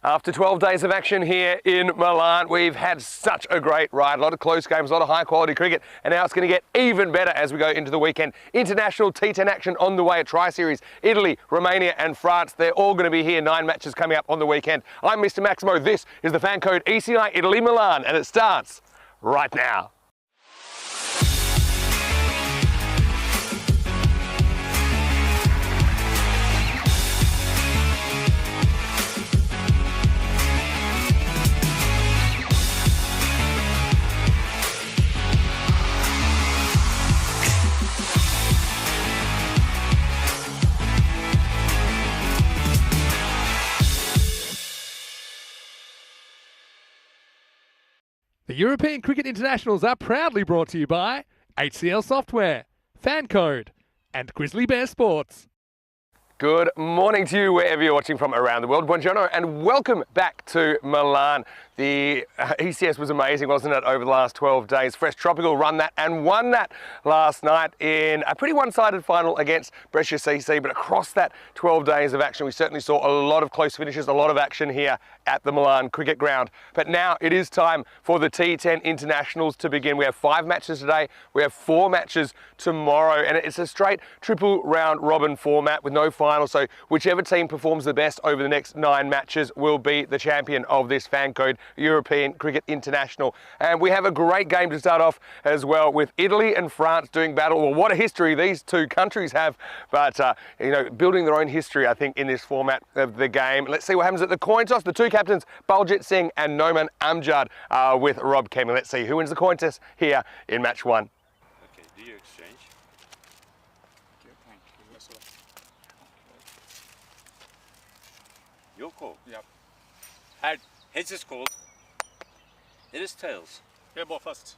After 12 days of action here in Milan, we've had such a great ride. A lot of close games, a lot of high quality cricket, and now it's going to get even better as we go into the weekend. International T10 action on the way at Tri-Series. Italy, Romania and France, they're all going to be here. 9 matches coming up on the weekend. I'm Mr. Maximo. This is the fan code ECI Italy Milan, and it starts right now. The European Cricket Internationals are proudly brought to you by HCL Software, Fan Code, and Grizzly Bear Sports. Good morning to you wherever you're watching from around the world. Buongiorno and welcome back to Milan. The ECS was amazing, wasn't it, over the last 12 days. Fresh Tropical run that and won that last night in a pretty one-sided final against Brescia CC, but across that 12 days of action, we certainly saw a lot of close finishes, a lot of action here at the Milan Cricket Ground. But now it is time for the T10 Internationals to begin. We have 5 matches today, we have 4 matches tomorrow, and it's a straight triple round robin format with no final, so whichever team performs the best over the next 9 matches will be the champion of this fan code European Cricket International. And we have a great game to start off as well with Italy and France doing battle. Well, what a history these two countries have, but building their own history, I think, in this format of the game. Let's see what happens at the coin toss. The two captains, Baljit Singh and Noman Amjad, with Rob Kemming. Let's see who wins the coin toss here in match 1. Okay, do you exchange? Your call? Yep. Heads is called. It is tails. Yeah, ball first.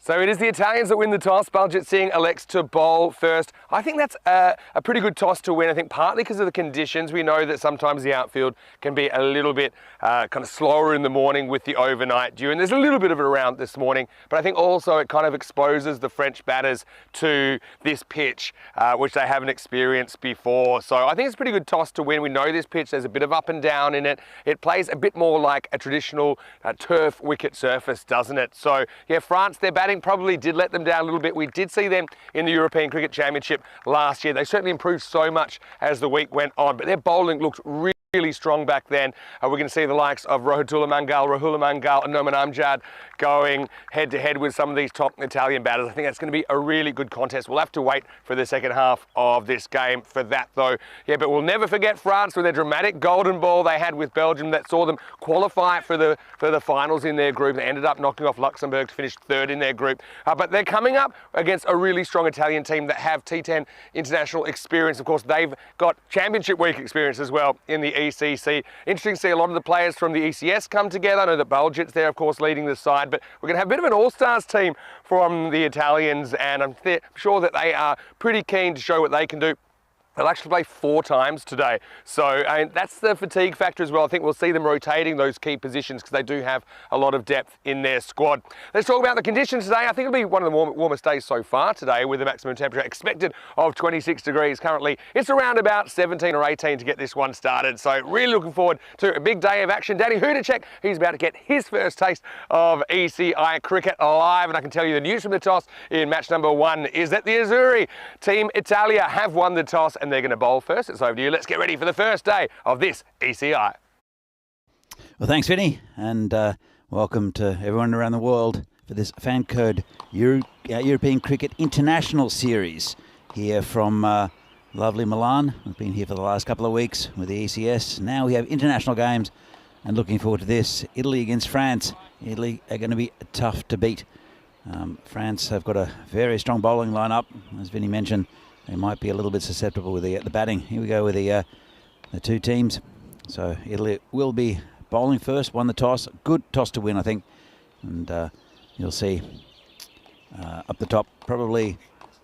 So it is the Italians that win the toss. Baljit Singh elects to bowl first. I think that's a pretty good toss to win. I think partly because of the conditions. We know that sometimes the outfield can be a little bit kind of slower in the morning with the overnight dew. And there's a little bit of it around this morning. But I think also it kind of exposes the French batters to this pitch, which they haven't experienced before. So I think it's a pretty good toss to win. We know this pitch, there's a bit of up and down in it. It plays a bit more like a traditional turf wicket surface, doesn't it? So yeah, France, their batting probably did let them down a little bit. We did see them in the European Cricket Championship last year. They certainly improved so much as the week went on, but their bowling looked really strong back then. We're going to see the likes of Rahul Mangal and Noman Amjad going head to head with some of these top Italian batters. I think that's going to be a really good contest. We'll have to wait for the second half of this game for that though. Yeah, but we'll never forget France with their dramatic golden ball they had with Belgium that saw them qualify for the finals in their group. They ended up knocking off Luxembourg to finish 3rd in their group. But they're coming up against a really strong Italian team that have T10 international experience. Of course, they've got championship week experience as well in the ECC. Interesting to see a lot of the players from the ECS come together. I know that Baljit's there, of course, leading the side, but we're going to have a bit of an all-stars team from the Italians, and I'm sure that they are pretty keen to show what they can do. They'll actually play 4 times today. So that's the fatigue factor as well. I think we'll see them rotating those key positions because they do have a lot of depth in their squad. Let's talk about the conditions today. I think it'll be one of the warmest days so far today with a maximum temperature expected of 26 degrees. Currently, it's around about 17 or 18 to get this one started. So really looking forward to a big day of action. Danny Hudacek, he's about to get his first taste of ECI cricket live. And I can tell you the news from the toss in match number 1 is that the Azzurri, Team Italia, have won the toss and they're going to bowl first. It's over to you. Let's get ready for the first day of this ECI. Well, thanks, Vinny, and welcome to everyone around the world for this fan code European Cricket International Series here from lovely Milan. We've been here for the last couple of weeks with the ECS. Now we have international games, and looking forward to this. Italy against France. Italy are going to be tough to beat. France have got a very strong bowling lineup, as Vinny mentioned. They might be a little bit susceptible with the batting. Here we go with the 2 teams. So Italy will be bowling first, won the toss. Good toss to win, I think. And you'll see up the top, probably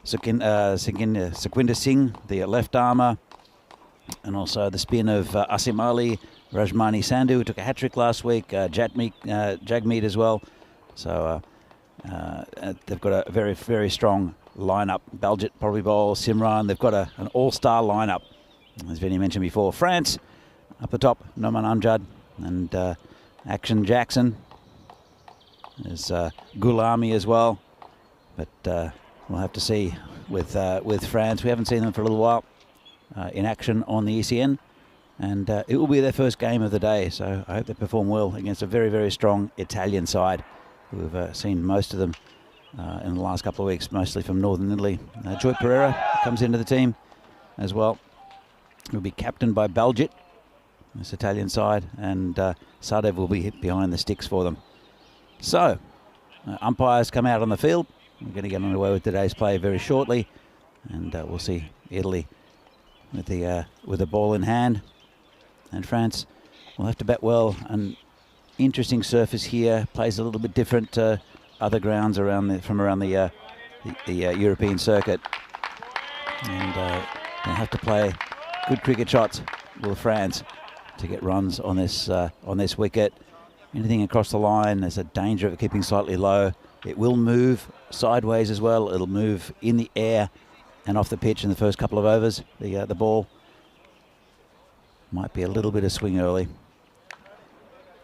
Sukhwinder Singh, the left armour, and also the spin of Asim Ali, Rajmani Sandhu, who took a hat-trick last week, Jagmeet as well. So they've got a very, very strong lineup. Baljit probably bowl, Simran. They've got an all-star lineup, as Vinny mentioned before. France Up the top, Noman Amjad and Action Jackson. There's Gulami as well. But we'll have to see with France. We haven't seen them for a little while in action on the ECN. And it will be their first game of the day. So I hope they perform well against a very, very strong Italian side. We've seen most of them in the last couple of weeks, mostly from northern Italy. Joy Pereira comes into the team as well. He'll be captained by Balgit, this Italian side, and Sadev will be hit behind the sticks for them. So, umpires come out on the field. We're going to get underway with today's play very shortly, and we'll see Italy with the ball in hand, and France will have to bat well. An interesting surface here, plays a little bit different to other grounds around the European circuit, and they have to play good cricket shots, will France, to get runs on this wicket. Anything across the line, there's a danger of it keeping slightly low. It will move sideways as well. It'll move in the air and off the pitch in the first couple of overs. The ball might be a little bit of swing early,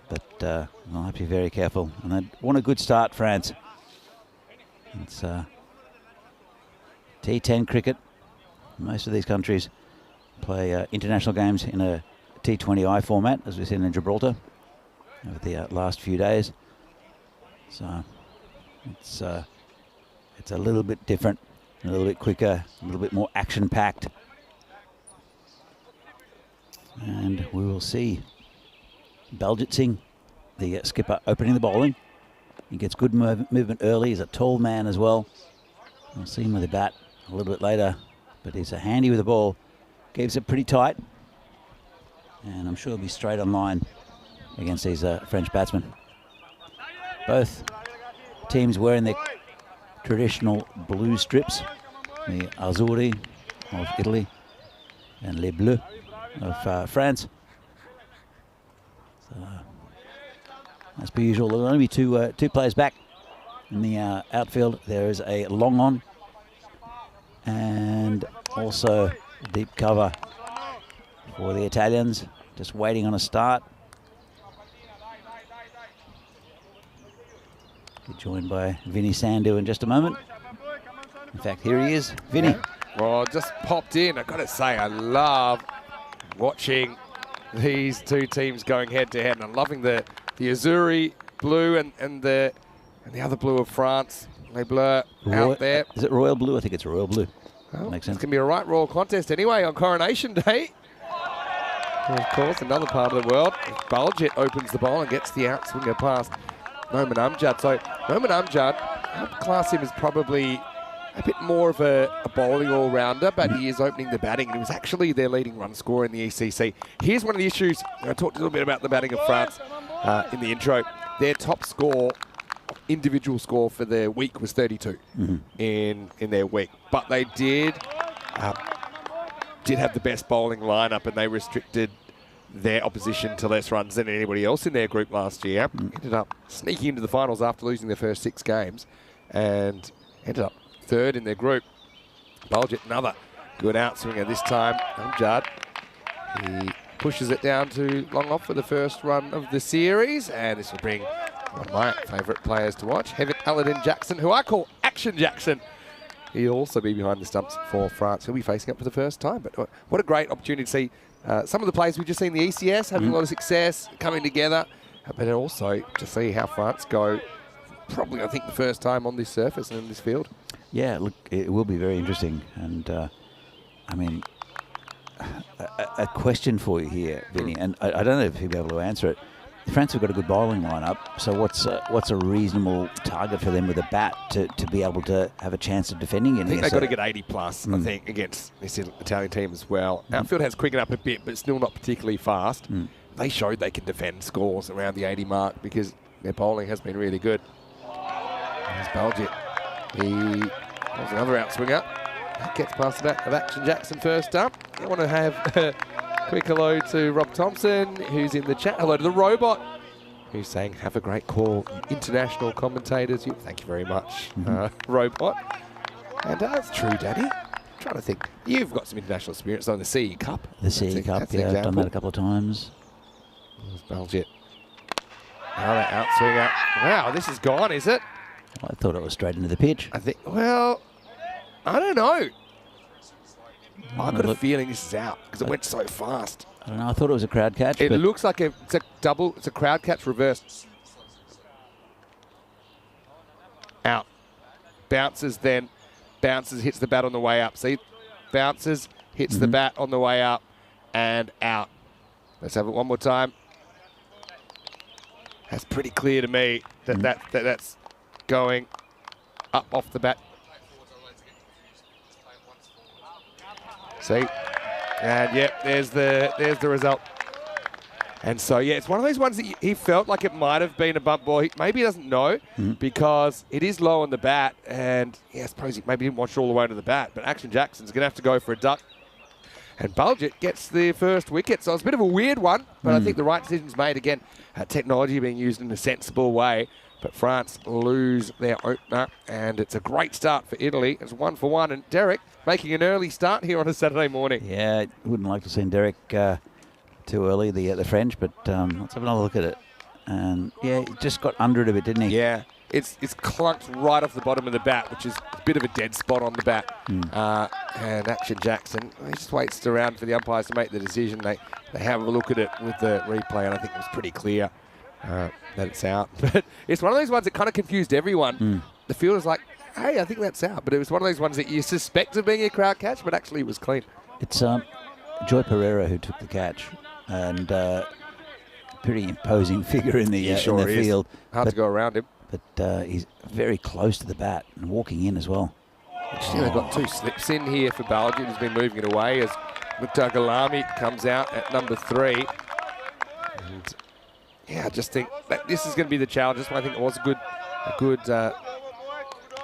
but I'll have to be very careful. And they want a good start, France. It's T10 cricket. Most of these countries play international games in a T20I format, as we've seen in Gibraltar over the last few days. So it's a little bit different, a little bit quicker, a little bit more action-packed. And we will see Baljit Singh, the skipper, opening the bowling. He gets good movement early. He's a tall man as well. We'll see him with the bat a little bit later, but he's a handy with the ball. Keeps it pretty tight, and I'm sure he'll be straight on line against these French batsmen. Both teams wearing their traditional blue strips, the Azzurri of Italy and Les Bleus of France. So, as per usual, there'll only be two players back in the outfield. There is a long on and also deep cover for the Italians, just waiting on a start. Be joined by Vinny Sandhu in just a moment. In fact, here he is, Vinny. Yeah. Well, just popped in. I've got to say, I love watching these two teams going head to head, and I'm loving the Azzurri blue and the other blue of France. Les Bleus out there. Is it royal blue? I think it's royal blue. Well, makes sense. It's going to be a right royal contest anyway on Coronation Day. And of course, another part of the world. Baljit opens the bowl and gets the outswinger past Noman Amjad. So Noman Amjad, I'd class him as probably a bit more of a bowling all-rounder, but he is opening the batting, and he was actually their leading run scorer in the ECC. Here's one of the issues. I talked a little bit about the batting of France in the intro. Their top score, individual score for their week, was 32 in their week, but they did have the best bowling lineup, and they restricted their opposition to less runs than anybody else in their group last year. Ended up sneaking into the finals after losing their first 6 games, and ended up third in their group. Baljit, another good outswinger this time. Amjad, he pushes it down to long off for the first run of the series, and this will bring one of my favourite players to watch, Heaven Aladdin Jackson, who I call Action Jackson. He'll also be behind the stumps for France. He'll be facing up for the first time. But what a great opportunity to see some of the players we've just seen in the ECS having a lot of success, coming together, but also to see how France go, probably, I think, the first time on this surface and in this field. Yeah, look, it will be very interesting. And, I mean, a question for you here, Vinny, and I don't know if you'll be able to answer it. France have got a good bowling lineup, so what's a reasonable target for them with a bat to be able to have a chance of defending? I think they've got to get 80 plus, I think, against this Italian team as well. Outfield has quickened up a bit, but still not particularly fast. They showed they can defend scores around the 80 mark because their bowling has been really good. There's Baljit. He was another outswinger. That gets past the back of Action Jackson first up. You want to have a quick hello to Rob Thompson, who's in the chat. Hello to the robot, who's saying, have a great call. International commentators. Thank you very much, robot. And that's true, Daddy. trying to think. You've got some international experience on the CE Cup. The CE Cup, yeah, I've done that a couple of times. Baljet. Oh, that outswing out. Wow, this is gone, is it? I thought it was straight into the pitch. I think, well, I don't know. I've got a feeling this is out because it went so fast. I don't know, I thought it was a crowd catch. It looks like it's a crowd catch reversed. Out. Bounces then. Bounces, hits the bat on the way up. See? Bounces, hits the bat on the way up and out. Let's have it one more time. That's pretty clear to me that, that's going up off the bat. See? And yep, there's the result. And so, yeah, it's one of those ones that he felt like it might have been a bump ball. Maybe he doesn't know because it is low on the bat. And, yeah, I suppose he maybe didn't watch it all the way to the bat. But Action Jackson's going to have to go for a duck. And Baljet gets the first wicket. So it's a bit of a weird one, but I think the right decision's made. Again, technology being used in a sensible way. But France lose their opener, and it's a great start for Italy. It's 1 for 1. And Derek making an early start here on a Saturday morning. Yeah, I wouldn't like to see Derek too early, the French, but let's have another look at it. And yeah, he just got under it a bit, didn't he? Yeah, it's clunked right off the bottom of the bat, which is a bit of a dead spot on the bat. And Action Jackson, he just waits around for the umpires to make the decision. They have a look at it with the replay, and I think it was pretty clear that it's out. But it's one of those ones that kind of confused everyone. The fielder's like, hey, I think that's out. But it was one of those ones that you suspect of being a crowd catch, but actually it was clean. It's Joy Pereira who took the catch, and pretty imposing figure in the, in the field. Hard to go around him. But he's very close to the bat and walking in as well. Actually, they've got 2 slips in here for Baljet, who's been moving it away as Mukhtar Ghalami comes out at number 3. And yeah, I just think that this is going to be the challenge. That's why I think it was a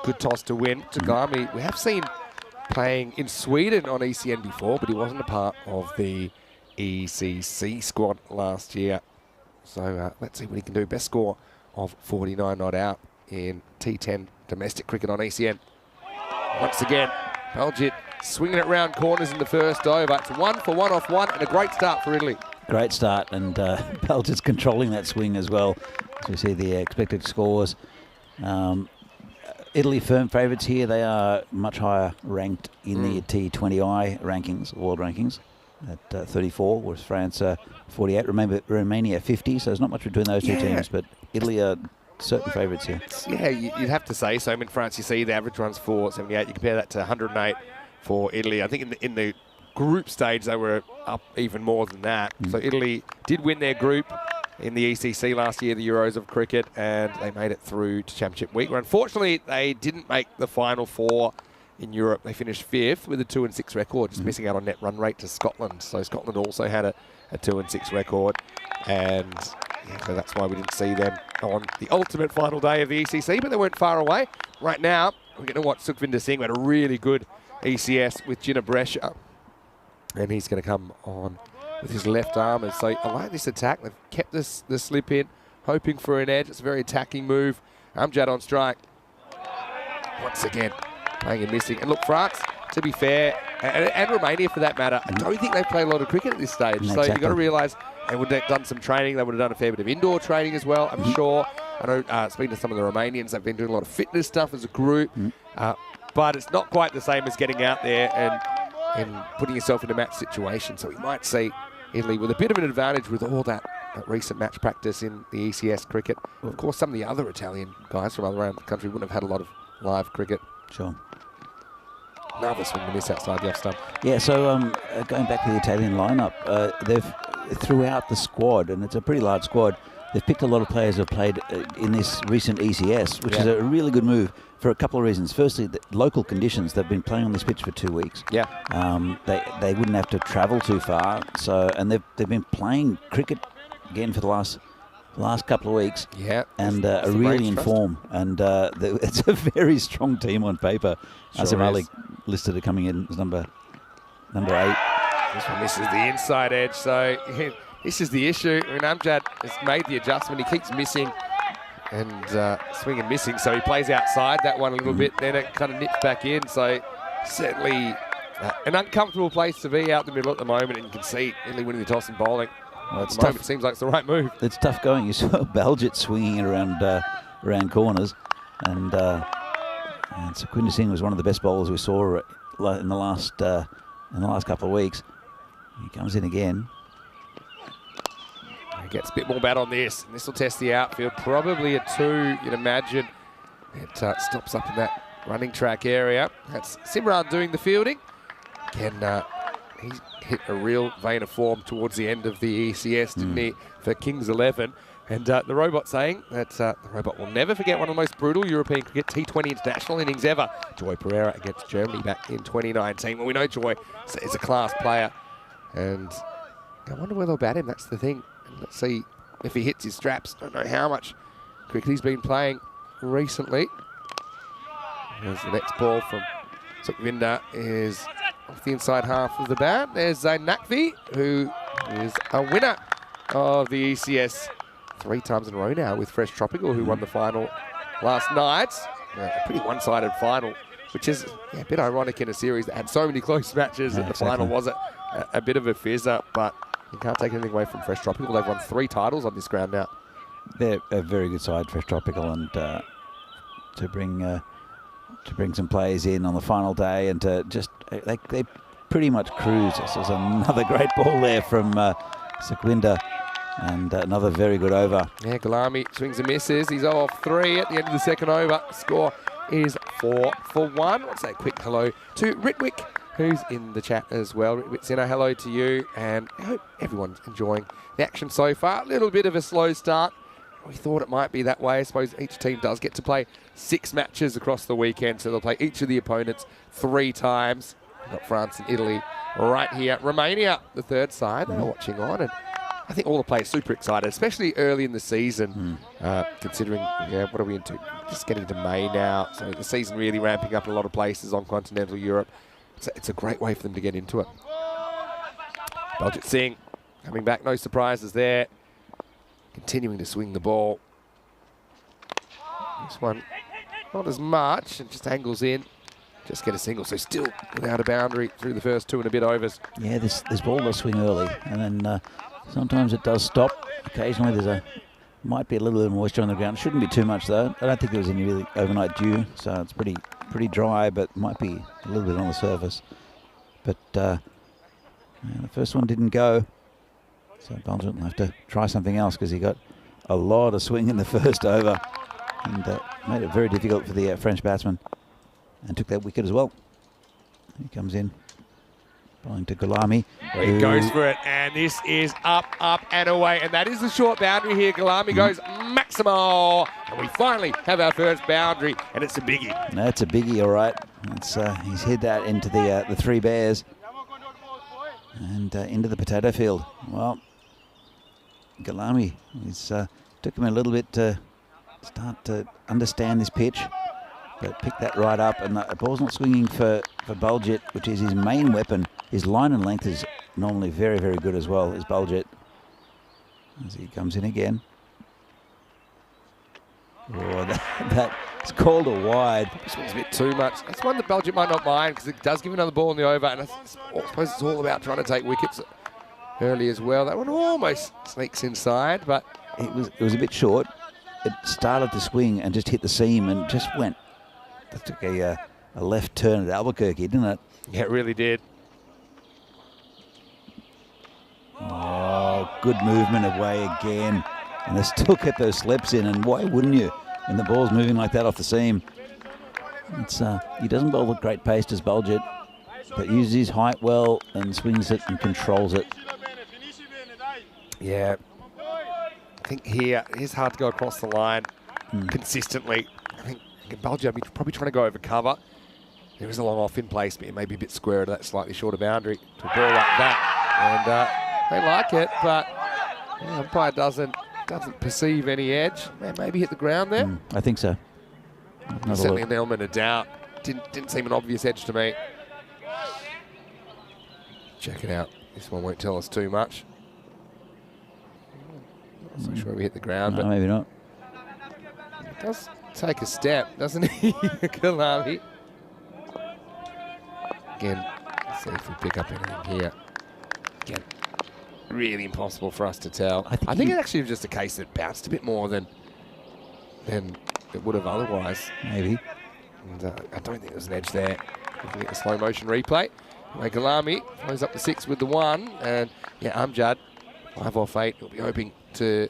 good toss to win. Ghalami, we have seen playing in Sweden on ECN before, but he wasn't a part of the ECC squad last year. So let's see what he can do. Best score of 49 not out in T10 domestic cricket on ECN. Once again, Baljet swinging it round corners in the first over. It's 1 for 1 off 1 and a great start for Italy. Great start, and Baljet's controlling that swing as well. As we see the expected scores. Italy firm favourites here. They are much higher ranked in the T20I rankings, world rankings, at 34, whereas France 48. Remember, Romania 50, so there's not much between those two teams, but Italy are certain favourites here. Yeah, you'd have to say so. In France, you see the average runs for 78. You compare that to 108 for Italy. I think in the group stage, they were up even more than that. So Italy did win their group in the ECC last year, the Euros of cricket, and they made it through to Championship Week, where unfortunately they didn't make the final 4 in Europe. They finished 5th with a 2-6 record, just missing out on net run rate to Scotland. So Scotland also had a 2-6 record, and yeah, so that's why we didn't see them on the ultimate final day of the ECC, but they weren't far away. Right now, we're going to watch Sukhvinder Singh, who had a really good ECS with Wicket and Pressure, and he's going to come on with his left arm. And so I like this attack. They've kept the slip in, hoping for an edge. It's a very attacking move. Amjad on strike. Once again, playing and missing. And look, France, to be fair, and Romania for that matter, I don't think they've played a lot of cricket at this stage. So you've got to realise they would have done some training. They would have done a fair bit of indoor training as well, I'm sure. I know, speaking to some of the Romanians, they've been doing a lot of fitness stuff as a group. But it's not quite the same as getting out there and putting yourself in a match situation. So we might see Italy with a bit of an advantage with all that recent match practice in the ECS cricket. Of course, some of the other Italian guys from around the country wouldn't have had a lot of live cricket. Sure. Another swing to miss outside the off stump. Yeah, so going back to the Italian lineup, they've throughout the squad, and it's a pretty large squad, they've picked a lot of players who have played in this recent ECS, which is a really good move for a couple of reasons. Firstly, the local conditions. They've been playing on this pitch for 2 weeks. Yeah. They wouldn't have to travel too far. So, and they've been playing cricket again for the last couple of weeks. Yeah. And are really in form. And it's a very strong team on paper. Sure Asim Ali listed it coming in as number 8. This one misses the inside edge. So this is the issue. I mean, Amjad has made the adjustment. He keeps missing and swing and missing. So he plays outside that one a little bit. Then it kind of nips back in. So certainly An uncomfortable place to be out the middle at the moment, and you can see Italy winning the toss and bowling. Well, it's At the moment, tough. it seems like it's the right move. It's tough going. You saw Baljet swinging it around corners, and Sukhwinder Singh was one of the best bowlers we saw in the last couple of weeks. He comes in again. He gets a bit more bat on this, and this will test the outfield. Probably a 2, you'd imagine. It stops up in that running track area. That's Simran doing the fielding. Again, he hit a real vein of form towards the end of the ECS, didn't he, for Kings 11. And the robot saying that the robot will never forget one of the most brutal European cricket T20 international innings ever. Joy Pereira against Germany back in 2019. Well, we know Joy is a class player. And I wonder where they'll bat him, that's the thing. And let's see if he hits his straps. Don't know how much cricket he's been playing recently. There's the next ball from Sukhwinder is off the inside half of the bat. There's Zain Naqvi, who is a winner of the ECS 3 times in a row now with Fresh Tropical, who won the final last night. A pretty one-sided final, which is a bit ironic in a series that had so many close matches that the final was a bit of a fizzer, but you can't take anything away from Fresh Tropical. They've won 3 titles on this ground now. They're a very good side, Fresh Tropical, and to bring some players in on the final day and to just they pretty much cruise. This was another great ball there from Sukhwinder, and another very good over. Yeah, Gulami swings and misses. He's off 3 at the end of the second over. Score is 4 for 1. Let's say a quick hello to Ritwick, who's in the chat as well. Ritwick Sinner, hello to you, and I hope everyone's enjoying the action so far. A little bit of a slow start. We thought it might be that way. I suppose each team does get to play 6 matches across the weekend, so they'll play each of the opponents 3 times. We've got France and Italy right here. Romania, the third side, they're watching on, and I think all the players super excited, especially early in the season, considering, what are we into? Just getting to May now, so the season really ramping up in a lot of places on continental Europe. It's a great way for them to get into it. Baljet Singh coming back, no surprises there. Continuing to swing the ball. This one, not as much, it just angles in. Just get a single, so still without a boundary through the first 2 and a bit overs. Yeah, this ball does swing early, and then sometimes it does stop. Occasionally might be a little bit of moisture on the ground. Shouldn't be too much though. I don't think there was any really overnight dew, so it's pretty dry, but might be a little bit on the surface. But the first one didn't go. So Baljet will have to try something else because he got a lot of swing in the first over and made it very difficult for the French batsman, and took that wicket as well. He comes in, bowling to Gulami. He goes for it, and this is up, and away, and that is the short boundary here. Gulami goes maximal, and we finally have our first boundary, and it's a biggie. That's a biggie, all right. It's, he's hit that into the 3 bears and into the potato field. Well, Gulami, took him a little bit to start to understand this pitch, but picked that right up, and the ball's not swinging for Baljet, which is his main weapon. His line and length is normally very, very good as well as Baljet. As he comes in again. Oh, that's called a wide. This one's a bit too much. It's one that Baljet might not mind because it does give another ball in the over, and I suppose it's all about trying to take wickets early as well. That one almost sneaks inside, but it was a bit short. It started to swing and just hit the seam and just went. That took a left turn at Albuquerque, didn't it? Yeah, it really did. Oh, good movement away again. And they still kept those slips in, and why wouldn't you? And the ball's moving like that off the seam. He doesn't bowl at great pace, does Baljet, but uses his height well and swings it and controls it. Yeah. I think here, it is hard to go across the line consistently. I think Baljet is probably trying to go over cover. There is a long off in place, but it may be a bit square to that slightly shorter boundary to a ball like that. And they like it, but the umpire doesn't perceive any edge. Maybe hit the ground there. I think so. Certainly an element of doubt. Didn't seem an obvious edge to me. Check it out. This one won't tell us too much. Not so sure we hit the ground, No, but maybe not. it does take a step, doesn't he, Gulami? Again, See if we pick up anything here. Again, really impossible for us to tell. I think it actually was just a case that bounced a bit more than it would have otherwise. Maybe. And I don't think there's an edge there. Looking at the slow motion replay. Galami throws up the 6 with the 1. And yeah, Amjad, 5 off 8. He'll be hoping to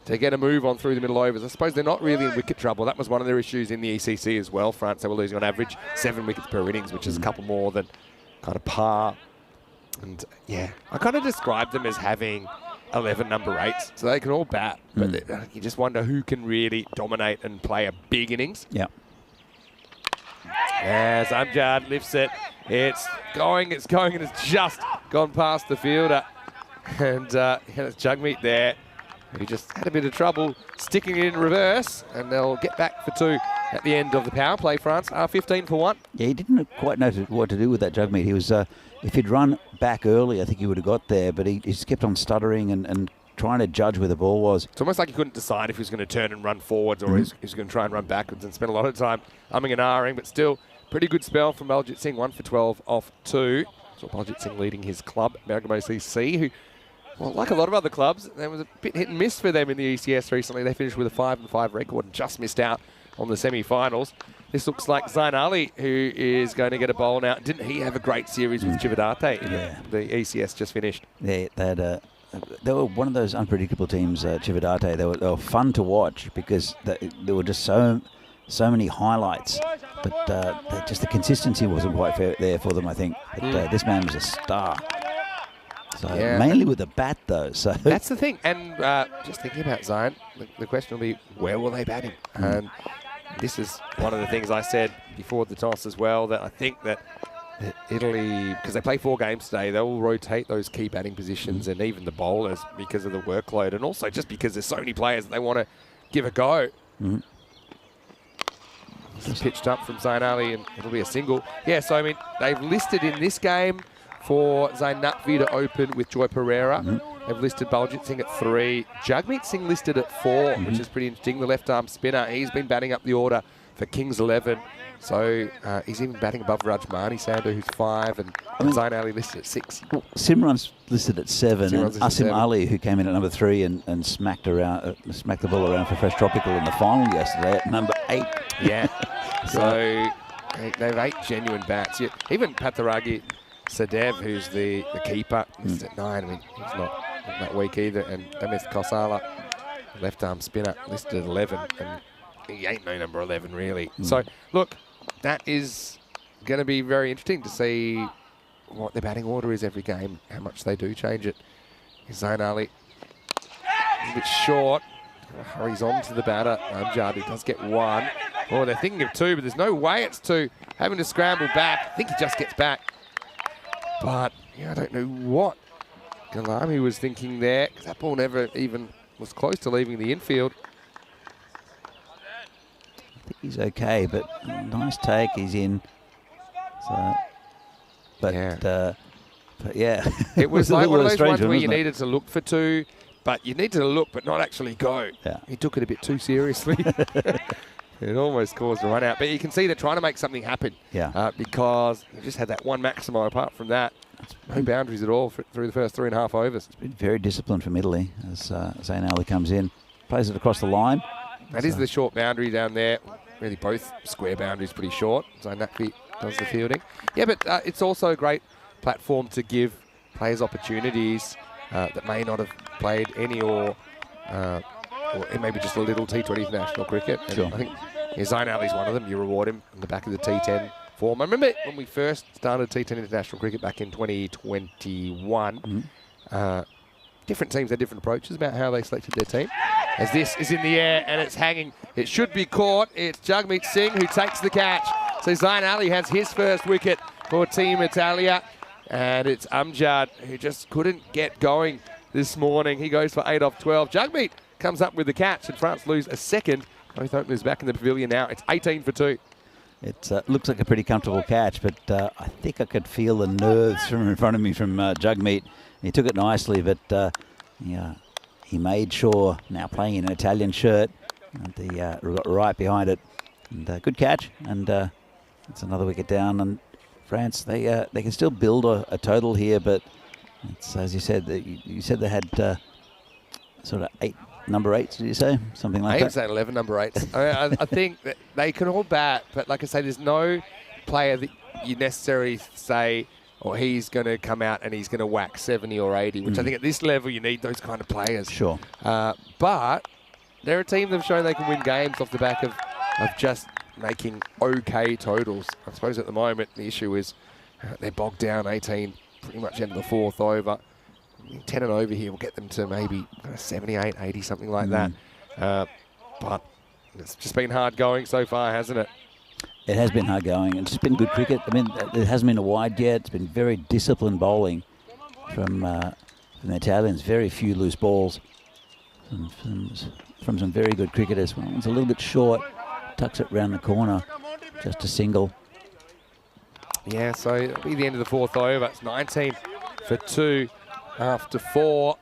get a move on through the middle overs. I suppose they're not really in wicket trouble. That was one of their issues in the ECC as well. France, they were losing on average 7 wickets per innings, which is a couple more than kind of par. And yeah, I kind of describe them as having 11 number 8s. So they can all bat, but you just wonder who can really dominate and play a big innings. Yeah. As Amjad lifts it, it's going, and it's just gone past the fielder. And it's Jagmeet there, who just had a bit of trouble sticking it in reverse, and they'll get back for 2 at the end of the power play. France are 15 for 1. Yeah, he didn't quite know what to do with that Jagmeet. He was, if he'd run back early, I think he would have got there, but he just kept on stuttering and trying to judge where the ball was. It's almost like he couldn't decide if he was going to turn and run forwards or he was going to try and run backwards, and spent a lot of time umming and ahhing, but still pretty good spell from Baljit Singh, 1 for 12 off 2. So Baljit Singh leading his club, Bergamo CC, who, well, like a lot of other clubs, there was a bit hit and miss for them in the ECS recently. They finished with a 5-5 record and just missed out on the semi-finals. This looks like Zain Ali, who is going to get a bowl now. Didn't he have a great series with Chivadate in the ECS just finished? Yeah, they were one of those unpredictable teams, Chivadate. They were fun to watch because there were just so many highlights, but just the consistency wasn't quite there for them, I think. But this man was a star. So mainly with the bat, though. So that's the thing. And just thinking about Zain, the question will be, where will they bat him? And this is one of the things I said before the toss as well, that I think that Italy, because they play 4 games today, they will rotate those key batting positions and even the bowlers because of the workload, and also just because there's so many players that they want to give a go. It's pitched up from Zain Ali, and it'll be a single. Yeah, so I mean, they've listed in this game for Zain Naqvi to open with Joy Pereira. They've listed Baljit Singh at 3. Jagmeet Singh listed at 4, which is pretty interesting. The left-arm spinner, he's been batting up the order for Kings 11. So he's even batting above Rajmani Sandhu, who's 5, and Zain Ali listed at 6. Well, Simran's listed at 7, and Asim Ali, who came in at number 3 and smacked the ball around for Fresh Tropical in the final yesterday at number 8. Yeah. So they have 8 genuine bats. Even Patharagi Sadev, who's the keeper, listed at 9. I mean, he's not that weak either. And Amit Kosala, left-arm spinner, listed at 11. And he ain't no number 11, really. So, look, that is going to be very interesting to see what their batting order is every game, how much they do change it. Zain Ali, a bit short, hurries on to the batter. Amjad, he does get 1. Oh, they're thinking of 2, but there's no way it's 2. Having to scramble back. I think he just gets back. But, yeah, I don't know what Galami was thinking there, because that ball never even was close to leaving the infield. I think he's okay, but nice take. He's in. So, but yeah, it was like one of those ones where you needed to look for 2, but you need to look but not actually go. Yeah. He took it a bit too seriously. It almost caused a run out, but you can see they're trying to make something happen. Yeah. Because they just had that one Maximo. Apart from that, no boundaries at all through the first 3.5 overs. It's been very disciplined from Italy as Zain Ali comes in, plays it across the line. That is the short boundary down there. Really, both square boundaries pretty short. Zain Naqvi does the fielding. Yeah, but it's also a great platform to give players opportunities that may not have played any or maybe just a little T20 international cricket. And Sure. I think Zain Ali's one of them. You reward him on the back of the T10 form. I remember when we first started T10 international cricket back in 2021, different teams had different approaches about how they selected their team. As this is in the air and it's hanging, it should be caught. It's Jagmeet Singh who takes the catch. So Zain Ali has his first wicket for Team Italia. And it's Amjad who just couldn't get going this morning. He goes for 8 off 12. Jagmeet comes up with the catch, and France lose a second. Both openers back in the pavilion now. It's 18 for 2. It looks like a pretty comfortable catch, but I think I could feel the nerves from in front of me from Jagmeet. He took it nicely, but yeah, he made sure, now playing in an Italian shirt, and he got right behind it. And good catch, and it's another wicket down. And France, they can still build a total here, but it's, as you said, you said they had sort of 8 number 8s, did you say? Something like that? I saying 11 number 8s. I think that they can all bat, but like I say, there's no player that you necessarily say, or he's going to come out and he's going to whack 70 or 80, which I think at this level you need those kind of players. Sure. But they're a team that have shown they can win games off the back of just making okay totals. I suppose at the moment the issue is they're bogged down 18, pretty much end of the 4th over. 10 and over here will get them to maybe 78, 80, something like that. But it's just been hard going so far, hasn't it? It has been hard going. It's been good cricket. I mean, it hasn't been a wide yet. It's been very disciplined bowling from the Italians. Very few loose balls from some very good cricketers. Well, it's a little bit short. Tucks it round the corner. Just a single. Yeah, so it'll be the end of the 4th over. It's 19 for 2 after 4.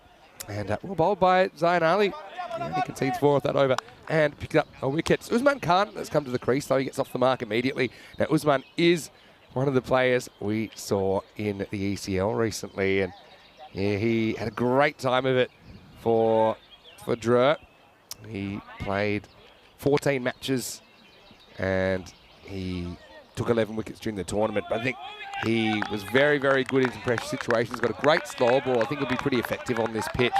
And well bowled by Zayn Ali. Yeah, he concedes 4 off that over and picked up a wicket. Usman Khan has come to the crease, though. He gets off the mark immediately. Now, Usman is one of the players we saw in the ECL recently, and yeah, he had a great time of it for Dre. He played 14 matches and he took 11 wickets during the tournament. But I think he was very, very good in some pressure situations. Got a great slow ball. I think he'll be pretty effective on this pitch.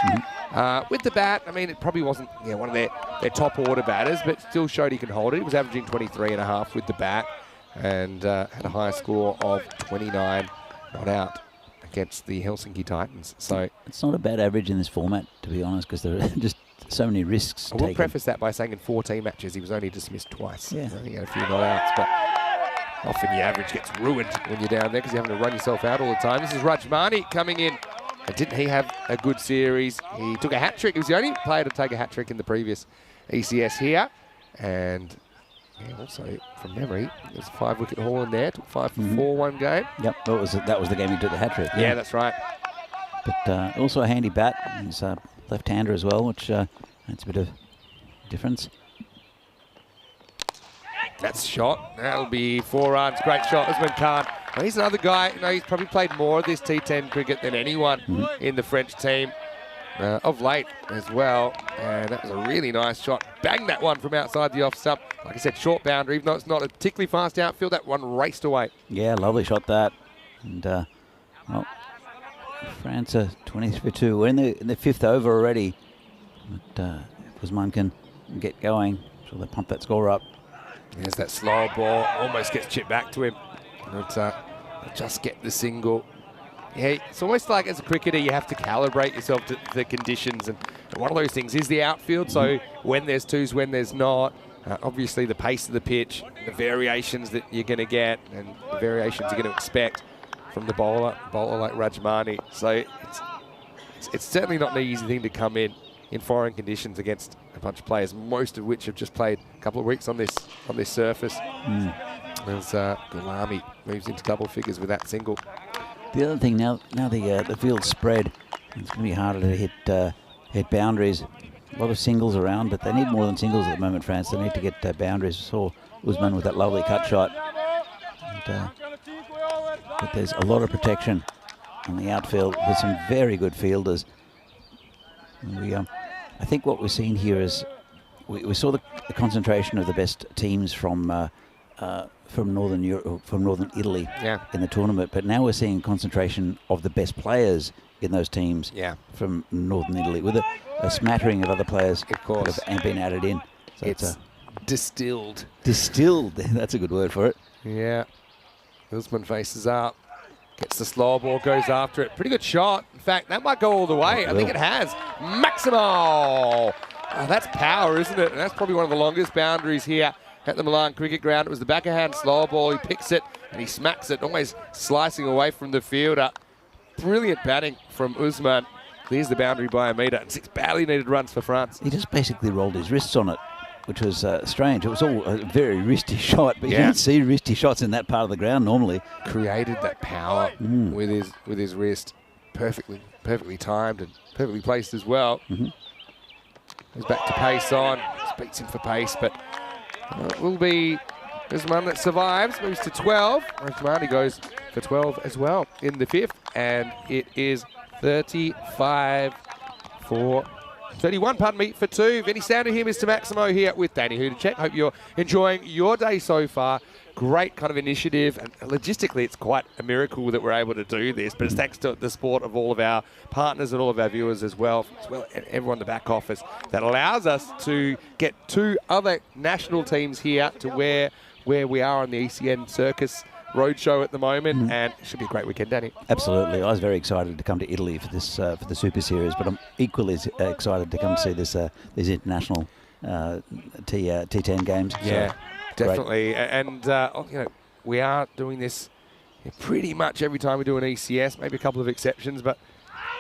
With the bat, I mean, it probably wasn't one of their top order batters, but still showed he can hold it. He was averaging 23.5 with the bat and had a high score of 29 not out against the Helsinki Titans. So it's not a bad average in this format, to be honest, because there are just so many risks I will taken. preface that by saying in 14 matches he was only dismissed twice. Yeah. He had a few not outs, but often the average gets ruined when you're down there because you're having to run yourself out all the time. This is Rajmani coming in. And didn't he have a good series? He took a hat-trick. He was the only player to take a hat-trick in the previous ECS here. And yeah, also, from memory, there's a 5-wicket haul in there. Took 5 for 4 one game. Yep, that was the game he took the hat-trick. Yeah, that's right. But also a handy bat. He's a left-hander as well, which adds a bit of difference. That's shot. That'll be 4 runs. Great shot. Usman Khan. Well, he's another guy. He's probably played more of this T10 cricket than anyone in the French team of late as well. And that was a really nice shot. Banged that one from outside the off stump. Like I said, short boundary. Even though it's not a particularly fast outfield, that one raced away. Yeah, lovely shot that. And well, France are 23 for 2. We're in the 5th over already. But if Usman can get going, so they pump that score up. There's that slow ball, almost gets chipped back to him. But just get the single. Yeah, it's almost like as a cricketer you have to calibrate yourself to the conditions, and one of those things is the outfield. So when there's twos, when there's not, obviously the pace of the pitch, the variations that you're going to get, and the variations you're going to expect from the bowler like Rajmani. So it's certainly not an easy thing to come in foreign conditions against a bunch of players, most of which have just played a couple of weeks on this surface. As Gulami moves into double figures with that single. The other thing now the field's spread, it's going to be harder to hit boundaries. A lot of singles around, but they need more than singles at the moment, France. They need to get boundaries. Saw Usman with that lovely cut shot. And, but there's a lot of protection on the outfield with some very good fielders. And I think what we're seeing here is we saw the concentration of the best teams from Northern Europe, from Northern Italy in the tournament, but now we're seeing concentration of the best players in those teams from Northern Italy, with a smattering of other players that have been added in. So it's distilled. Distilled, that's a good word for it. Yeah. Usman faces up, gets the slow ball, goes after it. Pretty good shot. In fact, that might go all the way. I think it has. Maximo! Oh, that's power, isn't it? And that's probably one of the longest boundaries here at the Milan Cricket Ground. It was the backhand slow ball. He picks it and he smacks it, always slicing away from the fielder. Brilliant batting from Usman. Clears the boundary by a metre, and 6 badly needed runs for France. He just basically rolled his wrists on it, which was strange. It was all a very wristy shot, but you don't see wristy shots in that part of the ground normally. Created that power with his wrist. Perfectly timed and perfectly placed as well. Goes back to pace on. Just beats him for pace, but it will be There's one that survives, moves to 12. Romania goes for 12 as well in the 5th, and it is 31, pardon me, for 2. Vinny Sander here, Mr. Maximo here with Danny Hudacek. Hope you're enjoying your day so far. Great kind of initiative, and logistically it's quite a miracle that we're able to do this, but it's thanks to the support of all of our partners and all of our viewers as well and everyone in the back office that allows us to get 2 other national teams here to where we are on the ECN Circus Roadshow at the moment, and it should be a great weekend, Danny. Absolutely. I was very excited to come to Italy for this for the Super Series, but I'm equally excited to come to see this these international T10 games. Yeah, so, definitely. And you know, we are doing this pretty much every time we do an ECS, maybe a couple of exceptions, but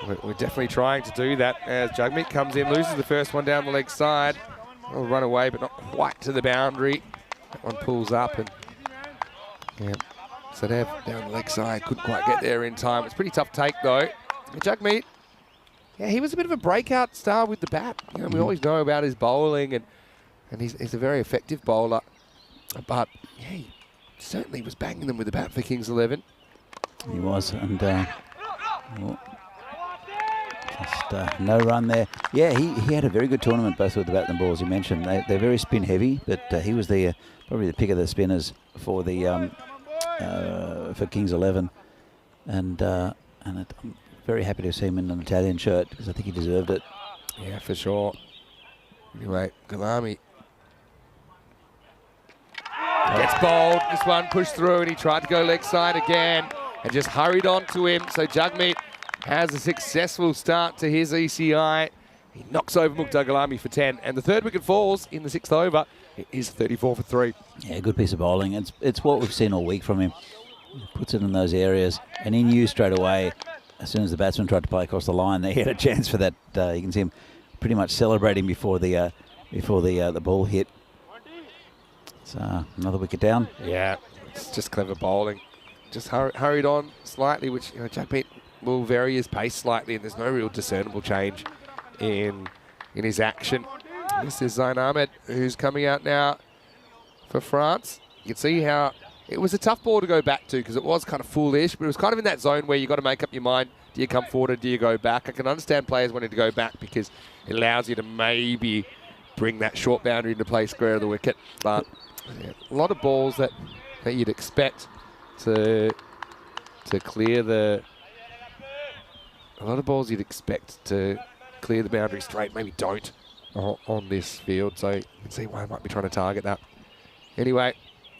we're definitely trying to do that as Jagmeet comes in, loses the first one down the leg side. Will run away, but not quite to the boundary. That one pulls up, and yeah, Sadev down the leg side, couldn't quite get there in time. It's a pretty tough take though. Jagmeet, yeah, he was a bit of a breakout star with the bat. You know, we always know about his bowling, and he's a very effective bowler. But yeah, he certainly was banging them with the bat for Kings 11. He was, and just no run there. Yeah, he had a very good tournament both with the bat and the ball, as you mentioned. They're very spin heavy, but he was the probably the pick of the spinners for the for Kings 11, and I'm very happy to see him in an Italian shirt because I think he deserved it. Yeah, for sure. Anyway, Galami gets bowled. This one pushed through, and he tried to go leg side again and just hurried on to him. So Jagmeet has a successful start to his ECI. He knocks over Mukhtar Galami for 10, and the 3rd wicket falls in the 6th over. It is 34 for 3. Yeah, good piece of bowling. It's what we've seen all week from him. He puts it in those areas, and he knew straight away as soon as the batsman tried to play across the line that he had a chance for that. You can see him pretty much celebrating before the ball hit. So another wicket down. Yeah, it's just clever bowling. Just hurried on slightly, which, you know, Jagmeet will vary his pace slightly, and there's no real discernible change in his action. This is Zain Ahmed, who's coming out now for France. You can see how it was a tough ball to go back to because it was kind of foolish, but it was kind of in that zone where you've got to make up your mind. Do you come forward or do you go back? I can understand players wanting to go back because it allows you to maybe bring that short boundary into play square of the wicket. But yeah, a lot of balls that you'd expect to clear the... A lot of balls you'd expect to clear the boundary straight, maybe don't on this field. So you can see why I might be trying to target that. Anyway,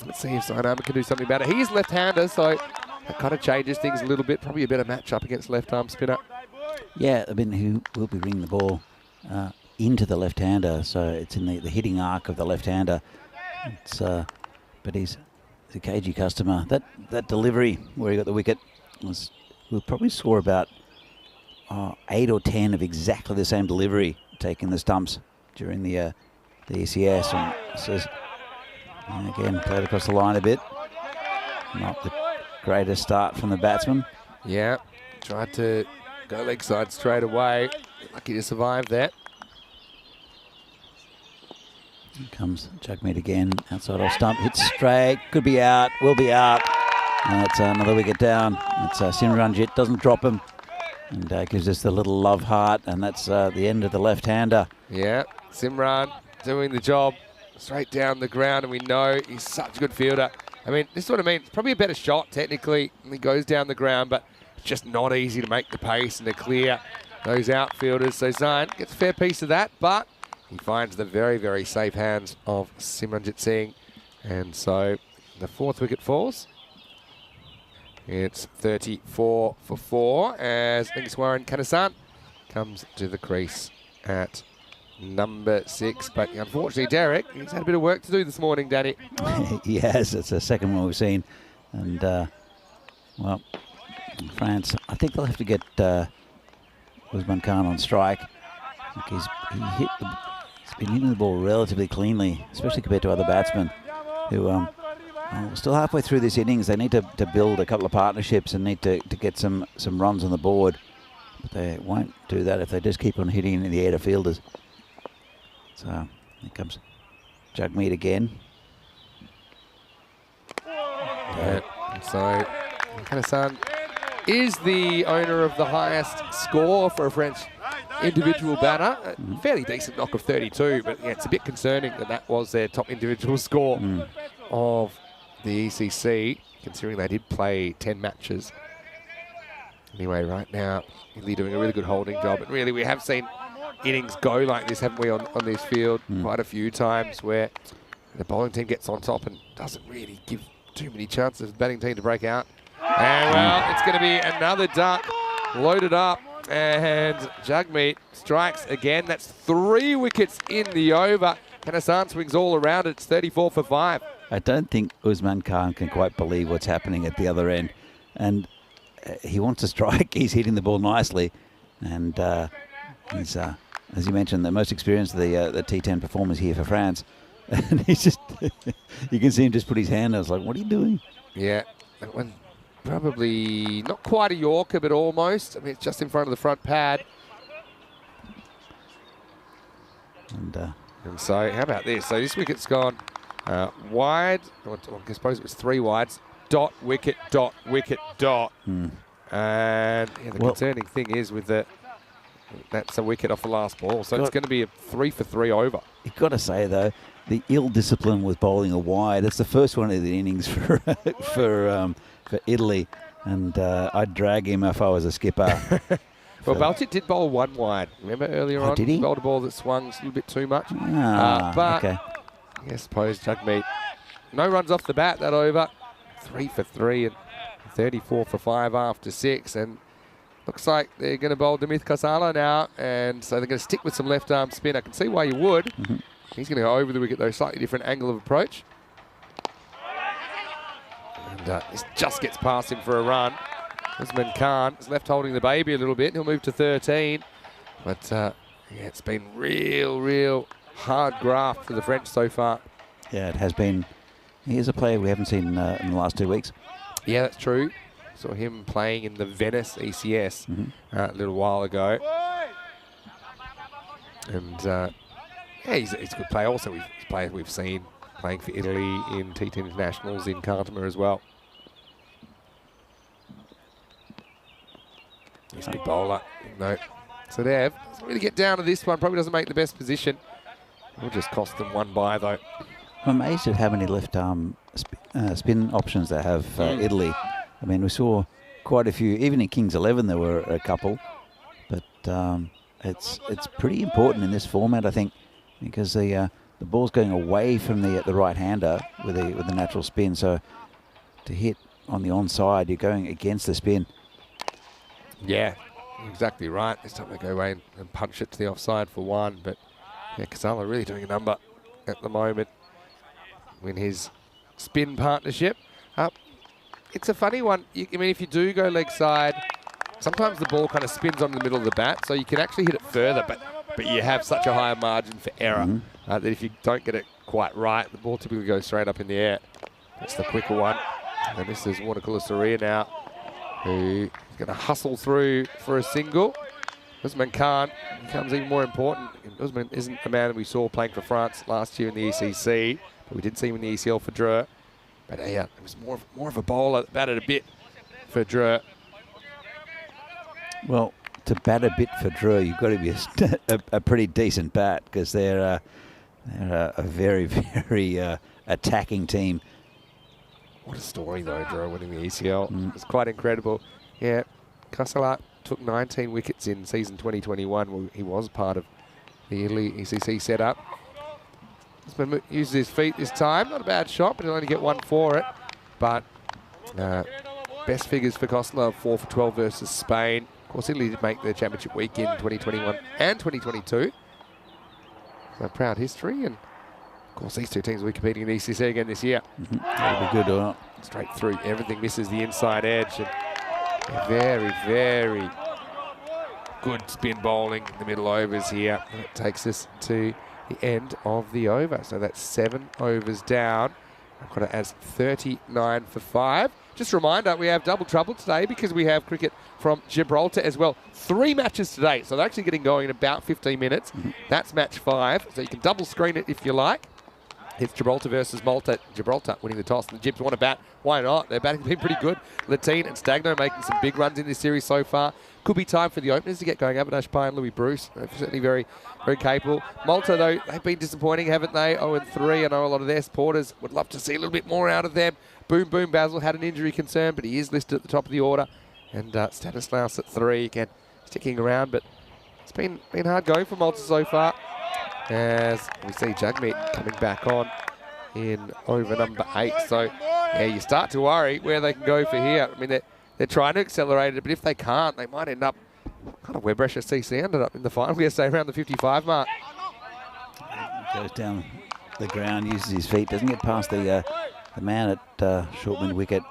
let's see if Zain Ahmed can do something about it. He is left-hander, so that kind of changes things a little bit. Probably a better matchup against left-arm spinner. Yeah, I mean, he will be bringing the ball into the left-hander, so it's in the hitting arc of the left-hander. It's but he's a cagey customer. That delivery where he got the wicket will probably score about 8 or 10 of exactly the same delivery taking the stumps during the ECS. And says, again, played across the line a bit. Not the greatest start from the batsman. Yeah, tried to go leg side straight away. Lucky to survive that. Here comes Jagmeet again, outside off stump, hits straight, could be out, will be out. And that's another wicket down. It's Simranjit, doesn't drop him. And gives us the little love heart, and that's the end of the left-hander. Yeah, Simran doing the job straight down the ground, and we know he's such a good fielder. I mean, this is what I mean. It's probably a better shot, technically, when he goes down the ground, but it's just not easy to make the pace and to clear those outfielders. So Zain gets a fair piece of that, but he finds the very, very safe hands of Simranjit Singh. And so the 4th wicket falls. It's 34 for 4 as Lingeswaran Kanasan comes to the crease at number 6. But unfortunately, Derek, he's had a bit of work to do this morning, Danny. He has. It's the second one we've seen. And, well, France, I think they'll have to get Usman Khan on strike. He's been hitting the ball relatively cleanly, especially compared to other batsmen who... still halfway through this innings. They need to build a couple of partnerships and need to get some runs on the board. But they won't do that if they just keep on hitting in the air to fielders. So here comes Jagmeet again. So Kanasan is the owner of the highest score for a French individual batter. A fairly decent knock of 32, but yeah, it's a bit concerning that that was their top individual score of the ECC, considering they did play 10 matches. Anyway, right now, Italy doing a really good holding job. And really, we have seen innings go like this, haven't we, on this field quite a few times, where the bowling team gets on top and doesn't really give too many chances for the batting team to break out. And, well, it's going to be another duck loaded up. And Jagmeet strikes again. That's 3 wickets in the over. And Hassan swings all around it. It's 34 for 5. I don't think Usman Khan can quite believe what's happening at the other end. And he wants to strike. He's hitting the ball nicely. And he's, as you mentioned, the most experienced of the T10 performers here for France. And he's just, you can see him just put his hand out. I was like, what are you doing? Yeah, that one probably not quite a Yorker, but almost. I mean, it's just in front of the front pad. And so, how about this? So this wicket's gone wide. I suppose it was 3 wides. Dot, wicket, dot, wicket, dot. And yeah, the concerning thing is with that's a wicket off the last ball. So it's going to be a 3 for 3 over. You've got to say, though, the ill discipline with bowling a wide. It's the first one of the innings for Italy. And I'd drag him if I was a skipper. Well, Baltic did bowl 1 wide. Remember earlier on? Did he? Bowled a ball that swung a little bit too much. But I suppose Jagmeet, no runs off the bat that over. 3 for 3 and 34 for 5 after 6. And looks like they're going to bowl Dimith Kasala now. And so they're going to stick with some left arm spin. I can see why you would. He's going to go over the wicket, though. Slightly different angle of approach. And this just gets past him for a run. Usman Khan is left holding the baby a little bit. He'll move to 13. But yeah, it's been real hard graft for the French so far. yeah, it has been. He is a player we haven't seen in the last 2 weeks. Yeah, that's true. Saw him playing in the Venice ECS a little while ago. And yeah, he's a good player. Also, he's a player we've seen playing for Italy in T10 Internationals in Cartama as well. He's a big bowler. No. So Dev doesn't really get down to this one. Probably doesn't make the best position. Will just cost them 1 by, though. I'm amazed at how many left arm spin options they have Italy. I mean, we saw quite a few. Even in Kings 11, there were a couple. But it's pretty important in this format, I think, because the ball's going away from the right-hander with the natural spin. So to hit on the onside, you're going against the spin. Yeah, exactly right. This time they go away and punch it to the offside for 1. But yeah, Kasala really doing a number at the moment in his spin partnership. It's a funny one. I mean, if you do go leg side, sometimes the ball kind of spins on the middle of the bat, so you can actually hit it further, but you have such a higher margin for error that if you don't get it quite right, the ball typically goes straight up in the air. That's the quicker one. And this is Watercooler Saria now, who is going to hustle through for a single. Usman Khan becomes even more important. Usman isn't a man that we saw playing for France last year in the ECC, but we did see him in the ECL for Dreux. But yeah, it was more of a bowler that batted a bit for Dreux. Well, to bat a bit for Dreux, you've got to be a pretty decent bat, because they're a very, very attacking team. What a story, though, Dreux winning the ECL. It's quite incredible. Yeah, Kasala took 19 wickets in season 2021. Well, he was part of the Italy ECC setup. Uses his feet this time. Not a bad shot, but he'll only get 1 for it. But best figures for Kosla, 4 for 12 versus Spain. Of course, Italy did make the championship week in 2021 and 2022. So proud history. And of course, these 2 teams will be competing in the ECC again this year. That'll be good. Straight through. Everything misses the inside edge. And very, very good spin bowling in the middle overs here. And it takes us to the end of the over. So that's 7 overs down. I've got it as 39 for 5. Just a reminder, we have double trouble today because we have cricket from Gibraltar as well. 3 matches today, so they're actually getting going in about 15 minutes. That's match 5, so you can double screen it if you like. It's Gibraltar versus Malta. Gibraltar winning the toss. The Gibs want to bat. Why not? Their batting's been pretty good. Latine and Stagno making some big runs in this series so far. Could be time for the openers to get going. Avinash Pai and Louis Bruce. They're certainly very, very capable. Malta, though, they've been disappointing, haven't they? 0-3. I know a lot of their supporters would love to see a little bit more out of them. Boom Boom Basil had an injury concern, but he is listed at the top of the order. And Stanislaus at 3, again, sticking around, but it's been hard going for Malta so far. As we see Jagmeet coming back on in over number 8. So, yeah, you start to worry where they can go for here. I mean, they're trying to accelerate it, but if they can't, they might end up kind of where Brescia CC ended up in the final. We're say around the 55 mark. Goes down the ground, uses his feet, doesn't get past the man at short mid wicket.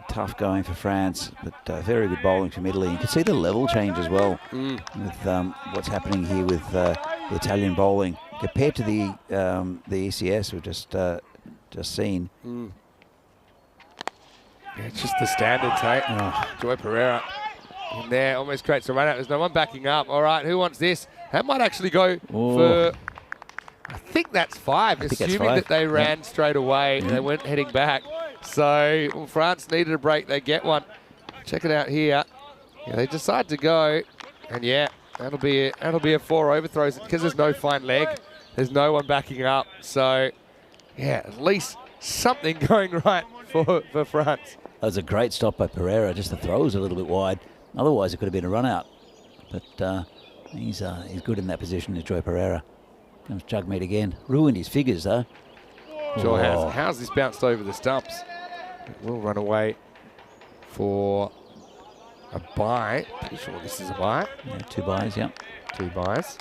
Tough going for France, but very good bowling from Italy. You can see the level change as well with what's happening here with the Italian bowling compared to the ECS we've just seen. Yeah, it's just the standards, hey? Joy Pereira in there, almost creates a run out. There's no one backing up. All right, who wants this? That might actually go for, I think that's 5, assuming that they ran straight away and they weren't heading back. So France needed a break, they get one. Check it out here. Yeah, they decide to go, and yeah, that'll be a 4 overthrows because there's no fine leg. There's no one backing up. So yeah, at least something going right for France. That was a great stop by Pereira. Just the throw was a little bit wide. Otherwise, it could have been a run out. But he's good in that position, is Joy Pereira. Comes Jagmeet again. Ruined his figures though. Sure has. How's this bounced over the stumps? It will run away for a bye. Pretty sure this is a bye. Yeah, 2 buys, yeah. 2 buys.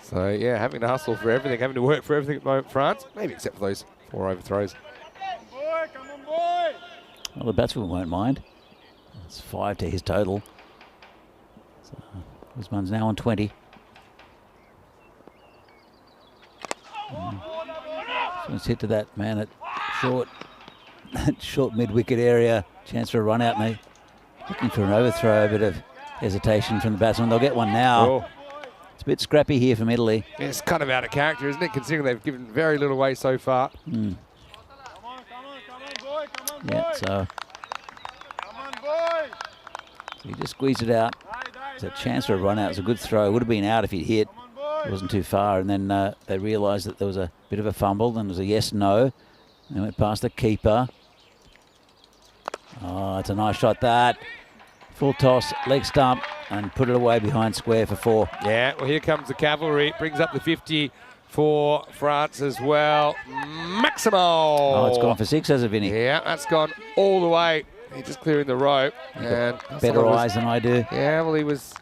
So yeah, having to hustle for everything, having to work for everything at the moment, France. Maybe except for those 4 overthrows. Well, the batsman won't mind. It's 5 to his total. So Usman's now on 20. So it's hit to that man at short mid-wicket area. Chance for a run out, mate. Looking for an overthrow, a bit of hesitation from the batsman. They'll get one now. It's a bit scrappy here from Italy. Yeah, it's kind of out of character, isn't it, considering they've given very little away so far. Yeah, so he just squeezed it out. It's a chance for a run out. It's a good throw. It would have been out if he'd hit. It wasn't too far, and then they realised that there was a bit of a fumble, and it was a yes-no. They went past the keeper. Oh, it's a nice shot, that. Full toss, leg stump, and put it away behind square for 4. Yeah, well, here comes the cavalry. It brings up the 50 for France as well. Maximo! Oh, it's gone for 6, has it, Vinny? Yeah, that's gone all the way. He's just clearing the rope. And better eyes than I do. Yeah, well, he was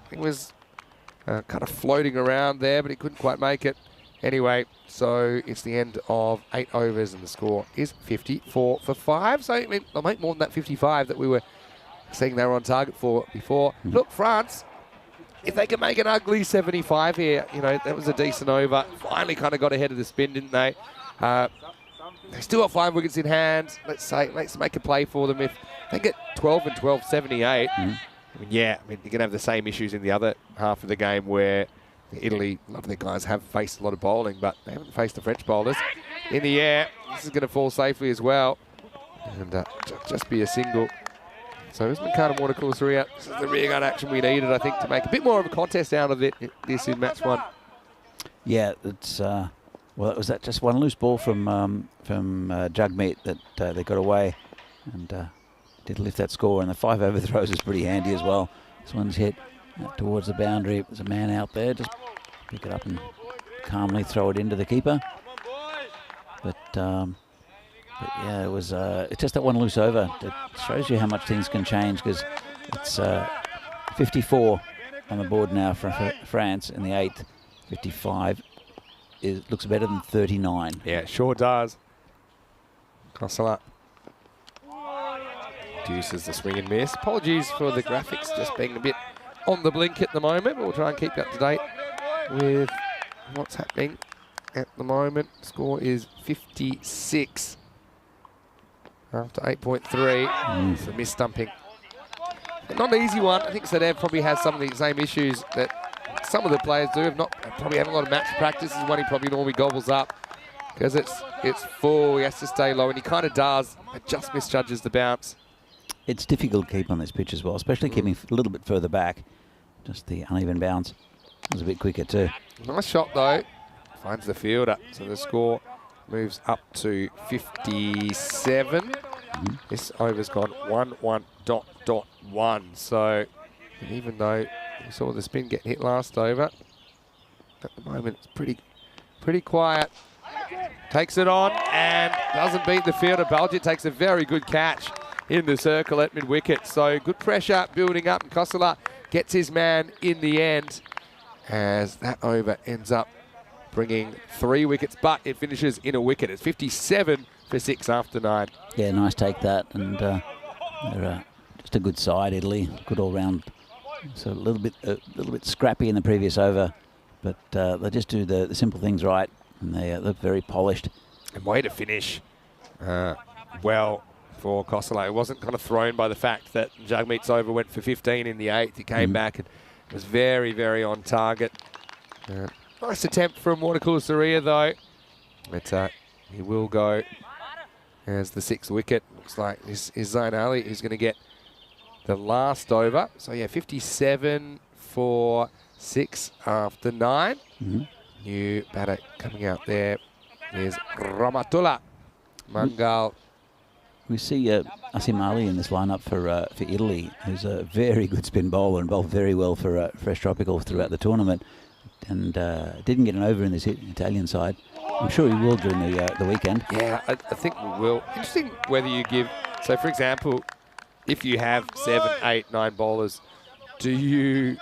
kind of floating around there, but he couldn't quite make it. Anyway, so it's the end of 8 overs, and the score is 54 for 5. So I mean, they'll make more than that 55 that we were saying they were on target for before. Look, France, if they can make an ugly 75 here, you know, that was a decent over. Finally kind of got ahead of the spin, didn't they? They still got 5 wickets in hand. Let's make a play for them. If they get 12 and 12, 78, I mean, yeah, I mean, you're going to have the same issues in the other half of the game where Italy, a lot of their guys have faced a lot of bowling, but they haven't faced the French bowlers. In the air, this is going to fall safely as well. And just be a single. So Usman Khan Watercooler 3 out. This is the rear gun action we needed, I think, to make a bit more of a contest out of it. This in match 1. Yeah, it's well, it was that just one loose ball from Jagmeet that they got away, and did lift that score. And the 5 overthrows is pretty handy as well. This one's hit towards the boundary. There's a man out there. Just pick it up and calmly throw it into the keeper. But yeah, it was it's just that one loose over. It shows you how much things can change, because it's 54 on the board now for France in the 8th. 55 looks better than 39. Yeah, it sure does. Kosala reduces the swing and miss. Apologies for the graphics just being a bit on the blink at the moment, but we'll try and keep you up to date with what's happening at the moment. Score is 56 after 8.3. It's a miss stumping. Not an easy one. I think Sadev probably has some of the same issues that some of the players do. Probably haven't a lot of match practice. This is one he probably normally gobbles up. because it's full. He has to stay low, and he kind of does, but just misjudges the bounce. It's difficult to keep on this pitch as well, especially keeping a little bit further back. Just the uneven bounce was a bit quicker too. Nice shot though. Finds the fielder, so the score moves up to 57. This over's gone 1-1.1. So even though we saw the spin get hit last over, at the moment it's pretty quiet. Takes it on and doesn't beat the fielder. Baljeet takes a very good catch in the circle at mid-wicket. So good pressure building up, and Kosala gets his man in the end as that over ends up bringing 3 wickets, but it finishes in a wicket. It's 57 for 6 after 9. Yeah, nice take that, and they're just a good side, Italy. Good all round. So a little bit scrappy in the previous over, but they just do the simple things right, and they look very polished. And way to finish well for Kosala. It wasn't kind of thrown by the fact that Jagmeet's over went for 15 in the 8th. He came back and was very, very on target. Nice attempt from Watercooler Surya though, but he will go as the 6th wicket. Looks like this is Zain Ali who's going to get the last over. So yeah, 57 for 6 after 9. New batter coming out there is Ramatullah Mangal. We see Asim Ali in this lineup for Italy, who's a very good spin bowler and bowled very well for Fresh Tropical throughout the tournament, and didn't get an over in this Italian side. I'm sure he will during the weekend. Yeah, I think we will. Interesting whether you give, so for example, if you have 7, 8, 9 bowlers, do you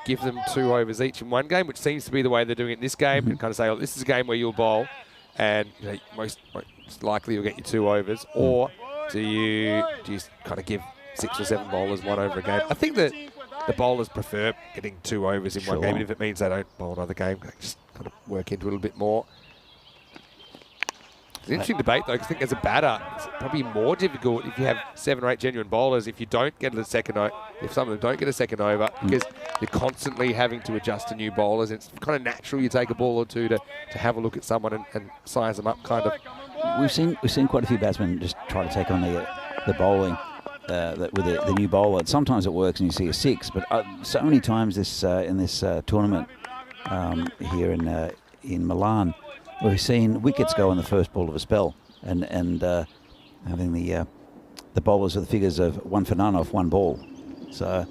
give them 2 overs each in one game, which seems to be the way they're doing it in this game, and kind of say, oh, this is a game where you'll bowl, and you know, most likely you'll get your 2 overs, or do you kind of give 6 or 7 bowlers 1 over a game? I think that the bowlers prefer getting 2 overs in one game, and if it means they don't bowl another game, they just kind of work into it a little bit more. It's an interesting debate though, because I think as a batter, it's probably more difficult if you have 7 or 8 genuine bowlers if you don't get a second over, if some of them don't get a second over, because you're constantly having to adjust to new bowlers. And it's kind of natural you take a ball or two to have a look at someone and size them up kind of. We've seen quite a few batsmen just try to take on the bowling with the new bowler. Sometimes it works and you see a 6, but so many times in this tournament here in Milan, we've seen wickets go on the first ball of a spell, and having the bowlers with the figures of 1 for none off 1 ball. So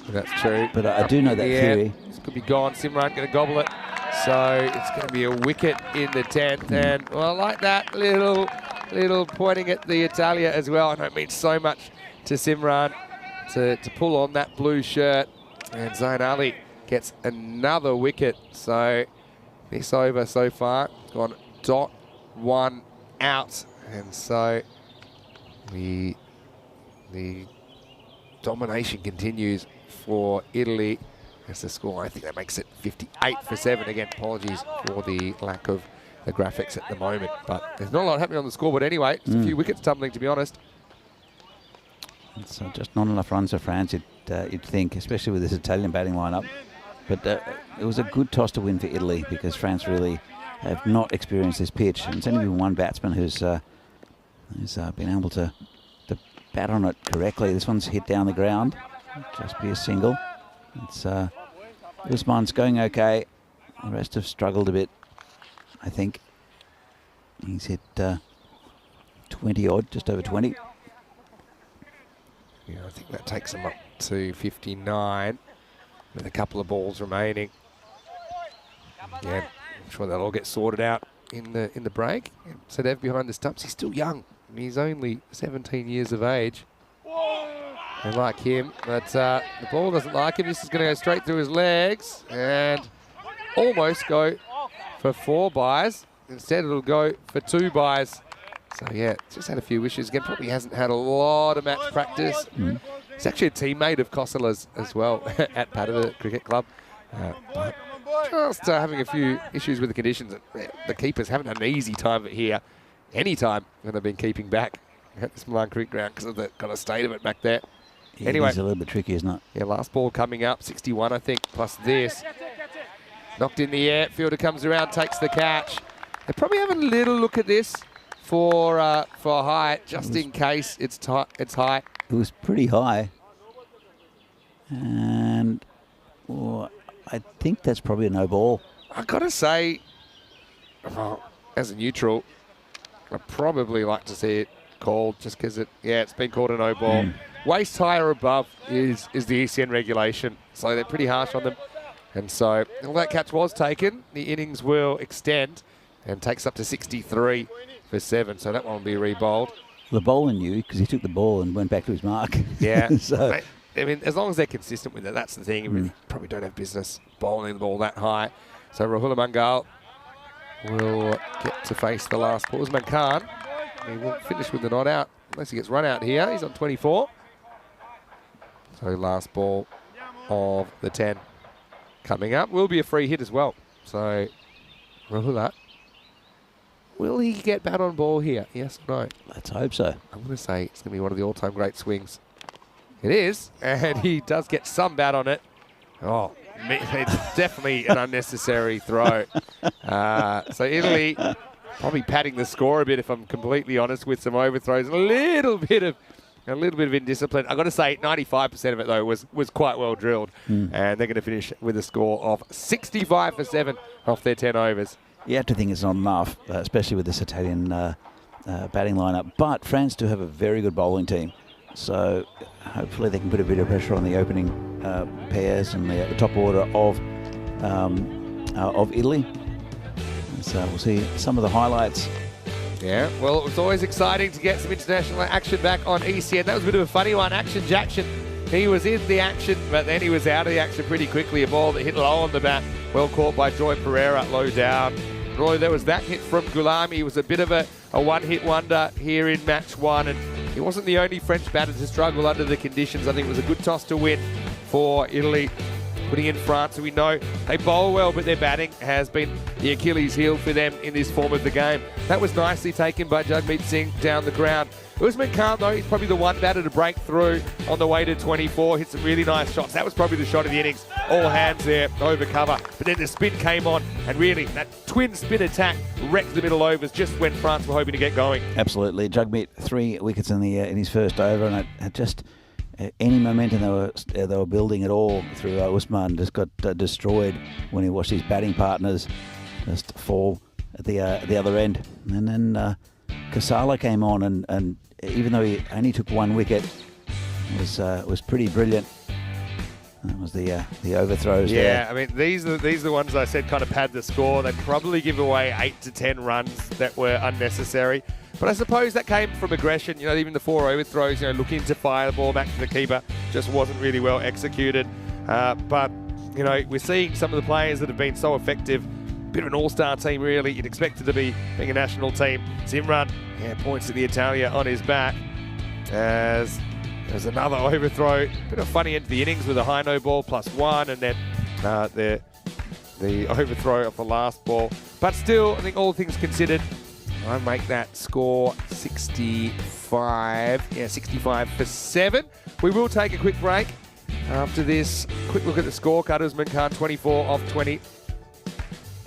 that's true. But I do know that theory. This could be gone. Simran going to gobble it. So it's going to be a wicket in the 10th, and well, I like that little pointing at the Italia as well. I know it means so much to Simran to pull on that blue shirt, and Zain Ali gets another wicket. So this over so far gone .1 out, and so the domination continues for Italy. That's the score. I think that makes it 58 for 7. Again, apologies for the lack of the graphics at the moment, but there's not a lot happening on the scoreboard anyway. Just a few wickets tumbling, to be honest. It's just not enough runs for France, you'd think, especially with this Italian batting lineup. But it was a good toss to win for Italy, because France really have not experienced this pitch. And it's only been one batsman who's been able to bat on it correctly. This one's hit down the ground. Just be a single. It's Usman's going okay. The rest have struggled a bit, I think. He's hit 20 odd, just over 20. Yeah, I think that takes him up to 59 with a couple of balls remaining. Yeah, I'm sure they'll all get sorted out in the break. Sadev behind the stumps. He's still young. He's only 17 years of age. They like him, but the ball doesn't like him. This is going to go straight through his legs and almost go for 4 byes. Instead, it'll go for 2 byes. So, yeah, just had a few wishes. Again, probably hasn't had a lot of match practice. He's actually a teammate of Kosala's as well at Padova Cricket Club. But just having a few issues with the conditions. The keepers haven't had an easy time of it here. Any time when they've been keeping back at this Milan Cricket Ground because of the kind of state of it back there. Yeah, anyway, it's a little bit tricky, isn't it? Yeah, last ball coming up, 61 I think, plus this. Knocked in the air, fielder comes around, takes the catch, They probably have a little look at this for height, just in case it's high. It was pretty high. And I think that's probably a no ball. I've got to say, well, as a neutral, I'd probably like to see it called just because it's been called a no ball. Waist high or above is the ECN regulation, so they're pretty harsh on them. And so, all that catch was taken. The innings will extend and takes up to 63 for 7, so that one will be re-bowled. The bowler knew because he took the ball and went back to his mark. Yeah. So I mean, as long as they're consistent with it, that's the thing. You really probably don't have business bowling the ball that high. So Rahul Mangal will get to face the last ball. Usman Khan, he won't finish with the not out unless he gets run out here. He's on 24. So last ball of the 10 coming up will be a free hit as well. So Rahul, will he get bat on ball here? Yes or no? let's hope so. I'm going to say it's going to be one of the all-time great swings. It is, and he does get some bat on it. Oh, it's definitely an unnecessary throw. So Italy probably padding the score a bit, if I'm completely honest, with some overthrows and a little bit of indiscipline. I've got to say, 95% of it though was quite well drilled, and they're going to finish with a score of 65 for 7 off their 10 overs. You have to think it's not enough, especially with this Italian batting lineup. But France do have a very good bowling team, so hopefully they can put a bit of pressure on the opening pairs and the top order of Italy. So we'll see some of the highlights. Yeah, well, it was always exciting to get some international action back on ECN. That was a bit of a funny one. Action Jackson, he was in the action, but then he was out of the action pretty quickly. A ball that hit low on the bat, well caught by Joy Pereira, low down. Roy, there was that hit from Gulami. He was a bit of a one-hit wonder here in match 1, and he wasn't the only French batter to struggle under the conditions. I think it was a good toss to win for Italy, putting in France, who we know they bowl well, but their batting has been the Achilles heel for them in this form of the game. That was nicely taken by Jagmeet Singh down the ground. Usman Khan, though, he's probably the one batter to break through on the way to 24. Hit some really nice shots. That was probably the shot of the innings. All hands there, over cover. But then the spin came on, and really, that twin spin attack wrecked the middle overs just when France were hoping to get going. Absolutely. Jagmeet, 3 wickets in his first over, and it had just any momentum they were building at all through Usman just got destroyed when he watched his batting partners just fall at the other end. And then Kasala came on, and even though he only took 1 wicket, it was pretty brilliant. That was the overthrows there. Yeah, I mean, these are the ones I said kind of pad the score. They'd probably give away 8 to 10 runs that were unnecessary. But I suppose that came from aggression. Even the 4 overthrows, looking to fire the ball back to the keeper, just wasn't really well executed. But we're seeing some of the players that have been so effective. Bit of an all-star team, really. You'd expect it to be being a national team. Zimran, points at the Italia on his back as there's another overthrow. Bit of a funny end to the innings with a high no ball +1, and then the overthrow of the last ball. But still, I think all things considered, I make that score 65. Yeah, 65 for 7. We will take a quick break. After this, quick look at the scorecard. Usman Khan, 24 off 20.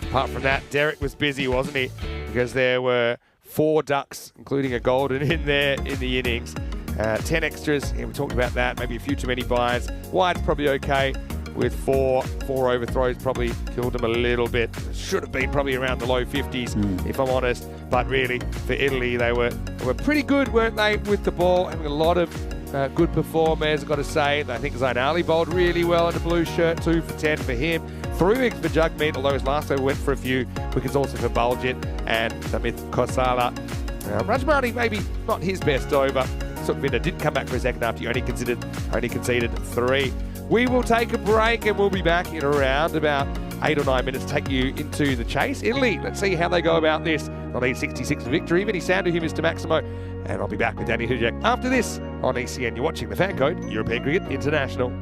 Apart from that, Derek was busy, wasn't he? Because there were 4 ducks, including a golden in there in the innings. 10 extras, we talked about that. Maybe a few too many buys. Wide's probably okay. With 4 overthrows, probably killed them a little bit. Should have been probably around the low 50s, if I'm honest. But really, for Italy, they were pretty good, weren't they, with the ball? Having a lot of good performers, I've got to say. I think Zainali bowled really well in the blue shirt, 2 for 10 for him. 3 wickets for Jagmeet, although his last over went for a few wickets also for Baljit and Samith Kosala. Rajmani, maybe not his best over. Sukhvinder didn't come back for a second after he only conceded 3. We will take a break and we'll be back in around about 8 or 9 minutes to take you into the chase. Italy, let's see how they go about this. They'll need 66 for victory. Vinny Sandu here, Mr. Maximo. And I'll be back with Danny Hujek after this on ECN. You're watching the Fan Code, European Cricket International.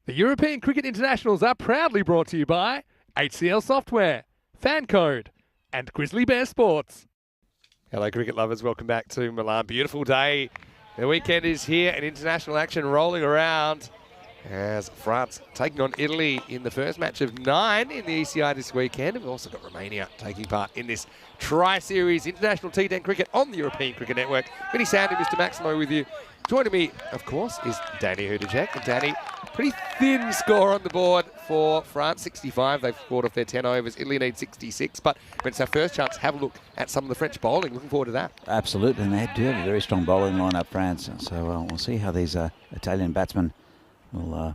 The European Cricket Internationals are proudly brought to you by HCL Software, Fancode, and Grizzly Bear Sports. Hello, cricket lovers. Welcome back to Milan. Beautiful day. The weekend is here and international action rolling around as France taking on Italy in the first match of 9 in the ECI this weekend. We've also got Romania taking part in this Tri-Series International T10 cricket on the European Cricket Network. Vinny Sandy, Mr. Maximo with you. Joining me, of course, is Danny Hudacek. And Danny, pretty thin score on the board for France, 65. They've scored off their 10 overs. Italy need 66. But when it's our first chance to have a look at some of the French bowling, looking forward to that. Absolutely, and they do have a very strong bowling lineup, France. So we'll see how these Italian batsmen will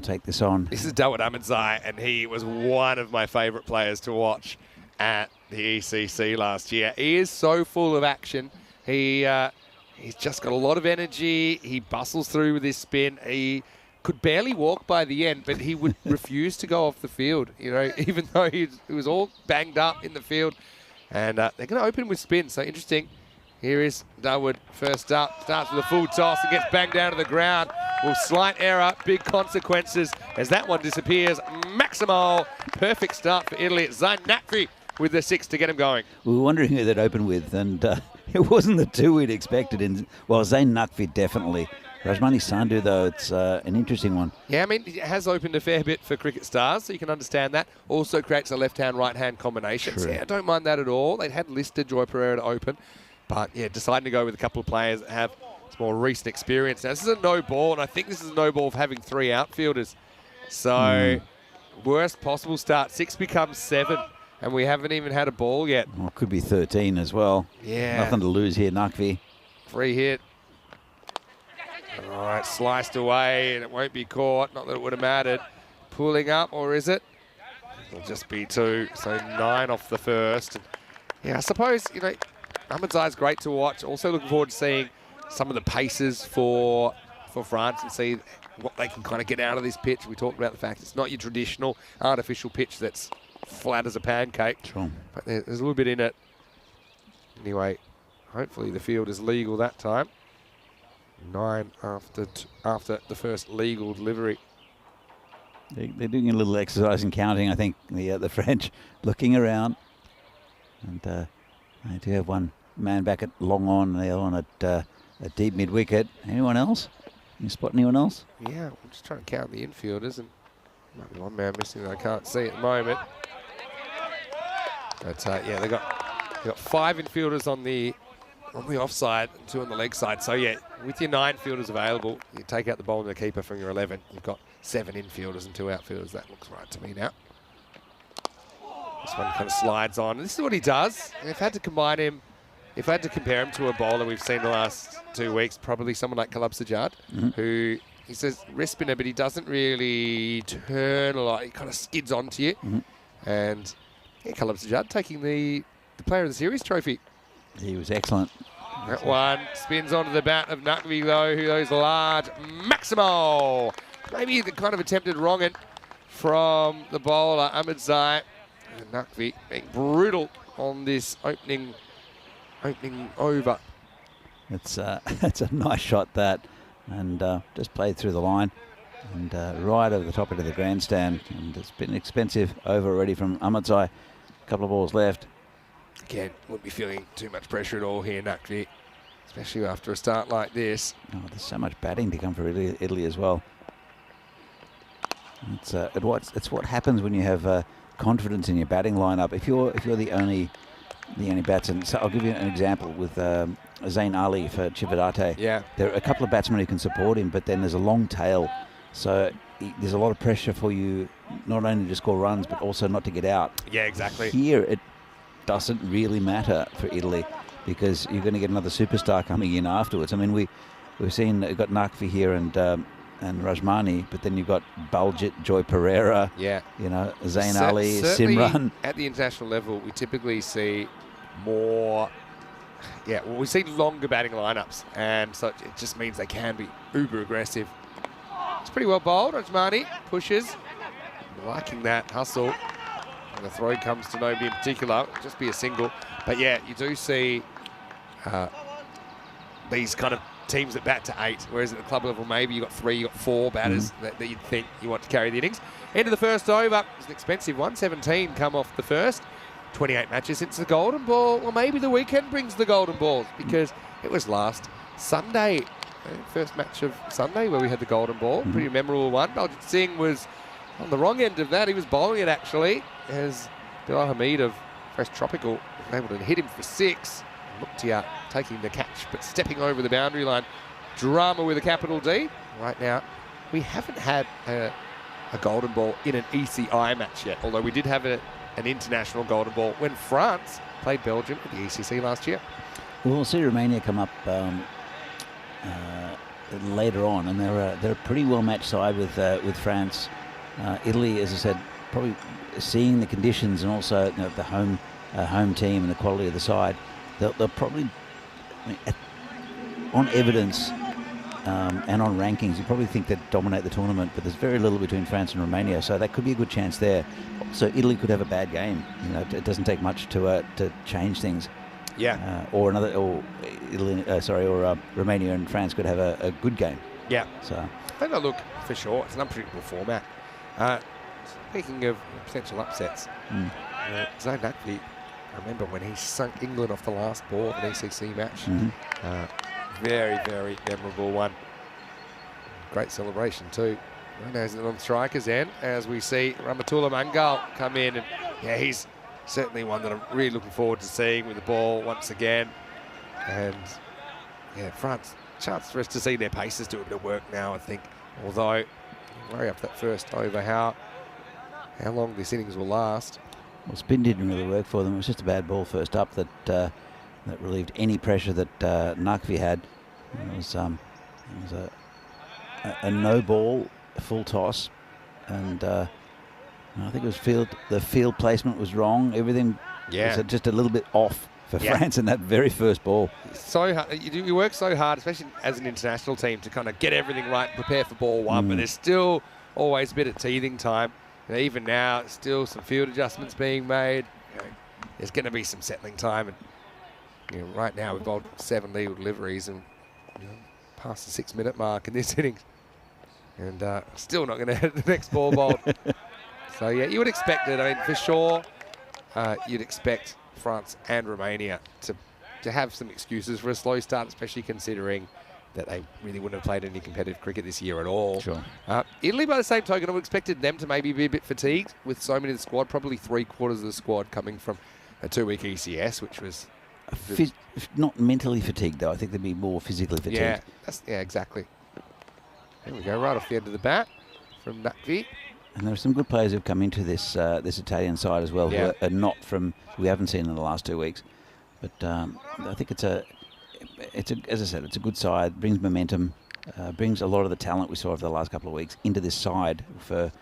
take this on. This is Dawid Ahmedzai, and he was one of my favourite players to watch at the ECC last year. He is so full of action. He's just got a lot of energy. He bustles through with his spin. He could barely walk by the end, but he would refuse to go off the field, you know, even though he was all banged up in the field. And they're going to open with spin, so interesting. Here is Dawid first up, starts with a full toss and gets banged down to the ground. Well, slight error, big consequences as that one disappears. Maximo, perfect start for Italy. Zayn Naqvi with the 6 to get him going. We were wondering who they'd open with, and it wasn't the two we'd expected. Zayn Naqvi definitely. Rajmani Sandhu, though, it's an interesting one. Yeah, I mean, it has opened a fair bit for cricket stars, so you can understand that. Also creates a left-hand, right-hand combination. So, yeah, I don't mind that at all. They'd had listed Joy Pereira to open, but, yeah, deciding to go with a couple of players that have some more recent experience. Now, this is a no ball, and I think this is a no ball of having 3 outfielders. So, worst possible start. 6 becomes 7, and we haven't even had a ball yet. Well, it could be 13 as well. Yeah. Nothing to lose here, Naqvi. Free hit. All right, sliced away, and it won't be caught. Not that it would have mattered. Pulling up, or is it? It'll just be 2, so 9 off the first. Yeah, I suppose, you know, Ahmedzai is great to watch. Also looking forward to seeing some of the paces for France and see what they can kind of get out of this pitch. We talked about the fact it's not your traditional artificial pitch that's flat as a pancake. Sure. But there's a little bit in it. Anyway, hopefully the field is legal that time. 9 after the first legal delivery. They're doing a little exercise in counting, I think, the French, looking around. And they do have one man back at long on, the other one at deep mid-wicket. Anyone else? Can you spot anyone else? Yeah, I'm just trying to count the infielders, and might be one man missing that I can't see at the moment. But yeah, they got 5 infielders on the offside and 2 on the leg side. So yeah, with your 9 fielders available, you take out the bowler and the keeper from your 11. You've got 7 infielders and 2 outfielders. That looks right to me now. This one kind of slides on. This is what he does. And if I had to combine him, if I had to compare him to a bowler we've seen the last 2 weeks, probably someone like Kalab Sajjad, who he says wrist spinner, but he doesn't really turn a lot. He kind of skids onto you. And yeah, Kalab Sajjad taking the Player of the Series trophy. He was excellent. That one spins onto the bat of Naqvi, though, who goes large. Maximo! Maybe the kind of attempted wrong it from the bowler, Ahmedzai. And Naqvi being brutal on this opening over. It's a nice shot, that. And just played through the line. And right over the top into the grandstand. And it's been an expensive over already from Ahmedzai. A couple of balls left. Again, wouldn't be feeling too much pressure at all here, Naqvi, especially after a start like this. Oh, there's so much batting to come for Italy as well. It's what happens when you have confidence in your batting lineup. If you're the only batsman, so I'll give you an example with Zayn Ali for Chivadate. Yeah, there are a couple of batsmen who can support him, but then there's a long tail, so there's a lot of pressure for you not only to score runs but also not to get out. Yeah, exactly. Here it doesn't really matter for Italy because you're going to get another superstar coming in afterwards. I mean, we've got Naqvi here and Rajmani, but then you've got Baljit, Joy Pereira, Zayn Ali, Simran. At the international level, we typically see more, we see longer batting lineups, and so it just means they can be uber aggressive. It's pretty well bowled. Rajmani pushes, liking that hustle. And the throw comes to nobody in particular, just be a single. But yeah, you do see these kind of teams that bat to 8, whereas at the club level, maybe you've got 3, you've got 4 batters that you'd think you want to carry the innings. End of the first over, it's an expensive one, 17 come off the first. 28 matches since the golden ball. Well, maybe the weekend brings the golden balls, because it was last Sunday, first match of Sunday where we had the golden ball. Pretty memorable one. Baljit Singh was on the wrong end of that. He was bowling it actually, as Bilal Hamid of Fresh Tropical was able to hit him for 6. Mukhtiar taking the catch but stepping over the boundary line. Drama with a capital D. Right now, we haven't had a golden ball in an ECI match yet, although we did have an international golden ball when France played Belgium at the ECC last year. We'll see Romania come up later on, and they're a pretty well matched side with France. Italy, as I said, probably seeing the conditions and also the home team and the quality of the side, they'll probably, on evidence and on rankings, you probably think they'd dominate the tournament, but there's very little between France and Romania, so that could be a good chance there. So Italy could have a bad game. It doesn't take much to change things. Yeah. Or Romania and France could have a good game. Yeah. So I think they'll look for sure. It's an unpredictable format. Speaking of potential upsets, Zayn Naqvi, I remember when he sunk England off the last ball of an ECC match. Very, very memorable one. Great celebration too. As on strikers end, as we see Rahmatullah Mangal come in, and yeah, he's certainly one that I'm really looking forward to seeing with the ball once again. And yeah, France, chance for us to see their paces do a bit of work now, I think. Although, worry up that first over how long this innings will last. Well, spin didn't really work for them. It was just a bad ball first up that relieved any pressure that Naqvi had. It was a no ball, a full toss, and I think it was the field placement was wrong. Everything was just a little bit off for France in that very first ball. So hard. You work so hard, especially as an international team, to kind of get everything right, prepare for ball one, but there's still always a bit of teething time. And even now, still some field adjustments being made. There's going to be some settling time. And right now, we've bowled 7 legal deliveries and past the 6-minute mark in this innings. And still not going to hit the next ball bowled. So, yeah, you would expect it. I mean, for sure, you'd expect France and Romania to have some excuses for a slow start, especially considering that they really wouldn't have played any competitive cricket this year at all. Sure. Italy, by the same token, I would have expected them to maybe be a bit fatigued with so many of the squad, probably 3/4 of the squad coming from a 2-week ECS, which was... not mentally fatigued, though. I think they'd be more physically fatigued. Yeah, exactly. There we go, right off the end of the bat from Naqvi. And there are some good players who've come into this Italian side as well, who are not from, we haven't seen in the last 2 weeks. But I think as I said, it's a good side, brings momentum, brings a lot of the talent we saw over the last couple of weeks into this side for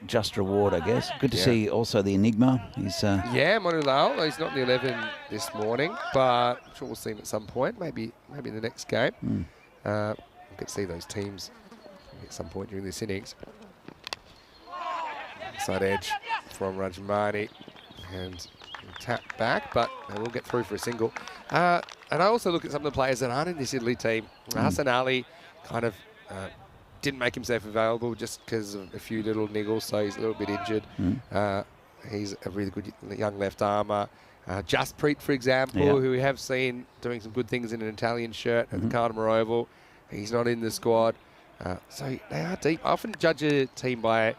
just reward, I guess. Good to see also the Enigma. He's Manu Lal, he's not in the 11 this morning, but I'm sure we'll see him at some point, maybe in the next game. We'll get to see those teams at some point during this innings. Side edge from Rajmani, and tap back, but they will get through for a single. And I also look at some of the players that aren't in this Italy team. Hassan Ali kind of didn't make himself available just because of a few little niggles, so he's a little bit injured. He's a really good young left armour. Justpreet, for example, who we have seen doing some good things in an Italian shirt at the Cardamom Oval. He's not in the squad. So they are deep. I often judge a team by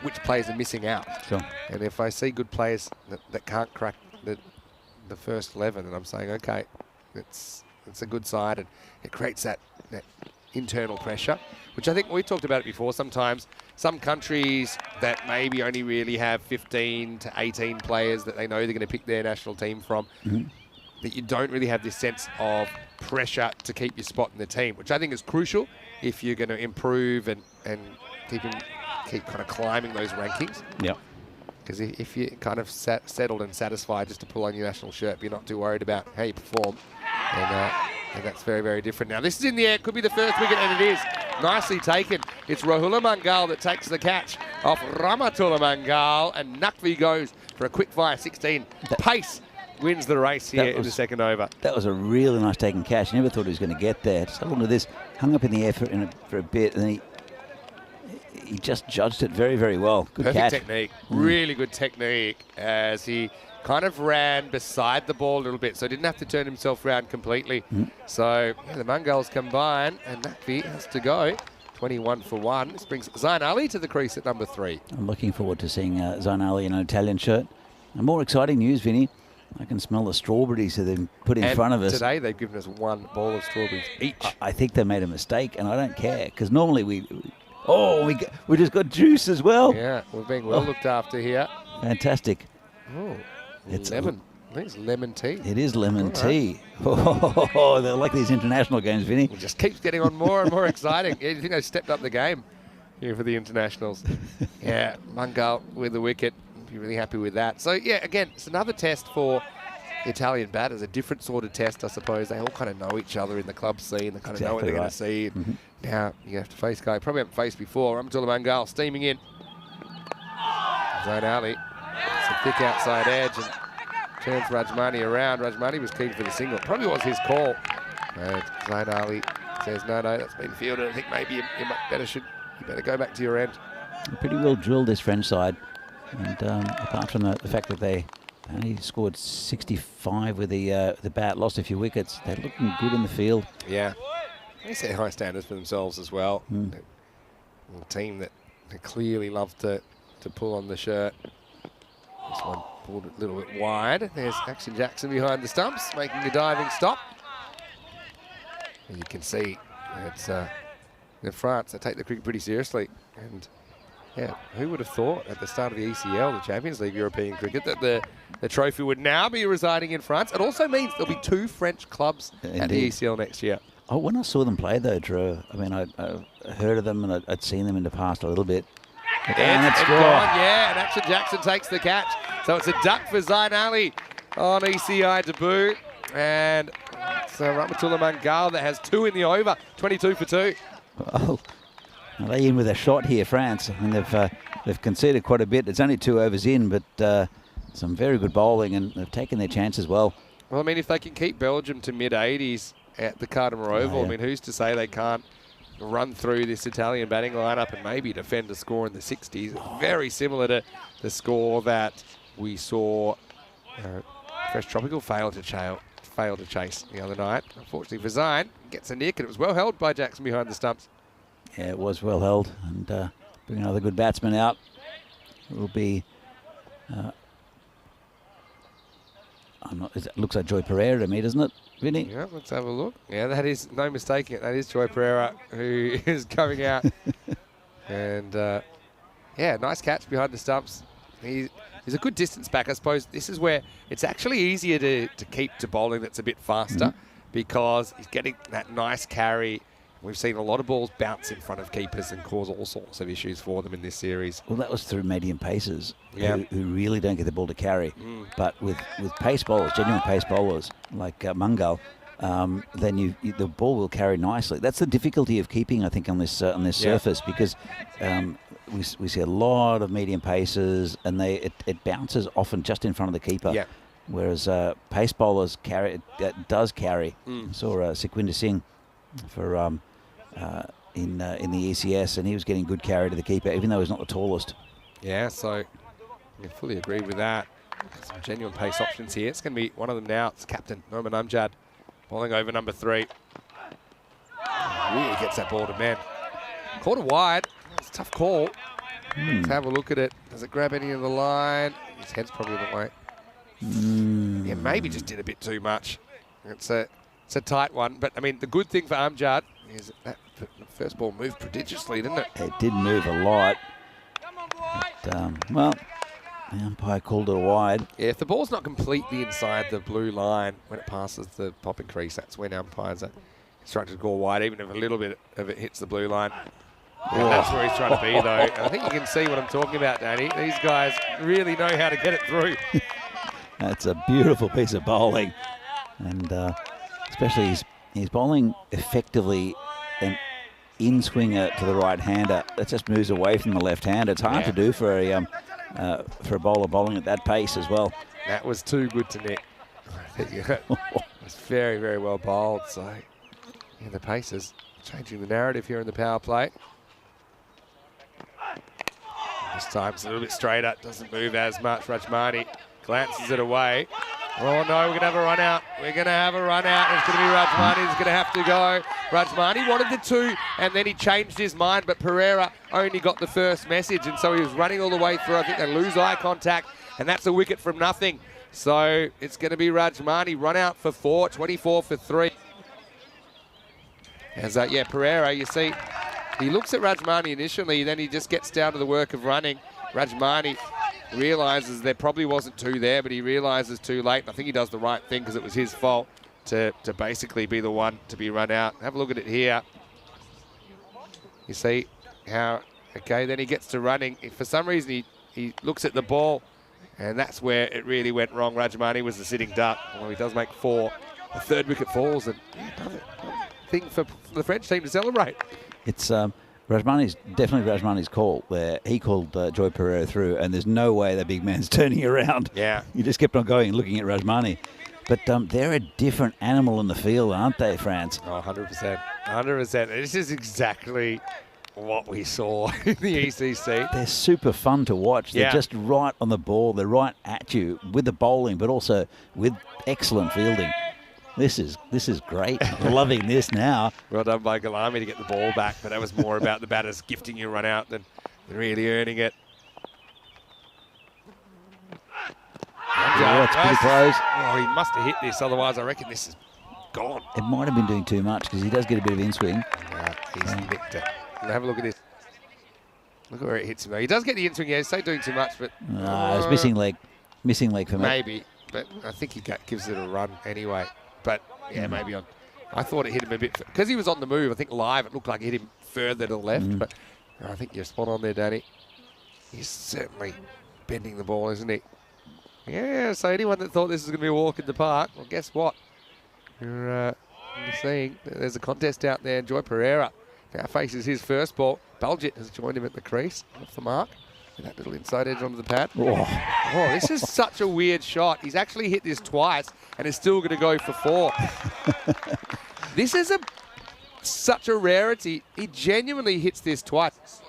which players are missing out. Sure. And if I see good players that can't crack the first 11, then I'm saying, okay, it's a good side, and it creates that internal pressure, which I think we talked about it before. Sometimes some countries that maybe only really have 15 to 18 players that they know they're going to pick their national team from, that you don't really have this sense of pressure to keep your spot in the team, which I think is crucial if you're going to improve and keep kind of climbing those rankings. Yeah. Because if you're kind of settled and satisfied just to pull on your national shirt, but you're not too worried about how you perform, and that's very, very different. Now, this is in the air. Could be the first wicket, and it is. Nicely taken. It's Rahula Mangal that takes the catch off Rahmatullah Mangal, and Naqvi goes for a quick fire 16. Pace wins the race here in the second over. That was a really nice taking catch. Never thought he was going to get there. Just look at this. Hung up in the air for a bit, and then he just judged it very, very well. Good Perfect catch. technique. Really good technique as he kind of ran beside the ball a little bit, so didn't have to turn himself around completely. So yeah, the Mungals combine, and Nakvi has to go. 21 for 1. This brings Zain Ali to the crease at number 3. I'm looking forward to seeing Zain Ali in an Italian shirt. And more exciting news, Vinny. I can smell the strawberries that they've put in front of us. Today they've given us 1 bowl of strawberries each. I think they made a mistake, and I don't care, because normally we just got juice as well. Yeah, we're being well looked after here. Fantastic. Oh, It's lemon. I think it's lemon tea. It is lemon tea. Oh, they're like these international games, Vinny. It just keeps getting on more and more exciting. Yeah, you think they've stepped up the game here for the internationals. Yeah, Mungal with the wicket. Be really happy with that. So, yeah, again, it's another test for the Italian batters, a different sort of test, I suppose. They all kind of know each other in the club scene. They kind of know what they're going to see. Now, you have to face a guy you probably haven't faced before. Rahmatullah Mungal steaming in. Zain Ali. It's a thick outside edge and turns Rajmani around. Rajmani was keen for the single. Probably was his call. Zain Ali says, no, that's been fielded. I think maybe you better go back to your end. Pretty well drilled, this French side. And apart from the fact that they only scored 65 with the bat, lost a few wickets, they're looking good in the field. Yeah. They set high standards for themselves as well. A team that clearly love to pull on the shirt. This one pulled a little bit wide. There's Action Jackson behind the stumps, making a diving stop. And you can see it's in France, they take the cricket pretty seriously. And yeah, who would have thought at the start of the ECL, the Champions League European cricket, that the trophy would now be residing in France? It also means there'll be 2 French clubs at the ECL next year. Oh, when I saw them play though, Drew, I mean, I heard of them and I'd seen them in the past a little bit. And Action Jackson takes the catch. So it's a duck for Zain Ali on ECI debut. And it's Rahmatullah Mungal that has 2 in the over, 22 for 2. Oh, are they in with a shot here, France? I mean, they've conceded quite a bit. It's only 2 overs in, but some very good bowling, and they've taken their chance as well. Well, I mean, if they can keep Belgium to mid-80s at the Cardimer Oval, I mean, who's to say they can't run through this Italian batting lineup and maybe defend a score in the 60s? Very similar to the score that we saw Fresh Tropical fail to chase the other night. Unfortunately for Zain, gets a nick, and it was well held by Jackson behind the stumps. Yeah, it was well held, and bring another good batsman out. It will be. It looks like Joy Pereira to me, doesn't it, Vinny? Yeah, let's have a look. Yeah, that is, no mistaking it, that is Joy Pereira who is coming out. And yeah, nice catch behind the stumps. He's a good distance back. I suppose this is where it's actually easier to keep to bowling that's a bit faster because he's getting that nice carry. We've seen a lot of balls bounce in front of keepers and cause all sorts of issues for them in this series. Well, that was through medium pacers who really don't get the ball to carry. But with pace bowlers, genuine pace bowlers like Mungal, then the ball will carry nicely. That's the difficulty of keeping, I think, on this surface, because we see a lot of medium paces, and it bounces often just in front of the keeper. Whereas pace bowlers does carry. Saw Sukhwinder Singh for in the ECS, and he was getting good carry to the keeper, even though he's not the tallest. Yeah, so I fully agree with that. Some genuine pace options here. It's going to be one of them now. It's captain Norman Amjad bowling over number 3. Really gets that ball to men. Caught it wide. It's a tough call. Let's have a look at it. Does it grab any of the line? His head's probably the way. Yeah, maybe just did a bit too much. It's a tight one, but I mean, the good thing for Amjad is that first ball moved prodigiously, didn't it? It did move a lot. But, well, the umpire called it wide. Yeah, if the ball's not completely inside the blue line when it passes the popping crease, that's when umpires are instructed to go wide, even if a little bit of it hits the blue line. And that's where he's trying to be, though. And I think you can see what I'm talking about, Danny. These guys really know how to get it through. That's a beautiful piece of bowling. And especially he's bowling effectively an in-swinger to the right-hander. That just moves away from the left-hander. It's hard to do for a bowler bowling at that pace as well. That was too good to nick. It's very, very well bowled. So, yeah, the pace is changing the narrative here in the power play. This time it's a little bit straighter, doesn't move as much. Rajmani glances it away. Oh no, we're going to have a run out. We're going to have a run out. It's going to be Rajmani who's going to have to go. Rajmani wanted the 2 and then he changed his mind, but Pereira only got the first message, and so he was running all the way through. I think they lose eye contact, and that's a wicket from nothing. So it's going to be Rajmani run out for 4, 24 for 3. As yeah, Pereira, you see, he looks at Rajmani initially, then he just gets down to the work of running. Rajmani realises there probably wasn't 2 there, but he realises too late. I think he does the right thing because it was his fault to basically be the one to be run out. Have a look at it here. You see how, okay, then he gets to running. For some reason, he looks at the ball, and that's where it really went wrong. Rajmani was the sitting duck. Well, he does make 4. The 3rd wicket falls, and another thing for the French team to celebrate. It's definitely Rajmani's call there. He called Joy Pereira through, and there's no way that big man's turning around. Yeah. He just kept on going and looking at Rajmani. But they're a different animal in the field, aren't they, France? Oh, 100%. 100%. This is exactly what we saw in the ECC. They're super fun to watch. They're just right on the ball. They're right at you with the bowling, but also with excellent fielding. This is great. Loving this now. Well done by Galami to get the ball back, but that was more about the batters gifting you a run out than really earning it. Yeah, it's pretty close. Oh, he must have hit this, otherwise I reckon this is gone. It might have been doing too much because he does get a bit of in-swing. He's nicked it. Have a look at this. Look at where it hits him though. He does get the in-swing, yeah, he's not doing too much, but... it's missing leg for me. Maybe, but I think he gives it a run anyway. But, yeah, maybe on... I thought it hit him a bit... Because he was on the move, I think live, it looked like it hit him further to the left. But I think you're spot on there, Danny. He's certainly bending the ball, isn't he? Yeah, so anyone that thought this was going to be a walk in the park, well, guess what? You're seeing there's a contest out there. Joy Pereira now faces his first ball. Baljeet has joined him at the crease, off the mark. And that little inside edge onto the pad. Oh, this is such a weird shot. He's actually hit this twice and is still going to go for 4. This is such a rarity. He genuinely hits this twice.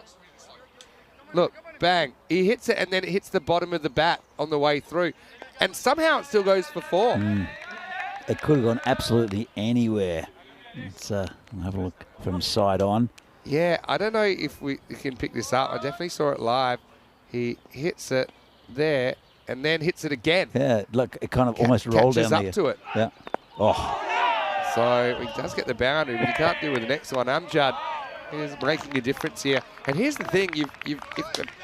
Look, bang. He hits it and then it hits the bottom of the bat on the way through. And somehow it still goes for 4. It could have gone absolutely anywhere. Let's have a look from side on. Yeah, I don't know if we can pick this up. I definitely saw it live. He hits it there and then hits it again. Yeah, look, it kind of almost rolled down there. Catches up to it. Yeah. Oh. So he does get the boundary, but he can't do with the next one. Amjad is making a difference here. And here's the thing: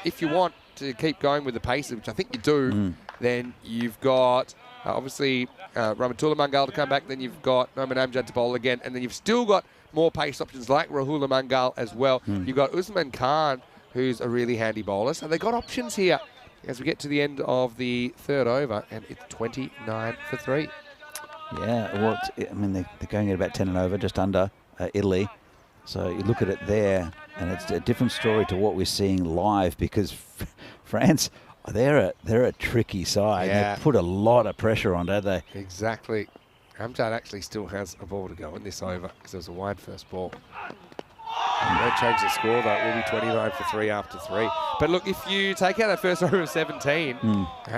if you want to keep going with the pace, which I think you do, then you've got obviously Rahmatullah Mangal to come back. Then you've got Noman Amjad to bowl again, and then you've still got more pace options like Rahul Mangal as well. You've got Usman Khan, who's a really handy bowler. So they've got options here as we get to the end of the 3rd over, and it's 29 for 3. Yeah, well, I mean, they're going at about 10 and over, just under Italy. So you look at it there, and it's a different story to what we're seeing live because France, they're a tricky side. Yeah. They put a lot of pressure on, don't they? Exactly. Amjad actually still has a ball to go in this over because there was a wide first ball. Won't change the score though. It will be 29 for 3 after 3. But look, if you take out that first over of 17,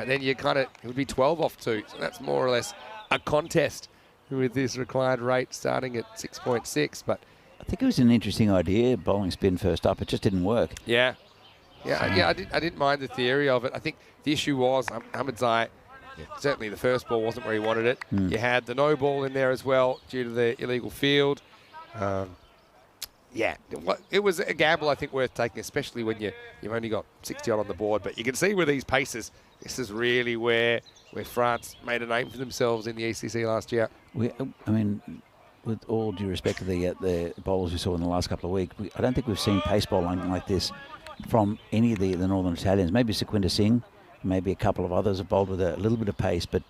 then you it would be 12 off 2. So that's more or less a contest with this required rate starting at 6.6. But I think it was an interesting idea, bowling spin first up. It just didn't work. Yeah. I didn't mind the theory of it. I think the issue was Ahmedzai, certainly the first ball wasn't where he wanted it. You had the no ball in there as well due to the illegal field. It was a gamble I think worth taking, especially when you've only got 60 on the board. But you can see with these paces, this is really where France made a name for themselves in the ECC last year. I mean, with all due respect to the bowlers we saw in the last couple of weeks, I don't think we've seen pace bowling like this from any of the Northern Italians. Maybe Sequinder Singh, maybe a couple of others have bowled with a little bit of pace, but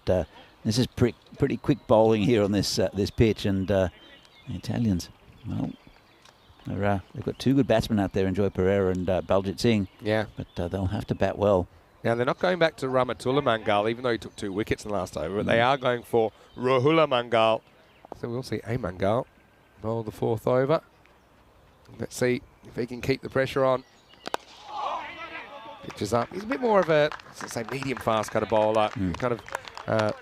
this is pretty quick bowling here on this pitch. And the Italians, well, they've got 2 good batsmen out there in Joy Pereira and Baljeet Singh. Yeah. But they'll have to bat well Now, they're not going back to Ramatula Mangal, even though he took 2 wickets in the last over, but they are going for Rahula Mangal. So we'll see a Mangal bowl the 4th over. Let's see if he can keep the pressure on. Pitches up. He's a bit more of a, let's say, medium-fast kind of bowler. Kind of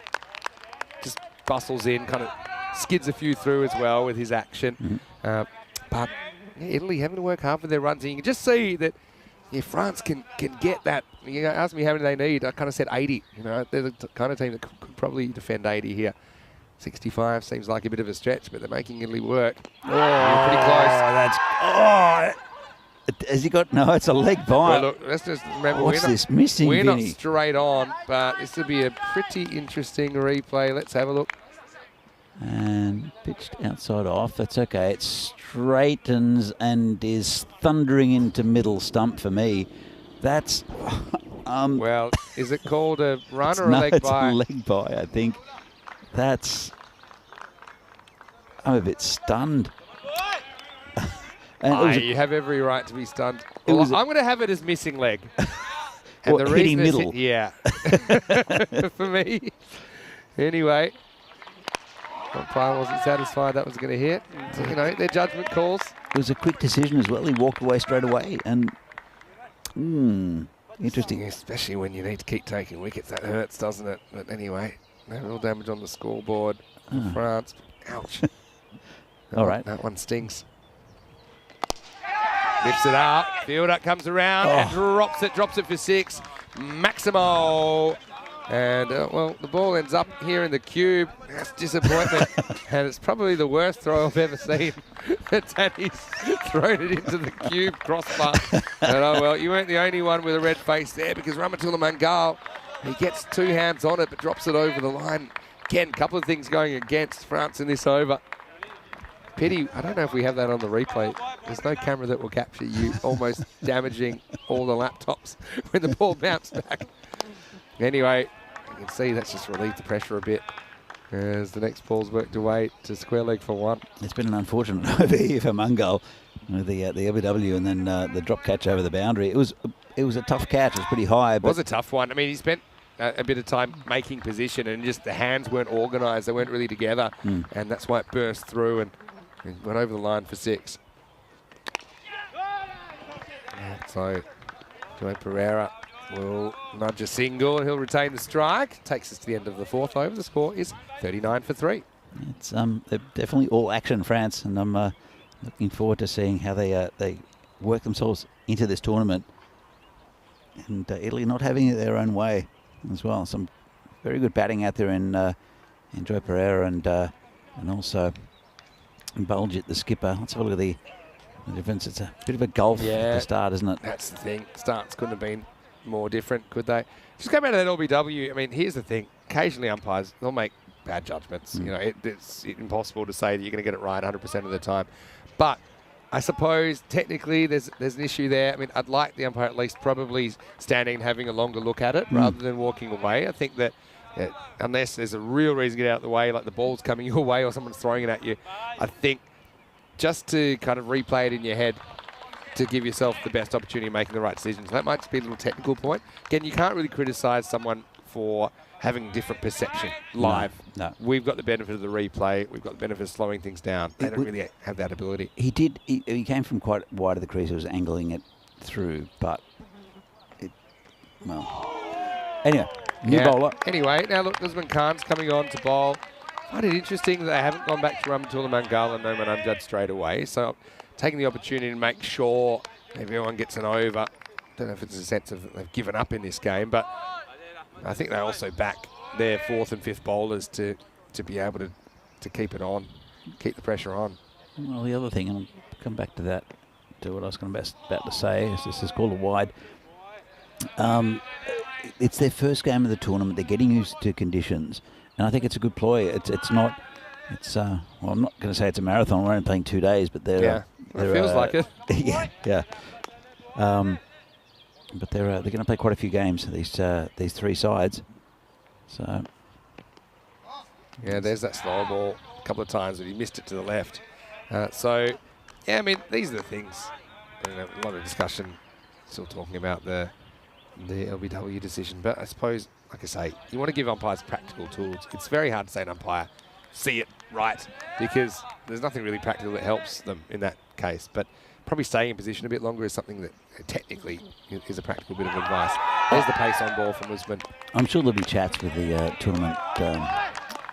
just bustles in, kind of skids a few through as well with his action. But yeah, Italy having to work hard for their runs. And you can just see that if France can get that, you know, ask me how many they need. I kind of said 80. You know, they're the kind of team that could probably defend 80 here. 65 seems like a bit of a stretch, but they're making Italy work. Oh, pretty close. Has he got? No, it's a leg bite. Well, look, let's just remember, What's this missing, we're not Vinny? straight on, but this will be a pretty interesting replay. Let's have a look. And pitched outside off. That's okay. It straightens and is thundering into middle stump for me. That's Well, is it called a run or a no, leg it's bye? a leg bye, I think. I'm a bit stunned. And You have every right to be stunned. It Well, was I'm going to have it as missing leg. And What, hitting it's middle? yeah. For me. Anyway. Umpire wasn't satisfied that was going to hit. And, you know, their judgment calls. it was a quick decision as well. He walked away straight away. And interesting. Especially when you need to keep taking wickets. That hurts, doesn't it? But anyway, no real damage on the scoreboard for France. Ouch. All right. That one stings. Lifts it up. Fielder comes around and drops it for 6. Maximo. And, well, the ball ends up here in the cube. That's disappointment. And it's probably the worst throw I've ever seen. Danny's thrown it into the cube crossbar. And, oh, well, you weren't the only one with a red face there because Ramatula Mangal, he gets 2 hands on it but drops it over the line. Again, a couple of things going against France in this over. Pity, I don't know if we have that on the replay. There's no camera that will capture you almost damaging all the laptops when the ball bounced back. Anyway, you can see that's just relieved the pressure a bit as the next ball's worked away to square leg for 1. It's been an unfortunate over here for Mangal with the LBW and then the drop catch over the boundary. It was a tough catch. It was pretty high. It was a tough one. I mean, he spent a bit of time making position and just the hands weren't organised. They weren't really together. And that's why it burst through and went over the line for 6. So, Joe Pereira will nudge a single and he'll retain the strike. Takes us to the end of the 4th over. The score is 39 for 3. It's they're definitely all action, France, and I'm looking forward to seeing how they work themselves into this tournament. And Italy not having it their own way as well. Some very good batting out there in Joe Pereira and also Bulgit, the skipper. Let's have a look at the difference. It's a bit of a gulf at the start, isn't it? That's the thing. Starts couldn't have been more different, could they? Just go back to that LBW. I mean, here's the thing. Occasionally umpires, they'll make bad judgments. You know, it's impossible to say that you're going to get it right 100% of the time. But I suppose technically there's an issue there. I mean, I'd like the umpire at least probably standing and having a longer look at it rather than walking away. I think that unless there's a real reason to get out of the way, like the ball's coming your way or someone's throwing it at you, I think just to kind of replay it in your head to give yourself the best opportunity of making the right decisions. That might just be a little technical point. Again, you can't really criticise someone for having different perception live. No. We've got the benefit of the replay. We've got the benefit of slowing things down. They don't really have that ability. He did. He came from quite wide of the crease. He was angling it through, but anyway, new bowler. Anyway, now look, Usman Khan's coming on to bowl. I find it interesting that they haven't gone back to Ramatula Mangal and Noman Amjad straight away. So taking the opportunity to make sure everyone gets an over. Don't know if it's a sense of that they've given up in this game, but I think they also back their 4th and 5th bowlers to be able to keep it on, keep the pressure on. Well, the other thing, and I'll come back to that, to what I was about to say, is this is called a wide. It's their first game of the tournament. They're getting used to conditions, and I think it's a good ploy. It's not. Well, I'm not going to say it's a marathon. We're only playing 2 days, but they're. It feels like it. yeah. But they're going to play quite a few games. These 3 sides. So. Yeah, there's that slow ball a couple of times, but he missed it to the left. So, yeah, I mean, these are the things. You know, a lot of discussion still talking about the the LBW decision. But I suppose, like I say, you want to give umpires practical tools. It's very hard to say an umpire, see it right, because there's nothing really practical that helps them in that case. But probably staying in position a bit longer is something that technically is a practical bit of advice. There's the pace on ball from Lisbon. I'm sure there'll be chats with the tournament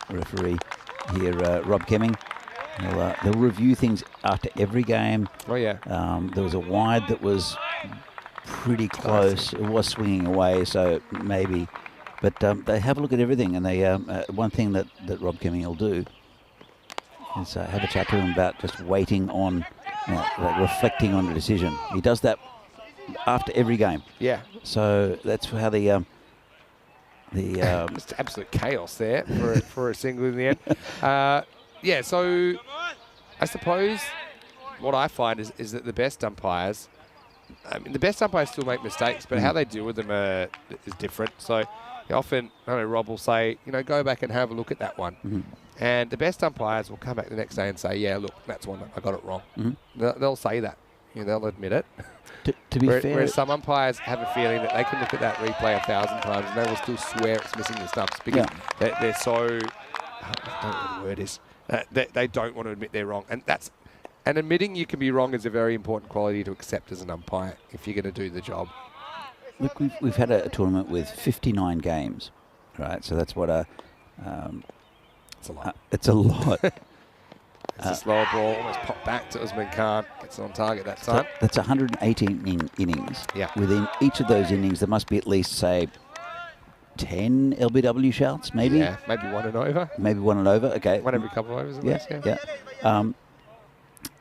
referee here, Rob Kemming. They'll review things after every game. Oh, yeah. There was a wide that was pretty close. It was swinging away, so maybe. But they have a look at everything, and they one thing that Rob Kemming will do is have a chat to him about just waiting on, like reflecting on the decision. He does that after every game. Yeah. So that's how the just absolute chaos there for a single in the end. Yeah, so I suppose what I find is that the best umpires, I mean, the best umpires still make mistakes, but how they deal with them is different. So often, I know Rob will say, go back and have a look at that one. And the best umpires will come back the next day and say, yeah, look, that's one, I got it wrong. They'll say that. They'll admit it. To be fair, whereas some umpires have a feeling that they can look at that replay 1,000 times and they will still swear it's missing the stumps because they're so, I don't know what the word is. They don't want to admit they're wrong. And admitting you can be wrong is a very important quality to accept as an umpire if you're going to do the job. Look, we've had a tournament with 59 games, right? So that's what it's a lot. It's a lot. It's a slower ball, almost popped back to Usman Khan. Gets on target that time. That's 118 innings. Yeah. Within each of those innings, there must be at least, say, 10 LBW shouts, maybe? Yeah, maybe one and over. Maybe one and over, okay. One every couple of overs at least, yeah.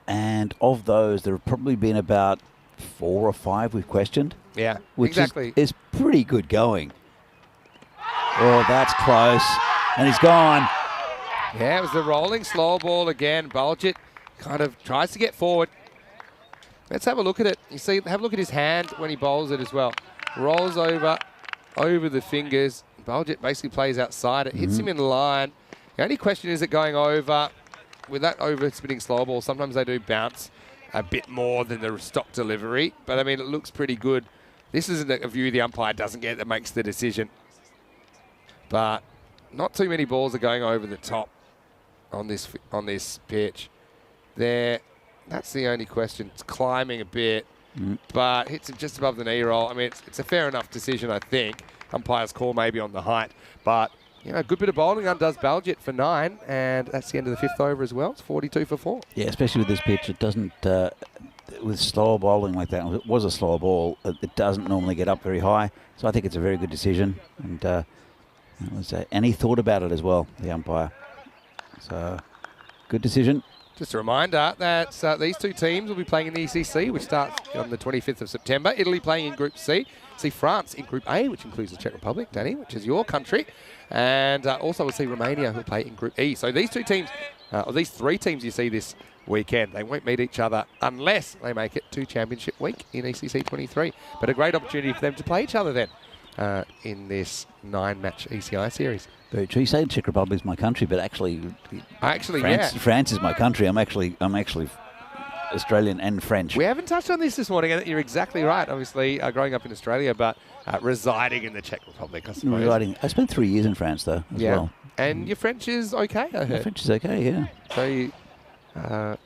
And of those, there have probably been about 4 or 5 we've questioned. Yeah, which exactly. is pretty good going. Oh, that's close. And he's gone. Yeah, it was the rolling slow ball again. Baljit kind of tries to get forward. Let's have a look at it. You see, have a look at his hand when he bowls it as well. Rolls over the fingers. Baljit basically plays outside. It hits him in line. The only question is it going over. With that over-spinning slow ball, sometimes they do bounce a bit more than the stock delivery. But, I mean, it looks pretty good. This isn't a view the umpire doesn't get that makes the decision. But not too many balls are going over the top on this pitch. That's the only question. It's climbing a bit, but hits him just above the knee roll. I mean, it's a fair enough decision, I think. Umpire's call maybe on the height, but a good bit of bowling undoes Baljit for 9, and that's the end of the 5th over as well. It's 42 for 4. Yeah, especially with this pitch, it doesn't. With slower bowling like that, it was a slower ball. It doesn't normally get up very high, so I think it's a very good decision. And he thought about it as well, the umpire. So, good decision. Just a reminder that these two teams will be playing in the ECC, which starts on the 25th of September. Italy playing in Group C. See France in Group A, which includes the Czech Republic, Danny, which is your country. And also we'll see Romania, who play in Group E. So these two teams, or these 3 teams you see this weekend, they won't meet each other unless they make it to Championship Week in ECC 23. But a great opportunity for them to play each other then in this 9-match ECI series. Very true. You say Czech Republic is my country, but actually, France is my country. I'm actually Australian and French. We haven't touched on this morning, and you're exactly right. Obviously, growing up in Australia, but residing in the Czech Republic, I suppose. I spent 3 years in France, though, as well. And your French is okay, I heard. My French is okay, yeah. So you... I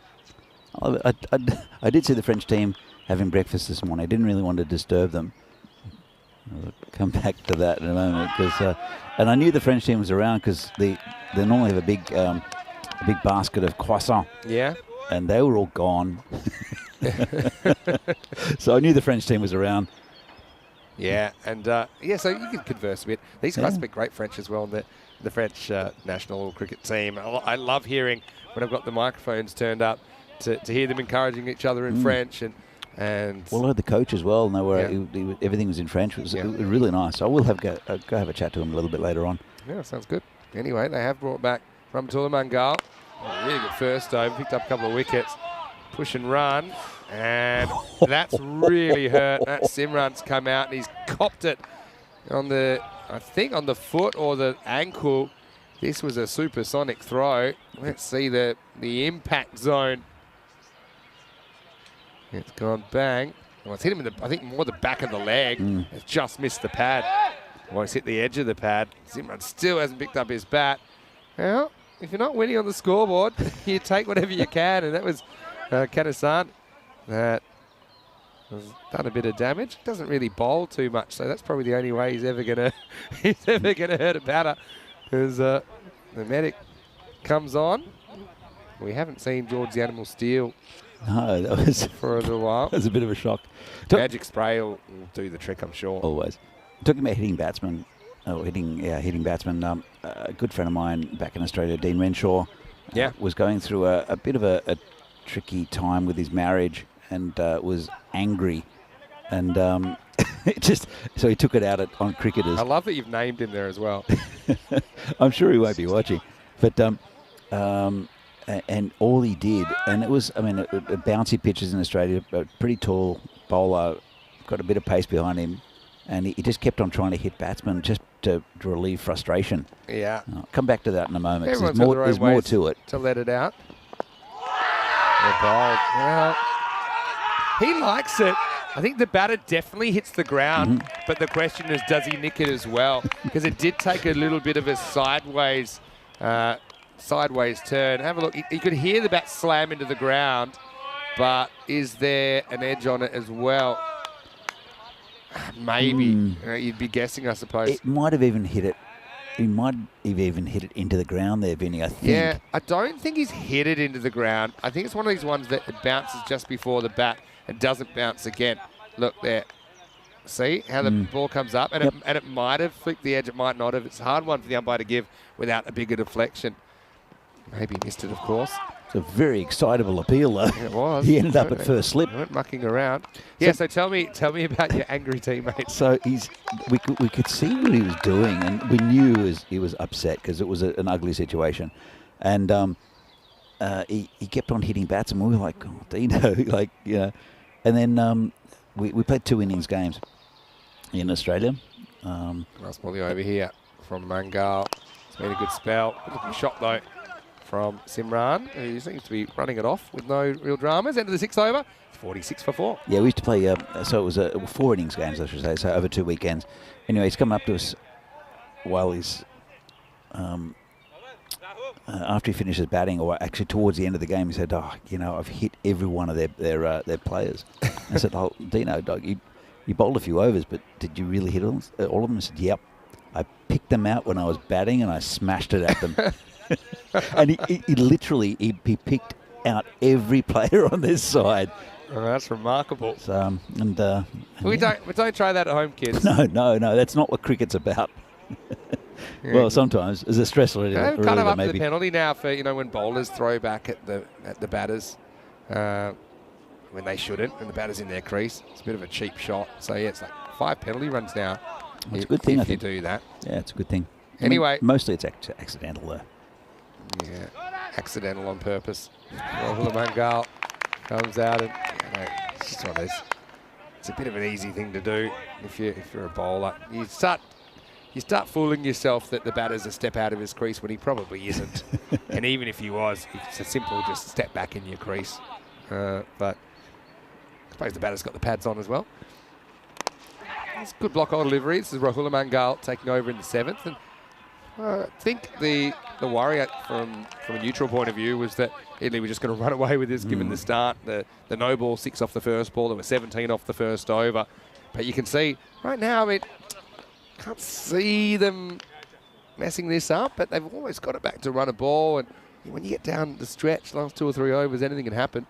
did see the French team having breakfast this morning. I didn't really want to disturb them. I'll come back to that in a moment, and I knew the French team was around because they normally have a big basket of croissants. Yeah. And they were all gone. So I knew the French team was around. Yeah, and so you can converse a bit. These guys speak great French as well. The French national cricket team. I love hearing when I've got the microphones turned up to hear them encouraging each other in French and. Well, I heard the coach as well, and they were everything was in French. It was really nice. I will go have a chat to him a little bit later on. Yeah, sounds good. Anyway, they have brought back from Mangal. Really good first over, picked up a couple of wickets, push and run, and that's really hurt. That Simran's come out and he's copped it on the foot or the ankle. This was a supersonic throw. Let's see the impact zone. It's gone bang. Well, it's hit him in the, I think more the back of the leg. It's just missed the pad. Well, it's hit the edge of the pad. Simran still hasn't picked up his bat. Well, if you're not winning on the scoreboard, you take whatever you can, and that was Kanasan that has done a bit of damage. Doesn't really bowl too much, so that's probably the only way he's ever gonna hurt a batter. Because the medic comes on. We haven't seen George the Animal Steel. No, that was for a little while. That was a bit of a shock. Magic spray will do the trick, I'm sure. Always. Talking about hitting batsmen, hitting batsmen. A good friend of mine back in Australia, Dean Renshaw, was going through a bit of a tricky time with his marriage and was angry, and so he took it out on cricketers. I love that you've named him there as well. I'm sure he won't be watching, but and all he did, and it was, I mean, bouncy pitches in Australia, a pretty tall bowler, got a bit of pace behind him, and he just kept on trying to hit batsmen just to relieve frustration. Yeah. I'll come back to that in a moment. Everyone's There's more to it. To let it out. The ball. Well, he likes it. I think the batter definitely hits the ground, but the question is, does he nick it as well? Because it did take a little bit of a sideways turn. Have a look. You could hear the bat slam into the ground, but is there an edge on it as well? Maybe. You'd be guessing, I suppose. It might have even hit it. He might have even hit it into the ground there, Vinny, I think. Yeah, I don't think he's hit it into the ground. I think it's one of these ones that it bounces just before the bat and doesn't bounce again. Look there. See how the ball comes up? And, it might have flicked the edge, it might not have. It's a hard one for the umpire to give without a bigger deflection. Maybe missed it, of course. It's a very excitable appeal, though. It was. He ended up at first slip. Went mucking around. Yeah, so tell me about your angry teammate. So we could see what he was doing, and we knew he was upset because it was an ugly situation. And he kept on hitting bats, and we were like, oh, Dino, like, yeah. And then we played 2 innings games in Australia. Nice ball over here from Mangal. It's been a good spell. Good looking shot, though, from Simran, who seems to be running it off with no real dramas. End of the 6th over, 46 for 4. Yeah, we used to play, so it was 4 innings games, I should say, so over 2 weekends. Anyway, he's come up to us while he's, after he finishes batting, or actually towards the end of the game, he said, oh, you know, I've hit every one of their players. I said, oh, Dino, dog, you bowled a few overs, but did you really hit all of them? I said, yep. I picked them out when I was batting and I smashed it at them. And he literally picked out every player on this side. Oh, that's remarkable. So, we don't try that at home, kids. No, that's not what cricket's about. Well, sometimes as a stress reliever. They've kind of up the penalty now for, you know, when bowlers throw back at the batters when they shouldn't, and the batter's in their crease. It's a bit of a cheap shot. So yeah, it's like 5 penalty runs now. It's a good thing, I think. If you do that. Yeah, it's a good thing. Anyway, I mean, mostly it's accidental though. Yeah, accidental on purpose. Rahul Mangal comes out, and it's just one of those. It's a bit of an easy thing to do if you're a bowler. You start fooling yourself that the batter's a step out of his crease when he probably isn't. And even if he was, it's a simple just step back in your crease. But I suppose the batter's got the pads on as well. It's good block on delivery. This is Rahul Mangal taking over in the 7th. And I think the worry from a neutral point of view was that Italy were just going to run away with this given the start. The no ball, 6 off the first ball. There were 17 off the first over. But you can see right now, I mean, can't see them messing this up, but they've always got it back to run a ball. And when you get down the stretch, last 2 or 3 overs, anything can happen.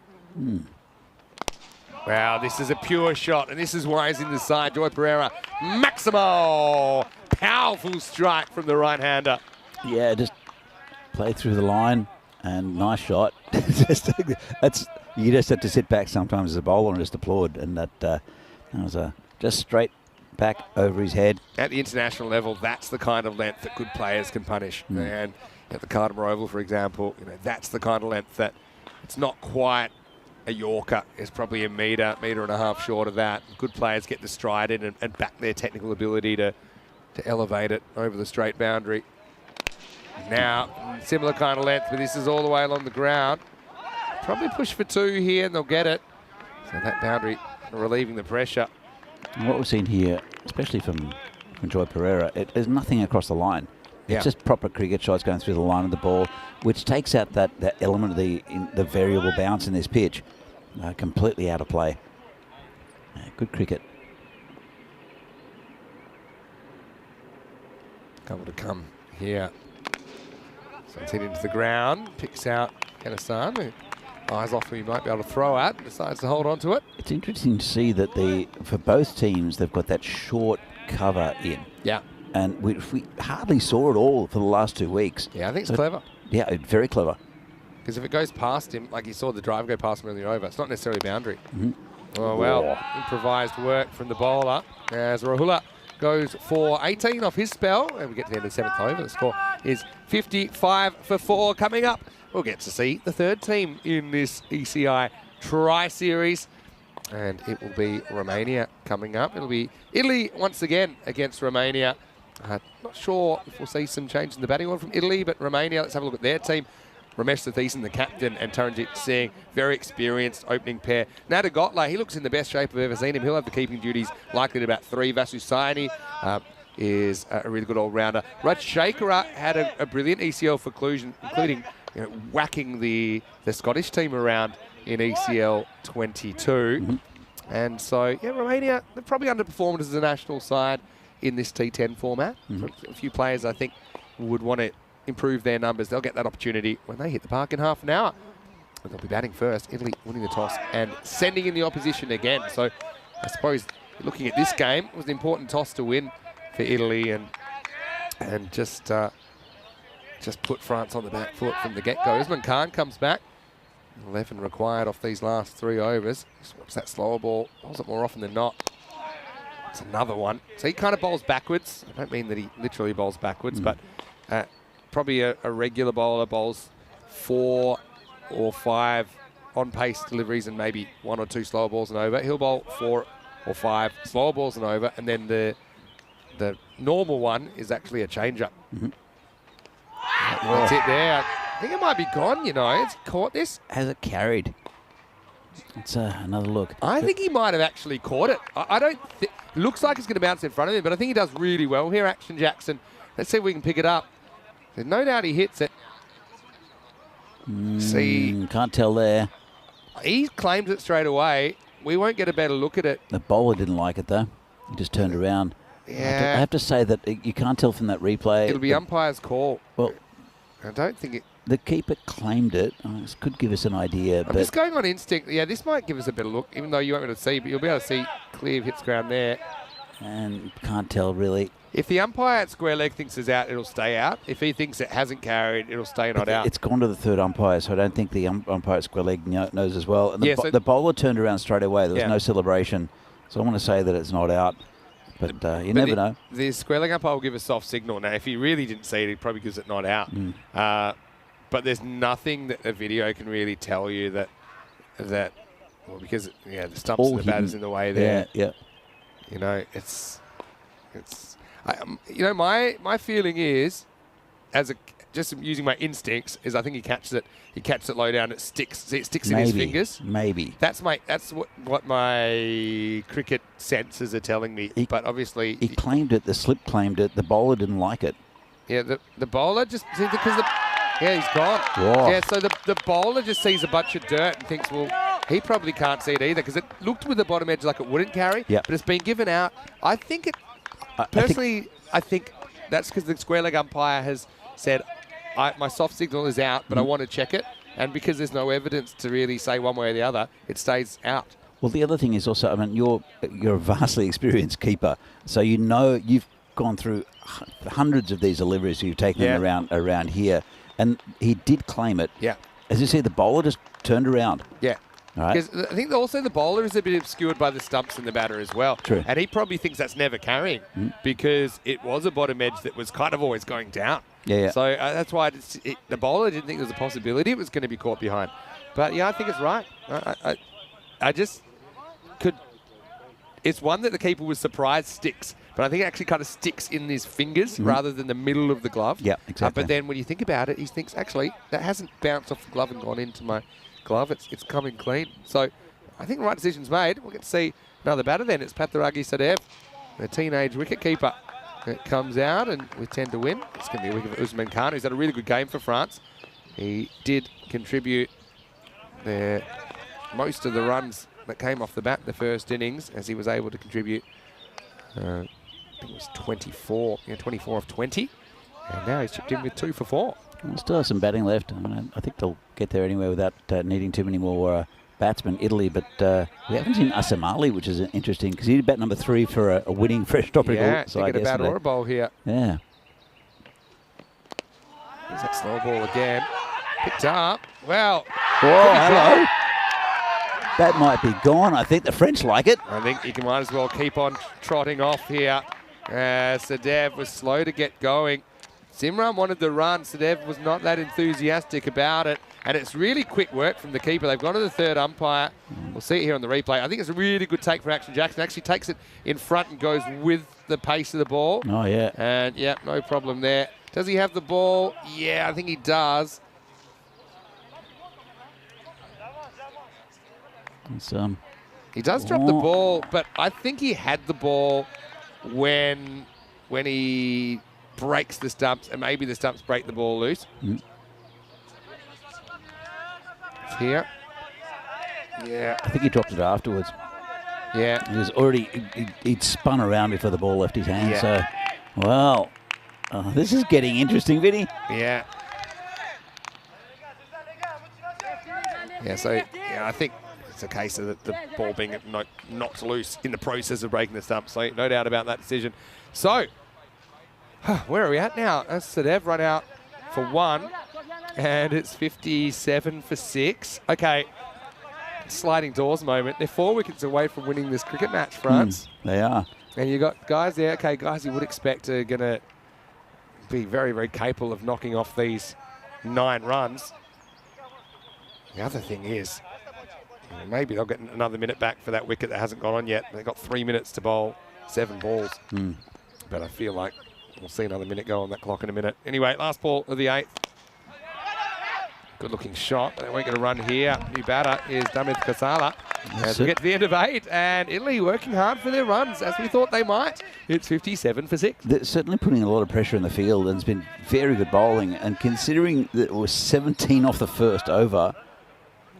Wow, this is a pure shot, and this is why he's in the side. Joy Pereira, Maximo! Powerful strike from the right-hander. Yeah, just play through the line, and nice shot. You just have to sit back sometimes as a bowler and just applaud, and that was just straight back over his head. At the international level, that's the kind of length that good players can punish. And at the Carter Oval, for example, that's the kind of length that it's not quite a Yorker. It's probably a metre and a half short of that. Good players get the stride in and back their technical ability to elevate it over the straight boundary. Now, similar kind of length, but this is all the way along the ground. Probably push for 2 here and they'll get it. So that boundary relieving the pressure. And what we've seen here, especially from Joy Pereira, there's nothing across the line. It's just proper cricket shots going through the line of the ball, which takes out that element of the variable bounce in this pitch. Completely out of play. Good cricket. Couple to come here. So it's hit into the ground, picks out Kanasan. Eyes off who he might be able to throw at, decides to hold on to it. It's interesting to see that for both teams, they've got that short cover in. Yeah. And we hardly saw it all for the last 2 weeks. Yeah, I think it's clever. Yeah, very clever. Because if it goes past him, like you saw the drive go past him earlier over, it's not necessarily boundary. Oh, well, improvised work from the bowler as Rahula goes for 18 off his spell. And we get to the end of the 7th over. The score is 55 for 4 coming up. We'll get to see the third team in this ECI Tri-Series. And it will be Romania coming up. It'll be Italy once again against Romania. Not sure if we'll see some change in the batting order from Italy, but Romania, let's have a look at their team. Ramesh Satheesan, the captain, and Taranjit Singh, very experienced opening pair. Nada Gotla, he looks in the best shape I've ever seen him. He'll have the keeping duties likely to about 3. Vasu Saini is a really good all-rounder. Raj Shekhara had a brilliant ECL for inclusion, including whacking the Scottish team around in ECL 22. And so, yeah, Romania, they're probably underperformed as a national side in this T10 format. A few players, I think, would want to improve their numbers. They'll get that opportunity when they hit the park in half an hour. And they'll be batting first. Italy winning the toss and sending in the opposition again. So I suppose looking at this game, it was an important toss to win for Italy and just put France on the back foot from the get-go. Usman Khan comes back. 11 required off these last 3 overs. Swaps that slower ball. Bowls it more often than not. It's another one. So he kind of bowls backwards. I don't mean that he literally bowls backwards, but probably a regular bowler bowls 4 or 5 on-pace deliveries and maybe 1 or 2 slower balls and over. He'll bowl 4 or 5 slower balls and over, and then the normal one is actually a change-up. That's it there. I think it might be gone, It's caught this. Has it carried? It's another look. I think he might have actually caught it. I don't think... Looks like it's going to bounce in front of him, but I think he does really well here, Action Jackson. Let's see if we can pick it up. There's no doubt he hits it. See, can't tell there. He claims it straight away. We won't get a better look at it. The bowler didn't like it, though. He just turned around. Yeah. I have to say that you can't tell from that replay. It'll be umpire's call. Well, I don't think it... The keeper claimed it. This could give us an idea. I'm just going on instinct. Yeah, this might give us a better look, even though you won't be able to see, but you'll be able to see clear hits ground there. And can't tell, really. If the umpire at square leg thinks it's out, it'll stay out. If he thinks it hasn't carried, it'll stay not out. It's gone to the third umpire, so I don't think the umpire at square leg knows as well. And the bowler turned around straight away. There was no celebration. So I want to say that it's not out. But you never know. The square leg umpire will give a soft signal. Now, if he really didn't see it, he probably gives it not out. But there's nothing that a video can really tell you that well, because the stumps and the batter's in the way there. Yeah. It's my feeling is, just using my instincts, is I think he catches it low down. It sticks in his fingers. Maybe that's what my cricket senses are telling me. But obviously he claimed it. The slip claimed it. The bowler didn't like it. Yeah, the bowler just because he's gone. Whoa. Yeah, so the bowler just sees a bunch of dirt and thinks, well, he probably can't see it either because it looked with the bottom edge like it wouldn't carry. Yep. But it's been given out. I think it. Personally, I think that's because the square leg umpire has said, my soft signal is out, but I want to check it. And because there's no evidence to really say one way or the other, it stays out. Well, the other thing is also, I mean, you're a vastly experienced keeper, so you've gone through hundreds of these deliveries. You've taken them around here, and he did claim it. Yeah. As you see, the bowler just turned around. Yeah. Right. Because I think also the bowler is a bit obscured by the stumps and the batter as well. True. And he probably thinks that's never carrying because it was a bottom edge that was kind of always going down. Yeah. So that's why the bowler didn't think there was a possibility it was going to be caught behind. But yeah, I think it's right. I just could. It's one that the keeper was surprised sticks, but I think it actually kind of sticks in his fingers rather than the middle of the glove. Yeah, exactly. But then when you think about it, he thinks actually that hasn't bounced off the glove and gone into my glove. It's coming clean. So I think the right decision's made. We'll get to see another batter then. It's Patharagi Sadev, the teenage wicketkeeper. It comes out and with 10 to win. It's going to be a wicket for Usman Khan, who's had a really good game for France. He did contribute most of the runs that came off the bat in the first innings, as he was able to contribute, I think it was 24 of 20. And now he's chipped in with 2 for 4. We'll still have some batting left. I mean, I think they'll get there anyway without needing too many more batsmen, Italy. But we haven't seen Asam Ali, which is interesting, because he did bat number 3 for a winning Fresh Tropical side yesterday. Yeah, get a bat or a bowl here. Yeah. Here's that slow ball again. Picked up. Well. Whoa, hello. That might be gone. I think the French like it. I think you might as well keep on trotting off here. Sadev was slow to get going. Simran wanted the run. Sadev was not that enthusiastic about it. And it's really quick work from the keeper. They've gone to the third umpire. We'll see it here on the replay. I think it's a really good take for Action Jackson. Actually takes it in front and goes with the pace of the ball. Oh, yeah. And, yeah, no problem there. Does he have the ball? Yeah, I think he does. He does drop the ball, but I think he had the ball when he breaks the stumps, and maybe the stumps break the ball loose. It's here. Yeah. I think he dropped it afterwards. Yeah. He was already, he'd spun around before the ball left his hand. Yeah. So, well, this is getting interesting, Vinny. Yeah. Yeah, so yeah, I think it's a case of the ball being knocked loose in the process of breaking the stump. So no doubt about that decision. So, where are we at now? Sadev run out for 1, and it's 57 for 6. Okay, sliding doors moment. They're 4 wickets away from winning this cricket match, France. They are. And you got guys there. Okay, guys you would expect are going to be very, very capable of knocking off these 9 runs. The other thing is, maybe they'll get another minute back for that wicket that hasn't gone on yet. They've got 3 minutes to bowl 7 balls. But I feel like we'll see another minute go on that clock in a minute. Anyway, last ball of the 8th. Good looking shot. They won't get a run here. New batter is Damit Kasala. As we get to the end of 8, and Italy working hard for their runs, as we thought they might. It's 57 for 6. They're certainly putting a lot of pressure in the field, and it's been very good bowling. And considering that it was 17 off the first over,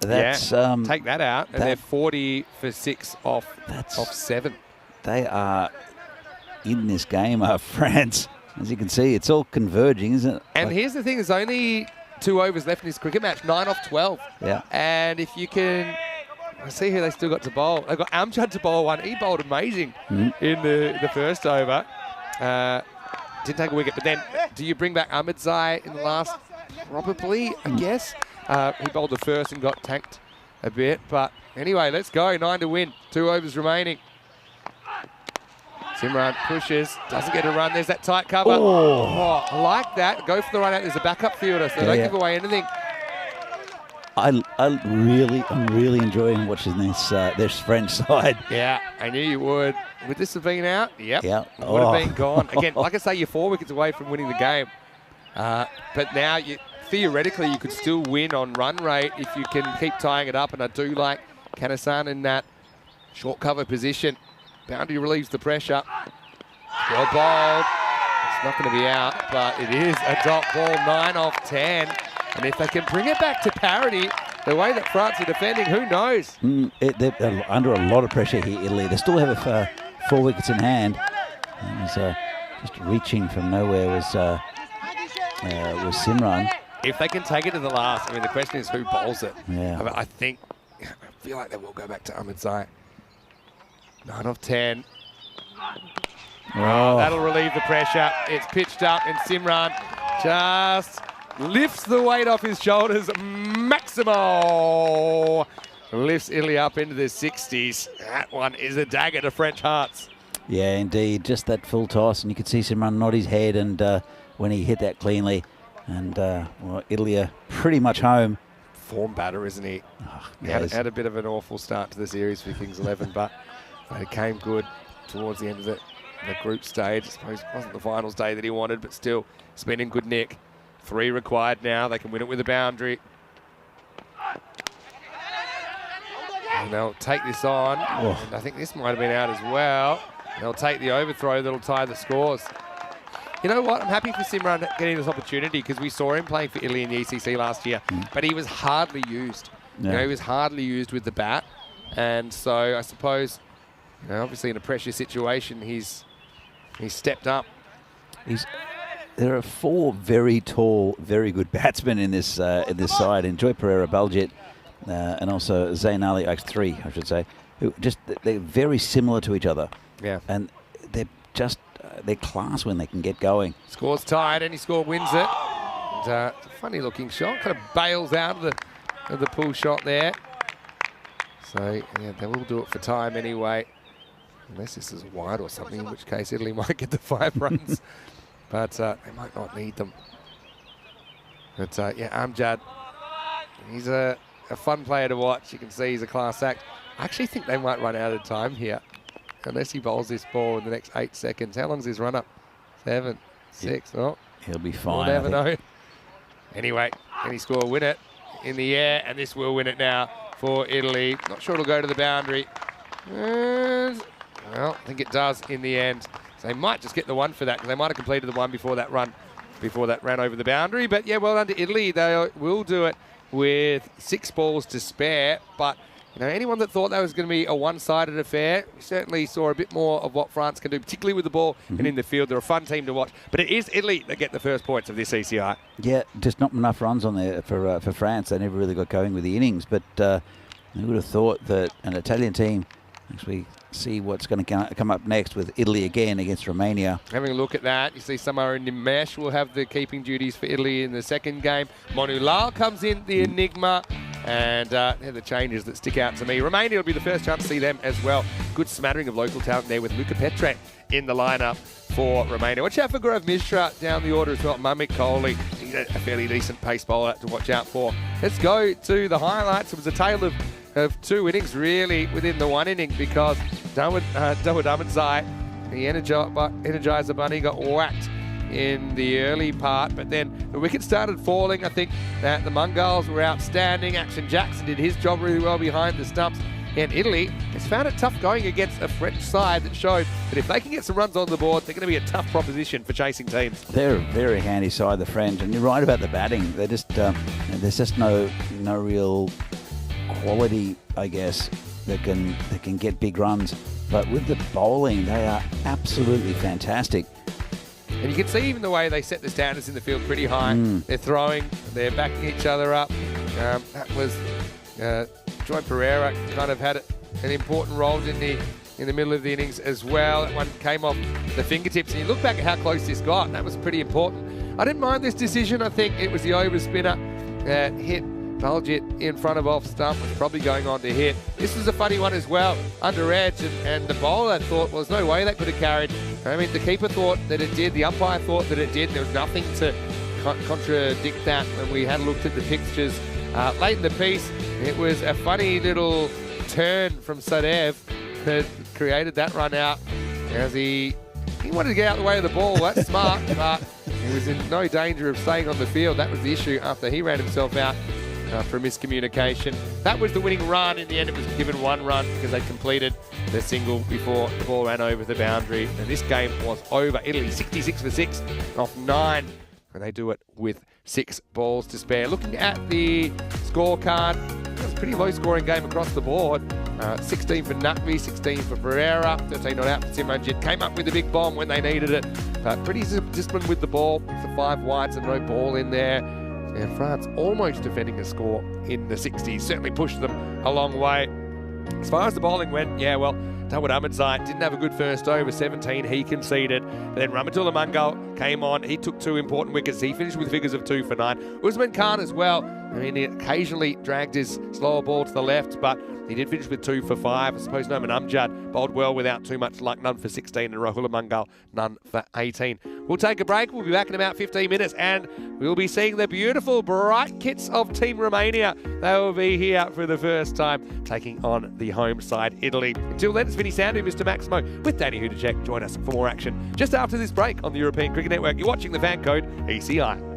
that's... take that out, and they're 40 for 6 off 7. They are in this game, France. As you can see, it's all converging, isn't it? And here's the thing, there's only 2 overs left in this cricket match, 9 off 12. Yeah. And if you can... I see who they still got to bowl. They've got Amjad to bowl 1. He bowled amazing in the first over. Didn't take a wicket, but then do you bring back Ahmedzai in the last? Probably, I guess. He bowled the first and got tanked a bit. But anyway, let's go. 9 to win. 2 overs remaining. Simran pushes, doesn't get a run. There's that tight cover. Oh, I like that. Go for the run out. There's a backup fielder, so don't give away anything. I'm really enjoying watching this French side. Yeah, I knew you would. Would this have been out? Yep. Yeah. It would have been gone. Again, like I say, you're 4 wickets away from winning the game. But now, theoretically, you could still win on run rate if you can keep tying it up. And I do like Kanasan in that short cover position. Boundary relieves the pressure. Well bowled. It's not going to be out, but it is a dot ball, 9 off 10. And if they can bring it back to parity, the way that France are defending, who knows? They're under a lot of pressure here, Italy. They still have 4 wickets in hand. And just reaching from nowhere was Simran. If they can take it to the last, I mean, the question is who bowls it. Yeah. I feel like they will go back to Ahmedzai. 9 off 10. Oh. That'll relieve the pressure. It's pitched up, and Simran just lifts the weight off his shoulders. Maximo lifts Italy up into the 60s. That one is a dagger to French hearts. Yeah, indeed. Just that full toss, and you could see Simran nod his head, and when he hit that cleanly, and well, Italy are pretty much home. Form batter, isn't he? Oh, He had a bit of an awful start to the series for Kings 11, but it came good towards the end of the group stage. I suppose it wasn't the finals day that he wanted, but still, it's been in good nick. 3 required now. They can win it with a boundary. And they'll take this on. Oh. And I think this might have been out as well. They'll take the overthrow that'll tie the scores. You know what? I'm happy for Simran getting this opportunity because we saw him playing for Italy in the ECC last year, but he was hardly used. Yeah. You know, he was hardly used with the bat. And so I suppose, you know, obviously in a pressure situation, he's stepped up. There are 4 very tall, very good batsmen in this side. Enjoy Pereira, Baljit, and also Zain Ali, 3, I should say. Who they're very similar to each other. Yeah. And they're just they're class when they can get going. Scores tied, any score wins it. And, it's a funny looking shot, kind of bails out of the pull shot there. So yeah, they will do it for time anyway. Unless this is wide or something, in which case Italy might get the 5 runs. But they might not need them. But yeah, Amjad, he's a fun player to watch. You can see he's a class act. I actually think they might run out of time here. Unless he bowls this ball in the next 8 seconds. How long is his run up? 7, 6. Yeah. Oh, He'll be fine. we'll never know. Anyway, any score win it in the air, and this will win it now for Italy. Not sure it'll go to the boundary. And, well, I think it does in the end. So they might just get the 1 for that because they might have completed the 1 before that ran over the boundary. But yeah, well done to Italy. They will do it with 6 balls to spare. But you know, anyone that thought that was going to be a one-sided affair, we certainly saw a bit more of what France can do, particularly with the ball and in the field. They're a fun team to watch. But it is Italy that get the first points of this ECI. Yeah, just not enough runs on there for France. They never really got going with the innings. But who would have thought that an Italian team, actually see what's going to come up next with Italy again against Romania. Having a look at that, you see Samara Nimesh will have the keeping duties for Italy in the second game. Monu Lal comes in, the enigma. And they're the changes that stick out to me. Romania will be the first chance to see them as well. Good smattering of local talent there with Luka Petre in the lineup for Romania. Watch out for Gaurav Mishra down the order as well. Mamik Kohli, he's a fairly decent pace bowler to watch out for. Let's go to the highlights. It was a tale of 2 innings really within the 1 inning because Dawud Ahmedzai, the Energizer Bunny, got whacked in the early part, but then the wickets started falling. I think that the Mungals were outstanding. Action Jackson did his job really well behind the stumps. And Italy has found it tough going against a French side that showed that if they can get some runs on the board, they're going to be a tough proposition for chasing teams. They're a very handy side, the French, and you're right about the batting. They're just there's just no real quality, I guess, that can get big runs. But with the bowling, they are absolutely fantastic. And you can see even the way they set the standards in the field pretty high. They're throwing, they're backing each other up. That was Joy Pereira kind of had an important role in the middle of the innings as well. That one came off the fingertips. And you look back at how close this got, and that was pretty important. I didn't mind this decision. I think it was the overspinner that hit Baljit in front of off stump, was probably going on to hit. This was a funny one as well, under edge, and the bowler thought, well, there's no way that could have carried. I mean, the keeper thought that it did, the umpire thought that it did. There was nothing to contradict that when we had looked at the fixtures late in the piece. It was a funny little turn from Sadev that created that run out as he wanted to get out of the way of the ball. That's smart, but he was in no danger of staying on the field. That was the issue after he ran himself out for miscommunication. That was the winning run. In the end, it was given 1 run because they completed their single before the ball ran over the boundary. And this game was over. Italy 66 for 6 off 9. And they do it with 6 balls to spare. Looking at the scorecard, it was a pretty low scoring game across the board. 16 for Naqvi, 16 for Pereira, 13 not out for Simranjit. Came up with a big bomb when they needed it. Pretty disciplined with the ball. It's 5 wides and no ball in there. And France almost defending a score in the 60s. Certainly pushed them a long way. As far as the bowling went, yeah, well, Dawud Ahmedzai didn't have a good first over. 17, he conceded. Then Rahmatullah Mangal came on. He took 2 important wickets. He finished with figures of 2 for 9. Usman Khan as well. I mean, he occasionally dragged his slower ball to the left, but he did finish with 2 for 5. I suppose Noman Amjad bowled well without too much luck. None for 16. And Rahula Mangal, none for 18. We'll take a break. We'll be back in about 15 minutes, and we'll be seeing the beautiful bright kits of Team Romania. They will be here for the first time, taking on the home side, Italy. Until then, it's Vinny Sandu, Mr. Maximo, with Danny Hudacek. Join us for more action just after this break on the European Cricket Network. You're watching the fan code ECI.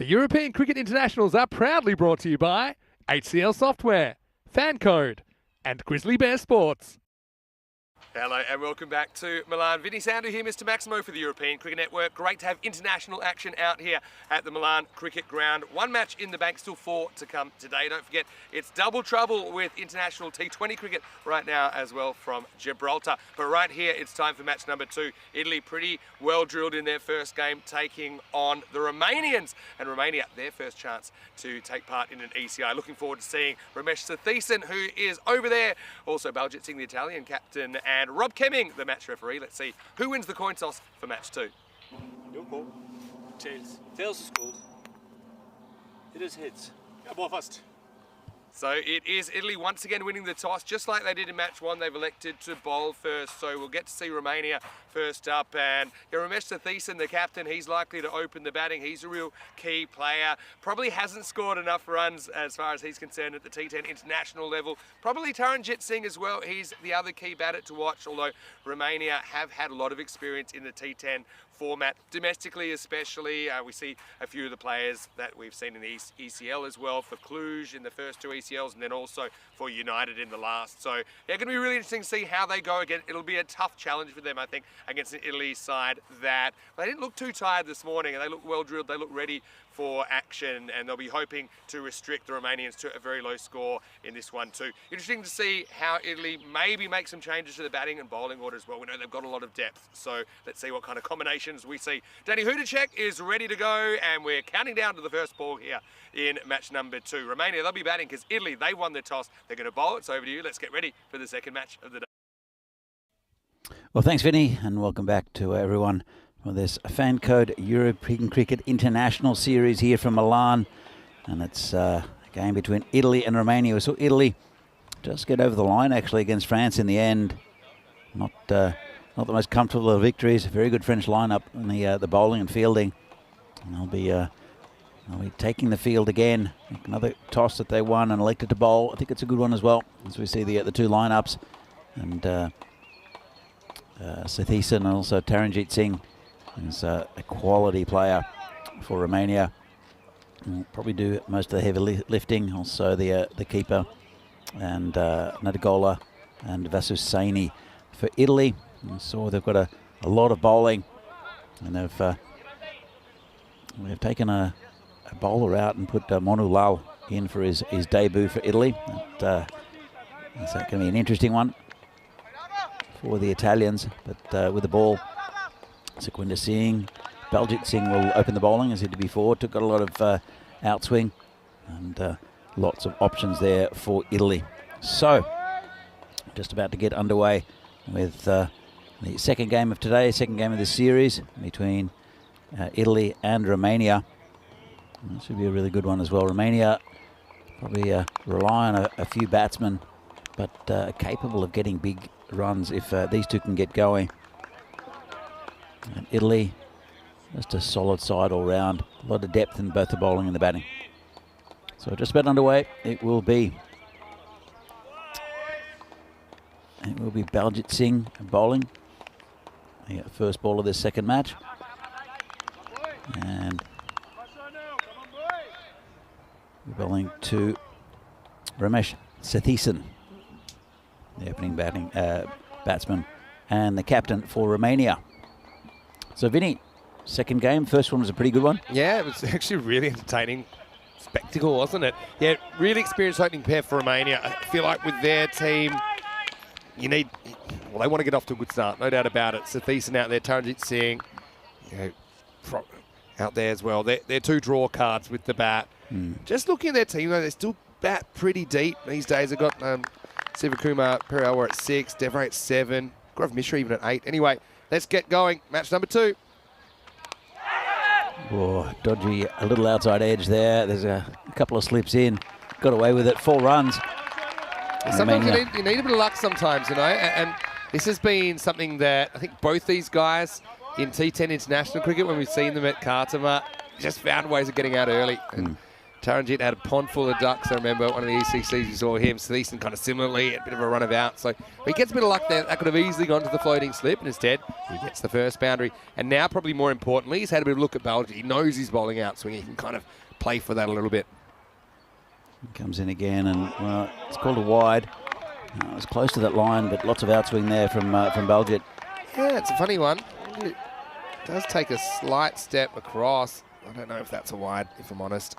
The European Cricket Internationals are proudly brought to you by HCL Software, Fan Code, and Grizzly Bear Sports. Hello and welcome back to Milan. Vinny Sandu here, Mr. Maximo for the European Cricket Network. Great to have international action out here at the Milan Cricket Ground. One match in the bank, still 4 to come today. Don't forget, it's double trouble with international T20 cricket right now as well from Gibraltar. But right here, it's time for match number 2. Italy pretty well drilled in their first game, taking on the Romanians. And Romania, their first chance to take part in an ECI. Looking forward to seeing Ramesh Sathiesan, who is over there. Also, Baljit Singh, the Italian captain, and Rob Kemming, the match referee. Let's see who wins the coin toss for match 2. Your call. Tails. Tails is called. It is hits. Ja, ball first. So it is Italy once again winning the toss, just like they did in match 1. They've elected to bowl first, so we'll get to see Romania first up. And Ramesh Sathiesan, the captain, he's likely to open the batting. He's a real key player. Probably hasn't scored enough runs as far as he's concerned at the T10 international level. Probably Taranjit Singh as well. He's the other key batter to watch, although Romania have had a lot of experience in the T10 format, domestically especially. We see a few of the players that we've seen in the ECL as well, for Cluj in the first 2 ECLs, and then also for United in the last. So yeah, going to be really interesting to see how they go again. It'll be a tough challenge for them, I think, against an Italy side that they didn't look too tired this morning, and they look well drilled. They look ready for action, and they'll be hoping to restrict the Romanians to a very low score in this one too. Interesting to see how Italy maybe make some changes to the batting and bowling order as well. We know they've got a lot of depth, so let's see what kind of combinations we see. Danny Hudacek is ready to go, and we're counting down to the first ball here in match number 2. Romania, they'll be batting because Italy, they won the toss. They're going to bowl it, so over to you. Let's get ready for the second match of the day. Well, thanks, Vinny, and welcome back to everyone for this Fan Code European Cricket International Series here from Milan. And it's a game between Italy and Romania. We saw Italy just get over the line, actually, against France in the end. Not the most comfortable of victories. Very good French lineup in the bowling and fielding. And they'll be taking the field again. Another toss that they won and elected to bowl. I think it's a good one as well, as we see the 2 lineups. And Sathiesan and also Taranjit Singh is a quality player for Romania. Will probably do most of the heavy lifting. Also the keeper and Nadagola and Vasusani for Italy. You saw they've got a lot of bowling, and they've taken a bowler out and put Monu Lal in for his debut for Italy. That's going to be an interesting one for the Italians, but with the ball, Sequinder Singh, Baljit Singh will open the bowling as he did before. Got a lot of outswing and lots of options there for Italy. So, just about to get underway with the second game of today, second game of this series between Italy and Romania. And this should be a really good one as well. Romania probably rely on a few batsmen, but capable of getting big runs if these two can get going. And Italy, just a solid side all round. A lot of depth in both the bowling and the batting. So just about underway. It will be Baljit Singh bowling. The first ball of this second match. And bowling to Ramesh Sathiesan, the opening batsman and the captain for Romania. So Vinny, second game, first one was a pretty good one. Yeah, it was actually really entertaining spectacle, wasn't it? Yeah, really experienced opening pair for Romania. I feel like with their team, they want to get off to a good start, no doubt about it. Sathiesan out there, Taranjit Singh, out there as well. They're 2 draw cards with the bat. Just looking at their team, they still bat pretty deep these days. They've got Sivakumar Peralta at 6, Devray at 7, Gaurav Mishra even at 8. Anyway, let's get going. Match number 2. Oh, dodgy, a little outside edge there. There's a couple of slips in. Got away with it. 4 runs. Sometimes you need a bit of luck sometimes, and this has been something that I think both these guys in T10 international cricket, when we've seen them at Khartoum, just found ways of getting out early. And Taranjit had a pond full of ducks. I remember one of the ECCs you saw him. Thiessen kind of similarly, a bit of a run of out. So he gets a bit of luck there. That could have easily gone to the floating slip, and instead he gets the first boundary. And now, probably more importantly, he's had a bit of a look at Baljit. He knows he's bowling outswing. He can kind of play for that a little bit. Comes in again, and well, it's called a wide. It was close to that line, but lots of outswing there from Baljit. Yeah, it's a funny one. It does take a slight step across. I don't know if that's a wide, if I'm honest.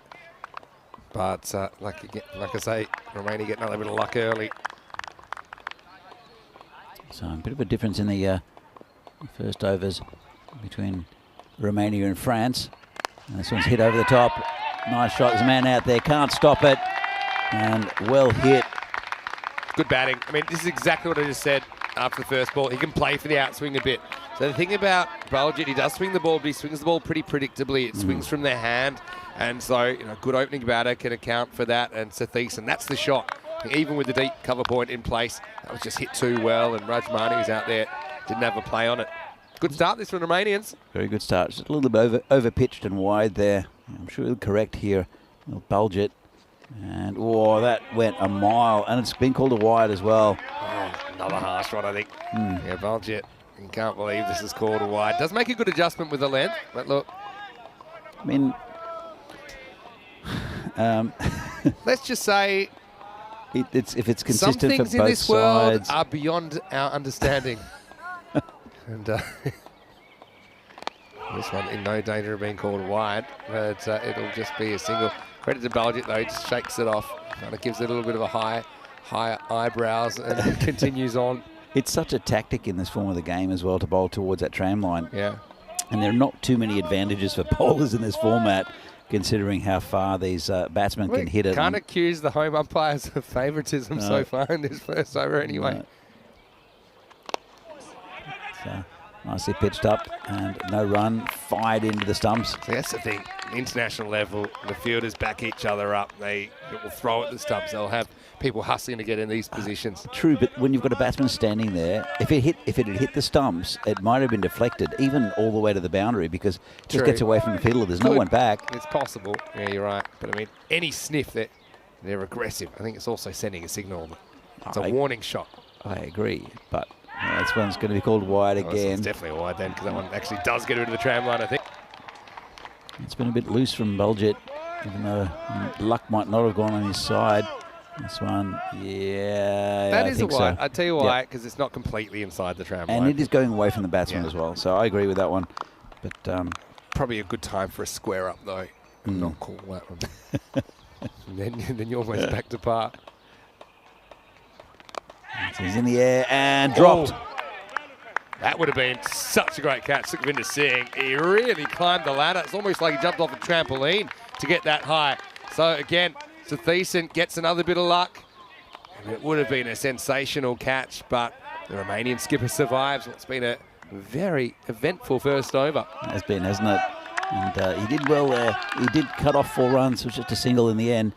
But like I say, Romania getting another bit of luck early. So a bit of a difference in the first overs between Romania and France. And this one's hit over the top. Nice shot. There's a man out there, can't stop it. And well hit. Good batting. I mean, this is exactly what I just said after the first ball. He can play for the outswing a bit. So the thing about Baljit, he does swing the ball, but he swings the ball pretty predictably. It swings from their hand. And so, you know, good opening batter can account for that. And Thiessen, that's the shot. Even with the deep cover point in place, that was just hit too well. And Rajmani was out there, didn't have a play on it. Good start this from the Romanians. Very good start. Just a little bit over pitched and wide there. I'm sure he'll correct here. Baljit. And, oh, that went a mile. And it's been called a wide as well. Oh, another harsh one, I think. Yeah, Baljit. You can't believe this is called a wide. Does make a good adjustment with the length, but look. I mean, let's just say if it's consistent some things for both in this world sides. are beyond our understanding. And this one in no danger of being called wide, but it'll just be a single. Credit to Baljit though, he just shakes it off, kind of gives it a little bit of a high eyebrows and continues on. It's such a tactic in this form of the game as well to bowl towards that tram line. Yeah. And there are not too many advantages for bowlers in this format, considering how far these batsmen can hit it. Can't accuse the home umpires of favouritism so far in this first over anyway. No. So, nicely pitched up and no run, fired into the stumps. So that's the thing. International level, the fielders back each other up. They will throw at the stumps. They'll have people hustling to get in these positions. True, but when you've got a batsman standing there, if it had hit the stumps, it might have been deflected, even all the way to the boundary, because it just gets away from the fielder. There's no one back. It's possible. Yeah, you're right. But I mean, any sniff that they're aggressive. I think it's also sending a signal. It's a warning shot. I agree, but this one's going to be called wide again. It's definitely a wide then, because that one actually does get into the tram line, I think. It's been a bit loose from Baljit, even though luck might not have gone on his side. This one, yeah, that I is think a wide. so. I tell you why, because it's not completely inside the tram line. And it is going away from the batsman as well, so I agree with that one. But probably a good time for a square up though. Not call that one. and then you're almost back to par. So he's in the air and dropped. That would have been such a great catch. Sukhvinder Singh, he really climbed the ladder. It's almost like he jumped off a trampoline to get that high. So again, Thiessen gets another bit of luck. And it would have been a sensational catch, but the Romanian skipper survives what's been a very eventful first over. It has been, hasn't it? And he did well there. He did cut off 4 runs, it was just a single in the end.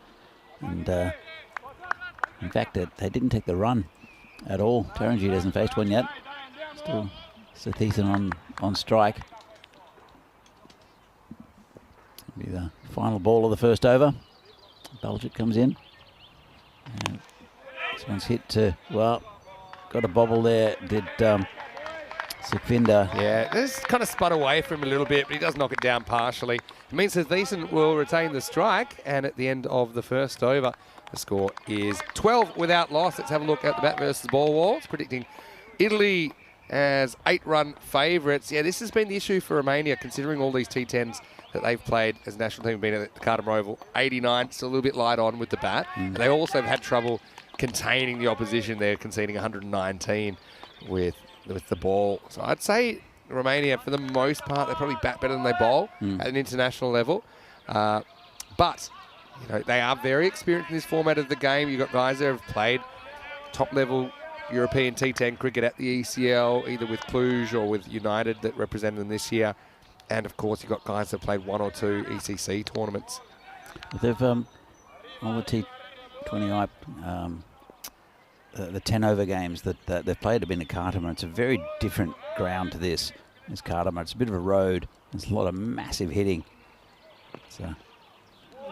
And in fact, they didn't take the run at all. Taranjit hasn't faced one yet. Still Thiessen on strike. It'll be the final ball of the first over. Baljit comes in. And this one's hit to, well, got a bobble there. Did Sukhvinder. Yeah, this kind of spun away from him a little bit, but he does knock it down partially. It means that Thiessen will retain the strike, and at the end of the first over, the score is 12 without loss. Let's have a look at the bat versus ball walls, predicting Italy as 8-run favourites. Yeah, this has been the issue for Romania, considering all these T10s that they've played as a national team, been at the Cardam Oval. 89, still a little bit light on with the bat. And they also have had trouble containing the opposition. They're conceding 119 with the ball. So I'd say Romania, for the most part, they probably bat better than they bowl at an international level. But you know, they are very experienced in this format of the game. You've got guys there who have played top-level European T10 cricket at the ECL, either with Cluj or with United that represented them this year. And, of course, you've got guys that played 1 or 2 ECC tournaments. They've all the T20I, the 10-over games that they've played have been at Kardama. It's a very different ground to this. Kardama. It's a bit of a road. There's a lot of massive hitting. So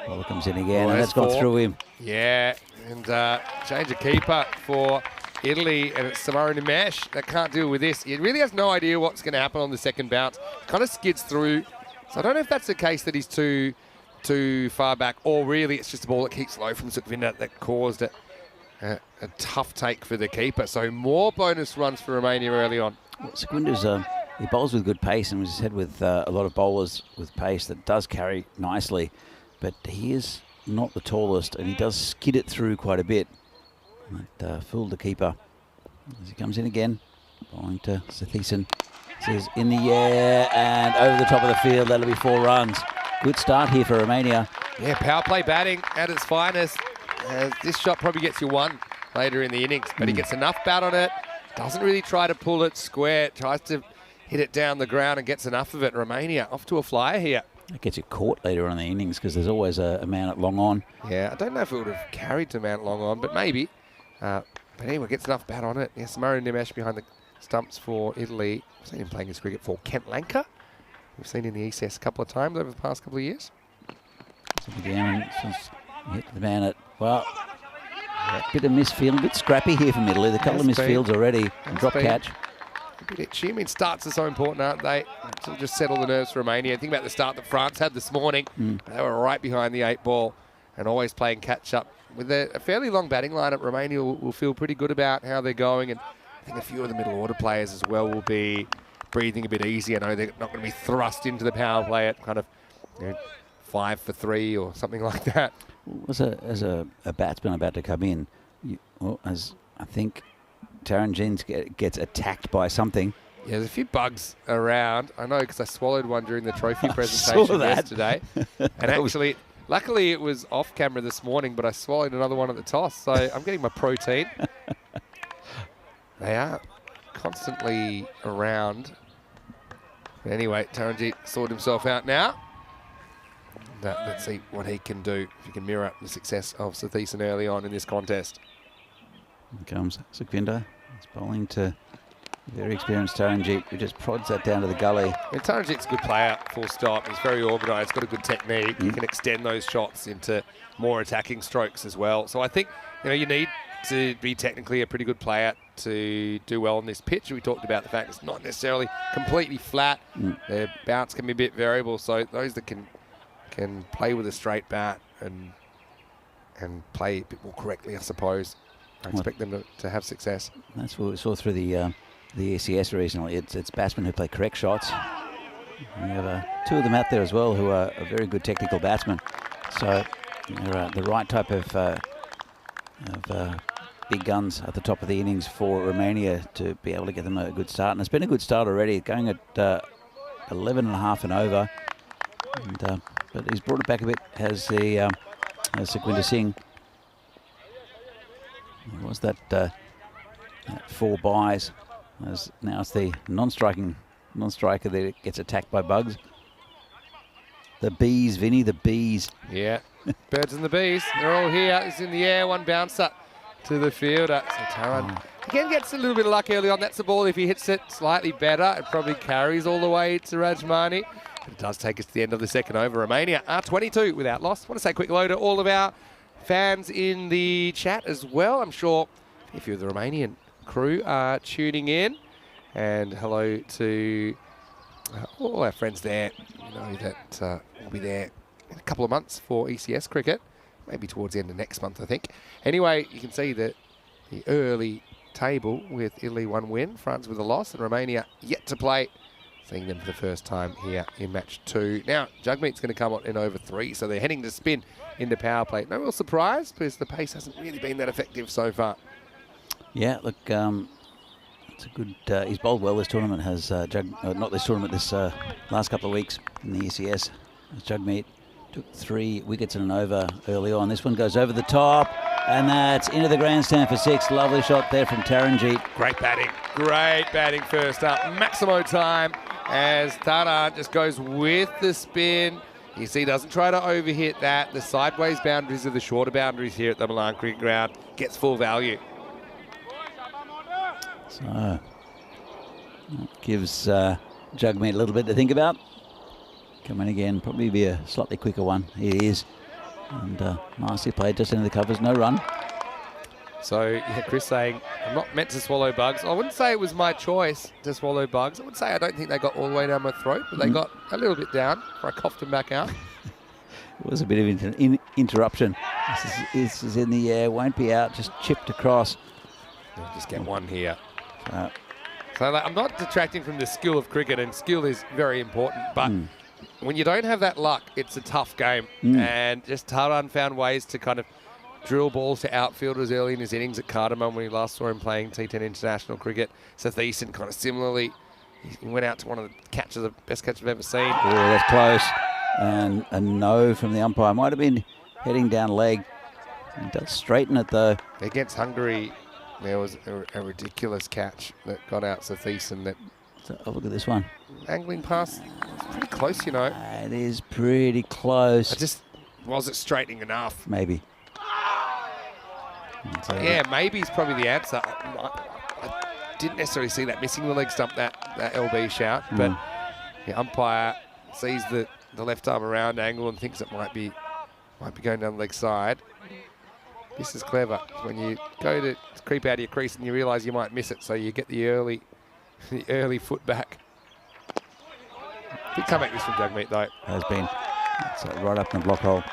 Ball comes in again, Oh, and that's gone four. through him. Yeah, and change of keeper for Italy, and it's Samara Nimesh that can't deal with this. He really has no idea what's going to happen on the second bounce. Kind of skids through. So I don't know if that's the case that he's too far back, or really it's just a ball that keeps low from Sukhvinder that caused it. A tough take for the keeper. So more bonus runs for Romania early on. Well, Sukhvinder's he bowls with good pace and was ahead with a lot of bowlers with pace that does carry nicely, but he is not the tallest and he does skid it through quite a bit. That fooled the keeper as he comes in again, bowling to Sathisen. This is in the air and over the top of the field. That'll be 4 runs. Good start here for Romania. Yeah, power play batting at its finest. This shot probably gets you 1 later in the innings, but he gets enough bat on it, doesn't really try to pull it square, tries to hit it down the ground and gets enough of it. Romania off to a flyer here. That gets you caught later on in the innings because there's always a man at long on. Yeah, I don't know if it would have carried to Mount Long on, but maybe. But anyway, gets enough bat on it. Yes, Murray Nimesh behind the stumps for Italy. I've seen him playing his cricket for Kent Lanka. We've seen in the ECS a couple of times over the past couple of years. So again, hit the man at, well, a bit of misfield, a bit scrappy here from Italy. The couple of misfields already, and drop catch. A bit itchy. I mean, starts are so important, aren't they? To just settle the nerves for Romania. Think about the start that France had this morning. They were right behind the 8 ball and always playing catch-up. With a fairly long batting lineup, Romania will feel pretty good about how they're going, and I think a few of the middle order players as well will be breathing a bit easier. I know they're not going to be thrust into the power play at kind of 5 for 3 or something like that. As a batsman about to come in, as I think Taran Jeans gets attacked by something. Yeah, there's a few bugs around. I know because I swallowed one during the trophy presentation yesterday. And actually, luckily it was off camera this morning, but I swallowed another one at the toss. So I'm getting my protein. They are constantly around. But anyway, Taranjeet sorted himself out now. Let's see what he can do, if he can mirror the success of Sathisen early on in this contest. Here comes Sukhvinder. He's bowling to very experienced Taranjeet, who just prods that down to the gully. And Taranjeet's a good player, full stop. He's very organised, got a good technique. He can extend those shots into more attacking strokes as well. So I think you need to be technically a pretty good player to do well on this pitch. We talked about the fact it's not necessarily completely flat. Their bounce can be a bit variable. So those that can play with a straight bat and play a bit more correctly, I suppose, I expect them to have success. That's what we saw through the ECS recently. It's batsmen who play correct shots. We have 2 of them out there as well who are very good technical batsmen. So they're the right type of big guns at the top of the innings for Romania to be able to get them a good start. And it's been a good start already, going at 11.5 and over. But he's brought it back a bit, has Sukhvinder Singh. It was that 4 buys. Now it's the non-striker that gets attacked by bugs. The bees, Vinny, the bees. Yeah, birds and the bees, they're all here. It's in the air, 1 bouncer to the fielder. So Taran again gets a little bit of luck early on. That's the ball. If he hits it slightly better, it probably carries all the way to Rajmani. But it does take us to the end of the second over. Romania are 22 without loss. I want to say a quick hello to all of our fans in the chat as well. I'm sure a few of the Romanian crew are tuning in. And hello to all our friends there. You know that we'll be there in a couple of months for ECS cricket. Maybe towards the end of next month, I think. Anyway, you can see that the early table with Italy 1 win, France with a loss, and Romania yet to play. Seeing them for the first time here in match 2. Now, Jugmeet's going to come on in over 3, so they're heading to spin into power play. No real surprise, because the pace hasn't really been that effective so far. Yeah, look, it's a good. He's bowled well this tournament. Has not this tournament, this last couple of weeks in the ECS. Jugmeet took 3 wickets and an over early on. This one goes over the top, and that's into the grandstand for 6. Lovely shot there from Taranjeet. Great batting first up. Maximo time as Taran just goes with the spin. You see, doesn't try to overhit that. The sideways boundaries are the shorter boundaries here at the Milan Cricket Ground. Gets full value. So that gives Jugmeet a little bit to think about. Come in again, probably be a slightly quicker one. It is. And nicely played just into the covers, no run. So, yeah, Chris saying, I'm not meant to swallow bugs. I wouldn't say it was my choice to swallow bugs. I would say I don't think they got all the way down my throat, but they got a little bit down before I coughed them back out. It was a bit of interruption. This is in the air, won't be out, just chipped across. We'll just get one here. So like, I'm not detracting from the skill of cricket, and skill is very important, but when you don't have that luck, it's a tough game. And just Taran found ways to kind of drill balls to outfielders early in his innings at Cardamom when we last saw him playing T10 international cricket. Seth Eason kind of similarly, he went out to one of the catches, the best catch I've ever seen. Oh, that's close. And a no from the umpire. Might have been heading down leg. He does straighten it though. Against Hungary, there was a ridiculous catch that got out Seth Eason. That Look at this one. Angling pass, it's pretty close, you know. It is pretty close. Was it straightening enough? Maybe. So yeah, maybe is probably the answer. I didn't necessarily see that missing the leg stump, that LB shout, but the umpire sees the left arm around angle and thinks it might be going down the leg side. This is clever. When you go to creep out of your crease and you realise you might miss it, so you get the early foot back. Good comeback this from Jagmeet though. Has been. It's right up in the block hole.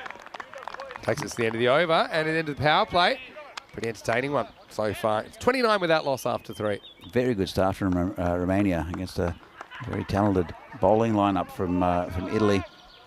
Takes us to the end of the over and an end of the power play. Pretty entertaining one so far. It's 29 without loss after 3. Very good start from Romania against a very talented bowling lineup from Italy.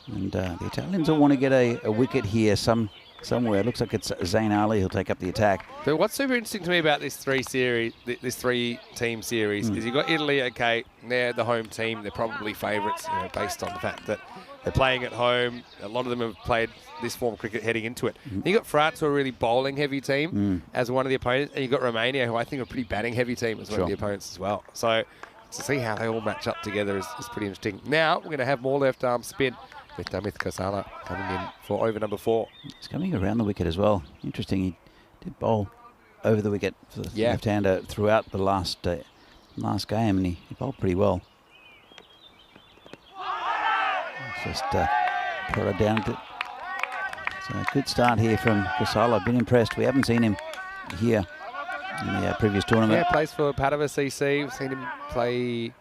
And the Italians will want to get a wicket here somewhere. It looks like it's Zayn Ali who'll take up the attack. But what's super interesting to me about this three-team series is you've got Italy, okay, they're the home team. They're probably favourites, based on the fact that they're playing at home. A lot of them have played this form of cricket heading into it. You've got France, who are a really bowling-heavy team as one of the opponents, and you've got Romania, who I think are a pretty batting-heavy team as one of the opponents as well. So to see how they all match up together is pretty interesting. Now we're going to have more left-arm spin with Damit Kosala coming in for over number 4. He's coming around the wicket as well. Interesting, he did bowl over the wicket for the left-hander throughout the last game, and he bowled pretty well. Just prodded down. So a good start here from Kosala. Been impressed. We haven't seen him here in the previous tournament. Yeah, plays for Padova CC. We've seen him play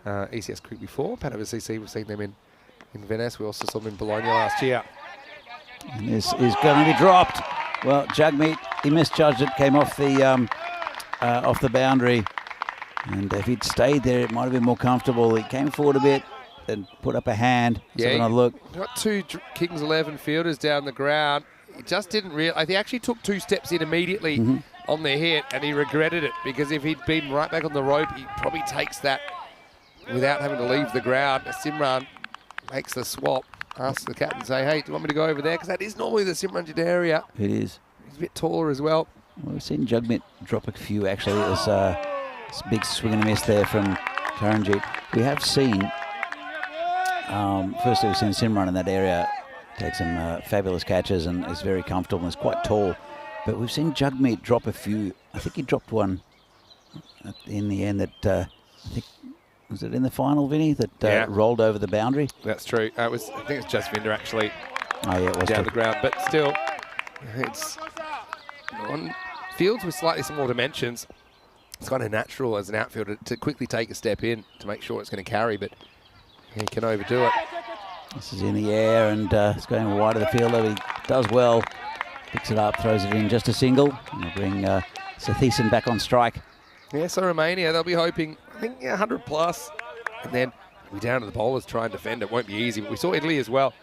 ECS Creek before. Padova CC, we've seen them in Venice. We also saw them in Bologna last year. And this is going to be dropped. Well, Jagmeet, he misjudged it, came off the boundary. And if he'd stayed there, it might have been more comfortable. He came forward a bit and put up a hand. Yeah, another look. Got 2 Kings 11 fielders down the ground. He just didn't realize. He actually took 2 steps in immediately on the hit, and he regretted it, because if he'd been right back on the rope, he probably takes that without having to leave the ground. Simran makes the swap, asks the captain, say, hey, do you want me to go over there? Because that is normally the Simranjit area. It is. He's a bit taller as well. We've seen Jagmeet drop a few, actually. It was a big swing and a miss there from Karanjit. We have seen, firstly, we've seen Simran in that area take some fabulous catches and is very comfortable and is quite tall. But we've seen Jagmeet drop a few. I think he dropped one in the end that, I think, was it in the final, Vinny, that rolled over the boundary? That's true. I think it's just Vinder actually it was down the ground. But still, it's on fields with slightly smaller dimensions. It's kind of natural as an outfielder to quickly take a step in to make sure it's going to carry, but he can overdo it. This is in the air and it's going wide of the fielder. He does well. Picks it up, throws it in just a single. And we'll bring Seth Eason back on strike. Yeah, so Romania, they'll be hoping, I think, 100 plus. And then we'll be down to the bowlers try and defend. It won't be easy. But we saw Italy as well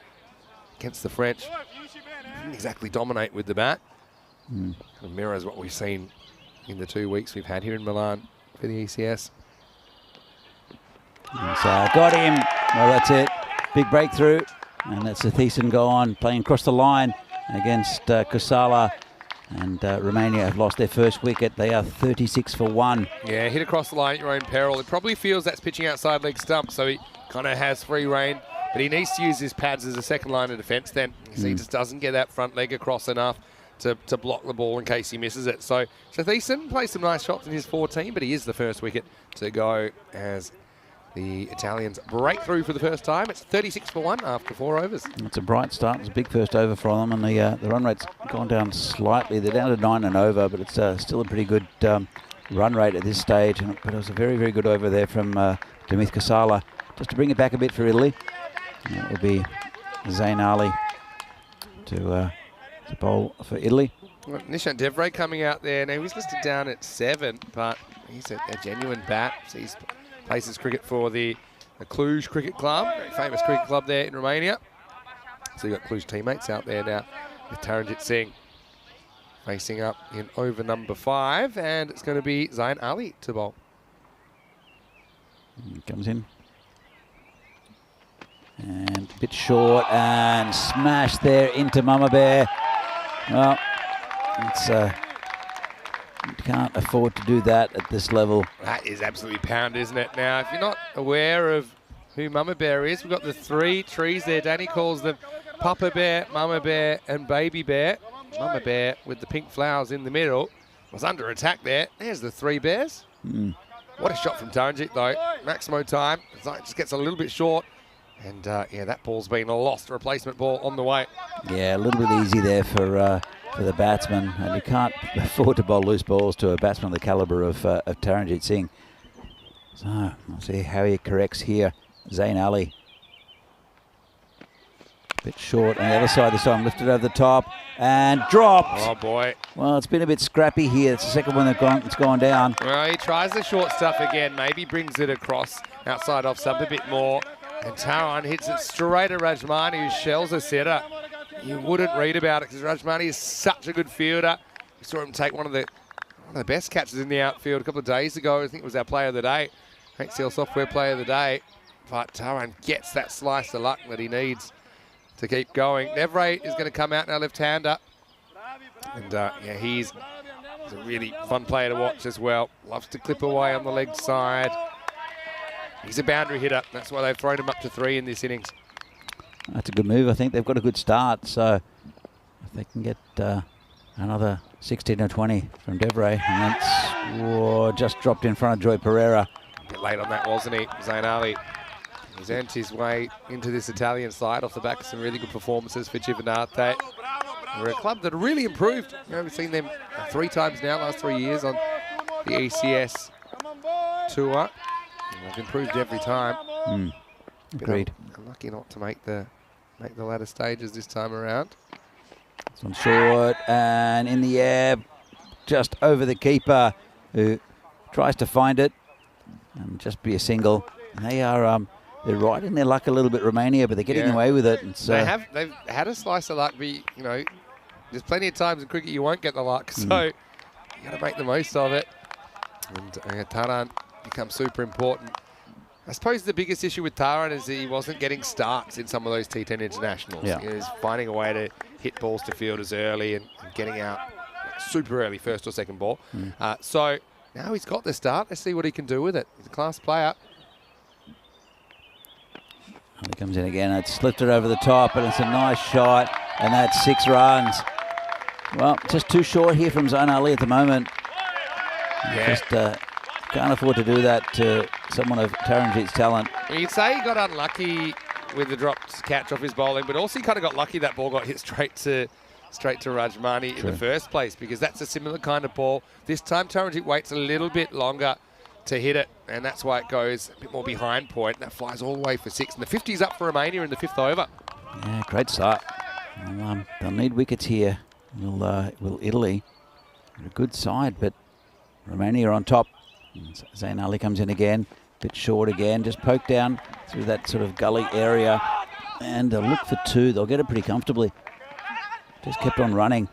against the French. Didn't exactly dominate with the bat. Kind of mirrors what we've seen in the 2 weeks we've had here in Milan for the ECS. So got him. Well, that's it. Big breakthrough. And that's Seth Eason go on, playing across the line against Kosala. And Romania have lost their first wicket. They are 36 for 1. Yeah, hit across the line at your own peril. It probably feels that's pitching outside leg stump, so he kind of has free rein. But he needs to use his pads as a second line of defence then. He just doesn't get that front leg across enough to block the ball in case he misses it. So Seth Eason plays some nice shots in his 14, but he is the first wicket to go as the Italians break through for the first time. It's 36 for 1 after 4 overs. It's a bright start. It's a big first over for them, and the run rate's gone down slightly. They're down to 9 and over, but it's still a pretty good run rate at this stage. But it was a very, very good over there from Dimith Kasala. Just to bring it back a bit for Italy, it will be Zain Ali to bowl for Italy. Well, Nishant Devray coming out there. Now, he's listed down at 7, but he's a genuine bat. So he's plays his cricket for the Cluj Cricket Club, very famous cricket club there in Romania. So you've got Cluj teammates out there now with Taranjit Singh facing up in over number 5, and it's going to be Zain Ali to bowl. Comes in. And a bit short and smash there into Mama Bear. Well, it's you can't afford to do that at this level. That is absolutely pound, isn't it? Now, if you're not aware of who Mama Bear is, we've got the 3 trees there. Danny calls them Papa Bear, Mama Bear, and Baby Bear. Mama Bear with the pink flowers in the middle was under attack there. There's the 3 bears. What a shot from Taranjit, though. Maximo time. Just gets a little bit short. And, yeah, that ball's been a lost replacement ball on the way. Yeah, a little bit easy there for the batsman. And you can't afford to bowl loose balls to a batsman of the calibre of Taranjit Singh. So, we'll see how he corrects here. Zain Ali. Bit short on the other side this time. Lifted over the top and dropped. Oh, boy. Well, it's been a bit scrappy here. It's the second one it's gone down. Well, he tries the short stuff again. Maybe brings it across outside off stump a bit more. And Taran hits it straight at Rajmani, who shells a setter. You wouldn't read about it because Rajmani is such a good fielder. We saw him take one of the best catches in the outfield a couple of days ago. I think it was our player of the day, HCL Software player of the day. But Taran gets that slice of luck that he needs to keep going. Devray is going to come out now, left-hander. And yeah, he's a really fun player to watch as well. Loves to clip away on the leg side. He's a boundary hitter. That's why they've thrown him up to 3 in this innings. That's a good move. I think they've got a good start. So if they can get another 16 or 20 from Devray, and that's just dropped in front of Joy Pereira. A bit late on that, wasn't he? Zain Ali. He's earned his way into this Italian side off the back of some really good performances for Civinate. We're a club that have really improved. You know, we've seen them 3 times now, last 3 years on the ECS tour. They've improved every time. Agreed. Lucky not to make the latter stages this time around. This one's short and in the air, just over the keeper, who tries to find it and just be a single. And they are they're right in their luck a little bit, Romania, but they're getting away with it. And so they've had a slice of luck, but you know, there's plenty of times in cricket you won't get the luck, so you got to make the most of it. And Taran becomes super important. I suppose the biggest issue with Taran is that he wasn't getting starts in some of those T10 internationals. Yeah. He was finding a way to hit balls to fielders early and getting out super early, first or second ball. So now he's got the start. Let's see what he can do with it. He's a class player. he comes in again. It's slipped it over the top, and it's a nice shot, and that's 6 runs. Well, just too short here from Zain Ali at the moment. Yeah. Just can't afford to do that to someone of Taranjit's talent. You'd say he got unlucky with the dropped catch off his bowling, but also he kind of got lucky that ball got hit straight to Rajmani in the first place, because that's a similar kind of ball. This time Taranjit waits a little bit longer to hit it, and that's why it goes a bit more behind point. That flies all the way for 6, and the 50's up for Romania in the 5th over. Yeah, great start. Well, they'll need wickets here. Will Italy? They're a good side, but Romania on top. Zain Ali comes in again, bit short again, just poked down through that sort of gully area, and they'll look for 2. They'll get it pretty comfortably. Just kept on running.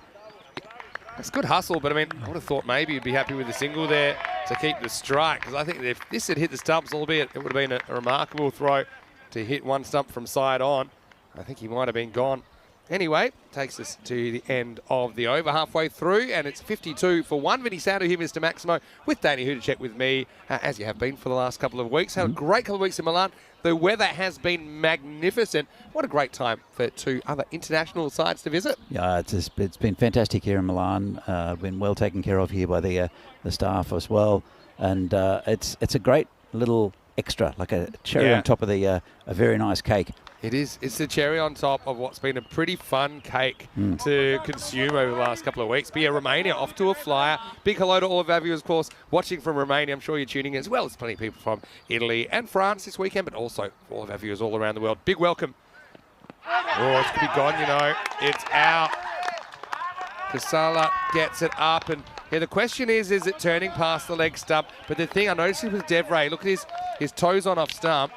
It's good hustle, but I mean, I would have thought maybe he'd be happy with a single there to keep the strike, because I think if this had hit the stumps, albeit it would have been a remarkable throw to hit one stump from side on, I think he might have been gone. Anyway, takes us to the end of the over, halfway through, and it's 52 for 1. Vinny Sandu here, Mr. Maximo, with Danny Hudacek with me, as you have been for the last couple of weeks. Had a great couple of weeks in Milan. The weather has been magnificent. What a great time for 2 other international sides to visit. Yeah, it's been fantastic here in Milan. Been well taken care of here by the staff as well, and it's a great little extra, like a cherry Yeah. on top of the a very nice cake. It is. It's the cherry on top of what's been a pretty fun cake to consume over the last couple of weeks. But yeah, Romania off to a flyer. Big hello to all of our viewers, of course, watching from Romania. I'm sure you're tuning in, as well as plenty of people from Italy and France this weekend, but also all of our viewers all around the world. Big welcome. Oh, it's going to be gone, you know. It's out. Casala gets it up, and yeah, the question is it turning past the leg stump? But the thing I noticed with Devray, look at his toes on off stump,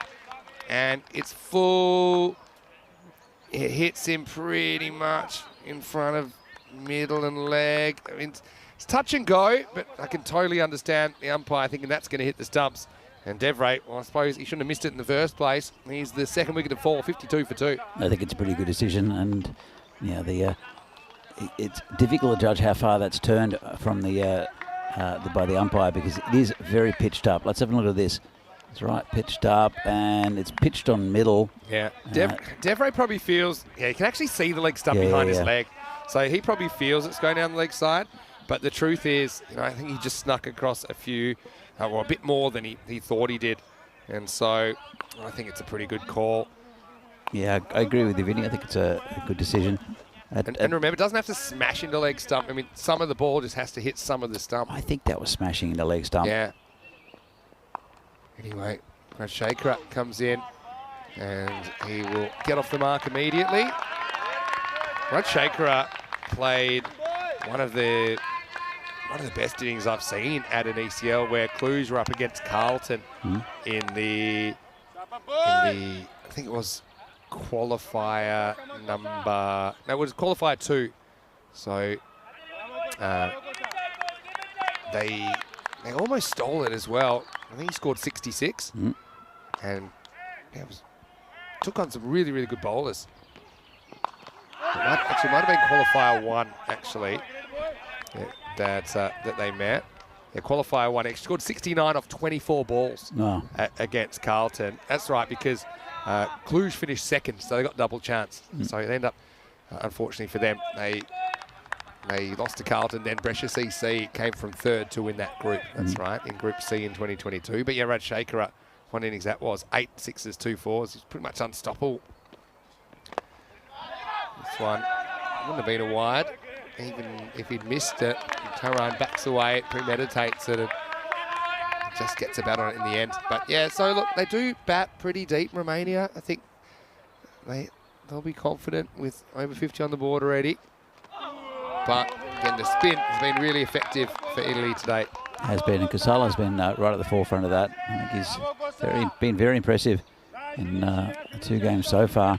and it's full. It hits him pretty much in front of middle and leg. I mean, it's touch and go, but I can totally understand the umpire thinking that's going to hit the stumps. And Devray, well, I suppose he shouldn't have missed it in the first place. He's the second wicket to fall, 52 for 2. I think it's a pretty good decision, and it's difficult to judge how far that's turned from by the umpire, because it is very pitched up. Let's have a look at this. It's right pitched up, and it's pitched on middle. Yeah, Devray probably feels, you can actually see the leg stump behind his leg. So he probably feels it's going down the leg side. But the truth is, I think he just snuck across a few, a bit more than he thought he did. And so I think it's a pretty good call. Yeah, I agree with you, Vinny. I think it's a good decision. And remember, it doesn't have to smash into leg stump. I mean, some of the ball just has to hit some of the stump. I think that was smashing into leg stump. Yeah. Anyway, Rajshekar comes in, and he will get off the mark immediately. Rajshekar played one of the best innings I've seen at an ECL, where Cluj were up against Carlton in the I think it was qualifier it was qualifier 2. So they almost stole it as well. I think he scored 66, and took on some really, really good bowlers. It might have been qualifier 1 actually that they met. Yeah, qualifier 1. He scored 69 off 24 balls against Carlton. That's right, because Cluj finished second, so they got double chance. So it ended up, unfortunately for them, they lost to Carlton. Then Brescia CC came from third to win that group. That's right, in Group C in 2022. But yeah, Rajshekar, one innings that was 8 sixes, 2 fours. He's pretty much unstoppable. This one wouldn't have been a wide, even if he'd missed it. Taran backs away, premeditates it, and just gets a bat on it in the end. But yeah, so look, they do bat pretty deep, Romania. I think they'll be confident with over 50 on the board already. But again, the spin has been really effective for Italy today. Has been, and Casala has been right at the forefront of that. I think he's been very impressive in the 2 games so far.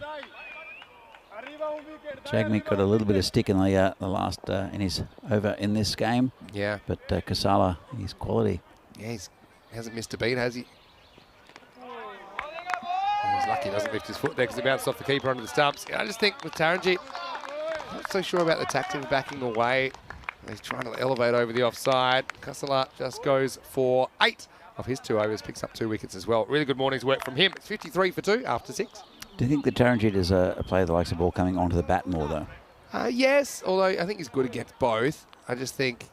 Jagmeet got a little bit of stick in the last in his over in this game. Yeah. But Casala, he's quality. Yeah, he hasn't missed a beat, has he? He's lucky he doesn't lift his foot there because he bounced off the keeper onto the stumps. I just think with Taranji, I'm not so sure about the tactic of backing away. He's trying to elevate over the offside. Casala just goes for 8 of his 2 overs, picks up 2 wickets as well. Really good morning's work from him. It's 53 for 2 after 6. Do you think that Taranjit is a player that likes the ball coming onto the bat more, though? Yes, although I think he's good against both. I just think,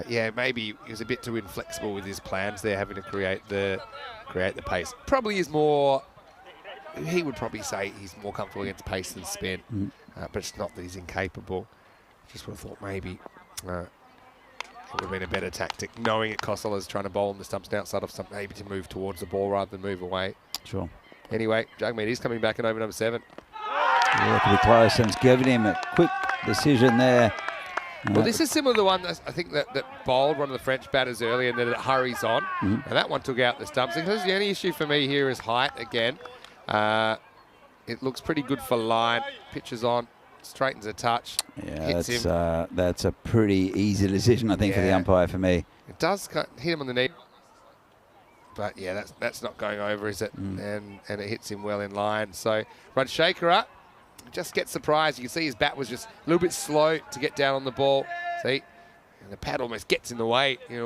maybe he was a bit too inflexible with his plans there, having to create the pace. Probably is more. He would probably say he's more comfortable against pace than spin, but it's not that he's incapable. Just would have thought maybe it would have been a better tactic, knowing it Kosola's trying to bowl on the stumps and outside of stump, maybe to move towards the ball rather than move away. Sure. Anyway, Jagmeet is coming back in over number 7. Yeah, it could be close, and it's given him a quick decision there. Well, this is similar to the one that I think that bowled one of the French batters earlier, and then it hurries on. And that one took out the stumps. Because the only issue for me here is height again. It looks pretty good for line. Pitches on, straightens a touch. Yeah, that's a pretty easy decision, I think, for the umpire for me. It does hit him on the knee. But yeah, that's not going over, is it? And it hits him well in line. So Rajshekar just gets surprised. You can see his bat was just a little bit slow to get down on the ball. See, and the pad almost gets in the way. And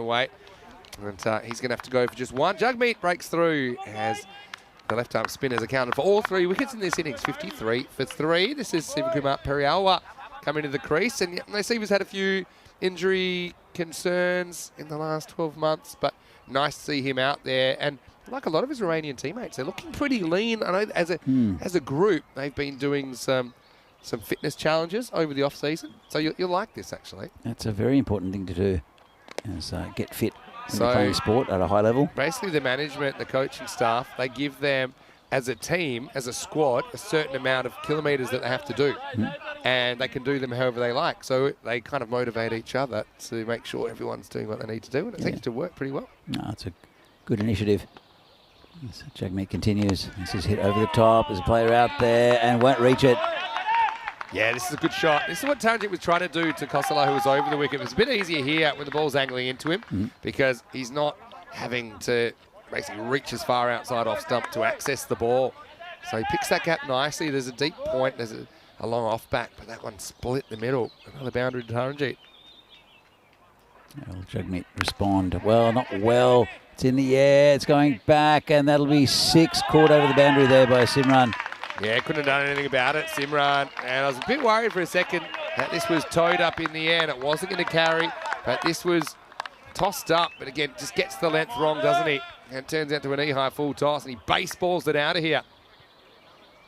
he's going to have to go for just 1. Jagmeet breaks through as the left-arm spinners accounted for all 3 wickets in this innings. 53 for 3. This is Sivakumar Perialwa coming to the crease, and they see he's had a few injury concerns in the last 12 months, but nice to see him out there. And like a lot of his Romanian teammates, they're looking pretty lean. I know as a group, they've been doing some fitness challenges over the off-season. So you'll like this, actually. That's a very important thing to do, is get fit when So you're playing sport at a high level. basically, the management, the coaching staff, they give them, as a team, as a squad, a certain amount of kilometres that they have to do. And they can do them however they like. So they kind of motivate each other to make sure everyone's doing what they need to do. And it seems to work pretty well. No, it's a good initiative. So Jagmeet continues. This is hit over the top. There's a player out there and won't reach it. Yeah, this is a good shot. This is what Tarangic was trying to do to Kosala, who was over the wicket. It was a bit easier here when the ball's angling into him because he's not having to basically reach as far outside off stump to access the ball. So he picks that gap nicely. There's a deep point. There's a long off back, but that one split the middle. Another boundary to Tarangic. Will Jagmeet respond? Well, not well. It's in the air. It's going back, and that'll be 6. Caught over the boundary there by Simran. Yeah, couldn't have done anything about it, Simran. And I was a bit worried for a second that this was towed up in the air and it wasn't going to carry, but this was tossed up. But again, just gets the length wrong, doesn't he? And it turns out to an knee-high full toss, and he baseballs it out of here.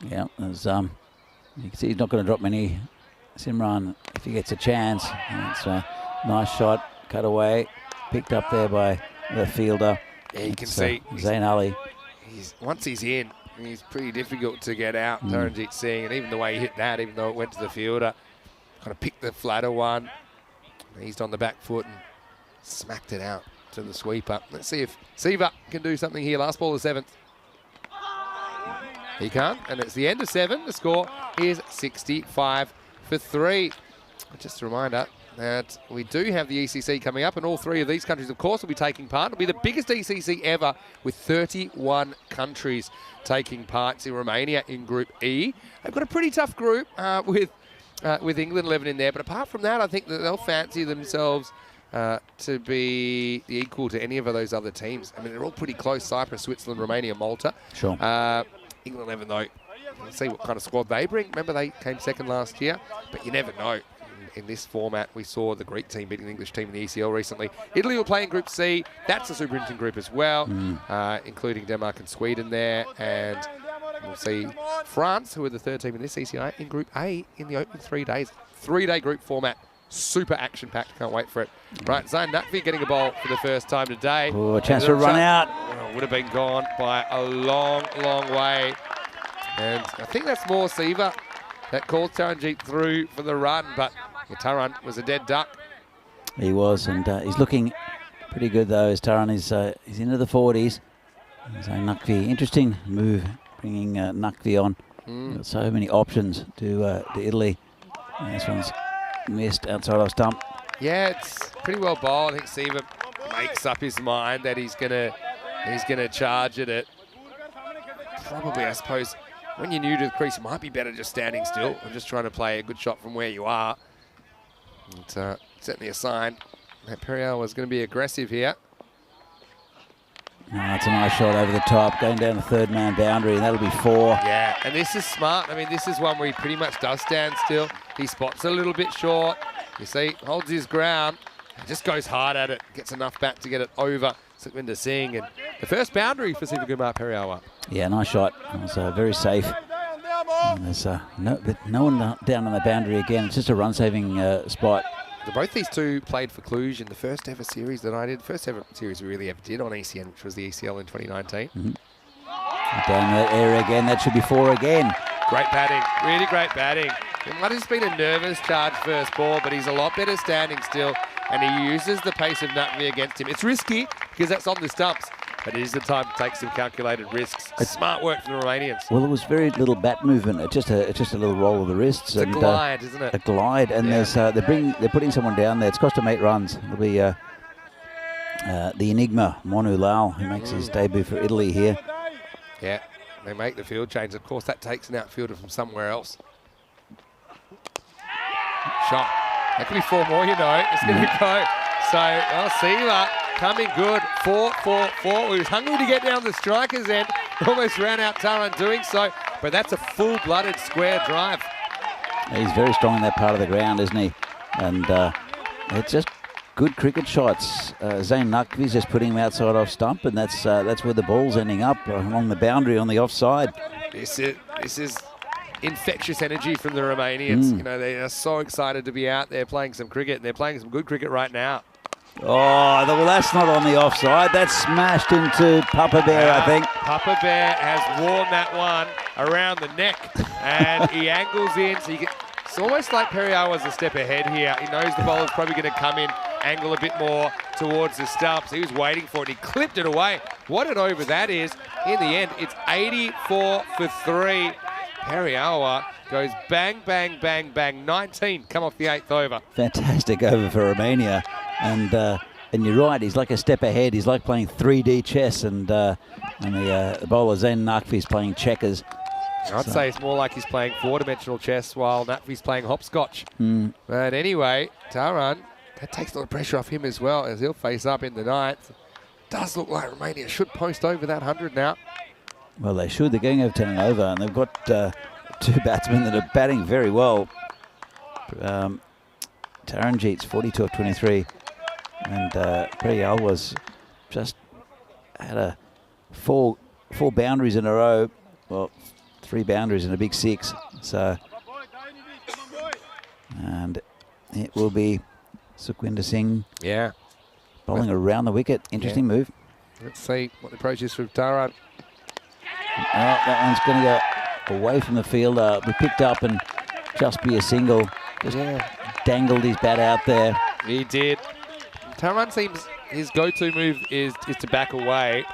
Yeah, there's, you can see he's not going to drop many. Simran, if he gets a chance. And it's a nice shot, cut away, picked up there by the fielder. Yeah, you can see Zain Ali. Once he's in, he's pretty difficult to get out. Tarangic Singh, and even the way he hit that, even though it went to the fielder, kind of picked the flatter one. He's on the back foot and smacked it out to the sweeper. Let's see if Siva can do something here. Last ball of 7th. He can't, and it's the end of 7. The score is 65 for 3. Just a reminder that we do have the ECC coming up, and all 3 of these countries, of course, will be taking part. It'll be the biggest ECC ever, with 31 countries taking part. It's in Romania in Group E. They've got a pretty tough group with England 11 in there, but apart from that, I think that they'll fancy themselves to be equal to any of those other teams. I mean, they're all pretty close: Cyprus, Switzerland, Romania, Malta. Sure. England 11, though, we'll see what kind of squad they bring. Remember, they came 2nd last year, but you never know. In this format, we saw the Greek team beating the English team in the ECL recently. Italy will play in Group C. That's a super interesting group as well, including Denmark and Sweden there. And we'll see France, who are the 3rd team in this ECI, in Group A in the opening 3 days. 3-day group format. Super action-packed. Can't wait for it. Right, Zain Naqvi getting a bowl for the first time today. Oh, a chance to run out. Well, would have been gone by a long, long way. And I think that's more Siva that calls Tarangic through for the run, but Taran was a dead duck. He was, and he's looking pretty good though. As Taran is he's into the 40s. Zain Naqvi, interesting move, bringing Naqvi on. Got so many options to Italy. And this one's missed outside of stump. Yeah, it's pretty well bowled. I think Siva makes up his mind that he's gonna charge at it. Probably, I suppose, when you're new to the crease, it might be better just standing still and just trying to play a good shot from where you are. And, certainly a sign that Perrier was going to be aggressive here. It's a nice shot over the top, going down the 3rd man boundary, and that'll be 4. Yeah, and this is smart. I mean, this is one where he pretty much does stand still. He spots a little bit short. You see, holds his ground, and just goes hard at it, gets enough back to get it over Sukhvinder Singh. And the first boundary for Sivakumar Perrier. Yeah, nice shot. It was very safe. And there's no one down on the boundary again. It's just a run-saving spot. Both these two played for Cluj in the first ever series that I did. The first ever series we really ever did on ECN, which was the ECL in 2019. Down that area again. That should be 4 again. Great batting. Really great batting. It might have just been a nervous charge first ball, but he's a lot better standing still, and he uses the pace of Naqvi against him. It's risky because that's on the stumps, but it is the time to take some calculated risks. Smart work from the Romanians. Well, it was very little bat movement. It's just a little roll of the wrists. It's a glide, isn't it? A glide, and there's they're putting someone down there. It's cost them 8 runs. It'll be the enigma Monu Lal, who makes his debut for Italy here. Yeah, they make the field change. Of course, that takes an outfielder from somewhere else. Shot. That could be 4 more, you know. It's going to go. So, well, Siva coming good. 4-4-4. He was hungry to get down the striker's end. Almost ran out Taran doing so. But that's a full-blooded square drive. He's very strong in that part of the ground, isn't he? And it's just good cricket shots. Zain Naqvi's just putting him outside off stump, and that's where the ball's ending up, along the boundary on the offside. This is infectious energy from the Romanians. You know, they are so excited to be out there playing some cricket, and they're playing some good cricket right now. Oh, well, that's not on the offside. That's smashed into Papa Bear, I think. Papa Bear has worn that one around the neck, and he angles in. So it's almost like Periawa's a step ahead here. He knows the bowler's probably going to come in, angle a bit more towards the stumps. He was waiting for it. He clipped it away. What an over that is. In the end, it's 84 for 3. Periawa goes bang, bang, bang, bang. 19 come off the 8th over. Fantastic over for Romania. And you're right, he's like a step ahead. He's like playing 3D chess, and the bowler Zain Naqvi's playing checkers. I'd say it's more like he's playing 4-dimensional chess while Naqvi's playing hopscotch. But anyway, Taran, that takes a lot of pressure off him as well, as he'll face up in the 9th. Does look like Romania should post over that 100 now. Well, they should. They're going over 10 and over, and they've got 2 batsmen that are batting very well. Taranjeet's 42 of 23, and Priyal was just had 4 boundaries in a row. Well, 3 boundaries and a big 6. So, and it will be Sukhwinder Singh. Yeah, bowling around the wicket. Interesting move. Let's see what the approach is from Taran. That one's going to go away from the fielder. Be picked up and just be a single. Just dangled his bat out there. He did. Taran seems his go-to move is to back away,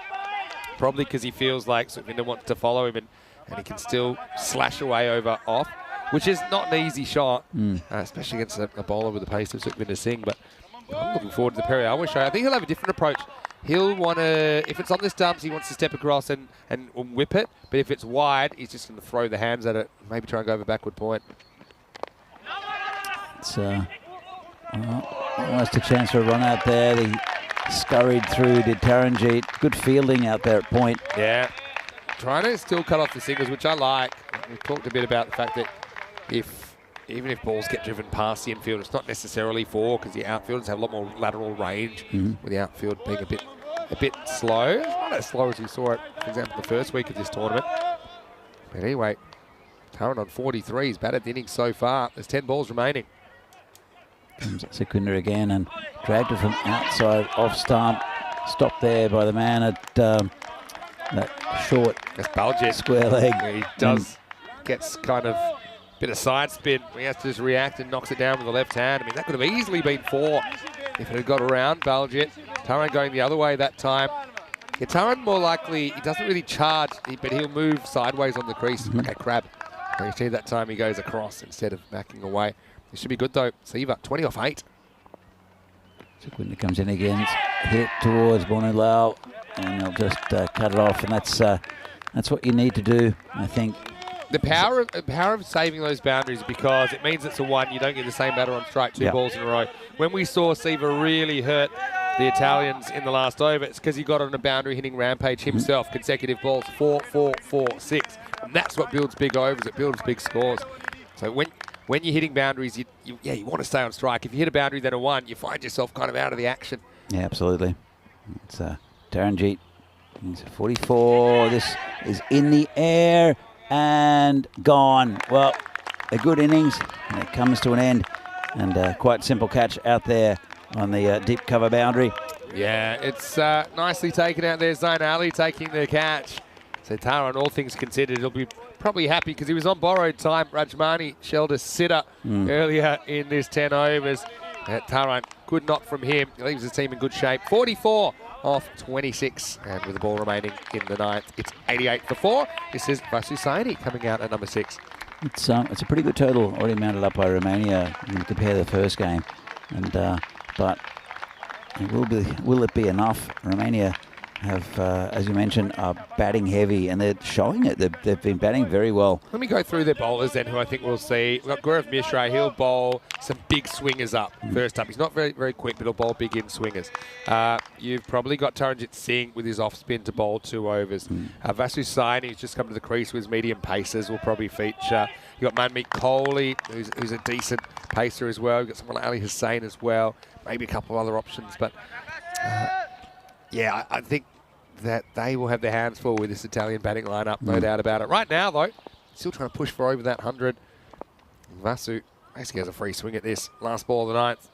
probably because he feels like Sukhwinder wants to follow him, and he can still slash away over off, which is not an easy shot, especially against a bowler with the pace of Sukhwinder Singh. But I'm looking forward to the Periawa show. I think he'll have a different approach. He'll want to, if it's on the stumps, he wants to step across and whip it. But if it's wide, he's just going to throw the hands at it, maybe try and go over backward point. It's almost a chance for a run out there. He scurried through, did Taranjeet. Good fielding out there at point. Yeah. Trying to still cut off the singles, which I like. We've talked a bit about the fact that even if balls get driven past the infield, it's not necessarily 4, because the outfielders have a lot more lateral range, with the outfield being a bit slow. It's not as slow as we saw it, for example, the first week of this tournament. But anyway, Taran on 43. He's batted the innings so far. There's 10 balls remaining. Comes Sukhwinder again and dragged it from outside off stump. Stopped there by the man at that short square leg. He does gets kind of a bit of side spin. He has to just react and knocks it down with the left hand. I mean, that could have easily been 4 if it had got around Baljit. Taran going the other way that time. Yeah, Taran more likely, he doesn't really charge, but he'll move sideways on the crease like a crab. And you see that time he goes across instead of backing away. It should be good though. Siva, 20 off 8. Sukhwinder comes in again. It's hit towards Bonulal, and they'll just cut it off. And that's what you need to do, I think. The power of saving those boundaries, because it means it's a 1. You don't get the same batter on strike 2 balls in a row. When we saw Siva really hurt the Italians in the last over, it's because he got on a boundary hitting rampage himself. Consecutive balls, 4, 4, 4, 6. And that's what builds big overs. It builds big scores. So when you're hitting boundaries, you want to stay on strike. If you hit a boundary then a 1, you find yourself kind of out of the action. Yeah, absolutely. It's Taranjeet. He's a 44. This is in the air and gone. Well, a good innings, and it comes to an end. And quite simple catch out there on the deep cover boundary. Yeah, it's nicely taken out there. Zain Ali taking the catch. So Taran, all things considered, he'll be probably happy because he was on borrowed time. Rajmani shelled a sitter earlier in this 10 overs. Taran, good knock from him. He leaves his team in good shape. 44 off 26. And with the ball remaining in the 9th, it's 88 for 4. This is Vasu Saini coming out at number 6. It's a pretty good total already mounted up by Romania when you compare the first game. And but will it be enough? Romania have, as you mentioned, are batting heavy, and they're showing it. They've been batting very well. Let me go through their bowlers then, who I think we'll see. We've got Gaurav Mishra. He'll bowl some big swingers up first up. He's not very quick, but he'll bowl big in swingers. You've probably got Taranjit Singh with his off spin to bowl 2 overs. Vasu Saini, who's just come to the crease with his medium pacers, will probably feature. You've got Manmeet Kohli, who's a decent pacer as well. You've got someone like Ali Hussain as well. Maybe a couple of other options, but yeah, I think that they will have their hands full with this Italian batting lineup, no doubt about it. Right now, though, still trying to push for over that 100. Vasu basically has a free swing at this. Last ball of the 9th.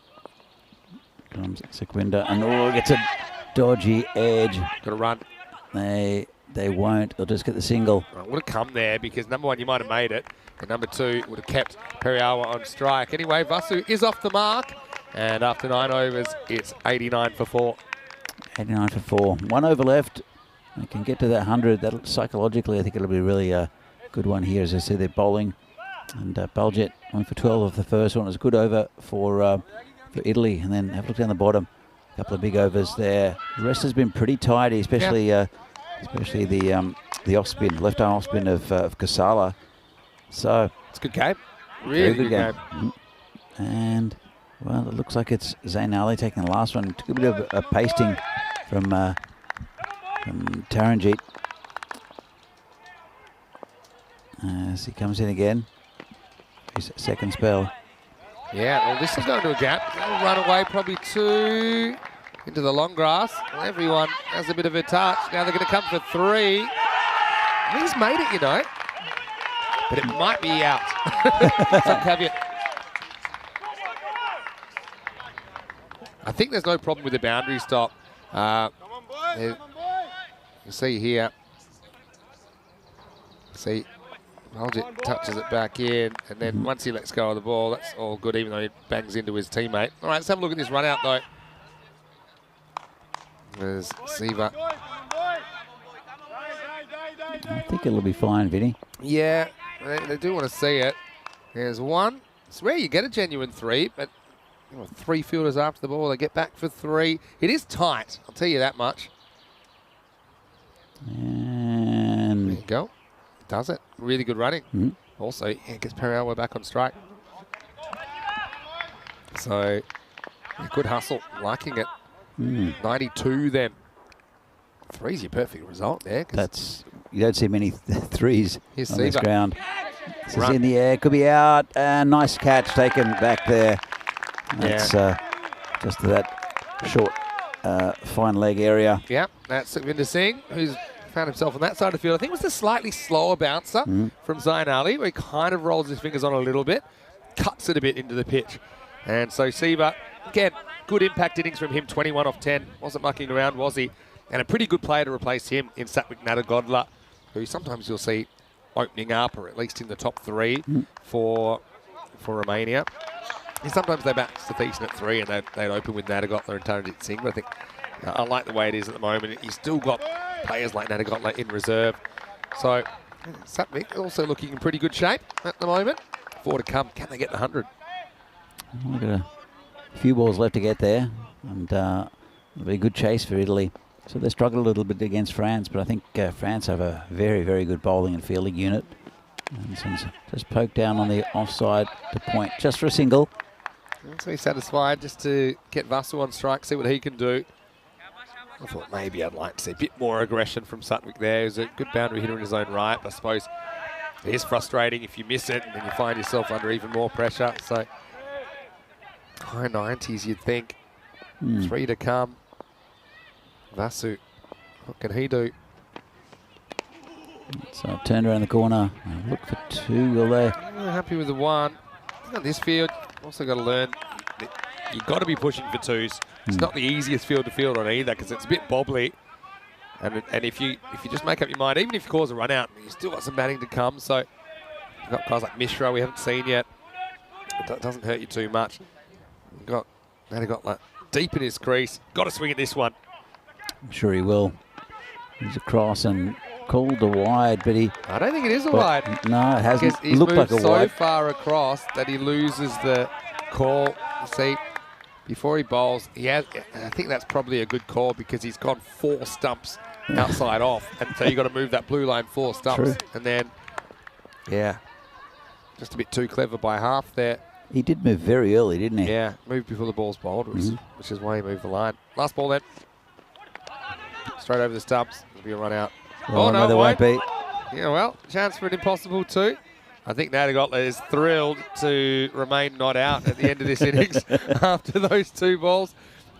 Comes Sequinda, and gets a dodgy edge. Got to run. They won't. They'll just get the single. Right, would have come there because number 1, you might have made it. And number 2 would have kept Periawa on strike. Anyway, Vasu is off the mark. And after 9 overs, it's 89 for 4. 89 for 4. 1 over left. They can get to that 100. That'll, psychologically, I think it'll be really a good one here. As I said, they're bowling. And Baljet went for 12 of the first one. It was a good over for Italy. And then have a look down the bottom. A couple of big overs there. The rest has been pretty tidy, especially especially the off spin, left arm off spin of Kasala. So it's a good game. Really good game. And well, it looks like it's Zayn Ali taking the last one. Took a bit of a pasting from Taranjit. As he comes in again. His second spell. Yeah, well, this is going to a gap. They'll run away probably 2 into the long grass. Well, everyone has a bit of a touch. Now they're going to come for 3. He's made it, you know. But it might be out. Some caveat. I think there's no problem with the boundary stop. You see here. See, Baljet touches it back in, and then once he lets go of the ball, that's all good, even though he bangs into his teammate. All right, let's have a look at this run out, though. There's Siva. I think it'll be fine, Vinny. Yeah, they do want to see it. There's 1. It's rare you get a genuine 3, but 3 fielders after the ball, they get back for 3. It is tight, I'll tell you that much. And there you go. Does it. Really good running. Also, yeah, gets Periawa back on strike. So, good hustle. Liking it. 92 then. 3's your perfect result there. That's, you don't see many 3s on this ground. This is in the air, could be out. And nice catch taken back there. That's just to that short, fine leg area. Yeah, that's Sukhvinder Singh, who's found himself on that side of the field. I think it was the slightly slower bouncer from Zayn Ali, where he kind of rolls his fingers on a little bit, cuts it a bit into the pitch. And so Siva, again, good impact innings from him, 21 off 10. Wasn't mucking around, was he? And a pretty good player to replace him in Satwik Nadagodla, who sometimes you'll see opening up, or at least in the top 3 for Romania. And sometimes they bat Sathisen at 3 and they'd open with Nadagodla and Taranjit Singh, but I think I like the way it is at the moment. You've still got players like Nadagodla in reserve. So Satwik also looking in pretty good shape at the moment. 4 to come. Can they get the 100? We've got a few balls left to get there, and it'll be a good chase for Italy. So they struggled a little bit against France, but I think France have a very, very good bowling and fielding unit. And just poke down on the offside to point, just for a single. So he's satisfied just to get Vasu on strike, see what he can do. I thought maybe I'd like to see a bit more aggression from Satwik there. He's a good boundary hitter in his own right, but I suppose it is frustrating if you miss it and then you find yourself under even more pressure. So high 90s, you'd think. 3 to come. Vasu, what can he do? So turned around the corner. Look for 2, will they? I'm happy with the 1. On this field, also got to learn you've got to be pushing for 2s. It's not the easiest field to field on either because it's a bit bobbly. And if you just make up your mind, even if you cause a run out, you've still got some batting to come. So you've got guys like Mishra we haven't seen yet. It doesn't hurt you too much. You've got like deep in his crease. Got to swing at this one. I'm sure he will. He's across and called a wide, but I don't think it is a wide. No, it hasn't. He's looked moved like a so wide. far across that he loses the call. You see, before he bowls, I think that's probably a good call because he's gone 4 stumps outside off. And so you got to move that blue line 4 stumps. True. And then, just a bit too clever by half there. He did move very early, didn't he? Yeah, moved before the ball's bowled, which is why he moved the line. Last ball then. Straight over the stumps. There'll be a run out. Well, no, there won't be. Yeah, well, chance for an impossible 2. I think Natagotla is thrilled to remain not out at the end of this innings after those 2 balls.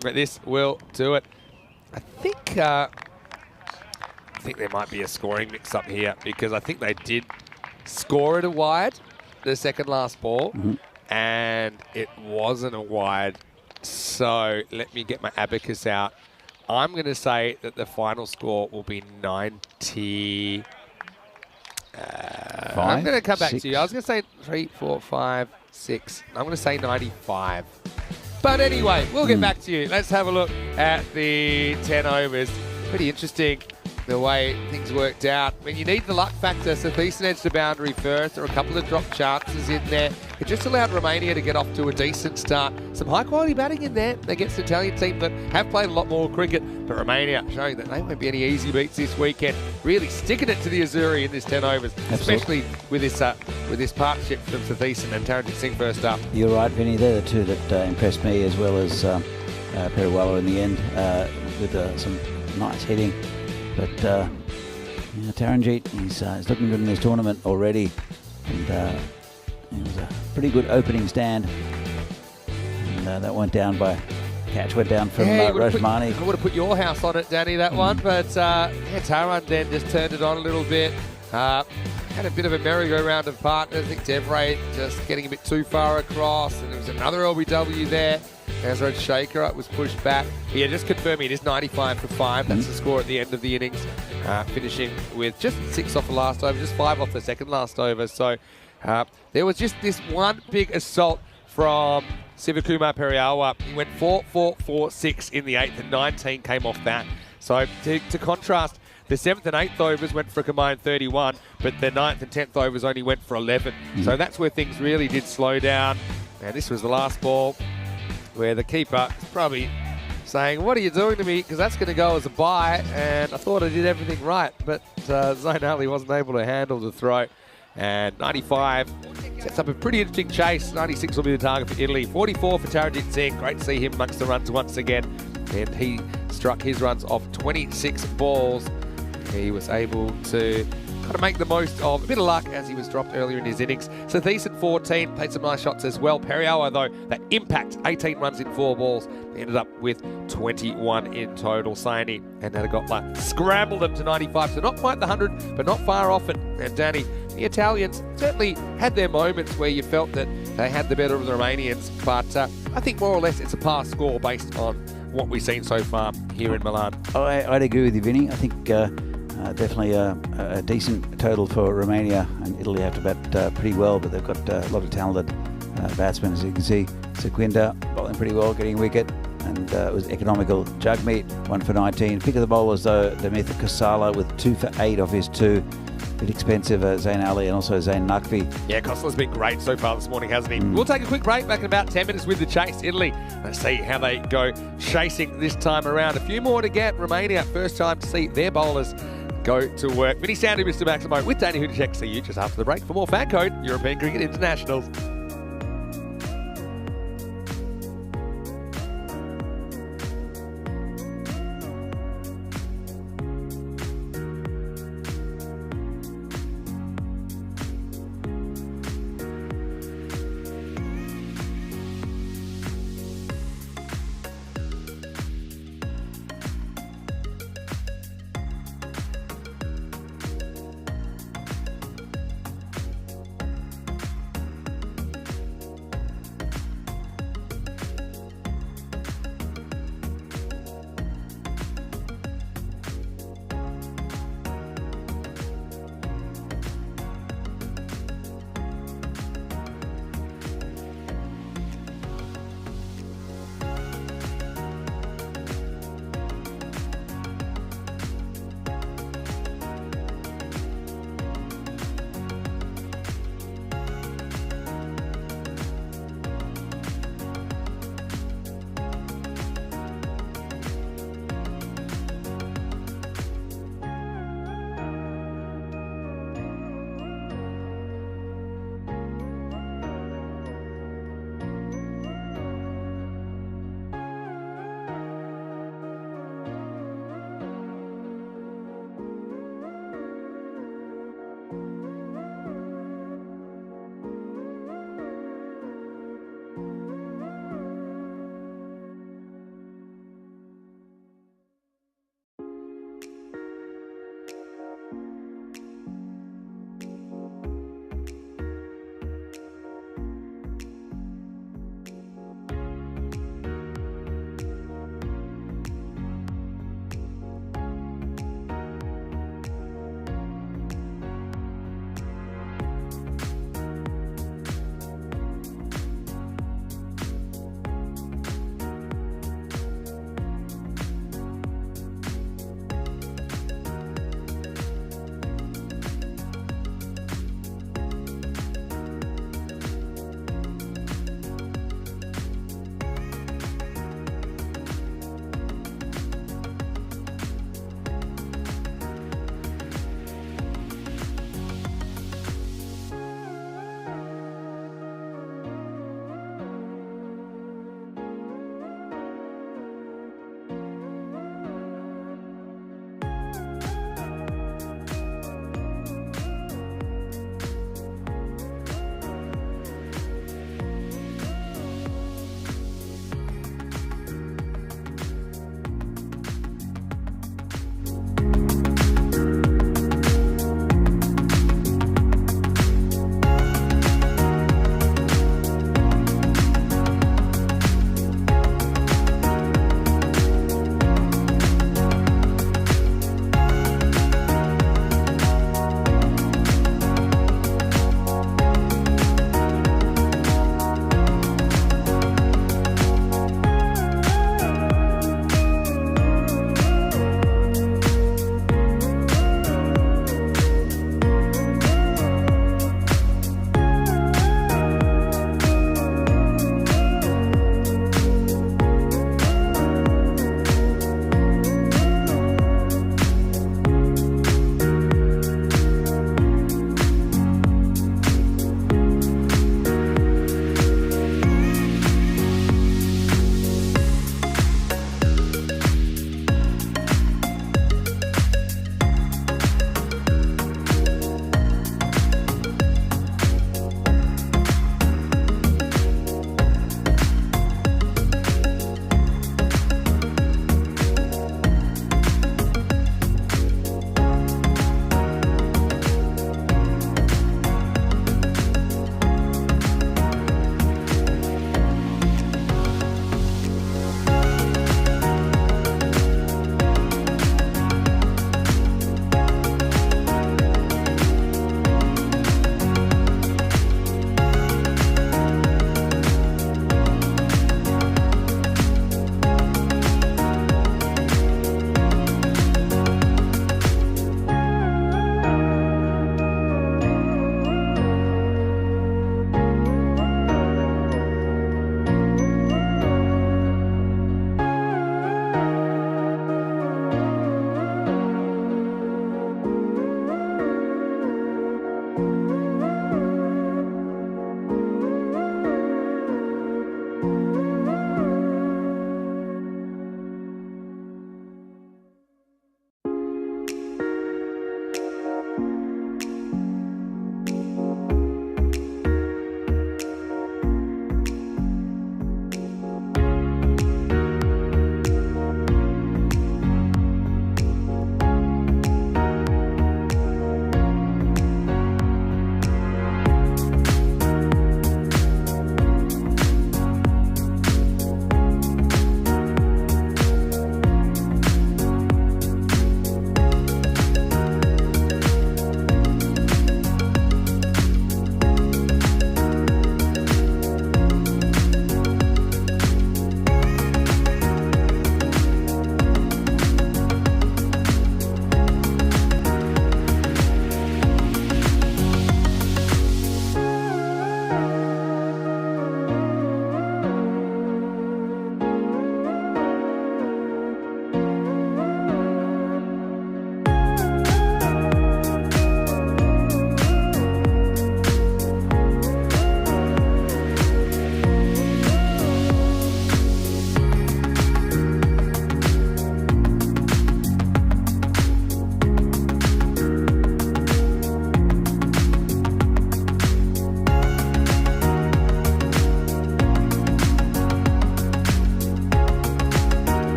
But this will do it. I think there might be a scoring mix-up here because I think they did score it a wide, the second last ball, and it wasn't a wide. So let me get my abacus out. I'm going to say that the final score will be 90. I'm going to come back to you. I was going to say 3, 4, 5, 6. I'm going to say 95. But anyway, we'll get back to you. Let's have a look at the 10 overs. Pretty interesting the way things worked out. When you need the luck factor, so Thiessen edged the boundary first. There were a couple of drop chances in there. It just allowed Romania to get off to a decent start. Some high-quality batting in there against an Italian team that have played a lot more cricket. But Romania showing that they won't be any easy beats this weekend. Really sticking it to the Azuri in this 10 overs, especially with this partnership from Thiessen and Taranjit Singh first up. You're right, Vinny. They're the 2 that impressed me, as well as Periwala in the end with some nice hitting. But Taranjit, he's looking good in this tournament already. And it was a pretty good opening stand. And that went down by... Catch went down from Rajmani. I would have put your house on it, Danny, that one. But Taran then just turned it on a little bit. Had a bit of a merry-go-round of partners. I think Devray just getting a bit too far across. And there was another LBW there. As Shaker was pushed back. But yeah, just confirming it is 95 for 5. That's the score at the end of the innings. Finishing with just 6 off the last over, just 5 off the second last over. So there was just this one big assault from Sivakumar Periawa. He went 4, 4, 4, 6 in the 8th, and 19 came off that. So to contrast, the 7th and 8th overs went for a combined 31, but the 9th and 10th overs only went for 11. So that's where things really did slow down. And this was the last ball where the keeper is probably saying, "What are you doing to me?" Because that's going to go as a bye, and I thought I did everything right. But Zain Ali wasn't able to handle the throw. And 95 sets up a pretty interesting chase. 96 will be the target for Italy. 44 for Taranjit Singh. Great to see him amongst the runs once again. And he struck his runs off 26 balls. He was able to kind of make the most of a bit of luck as he was dropped earlier in his innings. So Thiessen 14, played some nice shots as well. Periawa, though, that impact, 18 runs in 4 balls. They ended up with 21 in total. Saini and Natagotla scrambled them to 95. So not quite the 100, but not far off it. And Danny, the Italians certainly had their moments where you felt that they had the better of the Romanians. But I think more or less it's a pass score based on what we've seen so far here in Milan. I'd agree with you, Vinny. I think definitely a decent total for Romania, and Italy have to bat pretty well, but they've got a lot of talented batsmen, as you can see. Sequinda bowling pretty well, getting a wicket, and it was economical. Jagmeet 1 for 19. Pick of the bowlers though, Demetha Kasala with 2 for 8 of his 2. Bit expensive, Zain Ali and also Zain Naqvi. Yeah, Kostler's been great so far this morning, hasn't he? We'll take a quick break, back in about 10 minutes with the chase. Italy, let's see how they go chasing this time around. A few more to get. Romania, first time to see their bowlers go to work. Vinny Sandy, Mr. Maximo, with Danny Hudacek. See you just after the break for more Fan Code European Cricket Internationals.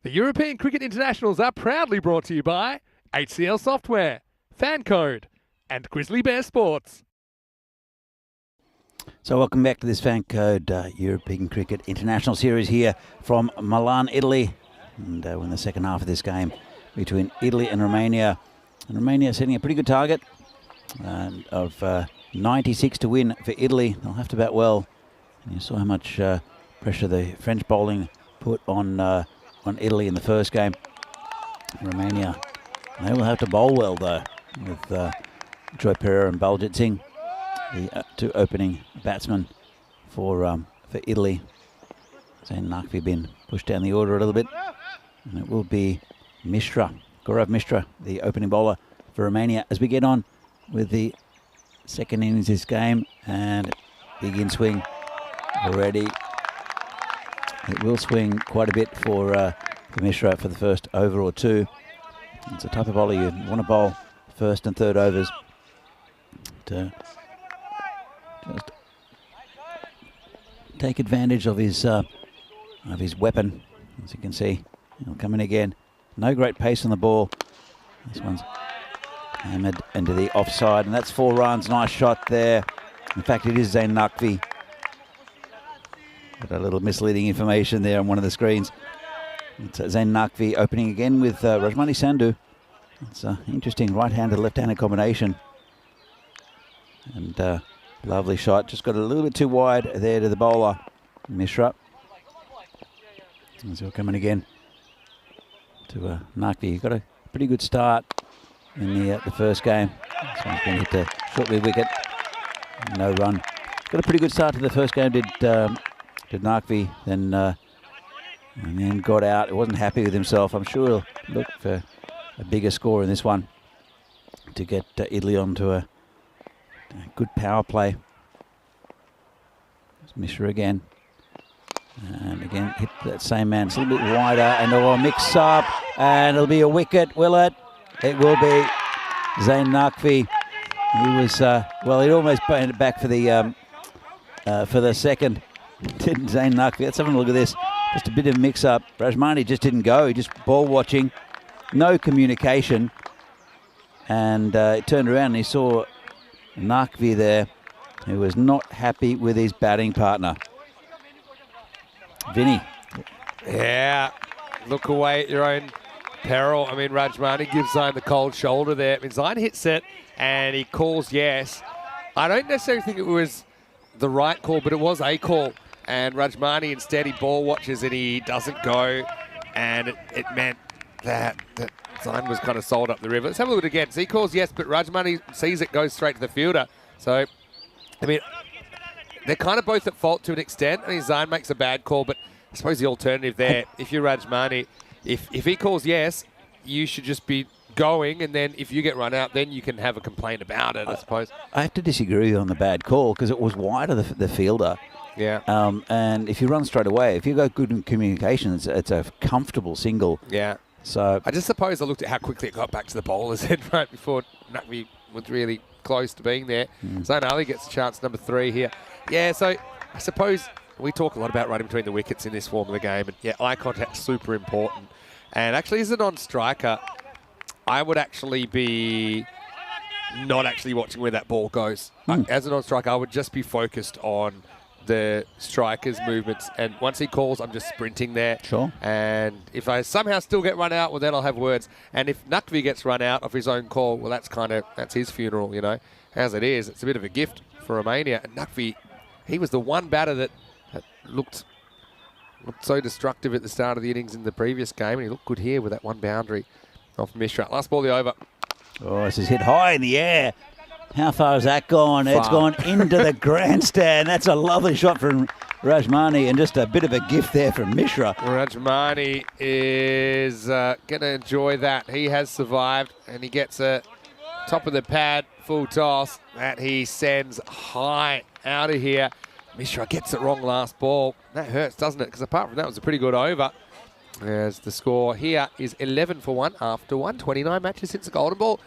The European Cricket Internationals are proudly brought to you by HCL Software, Fan Code, and Grizzly Bear Sports. So welcome back to this Fan Code European Cricket International Series here from Milan, Italy. And we're in the second half of this game between Italy and Romania. And Romania setting a pretty good target of 96 to win for Italy. They'll have to bat well. And you saw how much pressure the French bowling put on Italy in the first game. Romania, they will have to bowl well though, with Joy Pereira and Baljit Singh, the two opening batsmen for Italy. Zain Naqvi been pushed down the order a little bit, and it will be Gaurav Mishra, the opening bowler for Romania, as we get on with the second innings of this game. And big in swing already. It will swing quite a bit for Mishra for the first over or two. It's the type of bowler you want to bowl first and third overs to just take advantage of his weapon. As you can see, he'll come in again. No great pace on the ball. This one's hammered into the offside, and that's 4 runs. Nice shot there. In fact, it is Zain Naqvi. Got a little misleading information there on one of the screens. It's Zain Naqvi opening again with Rajmani Sandhu. It's an interesting right-handed, left-handed combination. And lovely shot. Just got a little bit too wide there to the bowler, Mishra. As he'll come in again to Naqvi. He got a pretty good start in the first game. This one's been hit shortly wicket. No run. Got a pretty good start to the first game, did Naqvi, and then got out. He wasn't happy with himself. I'm sure he'll look for a bigger score in this one to get Italy onto a good power play. There's Mishra again. And again, hit that same man. It's a little bit wider, and it'll mix up, and it'll be a wicket, will it? It will be. Zain Naqvi. He was, well, he'd almost put it back for the second. Didn't Zain Naqvi? Let's have a look at this. Just a bit of mix-up. Rajmani just didn't go. He just ball watching. No communication. And he turned around and he saw Naqvi there, who was not happy with his batting partner. Vinny. Yeah, look away at your own peril. I mean, Rajmani gives Zain the cold shoulder there. I mean, Zain hits it and he calls yes. I don't necessarily think it was the right call, but it was a call. And Rajmani instead, he ball watches and he doesn't go. And it meant that Zain was kind of sold up the river. Let's have a look again. So he calls yes, but Rajmani sees it, goes straight to the fielder. So, I mean, they're kind of both at fault to an extent. I mean, Zain makes a bad call, but I suppose the alternative there, if you're Rajmani, if he calls yes, you should just be going, and then if you get run out, then you can have a complaint about it, I suppose. I have to disagree on the bad call because it was wide of the fielder. Yeah. And if you run straight away, if you go good in communication, it's a comfortable single. Yeah. So I just suppose I looked at how quickly it got back to the bowler's head right before Naqvi was really close to being there. Zain Ali gets a chance, number 3 here. Yeah, so I suppose we talk a lot about running between the wickets in this form of the game, and yeah, eye contact's super important. And actually, as a non-striker, I would actually be not actually watching where that ball goes. As a non-striker, I would just be focused on the striker's movements, and once he calls, I'm just sprinting there. Sure. And if I somehow still get run out, well, then I'll have words. And if Naqvi gets run out of his own call, well, that's his funeral, you know. As it is, it's a bit of a gift for Romania. And Naqvi, he was the one batter that looked so destructive at the start of the innings in the previous game, and he looked good here with that one boundary off Mishra. Last ball of the over. Oh, this is hit high in the air. How far has that gone? Far. It's gone into the grandstand. That's a lovely shot from Rajmani, and just a bit of a gift there from Mishra. Rajmani is going to enjoy that. He has survived, and he gets a top of the pad, full toss, that he sends high out of here. Mishra gets it wrong last ball. That hurts, doesn't it? Because apart from that, it was a pretty good over. As the score here is 11 for 1 after 129 matches since the golden ball.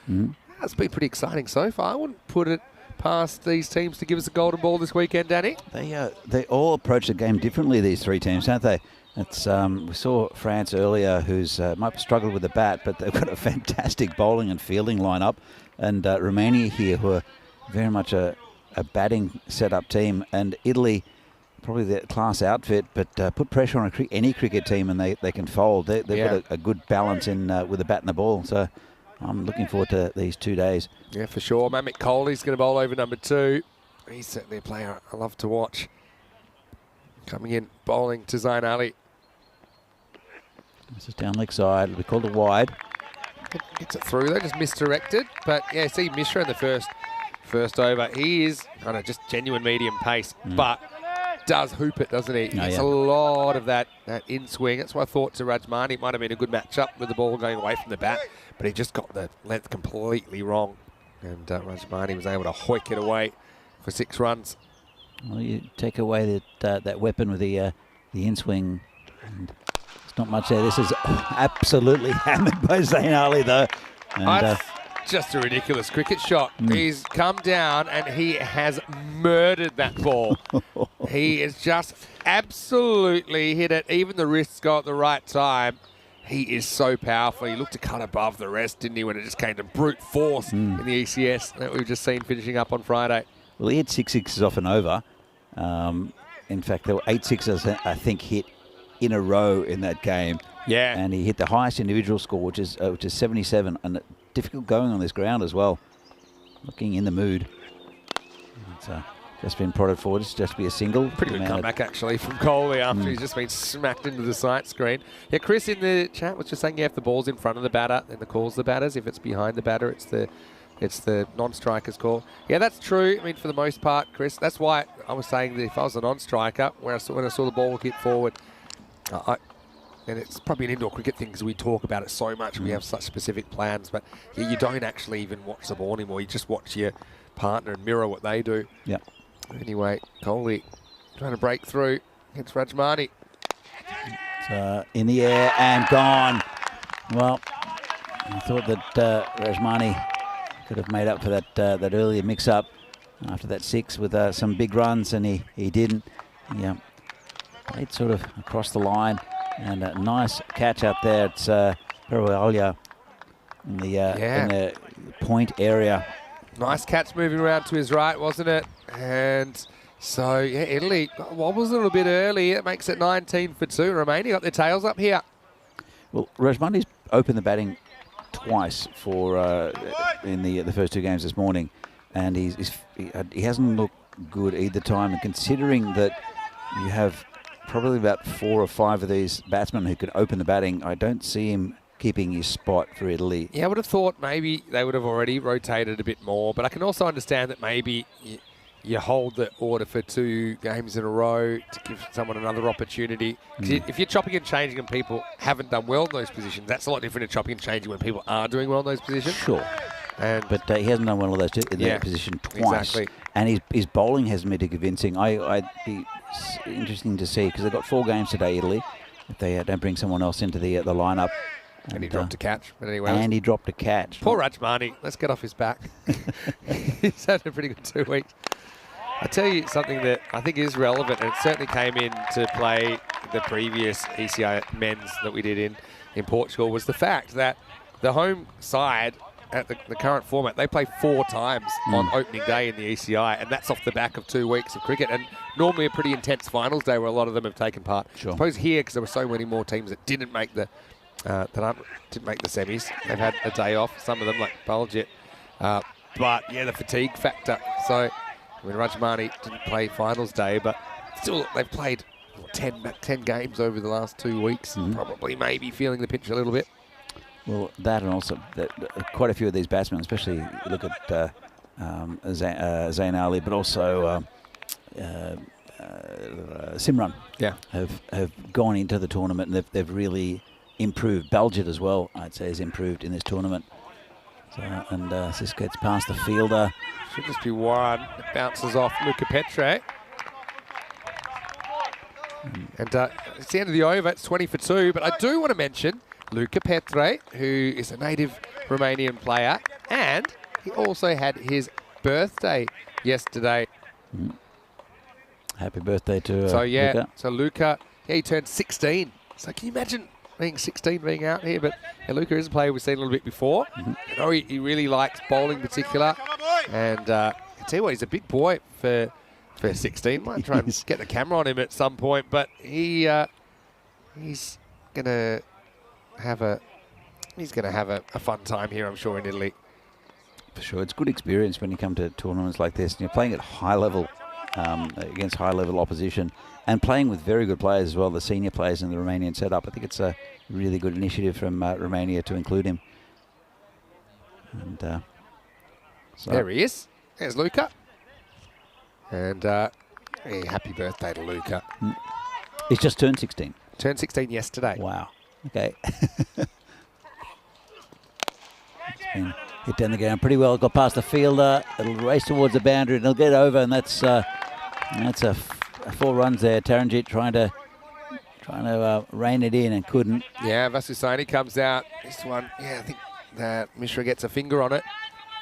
That's been pretty exciting so far. I wouldn't put it past these teams to give us a golden ball this weekend, Danny. They all approach the game differently, these three teams, don't they? It's we saw France earlier, who's might have struggled with the bat, but they've got a fantastic bowling and fielding lineup, and Romania here, who are very much a batting setup team, and Italy, probably the class outfit, but put pressure on any cricket team and they can fold. They've got a good balance in with the bat and the ball. So I'm looking forward to these 2 days. Yeah, for sure. Mamit Kohli's going to bowl over number 2. He's certainly a player I love to watch. Coming in, bowling to Zain Ali. This is down leg side. It'll be called a wide. Gets it through though, just misdirected. But yeah, see Mishra in the first over. He is kind of just genuine medium pace, but does hoop it, doesn't he? He gets a lot of that in swing. That's why I thought to Rajmani might have been a good matchup with the ball going away from the bat, but he just got the length completely wrong. And Rajmani was able to hoik it away for 6 runs. Well, you take away that weapon with the in swing, and there's not much there. This is absolutely hammered by Zain Ali, though. And, that's just a ridiculous cricket shot. He's come down and he has murdered that ball. He has just absolutely hit it. Even the wrists go at the right time. He is so powerful. He looked to cut above the rest, didn't he, when it just came to brute force in the ECS that we've just seen finishing up on Friday. Well, he had 6 sixes off and over. In fact, there were 8 sixes, I think, hit in a row in that game. Yeah. And he hit the highest individual score, which is 77, and difficult going on this ground as well. Looking in the mood. It's just been prodded forward. It's just be a single. Pretty good comeback, actually, from Kohli after he's just been smacked into the sight screen. Yeah, Chris in the chat was just saying, yeah, if the ball's in front of the batter, then the call's the batter's. If it's behind the batter, it's the non-striker's call. Yeah, that's true. I mean, for the most part, Chris, that's why I was saying that if I was a non-striker, when I saw the ball hit forward, and it's probably an indoor cricket thing because we talk about it so much. We have such specific plans, but you don't actually even watch the ball anymore. You just watch your partner and mirror what they do. Yeah. Anyway, Kohli trying to break through against Rajmani. It's in the air and gone. Well, I thought that Rajmani could have made up for that earlier mix-up after that 6 with some big runs, and he didn't. Yeah, played sort of across the line, and a nice catch out there. It's Perualia in the point area. Nice catch moving around to his right, wasn't it? And so, yeah, Italy wobbles a little bit early. It makes it 19 for 2. Romania got their tails up here. Well, Rajmani's opened the batting twice for in the first 2 games this morning, and he hasn't looked good either time. And considering that you have probably about 4 or 5 of these batsmen who can open the batting, I don't see him keeping his spot for Italy. Yeah, I would have thought maybe they would have already rotated a bit more, but I can also understand that maybe you hold the order for 2 games in a row to give someone another opportunity. If you're chopping and changing and people haven't done well in those positions, that's a lot different to chopping and changing when people are doing well in those positions. Sure. But he hasn't done well in that position twice. Exactly. And his bowling hasn't been convincing. I'd be interesting to see, because they've got 4 games today, Italy, if they don't bring someone else into the lineup. And he dropped a catch. But anyway, and he dropped a catch. Poor Rajmani. Let's get off his back. He's had a pretty good 2 weeks. I'll tell you something that I think is relevant, and it certainly came into play the previous ECI men's that we did in Portugal, was the fact that the home side at the current format, they play 4 times on opening day in the ECI, and that's off the back of 2 weeks of cricket, and normally a pretty intense finals day where a lot of them have taken part. Sure. I suppose here, because there were so many more teams that didn't make the semis, they've had a day off, some of them like Baljit, but yeah, the fatigue factor. So I mean, Rajmani didn't play finals day, but still they've played 10 games over the last 2 weeks. Probably maybe feeling the pinch a little bit. Well, that, and also that quite a few of these batsmen, especially you look at Zain Ali, but also Simran, have gone into the tournament, and they've really improved. Baljit as well, I'd say, has improved in this tournament. So, and this gets past the fielder. Should just be 1. It bounces off Luca Petre. And it's the end of the over. It's 20 for 2. But I do want to mention Luca Petre, who is a native Romanian player, and he also had his birthday yesterday. Happy birthday to so yeah, Luca. so Luca, Yeah, he turned 16. So can you imagine being 16, being out here? But Luca is a player we've seen a little bit before. I know he really likes bowling in particular. And I tell you what, he's a big boy for 16. Might try and get the camera on him at some point. But he's going to have a fun time here, I'm sure, in Italy. For sure. It's good experience when you come to tournaments like this and you're playing at high level against high level opposition and playing with very good players as well, the senior players in the Romanian setup. I think it's a really good initiative from Romania to include him. And so there he is. There's Luca. And happy birthday to Luca. He's just turned 16. Turned 16 yesterday. Wow. Okay. Hit down the ground pretty well. Got past the fielder. It'll race towards the boundary and it'll get over. And that's a 4 runs there. Taranjit trying to rein it in and couldn't. Yeah, Vasusani comes out. This one, yeah, I think that Mishra gets a finger on it.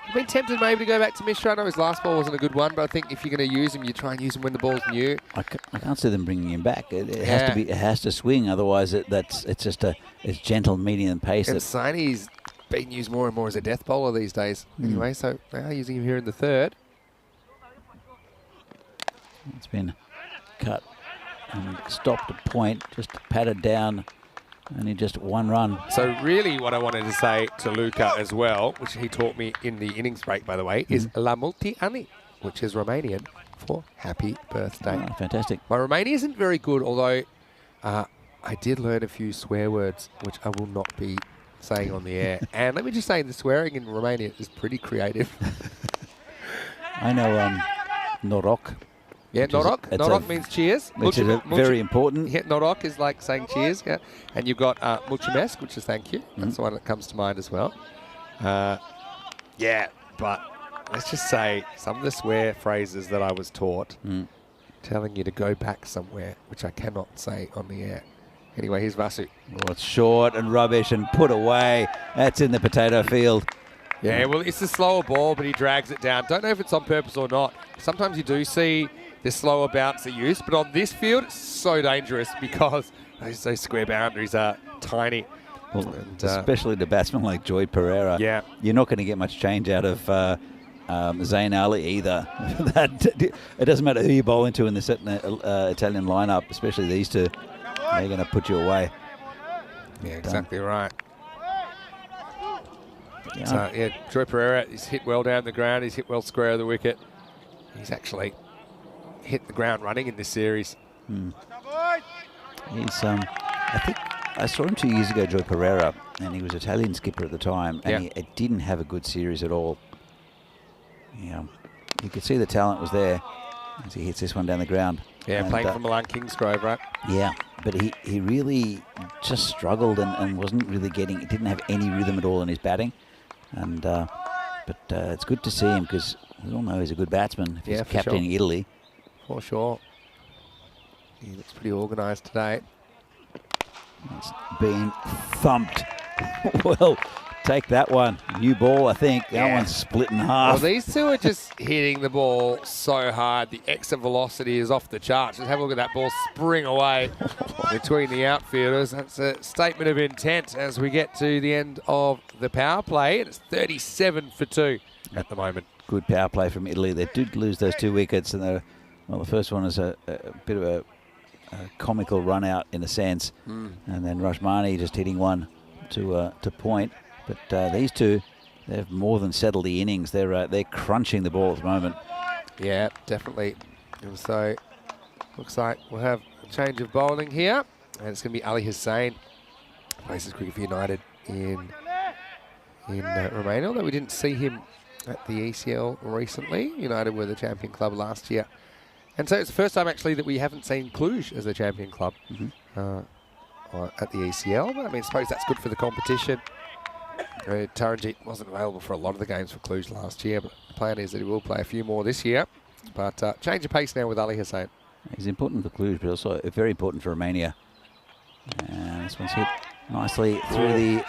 I've been tempted maybe to go back to Mishra. I know his last ball wasn't a good one, but I think if you're going to use him, you try and use him when the ball's new. I can't see them bringing him back. It has to be. It has to swing. Otherwise, it's just it's gentle, medium pace. And Saini's being used more and more as a death bowler these days. Anyway, so they are using him here in the third. It's been cut and stopped at point, just patted down, only just 1 run. So really what I wanted to say to Luca as well, which he taught me in the innings break, by the way, is La Multi Ani, which is Romanian for happy birthday. Oh, fantastic. My Romanian isn't very good, although I did learn a few swear words, which I will not be saying on the air. And let me just say, the swearing in Romania is pretty creative. I know Norok. Yeah, Norok. Norok means cheers. Which is very important. Yeah, Norok is like saying cheers. Yeah, and you've got Mulțumesc, which is thank you. That's the one that comes to mind as well. Yeah, but let's just say some of the swear phrases that I was taught, telling you to go back somewhere, which I cannot say on the air. Anyway, here's Vasu. Oh, it's short and rubbish and put away. That's in the potato field. Yeah, well, it's a slower ball, but he drags it down. Don't know if it's on purpose or not. Sometimes you do see the slower bounce are used, but on this field, it's so dangerous because those square boundaries are tiny. Well, and, especially the batsman like Joy Pereira. Yeah. You're not going to get much change out of Zayn Ali either. It doesn't matter who you bowl into in the Italian lineup, especially these two. They're going to put you away. Yeah, exactly right. Yeah. So, yeah, Joy Pereira, he's hit well down the ground. He's hit well square of the wicket. He's actually hit the ground running in this series. He's, I think I saw him 2 years ago, Joy Pereira, and he was Italian skipper at the time, and he didn't have a good series at all. Yeah, you could see the talent was there as he hits this one down the ground. Yeah, and playing from Milan Kingsgrove, right? Yeah, but he really just struggled and wasn't really getting, didn't have any rhythm at all in his batting. And but it's good to see him because we all know he's a good batsman if he's captaining Italy. For sure. He looks pretty organised today. It's been thumped. Well, take that one. New ball, I think. That one's split in half. Well, these two are just hitting the ball so hard. The exit velocity is off the charts. Just have a look at that ball spring away between the outfielders. That's a statement of intent as we get to the end of the power play. And it's 37 for 2 at the moment. Good power play from Italy. They did lose those 2 wickets. And the first one is a bit of a comical run out in a sense. And then Rashmani just hitting one to point. But these two, they've more than settled the innings. They're crunching the ball at the moment. Yeah, definitely. And so looks like we'll have a change of bowling here. And it's going to be Ali Hussain. Places Cricket for United in Romania, although we didn't see him at the ECL recently. United were the champion club last year. And so it's the first time actually that we haven't seen Cluj as the champion club at the ECL. But I mean, I suppose that's good for the competition. Taranjit wasn't available for a lot of the games for Cluj last year, but the plan is that he will play a few more this year. But change of pace now with Ali Hussain. He's important for Cluj, but also very important for Romania. And this one's hit nicely through the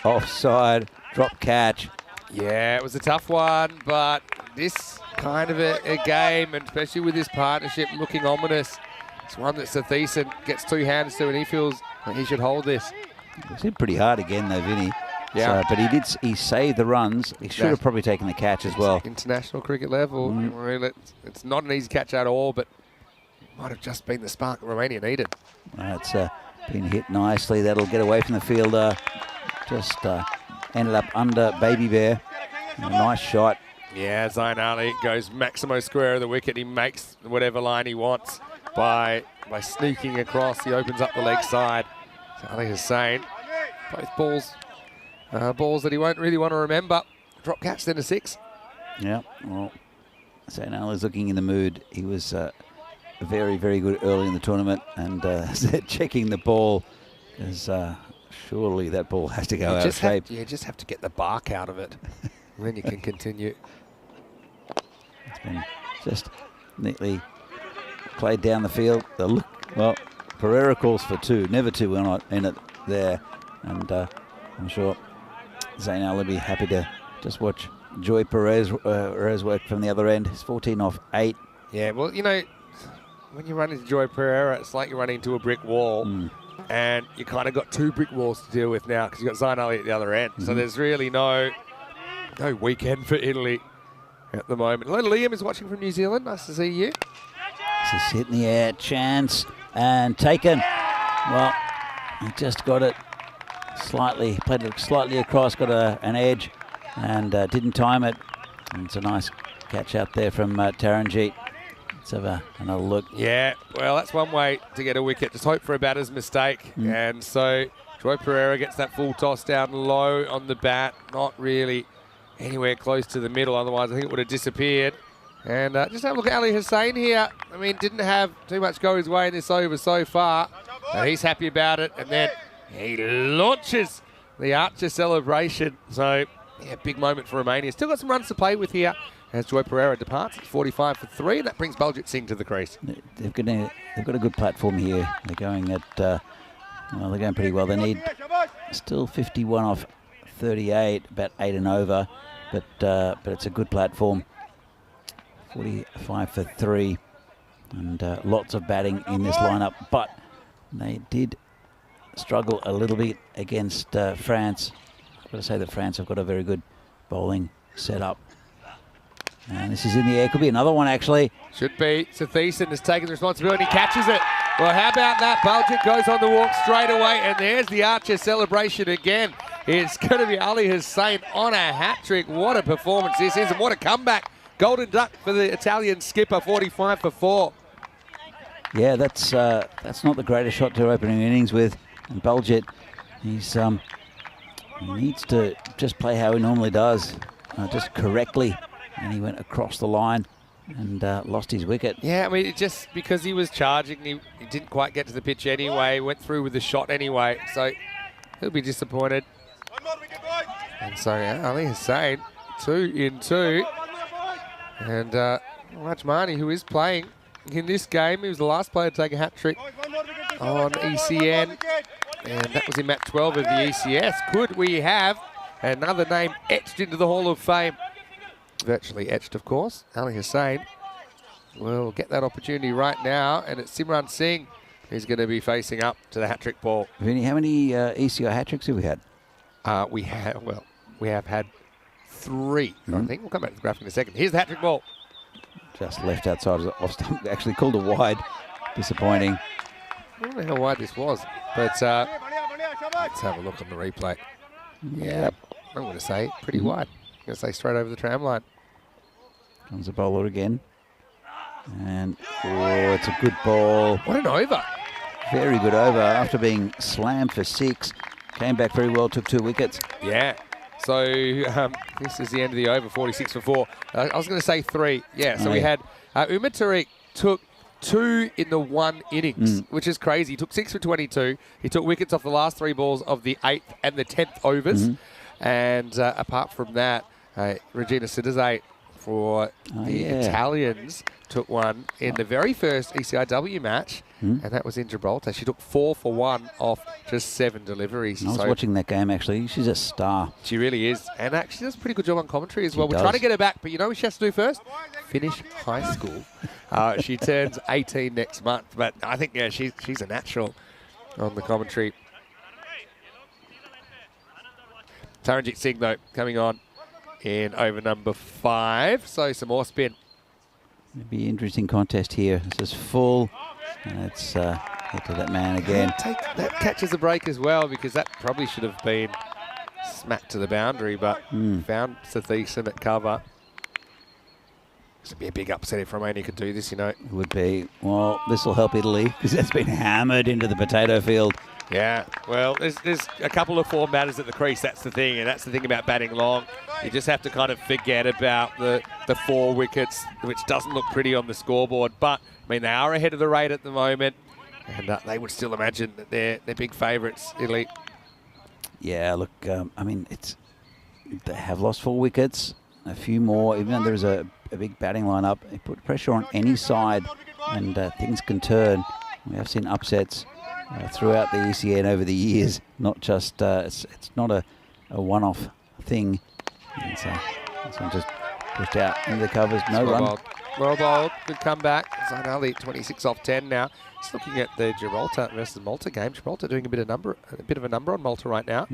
offside drop catch. Yeah, it was a tough one, but this kind of a game, and especially with this partnership looking ominous, It's one that Thiessen gets two hands to, and he feels like he should hold this. It's hit pretty hard again, though, Vinny. Yeah. So, but he saved the runs. He should have probably taken the catch as well. International cricket level. It's not an easy catch at all, but it might have just been the spark Romania needed. It's been hit nicely. That'll get away from the fielder. Just ended up under Baby Bear. A nice shot. Yeah, Zain Ali goes maximo square of the wicket. He makes whatever line he wants by sneaking across. He opens up the leg side. So Ali Hussain, both balls that he won't really want to remember. Drop catch, then a 6. Yeah, well, Zain Ali's looking in the mood. He was very, very good early in the tournament, and checking the ball, because surely that ball has to go out of shape. You just have to get the bark out of it, and then you can continue. It's been just neatly played down the field. The look, well, Pereira calls for 2, never 2 in it there, and I'm sure Zain Ali will be happy to just watch Joy Perez's work from the other end. He's 14 off 8. Yeah, well, you know, when you run into Joy Pereira, it's like you're running into a brick wall, and you kind of got 2 brick walls to deal with now because you've got Zain Ali at the other end. So there's really no weekend for Italy at the moment. Liam is watching from New Zealand. Nice to see you. This is hit in the air, chance, and taken. Well, he just got it slightly, played it slightly across, got an edge, and didn't time it. And it's a nice catch out there from Taranjeet. Let's have another look. Yeah, well, that's one way to get a wicket. Just hope for a batter's mistake. And so Joy Pereira gets that full toss down low on the bat. Not really anywhere close to the middle. Otherwise, I think it would have disappeared. And just have a look at Ali Hussain here. I mean, didn't have too much go his way in this over so far. But he's happy about it. And then he launches the Archer celebration. So, yeah, big moment for Romania. Still got some runs to play with here as Joy Pereira departs. It's 45 for 3, and that brings Baljit Singh to the crease. They've got a good platform here. They're going at, well, they're going pretty well. They need still 51 off 38, about 8 and over, but it's a good platform. 45 for 3, and lots of batting in this lineup, but they did struggle a little bit against France. I've got to say that France have got a very good bowling setup. And this is in the air. Could be another one, actually. Should be. Thiessen has taken the responsibility. He catches it. Well, how about that? Baljit goes on the walk straight away, and there's the Archer celebration again. It's going to be Ali Hussain on a hat-trick. What a performance this is, and what a comeback. Golden duck for the Italian skipper, 45 for 4. Yeah, that's not the greatest shot to open an innings with. And Baljit, he needs to just play how he normally does, just correctly. And he went across the line and lost his wicket. Yeah, I mean, it just because he was charging, he didn't quite get to the pitch anyway, went through with the shot anyway, so he'll be disappointed. And so Ali Hussain, 2 in 2. And Rajmani, who is playing in this game, he was the last player to take a hat-trick on ECN. And that was in match 12 of the ECS. Could we have another name etched into the Hall of Fame? Virtually etched, of course. Ali Hussain will get that opportunity right now, and it's Simran Singh who's going to be facing up to the hat-trick ball. Vinny, how many ECI hat-tricks have we had? We have had 3, I think. We'll come back to the graphic in a second. Here's the hat-trick ball. Just left outside of the off stump. Actually called a wide. Disappointing. I don't know how wide this was, but let's have a look on the replay. Yeah, I'm going to say pretty wide. I'm going to say straight over the tram line. Comes the bowler again. And, oh, it's a good ball. What an over. Very good over after being slammed for 6. Came back very well, took 2 wickets. Yeah. So this is the end of the over, 46 for 4. I was going to say 3. Yeah, so we had Umar Tariq took 2 in the 1 innings, which is crazy. He took 6 for 22. He took wickets off the last 3 balls of the 8th and the 10th overs. And apart from that, Regina Sidazay, for the Italians. Took one in the very first ECIW match, and that was in Gibraltar. She took 4 for 1 off just 7 deliveries. I was watching that game, actually. She's a star. She really is. And she does a pretty good job on commentary as well. She We're does. trying to get her back, but you know what she has to do first? Finish high school. She turns 18 next month, but I think, yeah, she's a natural on the commentary. Taranjit Singh, though, coming on in over number 5. So some more spin. It'll be an interesting contest here. This is full, and it's hit to that man again. That catches a break as well, because that probably should have been smacked to the boundary, but found Sathieson at cover. This would be a big upset if Romania could do this, you know. It would be. Well, this will help Italy, because that's been hammered into the potato field. Yeah, well, there's a couple of form matters at the crease, that's the thing, and that's the thing about batting long. You just have to kind of forget about the 4 wickets, which doesn't look pretty on the scoreboard. But, I mean, they are ahead of the rate at the moment, and they would still imagine that they're big favourites, Italy. Yeah, look, I mean, they have lost 4 wickets, a few more, even though there's a big batting lineup. They put pressure on any side, and things can turn. We have seen upsets throughout the ECN over the years, not just, it's not a one-off thing. And so this one just pushed out into the covers, no run. Well bowled, good comeback. Zainali 26 off 10 now. Just looking at the Gibraltar versus Malta game. Gibraltar doing a bit of a number on Malta right now.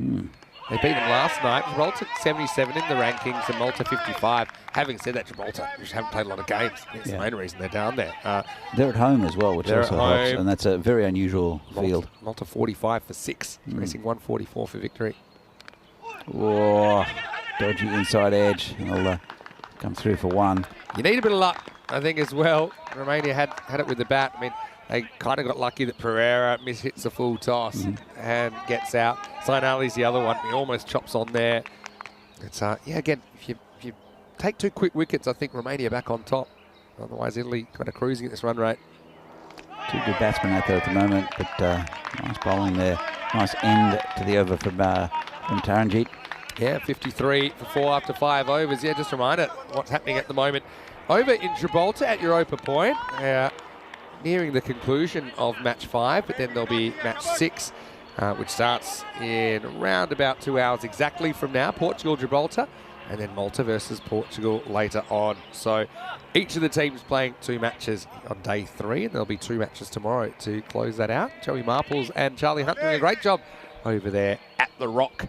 They beat them last night. Gibraltar 77 in the rankings and Malta 55. Having said that, Gibraltar just haven't played a lot of games. That's the main reason they're down there. They're at home as well, which also helps, and that's a very unusual field. Malta 45 for 6, racing 144 for victory. Oh, dodgy inside edge. They'll come through for 1. You need a bit of luck, I think, as well. Romania had it with the bat. I mean, they kind of got lucky that Pereira mishits the full toss and gets out. Zainali's the other one. He almost chops on there. It's again, if you take 2 quick wickets, I think Romania back on top. Otherwise, Italy kind of cruising at this run rate. 2 good batsmen out there at the moment, but nice bowling there. Nice end to the over from Taranjit. Yeah, 53 for 4 after 5 overs. Yeah, just a reminder what's happening at the moment. Over in Gibraltar at Europa Point, nearing the conclusion of match 5, but then there'll be match 6, which starts in around about 2 hours exactly from now. Portugal, Gibraltar, and then Malta versus Portugal later on. So each of the teams playing 2 matches on day 3, and there'll be 2 matches tomorrow to close that out. Joey Marples and Charlie Hunt doing a great job over there at the Rock.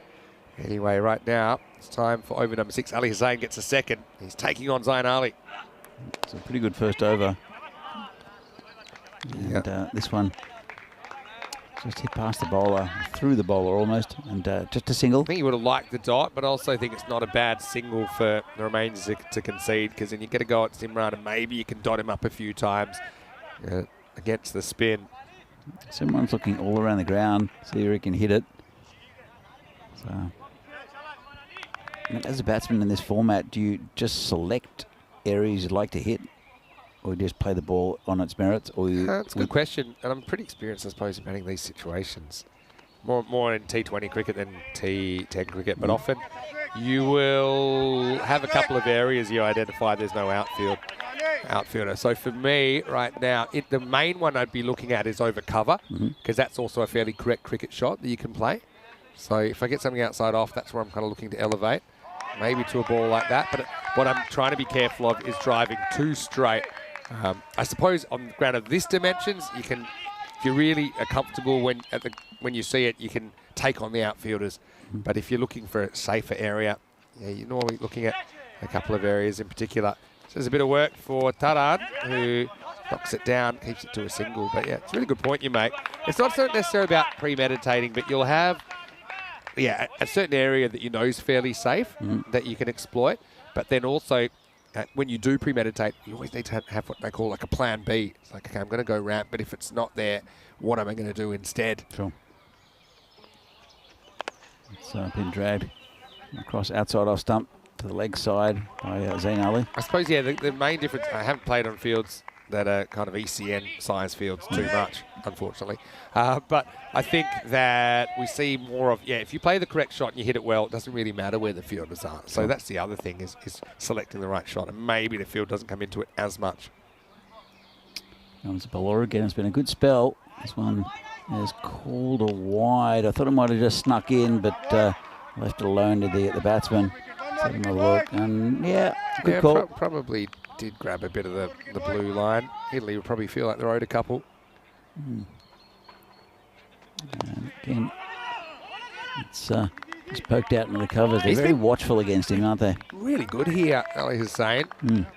Anyway, right now, it's time for over number 6. Ali Hussain gets a second. He's taking on Zain Ali. It's a pretty good first over. And this one just hit past the bowler, through the bowler almost, and just a single. I think he would have liked the dot, but I also think it's not a bad single for the Romanians to concede, because then you get a go at Simran and maybe you can dot him up a few times against the spin. Simran's looking all around the ground, see if he can hit it. So, I mean, as a batsman in this format, do you just select areas you'd like to hit, or just play the ball on its merits? Or That's a good question, and I'm pretty experienced, I suppose, in batting these situations. More in T20 cricket than T10 cricket, but often you will have a couple of areas you identify there's no outfielder. So for me, right now, the main one I'd be looking at is over cover, because that's also a fairly correct cricket shot that you can play. So if I get something outside off, that's where I'm kind of looking to elevate, maybe to a ball like that. But what I'm trying to be careful of is driving too straight. I suppose on the ground of this dimensions, you can, if you really are comfortable when you see it, you can take on the outfielders. But if you're looking for a safer area, you're normally looking at a couple of areas in particular. So there's a bit of work for Taran, who knocks it down, keeps it to a single. But yeah, it's a really good point you make. It's not necessarily about premeditating, but you'll have a certain area that you know is fairly safe that you can exploit. But then also, when you do premeditate, you always need to have what they call like a plan B. It's like, okay, I'm going to go ramp, but if it's not there, what am I going to do instead? Sure. It's been dragged across outside off stump to the leg side by Zain Ali. I suppose, the main difference, I haven't played on fields that are kind of ECN size fields too much, unfortunately. But I think that we see more of, if you play the correct shot and you hit it well, it doesn't really matter where the fielders are. So that's the other thing is selecting the right shot, and maybe the field doesn't come into it as much. Comes a bowler again. It's been a good spell. This one is called a wide. I thought it might have just snuck in, but left it alone to the batsman. Let's have another look. And good call. Probably did grab a bit of the blue line. Italy would probably feel like they're owed a couple. And again, it's just poked out into the covers. They're very watchful against him, aren't they? Really good here, Ali Hussain.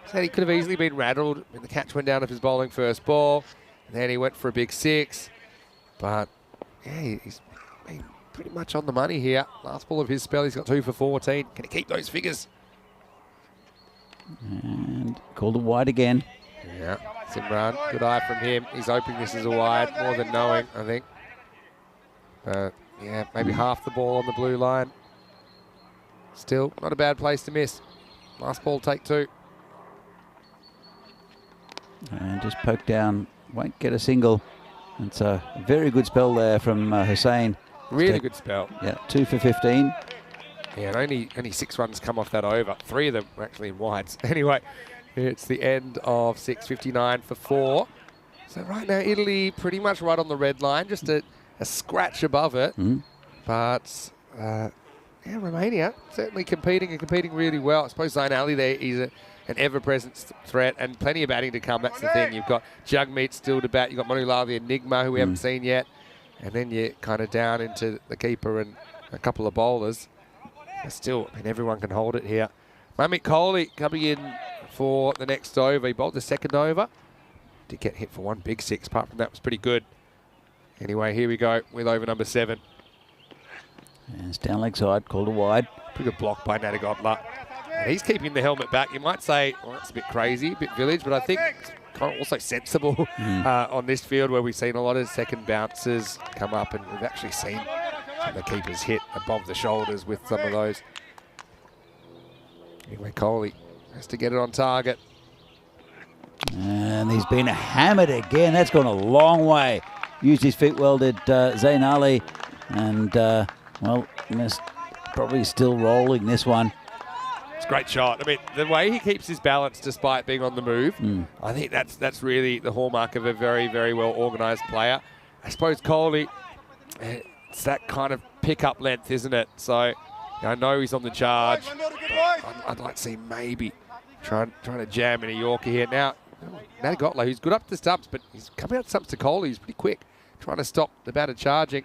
Said he could have easily been rattled when the catch went down of his bowling first ball. And then he went for a big 6. But, he's been pretty much on the money here. Last ball of his spell, he's got 2 for 14. Can he keep those figures? And called it wide again. Yeah, Simran, good eye from him. He's hoping this is a wide, more than knowing, I think. But, maybe half the ball on the blue line. Still, not a bad place to miss. Last ball, take 2. And just poked down, won't get a single. It's a very good spell there from Hussain. Really good spell. Yeah, 2 for 15. Yeah, and only 6 runs come off that over. 3 of them were actually in wides. Anyway, it's the end of 6, 59 for 4. So right now, Italy pretty much right on the red line, just a scratch above it. But, Romania certainly competing really well. I suppose Zain Ali there is an ever-present threat and plenty of batting to come. That's the thing. You've got Jagmeet still to bat. You've got Manulal, the Enigma, who we haven't seen yet. And then you're kind of down into the keeper and a couple of bowlers. But still, everyone can hold it here. Mamit Kohli coming in for the next over. He bowled the second over. Did get hit for 1 big 6. Apart from that, was pretty good. Anyway, here we go with over number 7. And it's down leg side, called a wide. Pretty good block by Nadigotla. And he's keeping the helmet back. You might say, well, that's a bit crazy, a bit village, but I think it's kind of also sensible on this field where we've seen a lot of second bounces come up, and we've actually seen some of the keepers hit above the shoulders with some of those. Anyway, Kohli has to get it on target. And he's been hammered again. That's gone a long way. Used his feet well, did Zain Ali. And, missed, probably still rolling this one. It's a great shot. I mean, the way he keeps his balance despite being on the move, I think that's really the hallmark of a very, very well organised player. I suppose Kohli, it's that kind of pick-up length, isn't it? So I know he's on the charge. I'd like to see maybe trying to jam in a Yorker here. Now, Nadigotla, who's good up to the stumps, but he's coming out the stumps to Kohli. He's pretty quick, trying to stop the batter charging.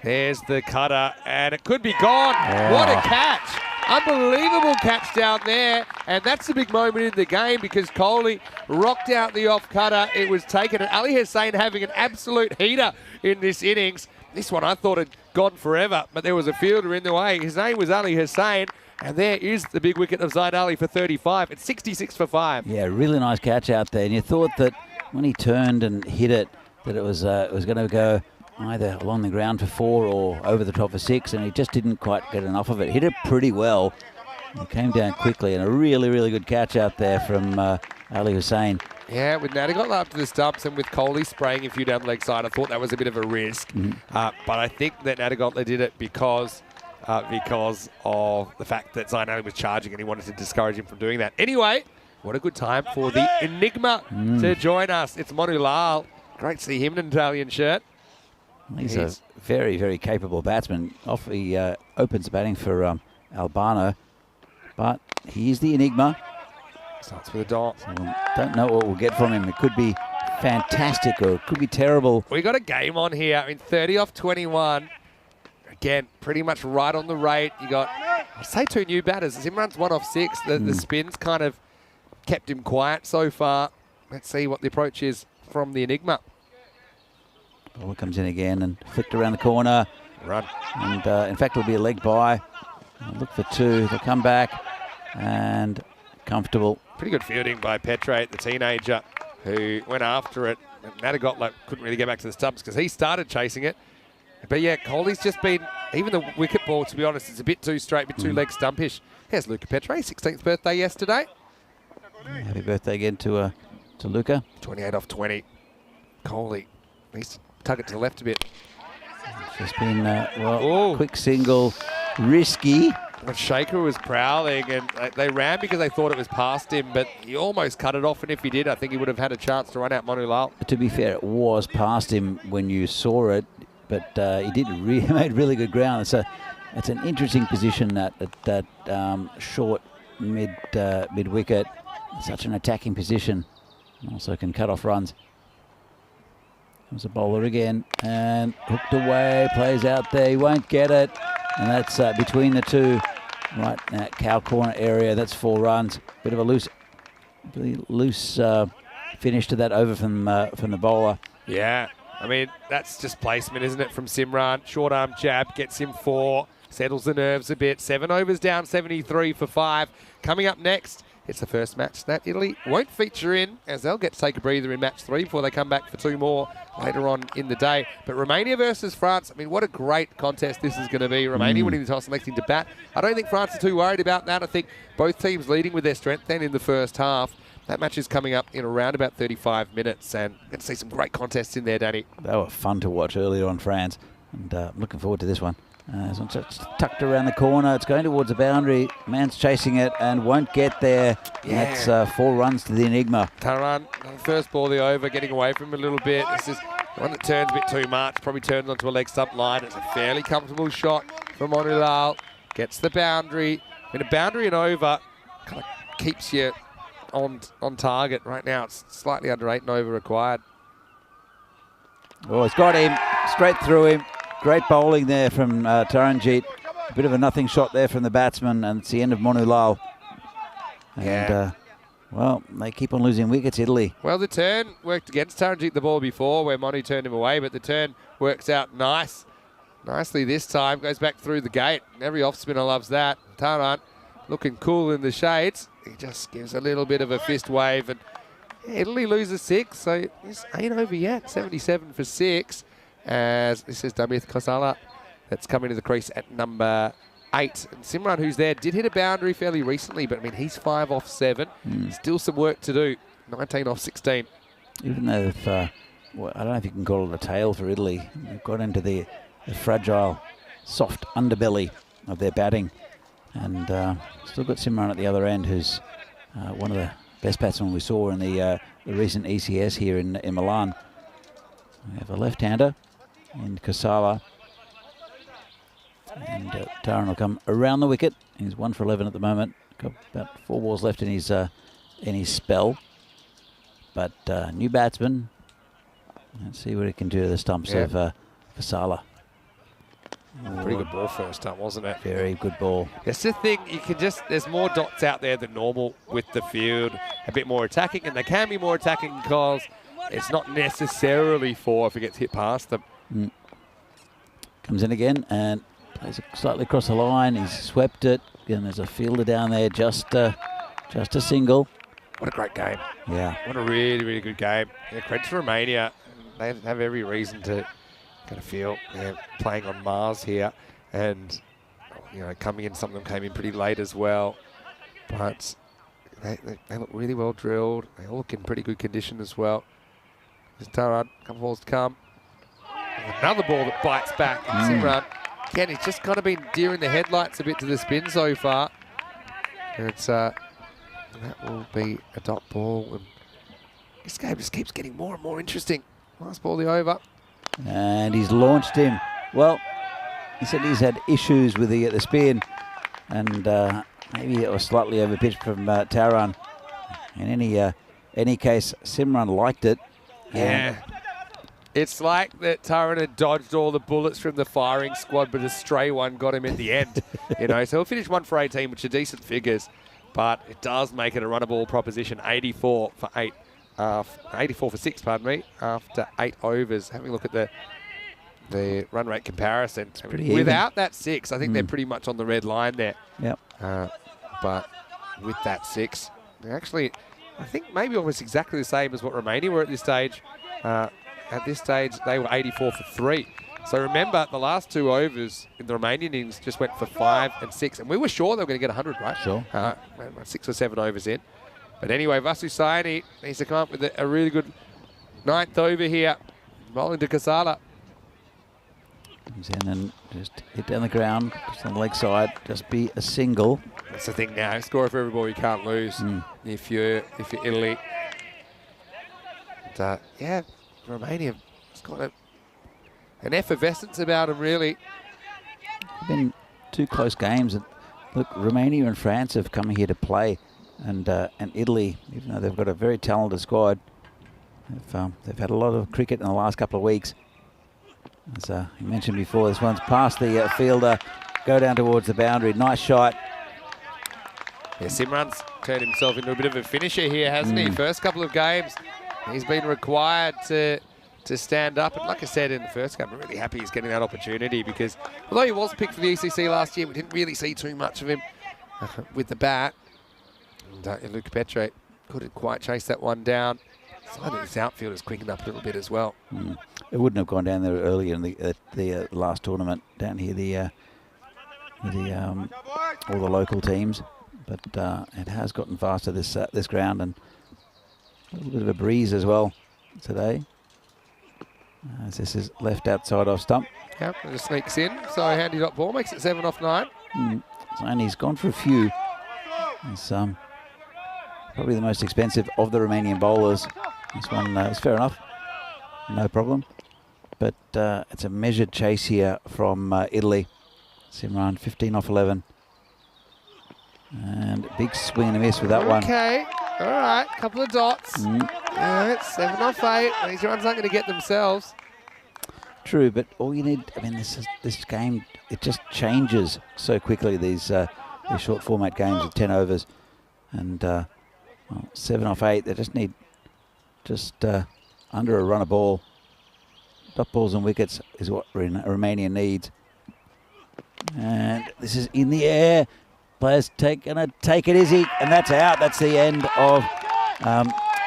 There's the cutter, and it could be gone. Yeah. What a catch. Unbelievable catch down there, and that's the big moment in the game because Kohli rocked out the off cutter. It was taken, and Ali Hussain having an absolute heater in this innings. This one I thought had gone forever, but there was a fielder in the way. His name was Ali Hussain, and there is the big wicket of Zain Ali for 35. It's 66 for 5. Yeah, really nice catch out there, and you thought that when he turned and hit it, that it was going to go either along the ground for 4 or over the top for 6, and he just didn't quite get enough of it. Hit it pretty well. It came down quickly, and a really, really good catch out there from Ali Hussain. Yeah, with Nadigotla up to the stumps and with Kohli spraying a few down the leg side, I thought that was a bit of a risk. But I think that Nadigotla did it because of the fact that Zain Ali was charging and he wanted to discourage him from doing that. Anyway, what a good time for the Enigma to join us. It's Manulal. Great to see him in an Italian shirt. He's a very, very capable batsman. He opens the batting for Albano, but he's the Enigma. Starts with a dot. So don't know what we'll get from him. It could be fantastic or it could be terrible. We got a game on here. I mean, 30 off 21. Again, pretty much right on the rate. You got, I'll say 2 new batters. Simran's 1 off 6. The spins kind of kept him quiet so far. Let's see what the approach is from the Enigma. Ball comes in again and flicked around the corner. Run. And in fact, it'll be a leg by. I'll look for 2. They'll come back and comfortable. Pretty good fielding by Petre, the teenager, who went after it. Nadigotla couldn't really get back to the stumps because he started chasing it. But yeah, Kohli's just been, even the wicket ball, to be honest, is a bit too straight, a bit too leg stumpish. Here's Luca Petre, 16th birthday yesterday. Happy birthday again to to Luca. 28 off 20. Coley needs to tug it to the left a bit. It's just been, quick single, risky. But Shaker was prowling, and they ran because they thought it was past him, but he almost cut it off, and if he did, I think he would have had a chance to run out Manu Lal. To be fair, it was past him when you saw it, but he did made really good ground. It's an interesting position, that short mid wicket. Such an attacking position, and also can cut off runs. There's a bowler again, and hooked away, plays out there, he won't get it. And that's between the two, right in that cow corner area. That's 4 runs. Bit of a loose finish to that over from the bowler. Yeah, I mean, that's just placement, isn't it, from Simran? Short arm jab, gets him 4, settles the nerves a bit. 7 overs down, 73 for 5. Coming up next, it's the first match that Italy won't feature in, as they'll get to take a breather in match 3 before they come back for 2 more later on in the day. But Romania versus France, I mean, what a great contest this is going to be. Romania winning the toss, electing to bat. I don't think France are too worried about that. I think both teams leading with their strength then in the first half. That match is coming up in around about 35 minutes, and we're going to see some great contests in there, Danny. They were fun to watch earlier on, France, and I'm looking forward to this one. It's tucked around the corner. It's going towards the boundary. Man's chasing it and won't get there. Yeah. That's 4 runs to the Enigma. Taran, first ball of the over, getting away from him a little bit. This is one that turns a bit too much. Probably turns onto a leg stump line. It's a fairly comfortable shot from Manu Lal. Gets the boundary. I mean, a boundary and over kind of keeps you on target. Right now, it's slightly under 8 and over required. Oh, it's got him. Straight through him. Great bowling there from Taranjeet. A bit of a nothing shot there from the batsman, and it's the end of Manu Lal. And, well, they keep on losing wickets, Italy. Well, the turn worked against Taranjeet the ball before, where Manu turned him away, but the turn works out nicely this time. Goes back through the gate. Every off-spinner loves that. Taran looking cool in the shades. He just gives a little bit of a fist wave, and Italy loses 6, so it's 8 over yet. 77 for 6. As this is Damith Kosala that's coming to the crease at number 8. And Simran, who's there, did hit a boundary fairly recently, but I mean, he's 5 off 7. Still some work to do. 19 off 16. Even though if, I don't know if you can call it a tail for Italy, they've got into the fragile, soft underbelly of their batting. And still got Simran at the other end, who's one of the best batsmen we saw in the recent ECS here in Milan. We have a left-hander in Kosala. And Taran will come around the wicket. He's 1 for 11 at the moment. Got about 4 balls left in his spell. But new batsman. Let's see what he can do to the stumps of Kosala. Pretty good ball first time, wasn't it? Very good ball. That's the thing, there's more dots out there than normal with the field. A bit more attacking, and they can be more attacking because it's not necessarily 4 if it gets hit past them. Comes in again and plays it slightly across the line. He's swept it. And there's a fielder down there, just a single. What a great game. Yeah. What a really, really good game. Yeah, credit to Romania. They have every reason to kind of feel they're playing on Mars here. And, coming in, some of them came in pretty late as well. But they look really well drilled. They all look in pretty good condition as well. There's Taran, a couple balls to come. Another ball that bites back. Simran, again, he's just kind of been deering the headlights a bit to the spin so far. It's that will be a dot ball. And this game just keeps getting more and more interesting. Last ball, the over. And he's launched him. Well, he said he's had issues with the spin, and maybe it was slightly overpitched from Taran. In any case, Simran liked it. Yeah. It's like that Taran had dodged all the bullets from the firing squad, but a stray one got him at the end. So he'll finish 1 for 18, which are decent figures, but it does make it a run-a-ball proposition. 84 for 8. 84 for 6, pardon me, after 8 overs. Having a look at the run rate comparison. Without that 6, I think they're pretty much on the red line there. Yep. But with that 6, they're actually, I think, maybe almost exactly the same as what Romania were at this stage. At this stage, they were 84 for 3. So remember, the last 2 overs in the Romanian innings just went for 5 and 6. And we were sure they were going to get 100, right? Sure. 6 or 7 overs in. But anyway, Vasusani needs to come up with a really good 9th over here. Bowling to Casala. Comes in and just hit down the ground, just on the leg side, just be a single. That's the thing now. Score for every ball, you can't lose if you're Italy. And, yeah, Romania has got an effervescence about them, really. Been 2 close games. And look, Romania and France have come here to play, and Italy, even though they've got a very talented squad, they've had a lot of cricket in the last couple of weeks. As you mentioned before, this one's past the fielder, go down towards the boundary. Nice shot. Yeah, Simran's turned himself into a bit of a finisher here, hasn't he? First couple of games, he's been required to stand up. And like I said in the first game, I'm really happy he's getting that opportunity, because although he was picked for the ECC last year, we didn't really see too much of him with the bat. And Luca Petre couldn't quite chase that one down. Sign that his outfield has quickened up a little bit as well. It wouldn't have gone down there earlier in the last tournament down here, all the local teams, but it has gotten faster this ground, and a little bit of a breeze as well today. As this is left outside off stump. Yep, and it sneaks in. So handy dot ball makes it 7 off 9. And he's gone for a few. He's probably the most expensive of the Romanian bowlers. This one is fair enough, no problem. But it's a measured chase here from Italy. Simran 15 off 11. And big swing and a miss with that one. Okay, all right, couple of dots. Yeah, it's 7 off 8. These runs aren't going to get themselves. True, but all you need, I mean, this game, it just changes so quickly, these short format games of 10 overs. And 7 off 8, they just need under a run of ball. Dot balls and wickets is what Romania needs. And this is in the air. Players gonna take it easy, and that's out. That's the end of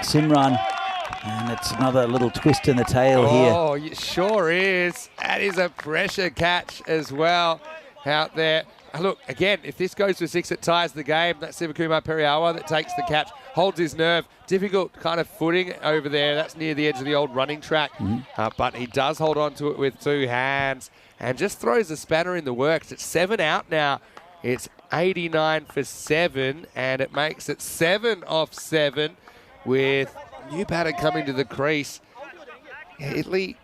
Simran. And it's another little twist in the tail here. Oh, it sure is. That is a pressure catch as well out there. Look, again, if this goes for 6, it ties the game. That's Sivakumar Periawa that takes the catch, holds his nerve. Difficult kind of footing over there. That's near the edge of the old running track. But he does hold on to it with 2 hands and just throws a spanner in the works. It's 7 out now. It's 89 for 7, and it makes it 7 off 7 with new batter coming to the crease. Yeah, Italy,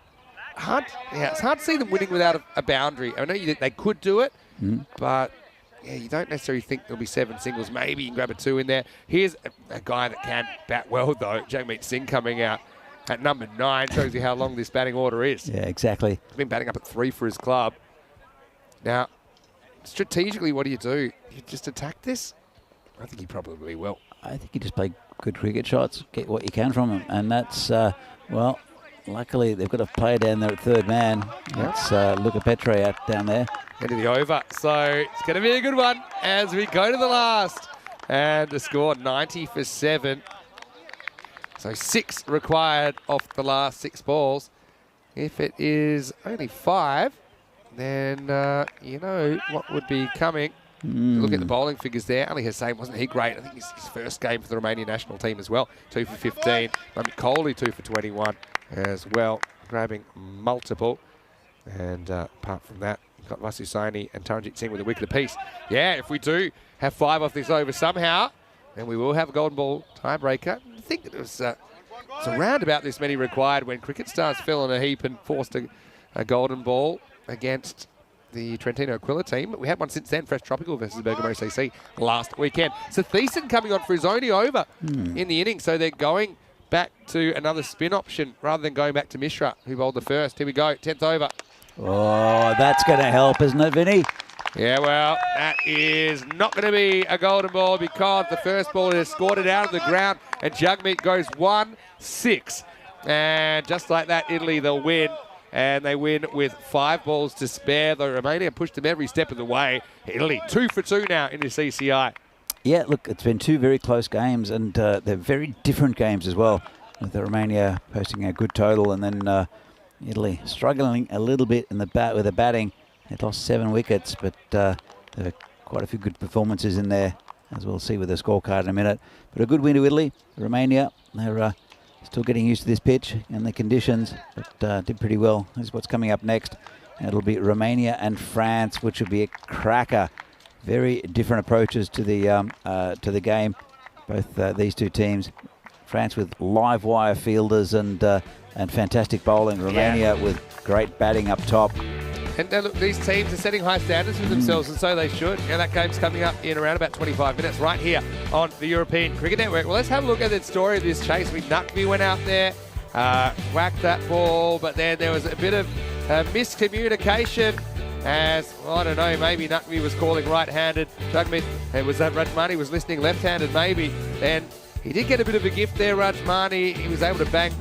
it's hard to see them winning without a boundary. I know they could do it, but yeah, you don't necessarily think there'll be 7 singles. Maybe you can grab a 2 in there. Here's a guy that can bat well, though. Jagmeet Singh coming out at number 9. Shows you how long this batting order is. Yeah, exactly. He's been batting up at 3 for his club. Now, strategically, what do? You just attack this? I think he probably will. I think you just play good cricket shots, get what you can from him. And that's, well, luckily they've got a player down there at 3rd man. That's Luca Petre out down there. Into the over. So it's going to be a good one as we go to the last. And the score 90 for 7. So 6 required off the last 6 balls. If it is only 5, then you know what would be coming. Look at the bowling figures there. Ali Hussain, wasn't he great? I think it's his first game for the Romanian national team as well. 2 for 15. Mamit Kohli 2 for 21 as well, grabbing multiple. And apart from that, you've got Vasusani and Taranjit Singh with a wicket apiece. Yeah, if we do have 5 off this over somehow, then we will have a golden ball tiebreaker. I think that it was around about this many required when cricket stars fell in a heap and forced a golden ball against the Trentino Aquila team. But we had one since then, Fresh Tropical versus Bergamo CC last weekend. So Thiessen coming on for his only over in the innings. So they're going back to another spin option rather than going back to Mishra, who bowled the first. Here we go, 10th over. Oh, that's going to help, isn't it, Vinny? Yeah, well, that is not going to be a golden ball because the first ball has scored it out of the ground and Jagmeet goes 1-6. And just like that, Italy, they'll win. And they win with 5 balls to spare, though Romania pushed them every step of the way. Italy 2 for 2 now in the CCI. Yeah, look, it's been 2 very close games, and they're very different games as well. With the Romania posting a good total, and then Italy struggling a little bit in the with the batting. They lost 7 wickets, but there were quite a few good performances in there as we'll see with the scorecard in a minute. But a good win to Italy. Romania, they're still getting used to this pitch and the conditions, but did pretty well. This is what's coming up next. And it'll be Romania and France, which will be a cracker. Very different approaches to the game. Both these two teams. France with live wire fielders and fantastic bowling. Romania with great batting up top. And look, these teams are setting high standards for themselves, and so they should. That game's coming up in around about 25 minutes right here on the European Cricket Network. Well, let's have a look at the story of this chase. Nuckby went out there, whacked that ball, but then there was a bit of miscommunication as, well, I don't know, maybe Nuckby was calling right-handed. It was that Rajmani was listening left-handed maybe. And he did get a bit of a gift there, Rajmani. He was able to bang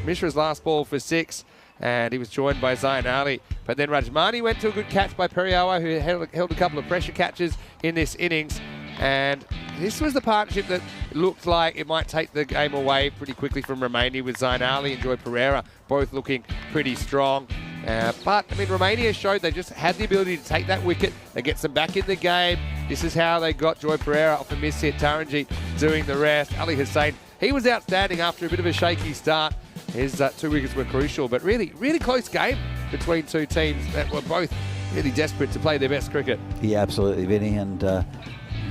Mishra's last ball for 6. And he was joined by Zayn Ali. But then Rajmani went to a good catch by Periawa, who held a couple of pressure catches in this innings. And this was the partnership that looked like it might take the game away pretty quickly from Romania, with Zayn Ali and Joy Pereira both looking pretty strong. But, I mean, Romania showed they just had the ability to take that wicket and get them back in the game. This is how they got Joy Pereira off a miss hit, Taranjeet doing the rest. Ali Hussain, he was outstanding after a bit of a shaky start. His 2 wickets were crucial, but really, really close game between two teams that were both really desperate to play their best cricket. Yeah, absolutely, Vinny. And I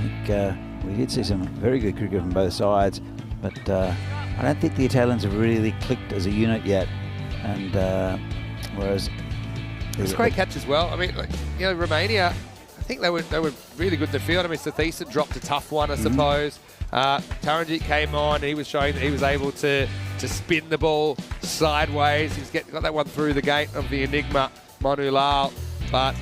think we did see some very good cricket from both sides, but I don't think the Italians have really clicked as a unit yet. And whereas it was a great catch as well. I mean, Romania, I think they were really good in the field. I mean, Sathisen dropped a tough one, I suppose. Taranjeet came on. He was showing that he was able to spin the ball sideways. He's got that one through the gate of the Enigma, Manu Lal. But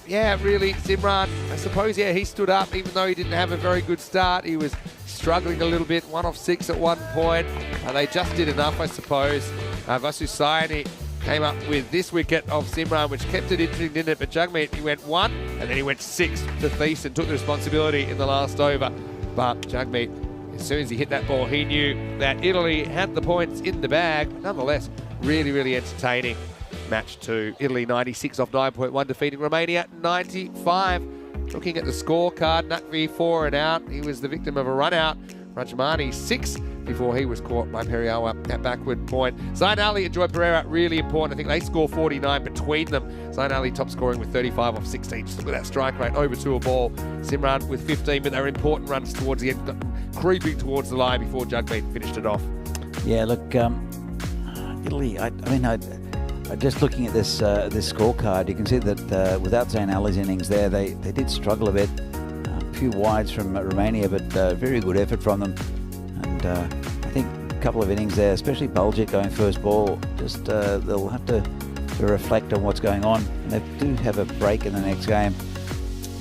yeah, really, Simran, I suppose, yeah, he stood up even though he didn't have a very good start. He was struggling a little bit, 1 off 6 at one point. They just did enough, I suppose. Vasu Sayani came up with this wicket of Simran, which kept it interesting, didn't it? But Jagmeet, he went 1 and then he went 6 to Thiessen, took the responsibility in the last over. But Jagmeet, as soon as he hit that ball, he knew that Italy had the points in the bag. But nonetheless, really, really entertaining match 2. Italy 96 off 9.1, defeating Romania 95. Looking at the scorecard, Nuckby 4 and out. He was the victim of a run out. Rajmani 6 before he was caught by Periawa at backward point. Zayn Ali and Joy Pereira, really important. I think they score 49 between them. Zayn Ali top scoring with 35 off 16. Just look at that strike rate, over 2 a ball. Simran with 15, but they were important runs towards the end, creeping towards the line before Jagmeet finished it off. Yeah, look, Italy, I mean, just looking at this scorecard, you can see that without Zayn Ali's innings there, they did struggle a bit. A few wides from Romania, but very good effort from them. And I think a couple of innings there, especially Baljit going first ball, just they'll have to reflect on what's going on. And they do have a break in the next game.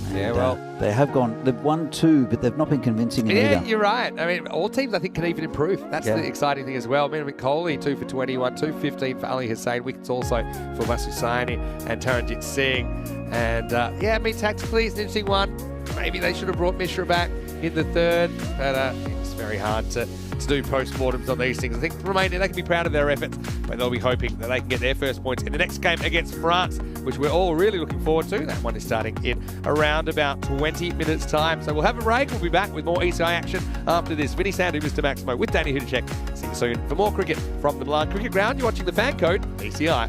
And, yeah, well, they've won 2, but they've not been convincing either. Yeah, you're right. I mean, all teams I think can even improve. That's the exciting thing as well. I mean, Kohli 2 for 21, 2 for 15 for Ali Hussain. Wickets also for Vasu Sayani and Taranjeet Singh. And yeah, I mean, tactically it's an interesting one. Maybe they should have brought Mishra back in the 3rd, but it's very hard to do post-mortems on these things. I think Romania, they can be proud of their efforts, but they'll be hoping that they can get their first points in the next game against France, which we're all really looking forward to. That one is starting in around about 20 minutes' time. So we'll have a break. We'll be back with more ECI action after this. Vinny Sandhu, Mr. Maximo, with Danny Hudacek. See you soon for more cricket from the Milan Cricket Ground. You're watching the Fan Code ECI.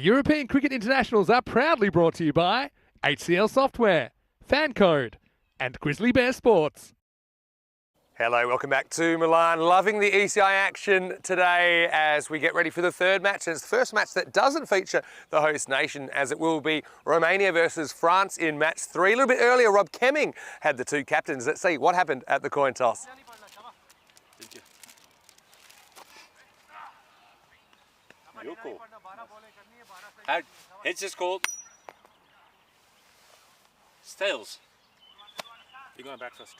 European Cricket Internationals are proudly brought to you by HCL Software, Fan Code, and Grizzly Bear Sports. Hello, welcome back to Milan. Loving the ECI action today as we get ready for the third match. And it's the first match that doesn't feature the host nation, as it will be Romania versus France in match 3. A little bit earlier, Rob Kemming had the two captains. Let's see what happened at the coin toss. You're cool. Heads is called. Tails. You're going back first.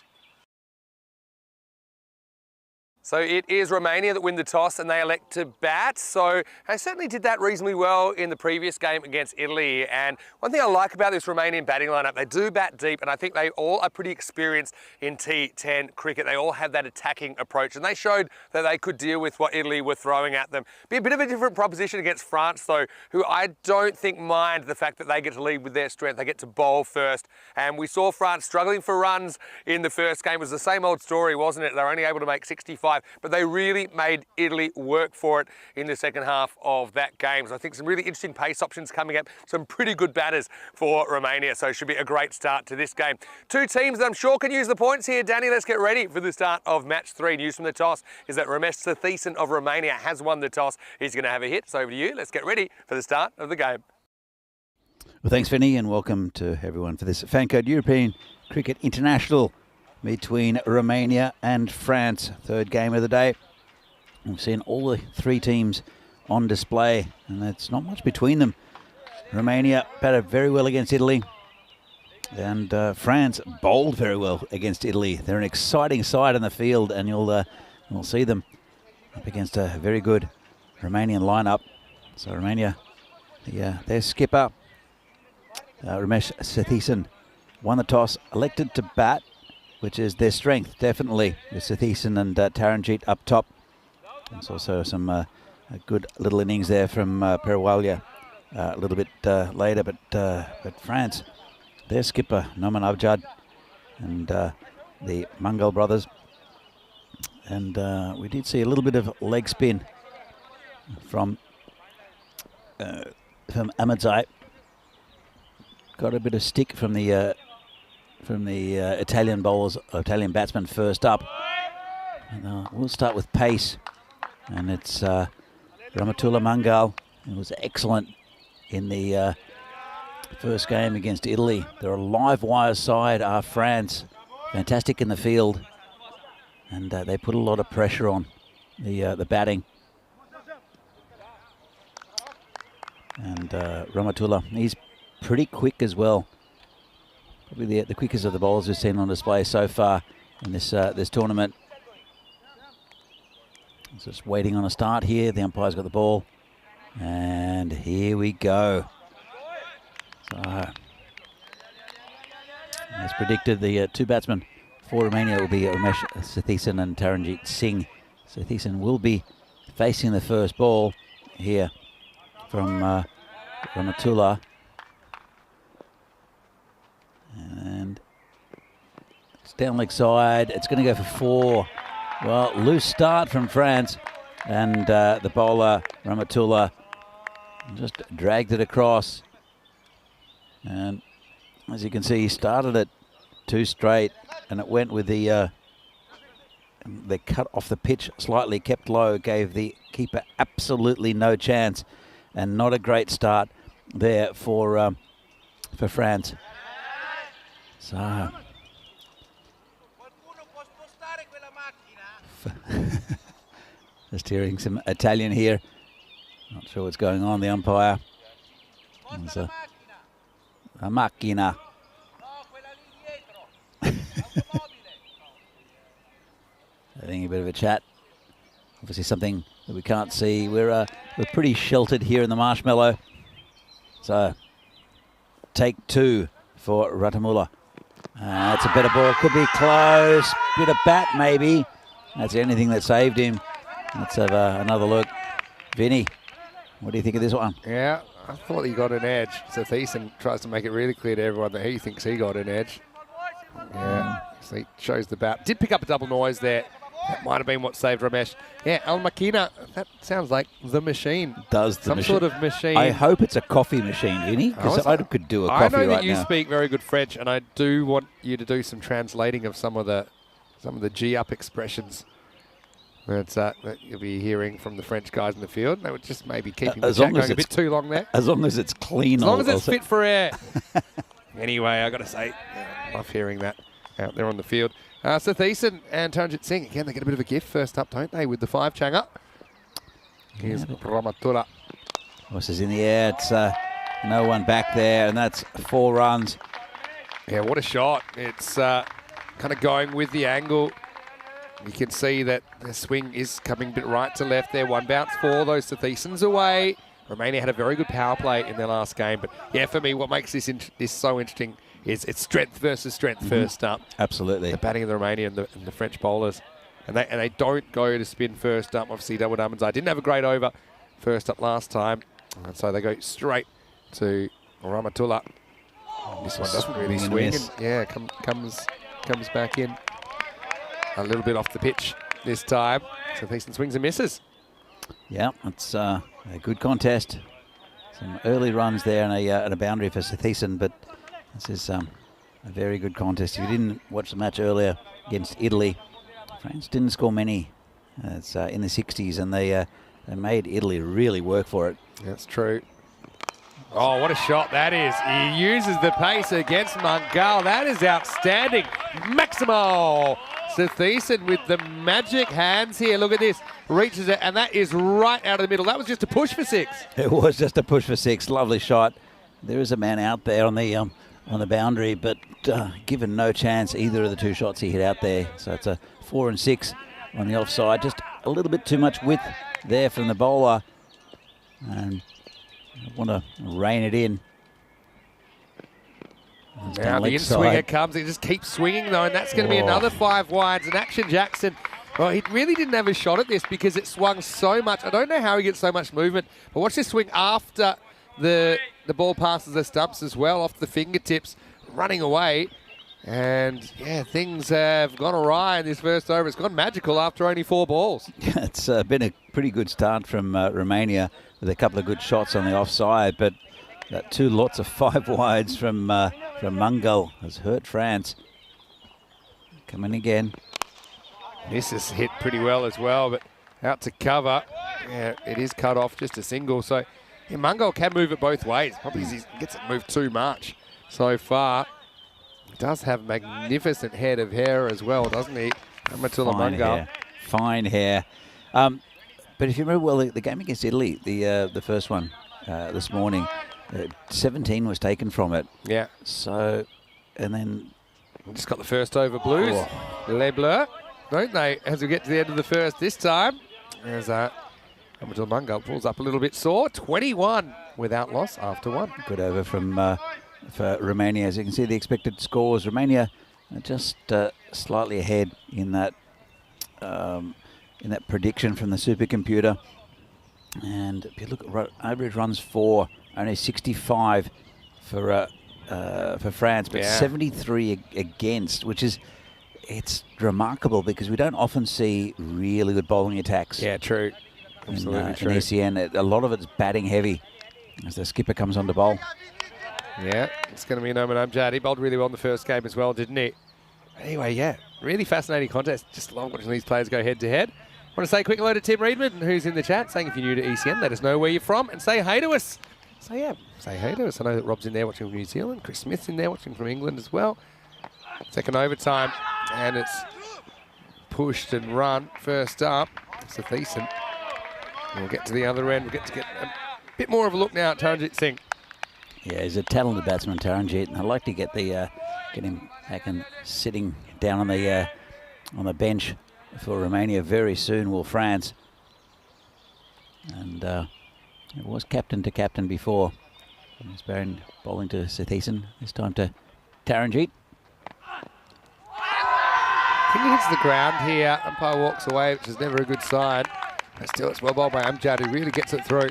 So it is Romania that win the toss and they elect to bat. So they certainly did that reasonably well in the previous game against Italy. And one thing I like about this Romanian batting lineup, they do bat deep, and I think they all are pretty experienced in T10 cricket. They all have that attacking approach, and they showed that they could deal with what Italy were throwing at them. Be a bit of a different proposition against France, though, who I don't think mind the fact that they get to lead with their strength. They get to bowl first. And we saw France struggling for runs in the first game. It was the same old story, wasn't it? They were only able to make 65. But they really made Italy work for it in the second half of that game. So I think some really interesting pace options coming up, some pretty good batters for Romania. So it should be a great start to this game. Two teams that I'm sure can use the points here. Danny, let's get ready for the start of match 3. News from the toss is that Ramesh Satheesan of Romania has won the toss. He's going to have a hit. So over to you. Let's get ready for the start of the game. Well, thanks, Vinny, and welcome to everyone for this Fan Code European Cricket International between Romania and France. Third game of the day. We've seen all the three teams on display, and it's not much between them. Romania batted very well against Italy, and France bowled very well against Italy. They're an exciting side in the field, and you'll see them up against a very good Romanian lineup. So Romania, their skipper, Ramesh Satheesan, won the toss, elected to bat, which is their strength, definitely, with Satheesan and Taranjeet up top. There's also some good little innings there from Perawalya a little bit later, but France, their skipper, Noman Abjad, and the Mangal brothers. And we did see a little bit of leg spin from Ahmadzai. Got a bit of stick from the Italian bowlers, Italian batsmen first up. And, we'll start with pace, and it's Ramatullah Mangal, who was excellent in the first game against Italy. They're a live wire side, are France, fantastic in the field, and they put a lot of pressure on the batting. And Ramatullah, he's pretty quick as well. Probably the quickest of the bowlers we've seen on display so far in this tournament. It's just waiting on a start here. The umpire's got the ball, and here we go. So, as predicted, the two batsmen for Romania will be Ramesh Satheesan and Taranjeet Singh. Satheesan will be facing the first ball here from Ramatullah. And it's down leg side. It's going to go for 4. Well, loose start from France. And the bowler, Ramatullah, just dragged it across. And as you can see, he started it 2 straight. And it went with the cut off the pitch slightly, kept low, gave the keeper absolutely no chance. And not a great start there for France. So, just hearing some Italian here. Not sure what's going on. The umpire. There's a macchina. Having a bit of a chat. Obviously something that we can't see. We're pretty sheltered here in the marshmallow. So, take 2 for Ratamula. That's a better ball. Could be close. Bit of bat, maybe. That's the only thing that saved him. Let's have another look. Vinny, what do you think of this one? Yeah, I thought he got an edge. Satheesan tries to make it really clear to everyone that he thinks he got an edge. Yeah, so he shows the bat. Did pick up a double noise there That might have been what saved Ramesh. Yeah, Al Makina, that sounds like the machine. Does the Some machine. sort of machine. I hope it's a coffee machine, Vinny, because I could do a coffee right now. I know that you speak very good French, and I do want you to do some translating of some of the G-up expressions that you'll be hearing from the French guys in the field. They would just maybe keeping the chat going a bit too long there. As long as it's clean. As long as it's fit for air. Anyway, I got to say, I love hearing that out there on the field. Seth Eason and Taranjit Singh, again, they get a bit of a gift first up, don't they, with the 5 Changa. Here's Ramatula. Horses in the air. It's no one back there, and that's 4 runs. Yeah, what a shot. It's kind of going with the angle. You can see that the swing is coming a bit right to left there. 1 bounce for those Seth Eason's away. Romania had a very good power play in their last game. But, yeah, for me, what makes this so interesting is it's strength versus strength first up. Absolutely. The batting of the Romania and the French bowlers. And they don't go to spin first up. Obviously, Double Damanzai didn't have a great over first up last time. And so they go straight to Ramatula. This one doesn't really swing. And, yeah, comes back in a little bit off the pitch this time. So Easton swings and misses. Yeah, it's a good contest. Some early runs there and a boundary for Seth Eason, but this is a very good contest. If you didn't watch the match earlier against Italy, France didn't score many. It's in the 60s, and they made Italy really work for it. That's true. Oh, what a shot that is. He uses the pace against Mangal. That is outstanding. Maximo Seth Eason with the magic hands here. Look at this. Reaches it, and that is right out of the middle. That was just a push for 6. It was just a push for 6. Lovely shot. There is a man out there on the boundary, but given no chance either of the 2 shots he hit out there. So it's a 4 and 6 on the offside. Just a little bit too much width there from the bowler. And I want to rein it in. Now the in-swinger comes. He just keeps swinging, though, and that's going to be another 5 wides. And Action Jackson, well, he really didn't have a shot at this because it swung so much. I don't know how he gets so much movement, but watch this swing after the ball passes the stumps as well, off the fingertips, running away. And, yeah, things have gone awry in this first over. It's gone magical after only 4 balls. It's been a pretty good start from Romania with a couple of good shots on the offside, but 2 lots of 5 wides from Mangal has hurt France. Coming again. This is hit pretty well as well, but out to cover. Yeah, it is cut off, just a single. So yeah, Mangal can move it both ways. Probably he gets it moved too much so far. He does have magnificent head of hair as well, doesn't he? Amatullah Mangal. Fine hair. But if you remember well, the game against Italy, the first one this morning, 17 was taken from it. Yeah. So, and then we just got the first over blues. Les Bleus, don't they? As we get to the end of the first this time, as Amatullah Mangal pulls up a little bit sore. 21 without loss after 1. Good over from for Romania. As you can see, the expected scores, Romania just slightly ahead in that prediction from the supercomputer. And if you look at average runs for, only 65 for France, but 73 against, which is, it's remarkable because we don't often see really good bowling attacks. Yeah, true. Absolutely true. In ECN, a lot of it's batting heavy as the skipper comes on to bowl. Yeah, it's going to be Noman Amjad. He bowled really well in the first game as well, didn't he? Anyway, yeah, really fascinating contest. Just love watching these players go head-to-head. I want to say a quick hello to Tim Reedman, who's in the chat, saying if you're new to ECN, let us know where you're from and say hey to us. So, yeah, say hey to us. I know that Rob's in there watching from New Zealand. Chris Smith's in there watching from England as well. Second overtime, and it's pushed and run. First up, Seth Eason. We'll get to the other end. We'll get a bit more of a look now at Taranjit Singh. Yeah, he's a talented batsman, Taranjit, and I'd like to get him back and sitting down on the bench for Romania very soon. Will France, and it was captain to captain before. He's bowling to Seth Eason. This time to Taranjit. I think he hits the ground here. Umpire walks away, which is never a good sign. But still, it's well bowled by Amjad, who really gets it through.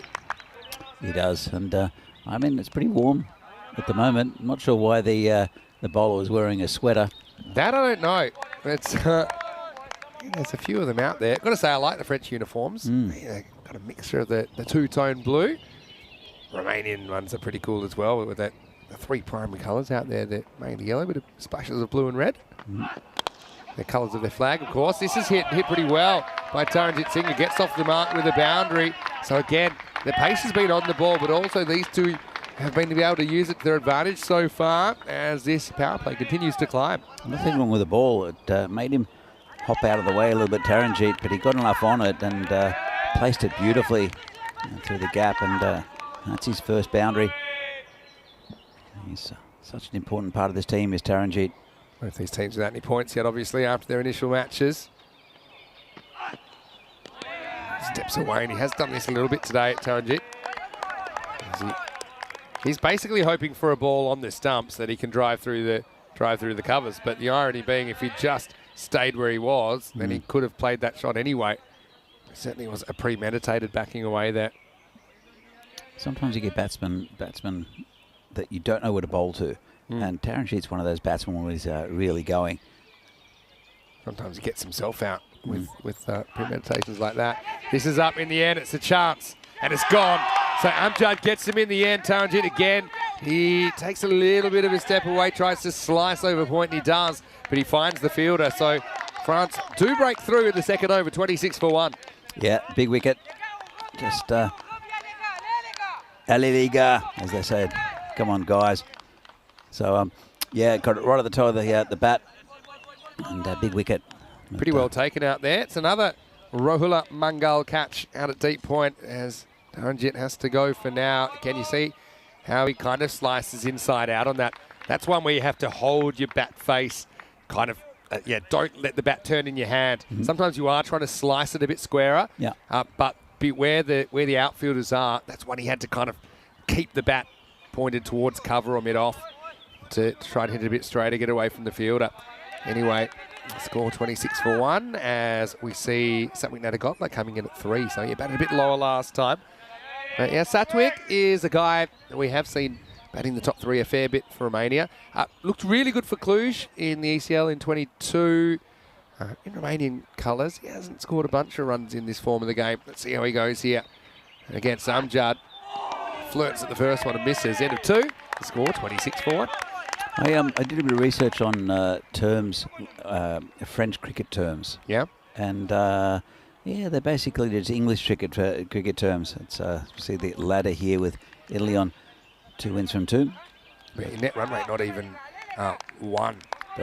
He does, and I mean, it's pretty warm at the moment. I'm not sure why the bowler was wearing a sweater. That I don't know. It's There's a few of them out there. Got to say, I like the French uniforms. Yeah, got a mixture of the two-tone blue. Romanian ones are pretty cool as well, with the three primary colours out there. They're mainly yellow, but splashes of blue and red. The colours of their flag, of course. This is hit pretty well by Taranjit Singh, who gets off the mark with a boundary. So again, the pace has been on the ball, but also these two have been able to use it to their advantage so far as this power play continues to climb. Nothing wrong with the ball. It made him hop out of the way a little bit, Taranjit, but he got enough on it and placed it beautifully through the gap, and that's his first boundary. He's such an important part of this team, is Taranjit. Both these teams without any points yet, obviously, after their initial matches. Steps away, and he has done this a little bit today at Taranjit. He's basically hoping for a ball on the stumps that he can drive through the covers. But the irony being, if he just stayed where he was, then he could have played that shot anyway. It certainly was a premeditated backing away there. Sometimes you get batsmen that you don't know where to bowl to. And Taranjit's one of those batsmen who is really going. Sometimes he gets himself out with premeditations like that. This is up in the end. It's a chance, and it's gone. So Amjad gets him in the end. Taranjit again. He takes a little bit of a step away, tries to slice over point, and he does, but he finds the fielder. So France do break through in the second over, 26 for 1. Yeah, big wicket. Just Ali Liga, as they said. Come on, guys. So, yeah, got it right at the toe of the bat. And big wicket. Pretty well taken out there. It's another Rohula Mangal catch out at deep point as Taranjit has to go for now. Can you see how he kind of slices inside out on that? That's one where you have to hold your bat face, kind of, don't let the bat turn in your hand. Sometimes you are trying to slice it a bit squarer. Yeah. But where the outfielders are, that's when he had to kind of keep the bat pointed towards cover or mid-off to try to hit it a bit straighter, get away from the fielder. Anyway, score 26 for 1 as we see Satwik Natagopla coming in at 3. So he batted a bit lower last time. But yeah, Satwik is a guy that we have seen batting the top 3 a fair bit for Romania. Looked really good for Cluj in the ECL in 22. In Romanian colours, he hasn't scored a bunch of runs in this form of the game. Let's see how he goes here. And against Amjad, flirts at the first one and misses. End of 2, the score 26 for 1. I did a bit of research on terms, French cricket terms. Yeah. And yeah, they're basically just English cricket terms. It's see the ladder here with Italy on 2 wins from 2. Net run rate not even 1.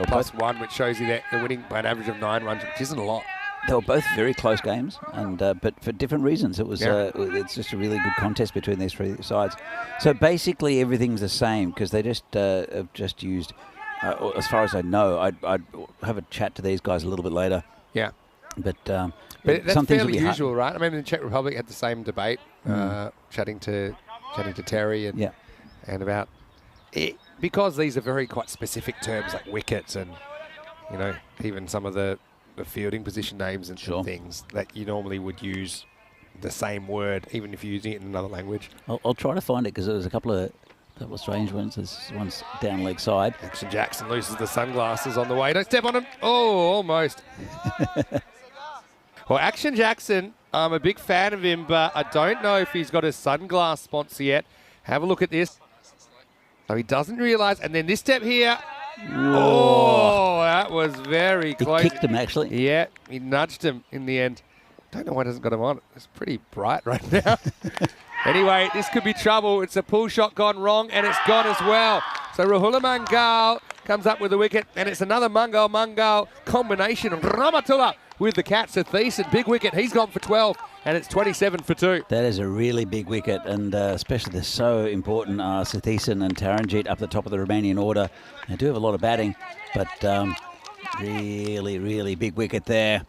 Plus 1, which shows you that they're winning by an average of 9 runs, which isn't a lot. They were both very close games, and but for different reasons. It was it's just a really good contest between these 3 sides. So basically everything's the same because they just have just used, as far as I know, I'd have a chat to these guys a little bit later. Yeah, but that's some things fairly usual, right? I mean, the Czech Republic had the same debate, chatting to Terry and about it, because these are very quite specific terms like wickets and even some of the fielding position names and things that you normally would use the same word, even if you're using it in another language. I'll try to find it because there's a couple of strange ones. There's one's down leg side. Action Jackson loses the sunglasses on the way. Don't step on him. Oh, almost. Well, Action Jackson, I'm a big fan of him, but I don't know if he's got a sunglass sponsor yet. Have a look at this. So he doesn't realise. And then this step here. Whoa. Oh, that was very close. He kicked him, actually. Yeah, he nudged him in the end. Don't know why he hasn't got him on. It's pretty bright right now. Anyway, this could be trouble. It's a pull shot gone wrong, and it's gone as well. So Rahula Mangal comes up with a wicket, and it's another Mangal combination of Ramatullah with the catch. So Thiessen, big wicket. He's gone for 12, and it's 27 for 2. That is a really big wicket, and especially they're so important. Thiessen and Taranjit up the top of the Romanian order. They do have a lot of batting, but really, really big wicket there.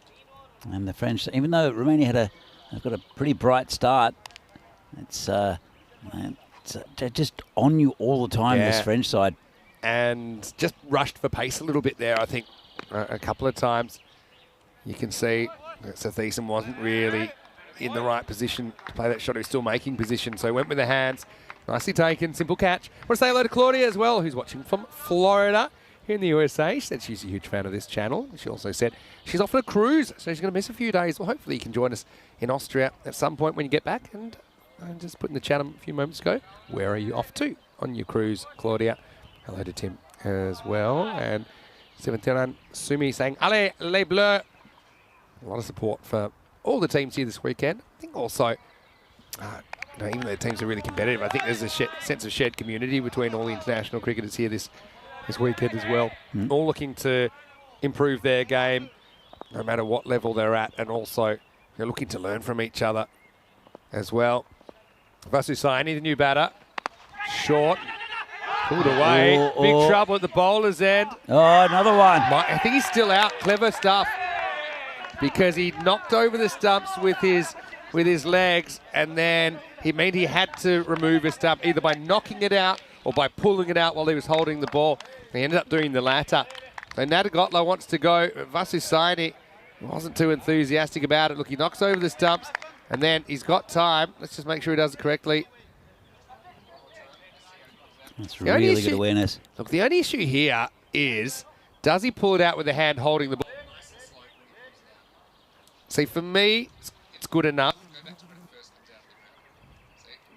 And the French, even though Romania they've got a pretty bright start, it's just on you all the time, this French side. And just rushed for pace a little bit there, I think, a couple of times. You can see that Thiessen wasn't really in the right position to play that shot. He was still making position, so he went with the hands. Nicely taken, simple catch. I want to say hello to Claudia as well, who's watching from Florida. here in the USA. She said she's a huge fan of this channel. She also said she's off on a cruise, so she's going to miss a few days. Well, hopefully you can join us in Austria at some point when you get back. And I just put in the chat a few moments ago, where are you off to on your cruise, Claudia? Hello to Tim as well. And 17 Sumi saying, Allez, les bleus. A lot of support for all the teams here this weekend. I think also, even though the teams are really competitive, I think there's a sense of shared community between all the international cricketers here this weekend as well. All looking to improve their game, no matter what level they're at, and also they're looking to learn from each other as well. Vasu Saini, the new batter, short, pulled away. Big trouble at the bowler's end. Oh, another one. I think he's still out. Clever stuff, because he knocked over the stumps with his legs, and then he had to remove a stump either by knocking it out or by pulling it out while he was holding the ball. He ended up doing the latter. So Nadagotla wants to go. Vasu Saini wasn't too enthusiastic about it. Look, he knocks over the stumps, and then he's got time. Let's just make sure he does it correctly. That's really good awareness. Look, the only issue here is, does he pull it out with the hand holding the ball? See, for me, it's good enough.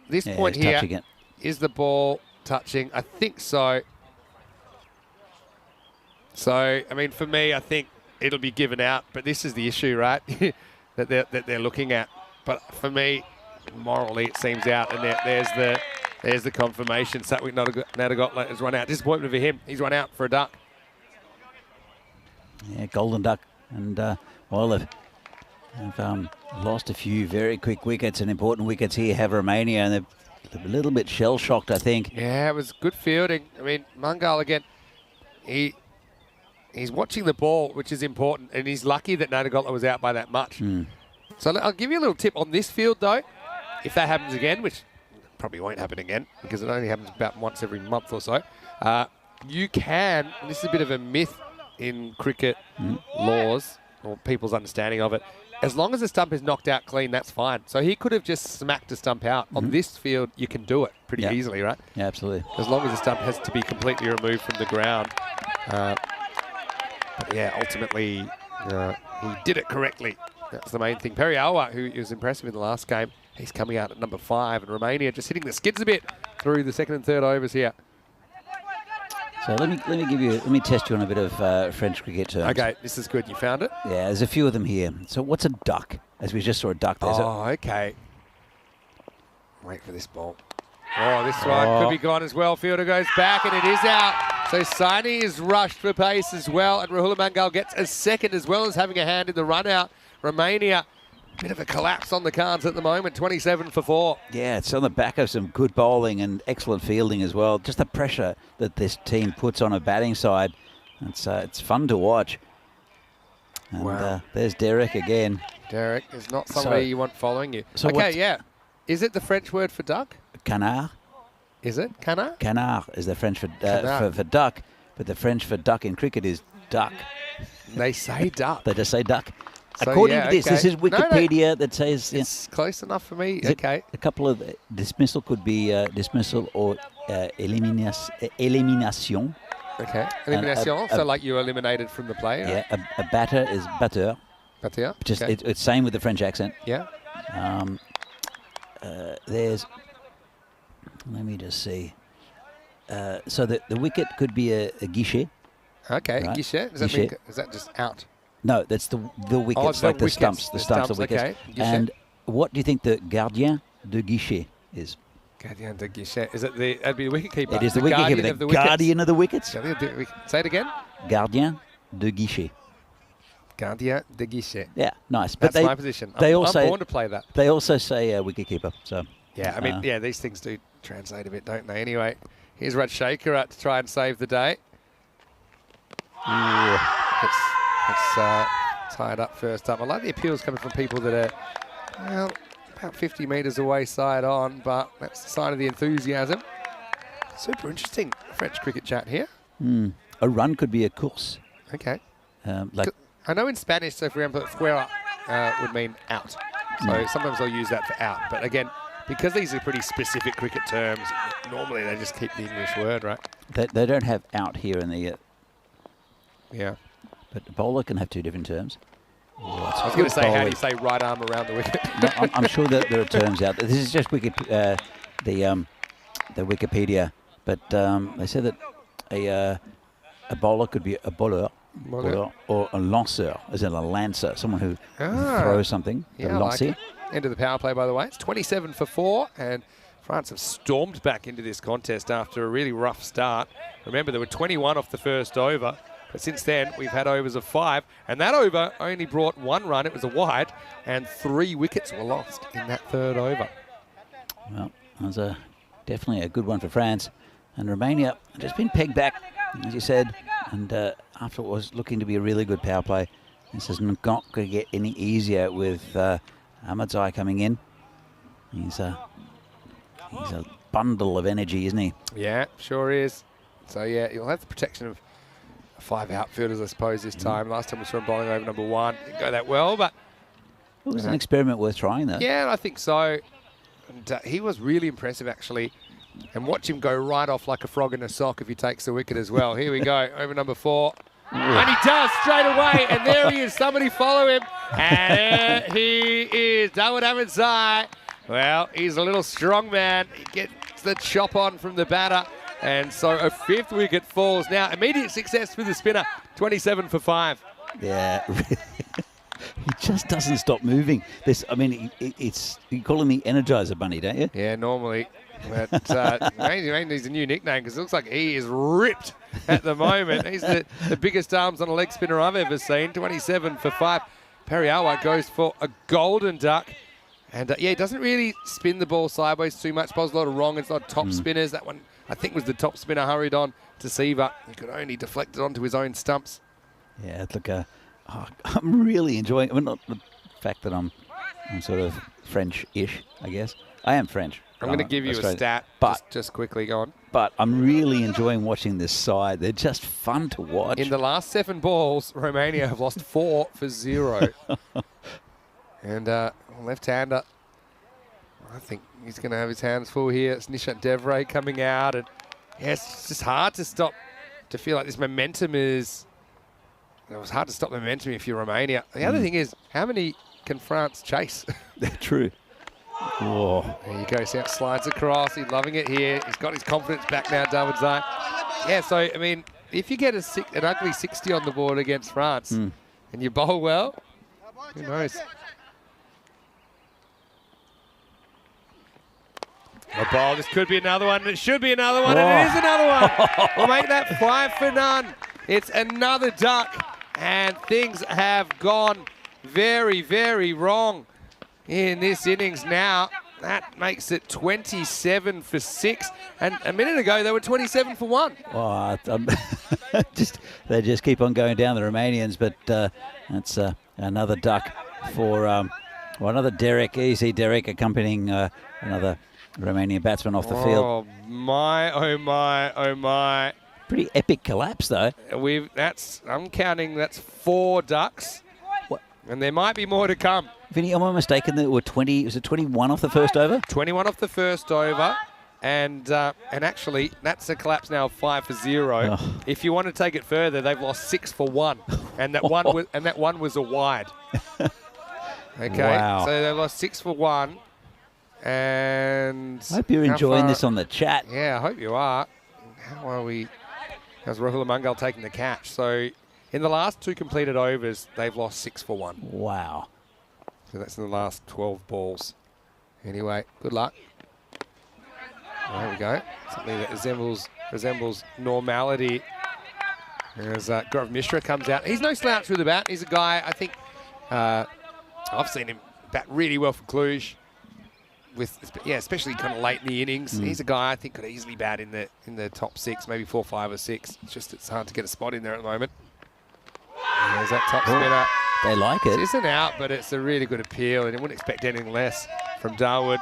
This point here, is the ball touching? I think so. So, I mean, for me, I think it'll be given out. But this is the issue, right, that they're looking at. But for me, morally, it seems out. And there's the confirmation. Satwik Nadagotla has run out. Disappointment for him. He's run out for a duck. Yeah, golden duck. And while they've lost a few very quick wickets and important wickets here, have Romania, and they're a little bit shell-shocked, I think. Yeah, it was good fielding. I mean, Mangal, again, he's watching the ball, which is important, and he's lucky that Nadagotla was out by that much. So I'll give you a little tip on this field, though. If that happens again, which probably won't happen again, because it only happens about once every month or so, you can, and this is a bit of a myth in cricket laws, or people's understanding of it, as long as the stump is knocked out clean, that's fine. So he could have just smacked a stump out. On this field, you can do it pretty easily, right? Yeah, absolutely. As long as the stump has to be completely removed from the ground. But yeah, ultimately, he did it correctly. That's the main thing. Perry Awa, who was impressive in the last game, he's coming out at number 5. And Romania just hitting the skids a bit through the second and third overs here. So let me test you on a bit of French cricket terms. Okay, this is good. You found it? Yeah, there's a few of them here. So what's a duck? As we just saw a duck there. Oh, okay. Wait for this ball. Oh, this one could be gone as well. Fielder goes back and it is out. So Saini is rushed for pace as well, and Rahul Mangal gets a second as well as having a hand in the run out. Romania, bit of a collapse on the cards at the moment, 27 for 4. Yeah, it's on the back of some good bowling and excellent fielding as well. Just the pressure that this team puts on a batting side. It's fun to watch. And there's Derek again. Derek is not somebody you want following you. So okay, yeah. Is it the French word for duck? Canard. Is it? Canard? Canard is the French for duck, but the French for duck in cricket is duck. They say duck. They just say duck. So, according to this is Wikipedia that says... It's close enough for me. Okay. A couple of... dismissal could be dismissal or elimination. Okay. Elimination, so like you eliminated from the play? Yeah, a batter is batteur. Batteur? Just it's same with the French accent. Yeah. There's... Let me just see. So the wicket could be a guichet. Okay, right? guichet. Does that mean, is that just out? No, that's the wickets, like the stumps. The stumps of wickets. Okay. And what do you think the gardien de guichet is? Gardien de guichet. Is it that'd be the wicketkeeper? It is the wicketkeeper, the guardian of the wickets. Say it again. Gardien de guichet. Gardien de guichet. Yeah, nice. That's my position. I'm born to play that. They also say wicketkeeper. So. Yeah, I mean, these things do translate a bit, don't they? Anyway, here's Rajshekhar out to try and save the day. It's tied up first up. I like the appeals coming from people that are, well, about 50 metres away side on, but that's the sign of the enthusiasm. Super interesting French cricket chat here. A run could be a course. Okay. Like I know in Spanish, so for example, fuera would mean out. So sometimes they'll use that for out. But again, because these are pretty specific cricket terms, normally they just keep the English word, right? They don't have out here in the Yeah. But a bowler can have two different terms. I was going to say, how do you say right arm around the wicket? No, I'm sure that there are terms out there. This is just the Wikipedia, but they said that a bowler could be a bowler or a lanceur, as in a lancer, someone who throws something. Yeah, a lancer. like it. End of the power play, by the way. It's 27 for 4, and France have stormed back into this contest after a really rough start. Remember, there were 21 off the first over. But since then, we've had overs of 5, and that over only brought 1 run. It was a wide, and 3 wickets were lost in that third over. Well, that was definitely a good one for France. And Romania just been pegged back, as you said, and after what was looking to be a really good power play, this is not going to get any easier with Ahmadzai coming in. He's a bundle of energy, isn't he? Yeah, sure is. So, yeah, you'll have the protection of 5 outfielders, I suppose, this time. Last time we saw him bowling over number 1. Didn't go that well, but... It was an experiment worth trying, though. Yeah, I think so. And he was really impressive, actually. And watch him go right off like a frog in a sock if he takes the wicket as well. Here we go, over number 4. And he does straight away. And there he is. Somebody follow him. And there he is. Dawood Ahmadzai. Well, he's a little strong man. He gets the chop on from the batter. And so a 5th wicket falls. Now, immediate success for the spinner, 27 for 5. Yeah, he just doesn't stop moving. This, I mean, you call him the Energizer Bunny, don't you? Yeah, normally. But maybe he's a new nickname because it looks like he is ripped at the moment. He's the biggest arms on a leg spinner I've ever seen, 27 for 5. Periawa goes for a golden duck. And, yeah, he doesn't really spin the ball sideways too much. Bowls a lot of wrong. It's not top spinners. That one, I think, was the top spinner hurried on to Siva. He could only deflect it onto his own stumps. Yeah, look, I'm really enjoying it. I mean, not the fact that I'm sort of French-ish, I guess. I am French. I'm going to give you a stat, but just quickly, go on. But I'm really enjoying watching this side. They're just fun to watch. In the last 7 balls, Romania have lost 4 for 0. And left-hander, I think he's going to have his hands full here. It's Nishat Devray coming out. And yeah, it's just hard to stop, to feel like this momentum is... It was hard to stop the momentum if you're Romania. The other thing is, how many can France chase? They're true. Whoa. There you go. See how it slides across. He's loving it here. He's got his confidence back now, Ahmadzai. Yeah, so, I mean, if you get an ugly 60 on the board against France and you bowl well, who knows? A ball. This could be another one. It should be another one. And it is another one. We'll make that 5 for none. It's another duck. And things have gone very, very wrong in this innings now. That makes it 27 for 6. And a minute ago, they were 27 for 1. Oh, they just keep on going down, the Romanians. But that's another duck for another Derek. Easy Derek accompanying another Romanian batsman off the field. Oh my, oh my, oh my. Pretty epic collapse, though. I'm counting, that's 4 ducks. What? And there might be more to come. Vinny, am I mistaken? There were 20, was it 21 off the first over? 21 off the first over. And actually, that's a collapse now of 5 for 0. Oh. If you want to take it further, they've lost 6 for 1. And that one was a wide. Okay, wow. So they lost 6 for 1. And I hope you're enjoying this on the chat. Yeah, I hope you are. How are we? How's Rahul Mangal taking the catch? So in the last 2 completed overs, they've lost 6 for 1. Wow. So that's in the last 12 balls. Anyway, good luck. There we go. Something that resembles normality. As Gaurav Mishra comes out. He's no slouch with the bat. He's a guy, I think, I've seen him bat really well for Cluj. Especially kind of late in the innings. He's a guy I think could easily bat in the top 6, maybe 4, 5 or 6. It's hard to get a spot in there at the moment. And there's that top spinner. They like it. It's an out, but it's a really good appeal, and you wouldn't expect anything less from Dawood.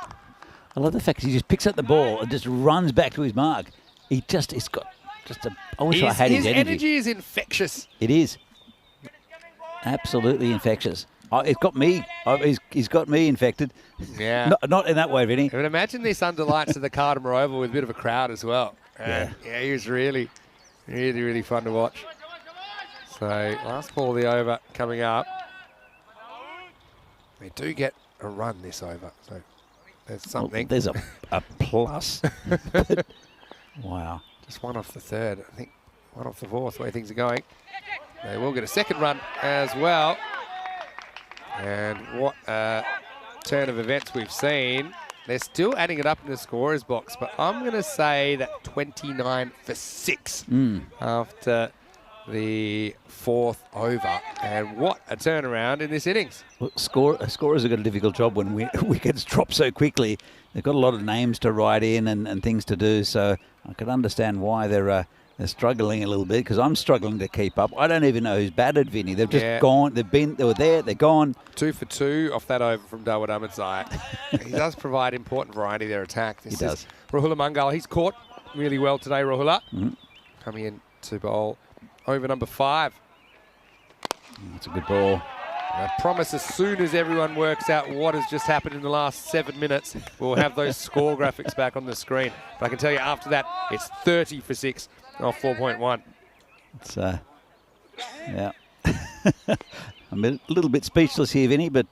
I love the fact he just picks up the ball and just runs back to his mark. He's got just a... I wish I had his energy. His energy is infectious. It is. Absolutely infectious. It's got me. He's got me infected. Yeah. Not in that way, Vinny. I mean, imagine this under lights of the Cardamom Oval with a bit of a crowd as well. Yeah, he was really, really, really fun to watch. So last ball of the over coming up. They do get a run this over, so there's something. Well, there's a plus. Wow. Just one off the third, I think one off the fourth, where things are going. They will get a second run as well. And what a turn of events we've seen. They're still adding it up in the scorer's box, but I'm going to say that 29 for 6 after the fourth over. And what a turnaround in this innings. Well, scorers have got a difficult job when wickets drop so quickly. They've got a lot of names to write in and things to do, so I can understand why they're struggling a little bit, because I'm struggling to keep up. I don't even know who's batted, Vinny. They've just gone. They were there. They're gone. 2 for 2 off that over from Dawood Ahmedzai. He does provide important variety their attack. This is Rahula Mangal. He's caught really well today, Rahula. Coming in to bowl over number 5. That's a good ball. I promise as soon as everyone works out what has just happened in the last 7 minutes, we'll have those score graphics back on the screen. But I can tell you after that, it's 30 for 6 off 4.1. It's, yeah. I'm a little bit speechless here, Vinny, but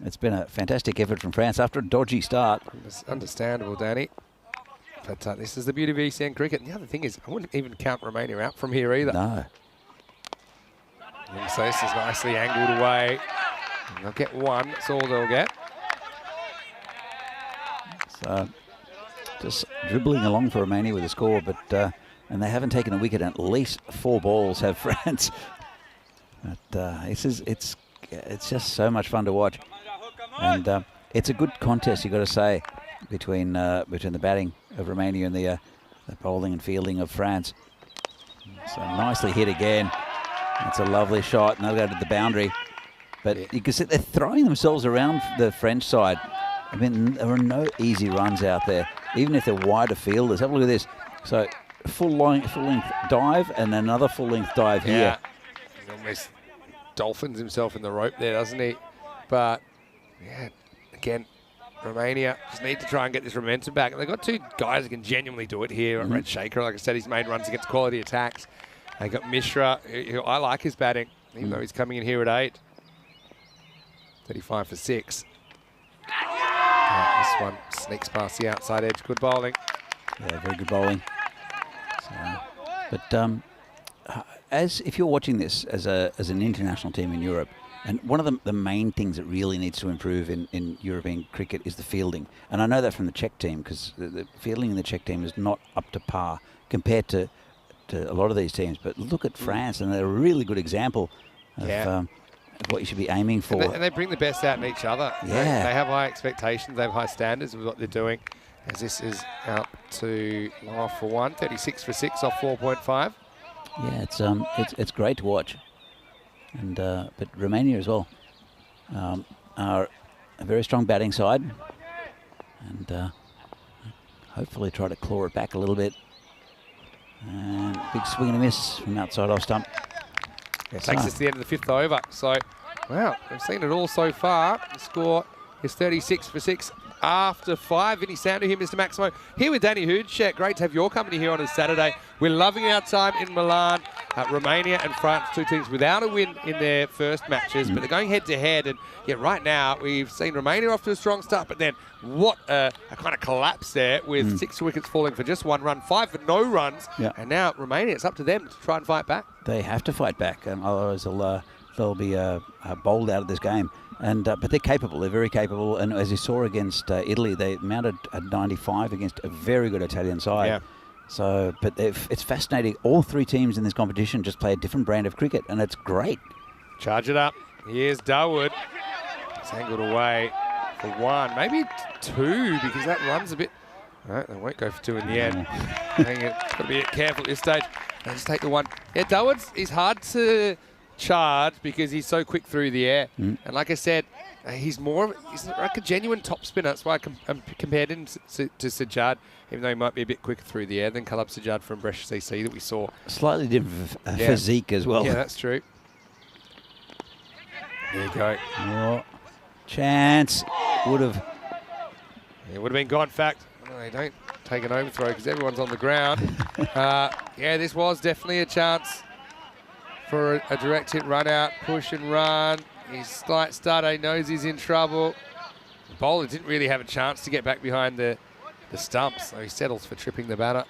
it's been a fantastic effort from France after a dodgy start. It's understandable, Danny. But this is the beauty of ECN cricket. And the other thing is, I wouldn't even count Romania out from here either. No. And so this is nicely angled away. And they'll get one. That's all they'll get. So just dribbling along for Romania with a score, but and they haven't taken a wicket in at least 4 balls, have France. But it's just so much fun to watch, and it's a good contest, you've got to say, between the batting of Romania and the bowling and fielding of France. So nicely hit again. That's a lovely shot, and they'll go to the boundary. But you can see they're throwing themselves around the French side. I mean, there are no easy runs out there, even if they're wider fielders. Have a look at this. So full length dive and another full length dive here. He almost dolphins himself in the rope there, doesn't he? But yeah, again, Romania just need to try and get this momentum back. And they've got 2 guys who can genuinely do it here. Red Shaker, like I said, he's made runs against quality attacks. They got Mishra, who I like his batting, even though he's coming in here at 8. 35 for 6. This one sneaks past the outside edge. Good bowling. Yeah, very good bowling. So, but as if you're watching this as an international team in Europe, and one of the main things that really needs to improve in European cricket is the fielding. And I know that from the Czech team, because the fielding in the Czech team is not up to par compared to a lot of these teams. But look at France, and they're a really good example of what you should be aiming for. And they bring the best out in each other. Yeah. They have high expectations, they have high standards with what they're doing. As this is out to off for 1, 36 for 6 off 4.5. Yeah, it's great to watch. And but Romania as well are a very strong batting side, and hopefully try to claw it back a little bit. And big swing and a miss from outside off stump. Takes us to the end of the 5th over. So, wow, we've seen it all so far. The score is 36 for 6 after 5. Vinny, sound to him, Mr. Maximo. Here with Danny Hoodshek. Great to have your company here on a Saturday. We're loving our time in Milan. Romania and France, 2 teams without a win in their first matches, but they're going head-to-head. And yet right now, we've seen Romania off to a strong start, but then what a kind of collapse there with 6 wickets falling for just 1 run, 5 for no runs. Yeah. And now Romania, it's up to them to try and fight back. They have to fight back, and otherwise they'll be bowled out of this game. And but they're capable. They're very capable. And as you saw against Italy, they mounted a 95 against a very good Italian side. Yeah. So, but it's fascinating. All 3 teams in this competition just play a different brand of cricket, and it's great. Charge it up. Here's Dawood. It's angled away for 1, maybe 2, because that runs a bit. No, they won't go for 2 in the end. Got to be careful at this stage. They just take the 1. Yeah, Dawood is hard to charge because he's so quick through the air. And like I said, he's like a genuine top spinner. That's why I compared him to Sajjad, even though he might be a bit quicker through the air than Kalab Sajjad from Brescia CC that we saw. Slightly different physique as well. Yeah, that's true. There you go. Oh, chance. Would have. It would have been gone. In fact, they don't take an overthrow because everyone's on the ground. Yeah, this was definitely a chance for a direct hit run out, push and run. He's slight starter, he knows he's in trouble. The bowler didn't really have a chance to get back behind the stumps, so he settles for tripping the batter.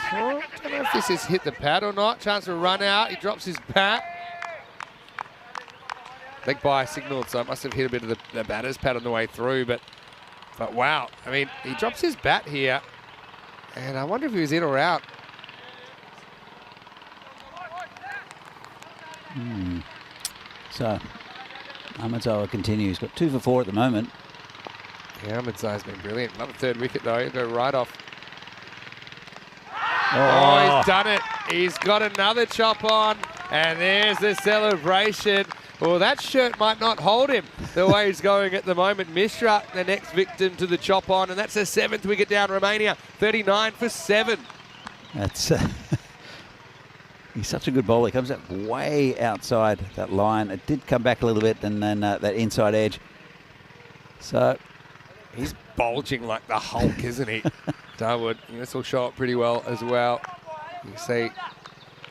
I don't know if this has hit the pad or not. Chance for a run out. He drops his bat. Leg by signalled, so it must have hit a bit of the batter's pad on the way through. But wow, I mean, he drops his bat here, and I wonder if he was in or out. So, Ahmedzai continues. Got 2 for 4 at the moment. Yeah, Ahmedzai's been brilliant. Another third wicket, though. He'll go right off. Oh, He's done it. He's got another chop on, and there's the celebration. Well, that shirt might not hold him the way he's going at the moment. Mishra, the next victim to the chop on, and that's a 7th wicket down. Romania, 39 for 7. That's he's such a good bowler. He comes up way outside that line. It did come back a little bit, and then that inside edge. So he's bulging like the Hulk, isn't he? Darwood, this will show up pretty well as well. You see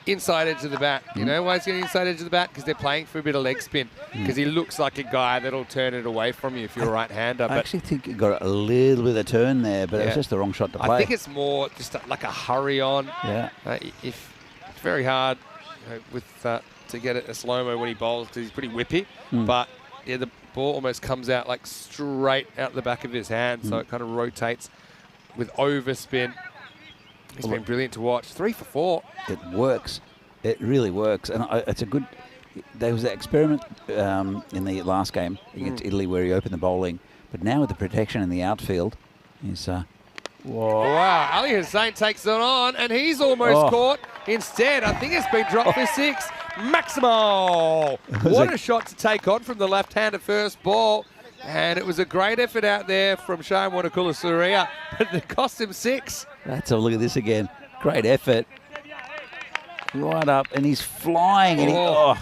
inside edge of the bat. You know why he's getting inside edge of the bat? Because they're playing for a bit of leg spin. Because he looks like a guy that'll turn it away from you if you're a right-hander. I actually think he got a little bit of turn there, but it was just the wrong shot to play. I think it's more just like a hurry on. Yeah. If it's very hard to get it a slow-mo when he bowls because he's pretty whippy. But yeah, the ball almost comes out like straight out the back of his hand, so it kind of rotates with overspin. He's been brilliant to watch. 3 for 4. It works. It really works. And it's a good... There was that experiment in the last game against Italy where he opened the bowling. But now with the protection in the outfield, he's... Whoa. Wow, Ali Hussain takes it on, and he's almost caught. Instead, I think it's been dropped for 6. Maximo! What a shot to take on from the left-hander first ball. And it was a great effort out there from Shane Wanakula Surya, but it cost him 6. Let's have a look at this again. Great effort. Right up, and he's flying. And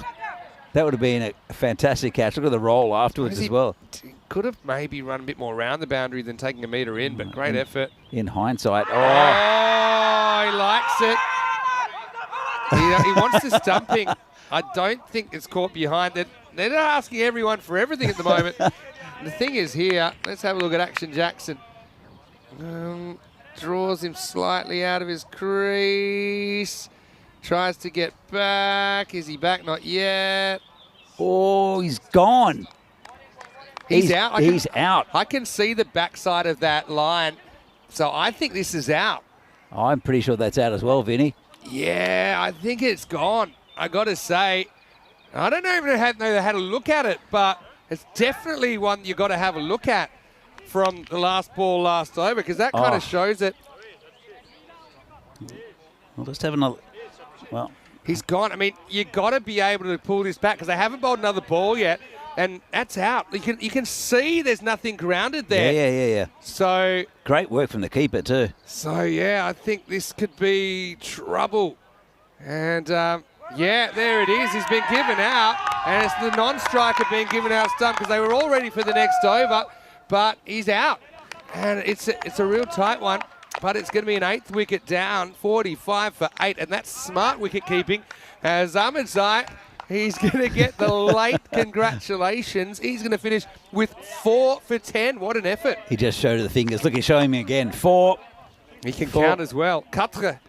that would have been a fantastic catch. Look at the roll afterwards as well. Could have maybe run a bit more around the boundary than taking a metre in, but great effort. In hindsight. Oh, he likes it. He wants the stumping. I don't think it's caught behind it. They're not asking everyone for everything at the moment. The thing is here, let's have a look at Action Jackson. Draws him slightly out of his crease. Tries to get back. Is he back? Not yet. Oh, he's gone. He's out. He's out. I can see the backside of that line. So I think this is out. I'm pretty sure that's out as well, Vinny. Yeah, I think it's gone. I got to say, I don't even know how to look at it, but it's definitely one you got to have a look at from the last ball last over, because that kind of shows it. We'll just have another. Well, he's gone. I mean, you got to be able to pull this back because they haven't bowled another ball yet, and that's out. You can see there's nothing grounded there. Yeah. So great work from the keeper too. So yeah, I think this could be trouble, and. Yeah, there it is. He's been given out, and it's the non-striker being given out stump because they were all ready for the next over, but he's out. And it's a real tight one, but it's going to be an 8th wicket down, 45 for 8, and that's smart wicket keeping. As Ahmedzai, he's going to get the late congratulations. He's going to finish with 4 for 10. What an effort. He just showed the fingers. Look, he's showing me again. 4. He can count as well. Quatre.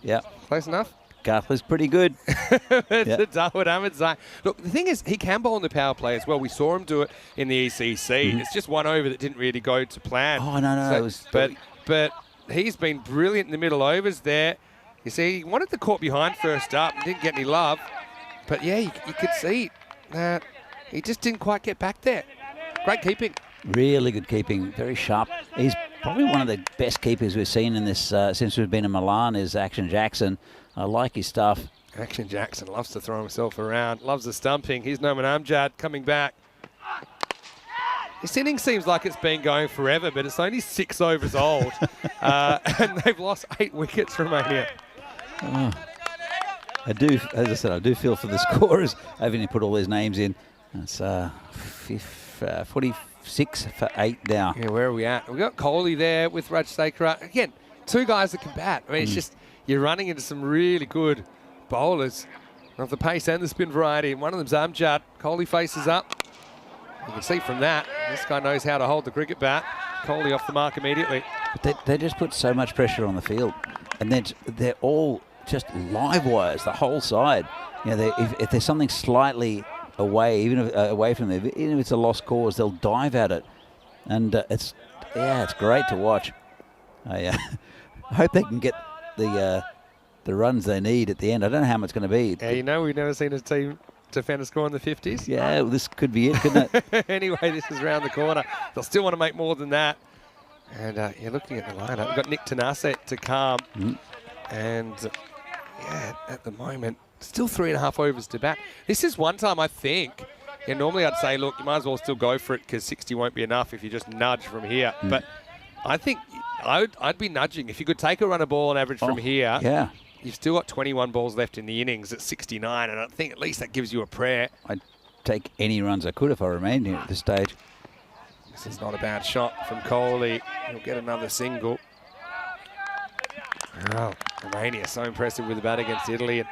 Yeah. Close enough. Gartler's pretty good. It's Dawood Ahmedzai. Look, the thing is, he can bowl in the power play as well. We saw him do it in the ECC. It's just one over that didn't really go to plan. Oh, no. So, but he's been brilliant in the middle overs there. You see, he wanted the caught behind first up and didn't get any love. But yeah, you could see that he just didn't quite get back there. Great keeping. Really good keeping. Very sharp. He's probably one of the best keepers we've seen in this since we've been in Milan is Action Jackson. I like his stuff. Action Jackson loves to throw himself around, loves the stumping. Here's Noman Amjad coming back. This inning seems like it's been going forever, but it's only 6 overs old. And they've lost 8 wickets, Romania. Oh. I do, as I said, I do feel for the scorers having to put all these names in. It's 46 for 8 now. Yeah, where are we at? We've got Kohli there with Raj Sekera. Again, 2 guys that can bat. I mean, it's just... you're running into some really good bowlers of the pace and the spin variety. And one of them's Amjad. Kohli faces up. You can see from that, this guy knows how to hold the cricket bat. Kohli off the mark immediately. But they just put so much pressure on the field. And then they're all just live wires, the whole side. You know, if there's something slightly away, even if, away from them, even if it's a lost cause, they'll dive at it. And it's great to watch. I hope they can get the runs they need at the end. I don't know how much it's going to be. Yeah, you know, we've never seen a team defender score in the 50s. Yeah, well, this could be it, couldn't it? Anyway, this is round the corner. They'll still want to make more than that. And you're looking at the lineup. We've got Nick Tanase to calm. And yeah, at the moment, still 3.5 overs to bat. This is one time I think, normally I'd say, look, you might as well still go for it because 60 won't be enough if you just nudge from here. But I think I'd be nudging. If you could take a run of ball on average from here, yeah, you've still got 21 balls left in the innings at 69, and I think at least that gives you a prayer. I'd take any runs I could if I remained here at this stage. This is not a bad shot from Kohli. He'll get another single. Oh, Romania so impressive with the bat against Italy. And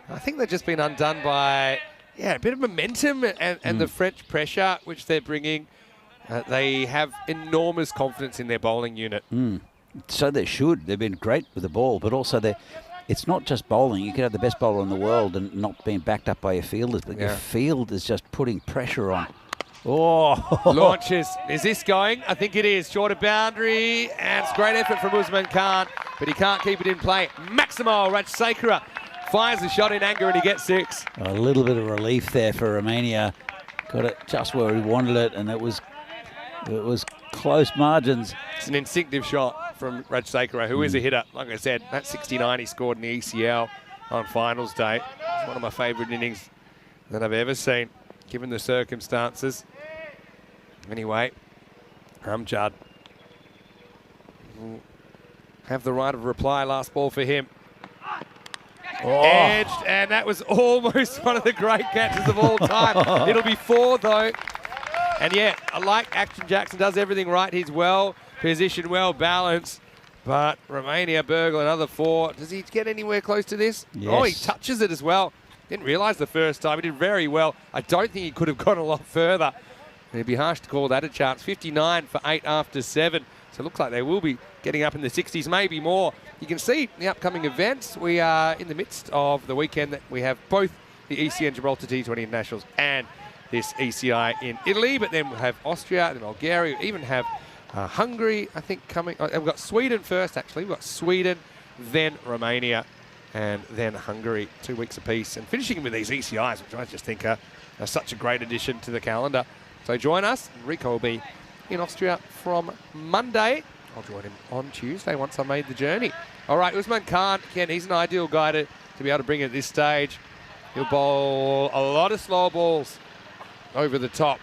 I think they've just been undone by, a bit of momentum and the French pressure which they're bringing. They have enormous confidence in their bowling unit. So they should. They've been great with the ball, but also it's not just bowling. You could have the best bowler in the world and not being backed up by your fielders, but your field is just putting pressure on. Oh! Launches. Is this going? I think it is. Short of boundary, and it's great effort from Usman Khan, but he can't keep it in play. Maximo Rajsekara fires the shot in anger and he gets 6. A little bit of relief there for Romania. Got it just where he wanted it, and it was close margins. It's an instinctive shot from Rajsekara, who is a hitter. Like I said, that 69 he scored in the ECL on finals day. It's one of my favourite innings that I've ever seen, given the circumstances. Anyway, Amjad will have the right of reply. Last ball for him. Edged, and that was almost one of the great catches of all time. It'll be 4 though. And yeah, I like Action Jackson, does everything right. He's well positioned, well balanced. But Romania burgle another 4. Does he get anywhere close to this? Yes. Oh, he touches it as well. Didn't realise the first time. He did very well. I don't think he could have gone a lot further. It'd be harsh to call that a chance. 59 for 8 after 7. So it looks like they will be getting up in the 60s, maybe more. You can see in the upcoming events, we are in the midst of the weekend that we have both the ECN Gibraltar T20 Internationals and this ECI in Italy. But then we'll have Austria and Bulgaria. We even have Hungary, I think, coming. We've got Sweden first, actually. We've got Sweden, then Romania, and then Hungary, 2 weeks apiece. And finishing with these ECIs, which I just think are such a great addition to the calendar. So join us. Rico will be in Austria from Monday. I'll join him on Tuesday once I've made the journey. All right, Usman Khan, again, he's an ideal guy to be able to bring it at this stage. He'll bowl a lot of slow balls over the top.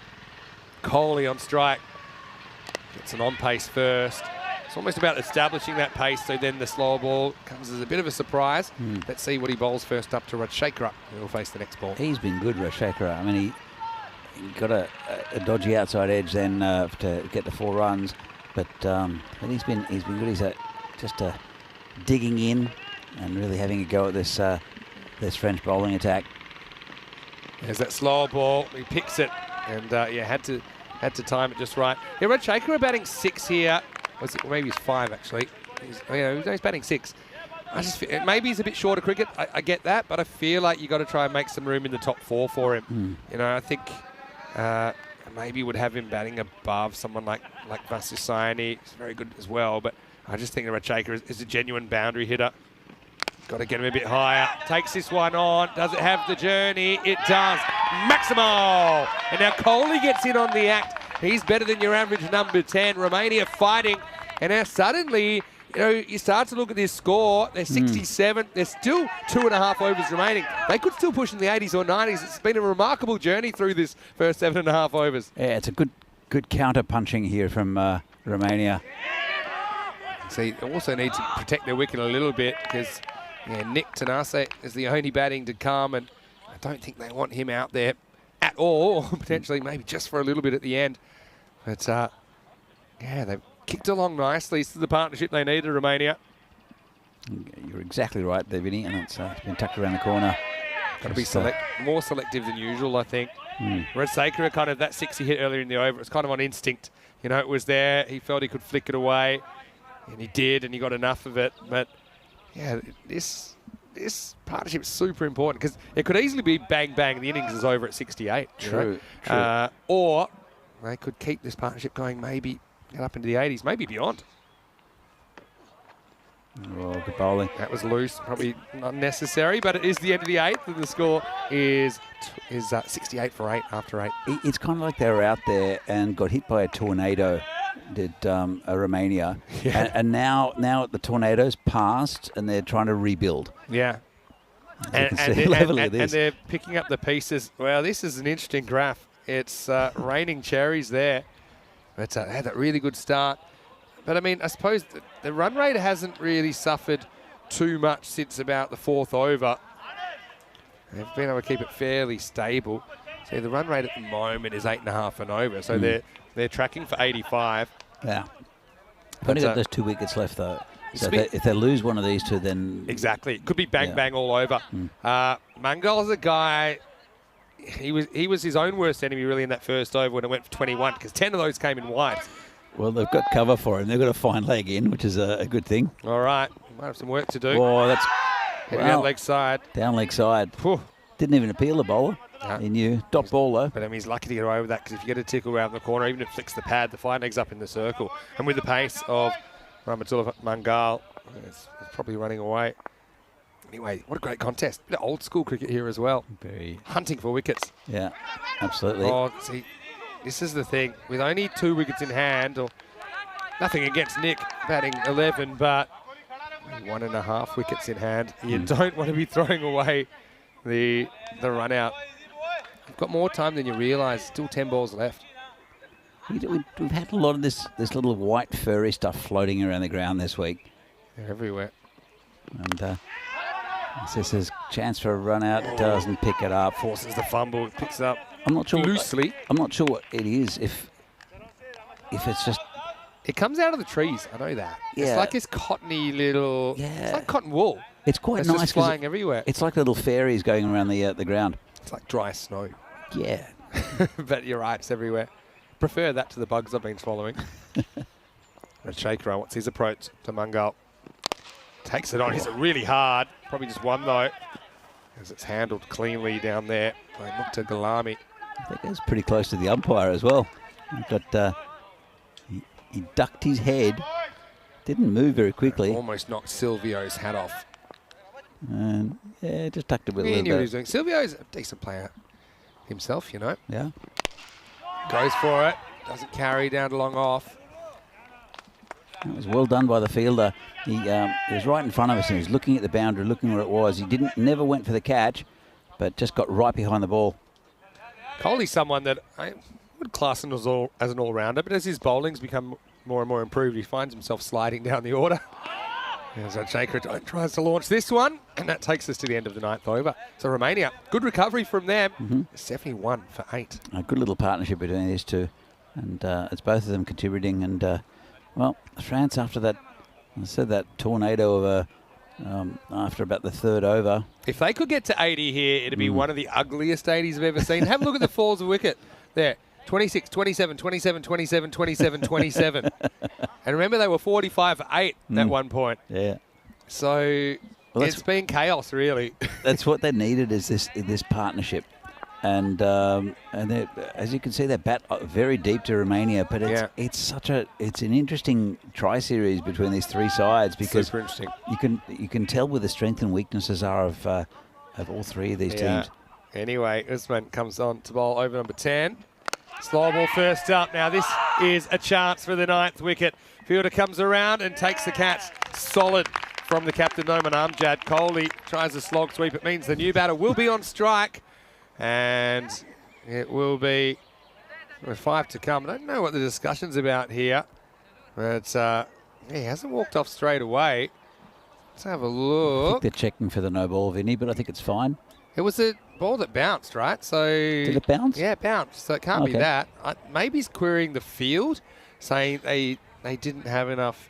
Kohli on strike. Gets an on pace first. It's almost about establishing that pace, so then the slow ball comes as a bit of a surprise. Let's see what he bowls first up to Rajsekara, who will face the next ball. He's been good, Rajsekara. I mean, he got a dodgy outside edge then to get the 4 runs, but he's been good. He's just digging in and really having a go at this French bowling attack. There's that slow ball. He picks it, and had to time it just right. Yeah, Rajsekara batting 6 here. Maybe he's 5 actually. He's batting 6. I just feel, maybe he's a bit short of cricket. I get that, but I feel like you got to try and make some room in the top 4 for him. I think maybe would have him batting above someone like Vasisayani. He's very good as well, but I just think that Rajsekara is a genuine boundary hitter. Got to get him a bit higher. Takes this one on. Does it have the journey? It does. Maximo! And now Kohli gets in on the act. He's better than your average number 10. Romania fighting. And now suddenly, you start to look at this score. They're 67. There's still 2.5 overs remaining. They could still push in the 80s or 90s. It's been a remarkable journey through this first 7.5 overs. Yeah, it's a good counter punching here from Romania. So they also need to protect their wicket a little bit because Nick Tanase is the only batting to come, and I don't think they want him out there at all, potentially maybe just for a little bit at the end. But they've kicked along nicely. This is the partnership they needed, Romania. You're exactly right there, Vinny, and it's been tucked around the corner. Got to be more selective than usual, I think. Whereas Saker kind of that 6 he hit earlier in the over, it's kind of on instinct. You know, it was there. He felt he could flick it away, and he did, and he got enough of it. But yeah, this partnership is super important because it could easily be bang bang. The innings is over at 68. True. Or they could keep this partnership going, maybe get up into the 80s, maybe beyond. Oh, good bowling. That was loose, probably not necessary, but it is the end of the 8th, and the score is 68 for 8 after 8. It's kind of like they were out there and got hit by a tornado, did Romania, Yeah. and now the tornado's passed and they're trying to rebuild. Yeah. You can see the level of this. And they're picking up the pieces. Well, this is an interesting graph. It's raining cherries there. But they had a really good start. But, I mean, I suppose the run rate hasn't really suffered too much since about the 4th over. They've been able to keep it fairly stable. See, the run rate at the moment is 8.5 and over. So they're tracking for 85. Yeah. They've only got those 2 wickets left, though. So if they lose one of these two, then... Exactly. It could be bang, bang all over. Mangal's a guy... He was his own worst enemy, really, in that first over when it went for 21, because 10 of those came in wide. Well, they've got cover for him. They've got a fine leg in, which is a good thing. All right. Might have some work to do. Oh, that's... Heading out leg side. Down leg side. Whew. Didn't even appeal the bowler. He knew. Dot ball, though. But I mean, he's lucky to get away with that, because if you get a tickle around the corner, even if it flicks the pad, the fine leg's up in the circle. And with the pace of Rahmatullah Mangal, it's probably running away. Anyway, what a great contest. Bit of old school cricket here as well. Very. Hunting for wickets. Yeah, absolutely. Oh, see, this is the thing. With only 2 wickets in hand, or nothing against Nick batting 11, but 1.5 wickets in hand. You don't want to be throwing away the run out. You've got more time than you realise. Still 10 balls left. We've had a lot of this little white furry stuff floating around the ground this week. They're everywhere. And this is a chance for a run out. Doesn't pick it up. Forces the fumble. Picks it up I'm not sure loosely. I'm not sure what it is. If it's just... It comes out of the trees. I know that. Yeah. It's like this cottony little... Yeah. It's like cotton wool. It's quite It's nice. just flying everywhere. It's like little fairies going around the ground. It's like dry snow. Yeah. But you're right. It's everywhere. Prefer that to the bugs I've been swallowing. And Shaker wants his approach to Mangal. Takes it on. Hits it really hard. Probably just one, though, as it's handled cleanly down there by Mukta Galami. I think it was pretty close to the umpire as well. He ducked his head. Didn't move very quickly. Almost knocked Silvio's hat off. And yeah, just tucked it with a He little knew what he was bit. doing. Silvio's a decent player himself, you know. Yeah. Goes for it. Doesn't carry down to long off. It was well done by the fielder. He was right in front of us and he was looking at the boundary, looking where it was. He never went for the catch, but just got right behind the ball. Kohli's someone that I would class him as an all-rounder, but as his bowling's become more and more improved, he finds himself sliding down the order. As Shaker tries to launch this one, and that takes us to the end of the 9th over. So Romania, good recovery from them. 71 for 8. A good little partnership between these two, and it's both of them contributing. And well, France after that, I said that tornado of after about the 3rd over. If they could get to 80 here, it'd be one of the ugliest 80s I've ever seen. Have a look at the falls of wicket there. 26, 27, 27, 27, 27, 27. And remember, they were 45 for 8 at one point. Yeah. So it's been chaos, really. That's what they needed, is this partnership. And as you can see, they bat very deep to Romania. But it's an interesting tri-series between these 3 sides, because super interesting. You can tell where the strengths and weaknesses are of all 3 of these teams. Anyway, Usman comes on to bowl over number 10. Slow ball first up. Now this is a chance for the 9th wicket. Fielder comes around and takes the catch. Solid from the captain, Noman Amjad. Kohli tries a slog sweep. It means the new batter will be on strike. And it will be with 5 to come. I don't know what the discussion's about here. But he hasn't walked off straight away. Let's have a I look. think they're checking for the no ball, Vinny, but I think it's fine. It was a ball that bounced, right? So Did it bounce? Yeah, it bounced. So it can't be Okay. that. Maybe he's querying the field, saying they didn't have enough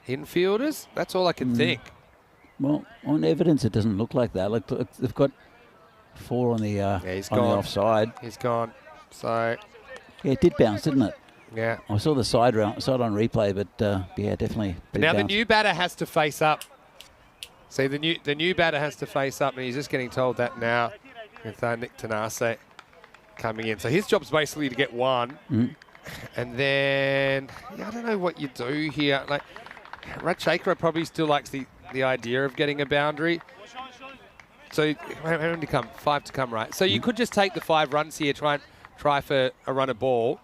infielders. That's all I can think. Well, on evidence, it doesn't look like that. Look, they've got 4 on the he's on gone. the offside. He's gone. So, Yeah, it did bounce, didn't it? yeah. I saw the side on replay, but yeah, definitely. But now the new batter has to face up. See, the new batter has to face up, and he's just getting told that now with Nick Tanase coming in. So his job's basically to get 1. And then, yeah, I don't know what you do here. Like, Rajshekhar probably still likes the idea of getting a boundary. So how many to come? 5 to come, right? So you could just take the 5 runs here, try for a run of ball.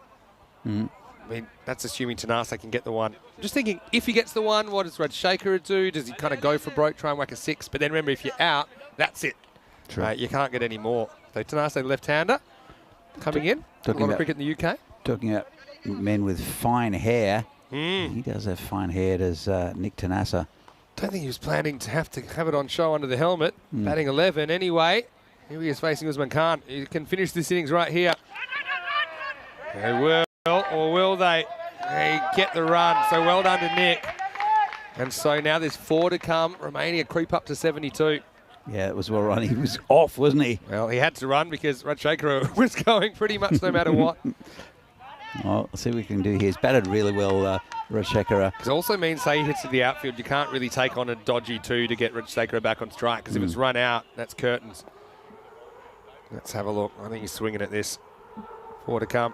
I mean, that's assuming Tanase can get the 1. I'm just thinking, if he gets the 1, what does Rajshekhar do? Does he kind of go for broke, try and whack a 6? But then remember, if you're out, that's it. True. You can't get any more. So Tanase, left-hander, coming in. A lot of cricket in the UK. Talking about men with fine hair. He does have fine hair, does Nick Tanase. Don't think he was planning to have it on show under the helmet. Batting 11 anyway. Here he is facing Usman Khan. He can finish this innings right here. They will, or will they? They get the run. So well done to Nick. And so now there's 4 to come. Romania creep up to 72. Yeah, it was well run. He was off, wasn't he? Well, he had to run because Rajshekhar was going pretty much no matter what. Well, let's see what we can do here. He's batted really well, Rajshekhar. It also means, say he hits to the outfield, you can't really take on a dodgy 2 to get Rajshekhar back on strike, because if it's run out, that's curtains. Let's have a look. I think he's swinging at this. 4 to come.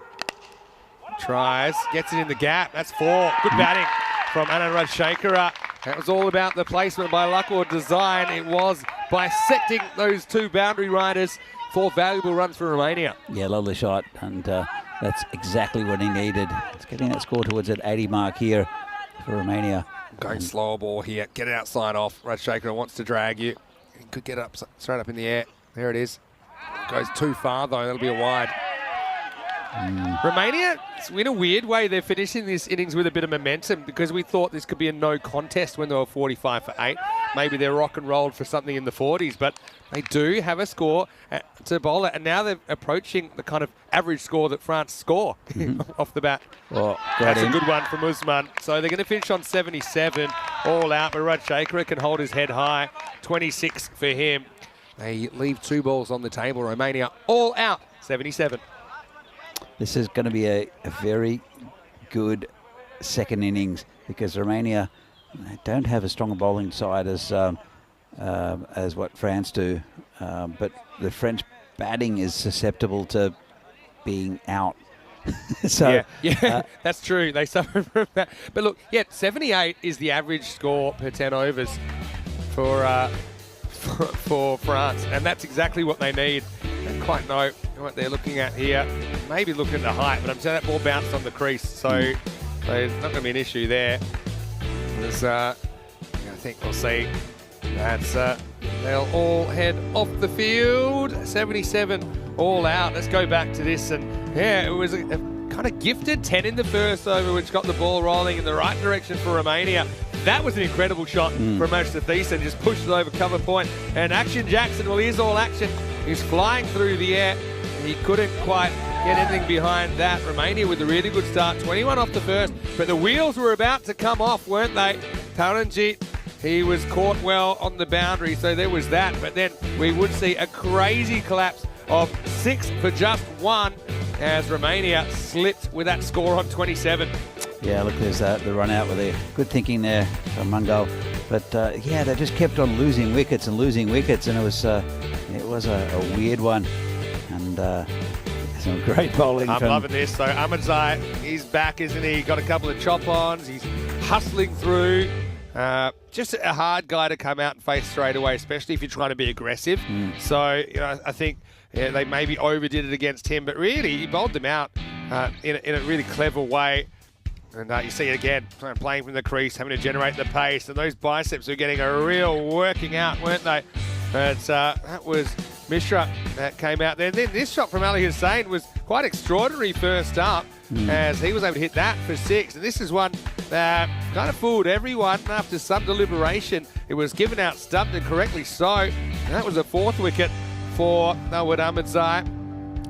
Tries, gets it in the gap. That's 4. Good batting from Anand Rajshekhar. That was all about the placement by luck or design. It was bisecting those 2 boundary riders. 4 valuable runs for Romania. Yeah, lovely shot, and that's exactly what he needed. It's getting that score towards that 80 mark here for Romania. Going slower ball here. Get it outside off. Rajshekhar wants to drag you. He could get up straight up in the air. There it is. Goes too far though. That'll be a wide. Romania, in a weird way, they're finishing this innings with a bit of momentum, because we thought this could be a no contest when they were 45 for 8. Maybe they're rock and rolled for something in the 40s, but they do have a score to bowl at, and now they're approaching the kind of average score that France score off the bat. Well, that's a good one from Usman. So they're going to finish on 77, all out, but Rajshekhar can hold his head high. 26 for him. They leave 2 balls on the table. Romania all out, 77. This is going to be a very good second innings, because Romania don't have a stronger bowling side as what France do, but the French batting is susceptible to being out. So yeah, that's true. They suffer from that. But look, 78 is the average score per 10 overs for France, and that's exactly what they need. I don't quite know what they're looking at here. Maybe looking at the height, but I'm saying that ball bounced on the crease, so there's not going to be an issue there. I think we'll see. That's they'll all head off the field. 77 all out. Let's go back to this, and yeah, it was a kind of gifted 10 in the first over, which got the ball rolling in the right direction for Romania. That was an incredible shot from Manchester Thiessen, just pushed it over cover point. And Action Jackson, well, here's all action. He's flying through the air. He couldn't quite get anything behind that. Romania with a really good start, 21 off the first, but the wheels were about to come off, weren't they? Taranjit, he was caught well on the boundary, so there was that. But then we would see a crazy collapse of 6 for just 1 as Romania slipped with that score on 27. Yeah, look, there's the run out with the good thinking there from Mungo. But yeah, they just kept on losing wickets, and it was a weird one. And some great bowling. I'm loving this. So Ahmadzai, he's back, isn't he? Got a couple of chop-ons. He's hustling through. Just a hard guy to come out and face straight away, especially if you're trying to be aggressive. So I think they maybe overdid it against him, but really he bowled them out in a really clever way. And you see it again, playing from the crease, having to generate the pace, and those biceps were getting a real working out, weren't they? But that was Mishra that came out there. And then this shot from Ali Hussain was quite extraordinary first up, as he was able to hit that for 6. And this is one that kind of fooled everyone after some deliberation. It was given out stumped, and correctly so. And that was a 4th wicket for Nawaz Ahmadzai.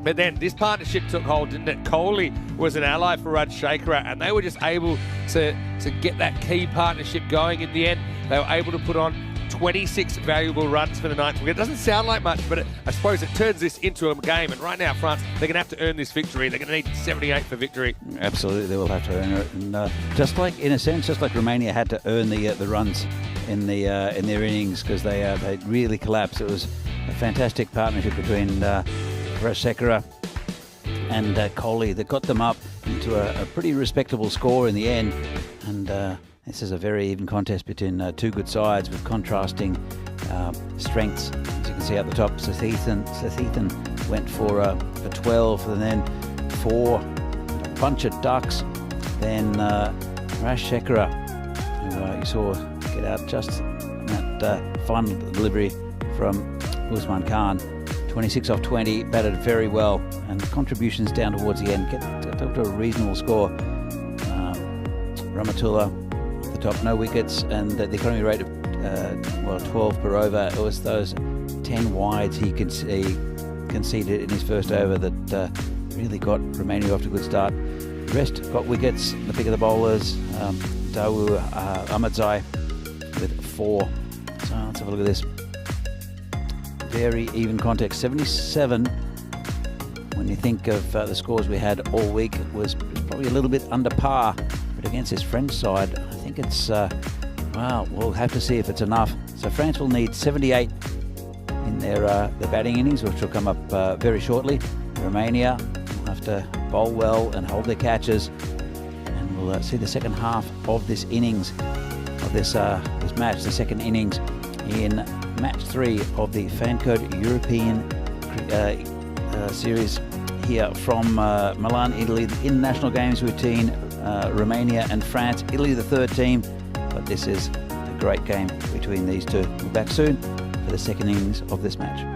But then this partnership took hold, didn't it? Kohli was an ally for Rajshekhar, and they were just able to get that key partnership going in the end. They were able to put on 26 valuable runs for the ninth wicket. It doesn't sound like much, but I suppose it turns this into a game. And right now, France, they're going to have to earn this victory. They're going to need 78 for victory. Absolutely, they will have to earn it. And just like, in a sense, just like Romania had to earn the runs in their innings, because they really collapsed. It was a fantastic partnership between Sekera and Kohli that got them up into a pretty respectable score in the end. And this is a very even contest between two good sides with contrasting strengths. As you can see at the top, Sathitan went for 12, and then 4, a bunch of ducks. Then Rash Sekera, who you saw get out just that final delivery from Usman Khan. 26 off 20, batted very well, and contributions down towards the end get up to a reasonable score. Ramatullah at the top, no wickets, and the economy rate of 12 per over. It was those 10 wides he conceded in his first over that really got Romania off to a good start. The rest got wickets. The pick of the bowlers, Dawu Ahmadzai with 4. So let's have a look at this. Very even contest. 77, when you think of the scores we had all week, was probably a little bit under par. But against this French side, I think it's, well, we'll have to see if it's enough. So France will need 78 in their batting innings, which will come up very shortly. Romania will have to bowl well and hold their catches. And we'll see the second half of this innings, of this match, the second innings in match 3 of the Fancode European series here from Milan, Italy. The international games between Romania and France. Italy the third team, but this is a great game between these two. We'll be back soon for the second innings of this match.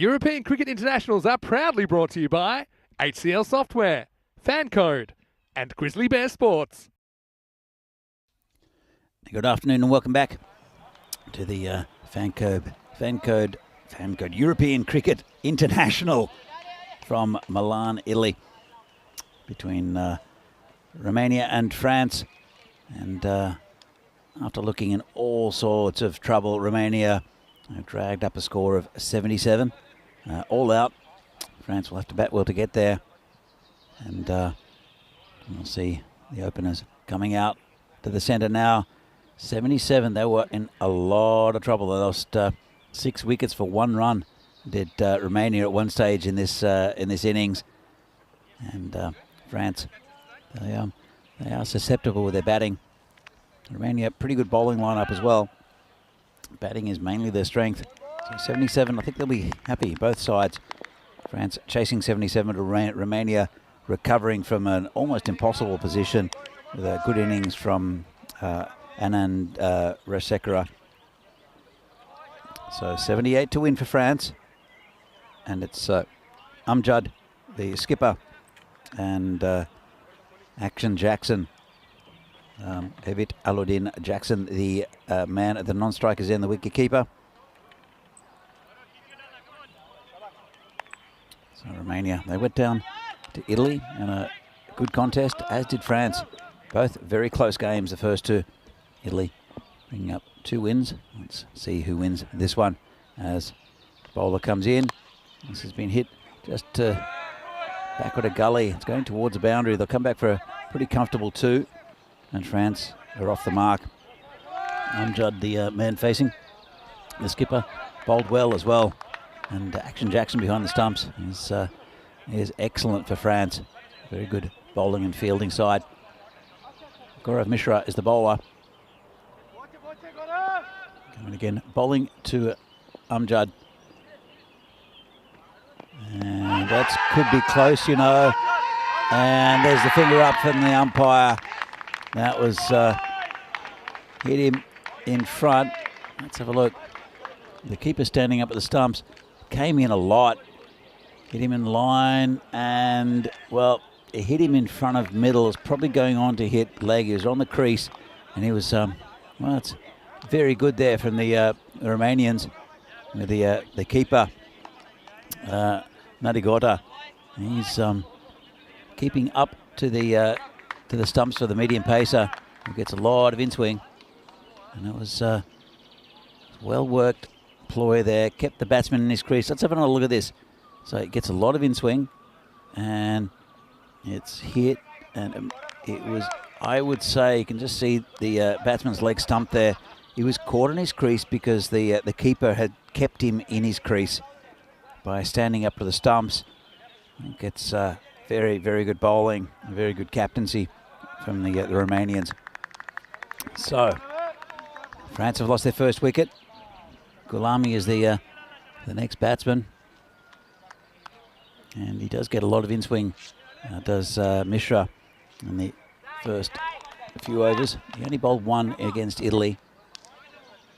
European Cricket Internationals are proudly brought to you by HCL Software, Fan Code, and Grizzly Bear Sports. Good afternoon and welcome back to the Fan Code European Cricket International from Milan, Italy, between Romania and France. And after looking in all sorts of trouble, Romania dragged up a score of 77, all out. France will have to bat well to get there. And we'll see the openers coming out to the centre now. 77, they were in a lot of trouble. They lost 6 wickets for 1 run, did Romania at one stage in this innings. And France, they are susceptible with their batting. Romania, pretty good bowling lineup as well. Batting is mainly their strength. So 77, I think they'll be happy, both sides. France chasing 77 to Romania, recovering from an almost impossible position with a good innings from Anand Rasekara. So 78 to win for France. And it's Amjad, the skipper, and Action Jackson. Evit Aludin Jackson, the man at the non-strikers end, the wicket keeper. So Romania, they went down to Italy in a good contest, as did France. Both very close games, the first two. Italy bringing up 2 wins. Let's see who wins this one as the bowler comes in. This has been hit just backward a gully. It's going towards the boundary. They'll come back for a pretty comfortable 2. And France are off the mark. Amjad, the man facing the skipper, bowled well as well. And Action Jackson behind the stumps is excellent for France. Very good bowling and fielding side. Gaurav Mishra is the bowler. Coming again, bowling to Amjad. And that could be close, you know. And there's the finger up from the umpire. That was hit him in front. Let's have a look. The keeper standing up at the stumps came in a lot. Hit him in line and, well, it hit him in front of middle. It's probably going on to hit leg. He was on the crease and he was, well, it's very good there from the Romanians with the keeper, Nadigota. He's keeping up to the stumps for the medium pacer, who gets a lot of in-swing. And it was well-worked ploy there, kept the batsman in his crease. Let's have another look at this. So it gets a lot of in-swing, and it's hit, and it was, I would say, you can just see the batsman's leg stump there. He was caught in his crease because the keeper had kept him in his crease by standing up to the stumps. It gets very, very good bowling, very good captaincy from the Romanians. So, France have lost their first wicket. Gulami is the next batsman. And he does get a lot of in-swing, does Mishra in the first few overs. He only bowled 1 against Italy.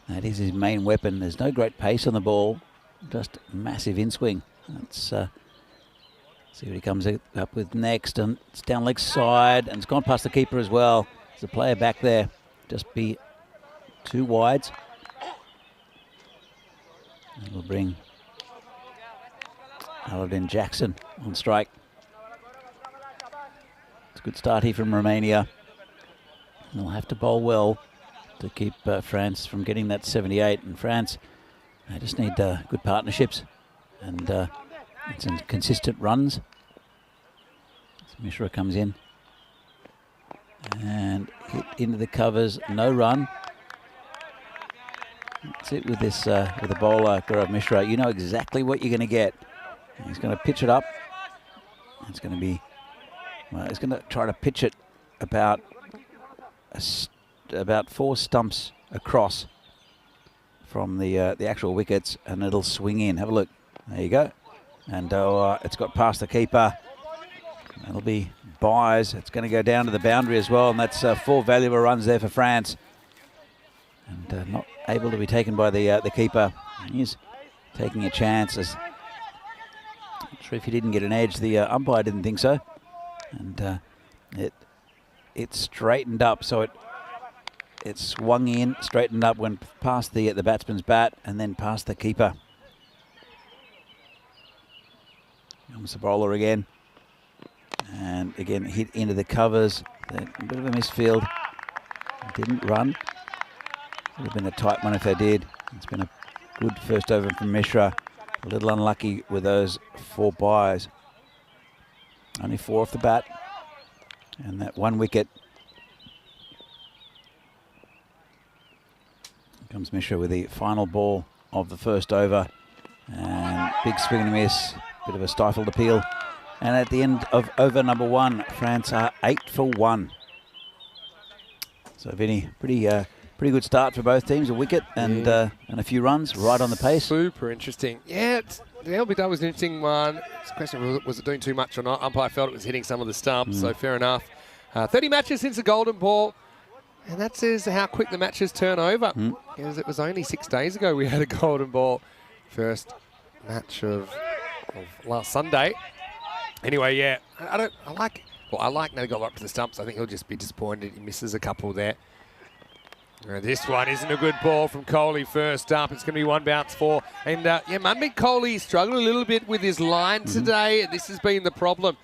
That is his main weapon. There's no great pace on the ball, just massive in-swing. Let's see what he comes up with next, and it's down leg side, and it's gone past the keeper as well. There's a player back there, just be 2 wides. And we'll bring Aludin Jackson on strike. It's a good start here from Romania. They'll have to bowl well to keep France from getting that 78. And France, they just need good partnerships and some consistent runs. So Mishra comes in and hit into the covers, no run. That's it with this with the bowler, Gaurav Mishra. You know exactly what you're going to get. He's going to pitch it up. It's going to be, well, he's going to try to pitch it about 4 stumps across from the actual wickets, and it'll swing in. Have a look. There you go. And it's got past the keeper. That'll be buys. It's going to go down to the boundary as well, and that's 4 valuable runs there for France. And not able to be taken by the keeper. He's taking a chance as Sure if he didn't get an edge. The umpire didn't think so. And it straightened up, so it swung in, straightened up, went past the batsman's bat, and then past the keeper. Comes the bowler again. And again, hit into the covers. A bit of a misfield. Didn't run. Would have been a tight one if they did. It's been a good first over from Mishra. A little unlucky with those 4 byes. Only 4 off the bat. And that 1 wicket. Here comes Mishra with the final ball of the first over. And big swing and a miss. Bit of a stifled appeal. And at the end of over number 1, France are 8 for 1. So Vinny, pretty good start for both teams. A wicket and a few runs, right on the pace. Super interesting. Yeah, the LBW was an interesting one. It's a question, was it doing too much or not? Umpire felt it was hitting some of the stumps, so fair enough. 30 matches since the golden ball. And that says how quick the matches turn over. Because it was only 6 days ago we had a golden ball. First match of last Sunday. Anyway, yeah, I like Natty got up to the stumps. I think he'll just be disappointed he misses a couple there. This one isn't a good ball from Kohli first up. It's going to be 1 bounce 4. And Manmeet Kohli struggled a little bit with his line today. This has been the problem,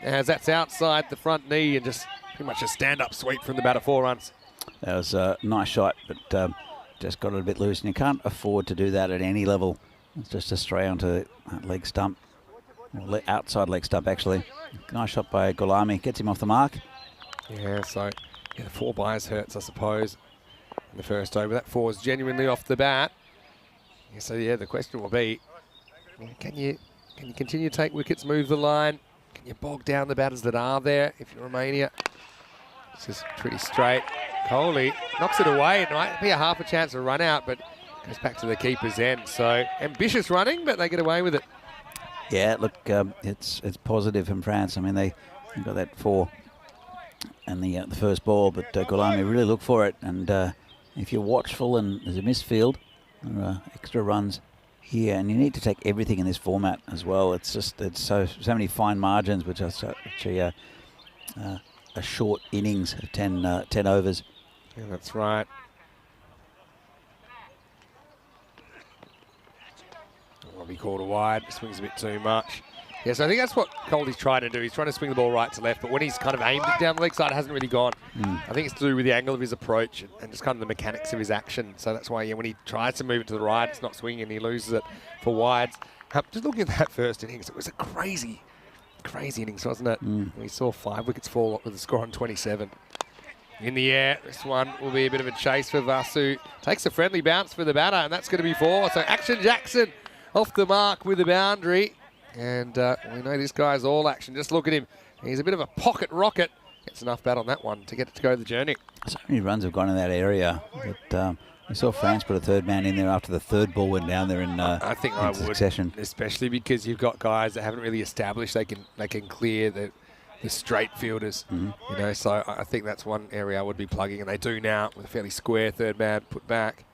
as that's outside the front knee and just pretty much a stand-up sweep from the batter, 4 runs. That was a nice shot, but just got it a bit loose. And you can't afford to do that at any level. It's just a stray onto that leg stump. Or outside leg stump, actually. Nice shot by Gulami. Gets him off the mark. Yeah, so the 4 byes hurts, I suppose, in the first over. That 4 is genuinely off the bat. Yeah, so, the question will be, can you continue to take wickets, move the line? Can you bog down the batters that are there if you're Romania? This is pretty straight. Kohli knocks it away. It might be a half a chance to run out, but goes back to the keeper's end. So, ambitious running, but they get away with it. Yeah, look, it's positive from France. I mean, they got that 4 and the first ball, but Gulami really looked for it. And if you're watchful and there's a misfield, there are extra runs here, and you need to take everything in this format as well. It's so many fine margins, which are actually a short innings of 10 overs. Yeah, that's right. Will be called a wide. Swings a bit too much. Yeah, so I think that's what Kohli's trying to do. He's trying to swing the ball right to left, but when he's kind of aimed it down the leg side, it hasn't really gone. I think it's to do with the angle of his approach and just kind of the mechanics of his action. So that's why, when he tries to move it to the right, it's not swinging and he loses it for wides. Just looking at that first innings, it was a crazy innings, wasn't it? We saw 5 wickets fall with a score on 27. In the air, this one will be a bit of a chase for Vasu. Takes a friendly bounce for the batter, and that's going to be 4. So Action Jackson off the mark with the boundary. And we know this guy's all action. Just look at him. He's a bit of a pocket rocket. Gets enough bat on that one to get it to go the journey. So many runs have gone in that area. But we saw France put a 3rd man in there after the 3rd ball went down there in I think I would, succession. Especially because you've got guys that haven't really established they can clear the straight fielders. So I think that's one area I would be plugging, and they do now with a fairly square 3rd man put back.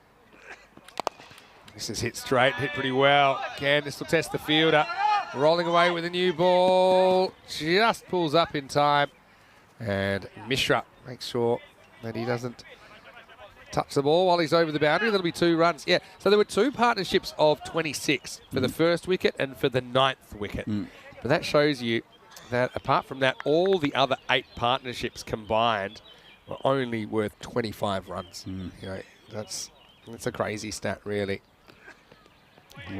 This is hit straight, hit pretty well. Again, this will test the fielder. Rolling away with a new ball. Just pulls up in time. And Mishra makes sure that he doesn't touch the ball while he's over the boundary. That'll be 2 runs. Yeah, so there were 2 partnerships of 26 for the first wicket and for the 9th wicket. But that shows you that apart from that, all the other 8 partnerships combined were only worth 25 runs. That's a crazy stat, really.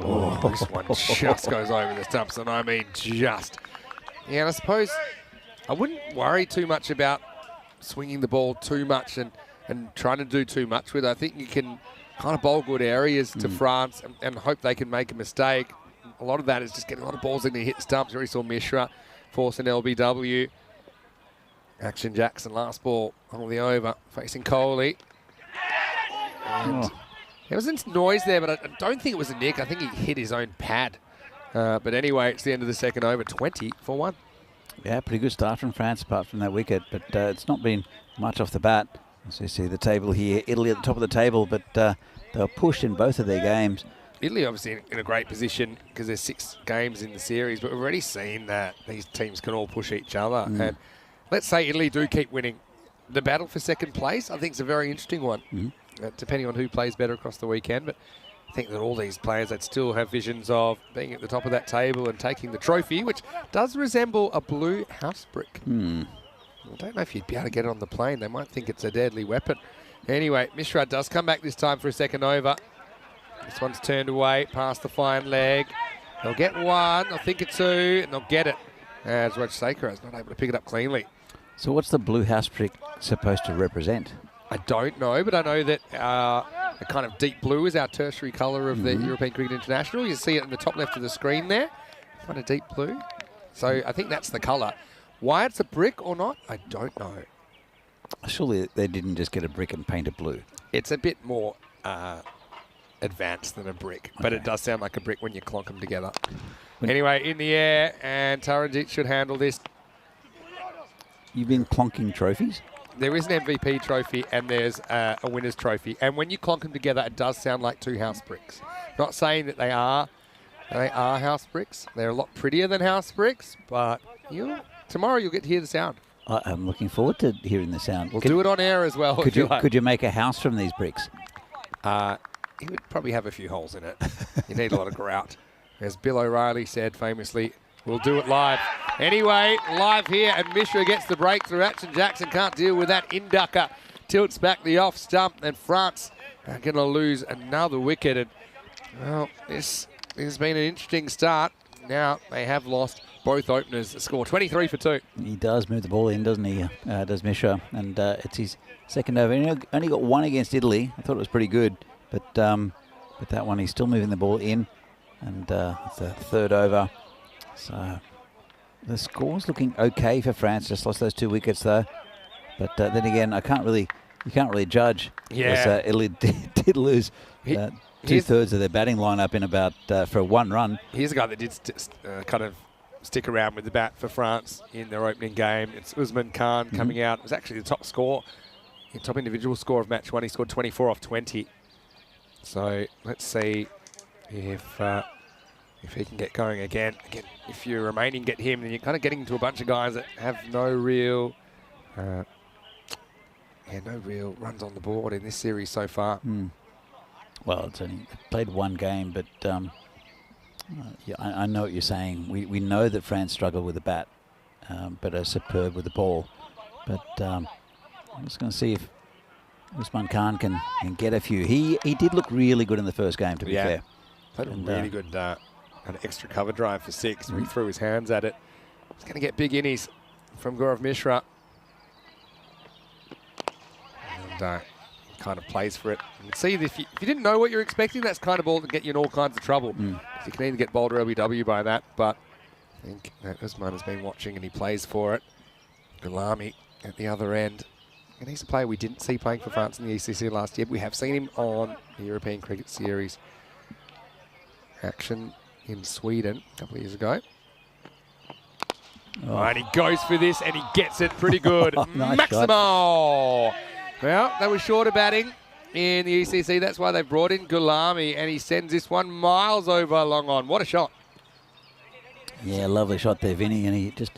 Oh, this one just goes over the stumps, and I mean just. Yeah, and I suppose I wouldn't worry too much about swinging the ball too much and trying to do too much with it. I think you can kind of bowl good areas to France and hope they can make a mistake. A lot of that is just getting a lot of balls in to hit stumps. You already saw Mishra force an LBW. Action Jackson, last ball on the over, facing Kohli. And there was some noise there, but I don't think it was a nick. I think he hit his own pad. But anyway, it's the end of the second over, 20 for 1. Yeah, pretty good start from France, apart from that wicket. But it's not been much off the bat. As you see the table here, Italy at the top of the table, but they were pushed in both of their games. Italy obviously in a great position because there's 6 games in the series, but we've already seen that these teams can all push each other. And let's say Italy do keep winning. The battle for second place, I think, is a very interesting one, depending on who plays better across the weekend. But I think that all these players that still have visions of being at the top of that table and taking the trophy, which does resemble a blue house brick. I don't know if you'd be able to get it on the plane. They might think it's a deadly weapon. Anyway, Mishra does come back this time for a second over. This one's turned away past the fine leg. They'll get one, they'll think it 2, and they'll get it. As Rajshekhar is not able to pick it up cleanly. So what's the blue house brick supposed to represent? I don't know, but I know that a kind of deep blue is our tertiary colour of the European Cricket International. You see it in the top left of the screen there. Kind of deep blue. So I think that's the colour. Why it's a brick or not, I don't know. Surely they didn't just get a brick and paint it blue. It's a bit more advanced than a brick, but it does sound like a brick when you clonk them together. Anyway, in the air, and Taranjit should handle this. You've been clonking trophies? There is an MVP trophy and there's a winner's trophy. And when you clonk them together, it does sound like 2 house bricks. Not saying that they are house bricks. They're a lot prettier than house bricks, but tomorrow you'll get to hear the sound. I'm looking forward to hearing the sound. We'll do it on air as well. Could you make a house from these bricks? It would probably have a few holes in it. You need a lot of grout. As Bill O'Reilly said famously, we'll do it live. Anyway, live here, and Mishra gets the breakthrough. Action Jackson can't deal with that inducker. Tilts back the off stump, and France are going to lose another wicket. And, well, this has been an interesting start. Now they have lost both openers. The score 23 for 2. He does move the ball in, doesn't he? Does Mishra, and it's his second over. He only got 1 against Italy. I thought it was pretty good, but that one he's still moving the ball in, and it's the 3rd over. So the score's looking okay for France. Just lost those 2 wickets though. But then again, you can't really judge. Yeah. Because Italy did lose 2/3 of their batting lineup in about for 1 run. Here's a guy that did kind of stick around with the bat for France in their opening game. It's Usman Khan coming out. It was actually the top score, top individual score of match 1. He scored 24 off 20. So let's see if he can get going again. If you're Romanian, get him, then you're kind of getting into a bunch of guys that have no real runs on the board in this series so far. Well, it's only played 1 game, but yeah, I know what you're saying. We know that France struggle with the bat, but are superb with the ball. But I'm just going to see if Usman Khan can get a few. He did look really good in the first game, to be fair. Played a really good kind of extra cover drive for 6. He threw his hands at it. He's going to get big innies from Gaurav Mishra. And kind of plays for it. You can see if you didn't know what you're expecting, that's kind of ball to get you in all kinds of trouble. You can either get bowled or LBW by that, but I think that Usman has been watching and he plays for it. Gulami at the other end. And he's a player we didn't see playing for France in the ECC last year. We have seen him on the European Cricket Series action in Sweden a couple of years ago. And he goes for this and he gets it pretty good. Nice Maximo! Well, they were short of batting in the ECC. That's why they brought in Gulami, and he sends this one miles over long on. What a shot. Yeah, lovely shot there, Vinny, and he just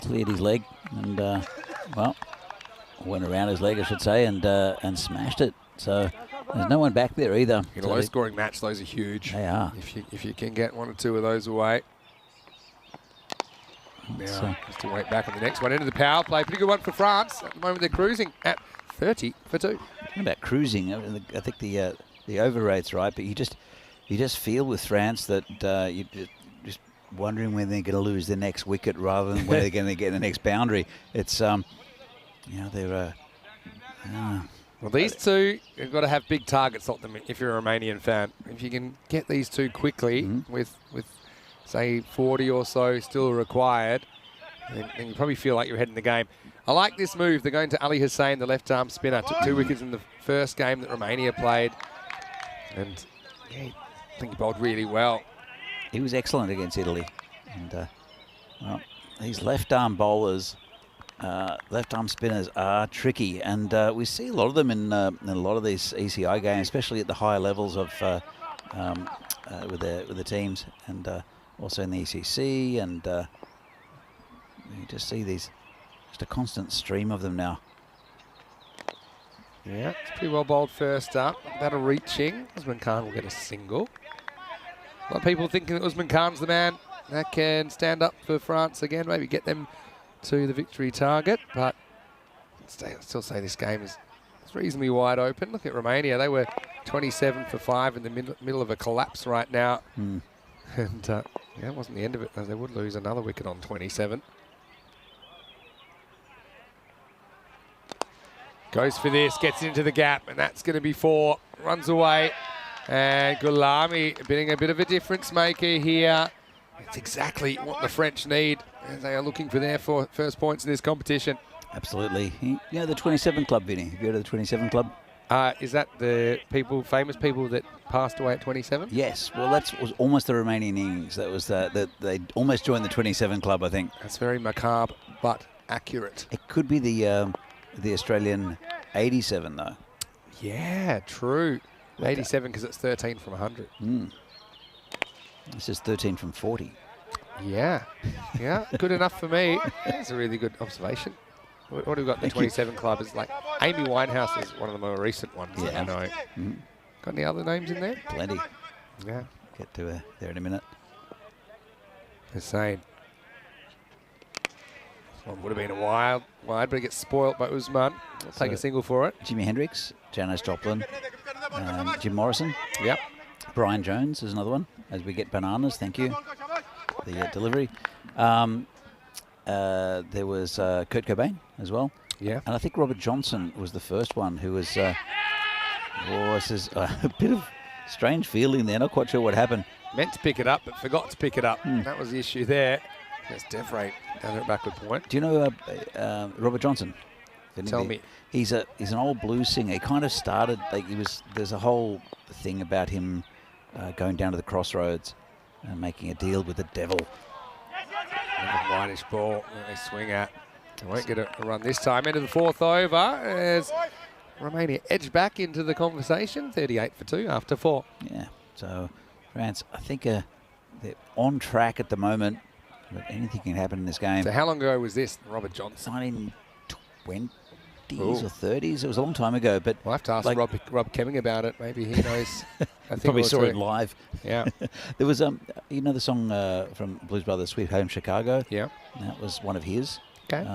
cleared his leg and, well, went around his leg, I should say, and smashed it. So there's no one back there either. In a low-scoring match, those are huge. They are. If you can get 1 or 2 of those away. Now, just to wait back on the next one into the power play. Pretty good one for France. At the moment, they're cruising at 30 for 2. Talking about cruising, I think the over rate's right, but you just feel with France that you're just wondering when they're going to lose the next wicket rather than when they're going to get the next boundary. It's they're well, these 2 have got to have big targets on them if you're a Romanian fan. If you can get these 2 quickly with say 40 or so still required, then you probably feel like you're ahead in the game. I like this move. They're going to Ali Hussain, the left-arm spinner. Took 2 wickets in the first game that Romania played. And yeah, I think he bowled really well. He was excellent against Italy. And well, these left-arm bowlers, left-arm spinners are tricky. And we see a lot of them in a lot of these ECI games, especially at the higher levels of with the teams, and also in the ECC, and you just see these, just a constant stream of them now. Yeah, it's pretty well bowled first up. Battle reaching. Usman Khan will get a single. A lot of people thinking that Usman Khan's the man that can stand up for France again, maybe get them to the victory target, but I'd still say this game is reasonably wide open. Look at Romania. They were 27 for 5 in the middle of a collapse right now. And yeah, it wasn't the end of it, as they would lose another wicket on 27. Goes for this, gets into the gap, and that's going to be 4. Runs away. And Gulami being a bit of a difference maker here. It's exactly what the French need as they are looking for their first points in this competition. Absolutely. You know the 27 Club, Vinny? Have you heard of the 27 Club? Is that the famous people that passed away at 27? Yes. Well, that was almost the Romanian innings. That was they almost joined the 27 Club, I think. That's very macabre, but accurate. It could be the Australian 87, though. Yeah, true. 87 because it's 13 from 100. This is 13 from 40. Yeah. Yeah, good enough for me. That's a really good observation. What have we got in the 27 Club? It's like Amy Winehouse is one of the more recent ones that I know. Got any other names in there? Plenty. Yeah. Get to there in a minute. Insane. One would have been a wide, but it gets spoilt by Usman. We'll take a single for it. Jimi Hendrix, Janis Joplin, Jim Morrison. Yep. Brian Jones is another one. As we get bananas, thank you. The delivery. There was Kurt Cobain as well. Yeah. And I think Robert Johnson was the first one who was, this is a bit of strange feeling there. Not quite sure what happened. Meant to pick it up, but forgot to pick it up. That was the issue there. That's death rate down there at backward point. Do you know Robert Johnson? Tell me. He's an old blues singer. He kind of started, there's a whole thing about him going down to the crossroads and making a deal with the devil. Whitish ball that they swing at. They won't get a run this time. Into the 4th over as Romania edge back into the conversation. 38 for 2 after 4. Yeah, so France, I think they're on track at the moment, but anything can happen in this game. So how long ago was this, Robert Johnson? 1920s or 30s. It was a long time ago, but we'll have to ask Rob Kemming about it. Maybe he knows. I think probably saw it live. Yeah. There was you know the song from Blues Brothers, Sweet Home Chicago? Yeah. That was one of his. Okay.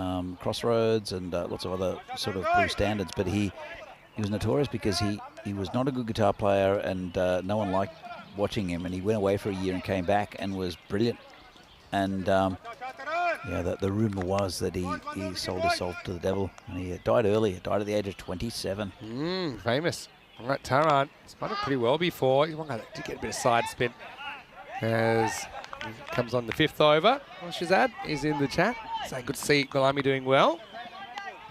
Crossroads and lots of other sort of blues standards, but he was notorious because he was not a good guitar player, and no one liked watching him, and he went away for a year and came back and was brilliant. And the rumor was that he sold his soul to the devil, and he died early. He died at the age of 27. Famous. All right, Taran spun it pretty well before. He's one guy that did get a bit of side spin as he comes on the 5th over. Well, Shazad is in the chat saying good to see Gulami doing well.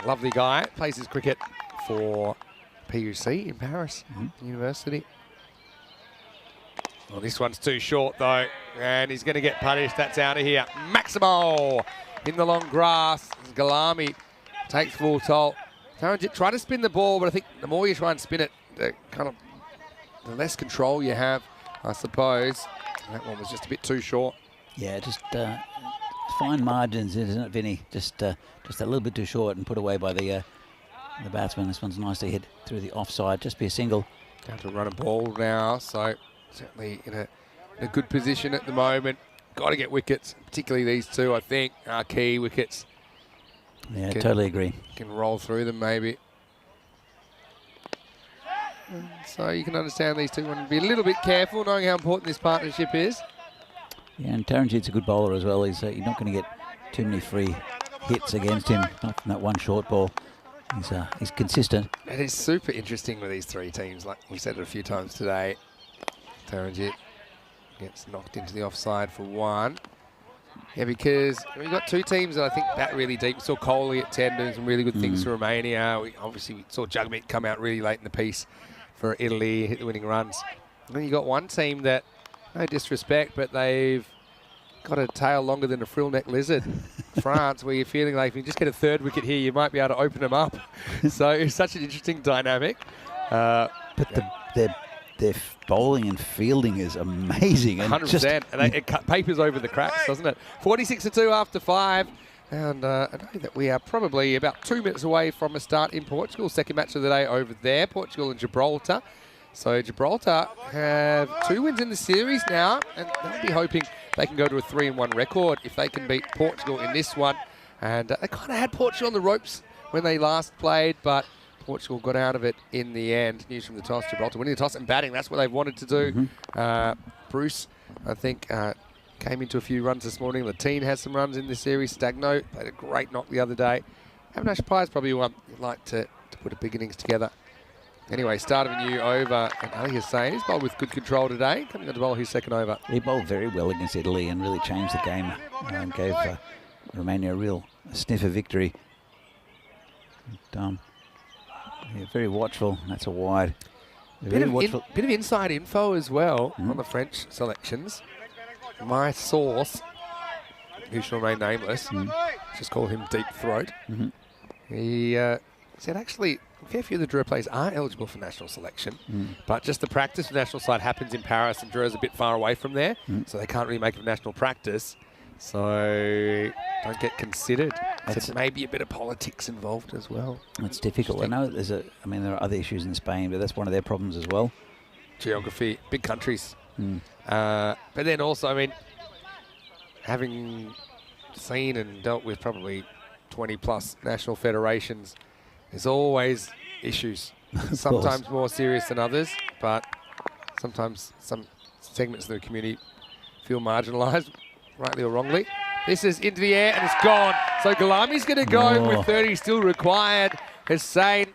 Lovely guy. Plays his cricket for PUC in Paris University. Well, this one's too short, though, and he's going to get punished. That's out of here. Maximo in the long grass. Gulami takes full toll. Taranjit tried to spin the ball, but I think the more you try and spin it, the less control you have, I suppose. That one was just a bit too short. Yeah, just fine margins, isn't it, Vinny? Just a little bit too short and put away by the batsman. This one's nicely hit through the offside. Just be a single. Down to run a ball now, so certainly in a good position at the moment. Got to get wickets, particularly these two, I think, are key wickets. Yeah, totally agree. Can roll through them, maybe. So you can understand these two want to be a little bit careful, knowing how important this partnership is. Yeah, and Taranjit's a good bowler as well. You're not going to get too many free hits against him, not from that one short ball. He's consistent. It is super interesting with these three teams, like we said it a few times today. Taranjit gets knocked into the offside for 1. Yeah, because we've got two teams that I think bat really deep. We saw Kohli at 10 doing some really good things for Romania. We saw Jugmeet come out really late in the piece for Italy, hit the winning runs. And then you got one team that, no disrespect, but they've got a tail longer than a frill-neck lizard. France, where you're feeling like if you just get a 3rd wicket here, you might be able to open them up. So it's such an interesting dynamic. But their their bowling and fielding is amazing. And 100%. And it papers over the cracks, doesn't it? 46-2 after 5. And I know that we are probably about 2 minutes away from a start in Portugal. Second match of the day over there, Portugal and Gibraltar. So Gibraltar have 2 wins in the series now, and they'll be hoping they can go to a 3-1 record if they can beat Portugal in this one. And they kind of had Portugal on the ropes when they last played, but Portugal got out of it in the end. News from the toss, Gibraltar winning the toss and batting. That's what they've wanted to do. Bruce, I think, came into a few runs this morning. Latine has some runs in this series. Stagno played a great knock the other day. Avinash Pai's probably one you'd like to put a big innings together. Anyway, start of a new over. And Ali Hussain, he's bowled with good control today. Coming on to bowl his second over. He bowled very well against Italy and really changed the game and gave Romania a real sniff of victory. Yeah, very watchful. That's a wide. Bit of inside info as well on the French selections. My source, who shall remain nameless, just call him Deep Throat. He said actually a fair few of the Dreux players are eligible for national selection, but just the practice for national side happens in Paris, and Dreux's a bit far away from there, so they can't really make it national practice. So don't get considered. So maybe a bit of politics involved as well. It's difficult. I know there are other issues in Spain, but that's one of their problems as well. Geography, big countries. But then also, I mean, having seen and dealt with probably 20 plus national federations, there's always issues. Sometimes more serious than others, but sometimes some segments of the community feel marginalised, rightly or wrongly. This is into the air and it's gone. So Galami's going to go with 30 still required. Hussain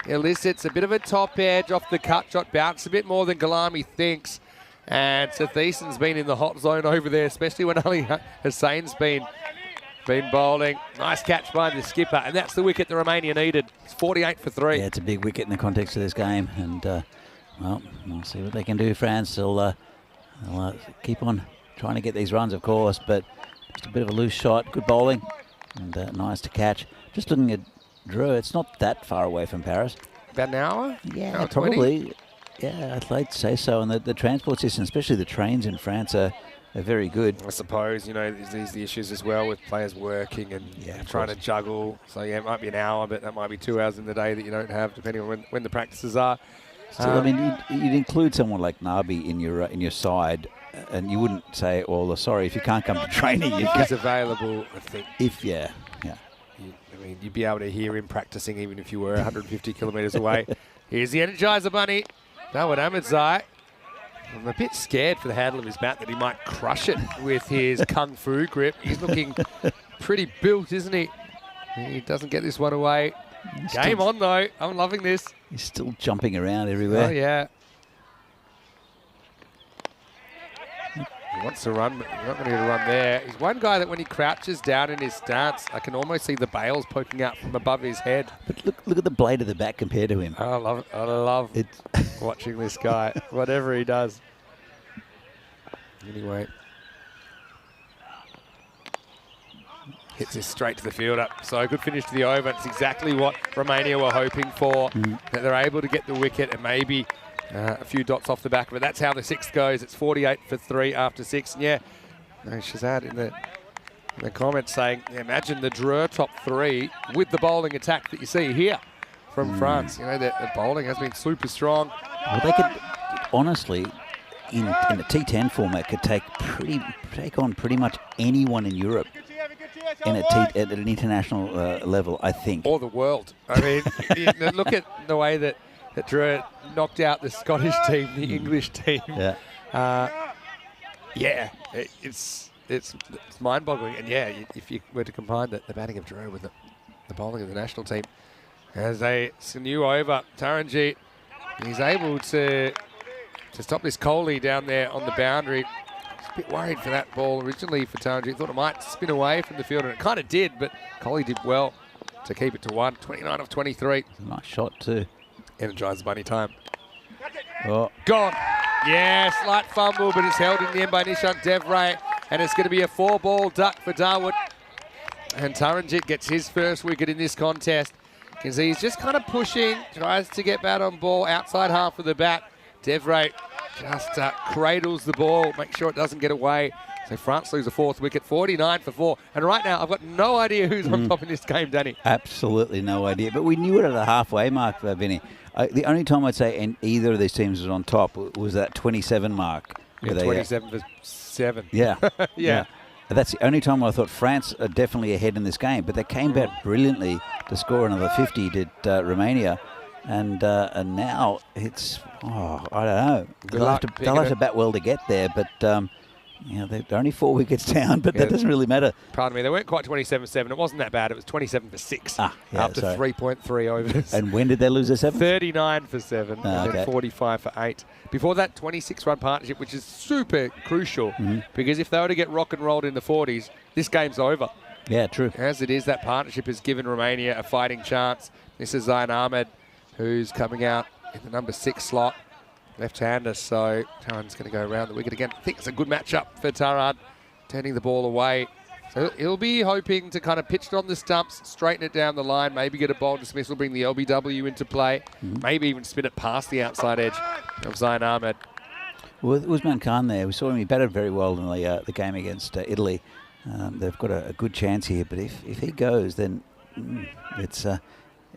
elicits a bit of a top edge off the cut shot, bounce a bit more than Galami thinks. And Satheeson's been in the hot zone over there, especially when Ali Hussain's been bowling. Nice catch by the skipper, and that's the wicket the Romania needed. It's 48 for 3. Yeah, it's a big wicket in the context of this game, and well, we'll see what they can do. France, they'll keep on trying to get these runs, of course, but just a bit of a loose shot, good bowling, and nice to catch. Just looking at Dreux, it's not that far away from Paris. About an hour? Yeah, hour probably. 20? Yeah, I'd like to say so. And the transport system, especially the trains in France, are very good. I suppose, you know, there's the issues as well with players working and trying to juggle. So, yeah, it might be an hour, but that might be 2 hours in the day that you don't have, depending on when the practices are. So, I mean, you'd include someone like Nabi in your side, and you wouldn't say, "Oh, sorry, if you can't come to training, he's available." I think. I mean, you'd be able to hear him practicing even if you were 150 kilometres away. Here's the Energizer Bunny. Dawid Ahmedzai. I'm a bit scared for the handle of his bat that he might crush it with his kung fu grip. He's looking pretty built, isn't he? He doesn't get this one away. Game on, though. I'm loving this. He's still jumping around everywhere. Oh, yeah. He wants to run, but he's not going to run there. He's one guy that when he crouches down in his stance, I can almost see the bails poking out from above his head. But look at the blade of the bat compared to him. I love it. Watching this guy, whatever he does. Anyway. Hits this straight to the fielder. So good finish to the over. It's exactly what Romania were hoping for, that they're able to get the wicket and maybe a few dots off the back of it. That's how the sixth goes. It's 48 for 3 after 6. And yeah, Shazad in the comments saying, imagine the Dreux top 3 with the bowling attack that you see here from France. You know, the bowling has been super strong. Well, they could, honestly, in the T10 format, could take on pretty much anyone in Europe at an international level, I think. Or the world. I mean, look at the way that Dreux knocked out the Scottish team, the English team. It's mind-boggling. And yeah, if you were to combine the batting of Dreux with the bowling of the national team, as it's a new over, Taranjeet, he's able to stop this Kohli down there on the boundary. I was a bit worried for that ball originally for Taranjeet. Thought it might spin away from the field, and it kind of did, but Kohli did well to keep it to 1. 29 of 23. It's a nice shot too. Energizer Bunny time. Oh. Gone. Yeah, slight fumble, but it's held in the end by Nishant Devray, and it's going to be a 4-ball duck for Dawood. And Taranjeet gets his first wicket in this contest. Because he's just kind of pushing, tries to get bat on ball outside half of the bat, Devray just cradles the ball, make sure it doesn't get away. So France lose a 4th wicket, 49 for 4. And right now, I've got no idea who's on top in this game, Danny. Absolutely no idea. But we knew it at the halfway mark, Vinny. The only time I'd say either of these teams was on top was that 27 mark. Yeah, 27 for 7. Yeah. Yeah. That's the only time I thought France are definitely ahead in this game. But they came back brilliantly to score another 50, did Romania. And now it's, I don't know. They'll have to bat well to get there, but they're only 4 wickets down, but that doesn't really matter. Pardon me, they weren't quite 27-7. It wasn't that bad. It was 27 for 6 after 3.3 overs. And when did they lose their 7th? 39 for 7 and then 45 for 8. Before that, 26-run partnership, which is super crucial because if they were to get rock and rolled in the 40s, this game's over. Yeah, true. As it is, that partnership has given Romania a fighting chance. This is Zayn Ahmed, who's coming out in the number 6 slot. Left-hander, so Taran's going to go around the wicket again. I think it's a good matchup for Taran, turning the ball away. So he'll be hoping to kind of pitch it on the stumps, straighten it down the line, maybe get a bowl dismissal, bring the LBW into play, maybe even spin it past the outside edge of Zayn Ahmed. Well, with Usman Khan there, we saw him, he batted very well in the game against Italy. They've got a good chance here, but if he goes, then it's...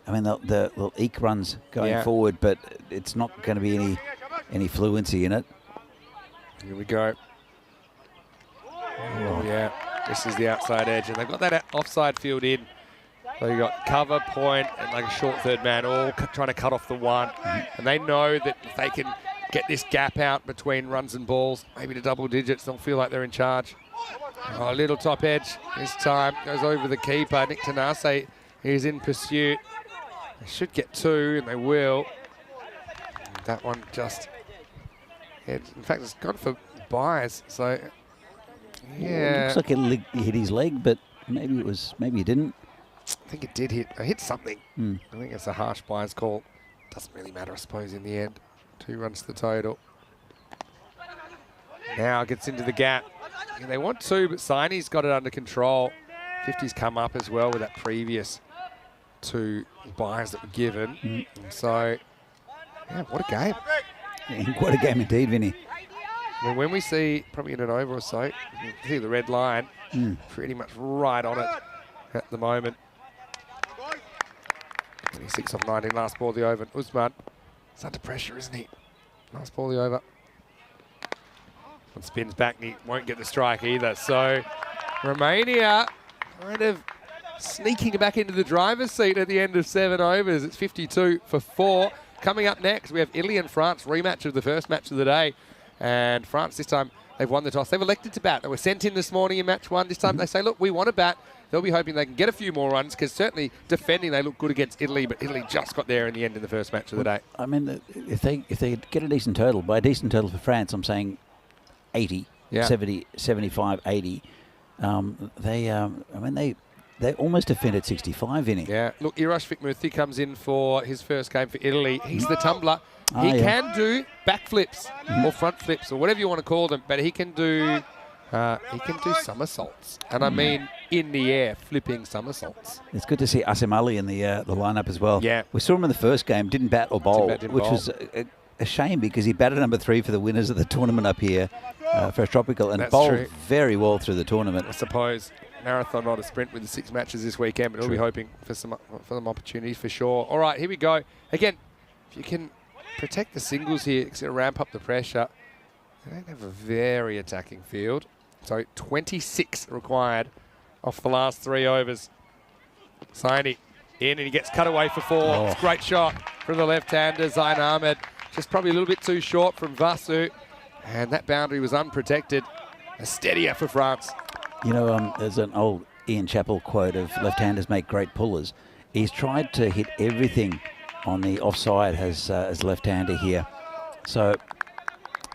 they'll eke runs going forward, but it's not going to be any fluency in it. Here we go. Oh, yeah. This is the outside edge, and they've got that offside field in. So you've got cover, point, and like a short third man, all trying to cut off the one. And they know that if they can get this gap out between runs and balls, maybe to double digits, they'll feel like they're in charge. Oh, a little top edge this time. Goes over the keeper. Nick Tanase is in pursuit. They should get 2, and they will. That one just... in fact, it's gone for buys, so... Yeah. Looks like it hit his leg, but maybe it didn't. I think it did hit. I hit something. I think it's a harsh buys call. Doesn't really matter, I suppose, in the end. 2 runs to the total. Now gets into the gap. And they want 2, but Sainy's got it under control. 50's come up as well with that previous 2 buys that were given. So, yeah, what a game. What a game indeed, Vinny. Well, when we see, probably in an over or so, you can see the red line pretty much right on it at the moment. 26 off 19, last ball of the over. Usman, it's under pressure, isn't he? Last ball of the over. One spins back and he won't get the strike either. So Romania kind of sneaking back into the driver's seat at the end of 7 overs. It's 52 for 4. Coming up next, we have Italy and France, rematch of the first match of the day. And France, this time, they've won the toss. They've elected to bat. They were sent in this morning in match 1. This time they say, look, we want to bat. They'll be hoping they can get a few more runs because certainly defending they look good against Italy, but Italy just got there in the end in the first match of the day. I mean, if they get a decent total, by a decent total for France, I'm saying 80, 70, 75, 80. They almost defended 65 innings. Yeah, look, Irosh Vikmurthy comes in for his first game for Italy. He's the tumbler. He can do backflips or front flips or whatever you want to call them, but he can do somersaults. And I mean in the air, flipping somersaults. It's good to see Asim Ali in the lineup as well. Yeah. We saw him in the first game, didn't bat or bowl, which was a shame because he batted number 3 for the winners of the tournament up here, Fresh Tropical, and bowled very well through the tournament. I suppose marathon, not a sprint with the 6 matches this weekend, but we'll be hoping for some opportunities for sure. All right, here we go. Again, if you can protect the singles here, it's going to ramp up the pressure. They don't have a very attacking field. So 26 required off the last 3 overs. Saini in and he gets cut away for 4. Oh. It's a great shot from the left-hander, Zayn Ahmed. Just probably a little bit too short from Vasu. And that boundary was unprotected. A steadier for France. You know, there's an old Ian Chappell quote of left-handers make great pullers. He's tried to hit everything on the offside as left-hander here. So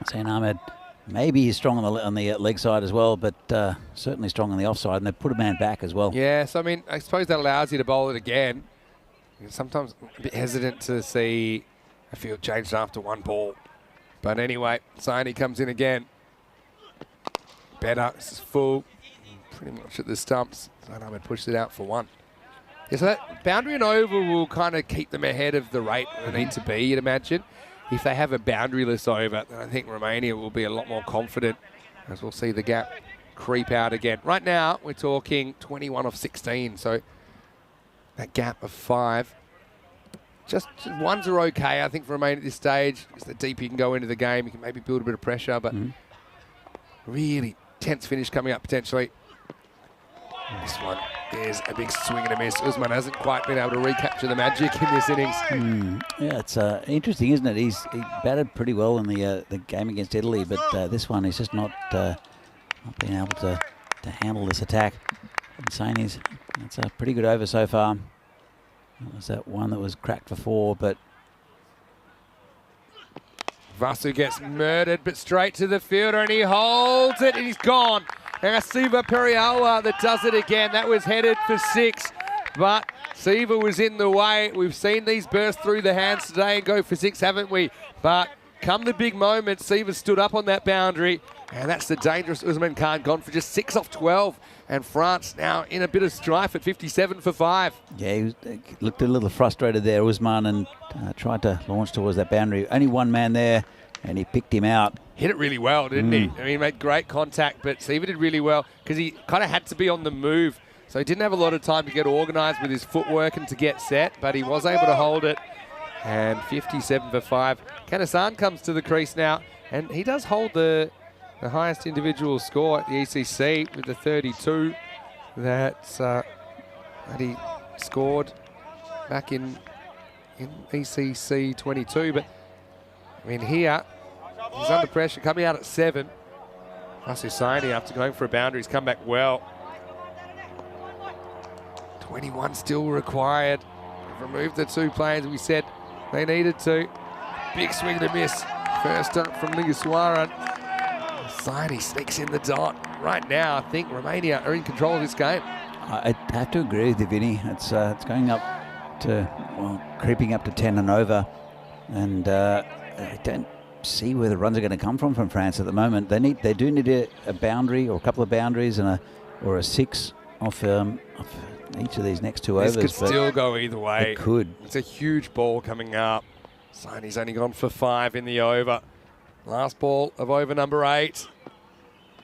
Zayn Ahmed, maybe he's strong on the leg side as well, but certainly strong on the offside, and they put a man back as well. Yeah, so I mean, I suppose that allows you to bowl it again. You're sometimes a bit hesitant to see a field changed after 1 ball. But anyway, Saini comes in again. Better, this is full. Pretty much at the stumps. Zayn Ahmed pushed it out for 1. Yeah, so that boundary and over will kind of keep them ahead of the rate where they need to be, you'd imagine. if they have a boundaryless over, then I think Romania will be a lot more confident, as we'll see the gap creep out again. Right now, we're talking 21 off 16, so that gap of 5. Just ones are okay, I think, for Romania at this stage. Because the deeper you can go into the game, you can maybe build a bit of pressure, but really tense finish coming up potentially. This one is a big swing and a miss. Usman hasn't quite been able to recapture the magic in this innings. Yeah, it's interesting, isn't it? He batted pretty well in the game against Italy, but this one he's just not been able to handle this attack. Saini's, it's a pretty good over so far. That was that one that was cracked for 4, but Vasu gets murdered, but straight to the fielder, and he holds it, and he's gone. And Siva Periawa that does it again. That was headed for 6, but Siva was in the way. We've seen these burst through the hands today and go for 6, haven't we? But come the big moment, Siva stood up on that boundary, and that's the dangerous Usman Khan, gone for just 6 off 12. And France now in a bit of strife at 57 for 5. Yeah, he looked a little frustrated there, Usman, and tried to launch towards that boundary. Only one man there, and he picked him out. Hit it really well, didn't he? I mean, he made great contact, but Siva did really well because he kind of had to be on the move. So he didn't have a lot of time to get organised with his footwork and to get set, but he was able to hold it. And 57 for 5. Kanasan comes to the crease now, and he does hold the highest individual score at the ECC with the 32 that he scored back in ECC 22. But I mean, here he's under pressure, coming out at 7. Saini, after going for a boundary, he's come back well. 21 still required. They've removed the 2 players we said they needed to. Big swing and a miss. First up from Ligaswaran. Saini sneaks in the dot. Right now, I think Romania are in control of this game. I have to agree with you, Vinny. It's going up to, well, creeping up to 10 and over. And I don't see where the runs are going to come from France at the moment. They do need a boundary or a couple of boundaries and a 6 off each of these next 2 overs. This could still go either way. It could. It's a huge ball coming up. Saini's only gone for 5 in the over. Last ball of over number 8.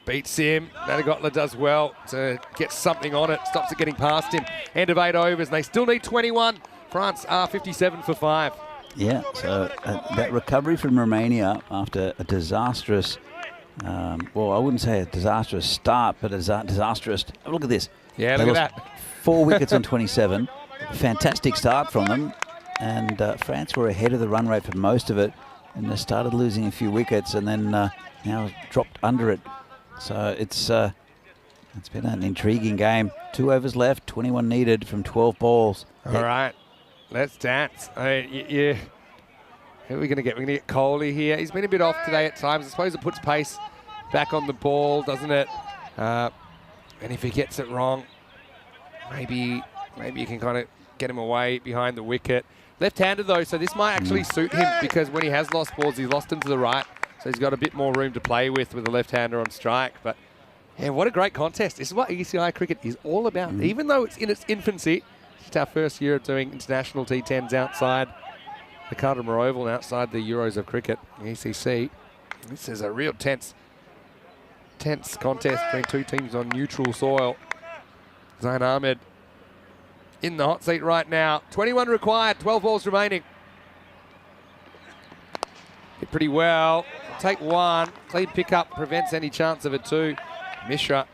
Beats him. Nadagotla does well to get something on it. Stops it getting past him. End of 8 overs, and they still need 21. France are 57 for 5. Yeah, so that recovery from Romania after a disastrous, well, I wouldn't say a disastrous start, but a disastrous, look at this. Yeah, they look at that. 4 wickets on 27. Fantastic start from them. And France were ahead of the run rate for most of it. And they started losing a few wickets and then now dropped under it. So it's been an intriguing game. 2 overs left, 21 needed from 12 balls. All right, let's dance. Who are we going to get? We're going to get Kohli here. He's been a bit off today at times. I suppose it puts pace back on the ball, doesn't it? And if he gets it wrong, maybe you can kind of get him away behind the wicket. Left-handed though, so this might actually suit him because when he has lost balls, he's lost them to the right. So he's got a bit more room to play with a left-hander on strike. But yeah, what a great contest. This is what ECI cricket is all about. Even though it's in its infancy, it's just our first year of doing international T10s outside the Carter Oval and outside the Euros of cricket, the ECC. This is a real tense contest between 2 teams on neutral soil. Zain Ahmed in the hot seat right now. 21 required, 12 balls remaining. Hit pretty well. Take 1. Clean pickup prevents any chance of a 2. Mishra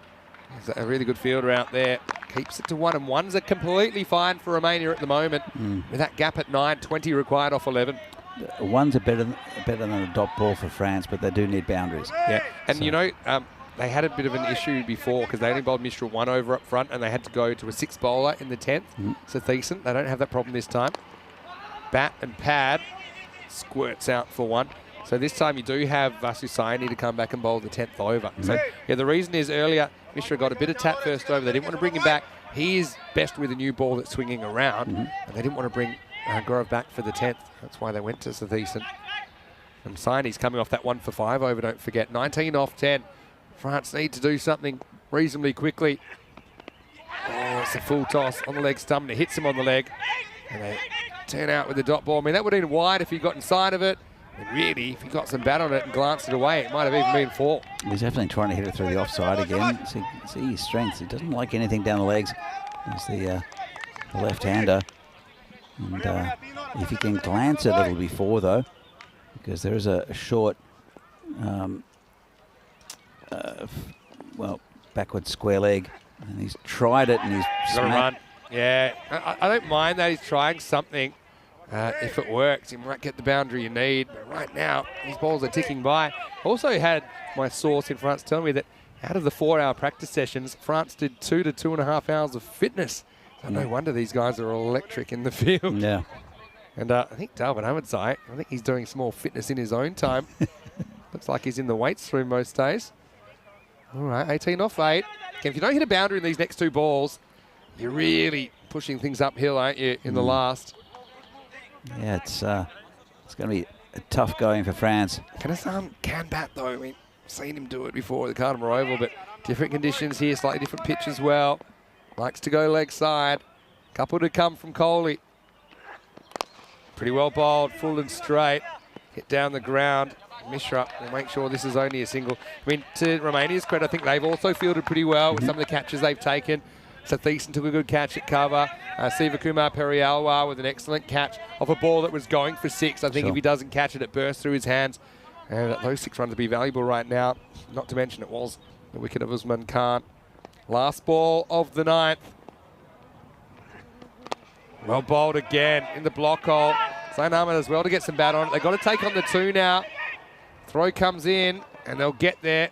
is a really good fielder out there. Keeps it to 1, and 1s are completely fine for Romania at the moment. With that gap at 9, 20 required off 11. 1s are better than a dot ball for France, but they do need boundaries. Yeah, and so, you know, they had a bit of an issue before because they only bowled Mishra 1 over up front and they had to go to a 6 bowler in the 10th. So Thiessen, they don't have that problem this time. Bat and pad squirts out for 1. So this time you do have Vasu Saini to come back and bowl the 10th over. So yeah, the reason is earlier Mishra got a bit of tap first over. They didn't want to bring him back. He is best with a new ball that's swinging around, and they didn't want to bring Grove back for the 10th. That's why they went to Thiessen. And Saini's coming off that 1 for 5 over, don't forget. 19 off 10. France need to do something reasonably quickly. Oh, it's a full toss on the leg stump. It hits him on the leg. And they turn out with the dot ball. I mean, that would have been wide if he got inside of it. And really, if he got some bat on it and glanced it away, it might have even been 4. He's definitely trying to hit it through the offside again. See his strengths. He doesn't like anything down the legs. He's the left-hander. And if he can glance it, it'll be 4 though, because there is a short, backward square leg, and he's tried it and he's got to run. Yeah, I don't mind that he's trying something. If it works, he might get the boundary you need. But right now, these balls are ticking by. Also had my source in France tell me that out of the 4-hour practice sessions, France did 2 to 2.5 hours of fitness. So no wonder these guys are electric in the field. Yeah. And I think Dalvin Ahmedzai, I think he's doing some more fitness in his own time. Looks like he's in the weights room most days. All right, 18 off 8. Again, if you don't hit a boundary in these next 2 balls, you're really pushing things uphill, aren't you, in the last? Yeah, it's going to be a tough going for France. Kanasan can bat, though. I mean, I've seen him do it before at the Cardimer Oval, but different conditions here, slightly different pitch as well. Likes to go leg side. Couple to come from Coley. Pretty well bowled, full and straight. Hit down the ground. Mishra will make sure this is only a single. I mean, to Romania's credit, I think they've also fielded pretty well with some of the catches they've taken. So Thiessen took a good catch at cover. Sivakumar Perialwa with an excellent catch off a ball that was going for 6. I think if he doesn't catch it, it bursts through his hands. And those 6 runs would be valuable right now. Not to mention it was the wicket of Usman Khan. Last ball of the 9th. Well bowled again in the block hole. Zain Ahmed as well to get some bat on it. They've got to take on the 2 now. Throw comes in and they'll get there.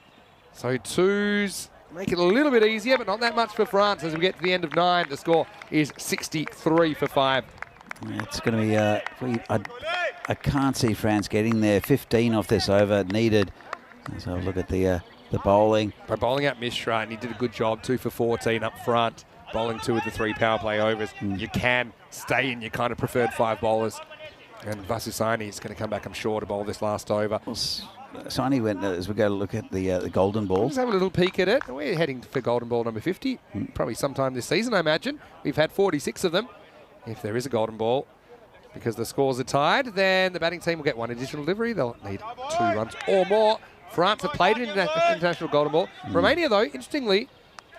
So 2s make it a little bit easier, but not that much for France as we get to the end of 9. The score is 63 for 5. It's going to be, I can't see France getting there. 15 off this over needed. So look at the bowling. By bowling out Mishra, and he did a good job, 2 for 14 up front. Bowling 2 of the 3 power play overs. You can stay in your kind of preferred 5 bowlers. And Vasu Saini is going to come back, I'm sure, to bowl this last over. Well, Saini went, as we go to look at the golden ball. Let's have a little peek at it. We're heading for golden ball number 50, probably sometime this season, I imagine. We've had 46 of them. If there is a golden ball, because the scores are tied, then the batting team will get 1 additional delivery. They'll need 2 runs or more. France have played in international golden ball. Romania, though, interestingly,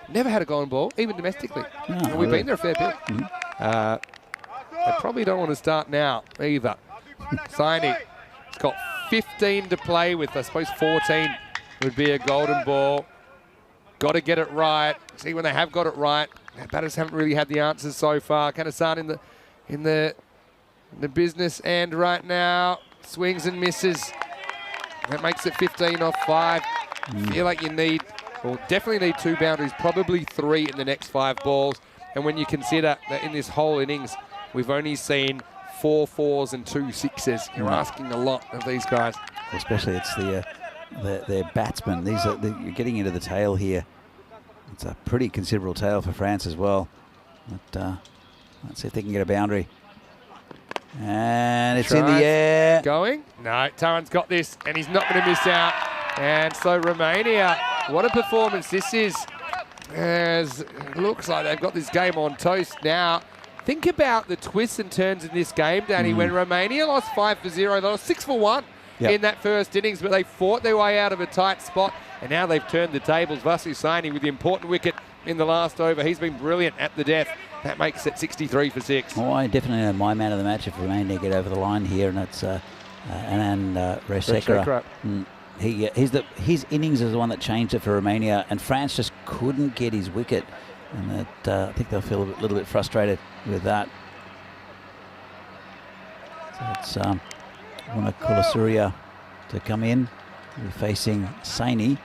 never had a golden ball, even domestically. No, we've been there a fair bit. They probably don't want to start now either. Saini has got 15 to play with. I suppose 14 would be a golden ball. Got to get it right. See, when they have got it right, batters haven't really had the answers so far. Kanasan in the business end right now. Swings and misses. That makes it 15 off 5. Feel like you need, well, definitely need 2 boundaries, probably 3 in the next 5 balls. And when you consider that in this whole innings, we've only seen 4 4s and 2 6s. You're asking a lot of these guys. Especially it's their batsmen. You're getting into the tail here. It's a pretty considerable tail for France as well. But let's see if they can get a boundary. And it's in the air. Going? No, Taran's got this, and he's not going to miss out. And so Romania, what a performance this is. As it looks like they've got this game on toast now. Think about the twists and turns in this game, Danny. When Romania lost 5 for 0, they lost 6 for 1 in that first innings, but they fought their way out of a tight spot, and now they've turned the tables. Vasu Saini with the important wicket in the last over. He's been brilliant at the death. That makes it 63 for 6. Oh, I definitely know my man of the match if Romania get over the line here, and it's Anand Rajsekara. His innings is the one that changed it for Romania, and France just couldn't get his wicket, and I think they'll feel a little bit frustrated with that. So it's Wana Kulasuria to come in. We're facing Saini.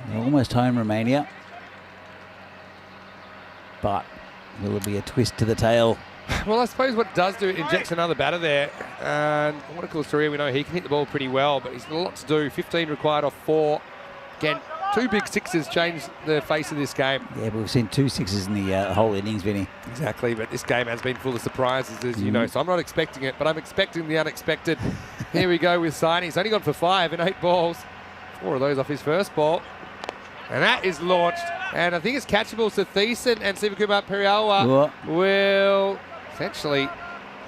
They're almost home, Romania. But will there be a twist to the tail? Well, I suppose what it does do, it injects another batter there. And what a cool story. We know he can hit the ball pretty well, but he's got a lot to do. 15 required off 4. Again, 2 big 6s changed the face of this game. Yeah, but we've seen 2 6s in the whole innings, Vinny. Exactly, but this game has been full of surprises, as you know. So I'm not expecting it, but I'm expecting the unexpected. Here we go with Saini. He's only gone for 5 in 8 balls. 4 of those off his first ball. And that is launched. And I think it's catchable. So Thiessen and Sivakumar Perialwa will essentially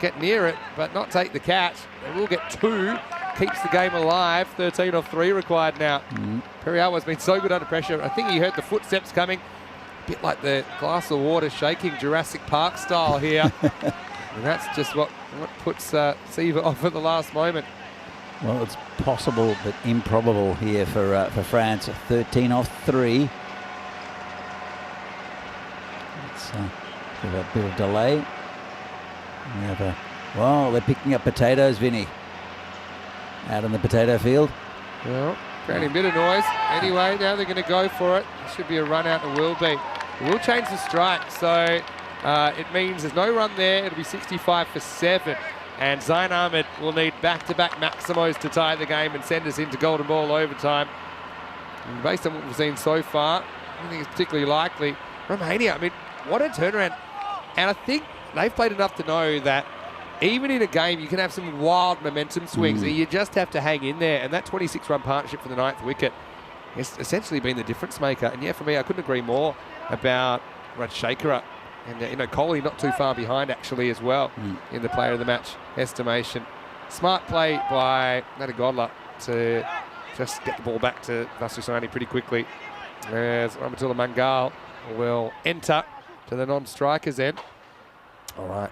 get near it, but not take the catch. They will get 2, keeps the game alive. 13 off 3 required now. Periawa's been so good under pressure. I think he heard the footsteps coming, a bit like the glass of water shaking, Jurassic Park style here. And that's just what puts Siva off at the last moment. Well, it's possible but improbable here for France. 13 off 3. It's a bit of delay. We have well, they're picking up potatoes, Vinny. Out on the potato field. Well, creating a bit of noise. Anyway, now they're going to go for it. It should be a run out, it will be. It will change the strike, so it means there's no run there. It'll be 65 for 7. And Zain Ahmed will need back-to-back maximos to tie the game and send us into golden ball overtime. And based on what we've seen so far, I don't think it's particularly likely. Romania, I mean, what a turnaround. And I think they've played enough to know that even in a game, you can have some wild momentum swings, and you just have to hang in there. And that 26-run partnership for the 9th wicket has essentially been the difference maker. And yeah, for me, I couldn't agree more about Rajshekhara. And, Kohli not too far behind, actually, as well, in the player of the match estimation. Smart play by Nadagodla to just get the ball back to Vasusani pretty quickly. As Ramatullah Mangal will enter to the non-strikers end. All right.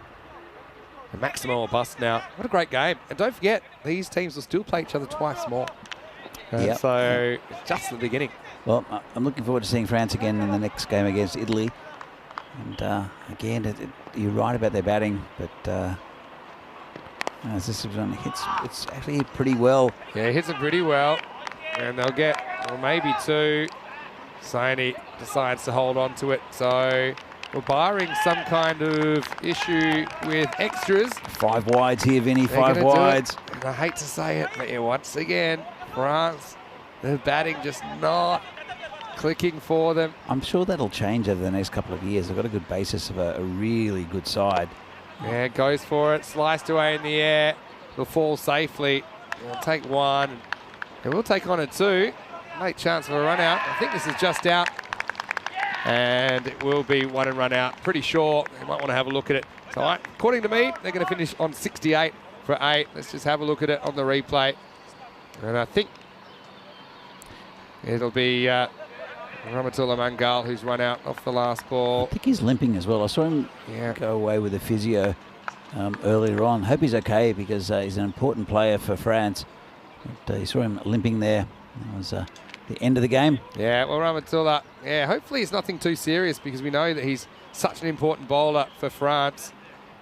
The Maximo or bust now. What a great game. And don't forget, these teams will still play each other twice more. So it's just the beginning. Well, I'm looking forward to seeing France again in the next game against Italy. And again, you're right about their batting, but as this one hits, it's actually hit pretty well. Yeah, it hits it pretty well. And they'll get, well, maybe 2. Saini decides to hold on to it. So we're barring some kind of issue with extras. 5 wides here, Vinny, 5 wides. And I hate to say it, but yeah, once again, France, the batting just not clicking for them. I'm sure that'll change over the next couple of years. They've got a good basis of a really good side. Yeah, goes for it, sliced away in the air. It'll fall safely. We'll take 1. And we'll take on a 2. Late chance for a run out. I think this is just out. And it will be 1 and run out. Pretty sure. They might want to have a look at it. So according to me, they're going to finish on 68 for 8. Let's just have a look at it on the replay. And I think it'll be Ramatullah Mangal who's run out off the last ball. I think he's limping as well. I saw him go away with a physio earlier on. Hope he's okay because he's an important player for France. But, you saw him limping there. That was the end of the game. Yeah, well, Ramatullah, hopefully it's nothing too serious because we know that he's such an important bowler for France.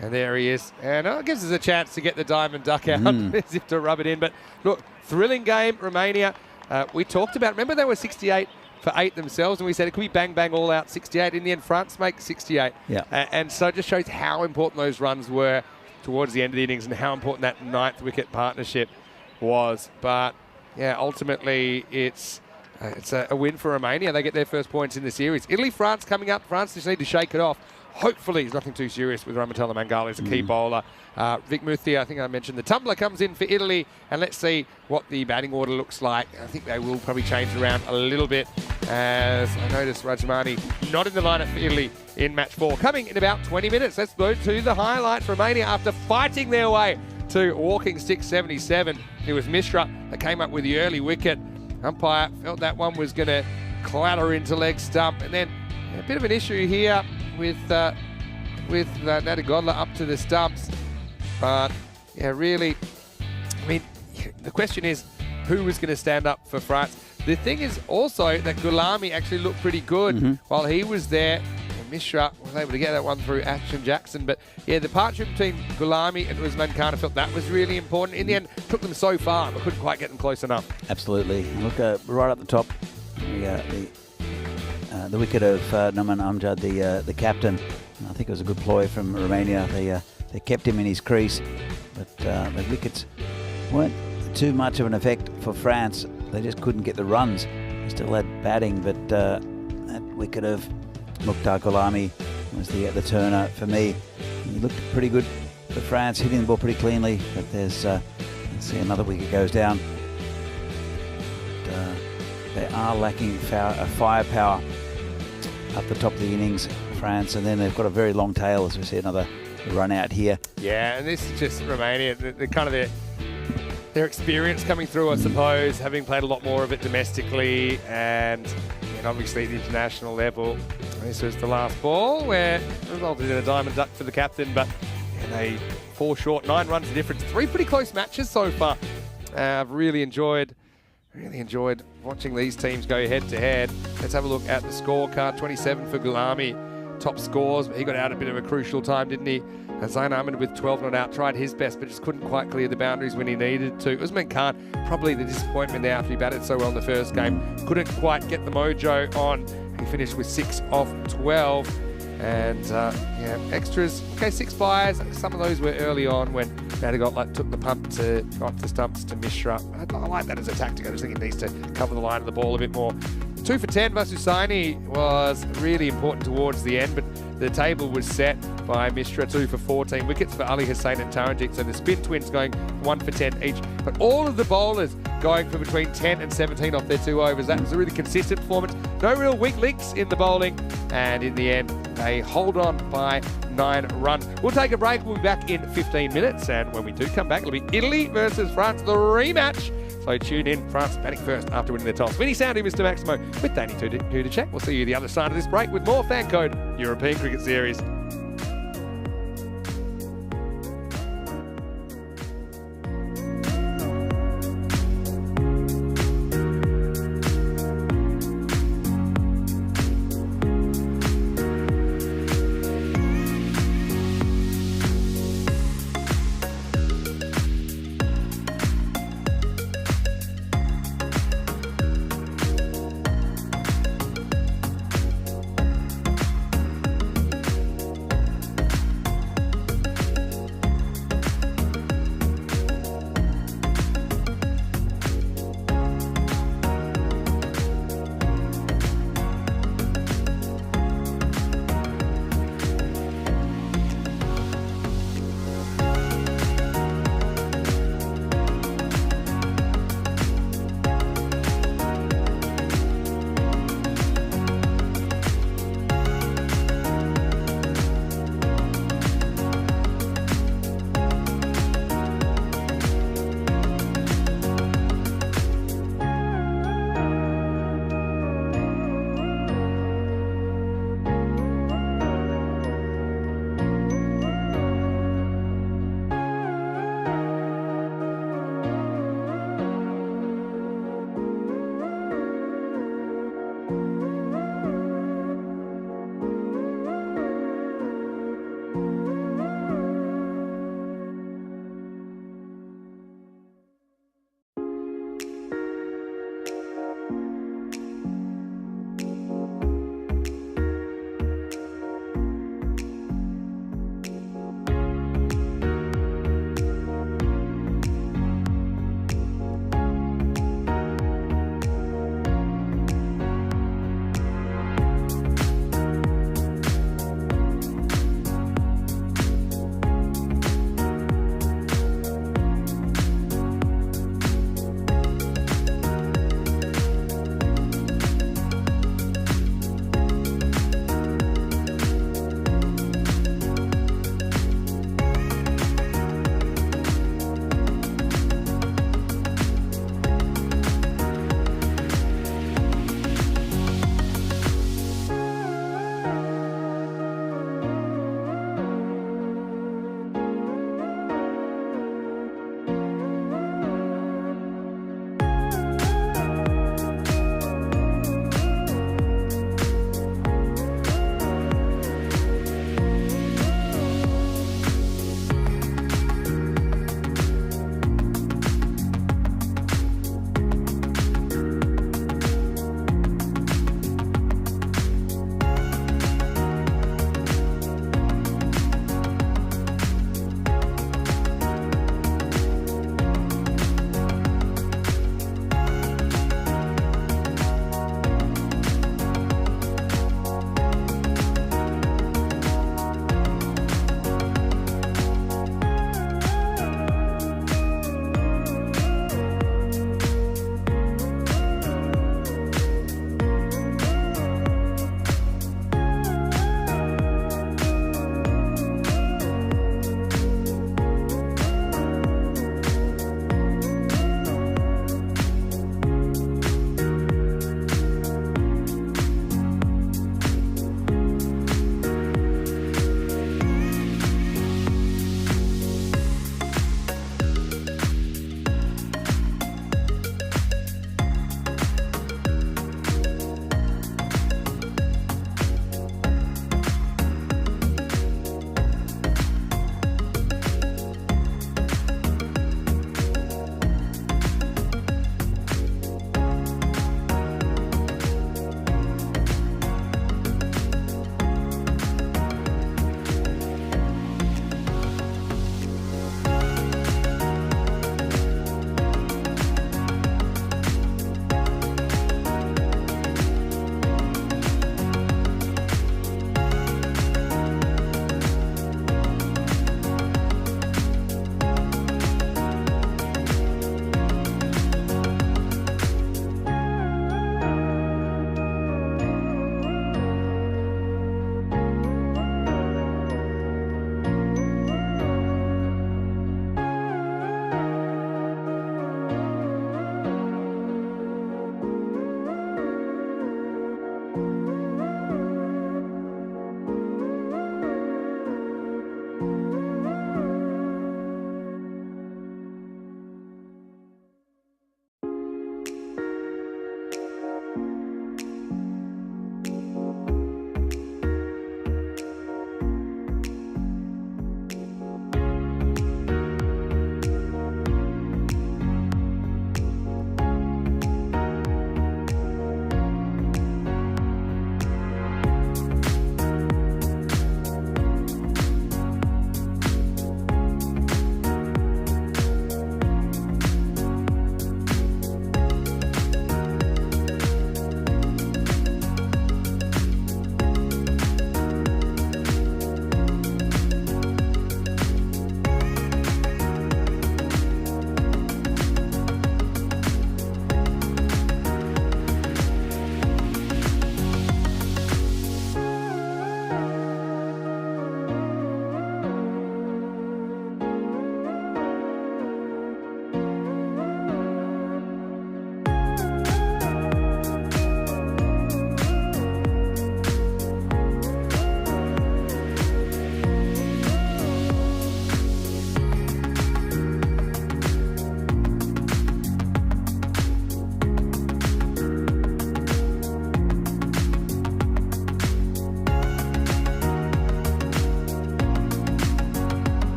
And there he is. And it gives us a chance to get the diamond duck out as if to rub it in. But look, thrilling game, Romania. We talked about, remember they were 68 for 8 themselves, and we said it could be bang, bang, all out 68. In the end, France make 68. Yeah. And so it just shows how important those runs were towards the end of the innings and how important that 9th wicket partnership was. But, yeah, ultimately it's a win for Romania. They get their first points in the series. Italy, France coming up. France just need to shake it off. Hopefully it's nothing too serious with Ramatullah Mangal, who's a key bowler. Vic Muthi, I think I mentioned, the tumbler comes in for Italy, and let's see what the batting order looks like. I think they will probably change around a little bit, as I noticed Rajmani not in the lineup for Italy in match 4. Coming in about 20 minutes, let's go to the highlights. Romania, after fighting their way to walking stick 77, it was Mishra that came up with the early wicket. Umpire felt that one was going to clatter into leg stump, and then a bit of an issue here with Nadagodla up to the stumps. But, yeah, really, I mean, the question is, who was going to stand up for France? The thing is also that Gulami actually looked pretty good while he was there. And Mishra was able to get that one through Action Jackson. But, yeah, the partnership between Gulami and Usman Khan, I felt that was really important. In the end, took them so far, but couldn't quite get them close enough. Absolutely. Look, right up the top, the wicket of Naman Amjad, the captain. I think it was a good ploy from Romania. They kept him in his crease, but the wickets weren't too much of an effect for France. They just couldn't get the runs. They still had batting, but that wicket of Mukhtar Gulami was the turner for me. He looked pretty good for France, hitting the ball pretty cleanly, but there's, let's see, another wicket goes down. But, they are lacking firepower up the top of the innings France, and then they've got a very long tail, as we see another run out here. Yeah, and this is just Romania, the kind of their experience coming through, I suppose, having played a lot more of it domestically and obviously at the international level. This was the last ball where it resulted in a diamond duck for the captain, but they fall short, 9 runs of difference. 3 pretty close matches so far. I've really enjoyed watching these teams go head to head. Let's have a look at the scorecard. 27 for Gulami, top scores, but he got out a bit of a crucial time, didn't he? Zain Ahmed with 12 not out, tried his best, but just couldn't quite clear the boundaries when he needed to. Usman Khan, probably the disappointment there after he batted so well in the first game. Couldn't quite get the mojo on. He finished with 6 off 12. And extras. Okay, 6 buys. Some of those were early on when Madagot took the pump to go up the stumps to Mishra. I like that as a tactic. I just think it needs to cover the line of the ball a bit more. 2 for 10 versus Hussaini was really important towards the end, but the table was set by Mishra. 2 for 14 wickets for Ali Hussain and Taranjit. So the spin twins going 1 for 10 each. But all of the bowlers going for between 10 and 17 off their 2 overs. That was a really consistent performance. No real weak links in the bowling. And in the end, they hold on by 9 runs. We'll take a break. We'll be back in 15 minutes. And when we do come back, it'll be Italy versus France, the rematch. So tune in. France batting first after winning the toss. Vinny Soundy, Mr. Maximo, with Danny Tudacek. We'll see you the other side of this break with more Fan Code European Cricket Series.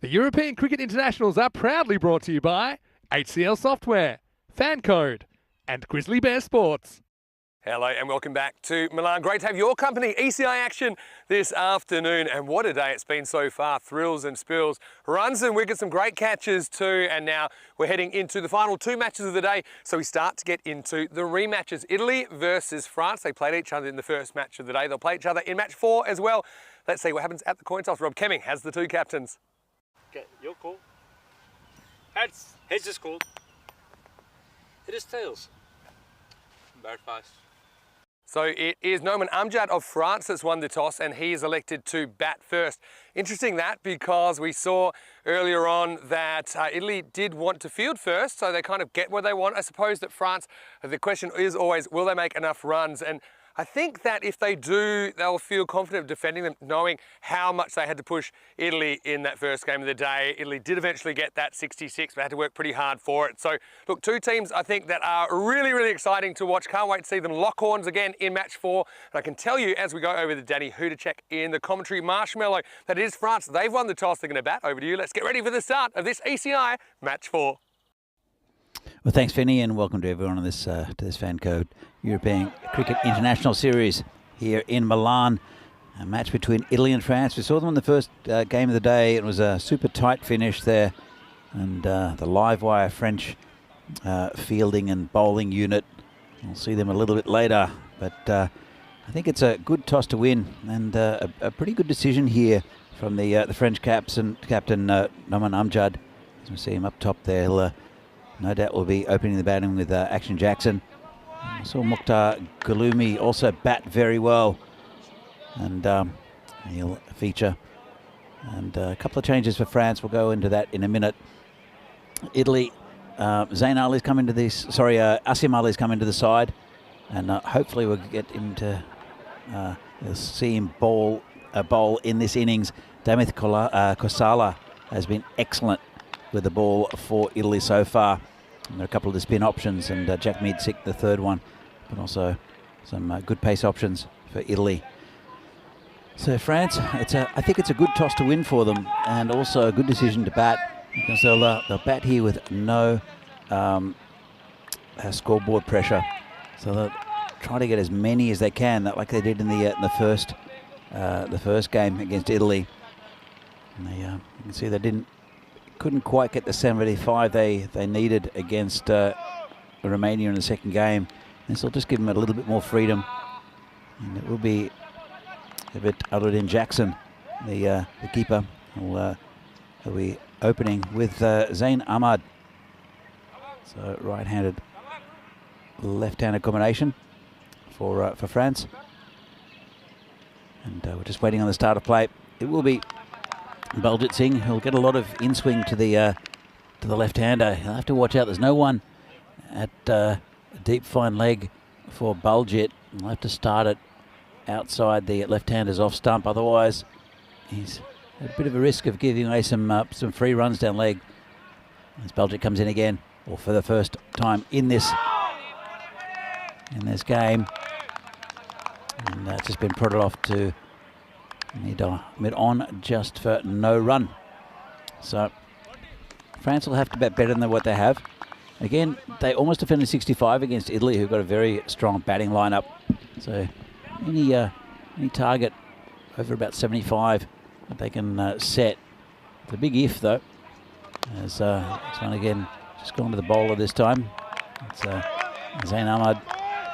The European Cricket Internationals are proudly brought to you by HCL Software, Fan Code, and Grizzly Bear Sports. Hello and welcome back to Milan. Great to have your company, ECI action this afternoon. And what a day it's been so far. Thrills and spills, runs and wickets, some great catches too. And now we're heading into the final two matches of the day. So we start to get into the rematches. Italy versus France. They played each other in the first match of the day. They'll play each other in match 4 as well. Let's see what happens at the coin toss. Rob Kemming has the two captains. Okay, your call. Heads. Heads is called. It is tails. Bird pass. So it is Noman Amjad of France that's won the toss, and he is elected to bat first. Interesting that, because we saw earlier on that Italy did want to field first, so they kind of get what they want. I suppose that France, the question is always, will they make enough runs? And I think that if they do, they'll feel confident defending them, knowing how much they had to push Italy in that first game of the day. Italy did eventually get that 66, but had to work pretty hard for it. So look, two teams I think that are really, really exciting to watch. Can't wait to see them lock horns again in match 4. And I can tell you as we go over to Danny who to check in the commentary. Marshmallow, that is France. They've won the toss. They're going to bat. Over to you. Let's get ready for the start of this ECI match 4. Well, thanks, Vinny, and welcome to everyone on this to this Fan Code European Cricket International Series here in Milan. A match between Italy and France. We saw them in the first game of the day. It was a super tight finish there, and the live wire French fielding and bowling unit. We'll see them a little bit later, but I think it's a good toss to win, and a pretty good decision here from the French captain Noman Amjad. As we see him up top there, he'll no doubt will be opening the batting with Action Jackson. I saw Mukhtar Gulumi also bat very well, and he'll feature. And a couple of changes for France. We'll go into that in a minute. Italy, Zayn Ali's come into this. Sorry, Asim Ali's come into the side, and hopefully we'll get him to see him bowl in this innings. Damit Kosala has been excellent with the ball for Italy so far. And there are a couple of the spin options, and Jack Meadsick, the third one, but also some good pace options for Italy. So France, I think it's a good toss to win for them, and also a good decision to bat, because they'll bat here with no scoreboard pressure. So they'll try to get as many as they can, like they did in the first game against Italy. And you can see they couldn't quite get the 75 they needed against Romania in the second game. This will just give them a little bit more freedom, and it will be a bit other than Jackson, the keeper. He'll be opening with Zayn Ahmad. So right-handed, left-handed combination for France. And we're just waiting on the start of play. It will be Baljit Singh. He'll get a lot of in-swing to the left-hander. He'll have to watch out. There's no one at a deep fine leg for Baljit. He'll have to start it outside the left-hander's off stump. Otherwise, he's at a bit of a risk of giving away some free runs down leg. As Baljit comes in again, or for the first time in this game, and it's just been prodded off to mid-on just for no run. So France will have to bat better than what they have. Again, they almost defended 65 against Italy, who've got a very strong batting lineup. So any target over about 75 that they can set. It's a big if, though. As this one again just gone to the bowler this time. It's Zayn Ahmad,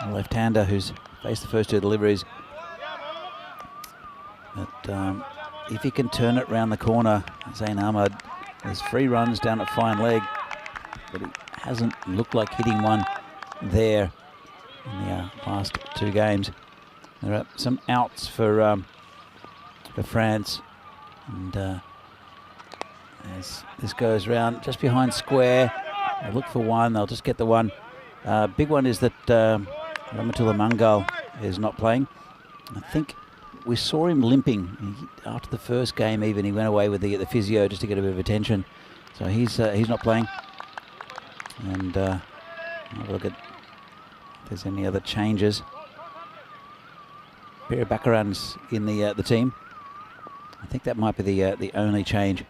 a left-hander who's faced the first two deliveries. But if he can turn it round the corner, Zayn Ahmad has free runs down at fine leg, but he hasn't looked like hitting one there in the last two games. There are some outs for France, and as this goes round just behind square, they'll look for one. They'll just get the one. Big one is that Ramatullah Mangal is not playing. I think we saw him limping after the first game. Even he went away with the physio just to get a bit of attention. So he's not playing. And have a look at if there's any other changes. Pierre Baccaran's in the team. I think that might be the only change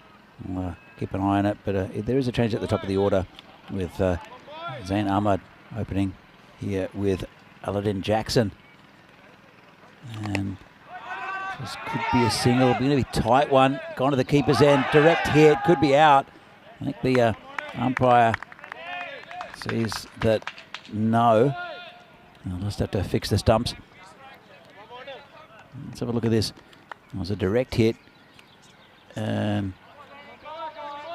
We'll keep an eye on it, but there is a change at the top of the order with Zain Ahmad opening here with Aladdin Jackson. And this could be a single, going to be a tight one. Gone to the keeper's end, direct hit, could be out. I think the umpire sees that no. I'll just have to fix the stumps. Let's have a look at this. It was a direct hit. And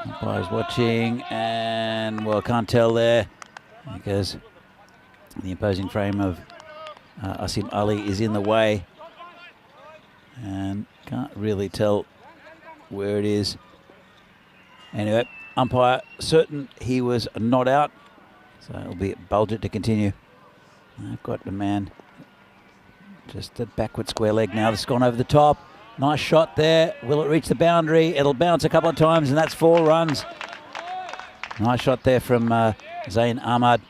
umpire's watching, and well, can't tell there because the opposing frame of Asim Ali is in the way, and can't really tell where it is. Anyway, umpire certain he was not out, so it'll be Bulgett to continue. I've got the man just a backward square leg now. It's gone over the top. Nice shot there. Will it reach the boundary? It'll bounce a couple of times, and that's 4 runs. Nice shot there from Zain Ahmad.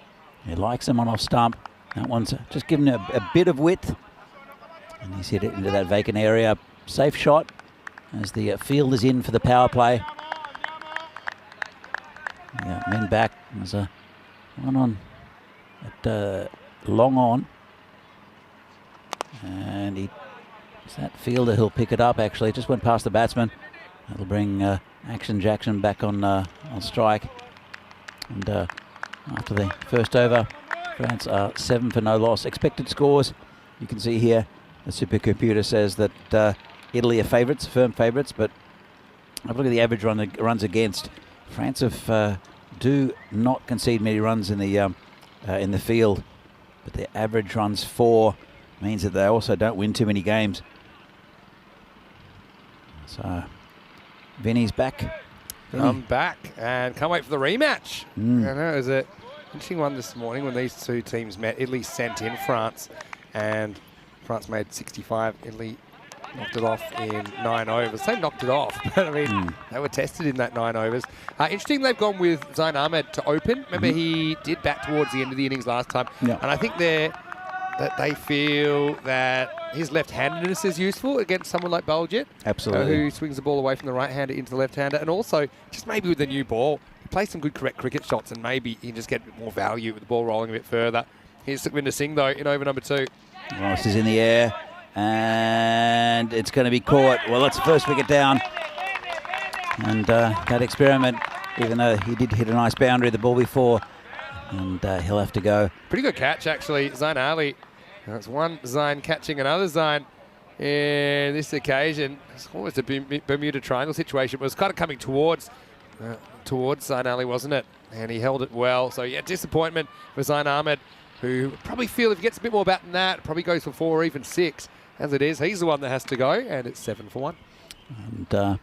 He likes him on off stump. That one's just given a bit of width. And he's hit it into that vacant area. Safe shot as the field is in for the power play. Yeah, men back. There's a one on at long on. And it's that fielder who'll pick it up, actually. Just went past the batsman. That'll bring Action Jackson back on strike. And after the first over, France are 7 for no loss. Expected scores, you can see here, the supercomputer says that Italy are favourites, firm favourites, but have a look at the average runs against. France do not concede many runs in the field, but their average runs 4 means that they also don't win too many games. So, Vinny's back. I'm back and can't wait for the rematch. I know it was an interesting one this morning when these two teams met. Italy sent in France, and France made 65. Italy knocked it off in 9 overs. They knocked it off, but I mean, they were tested in that 9 overs. Interesting, they've gone with Zain Ahmad to open. Remember, he did bat towards the end of the innings last time, and I think that they feel that his left-handedness is useful against someone like Bulgett. Absolutely. Who swings the ball away from the right-hander into the left-hander. And also, just maybe with the new ball, he plays some good correct cricket shots, and maybe he can just get a bit more value with the ball rolling a bit further. Here's Sukhvinder Singh, though, in over number 2. Ross is in the air, and it's going to be caught. Well, that's the first wicket down. And that experiment, even though he did hit a nice boundary the ball before, and he'll have to go. Pretty good catch, actually, Zain Ali. That's one Zain catching another Zain in this occasion. It's almost a Bermuda Triangle situation. It was kind of coming towards Zain Ali, wasn't it? And he held it well. So, yeah, disappointment for Zain Ahmad, who probably feel if he gets a bit more bat than that, probably goes for 4 or even 6. As it is, he's the one that has to go, and it's 7 for 1. And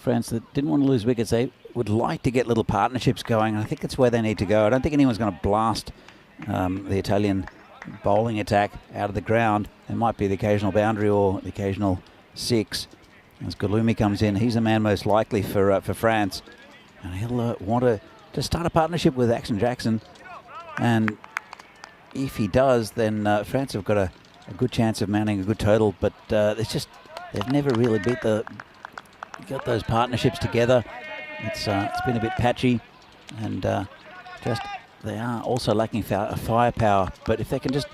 France that didn't want to lose wickets, they would like to get little partnerships going. I think that's where they need to go. I don't think anyone's going to blast the Italian bowling attack out of the ground. There might be the occasional boundary or the occasional 6. As Galumi comes in, he's the man most likely for France. And he'll want to start a partnership with Action Jackson. And if he does, then France have got a good chance of mounting a good total. But it's just, they've never really got those partnerships together. It's been a bit patchy, and just they are also lacking firepower. But if they can just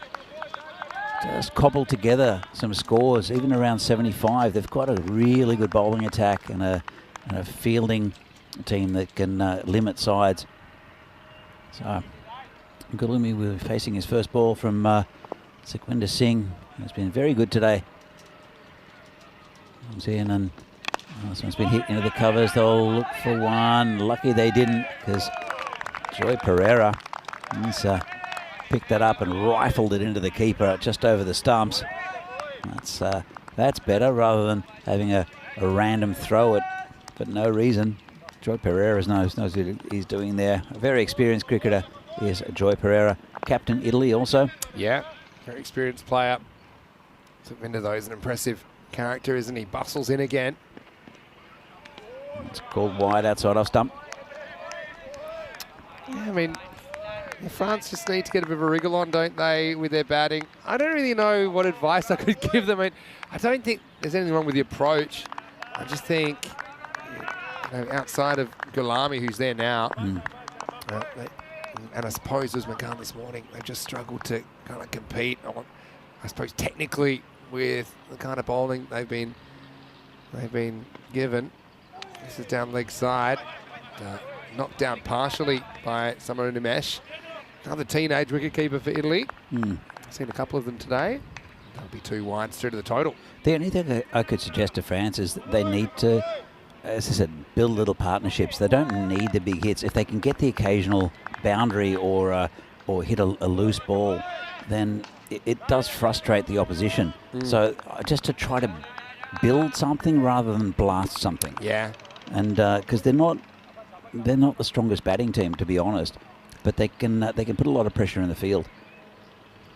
cobble together some scores, even around 75, they've got a really good bowling attack and a fielding team that can limit sides. So Galumi will be facing his first ball from Sukhvinder Singh, who's been very good today. Comes in, and this one's been hit into the covers. They'll look for one. Lucky they didn't, because Joy Pereira has picked that up and rifled it into the keeper just over the stumps. That's better, rather than having a random throw it for no reason. Joy Pereira knows what he's doing there. A very experienced cricketer is Joy Pereira. Captain Italy also. Yeah, very experienced player. Sukhvinder, though, is an impressive character, isn't he? Bustles in again. It's called wide outside off stump. Yeah, I mean, France just need to get a bit of a wriggle on, don't they, with their batting? I don't really know what advice I could give them. I don't think there's anything wrong with the approach. I just think outside of Gulami, who's there now. And I suppose as McGann this morning, they've just struggled to kind of compete on, I suppose, technically with the kind of bowling they've been given. This is down leg side, knocked down partially by Summer Nimesh. Another teenage wicketkeeper for Italy. Seen a couple of them today. That'll be 2 wide straight to the total. The only thing I could suggest to France is that they need to, as I said, build little partnerships. They don't need the big hits. If they can get the occasional boundary or hit a loose ball, then it does frustrate the opposition. So just to try to build something rather than blast something. Yeah. And because they're not the strongest batting team, to be honest, but they can put a lot of pressure in the field.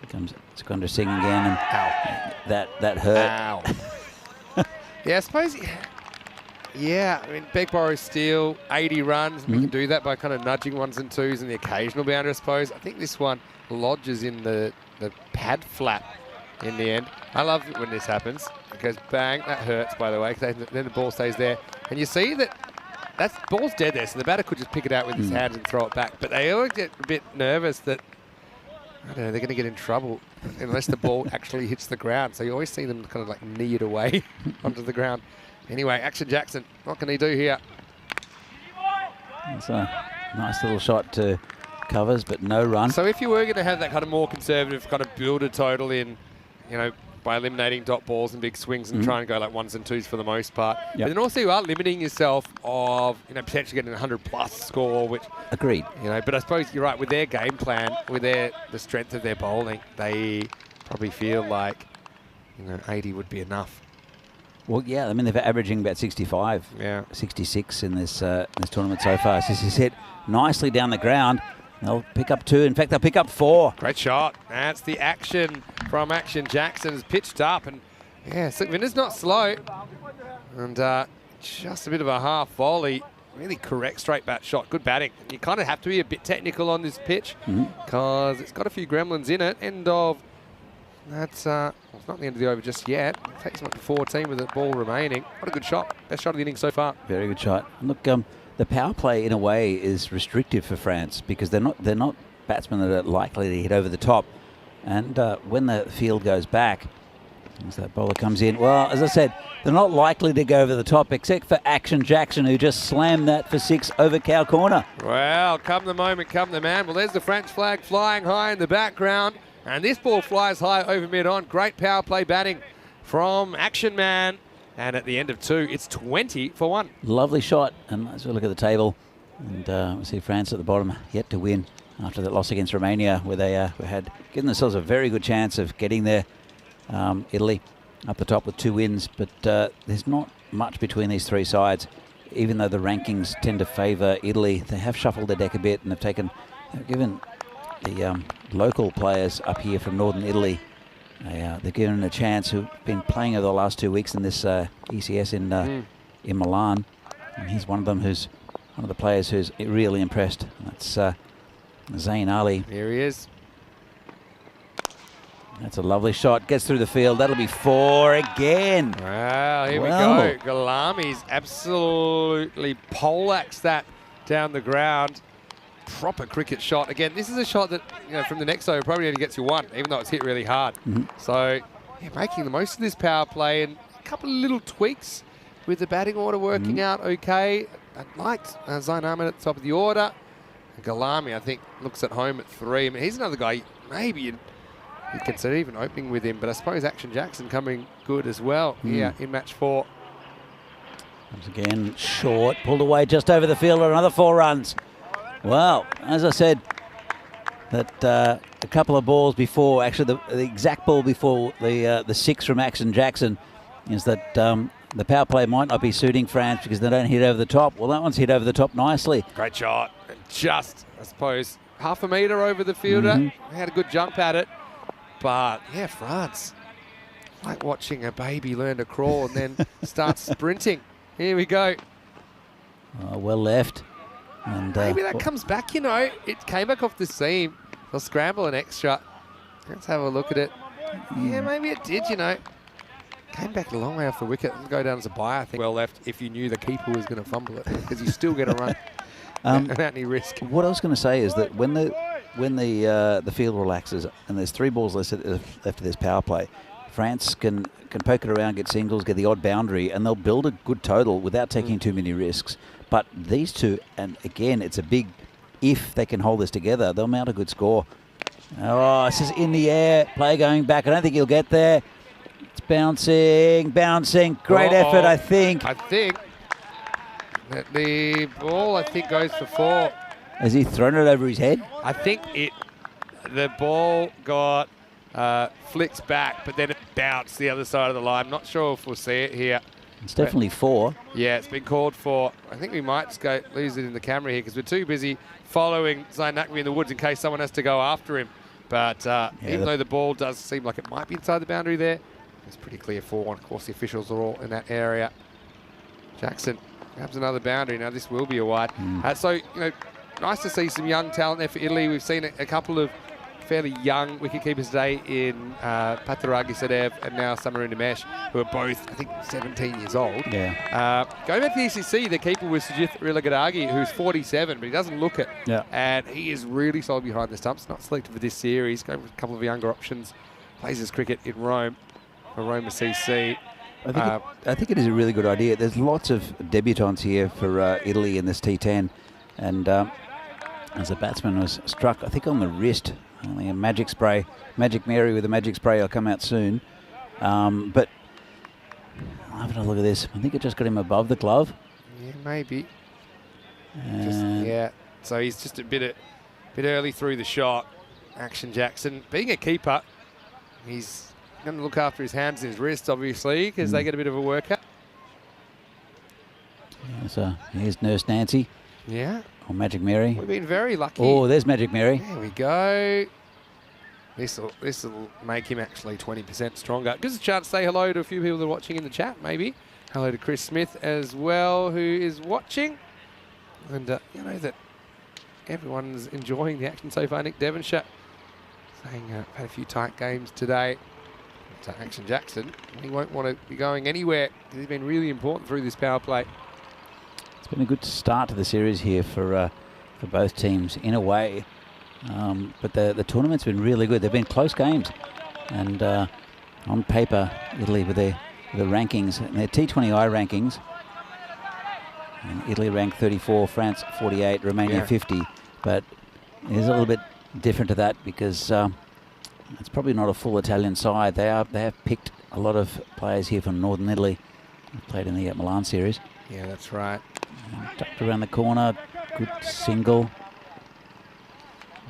Here comes Squander Singh again, and that hurt. Ow. Yeah, I suppose. Yeah, I mean, Begborough steal 80 runs. We can do that by kind of nudging 1s and 2s and the occasional boundary, I suppose. I think this one lodges in the pad flap in the end. I love it when this happens. It goes bang. That hurts, by the way, because then the ball stays there. And you see that ball's dead there, so the batter could just pick it out with his hands and throw it back. But they always get a bit nervous that, I don't know, they're going to get in trouble unless the ball actually hits the ground. So you always see them kind of like knee it away onto the ground. Anyway, Action Jackson, what can he do here? It's a nice little shot to covers, but no run. So if you were going to have that kind of more conservative kind of build a total in, you know, by eliminating dot balls and big swings and trying to go like 1s and 2s for the most part. But then also you are limiting yourself of, you know, potentially getting a 100+ score, which... Agreed. You know, but I suppose you're right, with their game plan, with the strength of their bowling, they probably feel like, you know, 80 would be enough. Well, yeah, I mean, they're averaging about 65, 66 in this tournament so far. So this is hit nicely down the ground. They'll pick up 2. In fact, they'll pick up 4. Great shot. That's the action from Action Jackson. It's pitched up. And, yeah, Vinder's not slow. And just a bit of a half volley. Really correct straight bat shot. Good batting. You kind of have to be a bit technical on this pitch because it's got a few gremlins in it. End of... That's well, it's not the end of the over just yet. It takes them up to 14 with the ball remaining. What a good shot. Best shot of the inning so far. Very good shot. Look, the power play in a way is restrictive for France because they're not batsmen that are likely to hit over the top. And when the field goes back, as that bowler comes in, well, as I said, they're not likely to go over the top except for Action Jackson, who just slammed that for 6 over cow corner. Well, come the moment, come the man. Well, there's the French flag flying high in the background. And this ball flies high over mid-on. Great power play batting from Action Man. And at the end of 2, it's 20 for 1. Lovely shot. And as we look at the table, and we see France at the bottom, yet to win after that loss against Romania, where they had given themselves a very good chance of getting there. Italy up the top with 2 wins. But there's not much between these 3 sides. Even though the rankings tend to favour Italy, they have shuffled the deck a bit and they've given the local players up here from northern Italy, they're given a chance, who've been playing over the last 2 weeks in this ECS in Milan. And he's one of them who's one of the players who's really impressed. That's Zayn Ali. Here he is. That's a lovely shot. Gets through the field. That'll be 4 again. Wow, here we go. Galami's absolutely poleaxed that down the ground. Proper cricket shot. Again, this is a shot that, you know, from the next over probably only gets you 1, even though it's hit really hard. So, yeah, making the most of this power play and a couple of little tweaks with the batting order working out okay. I liked Zayn Ahmed at the top of the order. Galami, I think, looks at home at 3. I mean, he's another guy, maybe you'd consider even opening with him, but I suppose Action Jackson coming good as well here in match 4. Comes again, short, pulled away just over the field, another 4 runs. Well, as I said, that a couple of balls before, actually the exact ball before the 6 from Action Jackson is that the power play might not be suiting France because they don't hit over the top. Well, that one's hit over the top nicely. Great shot. Just, I suppose, half a metre over the fielder. Had a good jump at it. But, yeah, France, like watching a baby learn to crawl and then start sprinting. Here we go. Well left. And maybe that comes back, you know. It came back off the seam. They'll scramble an extra. Let's have a look at it. Yeah, maybe it did, you know. Came back a long way off the wicket. It'll go down as a bye, I think. Well left if you knew the keeper was going to fumble it, because you still get a run without any risk. What I was going to say is that when the field relaxes and there's 3 balls left of this power play, France can poke it around, get singles, get the odd boundary, and they'll build a good total without taking too many risks. But these two, and again, it's a big if they can hold this together, they'll mount a good score. Oh, this is in the air. Play going back. I don't think he'll get there. It's bouncing. Great effort, I think. I think that the ball, goes for 4. Has he thrown it over his head? I think the ball got flicked back, but then it bounced the other side of the line. Not sure if we'll see it here. It's definitely 4. Yeah, it's been called for. I think we might just lose it in the camera here because we're too busy following Zayn Naqvi in the woods in case someone has to go after him. But even though the ball does seem like it might be inside the boundary there, it's pretty clear 4. Of course, the officials are all in that area. Jackson grabs another boundary. Now, this will be a wide. So, nice to see some young talent there for Italy. We've seen a couple of fairly young wicketkeepers today in Pataragi Sadev and now Samaru Nimesh, who are both, I think, 17 years old. Yeah. Going back to the ECC, the keeper was Sujith Rilagadagi, who's 47, but he doesn't look it. Yeah. And he is really solid behind the stumps. Not selected for this series. Going with a couple of younger options. Plays his cricket in Rome for Roma CC. I think it is a really good idea. There's lots of debutants here for Italy in this T10. And as the batsman was struck, I think on the wrist, only a magic spray. Magic Mary with a magic spray will come out soon. But having a look at this, I think it just got him above the glove. Yeah, maybe. So he's just a bit early through the shot. Action Jackson. Being a keeper, he's going to look after his hands and his wrists, obviously, because they get a bit of a workout. Yeah, so here's Nurse Nancy. Yeah. Or Magic Mary. We've been very lucky. Oh, there's Magic Mary. There we go. This will make him actually 20% stronger. Gives us a chance to say hello to a few people that are watching in the chat, maybe. Hello to Chris Smith as well, who is watching. And you know that everyone's enjoying the action so far. Nick Devonshire saying had a few tight games today. But, Action Jackson, he won't want to be going anywhere. He's been really important through this power play. It's been a good start to the series here for both teams in a way. But the tournament's been really good. They've been close games. And on paper, Italy with the rankings, their T20I rankings, and Italy ranked 34, France 48, Romania 50. But it is a little bit different to that because it's probably not a full Italian side. They have picked a lot of players here from Northern Italy. Played in the Milan series. Yeah, that's right. Tucked around the corner, good single.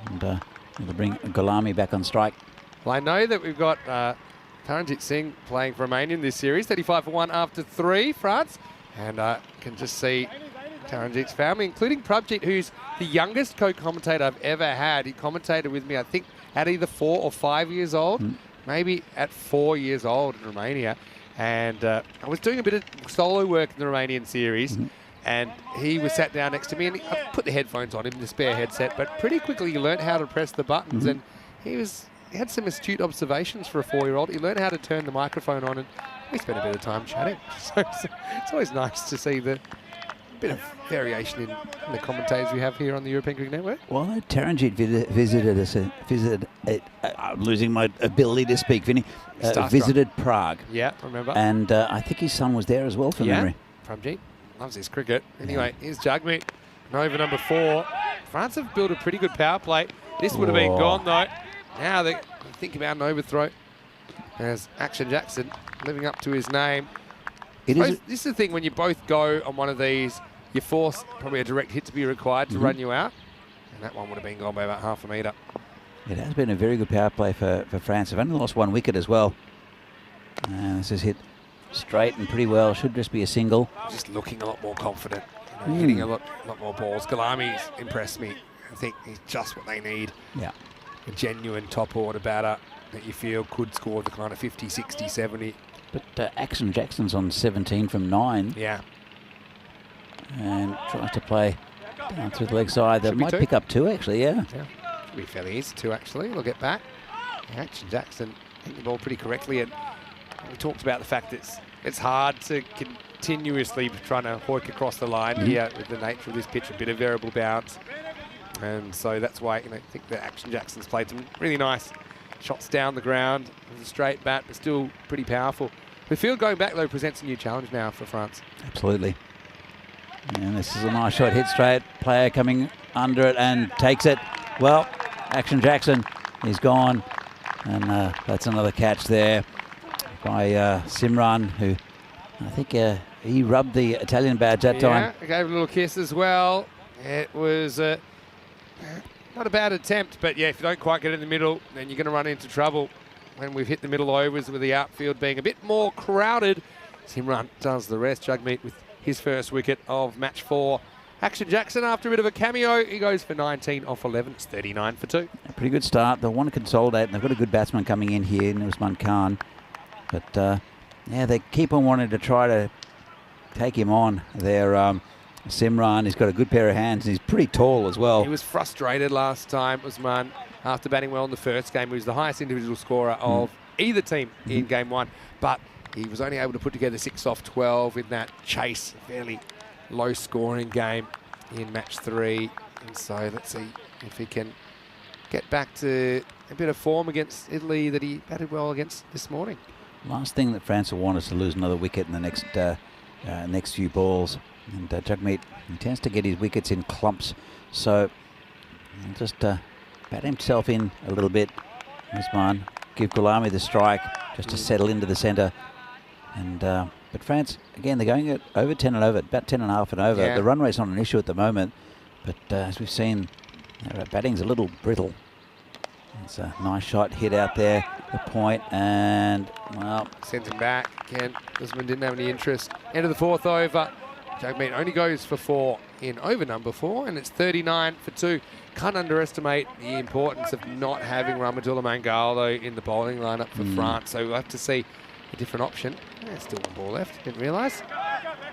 And it'll bring Gulami back on strike. Well, I know that we've got Taranjit Singh playing for Romania in this series, 35 for 1 after 3, France. And I can just see Taranjit's family, including Prabjit, who's the youngest co-commentator I've ever had. He commentated with me, I think, at either 4 or 5 years old, maybe at 4 years old in Romania. And I was doing a bit of solo work in the Romanian series, and he was sat down next to me, and I put the headphones on him, the spare headset, but pretty quickly he learned how to press the buttons, and he had some astute observations for a 4-year-old. He learned how to turn the microphone on, and we spent a bit of time chatting. So it's always nice to see the bit of variation in the commentators we have here on the European Cricket Network. Well, Taranjit visited us. I'm losing my ability to speak, Vinny. Visited Prague. Yeah, remember. And I think his son was there as well, from memory. Prabjit loves his cricket. Anyway, here's Jagmeet. Over number 4. France have built a pretty good power play. This would have been gone, though. Now they think about an overthrow. There's Action Jackson living up to his name. This is the thing, when you both go on one of these, you force probably a direct hit to be required to run you out. And that one would have been gone by about half a metre. It has been a very good power play for France. They've only lost 1 wicket as well. And this is hit straight and pretty well. Should just be a single. Just looking a lot more confident. Hitting a lot more balls. Galami's impressed me. I think he's just what they need. Yeah. A genuine top order batter that you feel could score the kind of 50, 60, 70. But Action Jackson's on 17 from 9. Yeah. And tries to play down through the leg side. That might pick up 2, actually, yeah. Should be fairly easy, 2, actually. They'll get back. Action Jackson hitting the ball pretty correctly. And we talked about the fact that it's hard to continuously trying to hoik across the line here with the nature of this pitch, a bit of variable bounce. And so that's why, I think that Action Jackson's played some really nice shots down the ground. It was a straight bat, but still pretty powerful. The field going back, though, presents a new challenge now for France. Absolutely. And this is a nice shot, hit straight. Player coming under it and takes it. Well, Action Jackson is gone. And that's another catch there by Simran, who I think he rubbed the Italian badge that time. Yeah, gave a little kiss as well. It was not a bad attempt, but yeah, if you don't quite get it in the middle, then you're going to run into trouble. When we've hit the middle overs with the outfield being a bit more crowded, Simran does the rest. Jugmeet with his first wicket of match 4. Action Jackson, after a bit of a cameo, he goes for 19 off 11. It's 39 for 2. A pretty good start. They want to consolidate, and they've got a good batsman coming in here, Usman Khan. But yeah, they keep on wanting to try to take him on. They're Simran, he's got a good pair of hands, and he's pretty tall as well. He was frustrated last time, Usman, after batting well in the first game. He was the highest individual scorer of either team in game 1, but he was only able to put together 6 off 12 in that chase, fairly low scoring game in match 3. And so let's see if he can get back to a bit of form against Italy that he batted well against this morning. Last thing that France will want is to lose another wicket in the next few balls. And Jugmeet, he tends to get his wickets in clumps, so he'll just bat himself in a little bit. Usman, give Gulami the strike just to settle into the centre. And but France, again, they're going at over 10 and over, about 10 and a half and over. Yeah. The run rate's not an issue at the moment, but as we've seen, batting's a little brittle. It's a nice shot hit out there, the point, and well, sends him back again. Usman didn't have any interest. End of the 4th over. Jugmeet only goes for 4 in over number 4, and it's 39 for 2. Can't underestimate the importance of not having Rahmatullah Mangal, though, in the bowling lineup for France. So we'll have to see a different option. There's still 1 ball left, didn't realise.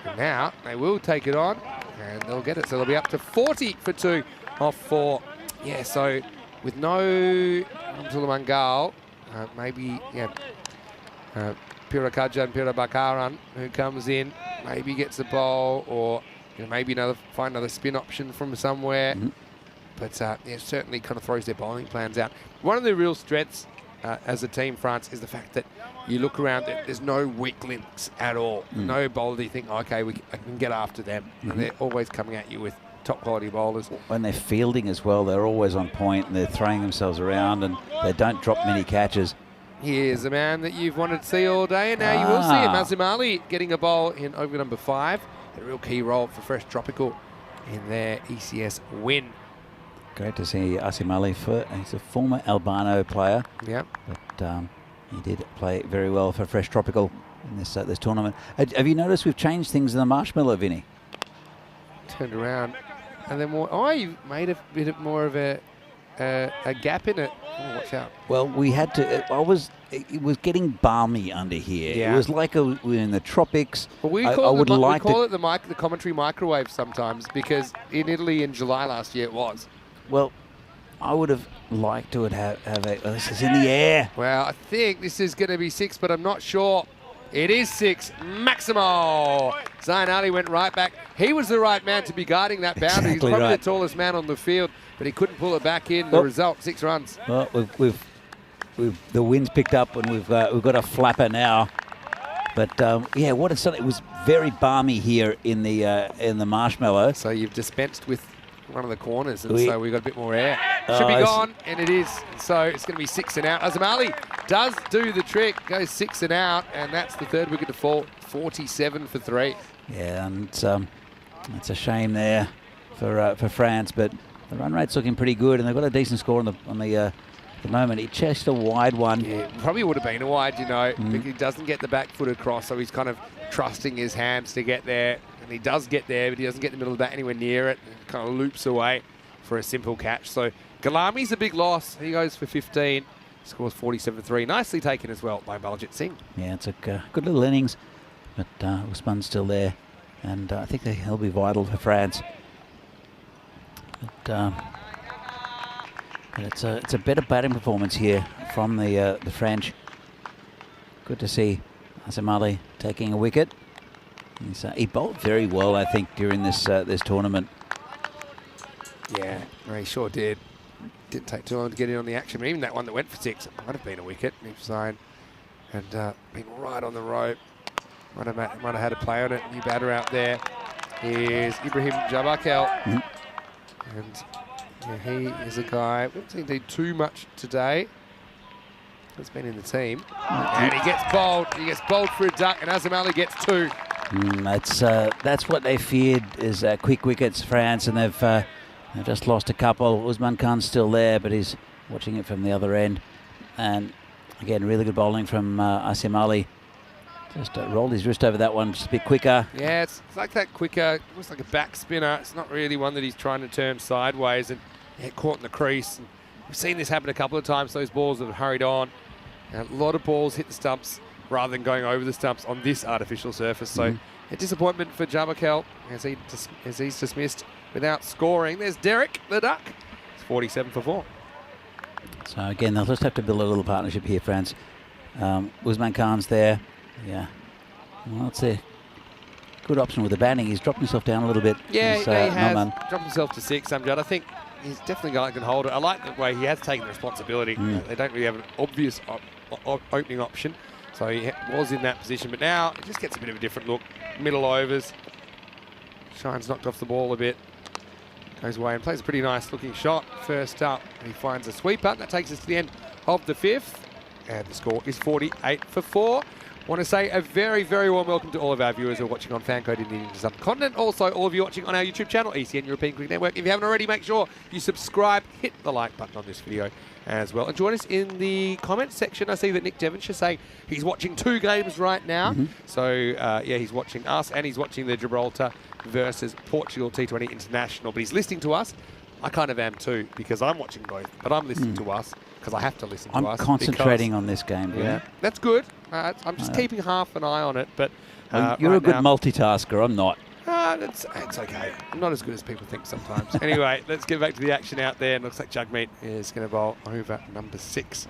And now they will take it on, and they'll get it. So they'll be up to 40 for 2 off 4. Yeah, so with no Rahmatullah Mangal, maybe, yeah, Pura Kaja and Pura Bakaran, who comes in, maybe gets a bowl, or maybe find another spin option from somewhere. But yeah, certainly kind of throws their bowling plans out. One of the real strengths as a team, France, is the fact that you look around, there's no weak links at all. No bowler that you think, okay, I can get after them. And they're always coming at you with top quality bowlers. When they're fielding as well, they're always on point, and they're throwing themselves around, and they don't drop many catches. Here's a man that you've wanted to see all day, and now you will see him. Azim Ali getting a bowl in over number 5. A real key role for Fresh Tropical in their ECS win. Great to see Azim Ali. He's a former Albano player. Yeah. But he did play very well for Fresh Tropical in this tournament. Have you noticed we've changed things in the marshmallow, Vinny? Turned around, and then more. Oh, you made a bit more of a gap in it. Oh, watch out. Well, we had to. It was getting balmy under here. Yeah. It was like we're in the tropics. Well, we call it the commentary microwave sometimes, because in Italy in July last year it was. Well, I would have liked to have a. Oh, this is in the air. Well, I think this is going to be 6, but I'm not sure. It is 6. Maximo. Zain Ali went right back. He was the right man to be guarding that boundary. He's probably the tallest man on the field, but he couldn't pull it back in. The result, 6 runs. Well, the wind's picked up, and we've got a flapper now. But yeah, it was very balmy here in the marshmallow. So you've dispensed with one of the corners, and so we've got a bit more air. Should be gone, and it is. So it's going to be 6 and out. Azim Ali does do the trick, goes 6 and out, and that's the 3rd wicket to fall. 47 for 3. Yeah, and it's a shame there for France, but the run rate's looking pretty good, and they've got a decent score on the moment. He chased a wide one. Yeah, probably would have been a wide, because he doesn't get the back foot across, so he's kind of trusting his hands to get there. And he does get there, but he doesn't get the middle of the bat anywhere near it. It kind of loops away for a simple catch. So Gulami's a big loss. He goes for 15. Scores 47-3. Nicely taken as well by Baljit Singh. Yeah, it's a good little innings, but Usman's still there, and I think he'll be vital for France. But it's a better batting performance here from the French. Good to see Asim Ali taking a wicket. He bowled very well, I think, during this this tournament. Yeah, he sure did. Didn't take too long to get in on the action. Even that one that went for 6, it might have been a wicket each side. And been right on the rope. Might have had a play on it. New batter out there is Ibrahim Jabakel. And yeah, he is a guy, we haven't seen him do too much today. He's been in the team. And he gets bowled. He gets bowled for a duck, and Asim Ali gets 2. That's what they feared, is quick wickets, France, and they've just lost a couple. Usman Khan's still there, but he's watching it from the other end. And again, really good bowling from Asim Ali. Just rolled his wrist over that one just a bit quicker. Yeah, it's like that quicker, almost like a back spinner. It's not really one that he's trying to turn sideways, and caught in the crease. And we've seen this happen a couple of times. Those balls have hurried on. And a lot of balls hit the stumps rather than going over the stumps on this artificial surface. So a disappointment for Jabakel as he's dismissed without scoring. There's Derek the Duck. It's 47 for 4. So again, they'll just have to build a little partnership here, France. Usman Khan's there. Yeah. Well, it's a good option with the batting. He's dropped himself down a little bit. Yeah, He's, he has not dropped himself to 6, Amjad. I think he's definitely a guy that can hold it. I like the way he has taken the responsibility. They don't really have an obvious opening option. So he was in that position, but now it just gets a bit of a different look. Middle overs. Shine's knocked off the ball a bit. Goes away and plays a pretty nice looking shot. First up, he finds a sweeper. That takes us to the end of the 5th. And the score is 48 for 4. Want to say a very, very warm welcome to all of our viewers who are watching on Fancode in the subcontinent. Also, all of you watching on our YouTube channel, ECN European Cricket Network. If you haven't already, make sure you subscribe, hit the like button on this video as well. And join us in the comments section. I see that Nick Devonshire saying he's watching 2 games right now. So, yeah, he's watching us and he's watching the Gibraltar versus Portugal T20 International. But he's listening to us. I kind of am too, because I'm watching both, but I'm listening to us because I have to listen to us. I'm concentrating on this game. Yeah, that's good. I'm just keeping half an eye on it, but you're right a good now, multitasker. I'm not. it's okay. I'm not as good as people think sometimes. Anyway, let's get back to the action out there. And looks like Jugmeet is going to bowl over number 6.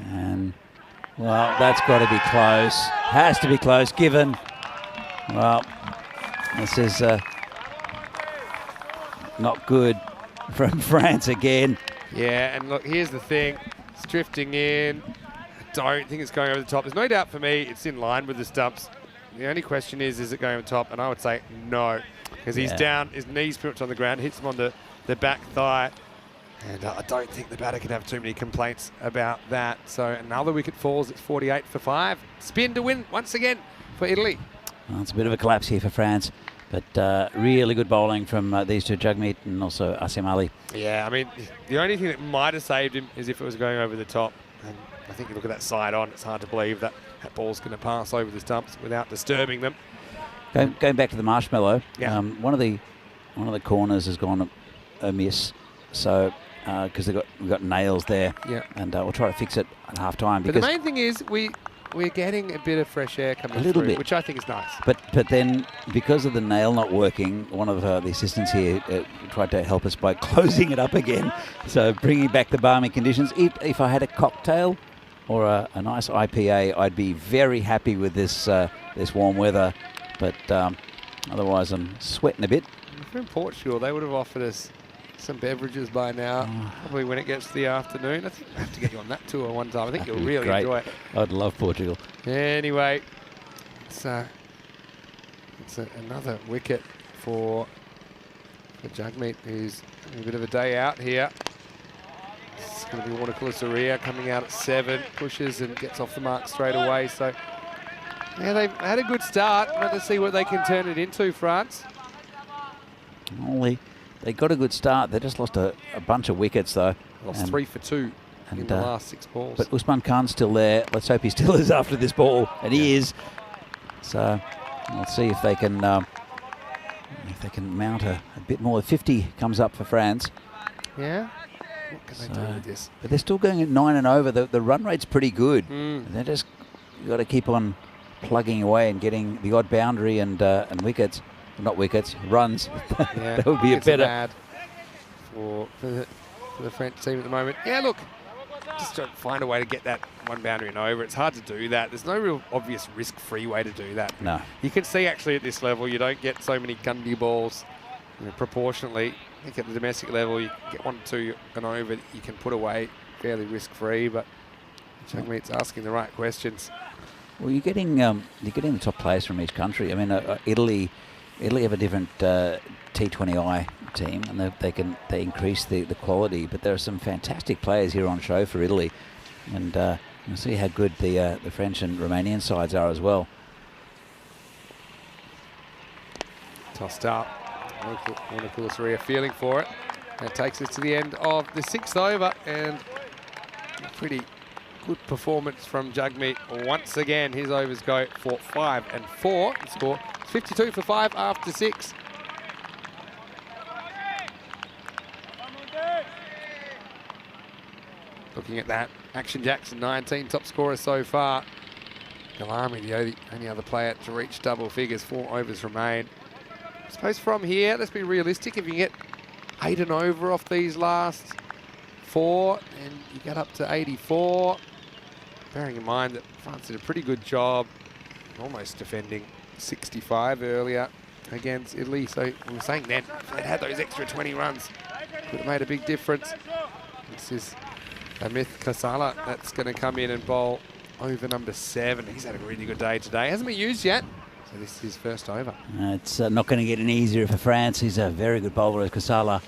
And well, that's got to be close. Has to be close, given. Well, this is not good from France again. Yeah, and look, here's the thing. It's drifting in. I don't think it's going over the top. There's no doubt for me it's in line with the stumps. The only question is it going over the top? And I would say no, because he's down, his knees pretty much on the ground, hits him on the back thigh. And I don't think the batter can have too many complaints about that. So another wicket falls. It's 48 for 5. Spin to win once again for Italy. Well, it's a bit of a collapse here for France. But really good bowling from these two, Jugmeet and also Asim Ali. Yeah, I mean, the only thing that might have saved him is if it was going over the top. And I think you look at that side on, it's hard to believe that that ball's going to pass over the stumps without disturbing them. Going back to the marshmallow, yeah. one of the corners has gone amiss. So because we've got nails there, yeah, and we'll try to fix it at half time. But the main thing is we're getting a bit of fresh air coming through, which I think is nice. But then, because of the nail not working, one of the assistants here tried to help us by closing it up again. So bringing back the balmy conditions. If I had a cocktail or a nice IPA, I'd be very happy with this warm weather. But otherwise, I'm sweating a bit. If we're in Portugal, they would have offered us some beverages by now, probably when it gets to the afternoon. I think we have to get you on that tour one time. I think you'll really enjoy it. I'd love Portugal. Anyway, it's another wicket for Jugmeet, who's having a bit of a day out here. It's going to be Watercolour Surya coming out at 7, pushes and gets off the mark straight away. So, yeah, they've had a good start. Let's see what they can turn it into, France. They got a good start. They just lost a bunch of wickets, though. Lost 3 for 2 in the last 6 balls. But Usman Khan's still there. Let's hope he still is after this ball, and he is. So let's see if they can mount a bit more. 50 comes up for France. Yeah. What can they do with this? But they're still going at 9 and over. The run rate's pretty good. They're just got to keep on plugging away and getting the odd boundary and wickets. Not wickets, runs. Yeah, that would be a better. For the French team at the moment. Yeah, look, just try to find a way to get that one boundary and over. It's hard to do that. There's no real obvious risk-free way to do that. No. You can see actually at this level, you don't get so many gundy balls proportionally. I think at the domestic level, you get 1 or 2 and over that you can put away fairly risk-free, but Jagmeet's asking the right questions. Well, you're getting the top players from each country. I mean, Italy have a different T20I team, and they increase the quality. But there are some fantastic players here on show for Italy, and you'll see how good the French and Romanian sides are as well. Tossed up. Wanakulasuri feeling for it. That takes us to the end of the 6th over, and a pretty good performance from Jagmeet. Once again, his overs go for 5 and 4. The score is 52 for 5 after 6. Looking at that, Action Jackson 19, top scorer so far. Galami, the only other player to reach double figures. 4 overs remain. I suppose from here, let's be realistic. If you get 8 and over off these last 4, and you get up to 84, bearing in mind that France did a pretty good job, almost defending 65 earlier against Italy. So we were saying then, if they'd had those extra 20 runs, would have made a big difference. This is Amit Kasala that's going to come in and bowl over number 7. He's had a really good day today. Hasn't been used yet. So this is his first over. It's not going to get any easier for France. He's a very good bowler, Kasala.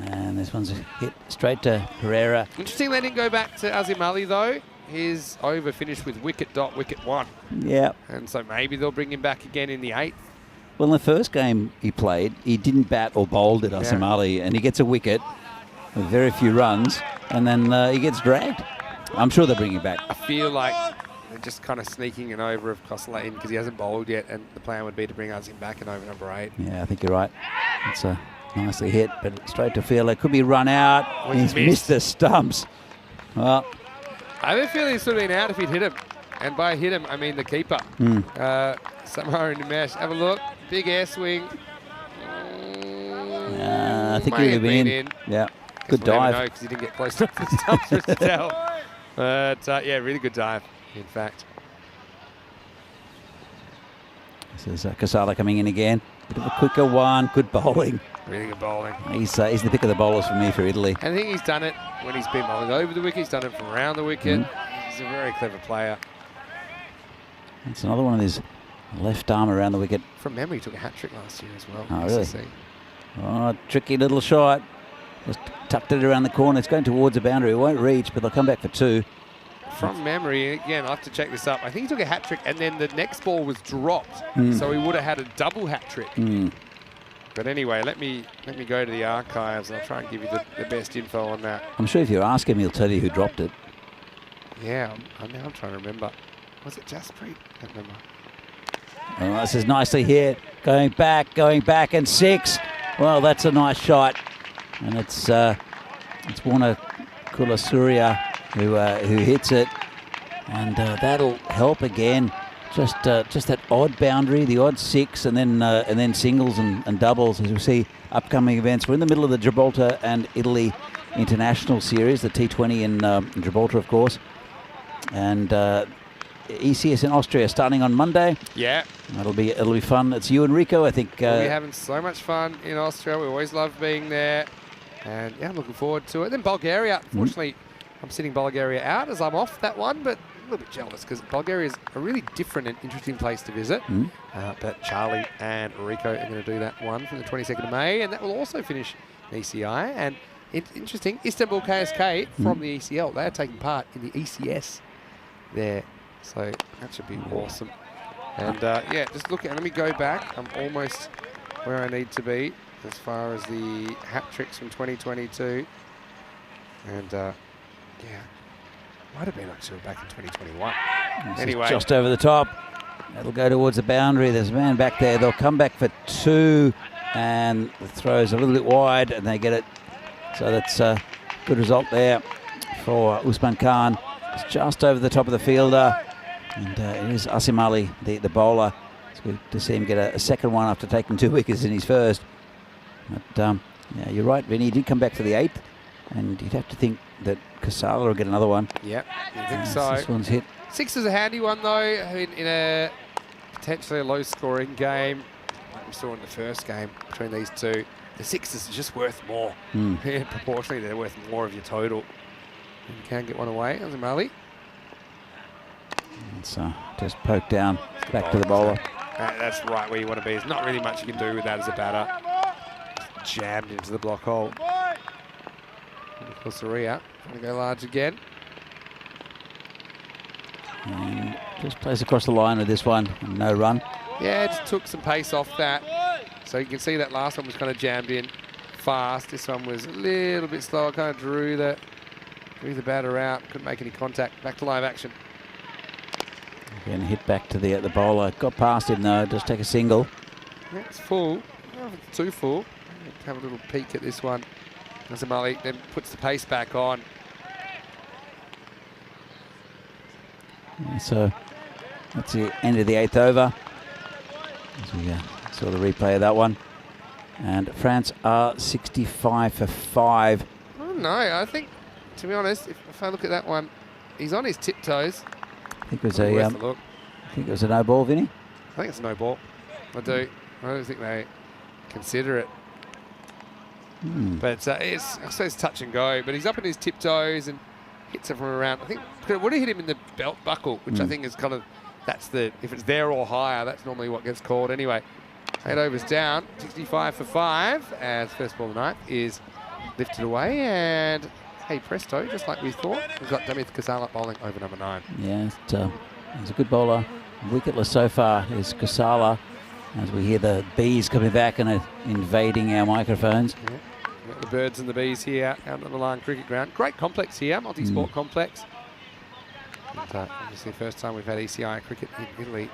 And this one's a hit straight to Pereira. Interesting they didn't go back to Azim Ali though. His over finished with wicket 1. Yeah. And so maybe they'll bring him back again in the 8th. Well, in the first game he played, he didn't bat or bowled at Azim Ali, and he gets a wicket with very few runs, and then he gets dragged. I'm sure they'll bring him back. I feel like they're just kind of sneaking an over of Kosala in because he hasn't bowled yet, and the plan would be to bring Azim back in over number 8. Yeah, I think you're right. It's a nicely hit, but straight to field. It could be run out. Oh, He's missed the stumps. Well, I have a feeling he should have been out if he'd hit him. And by hit him, I mean the keeper. Somewhere in the mesh. Have a look. Big air swing. I think he would have been in. Yeah, good dive. Because he didn't get close enough to the stumps for us to tell. But yeah, really good dive, in fact. This is Kasala coming in again. Bit of a quicker one. Good bowling. Really good bowling. He's the pick of the bowlers for me for Italy. I think he's done it when he's been bowling over the wicket. He's done it from around the wicket. He's a very clever player. That's another one of his left arm around the wicket. From memory, he took a hat-trick last year as well. Oh, really? Oh, tricky little shot. Just tucked it around the corner. It's going towards the boundary. It won't reach, but they'll come back for 2. From memory, again, I'll have to check this up. I think he took a hat-trick, and then the next ball was dropped. So he would have had a double hat-trick. But anyway, let me go to the archives. I'll try and give you the best info on that. I'm sure if you ask him, he'll tell you who dropped it. Yeah, I'm trying to remember. Was it Jaspreet? I can't remember. Oh, this is nicely hit. Going back, and 6. Well, that's a nice shot. And it's Warner Kulasuria who hits it. And that'll help again. Just that odd boundary, the odd 6, and then singles and doubles. As we see, upcoming events. We're in the middle of the Gibraltar and Italy International Series, the T20 in Gibraltar, of course. And ECS in Austria starting on Monday. Yeah. It'll be fun. It's you and Rico, I think. We'll be having so much fun in Austria. We always love being there. And yeah, I'm looking forward to it. Then Bulgaria. Unfortunately, I'm sitting Bulgaria out as I'm off that one, but a little bit jealous because Bulgaria is a really different and interesting place to visit. But Charlie and Rico are going to do that one from the 22nd of May, and that will also finish the ECI. And it's interesting, Istanbul KSK from the ECL, they are taking part in the ECS there. So that should be awesome. And yeah, just look at, let me go back. I'm almost where I need to be as far as the hat tricks from 2022. And yeah, might have been actually back in 2021. Anyway. Just over the top. That'll go towards the boundary. There's a man back there. They'll come back for 2. And the throw's a little bit wide and they get it. So that's a good result there for Usman Khan. It's just over the top of the fielder. And it is Azim Ali, the bowler. It's good to see him get a second one after taking 2 wickets in his first. But yeah, you're right, Vinny. He did come back to the 8th. And you'd have to think that Casala will get another one. Yep, you think As so. This one's hit. 6 is a handy one though. I mean, in a potentially a low-scoring game, like we saw in the first game between these two, the 6 is just worth more. Yeah, proportionally, they're worth more of your total. And you can get one away, Azamali. So just poked down, back to the bowler. That's right where you want to be. There's not really much you can do with that as a batter. Just jammed into the block hole. And of course, Saria trying to go large again. And just plays across the line with this one, and no run. Yeah, just took some pace off that. So you can see that last one was kind of jammed in fast. This one was a little bit slower, kind of drew the batter out, couldn't make any contact. Back to live action. Again, hit back to the bowler. Got past him though, just take a single. Yeah, it's full. Oh, it's too full. Have a little peek at this one. Azamali then puts the pace back on. Yeah, so that's the end of the 8th over. As we saw the replay of that one. And France are 65 for 5. Oh no, I think, to be honest, if I look at that one, he's on his tiptoes. I think it was Worth a look. I think it was a no ball, Vinny. I think it's a no ball. I do. I don't think they consider it. But I suppose touch and go. But he's up on his tiptoes and hits it from around. I think it would have hit him in the belt buckle, which I think is kind of, that's the, if it's there or higher, that's normally what gets called anyway. 8 overs down, 65 for 5, as first ball of the ninth is lifted away, and hey presto, just like we thought, we've got Damith Casala bowling over number 9. Yeah, he's a good bowler. Wicketless so far is Casala, as we hear the bees coming back and invading our microphones. Yeah. We've got the birds and the bees here out on the Lion Cricket Ground. Great complex here, multi-sport complex. And, obviously first time we've had ECI cricket in Italy.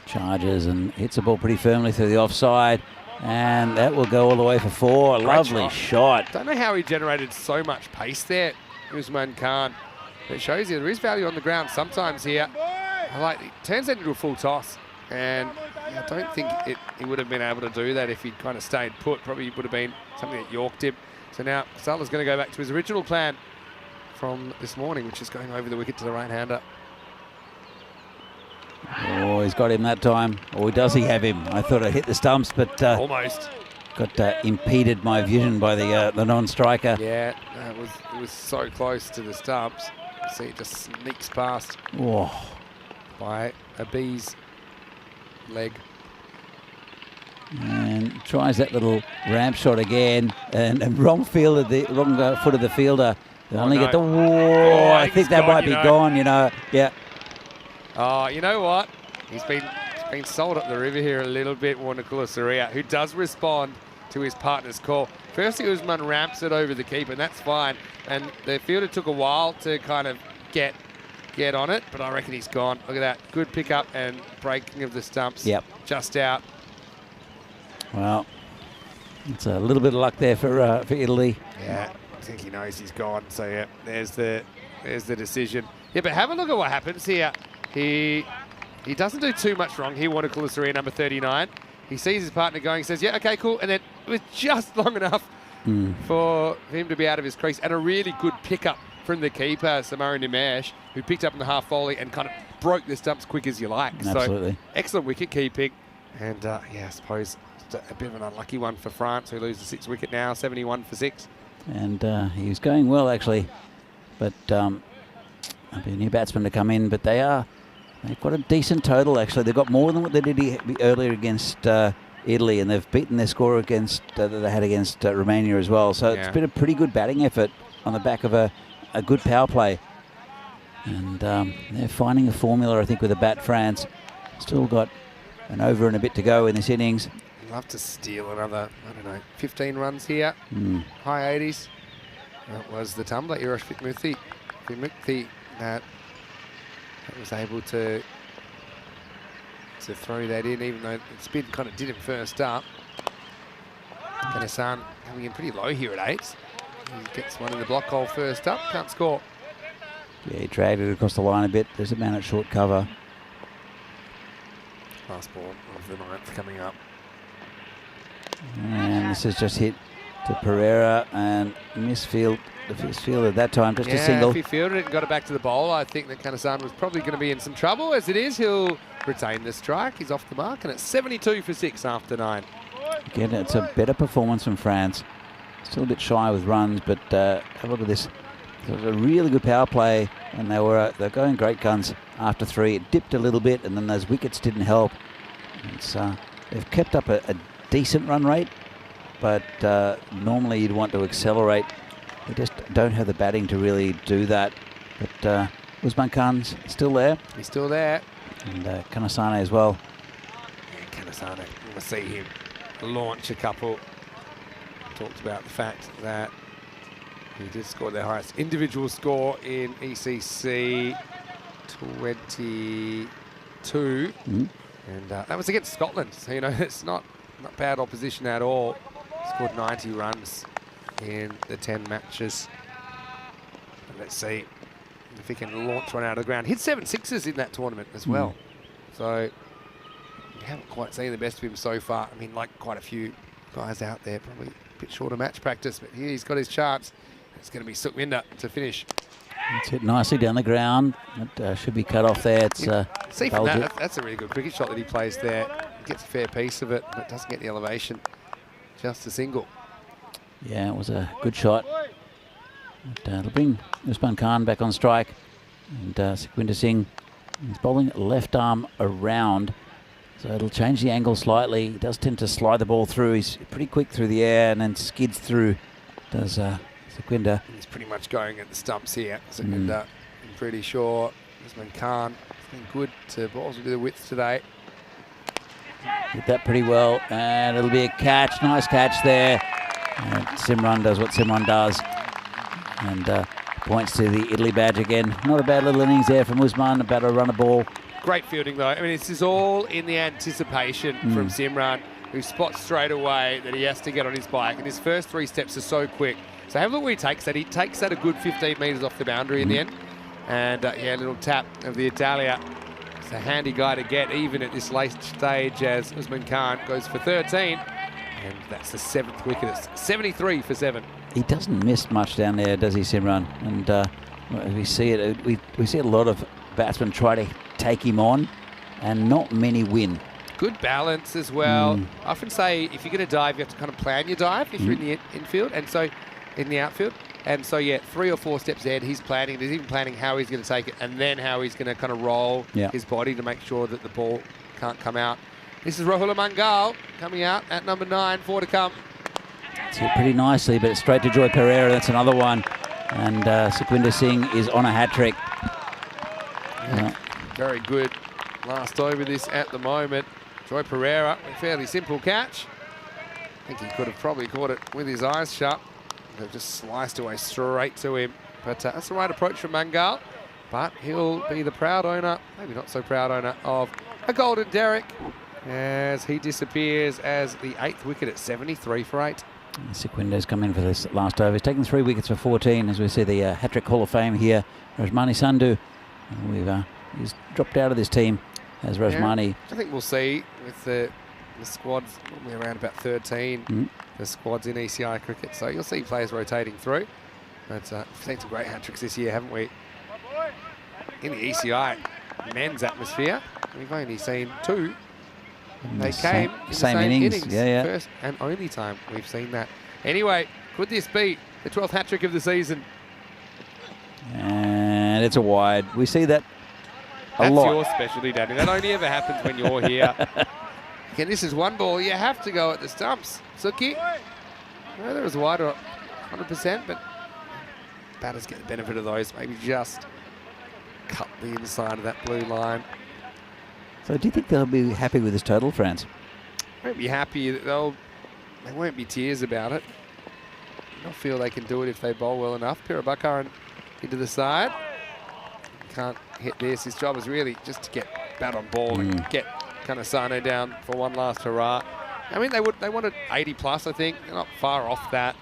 Charges and hits the ball pretty firmly through the offside, and that will go all the way for 4. Lovely shot. Don't know how he generated so much pace there, Usman Khan. It shows you there is value on the ground sometimes here. It turns that into a full toss, and I don't think he would have been able to do that if he'd kind of stayed put. Probably would have been something that yorked him. So now Casala's going to go back to his original plan from this morning, which is going over the wicket to the right-hander. Oh, he's got him that time. Or does he have him? I thought I hit the stumps, but Almost. got impeded my vision by the non-striker. Yeah, it was so close to the stumps. See, it just sneaks past by a bee's leg. And tries that little ramp shot again, and wrong foot of the fielder. They only get the I think that might be gone. Yeah. Oh, you know what? He's been sold up the river here a little bit, Warnakula Saria, who does respond to his partner's call. First, Usman ramps it over the keeper, and that's fine. And the fielder took a while to kind of get on it, but I reckon he's gone. Look at that. Good pickup and breaking of the stumps. Yep. Just out. Well, it's a little bit of luck there for Italy. Yeah, I think he knows he's gone. So, yeah, there's the decision. Yeah, but have a look at what happens here. He doesn't do too much wrong. He wanted Kulasuri, number 39. He sees his partner going, says, yeah, okay, cool. And then it was just long enough for him to be out of his crease. And a really good pickup from the keeper, Samaru Nimesh, who picked up in the half volley and kind of broke the stumps quick as you like. Absolutely. So excellent wicket keeping. And, yeah, I suppose it's a bit of an unlucky one for France, who lose the 6th wicket now, 71 for 6. And he was going well, actually. But there'll be a new batsman to come in. But they've got a decent total, actually. They've got more than what they did earlier against Italy, and they've beaten their score against that they had against Romania as well. So it's been a pretty good batting effort on the back of a good power play. And they're finding a formula, I think, with the bat, France. Still got an over and a bit to go in this innings. Love to steal another, 15 runs here. High 80s. That was the tumbler, Irash Fitmuthi, that was able to throw that in, even though the spin kind of did him first up. Ganesan coming in pretty low here at 8. He gets one in the block hole first up, can't score. Yeah, he dragged it across the line a bit. There's a man at short cover. Last ball of the 9th coming up. And this has just hit to Pereira and misfield. The first field at that time, just a single. If he fielded it and got it back to the bowler, I think that Kanasan was probably going to be in some trouble. As it is, he'll retain the strike. He's off the mark, and it's 72 for 6 after 9. Again, it's a better performance from France. Still a bit shy with runs, but have a look at this. It was a really good power play, and they're going great guns after 3. It dipped a little bit, and then those wickets didn't help. They've kept up a decent run rate, but normally you'd want to accelerate. They just don't have the batting to really do that. But Usman Khan's still there. He's still there. And Kanasane as well. Yeah, Kanasane, we'll see him launch a couple. Talked about the fact that he did score their highest individual score in ECC 22. And that was against Scotland. So, you know, it's not bad opposition at all. Scored 90 runs in the 10 matches. And let's see if he can launch one out of the ground. Hit 7 sixes in that tournament as well. So we haven't quite seen the best of him so far. I mean, like quite a few guys out there, probably a bit short of match practice, but here he's got his chance. It's going to be Sukhvinder to finish. It's hit nicely down the ground. It should be cut off there. It's see from that's a really good cricket shot that he plays there. He gets a fair piece of it, but doesn't get the elevation. Just a single. Yeah, it was a good shot. But, it'll bring Usman Khan back on strike. And Sukhvinder Singh is bowling left arm around. So it'll change the angle slightly. He does tend to slide the ball through. He's pretty quick through the air and then skids through. Does Sukhvinder. He's pretty much going at the stumps here. Sukhvinder, I'm pretty sure. Usman Khan has been good to balls into the width today. Hit that pretty well. And it'll be a catch. Nice catch there. And Simran does what Simran does. And points to the Italy badge again. Not a bad little innings there from Usman about to run a ball. Great fielding though. I mean, this is all in the anticipation from Simran, who spots straight away that he has to get on his bike. And his first 3 steps are so quick. So have a look where he takes that. He takes that a good 15 metres off the boundary in the end. And yeah, a little tap of the Italia. It's a handy guy to get even at this late stage as Usman Khan goes for 13. And that's the 7th wicket. It's 73 for 7. He doesn't miss much down there, does he, Simran? And we see it. We see a lot of batsmen try to take him on, and not many win. Good balance as well. I often say if you're going to dive, you have to kind of plan your dive if you're in the infield, and so in the outfield. And so yeah, 3 or 4 steps ahead, he's planning. He's even planning how he's going to take it, and then how he's going to kind of roll his body to make sure that the ball can't come out. This is Rahul Mangal coming out at number 9, 4 to come. It's hit pretty nicely, but it's straight to Joy Pereira. That's another one. And Sukhvinder Singh is on a hat-trick. Very good last over this at the moment. Joy Pereira, a fairly simple catch. I think he could have probably caught it with his eyes shut. They've just sliced away straight to him. But that's the right approach from Mangal. But he'll be the proud owner, maybe not so proud owner, of a golden derrick as he disappears as the 8th wicket at 73 for 8. Sukhvinder's come in for this last over. He's taken 3 wickets for 14, as we see the hat-trick Hall of Fame here. Rajmani Sandhu, he's dropped out of this team as Rajmani. I think we'll see with the squads normally around about 13, the squads in ECI cricket. So you'll see players rotating through. But we've seen some great hat-tricks this year, haven't we? In the ECI men's atmosphere, we've only seen 2. They came in the same innings. First and only time we've seen that. Anyway, could this be the 12th hat-trick of the season? And it's a wide. We see that a lot. That's your specialty, Danny. That only ever happens when you're here. Again, this is one ball. You have to go at the stumps. Suki. No, there was a wide 100%, but batters get the benefit of those. Maybe just cut the inside of that blue line. So do you think they'll be happy with this total, France? Won't be happy. There won't be tears about it. They'll feel they can do it if they bowl well enough. Pirabakaran into the side. Can't hit this. His job is really just to get bat on ball and get Kanasane down for one last hurrah. I mean, they wanted 80 plus, I think. They're not far off that.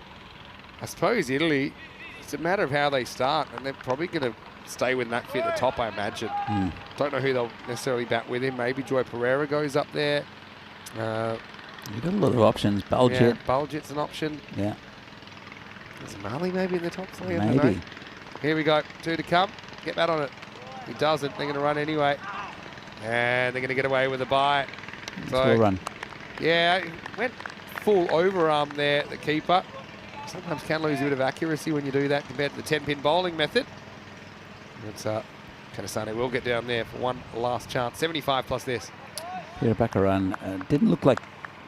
I suppose Italy, it's a matter of how they start, and they're probably going to stay with Nakfi at the top, I imagine. Don't know who they'll necessarily bat with him. Maybe Joy Pereira goes up there. You've got a lot of options. Baljit. Yeah, Baljit's an option. Yeah. Is Marley maybe in the top three? I don't know. Maybe. Here we go. 2 to come. Get Matt on it. He doesn't. They're going to run anyway. And they're going to get away with a bye. Full run. Yeah, he went full overarm there, the keeper. Sometimes can lose a bit of accuracy when you do that compared to the 10-pin bowling method. It's Kanasane will get down there for one last chance. 75 plus this. Peter Baccaran didn't look like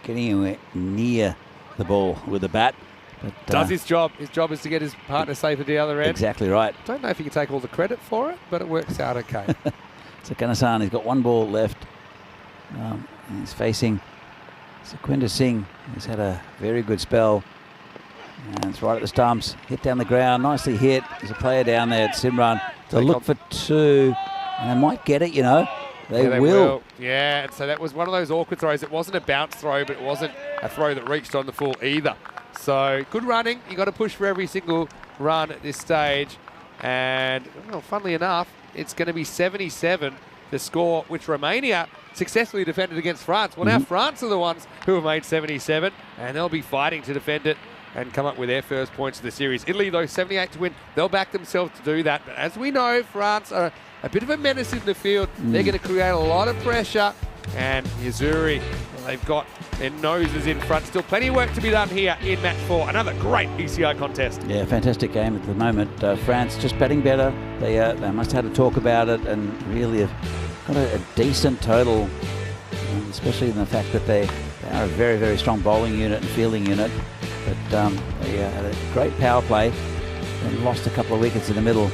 getting anywhere near the ball with the bat. But, does his job. His job is to get his partner safe at the other end. Exactly right. Don't know if he can take all the credit for it, but it works out okay. So Kanasane, he's got one ball left. He's facing Sukhwinder Singh. He's had a very good spell. And it's right at the stumps. Hit down the ground. Nicely hit. There's a player down there at Simran. To look for 2. And they might get it, you know. They will. Yeah, and so that was one of those awkward throws. It wasn't a bounce throw, but it wasn't a throw that reached on the full either. So good running. You got to push for every single run at this stage. And, well, funnily enough, it's going to be 77, the score, which Romania successfully defended against France. Well, now France are the ones who have made 77, and they'll be fighting to defend it and come up with their first points of the series. Italy, though, 78 to win. They'll back themselves to do that. But as we know, France are a bit of a menace in the field. They're going to create a lot of pressure. And Yazuri, they've got their noses in front. Still plenty of work to be done here in match 4. Another great ECI contest. Yeah, fantastic game at the moment. France just batting better. They must have had a talk about it and really have got a decent total, especially in the fact that they are a very, very strong bowling unit and fielding unit. But they had a great power play and lost a couple of wickets in the middle.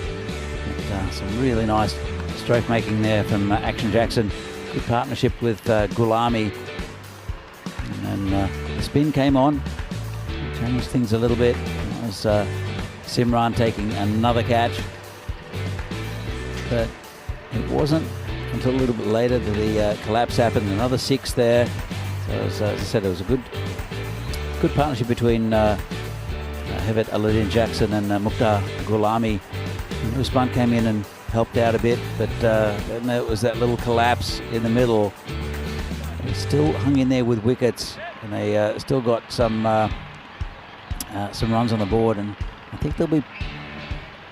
But, some really nice stroke making there from Action Jackson. Good partnership with Gulami. And then the spin came on, changed things a little bit. That was Simran taking another catch. But it wasn't until a little bit later that the collapse happened. Another 6 there. So as I said, it was a good partnership between Hevet Aladdin Jackson and Mukhtar Gulami. And Usman came in and helped out a bit, but then there was that little collapse in the middle. They still hung in there with wickets, and they still got some runs on the board, and I think they'll be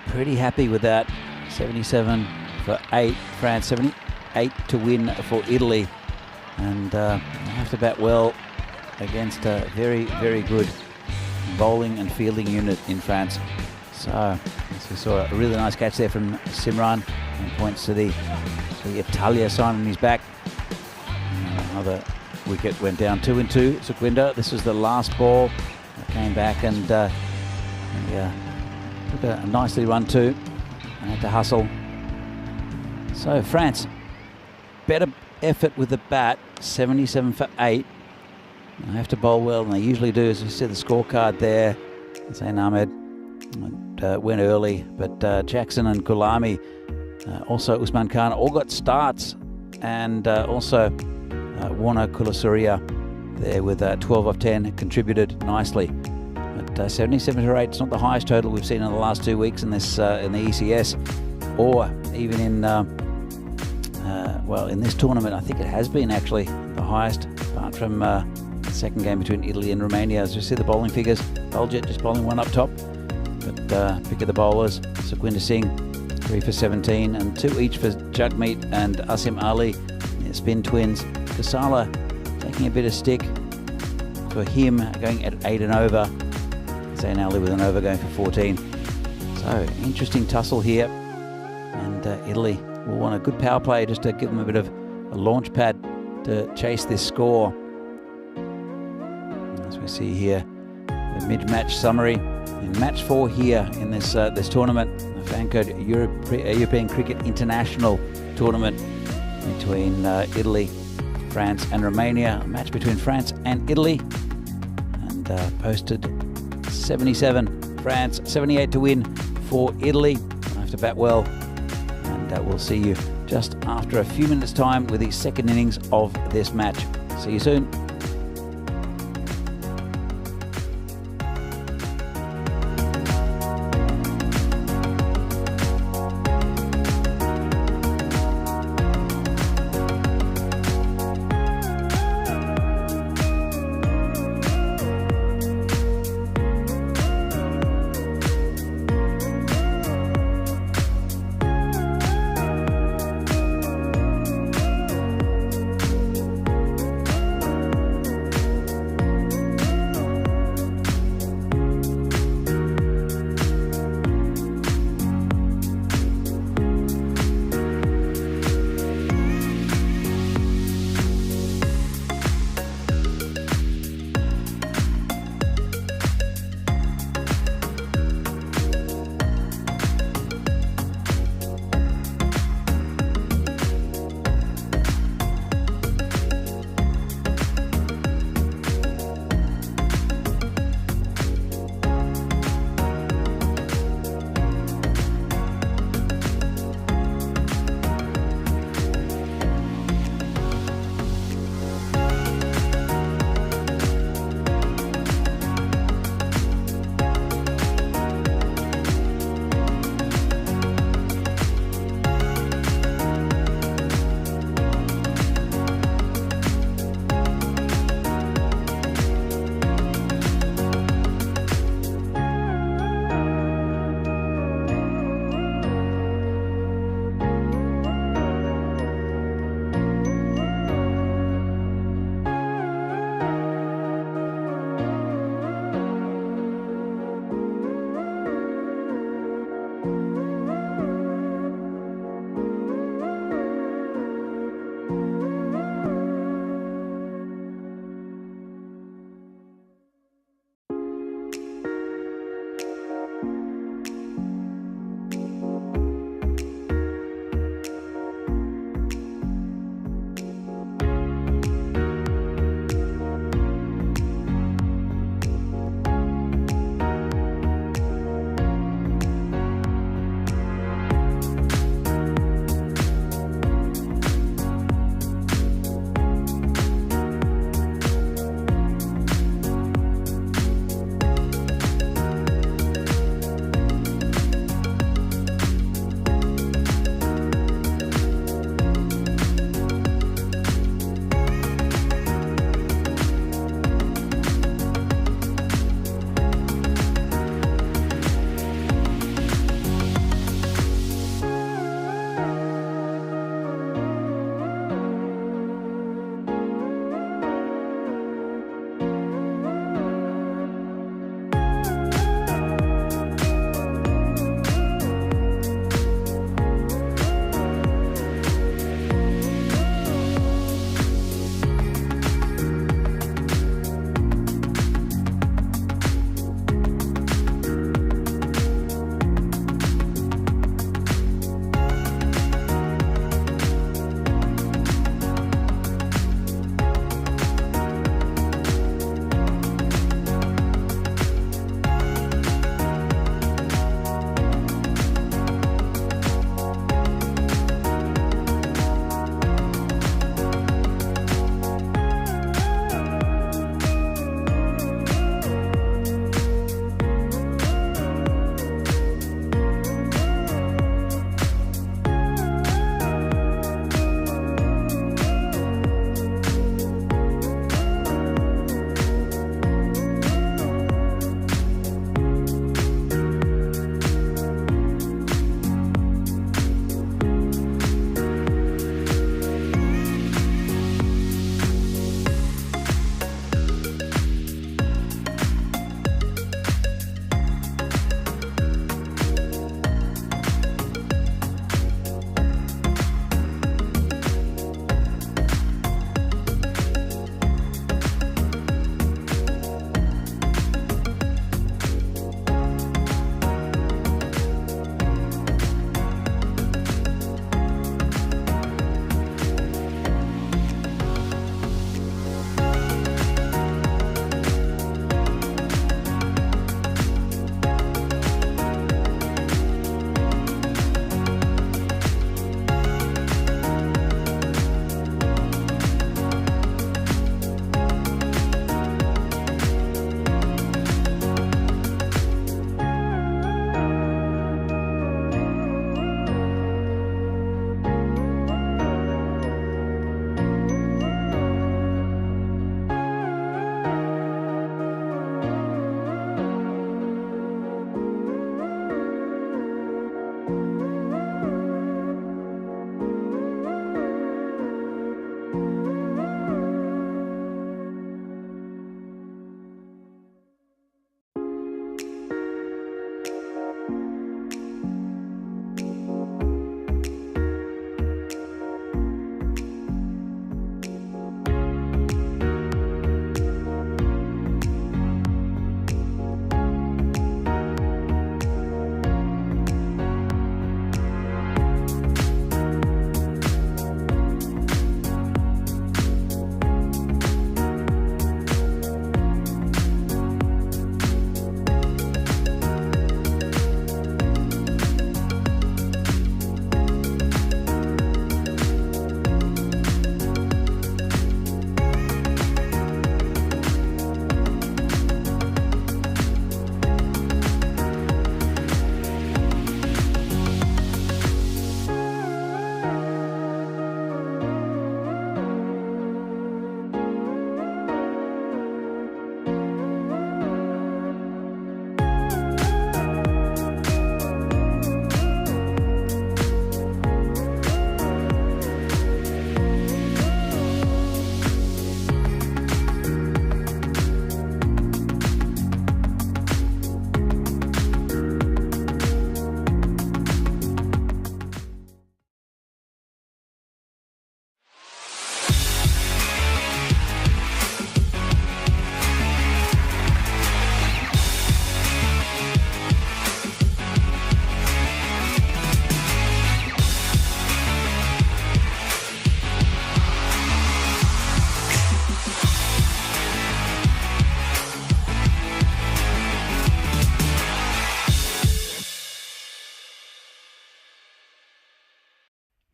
pretty happy with that. 77 for 8, France, 78 to win for Italy, and they have to bat well against a very, very good bowling and fielding unit in France. So, as we saw, a really nice catch there from Simran, and points to the Italia sign on his back. Another wicket went down 2 and 2. Sukhwinder, this was the last ball. Came back and took a nicely run 2. And had to hustle. So France, better effort with the bat, 77 for 8. They have to bowl well, and they usually do. As you see the scorecard there, Zain Ahmed went early, but Jackson and Gulami, also Usman Khan, all got starts, and also Warner Kulasurya there with 12 of 10 contributed nicely. But 77 to 8, it's not the highest total we've seen in the last 2 weeks in this in the ECS, or even in well, in this tournament. I think it has been actually the highest, apart from the second game between Italy and Romania. As you see the bowling figures, Baljet just bowling 1 up top, but pick of the bowlers, Sukhwinder Singh 3 for 17, and 2 each for Jagmeet and Asim Ali, spin twins. Kasala taking a bit of stick for him, going at 8 and over. Zain Ali with an over, going for 14. So interesting tussle here, and Italy will want a good power play just to give them a bit of a launch pad to chase this score. As we see here, the mid-match summary in match 4 here in this this tournament, the Fancode European Cricket International Tournament between Italy, France and Romania. A match between France and Italy, and posted 77 France, 78 to win for Italy. I have to bat well, and we'll see you just after a few minutes time with the second innings of this match. See you soon.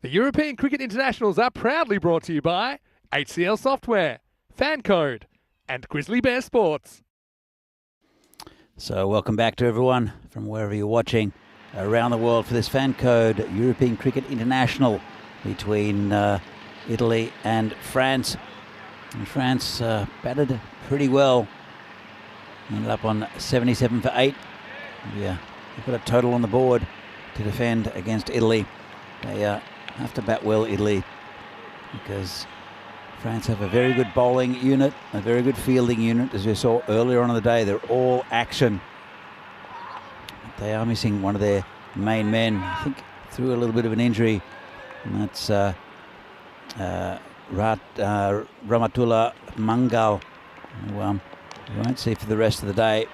The European Cricket Internationals are proudly brought to you by HCL Software, Fancode, and Grizzly Bear Sports. So welcome back to everyone from wherever you're watching around the world for this Fancode European Cricket International between Italy and France. And France batted pretty well. Ended up on 77 for 8. Yeah, they've got a total on the board to defend against Italy. They have to bat well, Italy, because France have a very good bowling unit, a very good fielding unit, as we saw earlier on in the day. They're all action. They are missing one of their main men, I think, through a little bit of an injury, and that's Ramatullah Mangal, who we won't see for the rest of the day.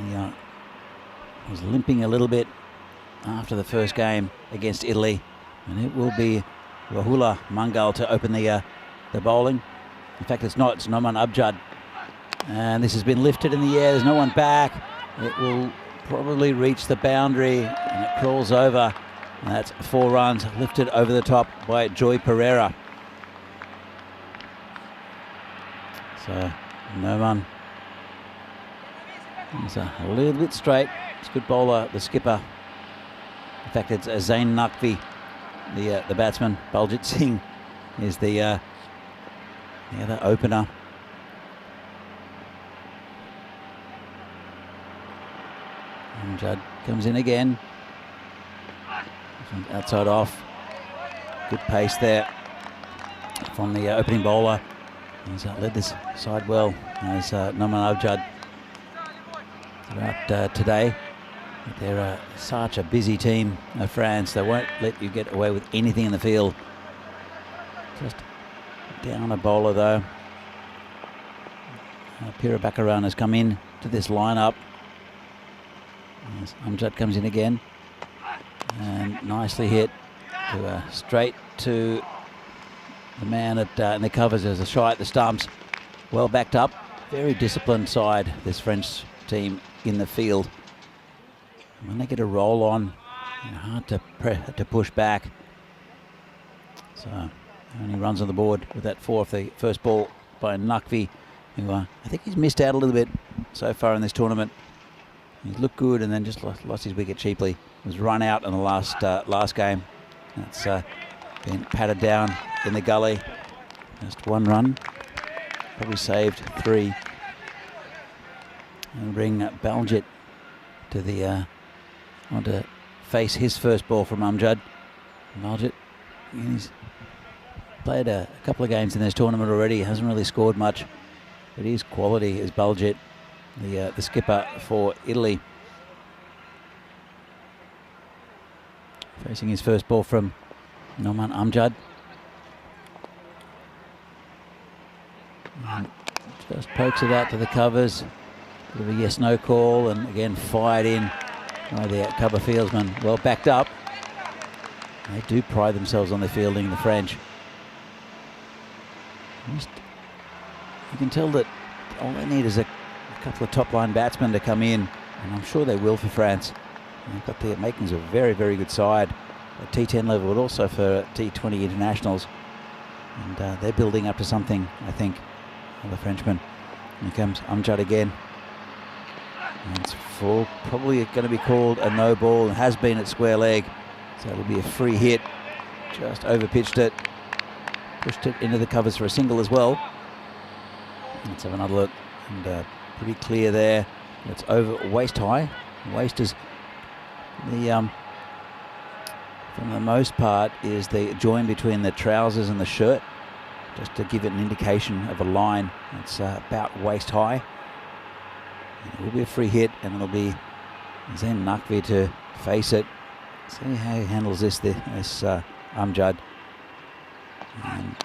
He was limping a little bit after the first game against Italy, and it will be Rahula Mangal to open the bowling. In fact, it's not. It's Noman Abjad, and this has been lifted in the air. There's no one back. It will probably reach the boundary, and it crawls over. And that's 4 runs lifted over the top by Joy Pereira. So Noman is a little bit straight. It's a good bowler, the skipper. In fact, it's Zain Naqvi, the batsman. Baljit Singh is the other opener. And Judd comes in again. Outside off. Good pace there from the opening bowler. He's led this side well as Noman Abjad throughout today. They're such a busy team of France. They won't let you get away with anything in the field. Just down a bowler though. Pira Bakaran has come in to this lineup. As Amjad comes in again. And nicely hit to straight to the man in the covers. There's a shot at the stumps. Well backed up. Very disciplined side, this French team in the field. When they get a roll on, hard to push back. So only runs on the board with that 4 off the first ball by Naqvi, who I think he's missed out a little bit so far in this tournament. He's looked good and then just lost his wicket cheaply. Was run out in the last game. That's been patted down in the gully. Just 1 run. Probably saved 3. And bring Baljit to the on to face his first ball from Amjad. Baljit, he's played a couple of games in this tournament already. Hasn't really scored much, but he's quality as Baljit, the skipper for Italy. Facing his first ball from Noman Amjad. And just pokes it out to the covers. Bit of a yes-no call, and again fired in by the cover fieldsman. Well backed up. They do pride themselves on their fielding, the French. You can tell that all they need is a couple of top-line batsmen to come in, and I'm sure they will for France. They've got the makings of a very, very good side at T10 level, but also for T20 internationals. And they're building up to something, I think, the Frenchman. Here comes Amjad again. And it's full, probably going to be called a no ball, and has been at square leg. So it'll be a free hit. Just over-pitched it. Pushed it into the covers for a single as well. Let's have another look. And pretty clear there. It's over waist high. Waist is the from the most part is the join between the trousers and the shirt, just to give it an indication of a line. It's about waist high. It will be a free hit, and it'll be Zain Naqvi to face it. See how he handles this Amjad. And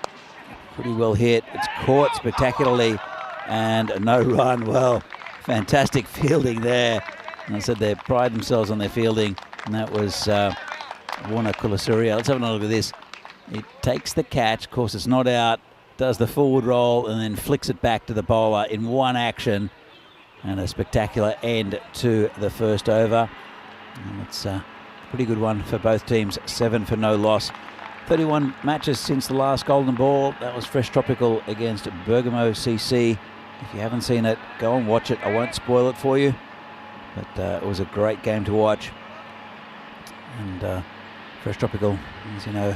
pretty well hit. It's caught spectacularly, and no run. Well, fantastic fielding there. And I said they pride themselves on their fielding, and that was Warner Kulasuria. Let's have a look at this. It takes the catch, of course it's not out, does the forward roll, and then flicks it back to the bowler in one action. And a spectacular end to the first over. And it's Pretty good one for both teams, 7 for no loss. 31 matches since the last Golden Ball. That was Fresh Tropical against Bergamo CC. If you haven't seen it, go and watch it. I won't spoil it for you, but it was a great game to watch. And Fresh Tropical, as you know,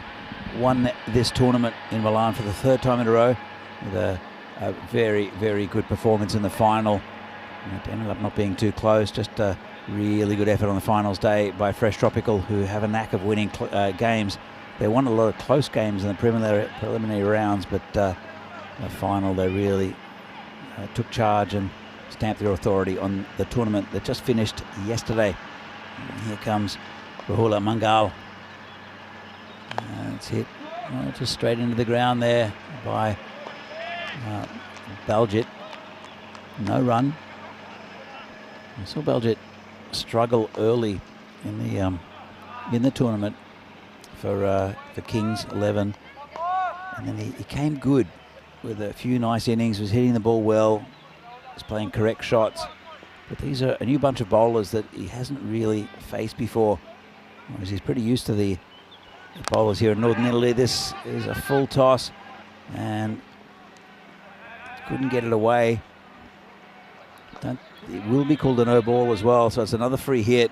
won this tournament in Milan for the 3rd time in a row with a very, very good performance in the final. It ended up not being too close, just a really good effort on the finals day by Fresh Tropical, who have a knack of winning games. They won a lot of close games in the preliminary rounds, but the final they really took charge and stamped their authority on the tournament that just finished yesterday. And here comes Rahula Mangal. It's hit just straight into the ground there by Baljit. No run. I saw Baljit struggle early in the tournament for Kings 11, and then he came good with a few nice innings. Was hitting the ball well, was playing correct shots. But these are a new bunch of bowlers that he hasn't really faced before. Whereas he's pretty used to the bowlers here in Northern Italy. This is a full toss and couldn't get it away. It will be called a no ball as well, so it's another free hit.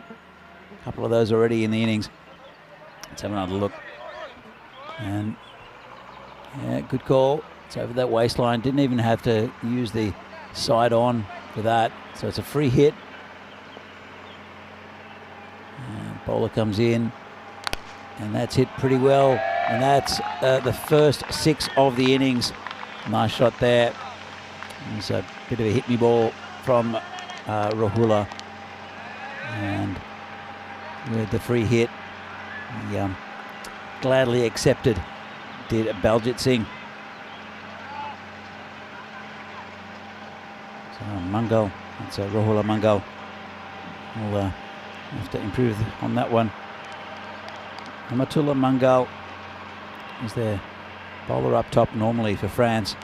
A couple of those already in the innings. Let's have another look. And yeah, good call. It's over that waistline. Didn't even have to use the side on for that. So it's a free hit. And bowler comes in. And that's hit pretty well. And that's the first 6 of the innings. Nice shot there. It's a bit of a hit-me ball from Rahula. And with the free hit, he gladly accepted, did Baljit Singh. So Mangal, it's Rahula Mangal. We'll have to improve on that one. Amatullah Mangal is their bowler up top normally for France.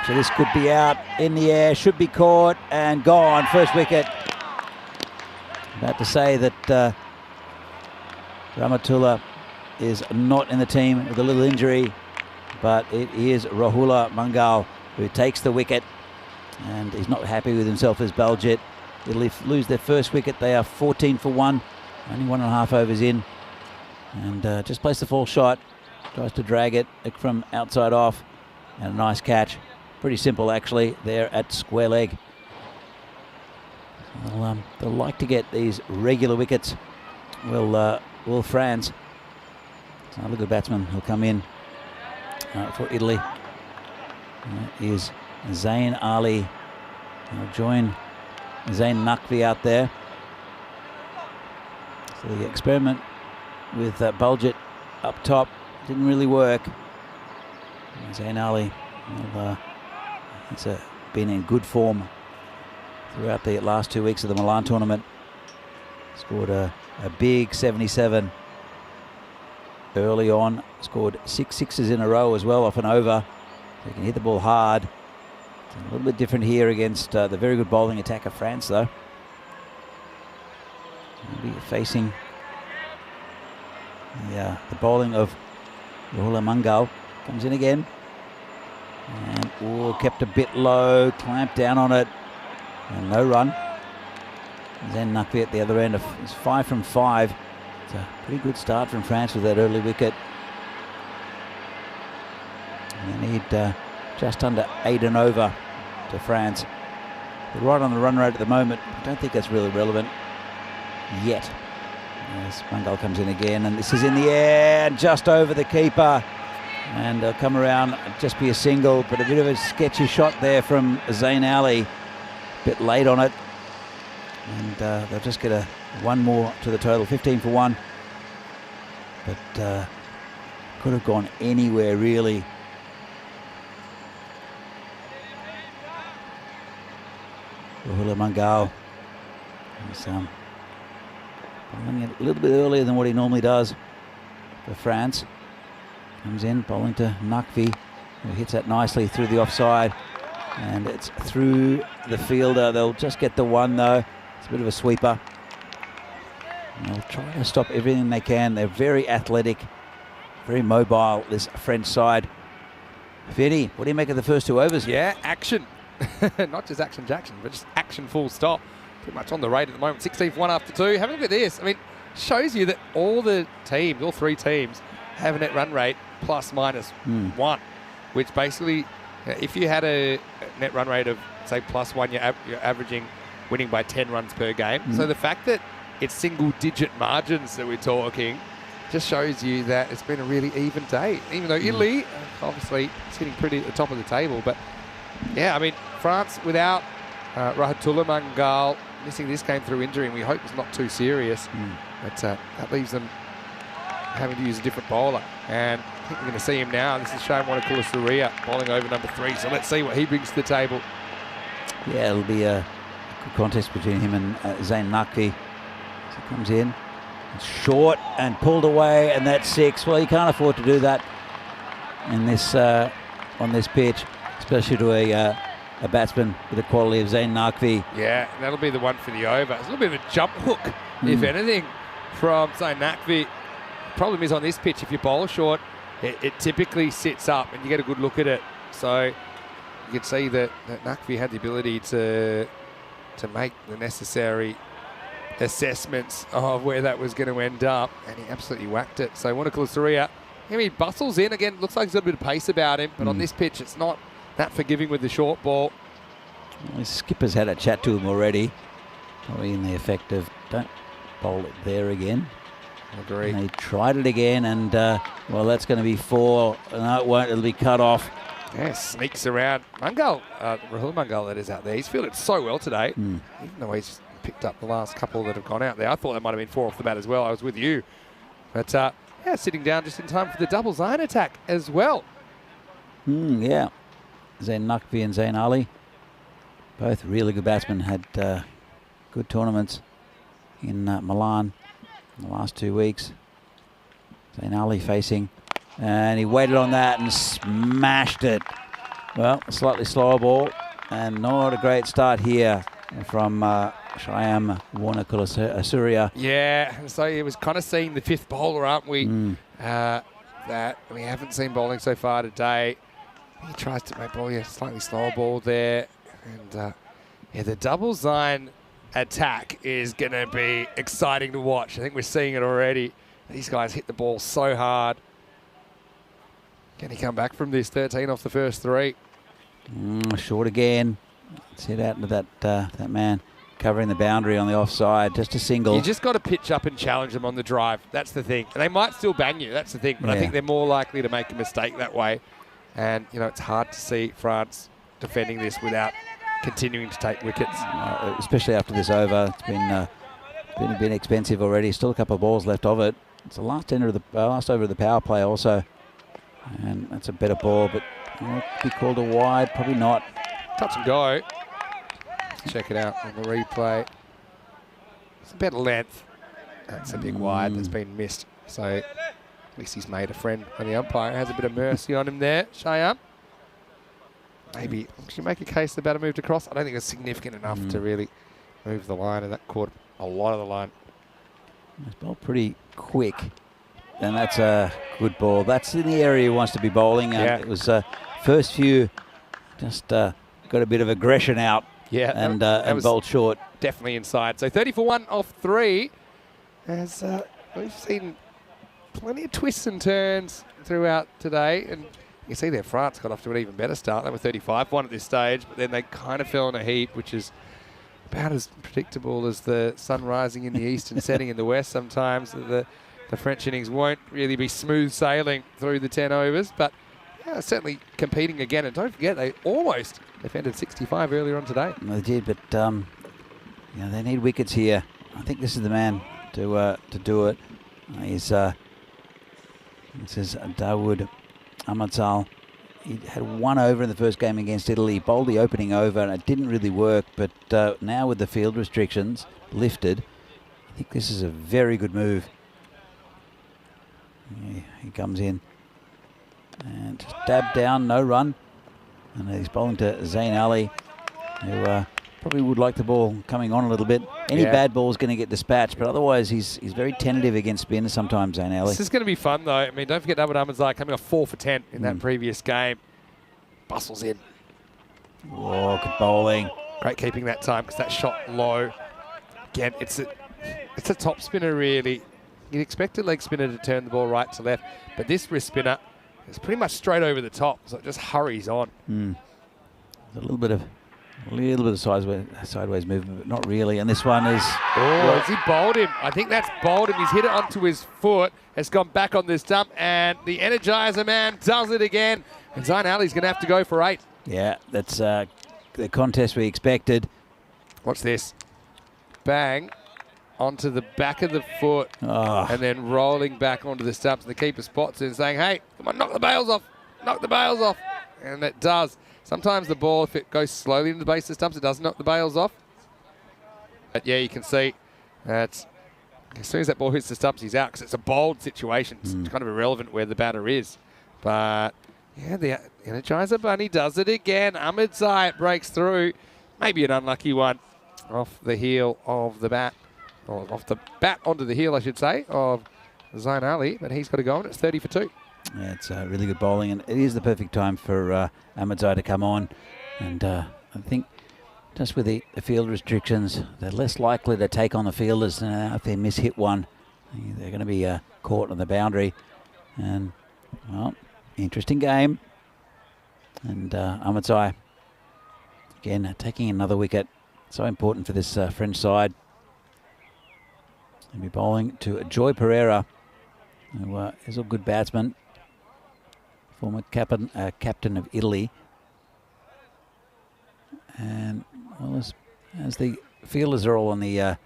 So this could be out in the air, should be caught and gone. First wicket. About to say that Ramatullah is not in the team with a little injury, but it is Rahula Mangal who takes the wicket, and he's not happy with himself as Baljit. They'll lose their first wicket. They are 14 for 1, only 1.5 overs in, and just placed the full shot, tries to drag it from outside off, and a nice catch. Pretty simple actually there at square leg. Well, they'll like to get these regular wickets. Will France. So another good batsman who'll come in for Italy is Zain Ali. He'll join Zain Naqvi out there. So the experiment with Baljit up top didn't really work. Zain Ali, he's been in good form throughout the last 2 weeks of the Milan tournament. Scored a big 77 early on. Scored 6 sixes in a row as well off an over. So he can hit the ball hard. It's a little bit different here against the very good bowling attack of France though. We'll be facing the bowling of Rahula Mangal. Comes in again. And kept a bit low, clamped down on it. And no run. Zain Naqvi at the other end is 5 from 5. It's a pretty good start from France with that early wicket. And they need just under 8 and over to France. They're right on the run rate at the moment. I don't think that's really relevant yet. As Mangal comes in again, and this is in the air, just over the keeper. And they'll come around, just be a single, but a bit of a sketchy shot there from Zain Ali. A bit late on it. And they'll just get one more to the total, 15 for 1. But could have gone anywhere really. Rahula Mangal is bowling it a little bit earlier than what he normally does for France. Comes in, bowling to Naqvi, who hits that nicely through the offside. And it's through the fielder. They'll just get the one though. It's a bit of a sweeper. They'll try to stop everything they can. They're very athletic, very mobile, this French side. Vinny, what do you make of the first 2 overs? Yeah, action. Not just action Jackson, but just action full stop. Pretty much on the rate at the moment. 16 for 1 after 2. Have a look at this. I mean, shows you that all the teams, all 3 teams, have a net run rate plus minus 1, which basically, if you had a net run rate of, say, +1, you're averaging winning by 10 runs per game. So the fact that it's single-digit margins that we're talking just shows you that it's been a really even day. Even though Italy, obviously, sitting pretty at the top of the table. But, yeah, I mean, France without Rahmatullah Mangal missing this game through injury, and we hope it's not too serious. But that leaves them having to use a different bowler. And I think we're going to see him now. This is Shane Wanakula-Surya bowling over number 3. So let's see what he brings to the table. Yeah, it'll be a good contest between him and Zain Naqvi. So he comes in, it's short and pulled away, and that's 6. Well, you can't afford to do that in this on this pitch, especially to a batsman with the quality of Zain Naqvi. Yeah, and that'll be the one for the over. It's a little bit of a jump hook, if anything, from Zain Naqvi. Problem is on this pitch, if you bowl short, it typically sits up and you get a good look at it. So you can see that Naqvi had the ability to make the necessary assessments of where that was going to end up, and he absolutely whacked it. So Wanakula-Surya, I mean, bustles in again. Looks like he's got a bit of pace about him, but on this pitch, it's not that forgiving with the short ball. Well, his skipper's had a chat to him already, probably in the effect of don't bowl it there again. I agree. And he tried it again, and well, that's going to be 4. No, it won't. It'll be cut off. Yeah, sneaks around. Mangal, Rahul Mangal, that is out there. He's fielded so well today, even though he's picked up the last couple that have gone out there. I thought that might have been 4 off the bat as well. I was with you. But, yeah, sitting down just in time for the double Zain attack as well. Yeah. Zain Naqvi and Zain Ali, both really good batsmen, had good tournaments in Milan in the last 2 weeks. Zain Ali facing, and he waited on that and smashed it. Well, a slightly slower ball, and not a great start here from Shyam Wanakula-Surya. Yeah, and so he was kind of seeing the 5th bowler, aren't we? That we haven't seen bowling so far today. He tries to make ball, slightly slower ball there. And yeah, the double Zain attack is going to be exciting to watch. I think we're seeing it already. These guys hit the ball so hard. Can he come back from this? 13 off the first 3. Short again. Let's hit out into that man covering the boundary on the offside. Just a single. You just got to pitch up and challenge them on the drive. That's the thing. And they might still bang you. That's the thing. But I think they're more likely to make a mistake that way. And, you know, it's hard to see France defending this without continuing to take wickets. Especially after this over. It's been a bit expensive already. Still a couple of balls left of it. It's the last over of the power play also. And that's a better ball, but will it be called a wide? Probably not. Touch and go. Let's check it out on the replay. It's a better length. That's a big wide that's been missed. So at least he's made a friend when the umpire has a bit of mercy on him there. Shyam. Maybe should you make a case the batter moved across? I don't think it's significant enough to really move the line, and that caught a lot of the line. It's ball pretty quick, and that's a good ball. That's in the area he wants to be bowling. It was first few, just got a bit of aggression out. Yeah, and bowled short. Definitely inside. So 30 for 1 off 3. As we've seen plenty of twists and turns throughout today, and you can see there France got off to an even better start. They were 35 for 1 at this stage, but then they kind of fell in a heap, which is about as predictable as the sun rising in the east and setting in the west sometimes. The French innings won't really be smooth sailing through the 10 overs, but yeah, certainly competing again. And don't forget, they almost defended 65 earlier on today. They did, but you know, they need wickets here. I think this is the man to do it. This is Dawood Ahmadzal. He had 1 over in the first game against Italy. He bowled the opening over, and it didn't really work. But now with the field restrictions lifted, I think this is a very good move. He comes in and just dab down, no run. And he's bowling to Zain Ali, who probably would like the ball coming on a little bit. Any bad ball is going to get dispatched, but otherwise he's very tentative against spin sometimes, Zane Ali. This is going to be fun, though. I mean, don't forget Ahmed Ahmadzai coming off 4 for 10 in that previous game. Bustles in. Oh, good bowling. Great keeping that time because that shot low. Again, it's a top spinner, really. You'd expect a leg spinner to turn the ball right to left, but this wrist spinner is pretty much straight over the top, so it just hurries on. A little bit of sideways movement, but not really. And this one is... Oh, has he bowled him? I think that's bowled him. He's hit it onto his foot. It's gone back on this stump, and the Energizer man does it again. And Zain Ali's going to have to go for 8. Yeah, that's the contest we expected. Watch this. Bang onto the back of the foot, and then rolling back onto the stumps. And the keeper spots it and saying, hey, come on, knock the bails off. Knock the bails off. And it does. Sometimes the ball, if it goes slowly into the base of the stumps, it does knock the bails off. But yeah, you can see that as soon as that ball hits the stumps, he's out because it's a bowled situation. It's kind of irrelevant where the batter is. But yeah, the Energizer Bunny does it again. Ahmadzai breaks through. Maybe an unlucky one off the heel of the bat. Or off the bat onto the heel, I should say, of Zain Ali. But he's got to go on. It's 30 for 2. Yeah, it's really good bowling, and it is the perfect time for Ahmadzai to come on. And I think just with the field restrictions, they're less likely to take on the fielders if they miss-hit one. They're going to be caught on the boundary. And, well, interesting game. And Ahmadzai, again, taking another wicket. So important for this French side. He'll be bowling to Joy Pereira, who is a good batsman. Former captain of Italy. And well, as the fielders are all on the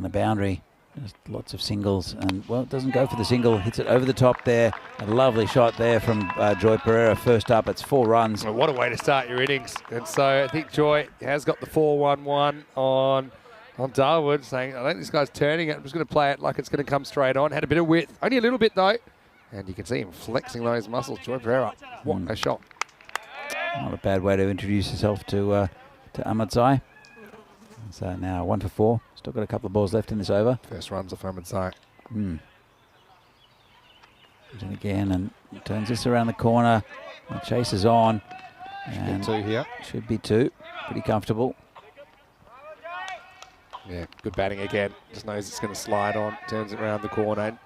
boundary, just lots of singles, and well, it doesn't go for the single, hits it over the top there. A lovely shot there from Joy Pereira. First up, it's 4 runs. Well, what a way to start your innings. And so I think Joy has got the 4-1-1 on Darwood, saying, I think this guy's turning it. I'm just going to play it like it's going to come straight on. Had a bit of width, only a little bit though. And you can see him flexing those muscles. Joy Pereira, what a shot. Not a bad way to introduce yourself to Ahmadzai. So now 1 for 4. Still got a couple of balls left in this over. First runs off Ahmadzai. And again, and turns this around the corner. The chase is on. Should be 2 here. Should be 2. Pretty comfortable. Yeah, good batting again. Just knows it's going to slide on. Turns it around the corner. And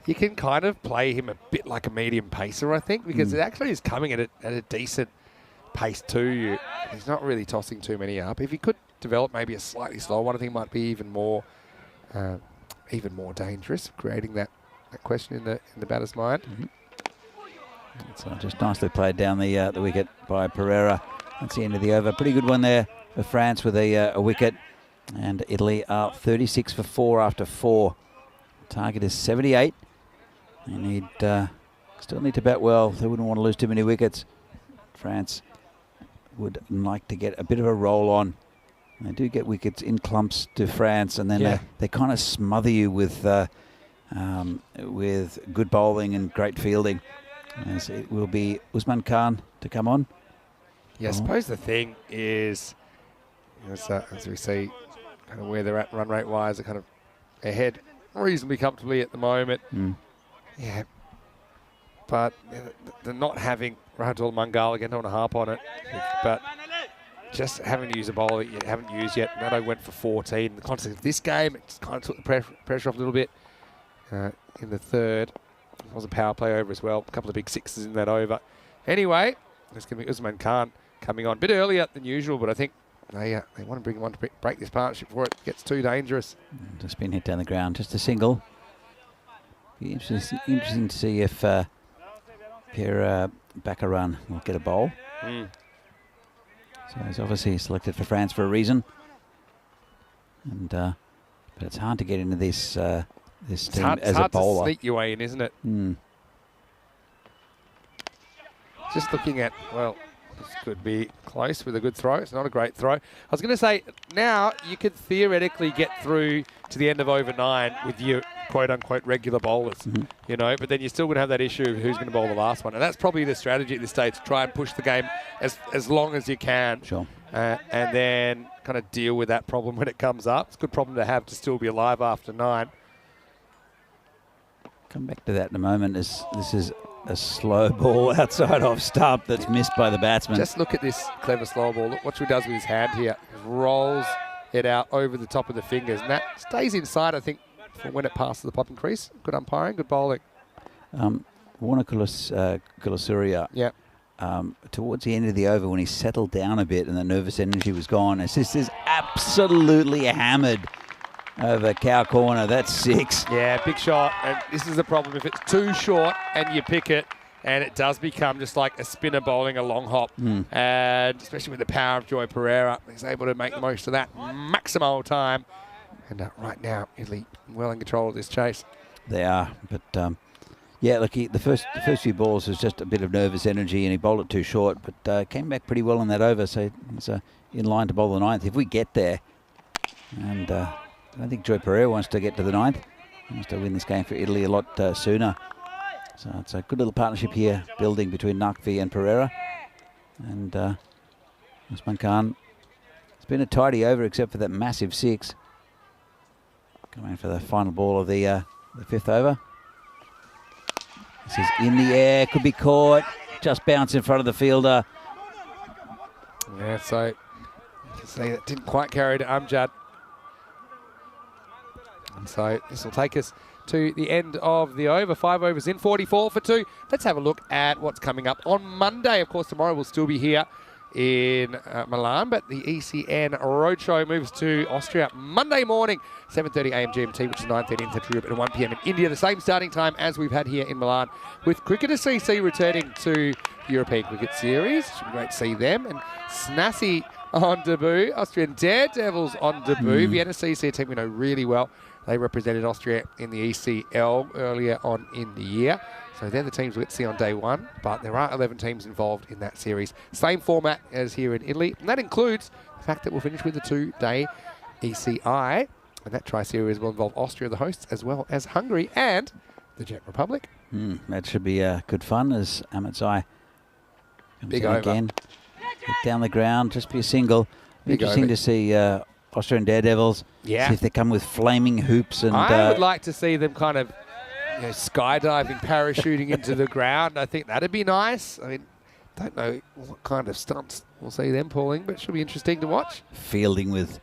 you can kind of play him a bit like a medium pacer, I think, because it actually is coming at a decent pace to you. He's not really tossing too many up. If he could develop maybe a slightly slower one, I think it might be even more dangerous, creating that question in the batter's mind. It's just nicely played down the wicket by Pereira. That's the end of the over. Pretty good one there for France with a wicket. And Italy are 36 for 4 after 4. Target is 78. They still need to bat well. They wouldn't want to lose too many wickets. France would like to get a bit of a roll on. They do get wickets in clumps to France, and then they kind of smother you with good bowling and great fielding. As it will be Usman Khan to come on. Yeah, I suppose the thing is, as we see, kind of where they're at run rate wise, they're kind of ahead reasonably comfortably at the moment. Yeah, but they're not having Rahul Mangal again. Don't want to harp on it, but just having to use a bowler that you haven't used yet. Nato went for 14. In the context of this game, it just kind of took the pressure off a little bit in the third. It was a power play over as well. A couple of big sixes in that over. Anyway, it's going to be Usman Khan coming on a bit earlier than usual, but I think they want to bring him on to break this partnership before it gets too dangerous. Just been hit down the ground, just a single. Be interesting to see if Pierre Baccarin will get a bowl. So he's obviously selected for France for a reason. And but it's hard to get into this team as a bowler. It's hard to sneak your way in, isn't it? Just looking at, well, this could be close with a good throw. It's not a great throw. I was going to say, now you could theoretically get through to the end of over 9 with your quote-unquote regular bowlers, you know, but then you're still going to have that issue of who's going to bowl the last one. And that's probably the strategy at this stage, to try and push the game as long as you can. Sure. And then kind of deal with that problem when it comes up. It's a good problem to have to still be alive after 9. Come back to that in a moment. This is a slow ball outside off stump that's missed by the batsman. Just look at this clever slow ball. Look what he does with his hand here. He rolls it out over the top of the fingers. And that stays inside, I think, for when it passes the popping crease. Good umpiring, good bowling. Warner Kulasuria, Yeah. towards the end of the over when he settled down a bit and the nervous energy was gone, it's just is absolutely hammered over cow corner. That's 6. Yeah, big shot. And this is the problem. If it's too short and you pick it, and it does become just like a spinner bowling a long hop. And especially with the power of Joy Pereira, he's able to make the most of that maximal time. And right now, Italy well in control of this chase. They are, but yeah, look, the first few balls was just a bit of nervous energy, and he bowled it too short, but came back pretty well in that over, so it's in line to bowl the 9th. If we get there, and I don't think Joy Pereira wants to get to the 9th. He wants to win this game for Italy a lot sooner. So it's a good little partnership here, building between Naqvi and Pereira. And Usman Khan, it's been a tidy over except for that massive 6. Coming for the final ball of the 5th over. This is in the air, could be caught. Just bounce in front of the fielder. Yeah, so you can see that didn't quite carry to Amjad. And so this will take us to the end of the over. 5 overs in, 44 for 2. Let's have a look at what's coming up on Monday. Of course, tomorrow we'll still be here in Milan, but the ECN Roadshow moves to Austria Monday morning, 7:30 a.m. GMT, which is 9:30 in Central Europe, and 1 p.m. in India. The same starting time as we've had here in Milan, with Cricketer CC returning to the European Cricket Series. Should be great to see them. And Snassi on debut, Austrian Daredevils on debut. Vienna CC, a team we know really well. They represented Austria in the ECL earlier on in the year. So they're the teams we'll get to see on day 1, but there are 11 teams involved in that series. Same format as here in Italy, and that includes the fact that we'll finish with the 2-day ECI, and that tri-series will involve Austria, the hosts, as well as Hungary and the Czech Republic. That should be good fun as Amatzai comes Big in over. again. Hit down the ground, just be a single. Big Interesting over. to see Austrian Daredevils. Yeah. See if they come with flaming hoops. And I would like to see them kind of skydiving, parachuting into the ground. I think that'd be nice. I mean, don't know what kind of stunts we'll see them pulling, but it should be interesting to watch. fielding with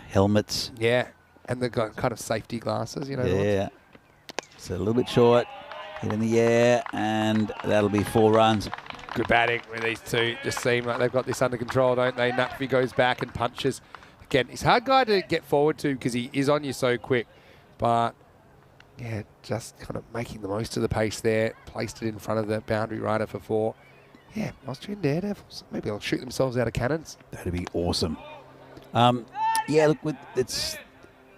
helmets. Yeah, and the kind of safety glasses, the ones. Yeah. So a little bit short. Hit in the air, and that'll be 4 runs. Good batting with these two. Just seem like they've got this under control, don't they? Naqvi goes back and punches. Again, he's a hard guy to get forward to because he is on you so quick. But, yeah, just kind of making the most of the pace there. Placed it in front of the boundary rider for 4. Yeah, Austrian Daredevils. Maybe they'll shoot themselves out of cannons. That'd be awesome. Yeah, look,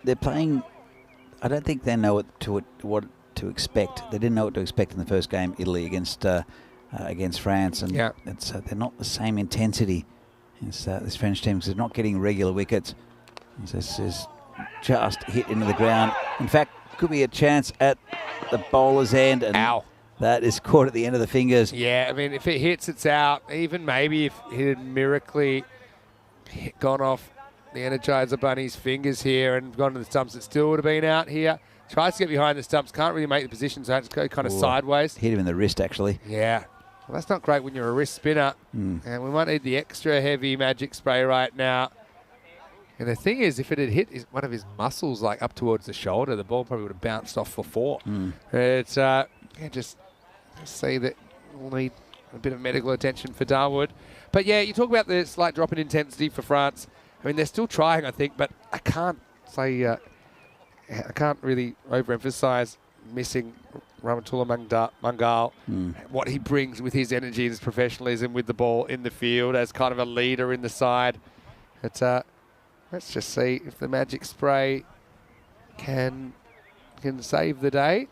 they're playing. I don't think they know what to expect. They didn't know what to expect in the first game, Italy against France, and Yeah. they're not the same intensity as this French team because they're not getting regular wickets. This is just hit into the ground. In fact, could be a chance at the bowler's end, and Ow. that is caught at the end of the fingers. Yeah, I mean, if it hits, it's out. Even maybe if it had miraculously gone off the Energizer Bunny's fingers here and gone to the stumps, it still would have been out here. Tries to get behind the stumps, can't really make the position, so has to go kind of sideways. Hit him in the wrist, actually. Yeah. Well, that's not great when you're a wrist spinner. And we might need the extra heavy magic spray right now. And the thing is, if it had hit one of his muscles like up towards the shoulder, the ball probably would have bounced off for 4. It's just see that we'll need a bit of medical attention for Darwood. But yeah, you talk about the slight drop in intensity for France. I mean, they're still trying, I think, but I can't say, I can't really overemphasize missing Ramatullah Mangal, what he brings with his energy and his professionalism with the ball in the field as kind of a leader in the side. It's, let's just see if the magic spray can save the day.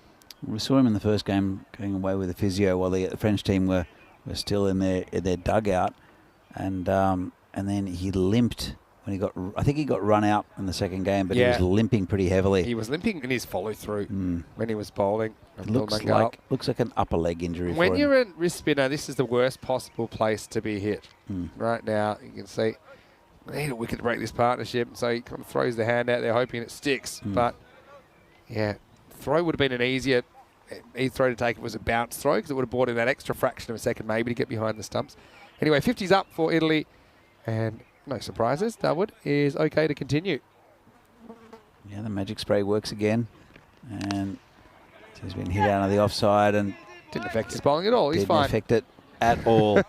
We saw him in the first game going away with a physio while the French team were still in their dugout, and then he limped when I think he got run out in the second game, but he was limping pretty heavily. He was limping in his follow through when he was bowling. Looks like an upper leg injury. When for him. you're a wrist spinner, this is the worst possible place to be hit. Right now, you can see They need a wicket to break this partnership, so he kind of throws the hand out there hoping it sticks. But, yeah, throw would have been an easier throw to take if it was a bounce throw, because it would have brought in that extra fraction of a second maybe to get behind the stumps. Anyway, 50's up for Italy, and no surprises. Darwood is okay to continue. Yeah, the magic spray works again. And he's been hit out of the offside and didn't affect his bowling at all. He's fine. Didn't affect it at all.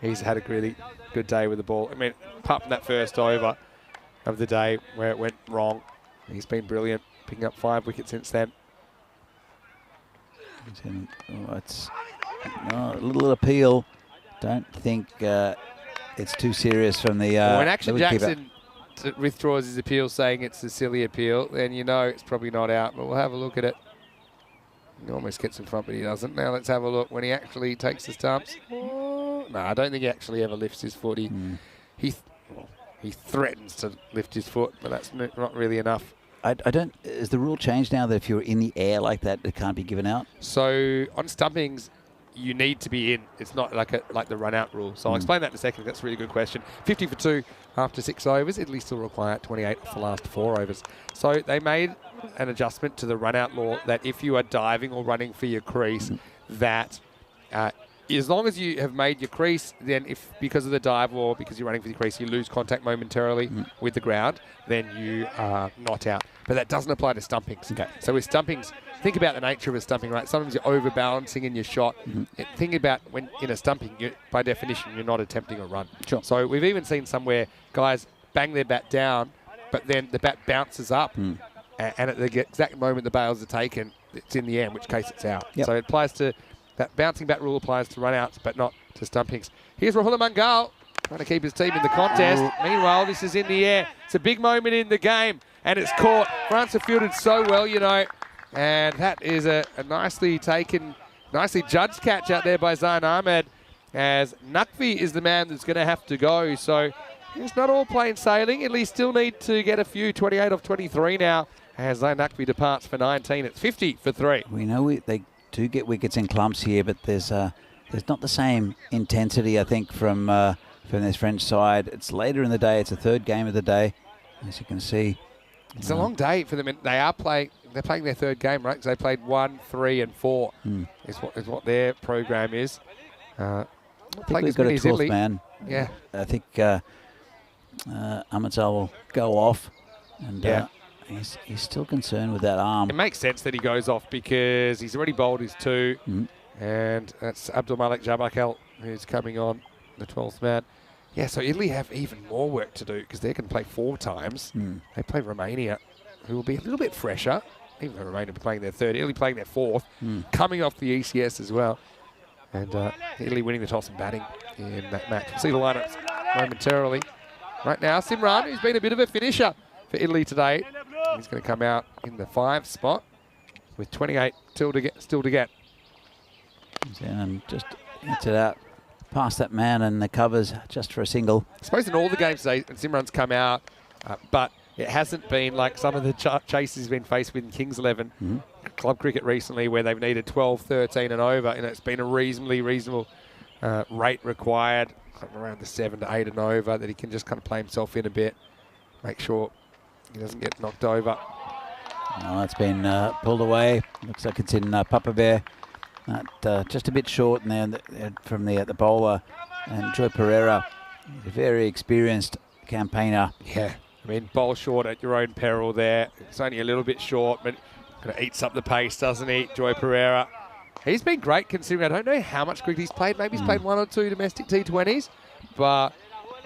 He's had a really good day with the ball. I mean, apart from that first over of the day where it went wrong, he's been brilliant, picking up 5 wickets since then. It's a little appeal. Don't think it's too serious from the when Action the Jackson withdraws his appeal saying it's a silly appeal, then you know it's probably not out, but we'll have a look at it. He almost gets in front, but he doesn't. Now let's have a look when he actually takes the stumps. No, I don't think he actually ever lifts his foot. He threatens to lift his foot, but that's not really enough. I don't. Is the rule changed now that if you're in the air like that, it can't be given out? So on stumpings, you need to be in. It's not like the run-out rule. So I'll explain that in a second. That's a really good question. 50 for 2 after 6 overs. Italy still require 28 for the last 4 overs. So they made an adjustment to the run-out law that if you are diving or running for your crease, that as long as you have made your crease, then if because of the dive or because you're running for your crease, you lose contact momentarily with the ground, then you are not out. But that doesn't apply to stumpings. Okay. So with stumpings, think about the nature of a stumping, right? Sometimes you're overbalancing in your shot. Think about when in a stumping, by definition, you're not attempting a run. Sure. So we've even seen somewhere guys bang their bat down, but then the bat bounces up, and at the exact moment the bails are taken, it's in the air, in which case it's out. Yep. So it applies to that bouncing bat rule applies to run-outs, but not to stumpings. Here's Rahul Mangal trying to keep his team in the contest. Meanwhile, this is in the air. It's a big moment in the game, and it's caught. France have fielded so well, you know, and that is a nicely taken, nicely judged catch out there by Zain Ahmed, as Naqvi is the man that's going to have to go. So it's not all plain sailing. Italy still need to get a few. 28 of 23 now, as Zain Naqvi departs for 19. It's 50 for 3. We know they do get wickets in clumps here, but there's not the same intensity, I think, from this French side. It's later in the day. It's the 3rd game of the day, as you can see. It's a long day for them. And they're playing their 3rd game, right? Because they played 1, 3, and 4. Is what their program is. I think we've got a 12th man. Yeah. I think Amatzal will go off, and he's still concerned with that arm. It makes sense that he goes off because he's already bowled his 2, and that's Abdul Malik Jabakel who's coming on, the 12th man. Yeah, so Italy have even more work to do because they can play 4 times. They play Romania, who will be a little bit fresher, even though Romania will be playing their 3rd. Italy playing their 4th, coming off the ECS as well. And Italy winning the toss and batting in that match. We'll see the lineups momentarily. Right now, Simran, who's been a bit of a finisher for Italy today. He's going to come out in the 5 spot with 28 still to get. And just hits it out past that man and the covers just for a single. I suppose in all the games today, Simran's come out, but it hasn't been like some of the chases he's been faced with in Kings 11 club cricket recently, where they've needed 12, 13 and over, and it's been a reasonable rate required, around the 7 to 8 and over, that he can just kind of play himself in a bit, make sure he doesn't get knocked over. Oh, it's been pulled away. Looks like it's in Papa Bear. Just a bit short and then from the bowler. And Joy Pereira, a very experienced campaigner. Yeah, I mean, bowl short at your own peril there. It's only a little bit short, but kind of eats up the pace, doesn't he, Joy Pereira? He's been great considering, I don't know how much cricket he's played. Maybe he's played 1 or 2 domestic T20s, but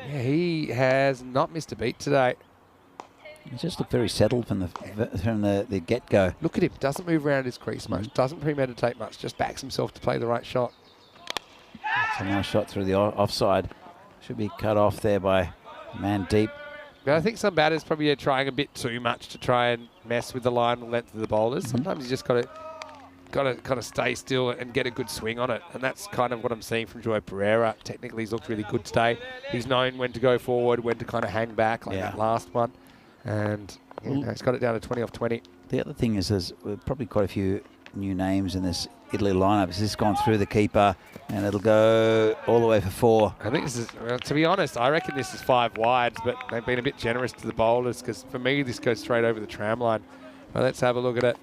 yeah, he has not missed a beat today. He just looked very settled from the get-go. Look at him. Doesn't move around his crease much. Doesn't premeditate much. Just backs himself to play the right shot. It's a nice shot through the offside. Should be cut off there by man deep. But I think some batters probably are trying a bit too much to try and mess with the line and length of the bowlers. Sometimes you just got to kind of stay still and get a good swing on it. And that's kind of what I'm seeing from Joy Pereira. Technically, he's looked really good today. He's known when to go forward, when to kind of hang back, like that last one. And he's got it down to 20 off 20. The other thing is there's probably quite a few new names in this Italy lineup. This has gone through the keeper, and it'll go all the way for 4. I think this is, to be honest, I reckon this is 5 wides, but they've been a bit generous to the bowlers because for me, this goes straight over the tram line. Well, let's have a look at it.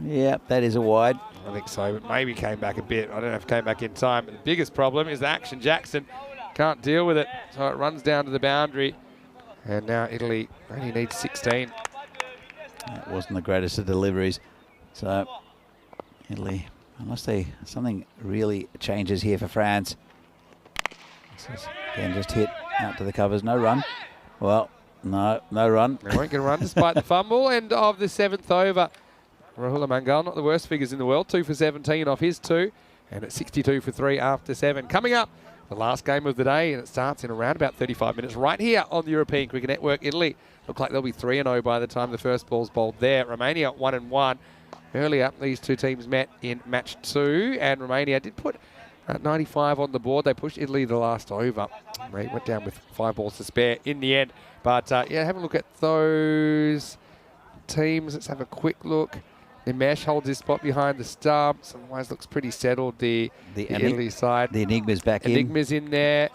Yeah, that is a wide. I think so, but maybe came back a bit. I don't know if it came back in time. But the biggest problem is Action Jackson can't deal with it, so it runs down to the boundary. And now Italy only needs 16. That wasn't the greatest of deliveries. So Italy, unless something really changes here for France. This is, again, just hit out to the covers. No run. Well, no run. They won't get a run despite the fumble. End of the 7th over. Rahul Mangal, not the worst figures in the world. 2 for 17 off his 2. And at 62 for 3 after 7. Coming up, the last game of the day, and it starts in around about 35 minutes right here on the European Cricket Network. Italy look like they'll be 3-0 by the time the first ball's bowled there. Romania 1-1. Earlier, these two teams met in match 2, and Romania did put 95 on the board. They pushed Italy the last over. They went down with 5 balls to spare in the end. But yeah, have a look at those teams. Let's have a quick look. Nimesh holds his spot behind the stumps. Otherwise, looks pretty settled. The Italy side. The Enigma's back in. Enigma's in there.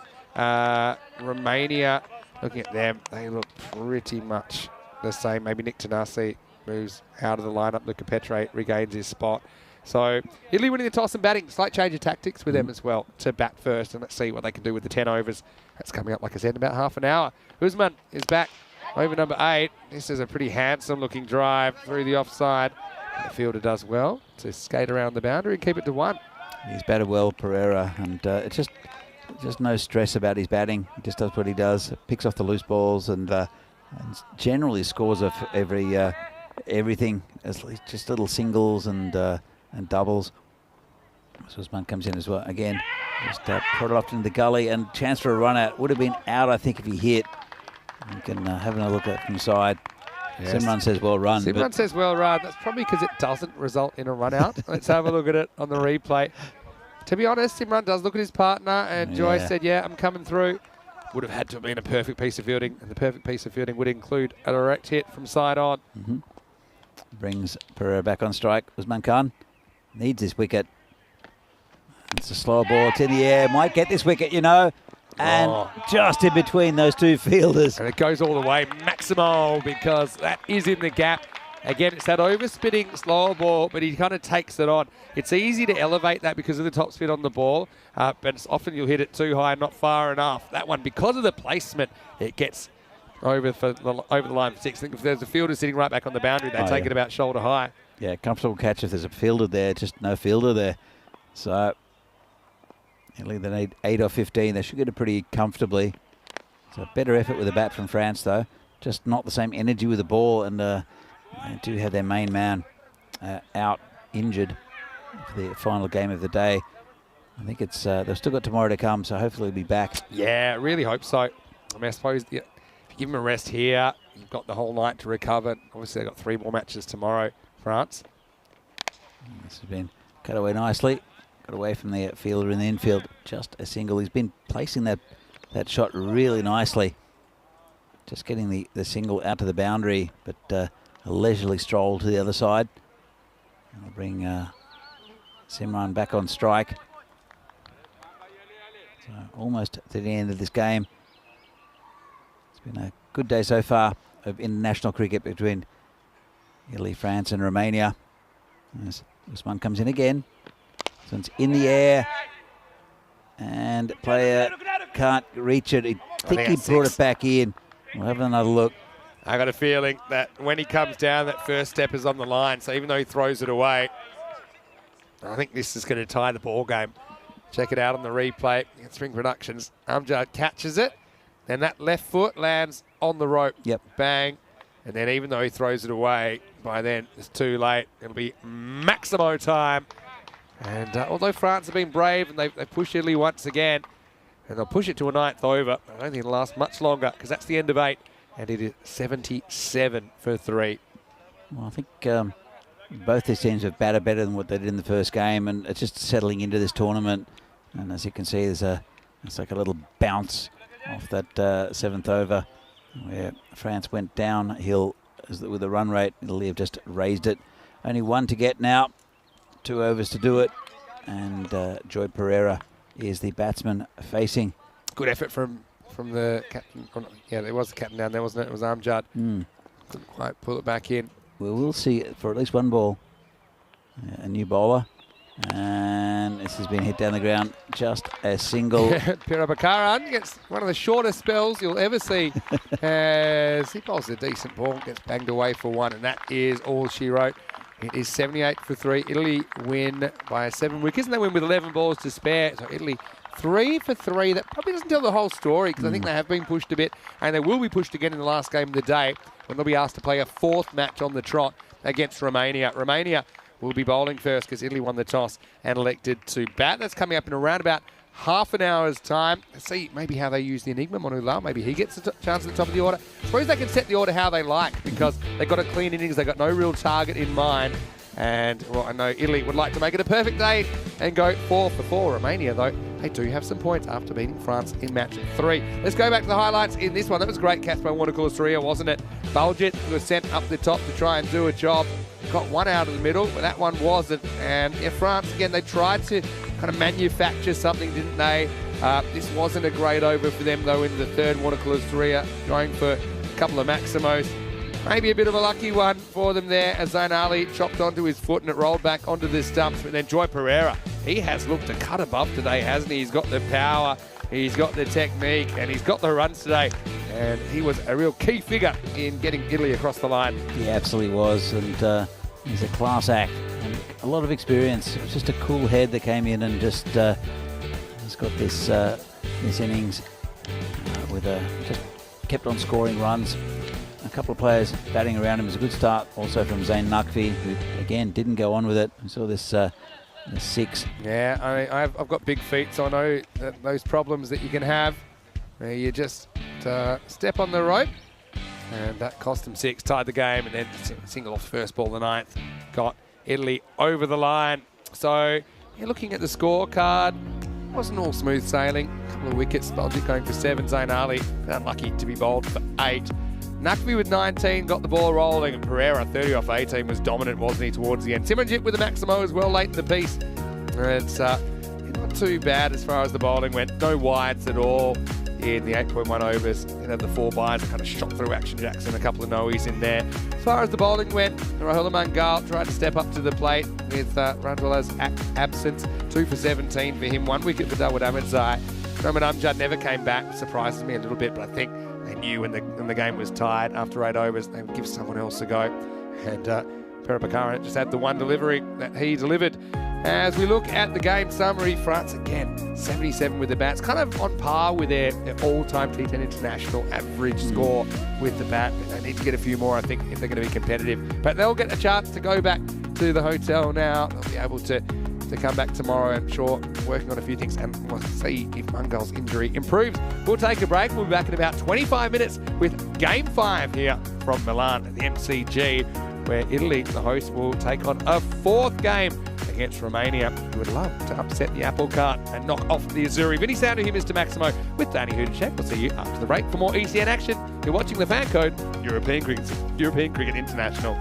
Romania, looking at them, they look pretty much the same. Maybe Nick Tanasi moves out of the lineup. Luca Petre regains his spot. So Italy winning the toss and batting. Slight change of tactics with them as well to bat first. And let's see what they can do with the 10 overs. That's coming up, like I said, in about half an hour. Usman is back over number 8. This is a pretty handsome looking drive through the offside. The fielder does well to skate around the boundary and keep it to 1. He's batted well, Pereira, and it's just no stress about his batting. He just does what he does, picks off the loose balls, and generally scores off everything. It's just little singles and doubles. So Usman comes in as well. Again, just prodded off into the gully, and chance for a run out. Would have been out, I think, if he hit. You can have a look at it from the side. Yes. Simran says well run. Simran says well run. That's probably because it doesn't result in a run out. Let's have a look at it on the replay. To be honest, Simran does look at his partner, and Joyce said, yeah, I'm coming through. Would have had to have been a perfect piece of fielding, and the perfect piece of fielding would include a direct hit from side on. Brings Pereira back on strike. Usman Khan needs this wicket. It's a slow ball. It's in the air. Might get this wicket, you know. And just in between those two fielders. And it goes all the way. Maximo, because that is in the gap. Again, it's that overspinning slow ball, but he kind of takes it on. It's easy to elevate that because of the top spin on the ball, but it's often you'll hit it too high, not far enough. That one, because of the placement, it gets over the line for 6. I think if there's a fielder sitting right back on the boundary, they take it about shoulder high. Yeah, comfortable catch if there's a fielder there, just no fielder there. So they need 8 or 15. They should get it pretty comfortably. It's a better effort with the bat from France, though. Just not the same energy with the ball, and they do have their main man out injured for the final game of the day. I think it's they've still got tomorrow to come, so hopefully he'll be back. Yeah, I really hope so. I mean, I suppose if you give him a rest here, you've got the whole night to recover. Obviously, they've got 3 more matches tomorrow, France. This has been cut away nicely. Got away from the fielder in the infield. Just a single. He's been placing that shot really nicely. Just getting the single out to the boundary, but a leisurely stroll to the other side. I'll bring Simran back on strike. So almost to the end of this game. It's been a good day so far of international cricket between Italy, France and Romania. As Usman comes in again. So it's in the air. And player can't reach it. I think he brought it back in. We'll have another look. I got a feeling that when he comes down, that first step is on the line. So even though he throws it away, I think this is going to tie the ball game. Check it out on the replay. Spring Productions. Amjad catches it. Then that left foot lands on the rope. Yep. Bang. And then even though he throws it away, by then it's too late. It'll be Maximo time. And although France have been brave and they've pushed Italy once again, and they'll push it to a 9th over, I don't think it'll last much longer because that's the end of 8. And it is 77 for 3. Well, I think both these teams have batted better than what they did in the first game, and it's just settling into this tournament. And as you can see, it's like a little bounce off that 7th over where France went downhill with the run rate. Italy have just raised it. Only one to get now. 2 overs to do it. And Joy Pereira is the batsman facing. Good effort from the captain. Yeah, there was the captain down there, wasn't it? It was Amjad. Couldn't quite pull it back in. Well, we'll see it for at least one ball. A new bowler. And this has been hit down the ground. Just a single. Pira Bakaran gets one of the shortest spells you'll ever see as he bowls a decent ball, gets banged away for 1, and that is all she wrote. It is 78 for 3. Italy win by 7 wickets, and they win with 11 balls to spare. So Italy 3 for 3. That probably doesn't tell the whole story, because I think they have been pushed a bit, and they will be pushed again in the last game of the day when they'll be asked to play a 4th match on the trot against Romania. Romania will be bowling first because Italy won the toss and elected to bat. That's coming up in around about half an hour's time. Let's see maybe how they use the Enigma, Monula. Maybe he gets a chance at the top of the order. I suppose they can set the order how they like, because they've got a clean innings. They've got no real target in mind. And, well, I know Italy would like to make it a perfect day and go 4 for 4. Romania, though, they do have some points after beating France in match 3. Let's go back to the highlights in this one. That was great catch by Wanakulasuriya, wasn't it? Baljit was sent up the top to try and do a job. Got one out of the middle, but that one wasn't. And yeah, France, again, they tried to kind of manufacture something, didn't they? This wasn't a great over for them, though, in the third. Wanakulasuriya going for a couple of maximos. Maybe a bit of a lucky one for them there as Zain Ali chopped onto his foot and it rolled back onto the stumps. But then Joy Pereira, he has looked a cut above today, hasn't he? He's got the power, he's got the technique, and he's got the runs today. And he was a real key figure in getting Italy across the line. He absolutely was, and he's a class act and a lot of experience. It was just a cool head that came in and just he's got this innings with just kept on scoring runs. A couple of players batting around him. It was a good start also from Zain Naqvi, who again didn't go on with it. We saw this 6. Yeah, I've got big feet, so I know that those problems that you can have where you just step on the rope, and that cost him 6, tied the game, and then single off first ball of the 9th, got Italy over the line. So you're looking at the scorecard. Wasn't all smooth sailing. A couple of wickets, Baljit going for 7, Zain Ali unlucky to be bowled for 8. Naqvi with 19 got the ball rolling, and Pereira 30 off 18 was dominant, wasn't he, towards the end. Simranjit with the Maximo as well late in the piece. It's not too bad as far as the bowling went. No wides at all in the 8.1 overs. The 4 byes that kind of shot through Action Jackson, a couple of noes in there. As far as the bowling went, Rahul Mangal tried to step up to the plate with Randwala's absence. 2 for 17 for him, 1 wicket for Dawud Ahmedzai. Roman Amjad never came back, surprises me a little bit, but I think they knew when the game was tied after 8 overs, they would give someone else a go. And Pira Bakaran just had the one delivery that he delivered. As we look at the game summary, France again, 77 with the bats, kind of on par with their all-time T10 international average score with the bat. They need to get a few more, I think, if they're going to be competitive. But they'll get a chance to go back to the hotel now. They'll be able to come back tomorrow, I'm sure, working on a few things, and we'll see if Mangal's injury improves. We'll take a break. We'll be back in about 25 minutes with Game 5 here from Milan at the MCG, where Italy, the host, will take on a 4th game against Romania, who would love to upset the apple cart and knock off the Azzurri. Vinny Sound to him, Mr. Maximo, with Danny Hudacek. We'll see you after the break for more ECN action. You're watching the Fan Code, European Cricket International.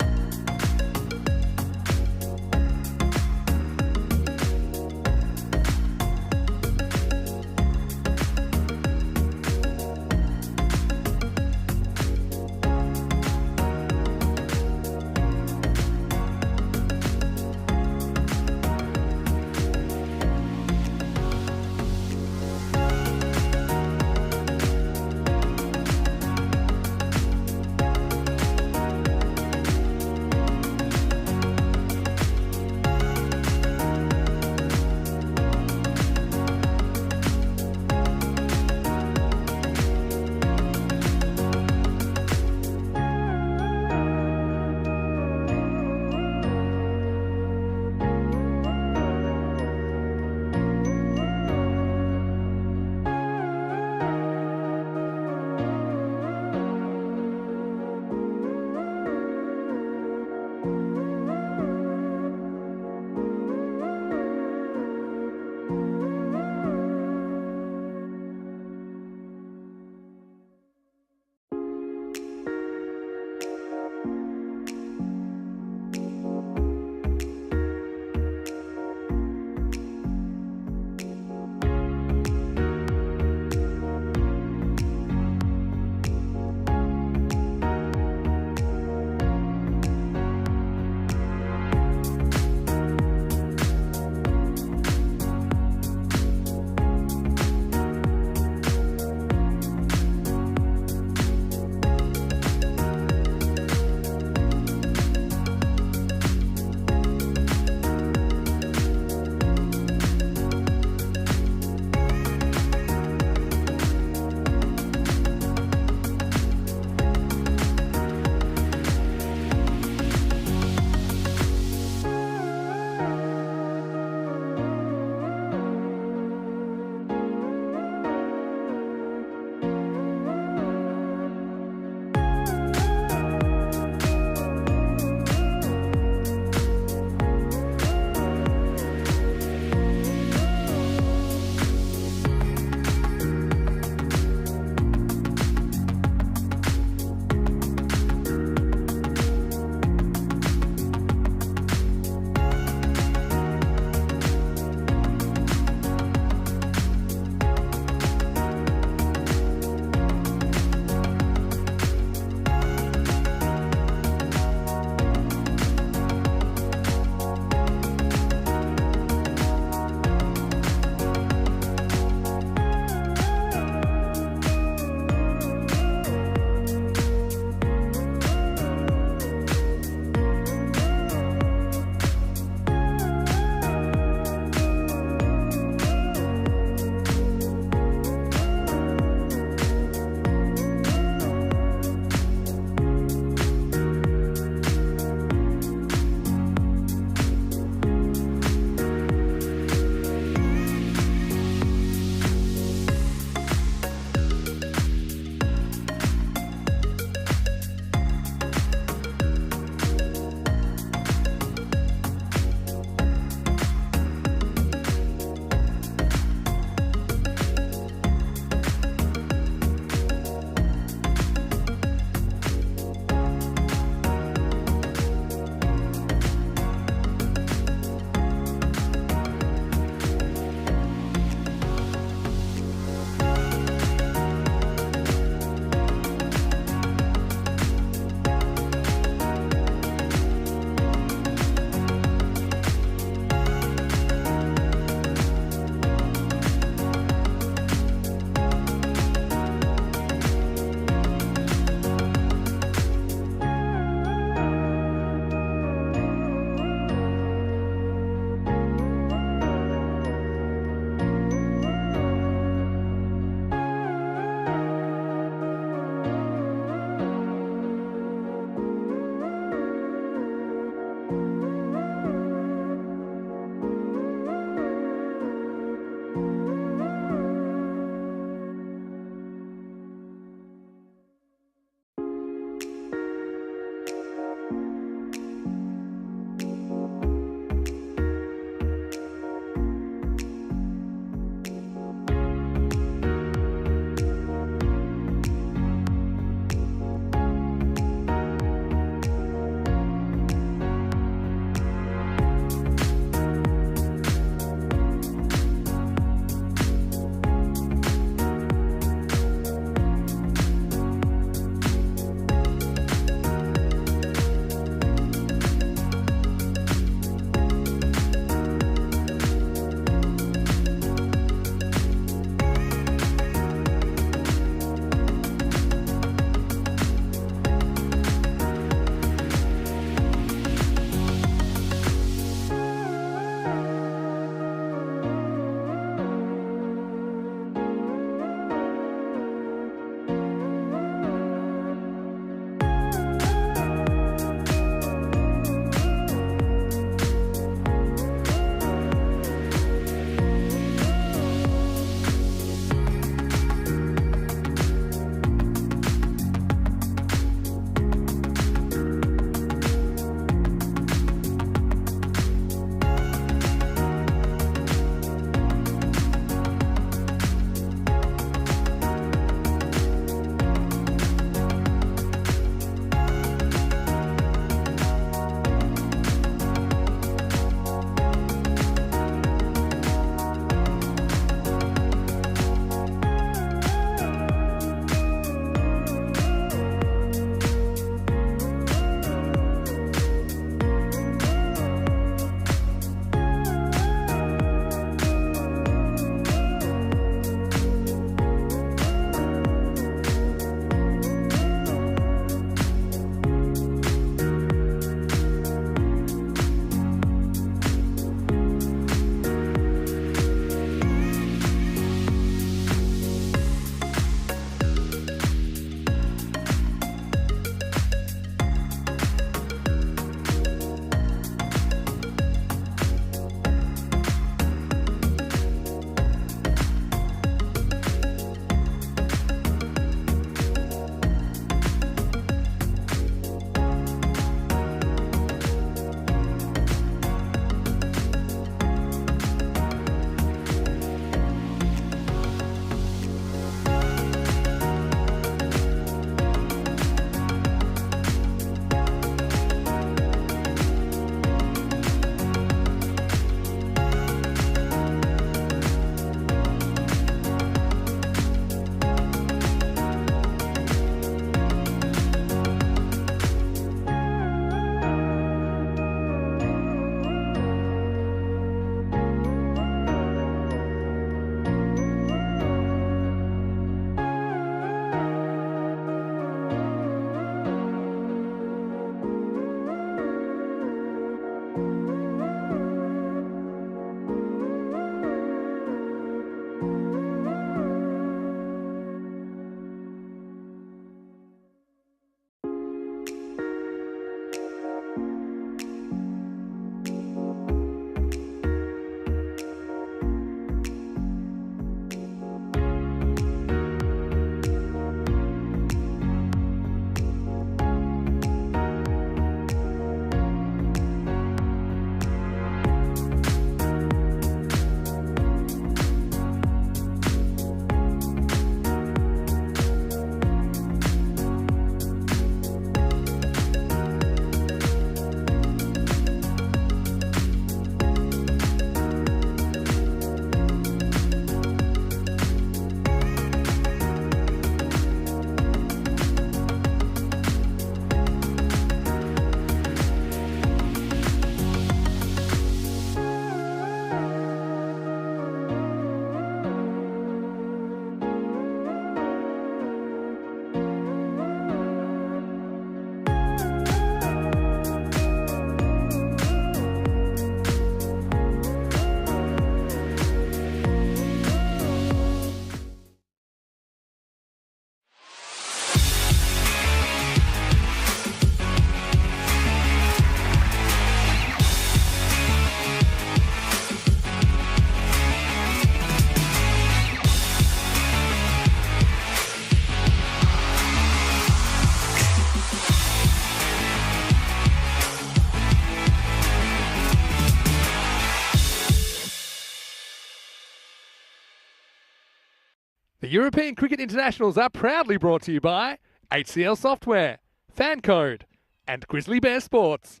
The European Cricket Internationals are proudly brought to you by HCL Software, Fan Code, and Grizzly Bear Sports.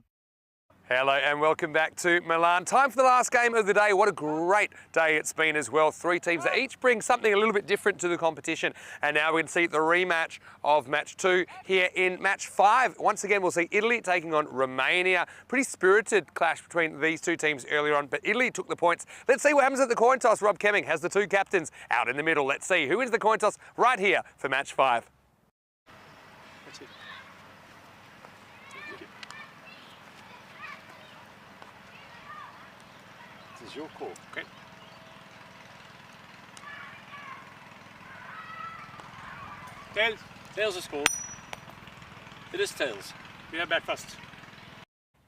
Hello and welcome back to Milan. Time for the last game of the day. What a great day it's been as well. Three teams that each bring something a little bit different to the competition. And now we can see the rematch of match 2 here in match 5. Once again, we'll see Italy taking on Romania. Pretty spirited clash between these two teams earlier on, but Italy took the points. Let's see what happens at the coin toss. Rob Kemming has the two captains out in the middle. Let's see who wins the coin toss right here for match 5. This is your call. Okay. Tails. Tails is called. It is tails. We have bat first.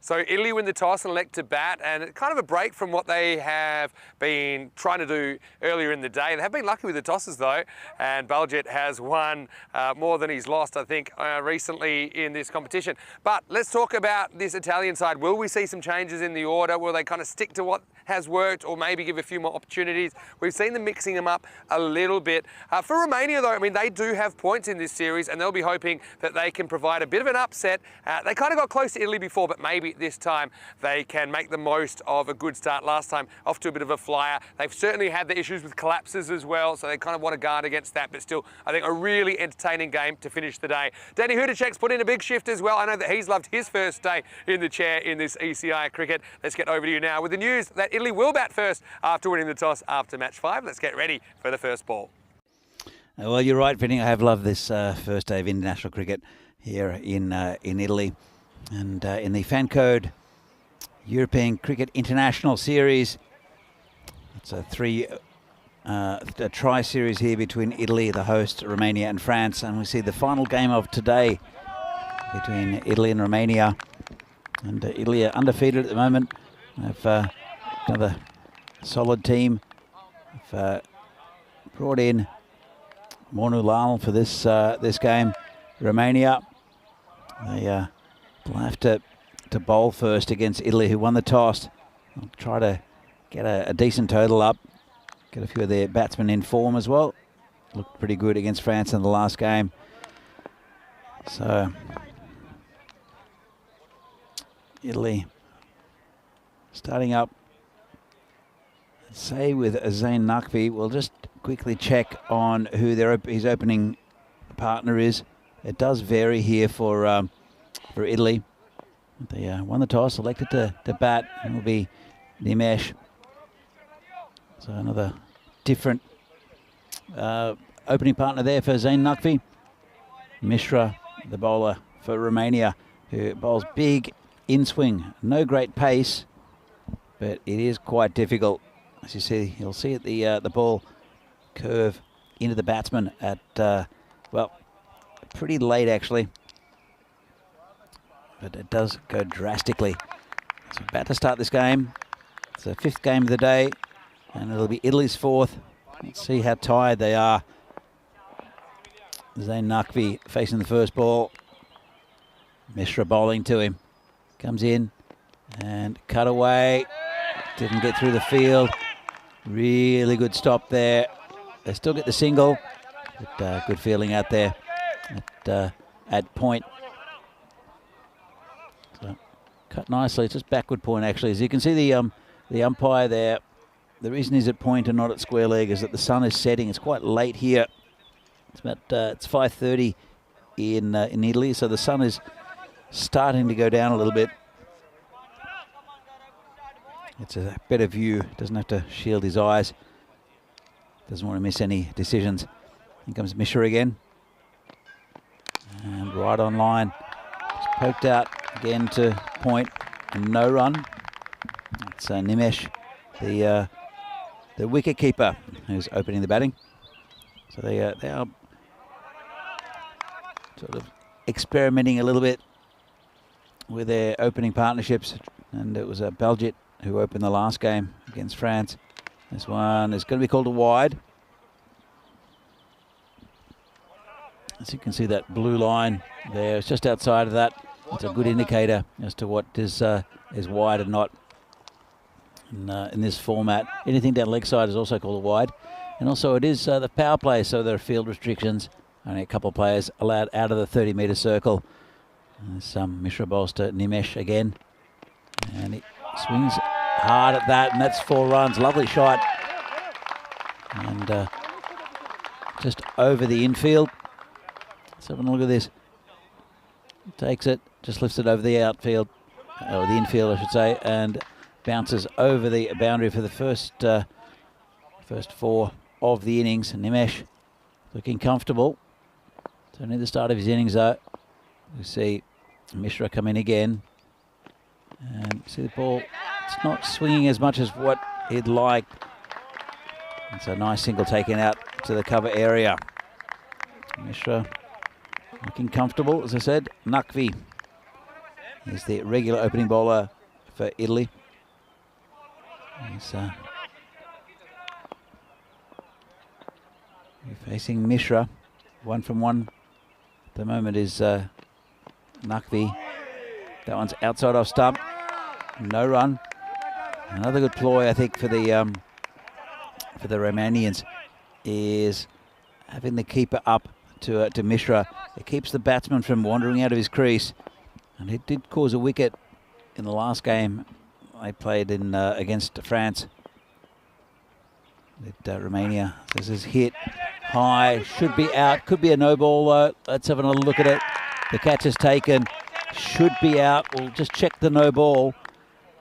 So Italy win the toss and elect to bat, and it's kind of a break from what they have been trying to do earlier in the day. They have been lucky with the tosses though, and Baljet has won more than he's lost, I think, recently in this competition. But let's talk about this Italian side. Will we see some changes in the order? Will they kind of stick to what has worked, or maybe give a few more opportunities? We've seen them mixing them up a little bit. For Romania though, I mean, they do have points in this series, and they'll be hoping that they can provide a bit of an upset. They kind of got close to Italy before, but maybe this time they can make the most of a good start. Last time off to a bit of a flyer. They've certainly had the issues with collapses as well, so they kind of want to guard against that, but still I think a really entertaining game to finish the day. Danny Hudacek's put in a big shift as well. I know that he's loved his first day in the chair in this ECI cricket. Let's get over to you now with the news that Italy will bat first after winning the toss after match 5. Let's get ready for the first ball. Well, you're right, Vinny. I have loved this first day of international cricket here in Italy. And in the Fan Code European Cricket International Series, it's a try series here between Italy, the host, Romania and France. And we see the final game of today between Italy and Romania. And Italy are undefeated at the moment. They've another solid team. They've brought in Monu Lal for this game. Romania, they will have to bowl first against Italy, who won the toss. They'll try to get a decent total up, get a few of their batsmen in form as well. Looked pretty good against France in the last game. So Italy starting up, say, with Zain Naqvi. We'll just quickly check on who his opening partner is. It does vary here for Italy. They won the toss, elected to bat, and will be Nimesh. So another different opening partner there for Zain Naqvi. Mishra, the bowler for Romania, who bowls big in swing. No great pace, but it is quite difficult. As you see, you'll see it, the ball curve into the batsman at, well, pretty late actually. But it does go drastically. So about to start this game. It's the 5th game of the day, and it'll be Italy's 4th. Let's see how tired they are. Zain Naqvi facing the first ball. Mishra bowling to him. Comes in and cut away. Didn't get through the field. Really good stop there. They still get the single. But good feeling out there at point. So cut nicely. It's just backward point actually. As you can see the umpire there, the reason he's at point and not at square leg is that the sun is setting. It's quite late here. It's about it's 5:30 in Italy, so the sun is starting to go down a little bit. It's a better view. Doesn't have to shield his eyes. Doesn't want to miss any decisions. Here comes Mishra again. And right on line. Just poked out again to point and no run. It's Nimesh, the wicket keeper, who's opening the batting. So they are sort of experimenting a little bit with their opening partnerships. And it was Baljet who opened the last game against France. This one is going to be called a wide. As you can see, that blue line there, it's just outside of that. It's a good indicator as to what is wide and not in this format. Anything down leg side is also called a wide. And also it is the power play, so there are field restrictions. Only a couple of players allowed out of the 30-metre circle. There's Mishra bowls to Nimesh again. And he swings hard at that, and that's 4 runs. Lovely shot. And just over the infield. Let's have a look at this. Takes it, just lifts it over the outfield, or the infield I should say, and bounces over the boundary for the first 4 of the innings. Nimesh looking comfortable. So near the start of his innings though, we see Mishra come in again. And see the ball, it's not swinging as much as what he'd like. It's a nice single taken out to the cover area. Mishra looking comfortable, as I said. Nakvi is the regular opening bowler for Italy. He's facing Mishra. 1 from 1 at the moment is Nakvi. That one's outside off stump. No run. Another good ploy, I think, for the Romanians is having the keeper up to Mishra. It keeps the batsman from wandering out of his crease, and it did cause a wicket in the last game they played in against France. Romania. This is hit high, should be out, could be a no ball though. Let's have another look at it. The catch is taken, should be out. We'll just check the no ball,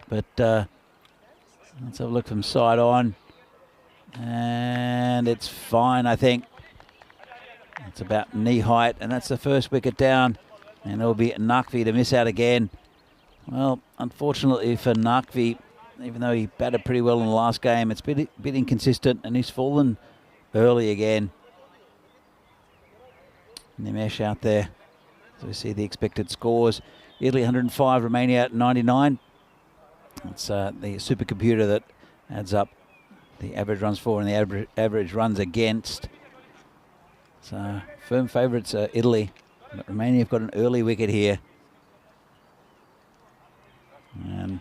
but let's have a look from side on, and it's fine, I think. It's about knee height, and that's the first wicket down. And it'll be Nakvi to miss out again. Well, unfortunately for Nakvi, even though he batted pretty well in the last game, it's a bit inconsistent, and he's fallen early again. Nimesh out there. So we see the expected scores. Italy 105, Romania 99. It's the supercomputer that adds up the average runs for and the average runs against. So firm favourites are Italy, but Romania have got an early wicket here. And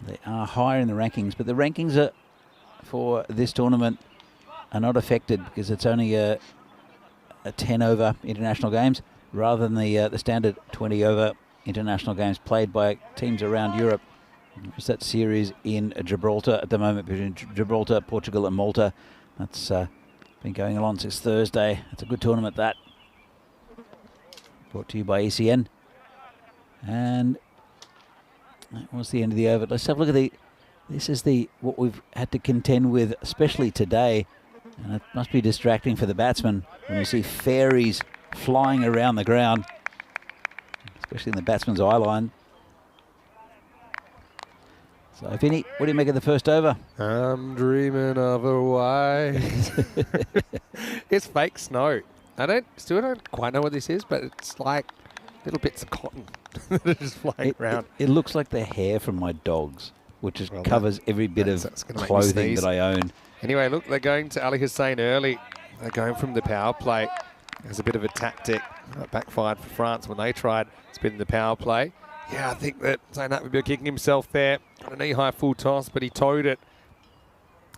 they are higher in the rankings, but the rankings are for this tournament are not affected because it's only a 10-over international games rather than the standard 20-over international games played by teams around Europe. There's that series in Gibraltar at the moment between Gibraltar, Portugal and Malta. That's been going along since Thursday. It's a good tournament, that. Brought to you by ECN. And that was the end of the over. Let's have a look at this is what we've had to contend with, especially today. And it must be distracting for the batsman when you see fairies flying around the ground, especially in the batsman's eye line. So, Vinny, what do you make of the first over? I'm dreaming of a white. It's fake snow. I still don't quite know what this is, but it's like little bits of cotton that are just flying around. It looks like the hair from my dogs, which just covers every bit of clothing that I own. Anyway, look, they're going to Ali Hussein early. They're going from the power play. There's a bit of a tactic. Backfired for France when they tried spin the power play. Yeah, I think that Zainat would be kicking himself there. Got a knee-high full toss, but he towed it.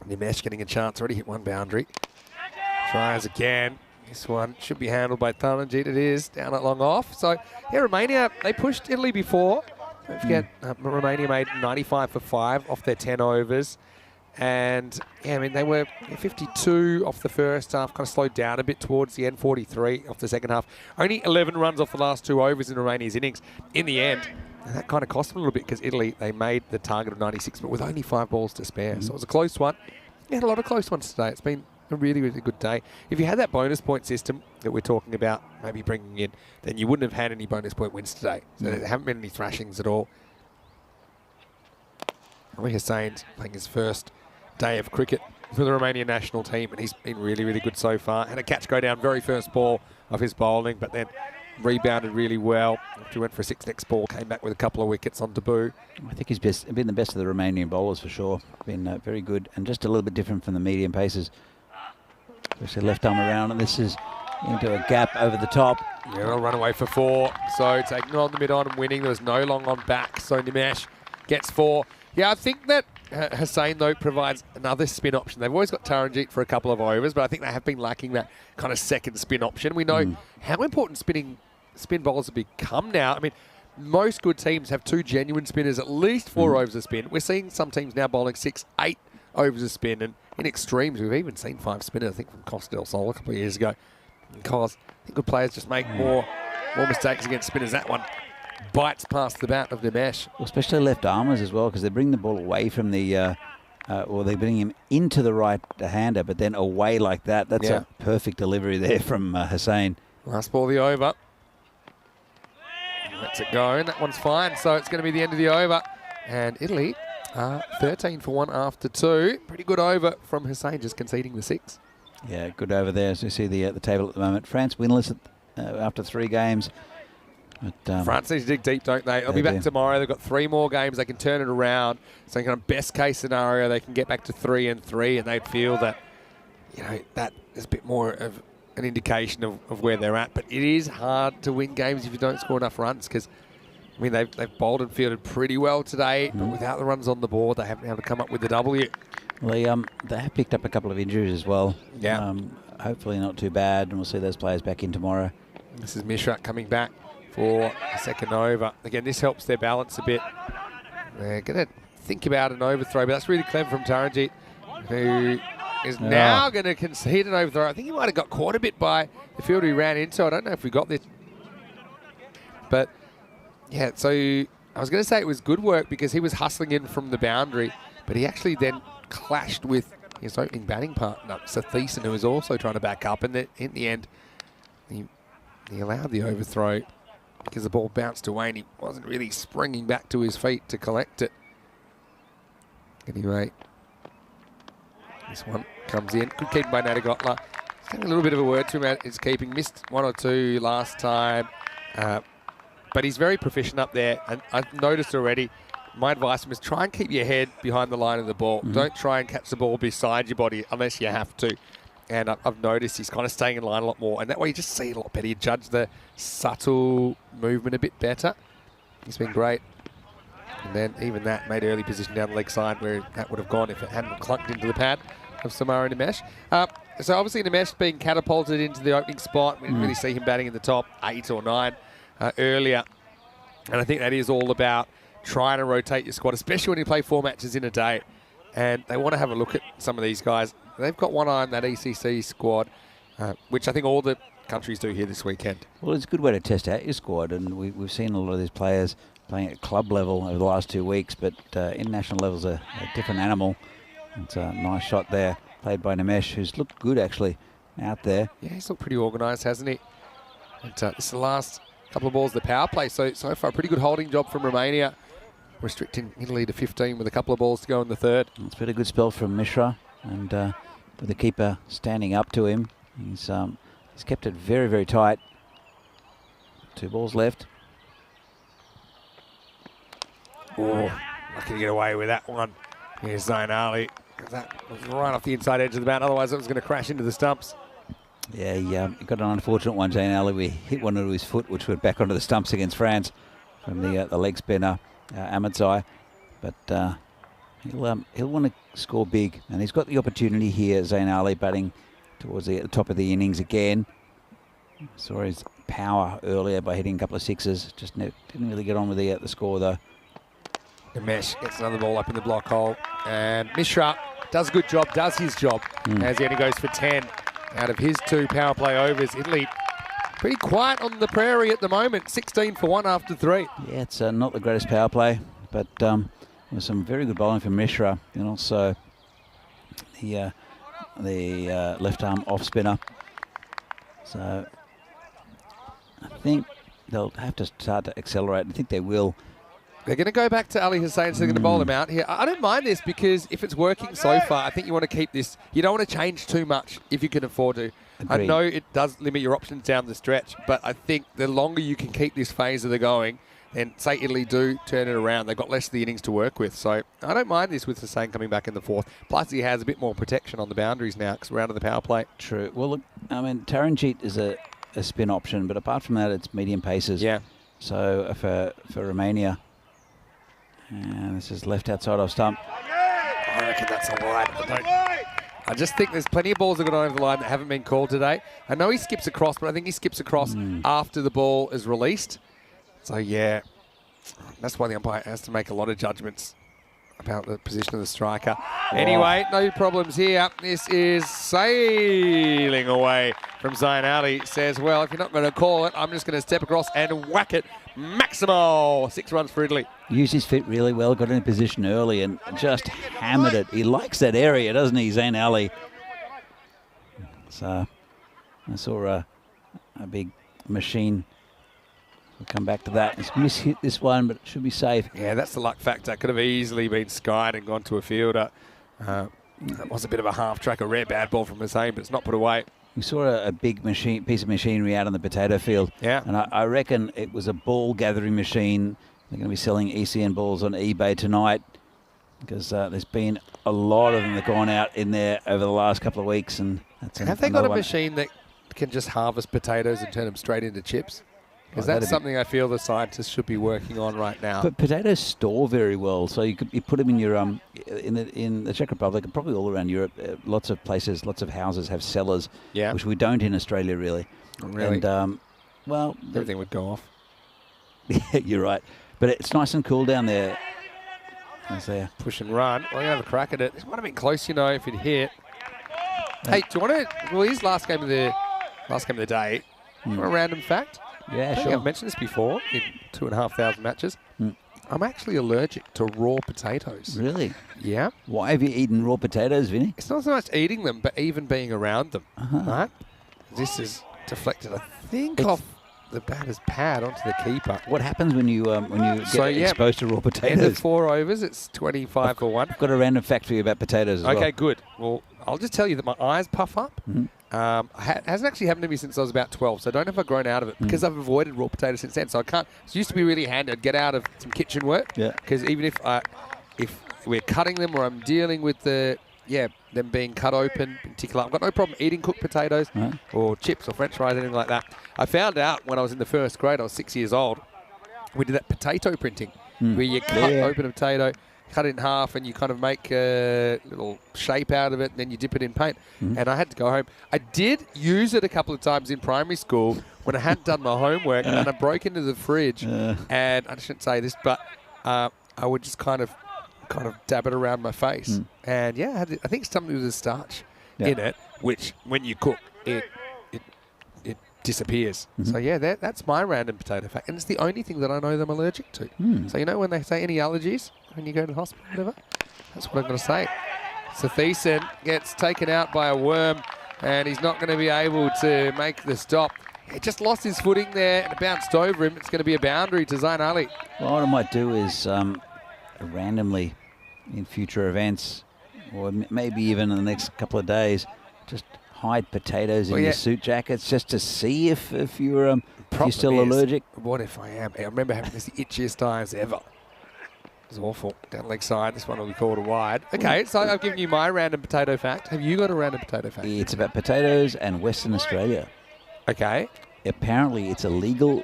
Nimesh getting a chance, already hit one boundary. Tries again. This one should be handled by Taranjit. It is, down at long off. So, yeah, Romania, they pushed Italy before. Don't forget, Romania made 95 for 5 off their 10 overs. And, yeah, I mean, they were 52 off the first half, kind of slowed down a bit towards the end, 43 off the second half. Only 11 runs off the last 2 overs in Romania's innings in the end. And that kind of cost them a little bit because Italy, they made the target of 96, but with only 5 balls to spare. So it was a close one. We had a lot of close ones today. It's been a really, really good day. If you had that bonus point system that we're talking about, maybe bringing in, then you wouldn't have had any bonus point wins today. So there haven't been any thrashings at all. Ali Hussein's playing his first day of cricket for the Romanian national team, and he's been really, really good so far. Had a catch go down very first ball of his bowling, but then rebounded really well. After he went for a 6 next ball, came back with a couple of wickets on debut. I think he's been the best of the Romanian bowlers for sure. Been very good and just a little bit different from the medium pacers. Especially left arm around, and this is into a gap over the top. Yeah, they'll run away for 4. So taking on the mid-on and winning. There was no long on back, so Nimesh gets 4. Yeah, I think that Hussain, though, provides another spin option. They've always got Taranjeet for a couple of overs, but I think they have been lacking that kind of second spin option. We know how important spin bowlers have become now. I mean, most good teams have 2 genuine spinners, at least 4 overs of spin. We're seeing some teams now bowling 6, 8 overs of spin, and in extremes, we've even seen 5 spinners, I think, from Costa del Sol a couple of years ago. Because I think good players just make more mistakes against spinners. That one bites past the bat of Nimesh. Well, especially left armers as well, because they bring the ball away from the, or they bring him into the right-hander, but then away like that. That's a perfect delivery there from Hussain. Last ball of the over. Lets it go, and that one's fine. So it's going to be the end of the over. And Italy are 13 for 1 after 2. Pretty good over from Hussain, just conceding the 6. Yeah, good over there. As you see the table at the moment. France winless after 3 games. But, France need to dig deep, don't they? They'll be back tomorrow. They've got 3 more games. They can turn it around. So kind of best case scenario, they can get back to 3-3, and they'd feel that, you know, that is a bit more of an indication of where they're at. But it is hard to win games if you don't score enough runs, because I mean, they've bowled and fielded pretty well today, but without the runs on the board, they haven't been able to come up with the W. Well, they have picked up a couple of injuries as well. Yeah. Hopefully not too bad, and we'll see those players back in tomorrow. This is Mishra coming back for a second over. Again, this helps their balance a bit. They're going to think about an overthrow, but that's really clever from Taranjeet, who is now going to concede an overthrow. I think he might have got caught a bit by the fielder he ran into. I don't know if we got this. But, yeah, so I was going to say it was good work because he was hustling in from the boundary, but he actually then clashed with his opening batting partner, Sathieson, who was also trying to back up. And then in the end, he allowed the overthrow because the ball bounced away and he wasn't really springing back to his feet to collect it. Anyway, this one comes in. Good keeping by Natagotla. He's having a little bit of a word to him about his keeping. Missed 1 or 2 last time. But he's very proficient up there. And I've noticed already, my advice to him is try and keep your head behind the line of the ball. Don't try and catch the ball beside your body unless you have to. And I've noticed he's kind of staying in line a lot more. And that way you just see it a lot better. You judge the subtle movement a bit better. He's been great. And then even that made early position down the leg side where that would have gone if it hadn't clunked into the pad of Samara Nimesh. So obviously Nimesh being catapulted into the opening spot. We didn't really see him batting in the top 8 or 9 earlier. And I think that is all about trying to rotate your squad, especially when you play 4 matches in a day. And they want to have a look at some of these guys. They've got one eye on that ECC squad, which I think all the countries do here this weekend. Well, it's a good way to test out your squad, and we've seen a lot of these players playing at club level over the last 2 weeks, but international level's a different animal. It's a nice shot there, played by Nimesh, who's looked good actually out there. Yeah, he's looked pretty organised, hasn't he? And, this is the last couple of balls of the power play, so far a pretty good holding job from Romania, restricting Italy to 15 with a couple of balls to go in the third. It's been a good spell from Mishra, and with the keeper standing up to him, he's kept it very, very tight. 2 balls left. Oh, lucky to get away with that one. Here's Zain Ali. That was right off the inside edge of the bat, otherwise it was going to crash into the stumps. Yeah, he got an unfortunate one, Zain Ali. We hit one onto his foot, which went back onto the stumps against France from the leg spinner, Ahmadzai. But he'll want to score big, and he's got the opportunity here, Zain Ali, batting towards the top of the innings again. Saw his power earlier by hitting a couple of sixes. Just didn't really get on with the score, though. Nimesh gets another ball up in the block hole, and Mishra does a good job, does his job, as he only goes for 10 out of his 2 power play overs. Italy pretty quiet on the prairie at the moment, 16 for 1 after 3. Yeah, it's not the greatest power play, but there's some very good bowling from Mishra, and also the left arm off spinner. So I think they'll have to start to accelerate. I think they will. They're going to go back to Ali Hussain, so they're going to bowl him out here. I don't mind this because if it's working so far, I think you want to keep this. You don't want to change too much if you can afford to. Agreed. I know it does limit your options down the stretch, but I think the longer you can keep this phase of the going, then say Italy do turn it around, they've got less of the innings to work with. So I don't mind this with Hussain coming back in the 4th. Plus he has a bit more protection on the boundaries now because we're out of the power play. True. Well, look, I mean, Taranjeet is a spin option, but apart from that, it's medium paces. Yeah. So for Romania, and this is left outside off stump. reckon that's a wide. I just think there's plenty of balls that got over the line that haven't been called today. I know he skips across, but I think he skips across after the ball is released. So, yeah, that's why the umpire has to make a lot of judgments about the position of the striker. Anyway, no problems here. This is sailing away from Zayn Ali. Says, well, if you're not going to call it, I'm just going to step across and whack it. Maximo, 6 runs for Italy. Used his feet really well, got in a position early and just hammered it. He likes that area, doesn't he, Zayn Ali? So I saw a big machine. We'll come back to that. It's mishit this one, but it should be safe. Yeah, that's the luck factor. Could have easily been skied and gone to a fielder. That was a bit of a half-track, a rare bad ball from Hussein, but it's not put away. We saw a big piece of machinery out on the potato field. Yeah. And I reckon it was a ball gathering machine. They're going to be selling ECN balls on eBay tonight because there's been a lot of them that have gone out in there over the last couple of weeks. And have they got a machine that can just harvest potatoes and turn them straight into chips? Because that's something I feel the scientists should be working on right now. But potatoes store very well, so you put them in your in the Czech Republic and probably all around Europe. Lots of places, lots of houses have cellars, which we don't in Australia really. Really? And well, everything would go off. Yeah, you're right. But it's nice and cool down there. Push and run. Well, you have a crack at it. This might have been close, if it hit. Hey, do you want to? Well, his last game of the day. Want a random fact? Yeah, I think I've mentioned this before in 2,500 matches. I'm actually allergic to raw potatoes. Really? Yeah. Why have you eaten raw potatoes, Vinny? It's not so much eating them, but even being around them. Right? This is deflected, I think, off the batter's pad onto the keeper. What happens when you get exposed to raw potatoes? End of 4 overs, it's 25 for 1. I've got a random fact for you about potatoes as well. Okay, good. Well, I'll just tell you that my eyes puff up. Hasn't actually happened to me since I was about 12, so I don't know if I've grown out of it because I've avoided raw potatoes since then. So I can't. It used to be really handy. I'd get out of some kitchen work because even if we're cutting them or I'm dealing with them being cut open, in particular, I've got no problem eating cooked potatoes or chips or French fries, anything like that. I found out when I was in the first grade, I was 6 years old, we did that potato printing where you cut open a potato, cut it in half, and you kind of make a little shape out of it, and then you dip it in paint. And I had to go home. I did use it a couple of times in primary school when I hadn't done my homework, and I broke into the fridge, and I shouldn't say this, but I would just kind of dab it around my face. And yeah, I think something with the starch in it, which when you cook, it disappears. So yeah, that's my random potato fact, and it's the only thing that I know them allergic to. So when they say any allergies when you go to the hospital, whatever, that's what I'm going to say. So Thiessen gets taken out by a worm, and he's not going to be able to make the stop. He just lost his footing there and it bounced over him. It's going to be a boundary to Zayn Ali. Well, what I might do is randomly in future events, or maybe even in the next couple of days, just hide potatoes in your suit jackets just to see if you're still allergic. What if I am? I remember having this the itchiest eyes ever. It was awful. Down leg side. This one will be called a wide. Okay, so I've given you my random potato fact. Have you got a random potato fact? It's about potatoes and Western Australia. Okay. Apparently, it's illegal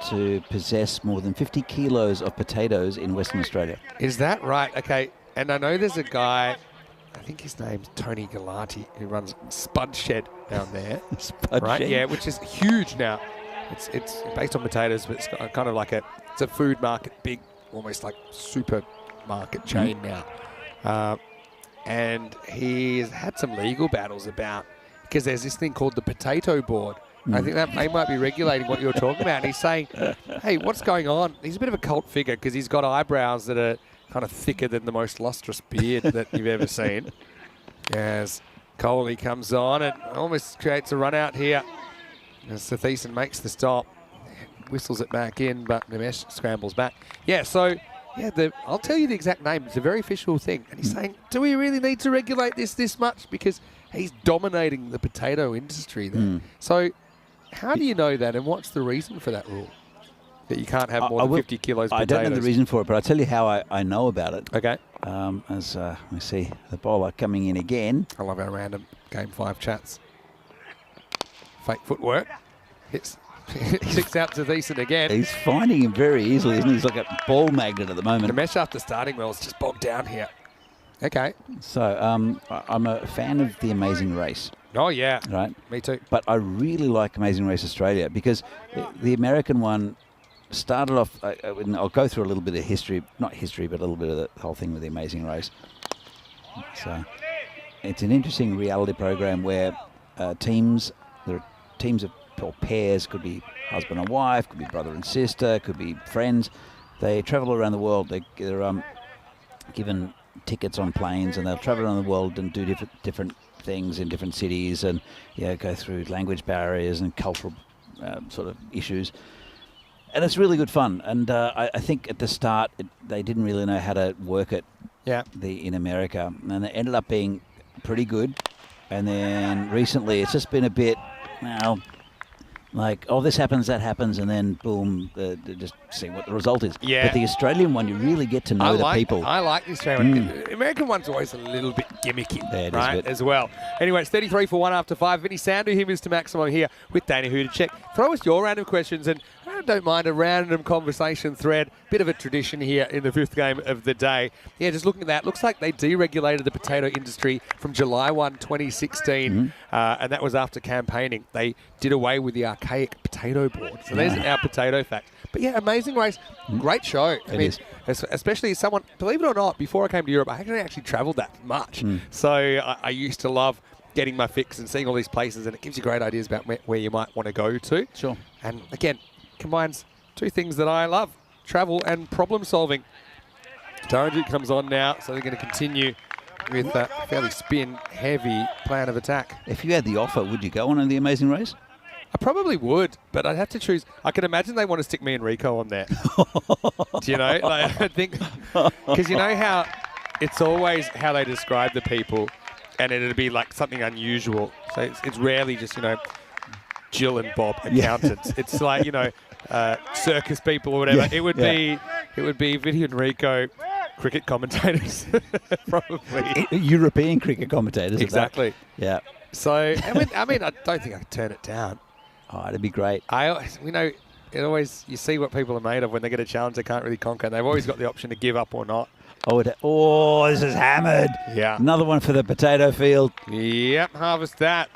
to possess more than 50 kilos of potatoes in Western Australia. Is that right? Okay. And I know there's a guy, I think his name's Tony Galati, who runs Spud Shed down there. Spud right? Shed? Yeah, which is huge now. It's based on potatoes, but it's kind of like it's a food market, big, almost like supermarket chain now. And he has had some legal battles about, because there's this thing called the potato board. I think that they might be regulating what you're talking about. And he's saying, hey, what's going on? He's a bit of a cult figure because he's got eyebrows that are kind of thicker than the most lustrous beard that you've ever seen. As Coley comes on and almost creates a run out here. As Thiessen makes the stop. Whistles it back in, but Nimesh scrambles back. Yeah, so, I'll tell you the exact name. It's a very official thing. And he's saying, do we really need to regulate this much? Because he's dominating the potato industry there. So, how do you know that, and what's the reason for that rule? That you can't have more than 50 kilos of potatoes? I don't know the reason for it, but I'll tell you how I know about it. Okay. As we see the bowler coming in again. I love our random Game 5 chats. Fake footwork. Hits out to Thiessen again. He's finding him very easily, isn't he? He's like a ball magnet at the moment. The mesh after starting well is just bogged down here. Okay. So I'm a fan of The Amazing Race, Oh, yeah. right? Me too. But I really like Amazing Race Australia because the American one started off, I'll go through a little bit of history, not history, but a little bit of the whole thing with The Amazing Race. So it's an interesting reality program where there are teams of or pairs, could be husband and wife, could be brother and sister, could be friends. They travel around the world. They're given tickets on planes, and they'll travel around the world and do different things in different cities, and go through language barriers and cultural sort of issues. And it's really good fun. And I think at the start they didn't really know how to work it. Yeah. In America, and it ended up being pretty good. And then recently, it's just been a bit, like, oh, this happens, that happens, and then boom, just see what the result is. Yeah. But the Australian one, you really get to know the people. I like the Australian one. The American one's always a little bit gimmicky, Yeah, it is a right, bit. as well. Anyway, it's 33 for 1 after 5. Vinny Sandu here, Mr. Maximum here with Danny Hudacek. Throw us your random questions, and I don't mind a random conversation thread. Bit of a tradition here in the 5th game of the day. Yeah, just looking at that, looks like they deregulated the potato industry from July 1, 2016, and that was after campaigning. They did away with the archaic potato board. So there's our potato fact. But yeah, Amazing Race, great show. I mean, especially as someone, believe it or not, before I came to Europe, I hadn't actually travelled that much. So I used to love getting my fix and seeing all these places, and it gives you great ideas about where you might want to go to. Sure. And again, combines two things that I love, travel and problem solving. Taranjit comes on now, so they're going to continue with a fairly spin-heavy plan of attack. If you had the offer, would you go on The Amazing Race? I probably would, but I'd have to choose. I can imagine they want to stick me and Rico on there. Do you know? Like, I think, because you know how it's always how they describe the people, and it'd be like something unusual. So it's rarely just, Jill and Bob, accountants. It's like, circus people or whatever. It would be Vinny and Rico, cricket commentators, probably. European cricket commentators. Exactly. Yeah. So, I mean, I don't think I could turn it down. Oh, it'd be great. You see what people are made of when they get a challenge they can't really conquer. They've always got the option to give up or not. This is hammered. Yeah. Another one for the potato field. Yep, harvest that.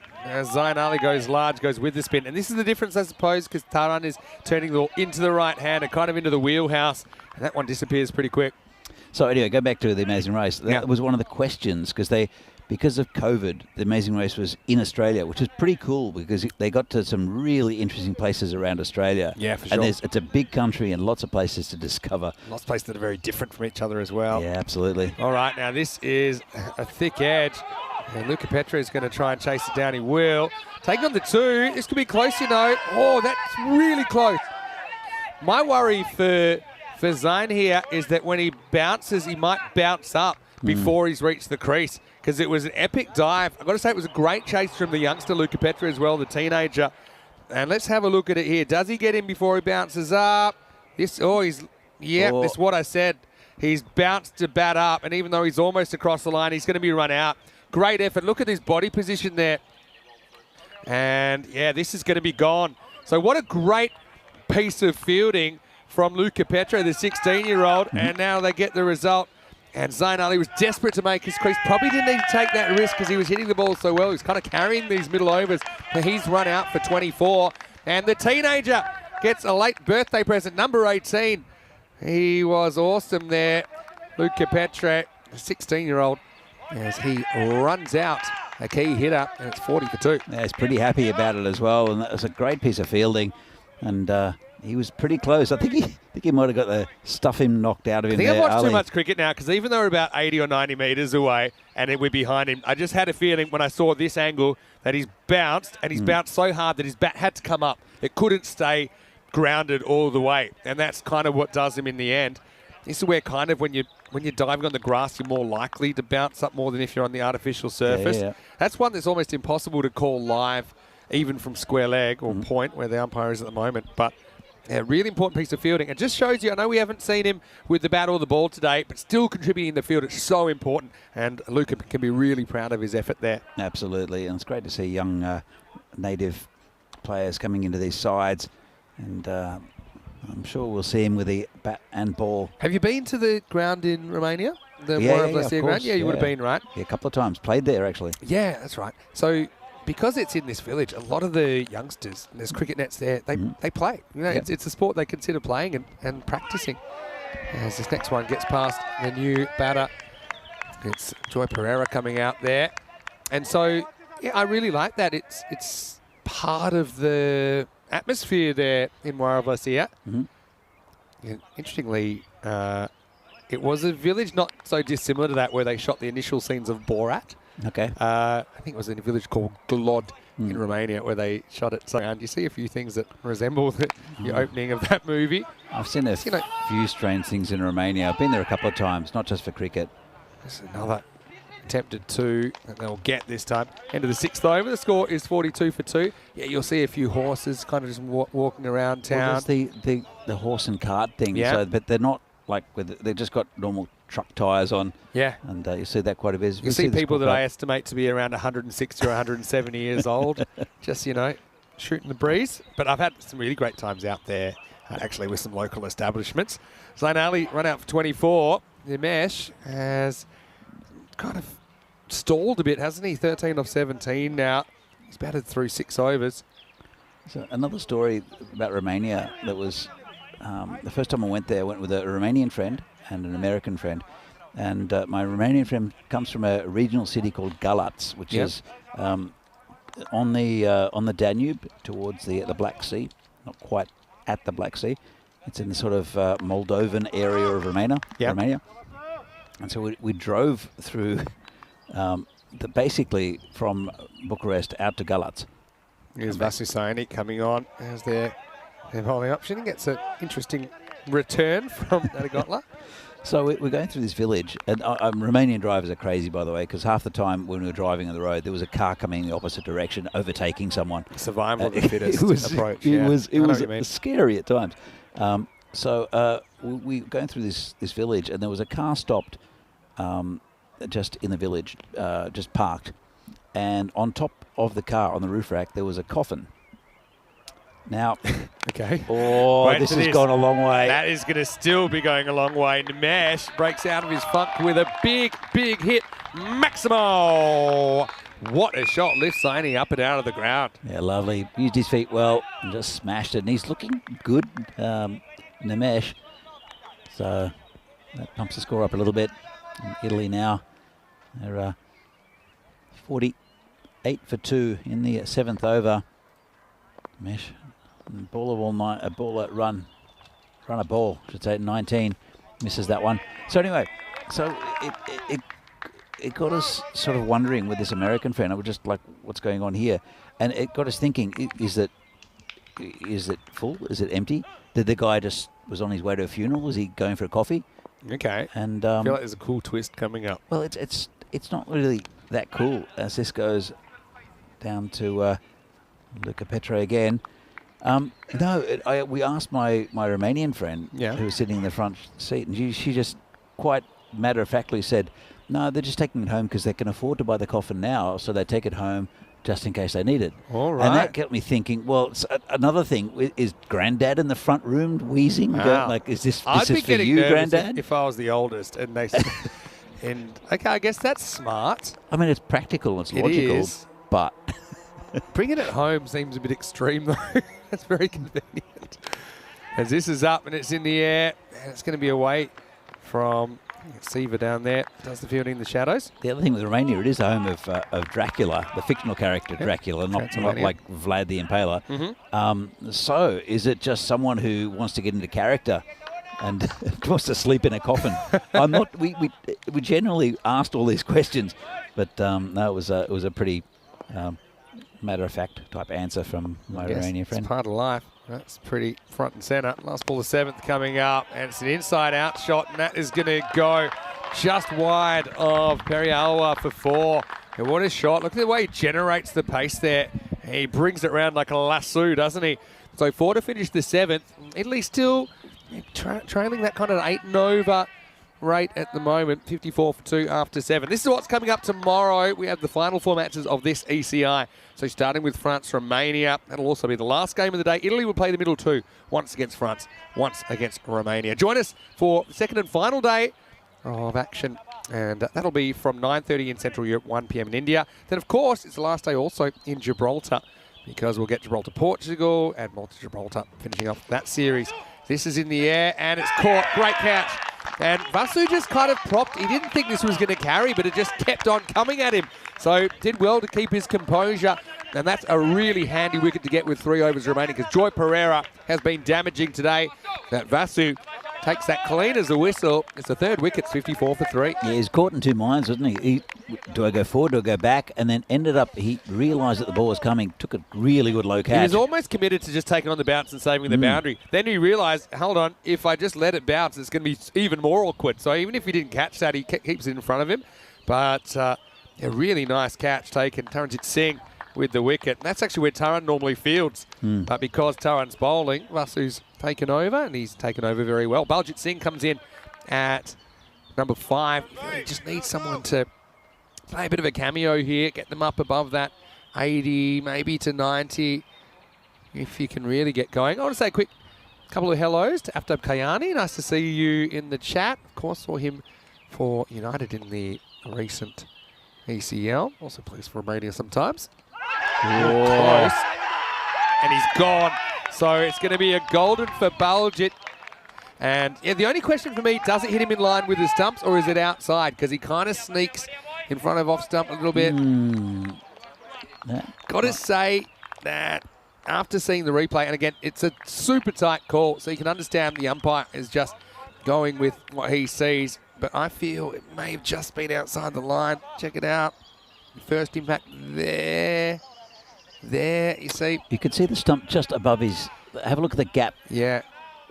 Zain Ali goes large, goes with the spin. And this is the difference, I suppose, because Taran is turning into the right hand and kind of into the wheelhouse. And that one disappears pretty quick. So anyway, go back to The Amazing Race. That was one of the questions, because of COVID, The Amazing Race was in Australia, which is pretty cool because they got to some really interesting places around Australia. Yeah, for sure. And it's a big country and lots of places to discover. Lots of places that are very different from each other as well. Yeah, absolutely. All right, now this is a thick edge. And Luca Petra is going to try and chase it down. He will. Taking on the 2. This could be close, Oh, that's really close. My worry for Zain here is that when he bounces, he might bounce up before he's reached the crease, because it was an epic dive. I've got to say, it was a great chase from the youngster, Luca Petra, as well, the teenager. And let's have a look at it here. Does he get him before he bounces up? This is what I said. He's bounced to bat up, and even though he's almost across the line, he's going to be run out. Great effort. Look at his body position there. And, this is going to be gone. So what a great piece of fielding from Luca Petra, the 16-year-old, and now they get the result. And Zain Ali was desperate to make his crease. Probably didn't need to take that risk because he was hitting the ball so well. He was kind of carrying these middle overs. But he's run out for 24. And the teenager gets a late birthday present, number 18. He was awesome there, Luca Petra, the 16-year-old, as he runs out a key hitter, and it's 40 for 2. Yeah, he's pretty happy about it as well, and that was a great piece of fielding. And he was pretty close. I think he might have got the stuff him knocked out of him. I think I've watched too much cricket now, because even though we're about 80 or 90 metres away and we're behind him, I just had a feeling when I saw this angle that he's bounced, and he's bounced so hard that his bat had to come up. It couldn't stay grounded all the way, and that's kind of what does him in the end. This is where kind of when you're diving on the grass, you're more likely to bounce up more than if you're on the artificial surface. Yeah. That's one that's almost impossible to call live, even from square leg or point, where the umpire is at the moment. But a really important piece of fielding. It just shows you, I know we haven't seen him with the bat or the ball today, but still contributing in the field. It's so important, and Luca can be really proud of his effort there. Absolutely, and it's great to see young native players coming into these sides, and I'm sure we'll see him with the bat and ball. Have you been to the ground in Romania? the Yeah, Warren yeah, Blessing of ground? course, Yeah, you would have yeah. been, right? Yeah, a couple of times. Played there, actually. Yeah, that's right. So because it's in this village, a lot of the youngsters, and there's cricket nets there, they play. You know, Yep. it's a sport they consider playing and practicing. As this next one gets past the new batter, it's Joy Pereira coming out there. And so, yeah, I really like that. It's part of the atmosphere there in Waravasia. Mhm. Yeah, interestingly, it was a village not so dissimilar to that where they shot the initial scenes of Borat. Okay. I think it was in a village called Glod in Romania where they shot it. So, and you see a few things that resemble the opening of that movie. I've seen a few strange things in Romania. I've been there a couple of times, not just for cricket. There's another attempted 2 that they'll get this time. End of the 6th over. The score is 42 for 2. Yeah, you'll see a few horses kind of just walking around town. Well, there's the horse and cart thing. Yeah. So, but they're not like they've just got normal truck tyres on. Yeah. And you see that quite a bit. You see the people that I scorecard. estimate to be around 160 or 170 years old, just, you know, shooting the breeze. But I've had some really great times out there, actually, with some local establishments. Zayn Ali run out for 24. Nimesh has kind of stalled a bit, hasn't he? 13 off 17 now. He's batted through 6 overs. So another story about Romania that was the first time I went there, I went with a Romanian friend and an American friend. And my Romanian friend comes from a regional city called Galați, which is on the Danube towards the Black Sea, not quite at the Black Sea. It's in the sort of Moldovan area of Romania. And so we drove through basically from Bucharest out to Galați. Here's Vasusani coming on as their bowling option. He gets an interesting return from Nadagotla. So we're going through this village, and Romanian drivers are crazy, by the way, because half the time when we were driving on the road, there was a car coming in the opposite direction, overtaking someone. Survival of the fittest approach. It was what you mean. scary at times. So we were going through this village, and there was a car stopped just in the village, just parked. And on top of the car, on the roof rack, there was a coffin. Now, okay. Oh, this has gone a long way. That is going to still be going a long way. Nimesh breaks out of his funk with a big, big hit. Maximo! What a shot. Lifts Saini up and out of the ground. Yeah, lovely. Used his feet well and just smashed it. And he's looking good, Nimesh. So that pumps the score up a little bit. In Italy now, they're 48 for 2 in the 7th over. Nimesh. Ball of all night, a ball at run a ball, should say, 19, misses that one. So anyway, so it got us sort of wondering with this American friend. I was just like, what's going on here? And it got us thinking: is it full? Is it empty? Did the guy just was on his way to a funeral? Was he going for a coffee? Okay. And I feel like there's a cool twist coming up. Well, it's not really that cool as this goes down to Luca Petre again. No, we asked my Romanian friend who was sitting in the front seat, and she just quite matter-of-factly said, no, they're just taking it home because they can afford to buy the coffin now, so they take it home just in case they need it. All right. And that got me thinking, well, another thing, is Granddad in the front room wheezing? Wow. Like, is this I'd be for getting you, nervous Granddad? if I was the oldest and they and okay, I guess that's smart. I mean, it's practical, it's It logical, is. but... Bringing it home seems a bit extreme, though. That's very convenient. As this is up and it's in the air, and it's going to be away from Siva down there. Does the fielding in the shadows. The other thing with Romania, it is the home of Dracula, the fictional character Dracula, not like Vlad the Impaler. So is it just someone who wants to get into character and wants to sleep in a coffin? I'm not. We generally asked all these questions, but no, it was a pretty matter-of-fact type answer from my Romanian friend. It's part of life. That's pretty front and centre. Last ball, the 7th coming up, and it's an inside-out shot, and that is going to go just wide of Perialwa for 4. And what a shot. Look at the way he generates the pace there. He brings it around like a lasso, doesn't he? So 4 to finish the 7th. Italy still trailing that kind of 8 and over rate at the moment, 54 for 2 after 7. This is what's coming up tomorrow. We have the final 4 matches of this ECI. So starting with France, Romania. That'll also be the last game of the day. Italy will play the middle 2, once against France, once against Romania. Join us for the second and final day of action And that'll be from 9:30 in Central Europe, 1 p.m. in India. Then, of course, it's the last day also in Gibraltar, because we'll get Gibraltar, Portugal, and Malta, Gibraltar finishing off that series. This is in the air, and it's caught. Great catch. And Vasu just kind of propped. He didn't think this was going to carry, but it just kept on coming at him. So did well to keep his composure. And that's a really handy wicket to get with 3 overs remaining, because Joy Pereira has been damaging today. That Vasu takes that clean as a whistle. It's the 3rd wicket, 54 for 3. Yeah, he's caught in 2 minds, wasn't he? Do I go forward, do I go back? And then ended up, he realised that the ball was coming, took a really good low catch. He was almost committed to just taking on the bounce and saving the boundary. Then he realised, hold on, if I just let it bounce, it's going to be even more awkward. So even if he didn't catch that, he keeps it in front of him. But a really nice catch taken. Taranjit Singh with the wicket. And that's actually where Taran normally fields. But because Taran's bowling, Vasu's taken over, and he's taken over very well. Baljit Singh comes in at number 5. He just needs someone to play a bit of a cameo here, get them up above that 80, maybe to 90, if you can really get going. I want to say a quick couple of hellos to Aftab Kayani. Nice to see you in the chat. Of course, saw him for United in the recent ECL. Also plays for Romania sometimes. Close. And he's gone. So it's going to be a golden for Baljit. And yeah, the only question for me, does it hit him in line with the stumps, or is it outside? Because he kind of sneaks in front of off stump a little bit. Got to say that after seeing the replay, and again, it's a super tight call, so you can understand the umpire is just going with what he sees. But I feel it may have just been outside the line. Check it out. First impact there. There, you see. You could see the stump just above his... Have a look at the gap. Yeah.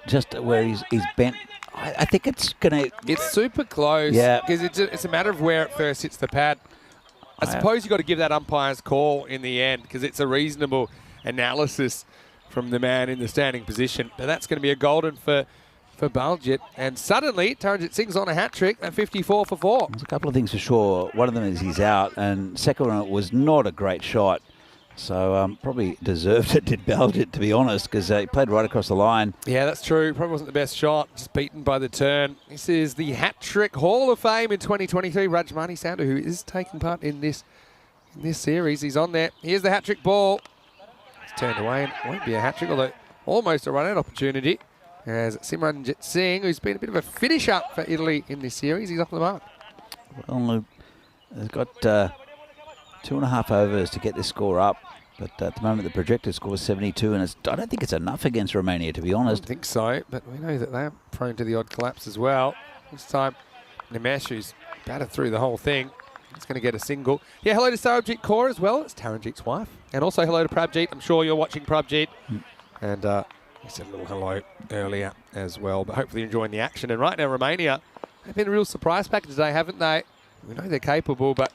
Just where he's bent. I think it's going to... It's super close. Yeah. Because it's a matter of where it first hits the pad. I suppose you've got to give that umpire's call in the end, because it's a reasonable analysis from the man in the standing position. But that's going to be a golden for Baljit. And suddenly, Taranjit Singh's on a hat-trick at 54 for 4. There's a couple of things for sure. One of them is he's out, and second one was not a great shot. So probably deserved it, did Baljit, to be honest, because he played right across the line. Yeah, that's true. Probably wasn't the best shot. Just beaten by the turn. This is the hat-trick Hall of Fame in 2023. Rajmani Sandhu, who is taking part in this series. He's on there. Here's the hat-trick ball. It's turned away, and it won't be a hat-trick, although almost a run-out opportunity. As Simranjit Singh, who's been a bit of a finish-up for Italy in this series, he's off the mark. Well, they've got 2.5 overs to get this score up, but at the moment the projected score is 72, and I don't think it's enough against Romania, to be honest. I don't think so, but we know that they're prone to the odd collapse as well. This time, Nimesh, who's batted through the whole thing, is going to get a single. Yeah, hello to Sarabjit Kaur as well. It's Taranjit's wife. And also hello to Prabjit. I'm sure you're watching Prabjit. And he said a little hello earlier as well, but hopefully enjoying the action. And right now, Romania have been a real surprise package today, haven't they? We know they're capable, but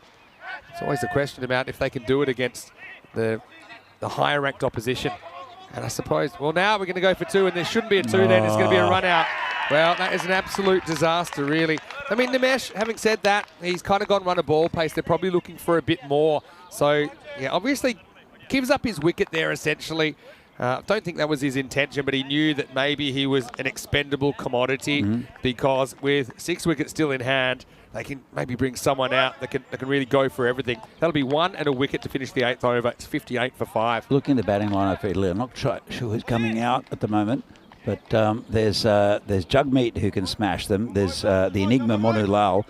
it's always a question about if they can do it against the higher ranked opposition. And I suppose, well, now we're going to go for 2, and there shouldn't be a 2 then. It's going to be a run out. Well, that is an absolute disaster, really. I mean, Nimesh, having said that, he's kind of gone run a ball pace. They're probably looking for a bit more. So, yeah, obviously gives up his wicket there, essentially. Don't think that was his intention, but he knew that maybe he was an expendable commodity because with 6 wickets still in hand, they can maybe bring someone out that can really go for everything. That'll be 1 and a wicket to finish the 8th over. It's 58 for 5. Looking at the batting lineup for Italy, I'm not sure who's coming out at the moment, but there's Jugmeet who can smash them. There's the Enigma Monu Lal.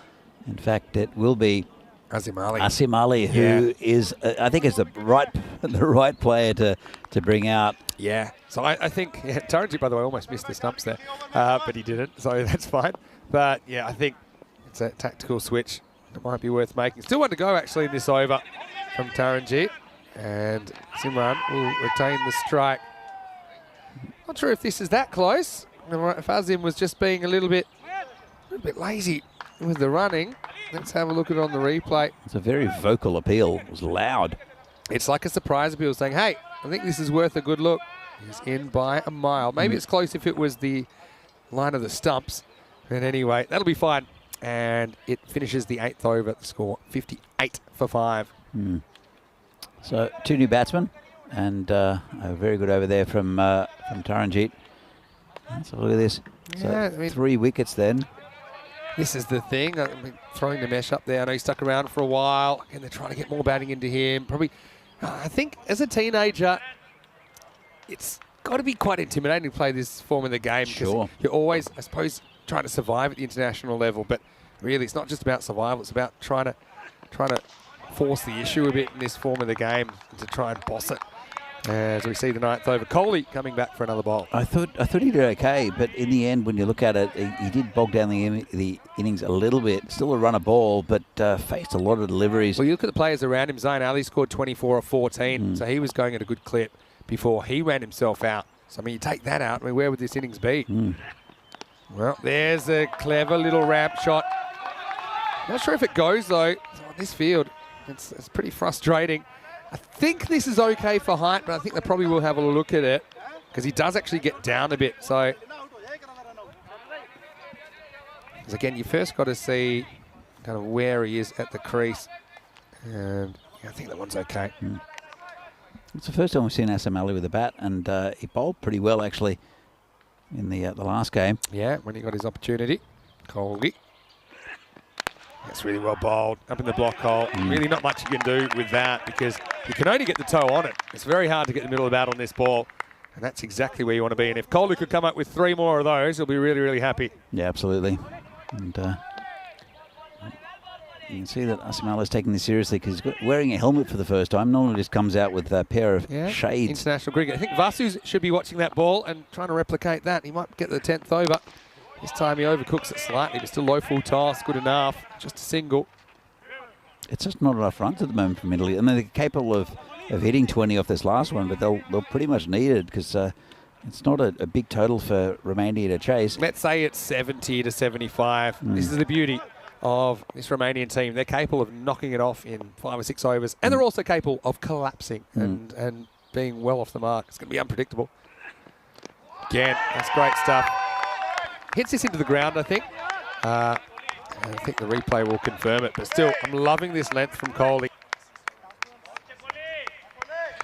In fact, it will be Asim Ali, who is, I think, is the right player to bring out. Yeah. So I think Taranjit, by the way, almost missed the stumps there, but he didn't. So that's fine. But yeah, I think it's a tactical switch that might be worth making. Still one to go actually in this over from Taranjit, and Simran will retain the strike. Not sure if this is that close. Fazim was just being a little bit lazy with the running. Let's have a look at it on the replay. It's a very vocal appeal. It was loud. It's like a surprise appeal saying, hey, I think this is worth a good look. He's in by a mile. Maybe it's close if it was the line of the stumps. But anyway, that'll be fine. And it finishes the 8th over at the score, 58 for 5. So 2 new batsmen, and a very good over there from Taranjit. Let's have a look at this. So Yeah, I mean, 3 wickets then. This is the thing. I mean, throwing the mesh up there. I know he stuck around for a while. And they're trying to get more batting into him. Probably, I think as a teenager, it's got to be quite intimidating to play this form of the game. Sure. You're always, I suppose, trying to survive at the international level. But really, it's not just about survival. It's about trying to force the issue a bit in this form of the game to try and boss it. As we see the 9th over, Coley coming back for another bowl. I thought he did okay, but in the end, when you look at it, he did bog down the innings a little bit. Still a runner ball, but faced a lot of deliveries. Well, you look at the players around him. Zayn Ali scored 24 or 14, so he was going at a good clip before he ran himself out. So, I mean, you take that out, I mean, where would this innings be? Well, there's a clever little ramp shot. Not sure if it goes, though. On this field, it's pretty frustrating. I think this is okay for height, but I think they probably will have a look at it because he does actually get down a bit. So, again, you first got to see kind of where he is at the crease. And yeah, I think that one's okay. It's the first time we've seen Asim Ali with a bat, and he bowled pretty well, actually, in the last game. Yeah, when he got his opportunity. Coley. That's really well bowled, up in the block hole. Really not much you can do with that because you can only get the toe on it. It's very hard to get the middle of the bat on this ball, and that's exactly where you want to be. And if Coley could come up with 3 more of those, he'll be really, really happy. Yeah, absolutely. And you can see that Asim Ali is taking this seriously because he's wearing a helmet for the first time. Normally just comes out with a pair of shades. International cricket. I think Vasu should be watching that ball and trying to replicate that. He might get the 10th over. This time he overcooks it slightly, but still low full toss, good enough. Just a single. It's just not enough runs at the moment from Italy. I mean, they're capable of hitting 20 off this last one, but they'll pretty much need it because it's not a big total for Romania to chase. Let's say it's 70 to 75. This is the beauty of this Romanian team. They're capable of knocking it off in 5 or 6 overs, and they're also capable of collapsing and being well off the mark. It's going to be unpredictable. Again, that's great stuff. Hits this into the ground, I think. I think the replay will confirm it, but still, I'm loving this length from Coley.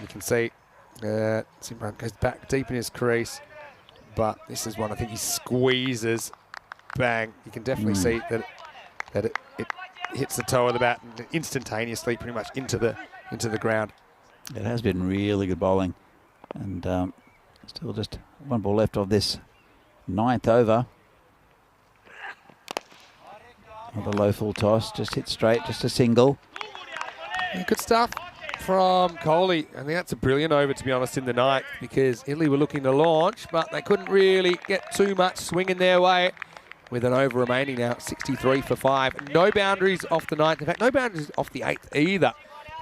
You can see Simran goes back deep in his crease, but this is one I think he squeezes. Bang. You can definitely see that it hits the toe of the bat and instantaneously pretty much into the ground. It has been really good bowling, and still just 1 ball left of this 9th over. Another low full toss, just hit straight, just a single. Yeah, good stuff from Coley. I think that's a brilliant over, to be honest, in the 9th because Italy were looking to launch, but they couldn't really get too much swinging their way with an over remaining now, 63 for 5. No boundaries off the 9th. In fact, no boundaries off the 8th either.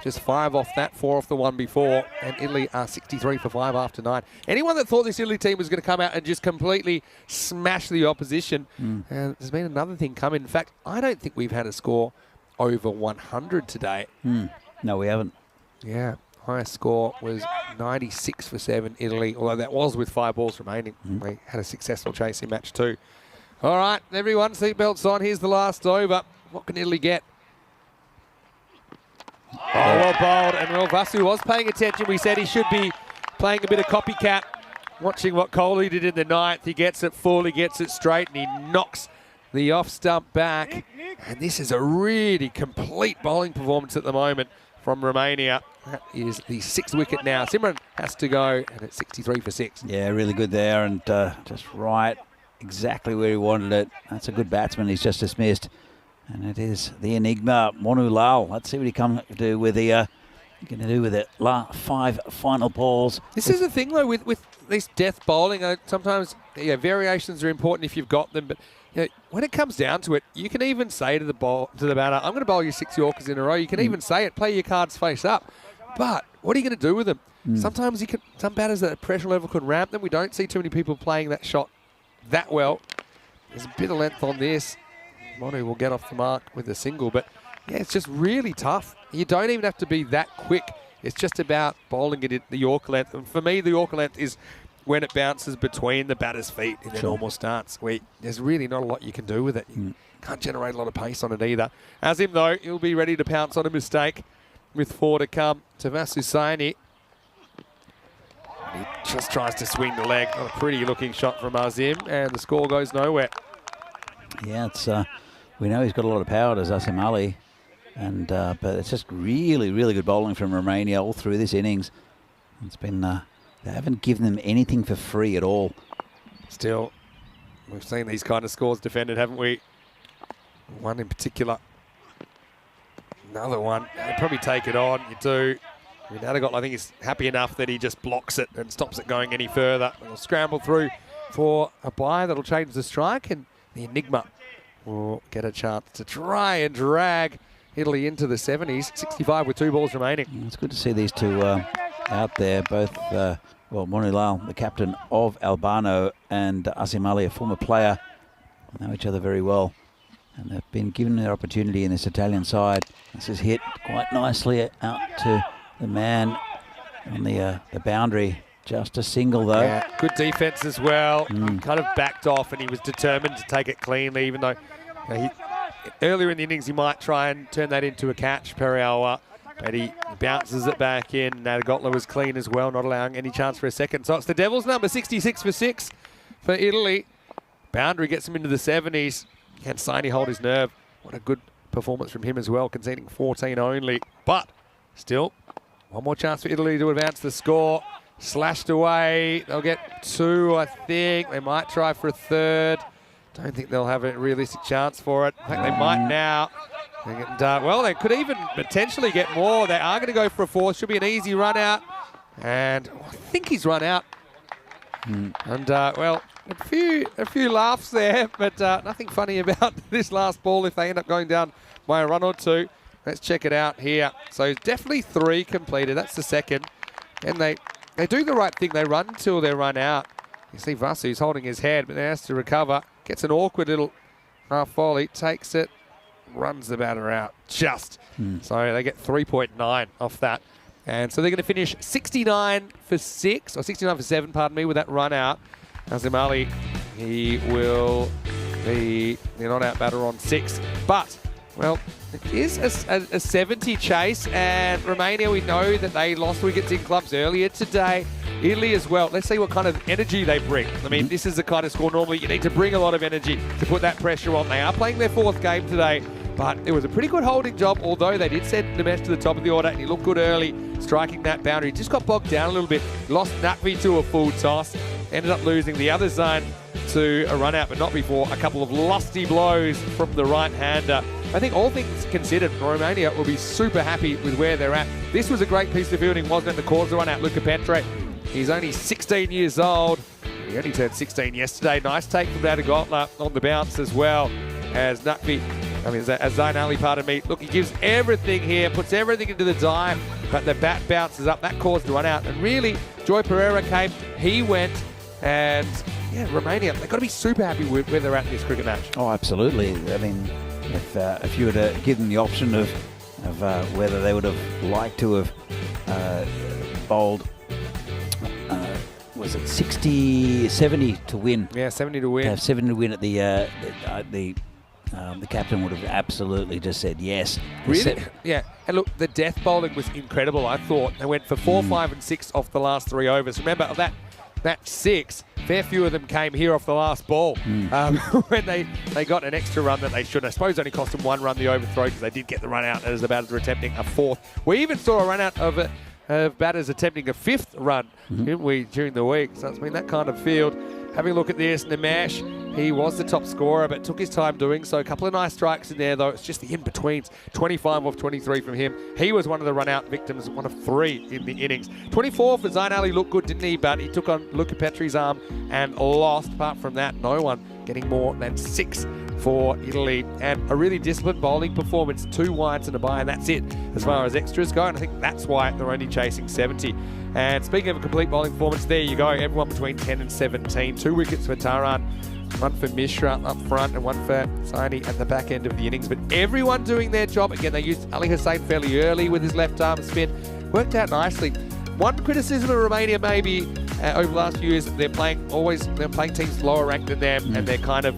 Just 5 off that, 4 off the one before, and Italy are 63 for 5 after 9. Anyone that thought this Italy team was going to come out and just completely smash the opposition, and there's been another thing coming. In fact, I don't think we've had a score over 100 today. No, we haven't. Yeah, highest score was 96 for 7 Italy, although that was with 5 balls remaining. We had a successful chase in match 2. All right, everyone, seatbelts on. Here's the last over. What can Italy get? Oh, well bowled, and well, Vasu was paying attention. We said he should be playing a bit of copycat, watching what Coley did in the 9th. He gets it full, he gets it straight, and he knocks the off stump back. And this is a really complete bowling performance at the moment from Romania. That is the 6th wicket now. Simran has to go, and it's 63 for 6. Yeah, really good there, and just right, exactly where he wanted it. That's a good batsman he's just dismissed. And it is the enigma, Monu Lal. Let's see what he comes to do with the 5 final balls. This is the thing, though, with this death bowling. Sometimes variations are important if you've got them, but when it comes down to it, you can even say to the batter, I'm going to bowl you 6 Yorkers in a row. You can even say it, play your cards face up. But what are you going to do with them? Sometimes some batters at pressure level can ramp them. We don't see too many people playing that shot that well. There's a bit of length on this. Monu will get off the mark with a single, but yeah, it's just really tough. You don't even have to be that quick. It's just about bowling it at the Yorker length. And for me, the Yorker length is when it bounces between the batter's feet in their normal stance, where there's really not a lot you can do with it. You can't generate a lot of pace on it either. Asim, though, he'll be ready to pounce on a mistake with 4 to come to Vasusani. He just tries to swing the leg. Not a pretty looking shot from Azim, and the score goes nowhere. Yeah, it's we know he's got a lot of power, does Asim Ali. And but it's just really, really good bowling from Romania all through this innings. It's been they haven't given them anything for free at all. Still, we've seen these kind of scores defended, haven't we? One in particular. Another one. They probably take it on. You do. I mean, I think he's happy enough that he just blocks it and stops it going any further. It'll scramble through for a bye that'll change the strike, and the Enigma will get a chance to try and drag Italy into the 70s. 65 with 2 balls remaining. It's good to see these two out there, both, well, Monilal, the captain of Albano, and Asim Ali, a former player, know each other very well. And they've been given their opportunity in this Italian side. This is hit quite nicely out to the man on the boundary. Just a single, though. Yeah, good defence as well. Kind of backed off, and he was determined to take it cleanly, even though earlier in the innings he might try and turn that into a catch, Periawa, but he bounces it back in. Natagotla was clean as well, not allowing any chance for a second. So it's the Devils' number, 66 for 6 for Italy. Boundary gets him into the 70s. Can Saini hold his nerve? What a good performance from him as well, conceding 14 only. But still, one more chance for Italy to advance the score. Slashed away. They'll get 2, I think. They might try for a 3rd. Don't think they'll have a realistic chance for it. I think they might now. And, well, they could even potentially get more. They are going to go for a 4th. Should be an easy run out. And I think he's run out. And, well, a few laughs there, but nothing funny about this last ball if they end up going down by a run or 2. Let's check it out here. So definitely 3 completed. That's the second. And they do the right thing. They run until they run out. You see Vasu's holding his head, but he has to recover. Gets an awkward little half volley, takes it, runs the batter out. Just. So they get 3.9 off that. And so they're going to finish 69 for 6, or 69 for 7, pardon me, with that run out. Asim Ali, he will be the not-out batter on 6. But, well, it is a 70 chase, and Romania, we know that they lost wickets in clubs earlier today. Italy as well. Let's see what kind of energy they bring. I mean, this is the kind of score normally you need to bring a lot of energy to put that pressure on. They are playing their 4th game today, but it was a pretty good holding job, although they did send Nimesh to the top of the order, and he looked good early, striking that boundary. Just got bogged down a little bit. Lost Natvi to a full toss. Ended up losing the other zone to a run out, but not before a couple of lusty blows from the right-hander. I think all things considered, Romania will be super happy with where they're at. This was a great piece of fielding, wasn't it, to cause the run out? Luca Petre, he's only 16 years old. He only turned 16 yesterday. Nice take from Natagotla on the bounce as well as as Zain Ali, pardon me. Look, he gives everything here, puts everything into the dive, but the bat bounces up. That caused the run out. And really, Joy Pereira came, he went, and yeah, Romania, they've got to be super happy with where they're at in this cricket match. Oh, absolutely. I mean, if you were to give them the option of whether they would have liked to have bowled, was it 70 to win? Yeah, 70 to win. To have 70 to win at the captain would have absolutely just said yes. Really? Yeah. And look, the death bowling was incredible, I thought. They went for 4, 5 and 6 off the last 3 overs. Remember, of that 6, fair few of them came here off the last ball when they got an extra run that they should. I suppose only cost them 1 run, the overthrow, because they did get the run out as the batters were attempting a 4th. We even saw a run out of batters attempting a 5th run, didn't we, during the week? So it's been that kind of field. Having a look at this, Nimesh, he was the top scorer, but took his time doing so. A couple of nice strikes in there, though. It's just the in-betweens. 25 off 23 from him. He was one of the run-out victims, one of 3 in the innings. 24 for Zain Ali looked good, didn't he? But he took on Luca Petri's arm and lost. Apart from that, no one getting more than 6 for Italy. And a really disciplined bowling performance. 2 wides and a bye, and that's it as far as extras go. And I think that's why they're only chasing 70. And speaking of a complete bowling performance, there you go. Everyone between 10 and 17. 2 wickets for Taran, 1 for Mishra up front, and 1 for Saini at the back end of the innings. But everyone doing their job. Again, they used Ali Hussain fairly early with his left arm spin. Worked out nicely. One criticism of Romania maybe over the last few years, they're playing teams lower ranked than them, and they're kind of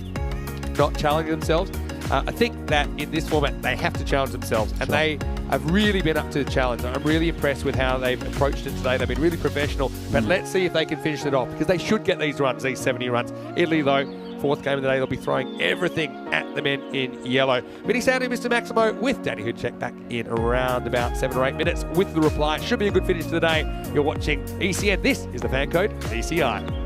not challenging themselves. I think that in this format, they have to challenge themselves, and they have really been up to the challenge. I'm really impressed with how they've approached it today. They've been really professional, but let's see if they can finish it off, because they should get these runs, these 70 runs. Italy, though, fourth game of the day, they'll be throwing everything at the men in yellow. Vinny Sandu, Mr. Maximo, with Danny Hoodcheck back in around about 7 or 8 minutes with the reply. Should be a good finish to the day. You're watching ECN. This is the fan code ECI.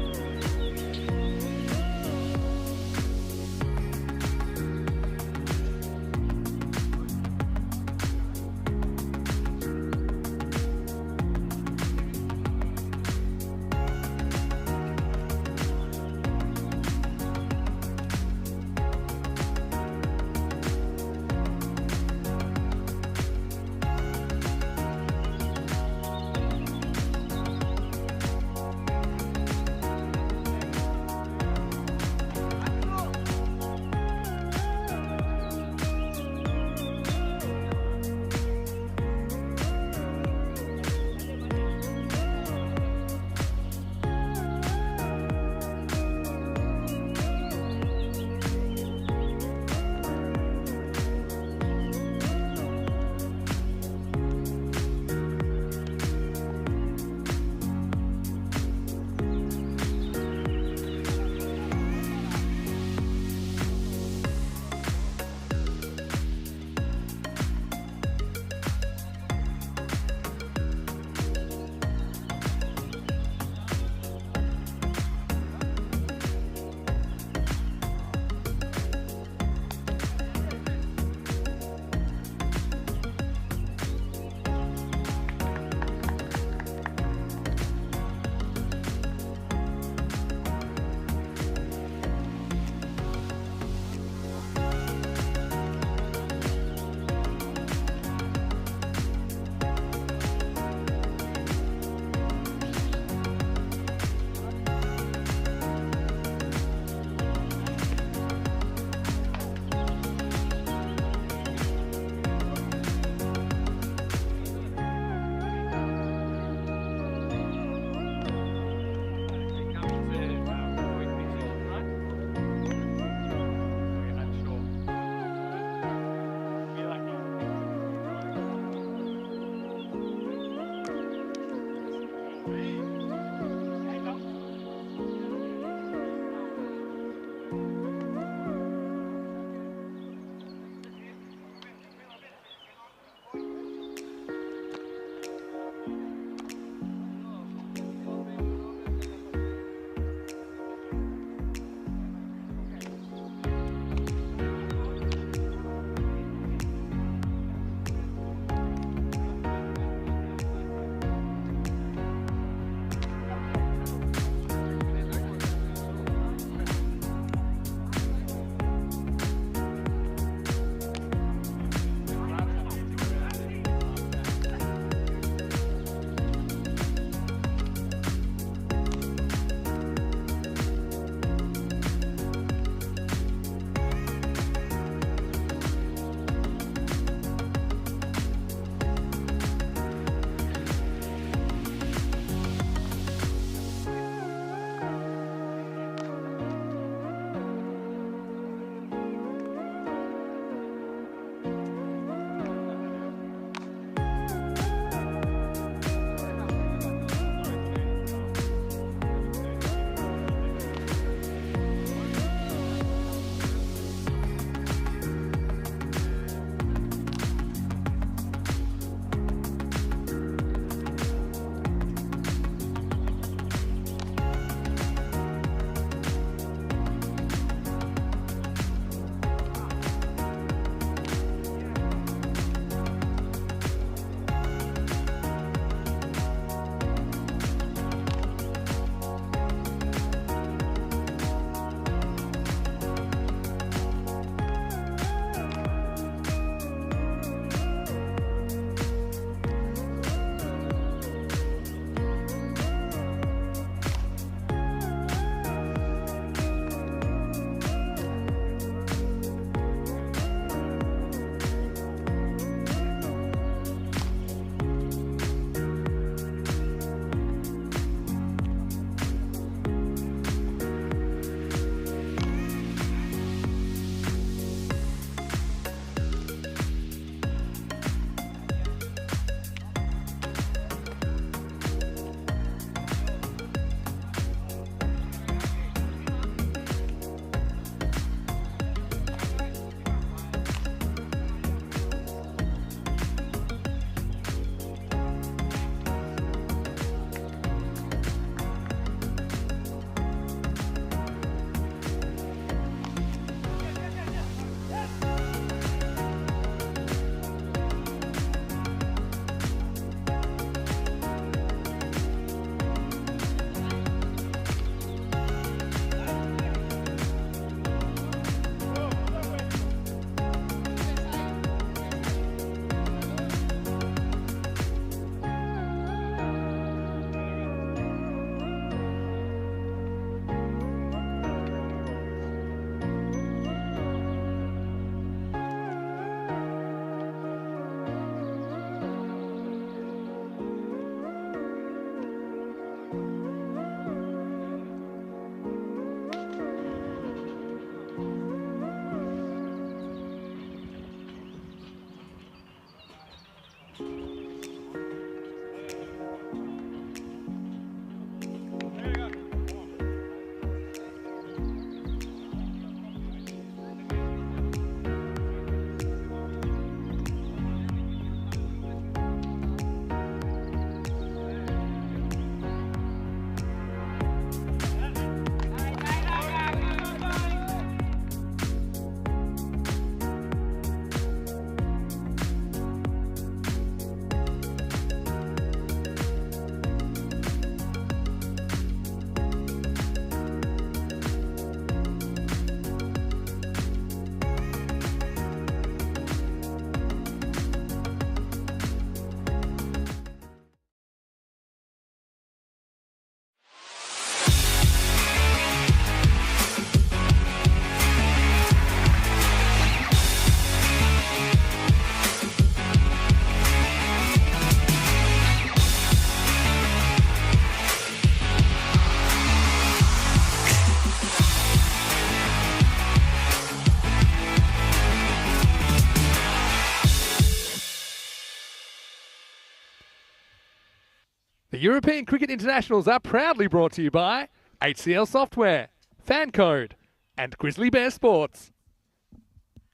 The European Cricket Internationals are proudly brought to you by HCL Software, Fan Code, and Grizzly Bear Sports.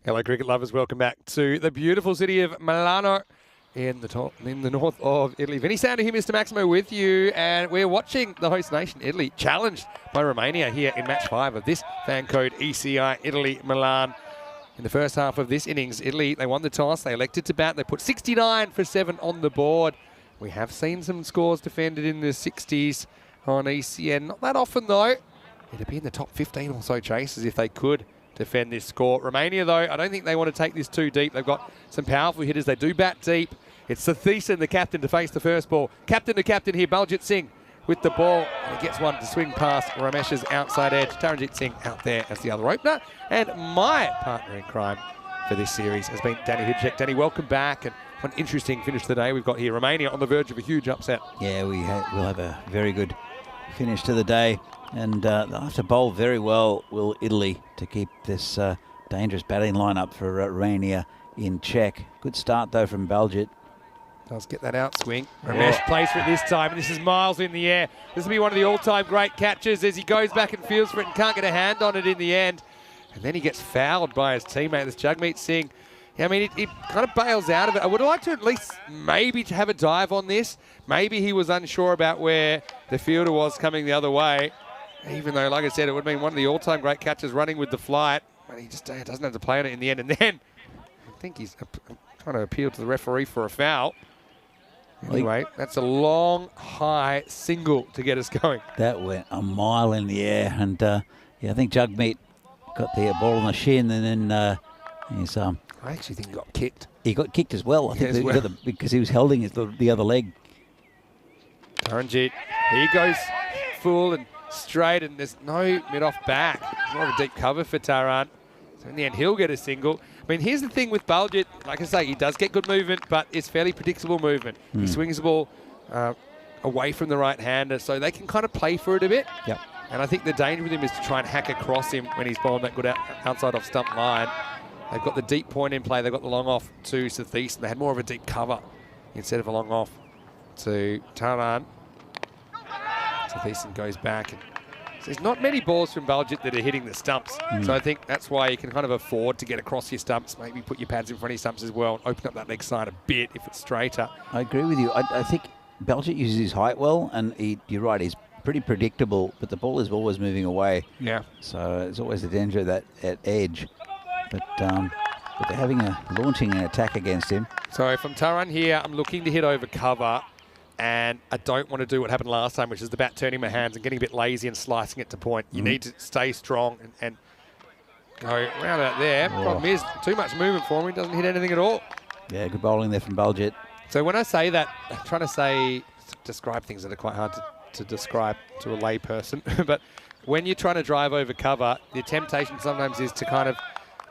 Hello, cricket lovers. Welcome back to the beautiful city of Milano in the north of Italy. Vinny Sander here, Mr. Maximo, with you, and we're watching the host nation, Italy, challenged by Romania here in match 5 of this Fan Code ECI Italy Milan. In the first half of this innings, Italy, they won the toss, they elected to bat, they put 69 for 7 on the board. We have seen some scores defended in the 60s on ECN. Not that often, though. It'd be in the top 15 or so chases if they could defend this score. Romania, though, I don't think they want to take this too deep. They've got some powerful hitters. They do bat deep. It's T10, the captain, to face the first ball. Captain to captain here, Baljit Singh with the ball. And he gets one to swing past Ramesh's outside edge. Taranjit Singh out there as the other opener. And my partner in crime for this series has been Danny Hudcek. Danny, welcome back. And what an interesting finish to the day we've got here. Romania on the verge of a huge upset. Yeah, we'll have a very good finish to the day. And they'll have to bowl very well, will Italy, to keep this dangerous batting lineup for Romania in check. Good start, though, from Baljit. Does get that out swing. Ramesh plays for it this time, and this is miles in the air. This will be one of the all-time great catches as he goes back and feels for it and can't get a hand on it in the end. And then he gets fouled by his teammate, this Jagmeet Singh. Yeah, I mean, it kind of bails out of it. I would like to at least maybe to have a dive on this. Maybe he was unsure about where the fielder was coming the other way. Even though, like I said, it would have been one of the all-time great catches running with the flight. But he just doesn't have to play on it in the end. And then I think he's trying to appeal to the referee for a foul. Anyway, that's a long, high single to get us going. That went a mile in the air. And, yeah, I think Jagmeet got the ball on the shin and then he's... I actually think he got kicked. He got kicked as well, I think, because he was holding the other leg. Taranjit, he goes full and straight, and there's no mid-off back. More of a deep cover for Taran. So in the end, he'll get a single. I mean, here's the thing with Baljit. Like I say, he does get good movement, but it's fairly predictable movement. He swings the ball away from the right-hander, so they can kind of play for it a bit. Yep. And I think the danger with him is to try and hack across him when he's bowling that good outside off stump line. They've got the deep point in play. They've got the long off to Sathis, and they had more of a deep cover instead of a long off to Taran. Sathis goes back. And so there's not many balls from Baljit that are hitting the stumps. So I think that's why you can kind of afford to get across your stumps, maybe put your pads in front of your stumps as well, and open up that leg side a bit if it's straighter. I agree with you. I think Baljit uses his height well, and you're right, he's pretty predictable, but the ball is always moving away. Yeah. So there's always the danger of that at edge. But they're having launching an attack against him. So from Taran here, I'm looking to hit over cover, and I don't want to do what happened last time, which is the bat turning my hands and getting a bit lazy and slicing it to point. You need to stay strong and go around out there. Problem is, too much movement for him. He doesn't hit anything at all. Yeah, good bowling there from Baljit. So when I say that, I'm trying to describe things that are quite hard to describe to a lay person. But when you're trying to drive over cover, the temptation sometimes is to kind of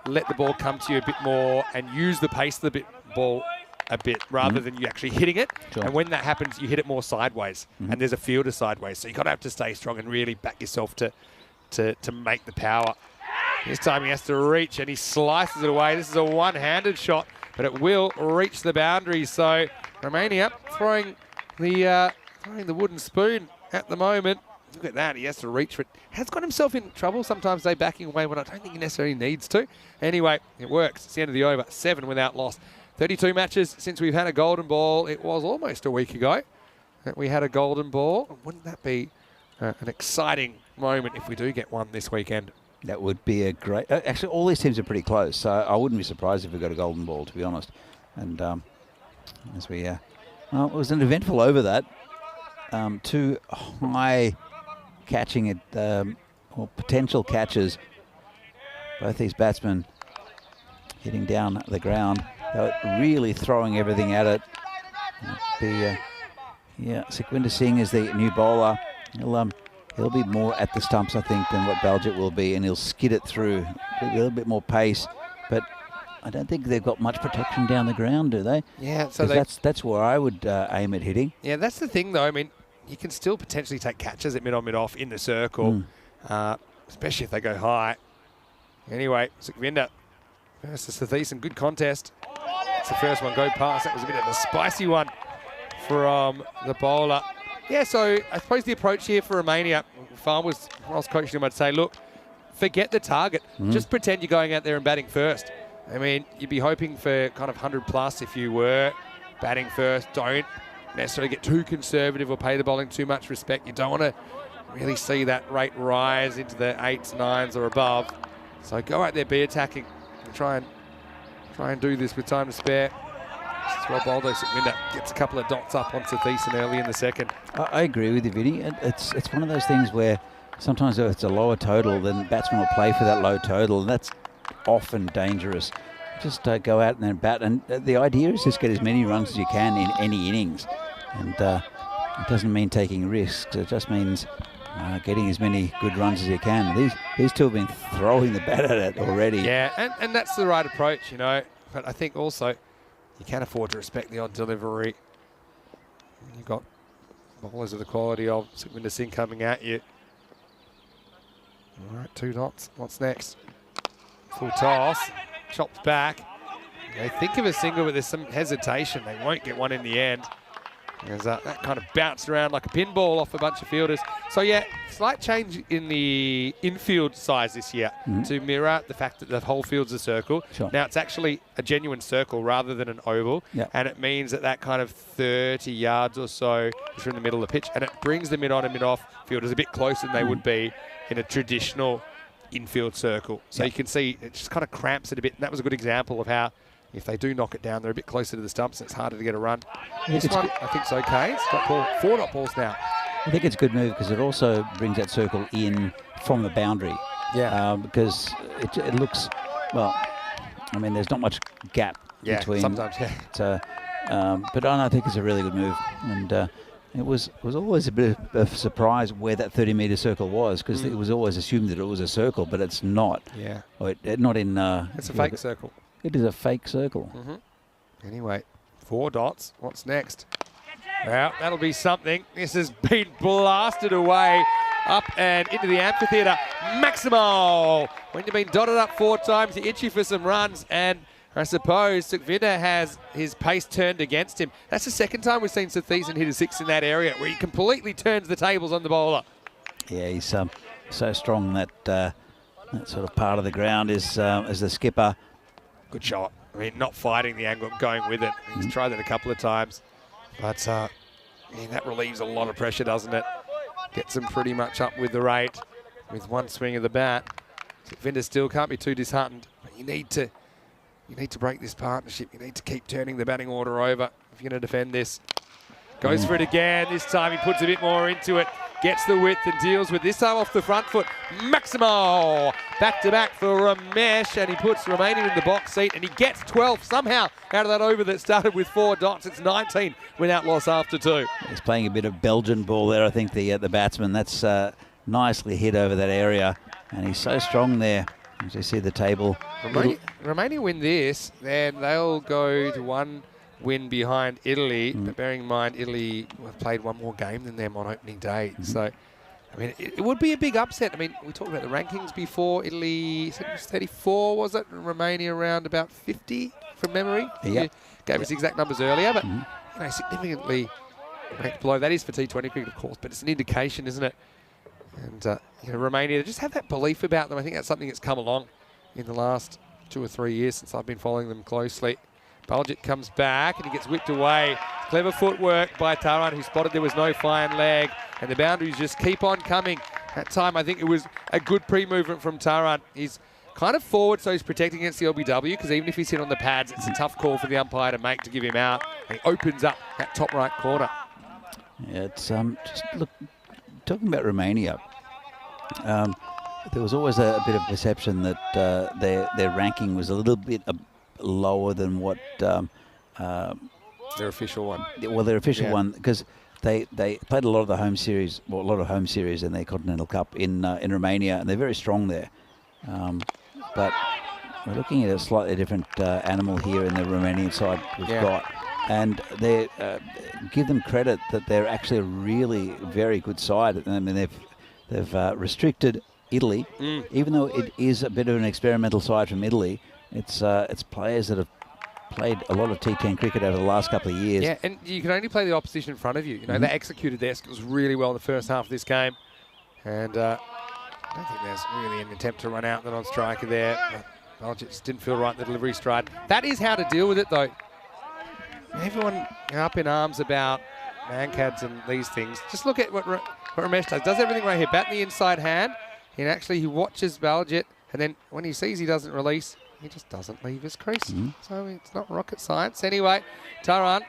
let the ball come to you a bit more and use the pace of the ball a bit rather than you actually hitting it. Sure. And when that happens, you hit it more sideways, and there's a fielder sideways. So you've got to have to stay strong and really back yourself to make the power. This time he has to reach, and he slices it away. This is a one-handed shot, but it will reach the boundary. So Romania throwing the wooden spoon at the moment. Look at that, he has to reach for it. Has got himself in trouble. Sometimes they backing away when I don't think he necessarily needs to. Anyway, it works. It's the end of the over. 7 without loss. 32 matches since we've had a golden ball. It was almost a week ago that we had a golden ball. Wouldn't that be an exciting moment if we do get one this weekend? That would be a great... Actually, all these teams are pretty close, so I wouldn't be surprised if we got a golden ball, to be honest. And as we... well, it was an eventful over that. 2 high catching it, or potential catches. Both these batsmen hitting down the ground. They were really throwing everything at it. Sukhwinder Singh is the new bowler. He'll be more at the stumps, I think, than what Baljit will be, and he'll skid it through. A little bit more pace, but I don't think they've got much protection down the ground, do they? Yeah, so that's where I would aim at hitting. Yeah, that's the thing, though. I mean, you can still potentially take catches at mid-on, mid-off in the circle, especially if they go high. Anyway, Sukhwinder versus Sathis, good contest. It's the first one go past. That was a bit of a spicy one from the bowler. Yeah, so I suppose the approach here for Romania, if I was coaching them, I'd say, look, forget the target. Just pretend you're going out there and batting first. I mean, you'd be hoping for kind of 100 plus if you were batting first. Don't necessarily get too conservative or pay the bowling too much respect. You don't want to really see that rate rise into the 8s, 9s or above. So go out there, be attacking, and try and do this with time to spare. This is well bowled. Sukhvinder gets a couple of dots up onto T10 early in the second. I agree with you, Vinny. It's one of those things where sometimes if it's a lower total, then batsmen will play for that low total, and that's often dangerous. Just go out and then bat, and the idea is just get as many runs as you can in any innings, and it doesn't mean taking risks. It just means getting as many good runs as you can. These two have been throwing the bat at it already. Yeah, and that's the right approach, you know. But I think also you can afford to respect the odd delivery. You've got bowlers of the quality of Sukhvinder Singh coming at you. All right, 2 dots. What's next? Full toss. Chopped back. They think of a single, but there's some hesitation. They won't get one in the end. As that kind of bounced around like a pinball off a bunch of fielders. So yeah, slight change in the infield size this year to mirror the fact that the whole field's a circle. Sure. Now it's actually a genuine circle rather than an oval. Yep. And it means that kind of 30 yards or so is from the middle of the pitch. And it brings the mid-on and mid-off fielders a bit closer than they would be in a traditional infield circle. So you can see it just kind of cramps it a bit. And that was a good example of how if they do knock it down, they're a bit closer to the stumps and it's harder to get a run. This one, I think, is okay. It's got 4 dot balls now. I think it's a good move because it also brings that circle in from the boundary. Yeah. Because it looks, well, I mean, there's not much gap between. Sometimes, yeah. So, but I think it's a really good move. And it was always a bit of a surprise where that 30-metre circle was because it was always assumed that it was a circle, but it's not. Yeah. Or not in... it's a fake circle. It is a fake circle. Anyway, 4 dots. What's next? Well, that'll be something. This has been blasted away up and into the amphitheatre. Maximal! When you've been dotted up 4 times, you're itchy for some runs, and I suppose Sukhvinder has his pace turned against him. That's the second time we've seen Sathisen hit a 6 in that area, where he completely turns the tables on the bowler. Yeah, he's so strong that that sort of part of the ground is as the skipper. Good shot. I mean, not fighting the angle, going with it. He's tried that a couple of times. But I mean, that relieves a lot of pressure, doesn't it? Gets him pretty much up with the rate with one swing of the bat. Sukhvinder still can't be too disheartened. But you need to break this partnership. You need to keep turning the batting order over if you're going to defend this. Goes for it again. This time he puts a bit more into it. Gets the width and deals with this time off the front foot. Maximal! Back-to-back for Ramesh, and he puts Romania in the box seat, and he gets 12 somehow out of that over that started with 4 dots. It's 19 without loss after 2. He's playing a bit of Belgian ball there, I think, the batsman. That's nicely hit over that area, and he's so strong there. As you see the table. Romania win this, then they'll go to 1 win behind Italy, but bearing in mind Italy have played 1 more game than them on opening day. So, I mean, it would be a big upset. I mean, we talked about the rankings before. Italy, it was 34, was it? And Romania around about 50 from memory. Yeah. You gave us exact numbers earlier, but you know, significantly ranked below. That is for T20 cricket, of course, but it's an indication, isn't it? And you know, Romania, just have that belief about them. I think that's something that's come along in the last 2 or 3 years since I've been following them closely. Baljit comes back and he gets whipped away. Clever footwork by Taran, who spotted there was no fine leg, and the boundaries just keep on coming. That time I think it was a good pre-movement from Taran. He's kind of forward, so he's protecting against the LBW, because even if he's hit on the pads, it's a tough call for the umpire to make to give him out. And he opens up that top right corner. Yeah, it's just look, talking about Romania, there was always a bit of perception that their ranking was a little bit lower than what Their official one. well, their official one, because they played a lot of the home series, well, a lot of home series in their Continental Cup in Romania, and they're very strong there. But we're looking at a slightly different animal here in the Romanian side we've got. And they give them credit that they're actually a really very good side. I mean, they've restricted Italy, even though it is a bit of an experimental side from Italy. It's players that have played a lot of T10 cricket over the last couple of years. Yeah, and you can only play the opposition in front of you. You know, they executed their skills really well in the first half of this game. And I don't think there's really an attempt to run out the non-striker there. But just didn't feel right, the delivery stride. That is how to deal with it, though. Everyone up in arms about mancads and these things. Just look at what Ramesh does. Does everything right here. Bat in the inside hand. And actually, he watches Baljit. And then when he sees he doesn't release, he just doesn't leave his crease. So it's not rocket science. Anyway, Taran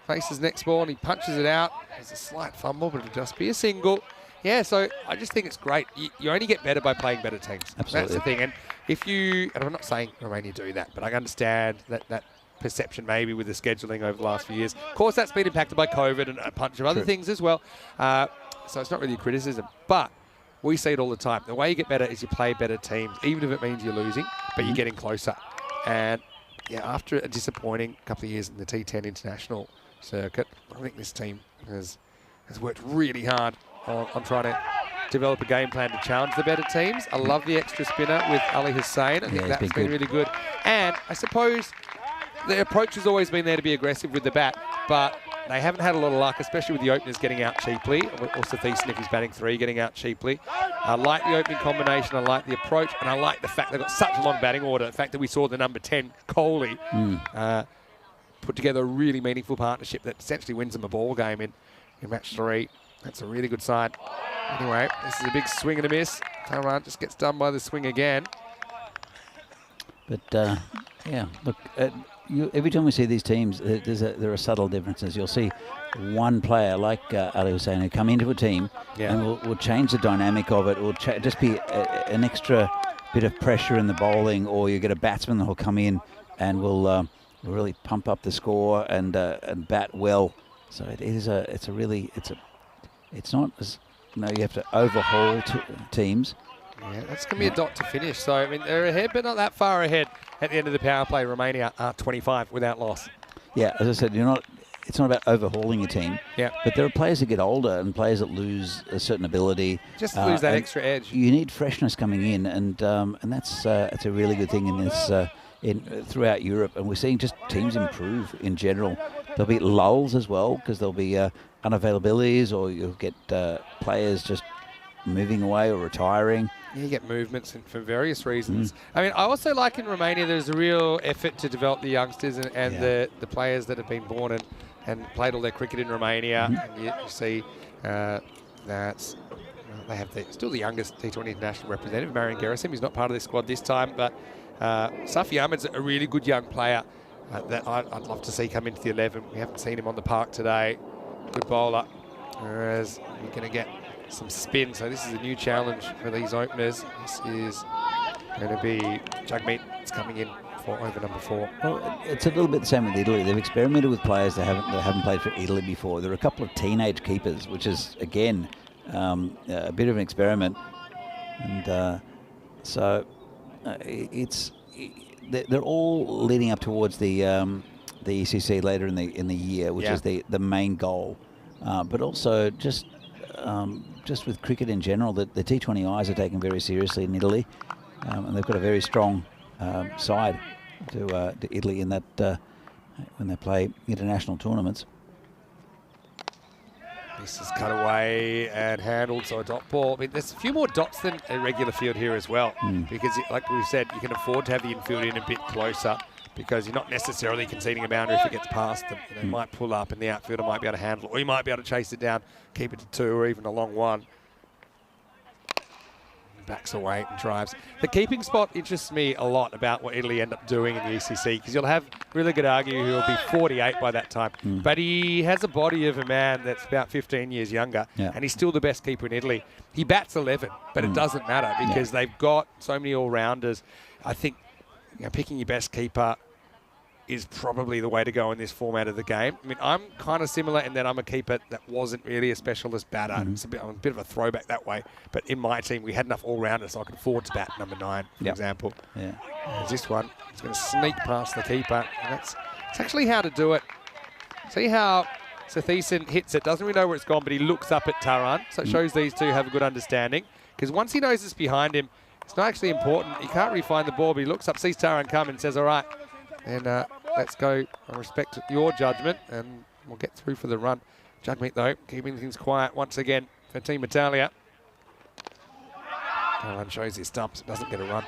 faces next ball and he punches it out. There's a slight fumble, but it'll just be a single. Yeah, so I just think it's great. You only get better by playing better teams. Absolutely. That's the thing. And if you, and I'm not saying Romania do that, but I understand that perception maybe with the scheduling over the last few years. Of course, that's been impacted by COVID and a bunch of other things as well. So it's not really a criticism. But we see it all the time. The way you get better is you play better teams, even if it means you're losing, but you're getting closer. And yeah, after a disappointing couple of years in the T10 international circuit, I think this team has worked really hard on trying to develop a game plan to challenge the better teams. I love the extra spinner with Ali Hussain. I think that's been really good. And I suppose the approach has always been there to be aggressive with the bat, but they haven't had a lot of luck, especially with the openers getting out cheaply. Also, Thiessen, if he's batting 3, getting out cheaply. I like the opening combination, I like the approach, and I like the fact they've got such a long batting order. The fact that we saw the number 10, Kohli, put together a really meaningful partnership that essentially wins them a ball game in match 3. That's a really good sign. Anyway, this is a big swing and a miss. Taran just gets done by the swing again. But, yeah, look, every time we see these teams, there are subtle differences. You'll see one player like Ali Hussain who come into a team and will change the dynamic of it. It will just be an extra bit of pressure in the bowling, or you get a batsman that will come in and will really pump up the score and bat well. So it's not as, you have to overhaul teams. Yeah, that's going to be a dot to finish. So, I mean, they're ahead, but not that far ahead at the end of the power play. Romania are 25 without loss. Yeah, as I said, it's not about overhauling a team. Yeah. But there are players that get older and players that lose a certain ability. Just lose that extra edge. You need freshness coming in, and that's a really good thing in this throughout Europe. And we're seeing just teams improve in general. There'll be lulls as well, because there'll be unavailabilities, or you'll get players just moving away or retiring. Yeah, you get movements for various reasons. I mean, I also like in Romania there's a real effort to develop the youngsters and the players that have been born and played all their cricket in Romania. And you see they have still the youngest T20 international representative, Marian Gerasim. He's not part of this squad this time, but Safi Ahmed's a really good young player that I'd love to see come into the 11. We haven't seen him on the park today. Good bowler. Whereas you're going to get some spin, so this is a new challenge for these openers. This is going to be Jagmeet. It's coming in for over number 4. Well, it's a little bit the same with Italy. They've experimented with players that haven't played for Italy before. There are a couple of teenage keepers, which is again a bit of an experiment, and they're all leading up towards the ECC later in the year, which is the main goal, but also just with cricket in general, the T20Is are taken very seriously in Italy, and they've got a very strong side to Italy in that when they play international tournaments. This is cut away and handled, so a dot ball. I mean, there's a few more dots than a regular field here as well, because like we've said, you can afford to have the infield in a bit closer, because you're not necessarily conceding a boundary if it gets past them. They might pull up and the outfielder might be able to handle it, or you might be able to chase it down, keep it to 2 or even a long 1. Backs away and drives. The keeping spot interests me a lot about what Italy end up doing in the ECC, because you'll have Really Gadagu, who will be 48 by that time, but he has a body of a man that's about 15 years younger, and he's still the best keeper in Italy. He bats 11, but it doesn't matter, because they've got so many all-rounders. I think picking your best keeper is probably the way to go in this format of the game. I mean, I'm kind of similar in that I'm a keeper that wasn't really a specialist batter. I'm a bit of a throwback that way. But in my team, we had enough all-rounders so I could afford to bat number 9, for example. Yeah. This one, it's going to sneak past the keeper. And it's actually how to do it. See how Thiessen hits it. Doesn't really know where it's gone, but he looks up at Taran. So it shows these two have a good understanding. Because once he knows it's behind him, it's not actually important. He can't really find the ball, but he looks up, sees Taran come and says, all right. And let's go and respect your judgment, and we'll get through for the run. Jugmeet, though, keeping things quiet once again for Team Italia. Taran shows his stumps, doesn't get a run.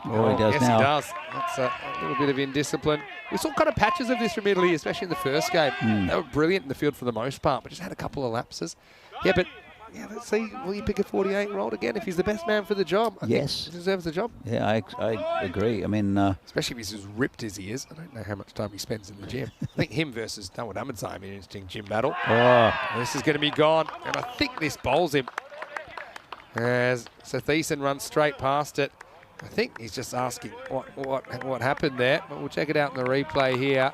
Oh, he does yes, now. He does. That's a little bit of indiscipline. We saw kind of patches of this from Italy, especially in the first game. They were brilliant in the field for the most part, but just had a couple of lapses. Yeah, but let's see. Will you pick a 48-year-old again if he's the best man for the job? I think he deserves the job. Yeah, I agree. I mean, especially if he's as ripped as he is. I don't know how much time he spends in the gym. I think him versus Nawad Ahmedzai in an interesting gym battle. oh, This is going to be gone, and I think this bowls him. As T10 runs straight past it. I think he's just asking what happened there, but we'll check it out in the replay here.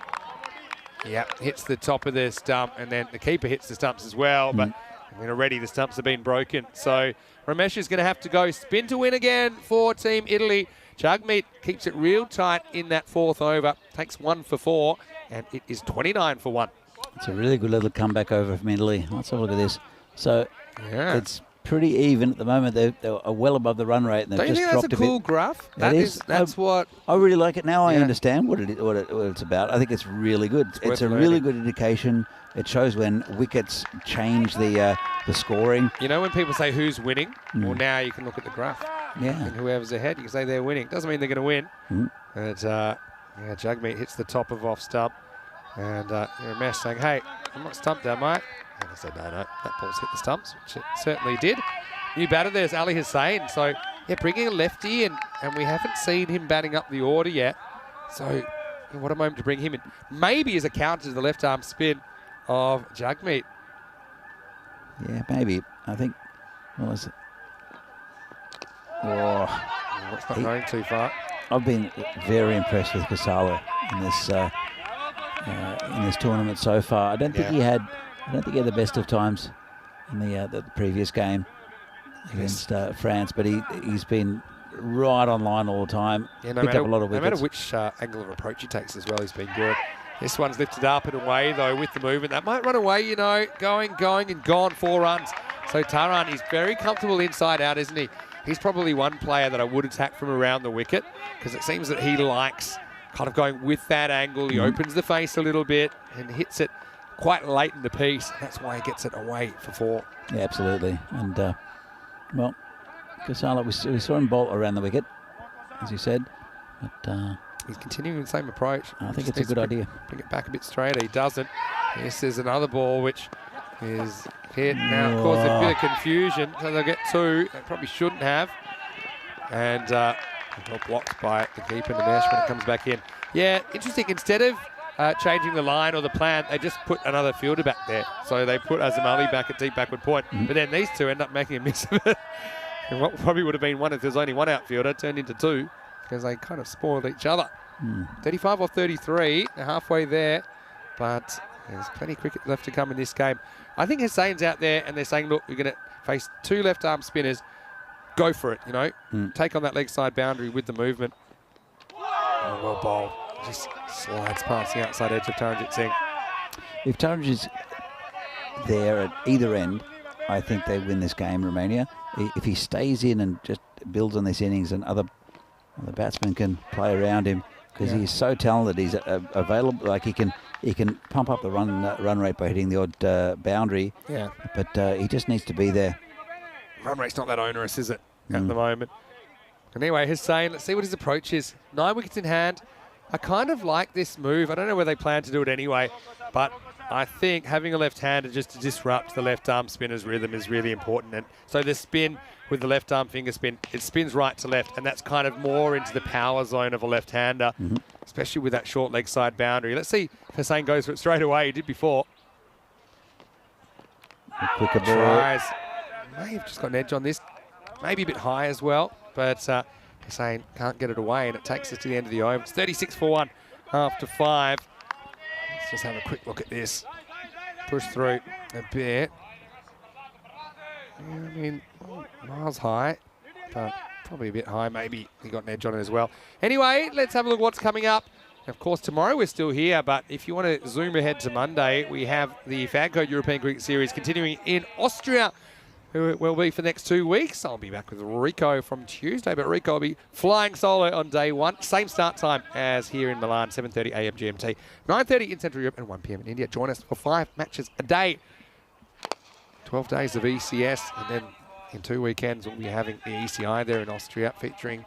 Yep, hits the top of the stump, and then the keeper hits the stumps as well, but I mean, already the stumps have been broken. So Ramesh is going to have to go spin to win again for Team Italy. Jugmeet keeps it real tight in that fourth over, takes 1 for 4, and it is 29 for 1. it's a really good little comeback over from Italy. Let's have a look at this. So Yeah. it's pretty even at the moment. They're well above the run rate, and they've Don't you just think that's a dropped cool bit. graph? That is. That's what... I really like it now. I Yeah. understand what it's about. I think it's really good. It's a worth really learning. good indication. It shows when wickets change the scoring. You know when people say who's winning? Well, now you can look at the graph. Yeah. And whoever's ahead, you can say they're winning. Doesn't mean they're going to win. But Jugmeet hits the top of off stump. And Ramesh saying, hey, I'm not stumped, am I? And I said, no, that ball's hit the stumps, which it certainly did. New batter there's Ali Hussain. So, yeah, bringing a lefty in, and we haven't seen him batting up the order yet. So, what a moment to bring him in. Maybe as a counter to the left arm spin of Jugmeet. Yeah, maybe. I think. What was it? Oh, It's not going too far. I've been very impressed with Kasala in this tournament so far. I don't think he had the best of times in the previous game against France, but he's been right on line all the time. Yeah, Picked up a lot of no wickets. matter which angle of approach he takes as well, he's been good. This one's lifted up and away, though, with the movement. That might run away, you know, going, and gone, 4 runs. So Taran is very comfortable inside out, isn't he? He's probably one player that I would attack from around the wicket, because it seems that he likes kind of going with that angle. He opens the face a little bit and hits it quite late in the piece. That's why he gets it away for 4. Yeah, absolutely. And, well, Kasala, we saw him bolt around the wicket, as you said. But he's continuing the same approach. I think Just it's a needs to good idea. Bring it back a bit straighter. He doesn't. This is another ball which is hit. Now, of course, a bit of confusion. So they'll get 2. They probably shouldn't have. And well blocked by the keeper, Namesh, when it comes back in. Yeah, interesting. Instead of changing the line or the plan, they just put another fielder back there. So they put Azam Ali back at deep backward point. But then these two end up making a miss of it. And what probably would have been one if there's only one outfielder turned into 2, because they kind of spoiled each other. 35 off 33, they're halfway there, but there's plenty of cricket left to come in this game. I think Hussain's out there and they're saying, look, we're going to face 2 left-arm spinners. Go for it, you know. Take on that leg side boundary with the movement. Oh, well bowled. Just slides past the outside edge of Taranjit Singh. if Taranjit's there at either end, I think they win this game, Romania. If he stays in and just builds on this innings, and other batsmen can play around him, because he's so talented. He's available. Like he can pump up the run rate by hitting the odd boundary. Yeah. But he just needs to be there. Run rate's not that onerous, is it, at the moment? And anyway, Hussain, let's see what his approach is. 9 wickets in hand. I kind of like this move. I don't know whether they plan to do it anyway, but I think having a left-hander just to disrupt the left-arm spinner's rhythm is really important. And so the spin with the left-arm finger spin, it spins right to left, and that's kind of more into the power zone of a left-hander, especially with that short leg side boundary. Let's see if Hussain goes for it straight away. He did before. A quicker ball. Tries. May have just got an edge on this. Maybe a bit high as well, but Hussain can't get it away, and it takes us to the end of the over. It's 36 for 1 after 5. Let's just have a quick look at this. Push through a bit. Yeah, I mean, miles high, but probably a bit high. Maybe he got an edge on it as well. Anyway, let's have a look at what's coming up. Of course, tomorrow we're still here, but if you want to zoom ahead to Monday, we have the Fan Code European Cricket Series continuing in Austria. who it will be for the next 2 weeks. I'll be back with Rico from Tuesday, but Rico will be flying solo on day one. Same start time as here in Milan, 7:30 a.m. GMT, 9:30 in Central Europe, and 1 p.m. in India. Join us for 5 matches a day. 12 days of ECS, and then in 2 weekends we'll be having the ECI there in Austria, featuring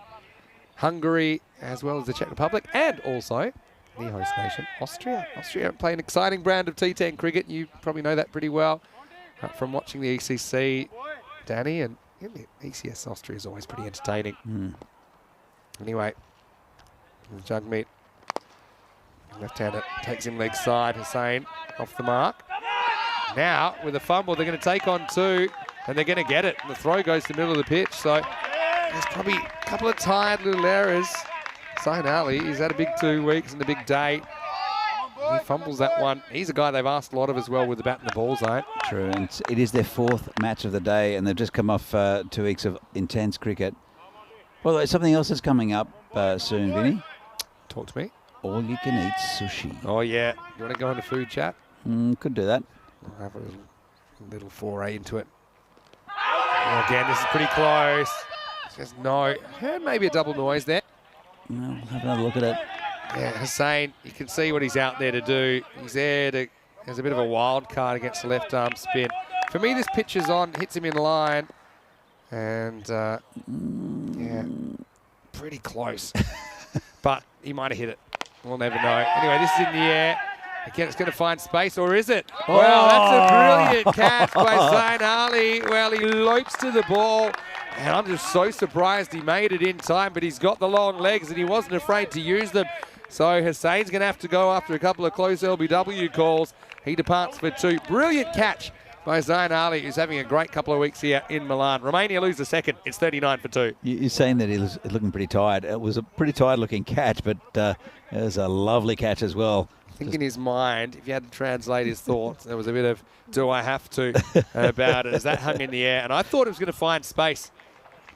Hungary as well as the Czech Republic, and also the host nation, Austria. Austria play an exciting brand of T10 cricket. You probably know that pretty well from watching the ECC, Danny, and the ECS Austria is always pretty entertaining. Anyway, the jug meet. Left-hander takes him leg side. Hussain off the mark. Now, with a fumble, they're going to take on 2, and they're going to get it. And the throw goes to the middle of the pitch, so there's probably a couple of tired little errors. Zain Ali, he's had a big 2 weeks and a big day. He fumbles that one. He's a guy they've asked a lot of as well with the bat and the ball zone. True, and it is their 4th match of the day, and they've just come off 2 weeks of intense cricket. Well, there's something else that's coming up soon, Vinny. Talk to me. All you can eat sushi. Oh, yeah. You want to go into food chat? Could do that. I'll have a little foray into it. Oh, again, this is pretty close. Says no. Heard maybe a double noise there. Well, have another look at it. Yeah, Hussain, you can see what he's out there to do. He's there to, there's a bit of a wild card against the left arm spin. For me, this pitch is on, hits him in line, and yeah, pretty close. But he might have hit it. We'll never know. Anyway, this is in the air. Again, it's going to find space, or is it? Oh. Well, that's a brilliant catch by Zain Ali. Well, he lopes to the ball. And I'm just so surprised he made it in time, but he's got the long legs and he wasn't afraid to use them. So Hussain's going to have to go after a couple of close LBW calls. He departs for 2. Brilliant catch by Zain Ali, who's having a great couple of weeks here in Milan. Romania lose the second. It's 39 for 2. You're saying that he was looking pretty tired. It was a pretty tired-looking catch, but it was a lovely catch as well. I think in his mind, if you had to translate his thoughts, there was a bit of, do I have to, about it, as that hung in the air. And I thought it was going to find space.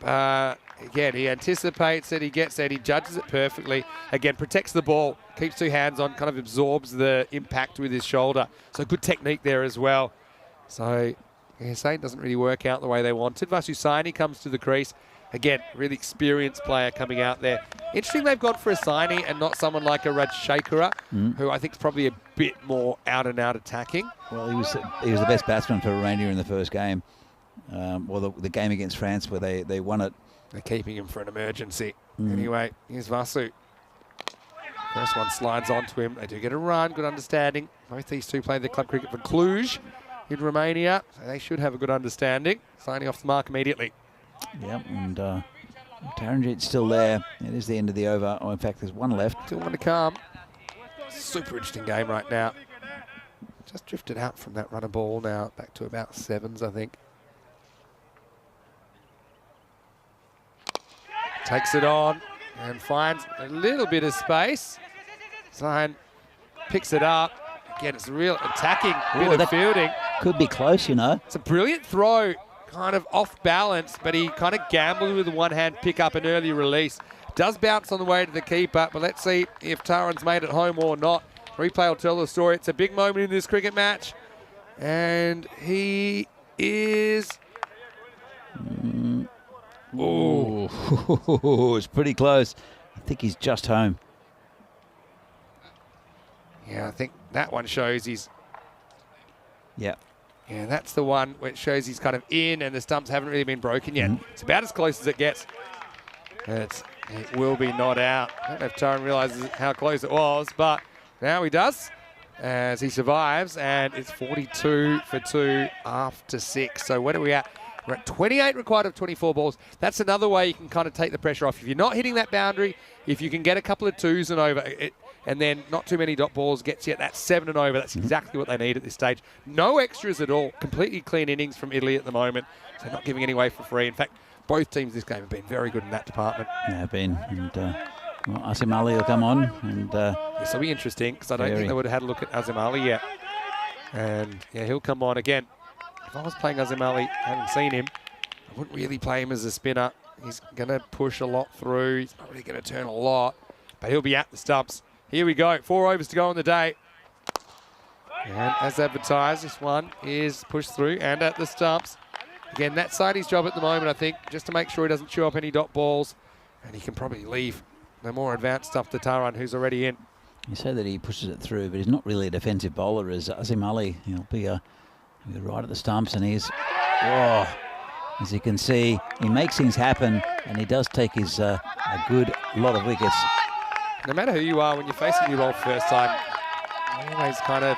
Again, he anticipates it, he gets it, he judges it perfectly. Again, protects the ball, keeps 2 hands on, kind of absorbs the impact with his shoulder. So good technique there as well. So Hussain doesn't really work out the way they wanted. Vasusaini comes to the crease. Again, really experienced player coming out there. Interesting they've gone for a Saini and not someone like a Rajshekara, who I think is probably a bit more out-and-out attacking. Well, he was the best batsman for Romania in the first game. Well, the game against France where they won it. They're keeping him for an emergency. Anyway, here's Vasu. First one slides onto him. They do get a run, good understanding. Both these two play the club cricket for Cluj in Romania, so they should have a good understanding. Signing off the mark immediately. Yep, and Taranjeet's still there. It is the end of the over. Oh, in fact, there's one left. Still one to come. Super interesting game right now. Just drifted out from that runner ball now, back to about 7s, I think. Takes it on and finds a little bit of space. Zain picks it up. Again, it's a real attacking bit of fielding. Could be close, you know. It's a brilliant throw, kind of off balance, but he kind of gambled with a one-hand pick up an early release. Does bounce on the way to the keeper, but let's see if Taran's made it home or not. Replay will tell the story. It's a big moment in this cricket match. And he is... Oh, it's pretty close. I think he's just home. Yeah, I think that one shows he's... Yeah. Yeah, that's the one which shows he's kind of in and the stumps haven't really been broken yet. It's about as close as it gets. It will be not out. I don't know if Taran realises how close it was, but now he does as he survives, and it's 42 for 2 after 6. So where are we at? We're at 28 required of 24 balls. That's another way you can kind of take the pressure off. If you're not hitting that boundary, if you can get a couple of 2s and over, and then not too many dot balls gets you at that 7 and over. That's exactly what they need at this stage. No extras at all. Completely clean innings from Italy at the moment. So not giving any away for free. In fact, both teams this game have been very good in that department. Yeah, have been. And well, Asim Ali will come on. And this will be interesting because I don't think they would have had a look at Azim Ali yet. And yeah, he'll come on again. If I was playing Azim Ali, I haven't seen him, I wouldn't really play him as a spinner. He's going to push a lot through. He's not really going to turn a lot, but he'll be at the stumps. Here we go. 4 overs to go on the day. And as advertised, this one is pushed through and at the stumps. Again, that's Saidi's job at the moment, I think, just to make sure he doesn't chew up any dot balls. And he can probably leave the more advanced stuff to Taran, who's already in. You say that he pushes it through, but he's not really a defensive bowler, is Azim Ali. He'll be right at the stumps, and he's, oh, as you can see, he makes things happen, and he does take his a good lot of wickets. No matter who you are, when you're facing your ball first time, you're always kind of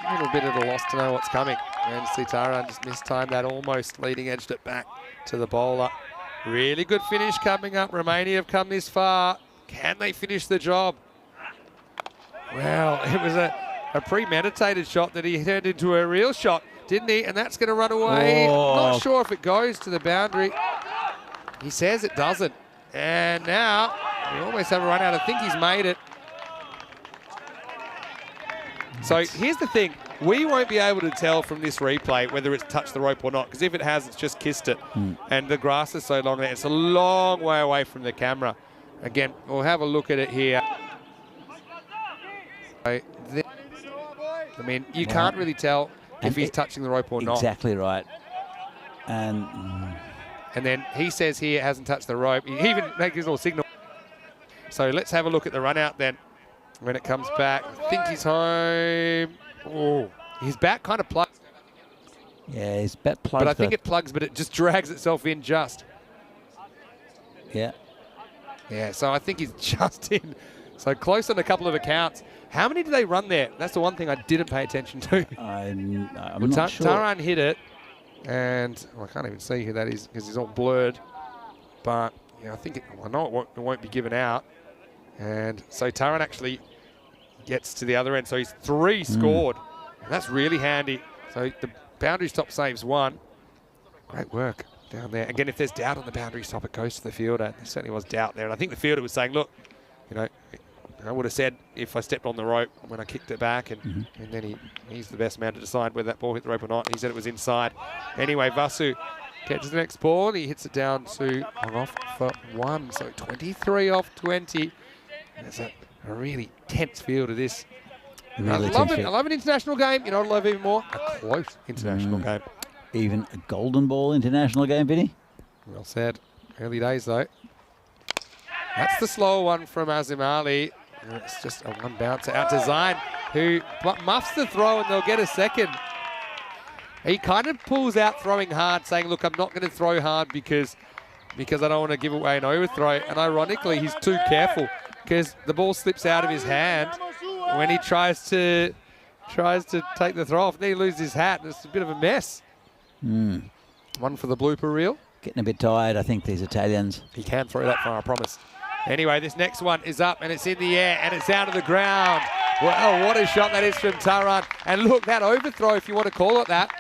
a little bit at a loss to know what's coming. And Taran just mistimed that, almost leading edged it back to the bowler. Really good finish coming up. Romania have come this far. Can they finish the job? Well, it was a premeditated shot that he turned into a real shot, didn't he? And that's going to run away. Oh. Not sure if it goes to the boundary. He says it doesn't. And now we almost have a run out. I think he's made it. So here's the thing. We won't be able to tell from this replay whether it's touched the rope or not, because if it has, it's just kissed it. And the grass is so long there. It's a long way away from the camera. Again, we'll have a look at it here. I mean, you can't really tell if he's touching the rope or not. Exactly right. And then he says here it hasn't touched the rope. He even makes his little signal. So let's have a look at the run out then. When it comes back, I think he's home. Oh, his bat kind of plugs. yeah, his bat plugs. But I think it plugs, but it just drags itself in just. Yeah. Yeah, so I think he's just in. So close on a couple of accounts. How many did they run there? That's the one thing I didn't pay attention to. I'm Well, not sure. Taran hit it, and I can't even see who that is because he's all blurred. But yeah, I think I know it won't be given out. And so Taran actually gets to the other end. So he's 3 scored. And that's really handy. So the boundary stop saves 1. Great work down there. Again, if there's doubt on the boundary stop, it goes to the fielder. There certainly was doubt there. And I think the fielder was saying, look, you know, I would have said if I stepped on the rope when I kicked it back, and then he's the best man to decide whether that ball hit the rope or not. He said it was inside. Anyway, Vasu catches the next ball, and he hits it down to off for 1. So 23 off 20. There's a really tense field of this. Really I love it. tense. I love an international game. You know what I love even more? A close international game. Even a golden ball international game, Vinny. Well said. Early days, though. That's the slower one from Azim Ali. It's just a one bouncer out to Zain, who muffs the throw, and they'll get a second. He kind of pulls out throwing hard, saying, look, I'm not going to throw hard because I don't want to give away an overthrow. And ironically, he's too careful because the ball slips out of his hand when he tries to take the throw off. Then he loses his hat, and it's a bit of a mess. One for the blooper reel. Getting a bit tired, I think, these Italians. He can throw that far, I promise. Anyway, this next one is up, and it's in the air, and it's out of the ground. Well, what a shot that is from Taran. And look, that overthrow, if you want to call it that,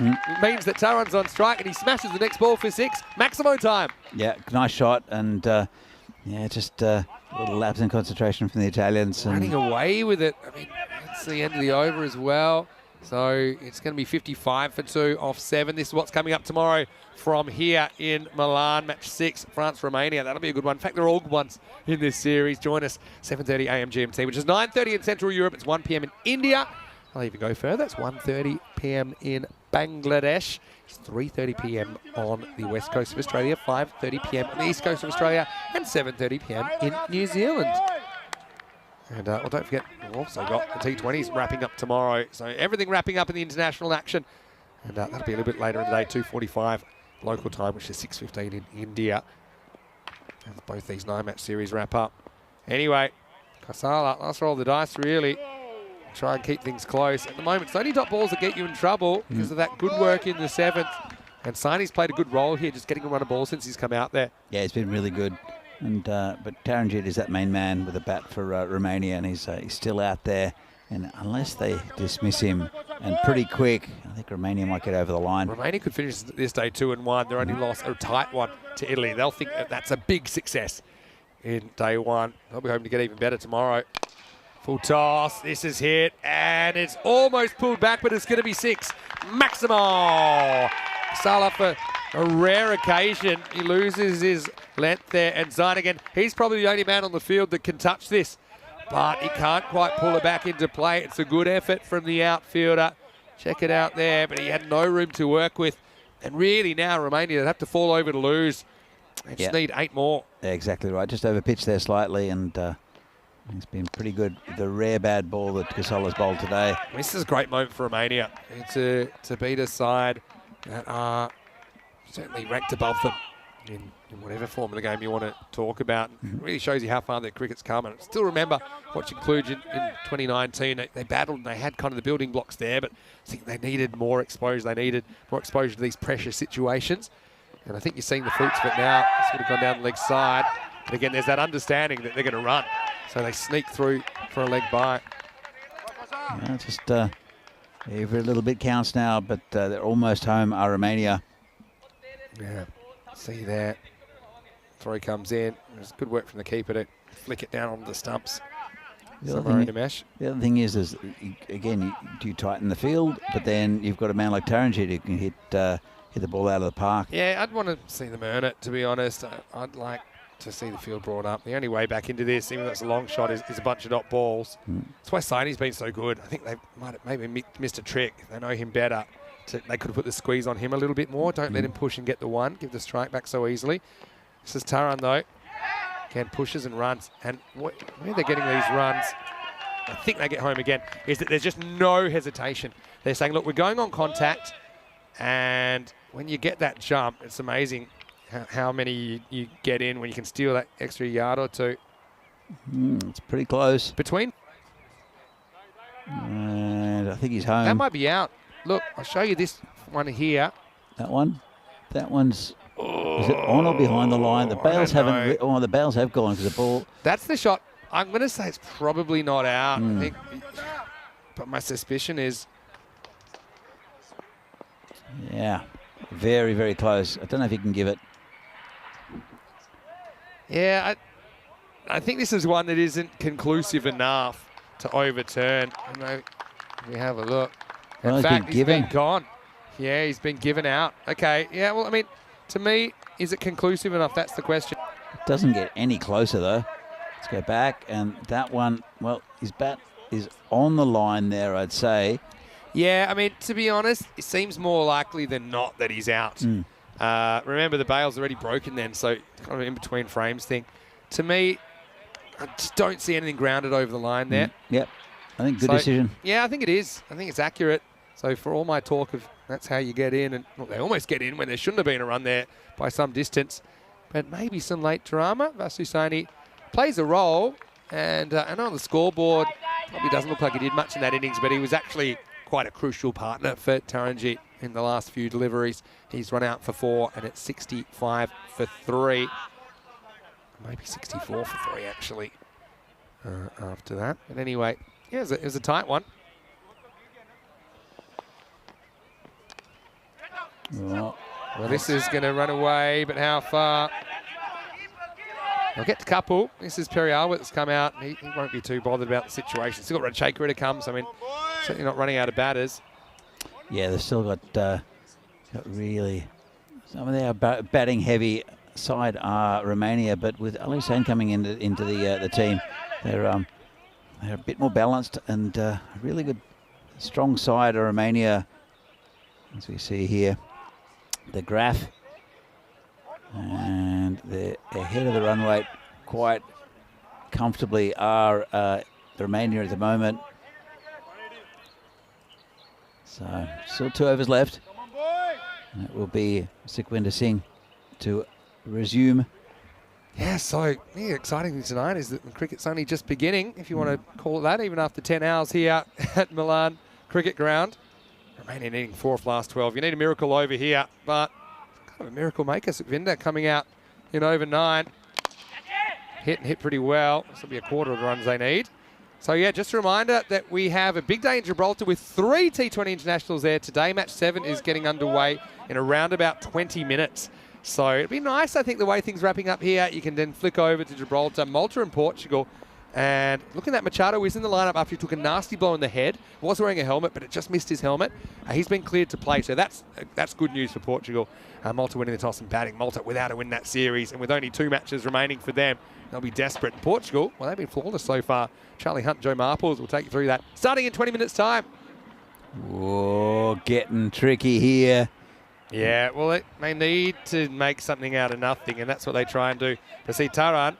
means that Taran's on strike, and he smashes the next ball for 6. Maximo time. Yeah, nice shot, and yeah, just a little lapse in concentration from the Italians. And Running away with it. I mean, that's the end of the over as well. So it's going to be 55 for 2 off 7. This is what's coming up tomorrow from here in Milan. Match 6, France-Romania. That'll be a good one. In fact, they're all good ones in this series. Join us 7:30 a.m. GMT, which is 9:30 in Central Europe. It's 1 p.m. in India. I'll even go further. It's 1:30 p.m. in Bangladesh. It's 3:30 p.m. on the west coast of Australia, 5:30 p.m. on the east coast of Australia, and 7:30 p.m. in New Zealand. And well, don't forget, we've also got the T20s wrapping up tomorrow. So everything wrapping up in the international action. And that'll be a little bit later in the day, 2:45 local time, which is 6:15 in India. And both these 9-match series wrap up. Anyway, Kasala, let's roll the dice, really. Try and keep things close. At the moment, it's only dot balls that get you in trouble because of that good work in the 7th. And Saini's played a good role here, just getting a run of ball since he's come out there. yeah, it's been really good. And but Taranjit is that main man with a bat for Romania, and he's still out there. And unless they dismiss him, and pretty quick, I think Romania might get over the line. Romania could finish this day 2-1. They're only lost a tight one to Italy. They'll think that that's a big success in day 1. They'll be hoping to get even better tomorrow. Full toss. This is hit, and it's almost pulled back, but it's going to be 6. Maximo. Salah for a rare occasion. He loses his length there, and Zain again. He's probably the only man on the field that can touch this, but he can't quite pull it back into play. It's a good effort from the outfielder. Check it out there, but he had no room to work with. And really now Romania, they'd have to fall over to lose. They just need 8 more. Yeah, exactly right. Just overpitched there slightly, and he's been pretty good. The rare bad ball that Casola's bowled today. This is a great moment for Romania to beat a side that are certainly ranked above them in whatever form of the game you want to talk about. It really shows you how far their cricket's come. And I still remember watching Kluge in 2019. They battled and they had kind of the building blocks there, but I think they needed more exposure. They needed more exposure to these pressure situations. And I think you're seeing the fruits of it now. It's sort of gone down the leg side. But again, there's that understanding that they're going to run. So they sneak through for a leg bye. Yeah, just every little bit counts now, but they're almost home, are Romania. Yeah, see there. Throw comes in. There's good work from the keeper to flick it down onto the stumps. The other thing is again, you tighten the field, but then you've got a man like Taranjit who can hit the ball out of the park. Yeah, I'd want to see them earn it, to be honest. I'd like to see the field brought up. The only way back into this, even though it's a long shot, is a bunch of dot balls. That's why Saini's been so good. I think they might have maybe missed a trick. They know him better. They could have put the squeeze on him a little bit more. Don't let him push and get the one. Give the strike back so easily. This is Taran, though. Again, pushes and runs. And where they're getting these runs, I think they get home again, is that there's just no hesitation. They're saying, look, we're going on contact, and when you get that jump, it's amazing how many you get in when you can steal that extra yard or two. It's pretty close. Between? And I think he's home. That might be out. Look, I'll show you this one here. That one? That one's... is it on or behind the line? The bails haven't... Oh, the bails have gone because the ball... That's the shot. I'm going to say it's probably not out. I think, but my suspicion is... Yeah. Very, very close. I don't know if he can give it. Yeah, I think this is one that isn't conclusive enough to overturn. I know we have a look. Well, In fact, he's been gone. Yeah, he's been given out. Okay, yeah, well, I mean, to me, is it conclusive enough? That's the question. It doesn't get any closer, though. Let's go back, and that one, well, his bat is on the line there, I'd say. Yeah, I mean, to be honest, it seems more likely than not that he's out. Remember, the bail's already broken then, so kind of in between frames thing. To me, I just don't see anything grounded over the line there. Yep, I think good decision. Yeah, I think it is. I think it's accurate. So for all my talk of that's how you get in, and well, they almost get in when there shouldn't have been a run there by some distance, but maybe some late drama. Vasu Saini plays a role, and I know on the scoreboard probably doesn't look like he did much in that innings, but he was actually quite a crucial partner for Taranjit in the last few deliveries. He's run out for 4, and it's 65 for 3. Maybe 64 for 3, actually, after that. But anyway, yeah, it was a tight one. Well, this is going to run away, but how far? They'll get to couple. This is Perial that's come out. He won't be too bothered about the situation. Still got Rajshekar to come, so I mean, certainly not running out of batters. Yeah, they've still got really some of their batting heavy side are Romania, but with Ali Hussain coming into the team, they're a bit more balanced and really good, strong side of Romania, as we see here. The graph, and they're ahead of the run rate quite comfortably are Romania at the moment. So still 2 overs left. And it will be Sukhwinder Singh to resume. Yeah, so the exciting thing tonight is that the cricket's only just beginning, if you want to call it that, even after 10 hours here at Milan Cricket Ground. Romania needing 4 off last 12. You need a miracle over here, but kind of a miracle maker. Sukhwinder coming out in over 9. Hit pretty well. This will be a quarter of the runs they need. So yeah, just a reminder that we have a big day in Gibraltar with 3 T20 internationals there today. Match 7 is getting underway in around about 20 minutes. So it'd be nice, I think, the way things wrapping up here. You can then flick over to Gibraltar, Malta and Portugal. And looking at Machado, is in the lineup after he took a nasty blow in the head. Was wearing a helmet, but it just missed his helmet. He's been cleared to play, so that's good news for Portugal. Malta winning the toss and batting. Malta without a win that series, and with only 2 matches remaining for them, they'll be desperate. Portugal, well, they've been flawless so far. Charlie Hunt, Joe Marples will take you through that. Starting in 20 minutes' time. Whoa, getting tricky here. Yeah, well, they need to make something out of nothing, and that's what they try and do. But see, Taran,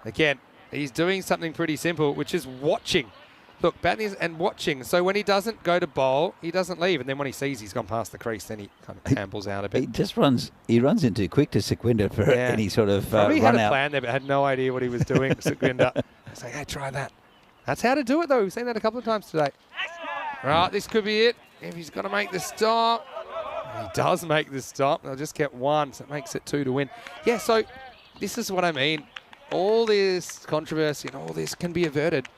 again, he's doing something pretty simple, which is watching. Look, batting and watching. So when he doesn't go to bowl, he doesn't leave. And then when he sees he's gone past the crease, then he kind of ambles out a bit. He just runs in too quick to Sequinder for any sort of Probably run had a out. plan there, but had no idea what he was doing. Sequinder saying, hey, try that. That's how to do it, though. We've seen that a couple of times today. Right, this could be it. If he's got to make the stop. He does make the stop. They'll just get one, so it makes it 2 to win. Yeah, so this is what I mean. All this controversy and all this can be averted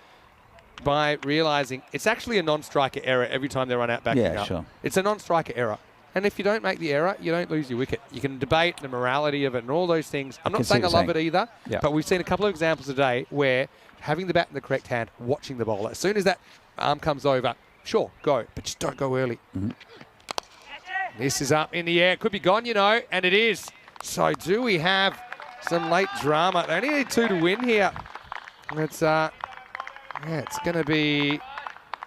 by realising it's actually a non-striker error every time they run out backing up. Sure. It's a non-striker error. And if you don't make the error, you don't lose your wicket. You can debate the morality of it and all those things. I'm not saying I love it either, but we've seen a couple of examples today where having the bat in the correct hand, watching the bowler. As soon as that arm comes over, sure, go, but just don't go early. This is up in the air. Could be gone, you know, and it is. So do we have some late drama? They only need 2 to win here. It's it's going to be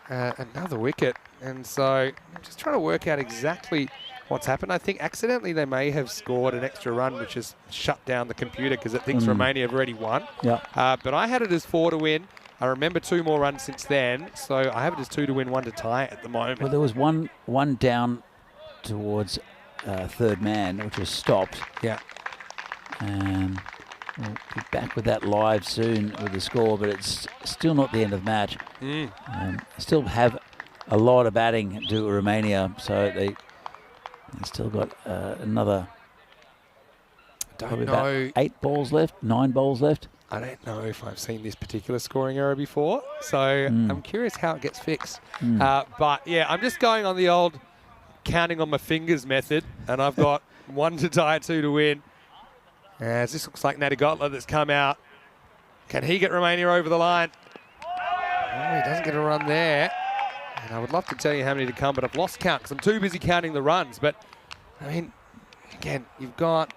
another wicket. And so I'm just trying to work out exactly what's happened. I think accidentally they may have scored an extra run, which has shut down the computer because it thinks Romania have already won. But I had it as 4 to win. I remember 2 more runs since then. So I have it as 2 to win, 1 to tie at the moment. Well, there was one down towards third man, which was stopped. Yeah. We'll be back with that live soon with the score, but it's still not the end of the match. Still have a lot of batting to do with Romania, so they still got another probably about 8 balls left, 9 balls left. I don't know if I've seen this particular scoring error before, so I'm curious how it gets fixed. But yeah, I'm just going on the old counting on my fingers method, and I've got 1 to tie, 2 to win. As this looks like Natty Gotler that's come out. Can he get Romania over the line? Oh, he doesn't get a run there. And I would love to tell you how many to come, but I've lost count because I'm too busy counting the runs. But I mean, again, you've got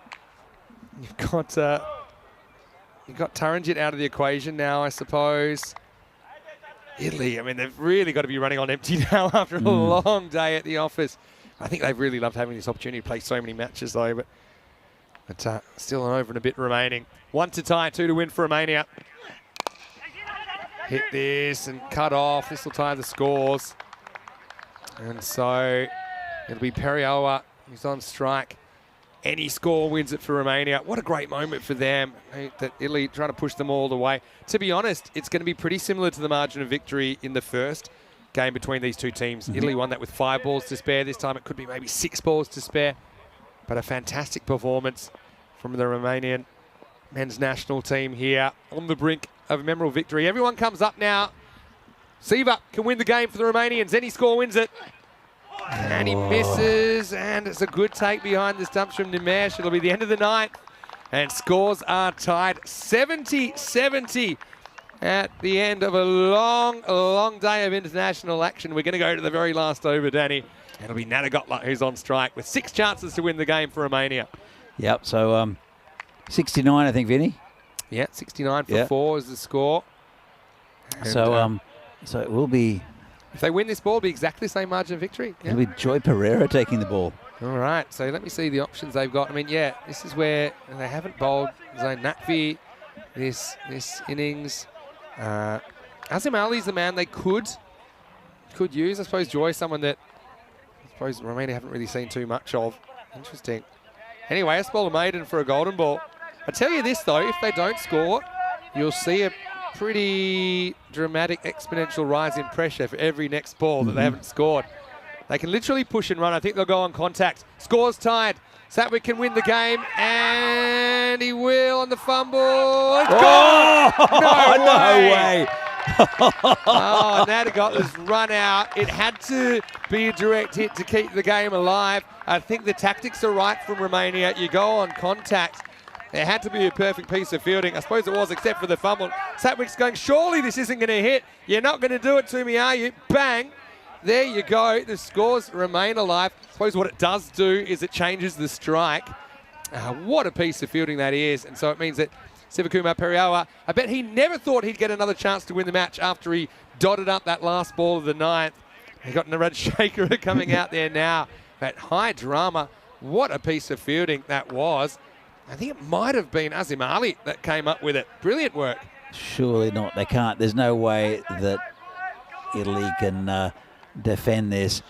Taranjit out of the equation now, I suppose. Italy, I mean, they've really got to be running on empty now after a long day at the office. I think they've really loved having this opportunity to play so many matches, though. But still an over and a bit remaining. 1 to tie, 2 to win for Romania. Hit this and cut off. This will tie the scores. And so it'll be Perioa who's on strike. Any score wins it for Romania. What a great moment for them. That Italy trying to push them all the way. To be honest, it's going to be pretty similar to the margin of victory in the first game between these two teams. Italy won that with 5 balls to spare. This time it could be maybe 6 balls to spare. But a fantastic performance from the Romanian men's national team here on the brink of a memorable victory. Everyone comes up now. Siva can win the game for the Romanians. Any score wins it. And he misses, and it's a good take behind the stumps from Nimesh. It'll be the end of the 9th, and scores are tied 70-70 at the end of a long day of international action. We're going to go to the very last over, Danny. It'll be Natagotla who's on strike with 6 chances to win the game for Romania. Yep, so 69, I think, Vinny. Yeah, 69 for 4 is the score. And, so it will be... If they win this ball, it'll be exactly the same margin of victory. Yeah. It'll be Joy Pereira taking the ball. All right, so let me see the options they've got. I mean, yeah, this is where they haven't bowled Zain Natvi this innings. Azim Ali's the man they could use. I suppose Joy, someone that I suppose Romania haven't really seen too much of. Interesting. Anyway, let's bowl a maiden for a golden ball. I tell you this, though, if they don't score, you'll see a pretty dramatic exponential rise in pressure for every next ball that they haven't scored. They can literally push and run. I think they'll go on contact. Scores tied. Satwick can win the game, and he will on the fumble. It's gone! No way! Oh, Natagotla's run out. It had to be a direct hit to keep the game alive. I think the tactics are right from Romania. You go on contact. It had to be a perfect piece of fielding. I suppose it was, except for the fumble. Satwick's going, surely this isn't going to hit. You're not going to do it to me, are you? Bang. There you go. The scores remain alive. I suppose what it does do is it changes the strike. What a piece of fielding that is. And so it means that Sivakumar Perioa, I bet he never thought he'd get another chance to win the match after he dotted up that last ball of the 9th. He got Narad Shaker coming out there now. But high drama What a piece of fielding that was. I think it might have been Azim Ali that came up with it. Brilliant work. Surely not. They can't. There's no way that Italy can defend this.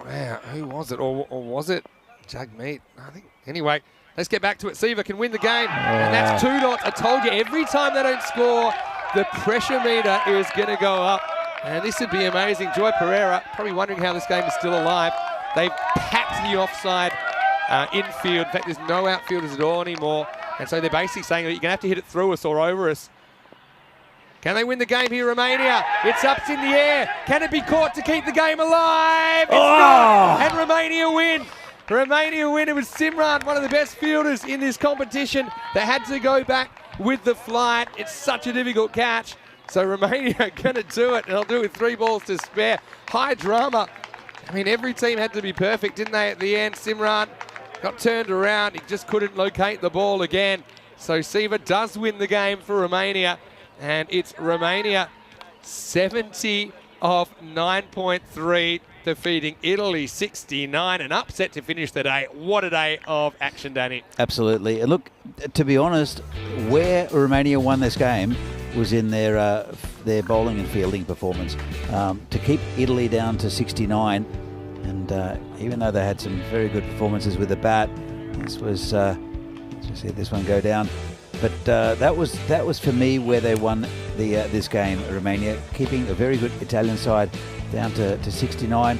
Wow, who was it? Or was it Jagmeet? I think. Anyway, let's get back to it. Siva can win the game. And that's 2 dots. I told you, every time they don't score, the pressure meter is going to go up. And this would be amazing. Joy Pereira, probably wondering how this game is still alive. They've packed the offside infield. In fact, there's no outfielders at all anymore. And so they're basically saying that you're going to have to hit it through us or over us. Can they win the game here, Romania? It's up in the air. Can it be caught to keep the game alive? It's not. And Romania win. Romania win. It was Simran, one of the best fielders in this competition, that had to go back with the flight. It's such a difficult catch. So Romania are going to do it, and they'll do it with 3 balls to spare. High drama. I mean, every team had to be perfect, didn't they, at the end? Simran got turned around. He just couldn't locate the ball again. So Siva does win the game for Romania, and it's Romania 70 of 9.3, defeating Italy 69. An upset to finish the day. What a day of action, Danny. Absolutely. And look, to be honest, where Romania won this game was in their bowling and fielding performance. To keep Italy down to 69, and even though they had some very good performances with the bat, this was let's just see this one go down. But that was for me where they won this game, Romania, keeping a very good Italian side down to 69,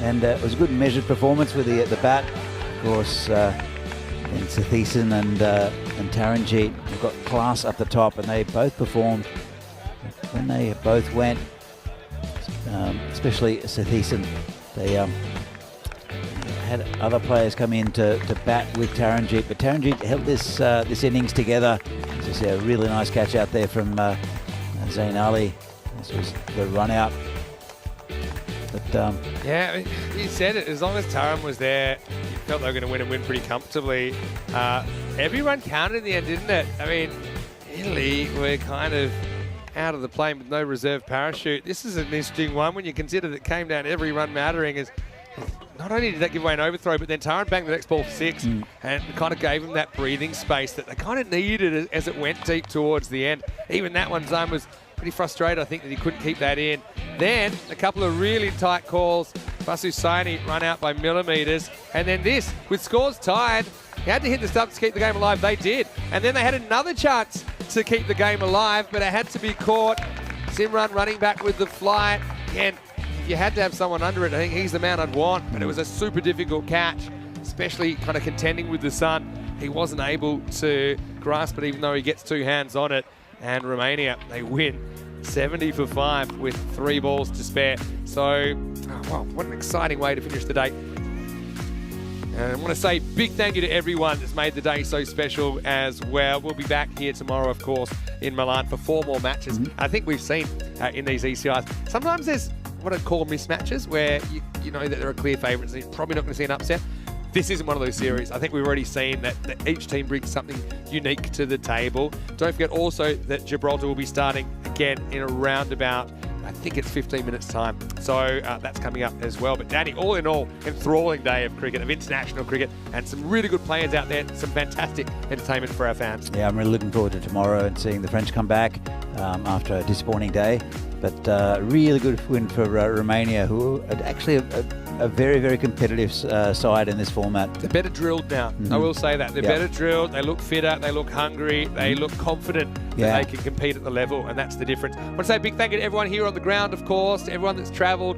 and it was a good measured performance with the bat. Of course, and Sathisen and Taranjeet have got class up the top, and they both performed when they both went, especially Sathisen. They had other players come in to bat with Taranjeet, but Taranjeet held this innings together. This is a really nice catch out there from Zain Ali. This was the run out. But yeah, you said it. As long as Taran was there, you felt they were going to win and win pretty comfortably. Everyone counted in the end, didn't it? I mean, Italy were kind of out of the plane with no reserve parachute. This is an interesting one when you consider that it came down to every run mattering. As not only did that give away an overthrow, but then Taran banged the next ball for 6 and kind of gave them that breathing space that they kind of needed as it went deep towards the end. Even that one, Zane was pretty frustrated, I think, that he couldn't keep that in. Then a couple of really tight calls. Basu Saini run out by millimetres. And then this, with scores tied, he had to hit the stumps to keep the game alive. They did. And then they had another chance to keep the game alive, but it had to be caught. Simran running back with the flight. Again, if you had to have someone under it, I think he's the man I'd want. But it was a super difficult catch, especially kind of contending with the sun. He wasn't able to grasp it, even though he gets 2 hands on it. And Romania, they win 70 for 5 with 3 balls to spare. So, well, what an exciting way to finish the day. And I want to say big thank you to everyone that's made the day so special as well. We'll be back here tomorrow, of course, in Milan for 4 more matches. I think we've seen in these ECIs, sometimes there's what I'd call mismatches where you know that there are clear favourites and you're probably not going to see an upset. This isn't one of those series. I think we've already seen that each team brings something unique to the table. Don't forget also that Gibraltar will be starting again in around about, I think it's 15 minutes time. So that's coming up as well. But Danny, all in all, enthralling day of cricket, of international cricket, and some really good players out there, some fantastic entertainment for our fans. yeah, I'm really looking forward to tomorrow and seeing the French come back after a disappointing day. But really good win for Romania, who are actually a very, very competitive side in this format. They're better drilled now. I will say that. They're better drilled. They look fitter. They look hungry. They look confident that they can compete at the level, and that's the difference. I want to say a big thank you to everyone here on the ground, of course, to everyone that's travelled.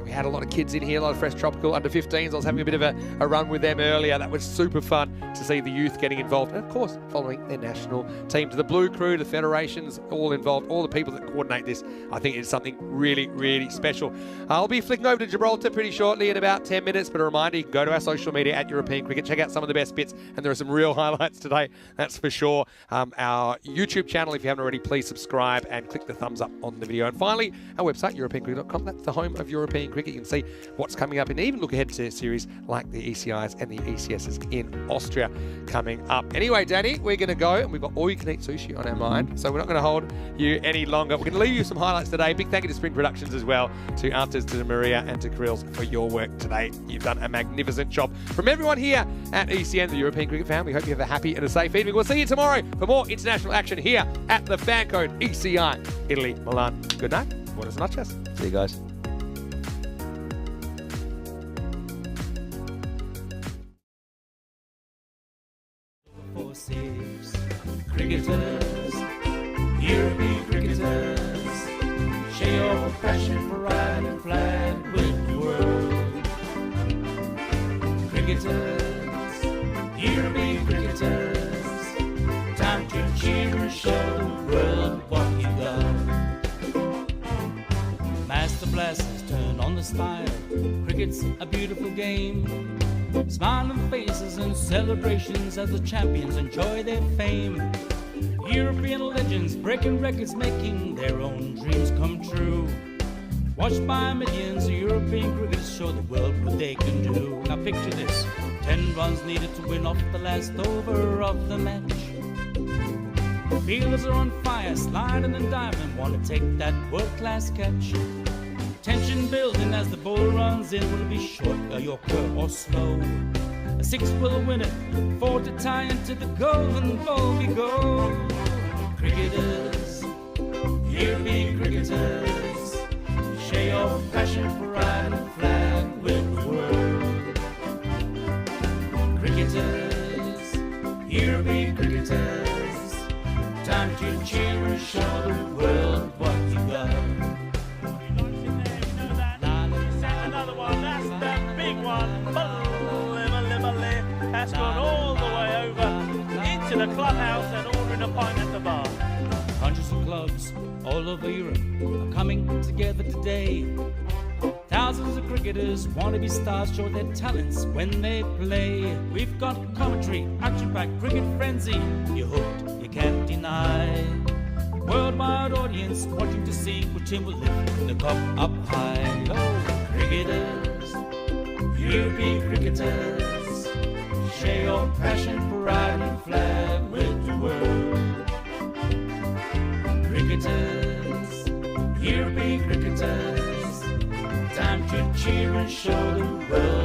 We had a lot of kids in here, a lot of fresh tropical under 15s. I was having a bit of a run with them earlier. That was super fun to see the youth getting involved. And, of course, following their national team. To the Blue Crew, the federations, all involved, all the people that coordinate this. I think it's something really, really special. I'll be flicking over to Gibraltar pretty shortly in about 10 minutes, but a reminder, you can go to our social media at European Cricket, check out some of the best bits, and there are some real highlights today, that's for sure. Our YouTube channel, if you haven't already, please subscribe and click the thumbs up on the video. And finally, our website, europeancricket.com, that's the home of European Cricket. You can see what's coming up and even look ahead to series like the ECIs and the ECSs in Austria coming up. Anyway, Danny, we're going to go, and we've got all-you-can-eat sushi on our mind, so we're not going to hold you any longer. We're going to leave you some highlights today. Big thank you to Spring Productions as well, to Artes, to Maria, and to Krills for your work today. You've done a magnificent job. From everyone here at ECN, the European Cricket Fan, we hope you have a happy and a safe evening. We'll see you tomorrow for more international action here at the fan code ECI, Italy, Milan. Good night. Buenas noches. See you guys. Cricketers, European cricketers, share your passion, pride and flag with the world. Cricketers, European cricketers, time to cheer and show the world what you got. Master blasters turn on the style, cricket's a beautiful game. Smiling faces and celebrations as the champions enjoy their fame. European legends breaking records, making their own dreams come true. Watched by millions, European cricketers show the world what they can do. Now picture this, 10 runs needed to win off the last over of the match. Fielders are on fire, sliding and diving, want to take that world-class catch. Tension building as the ball runs in. Will it be short, a yorker or slow? A 6 will win it, 4 to tie into the golden ball we go. Cricketers, European cricketers, share your passion, pride and flag with the world. Cricketers, European cricketers, time to cheer and show the world what you got. That's gone all the way over into the clubhouse and ordering a pint at the bar. Hundreds of clubs all over Europe are coming together today. Thousands of cricketers want to be stars, show their talents when they play. We've got commentary, action-packed cricket frenzy. You're hooked, you can't deny. Worldwide audience watching to see which team will lift the cup up high. Oh, cricketers, European cricketers, share your passion, pride and flag with the world. Cricketers, European cricketers, time to cheer and show the world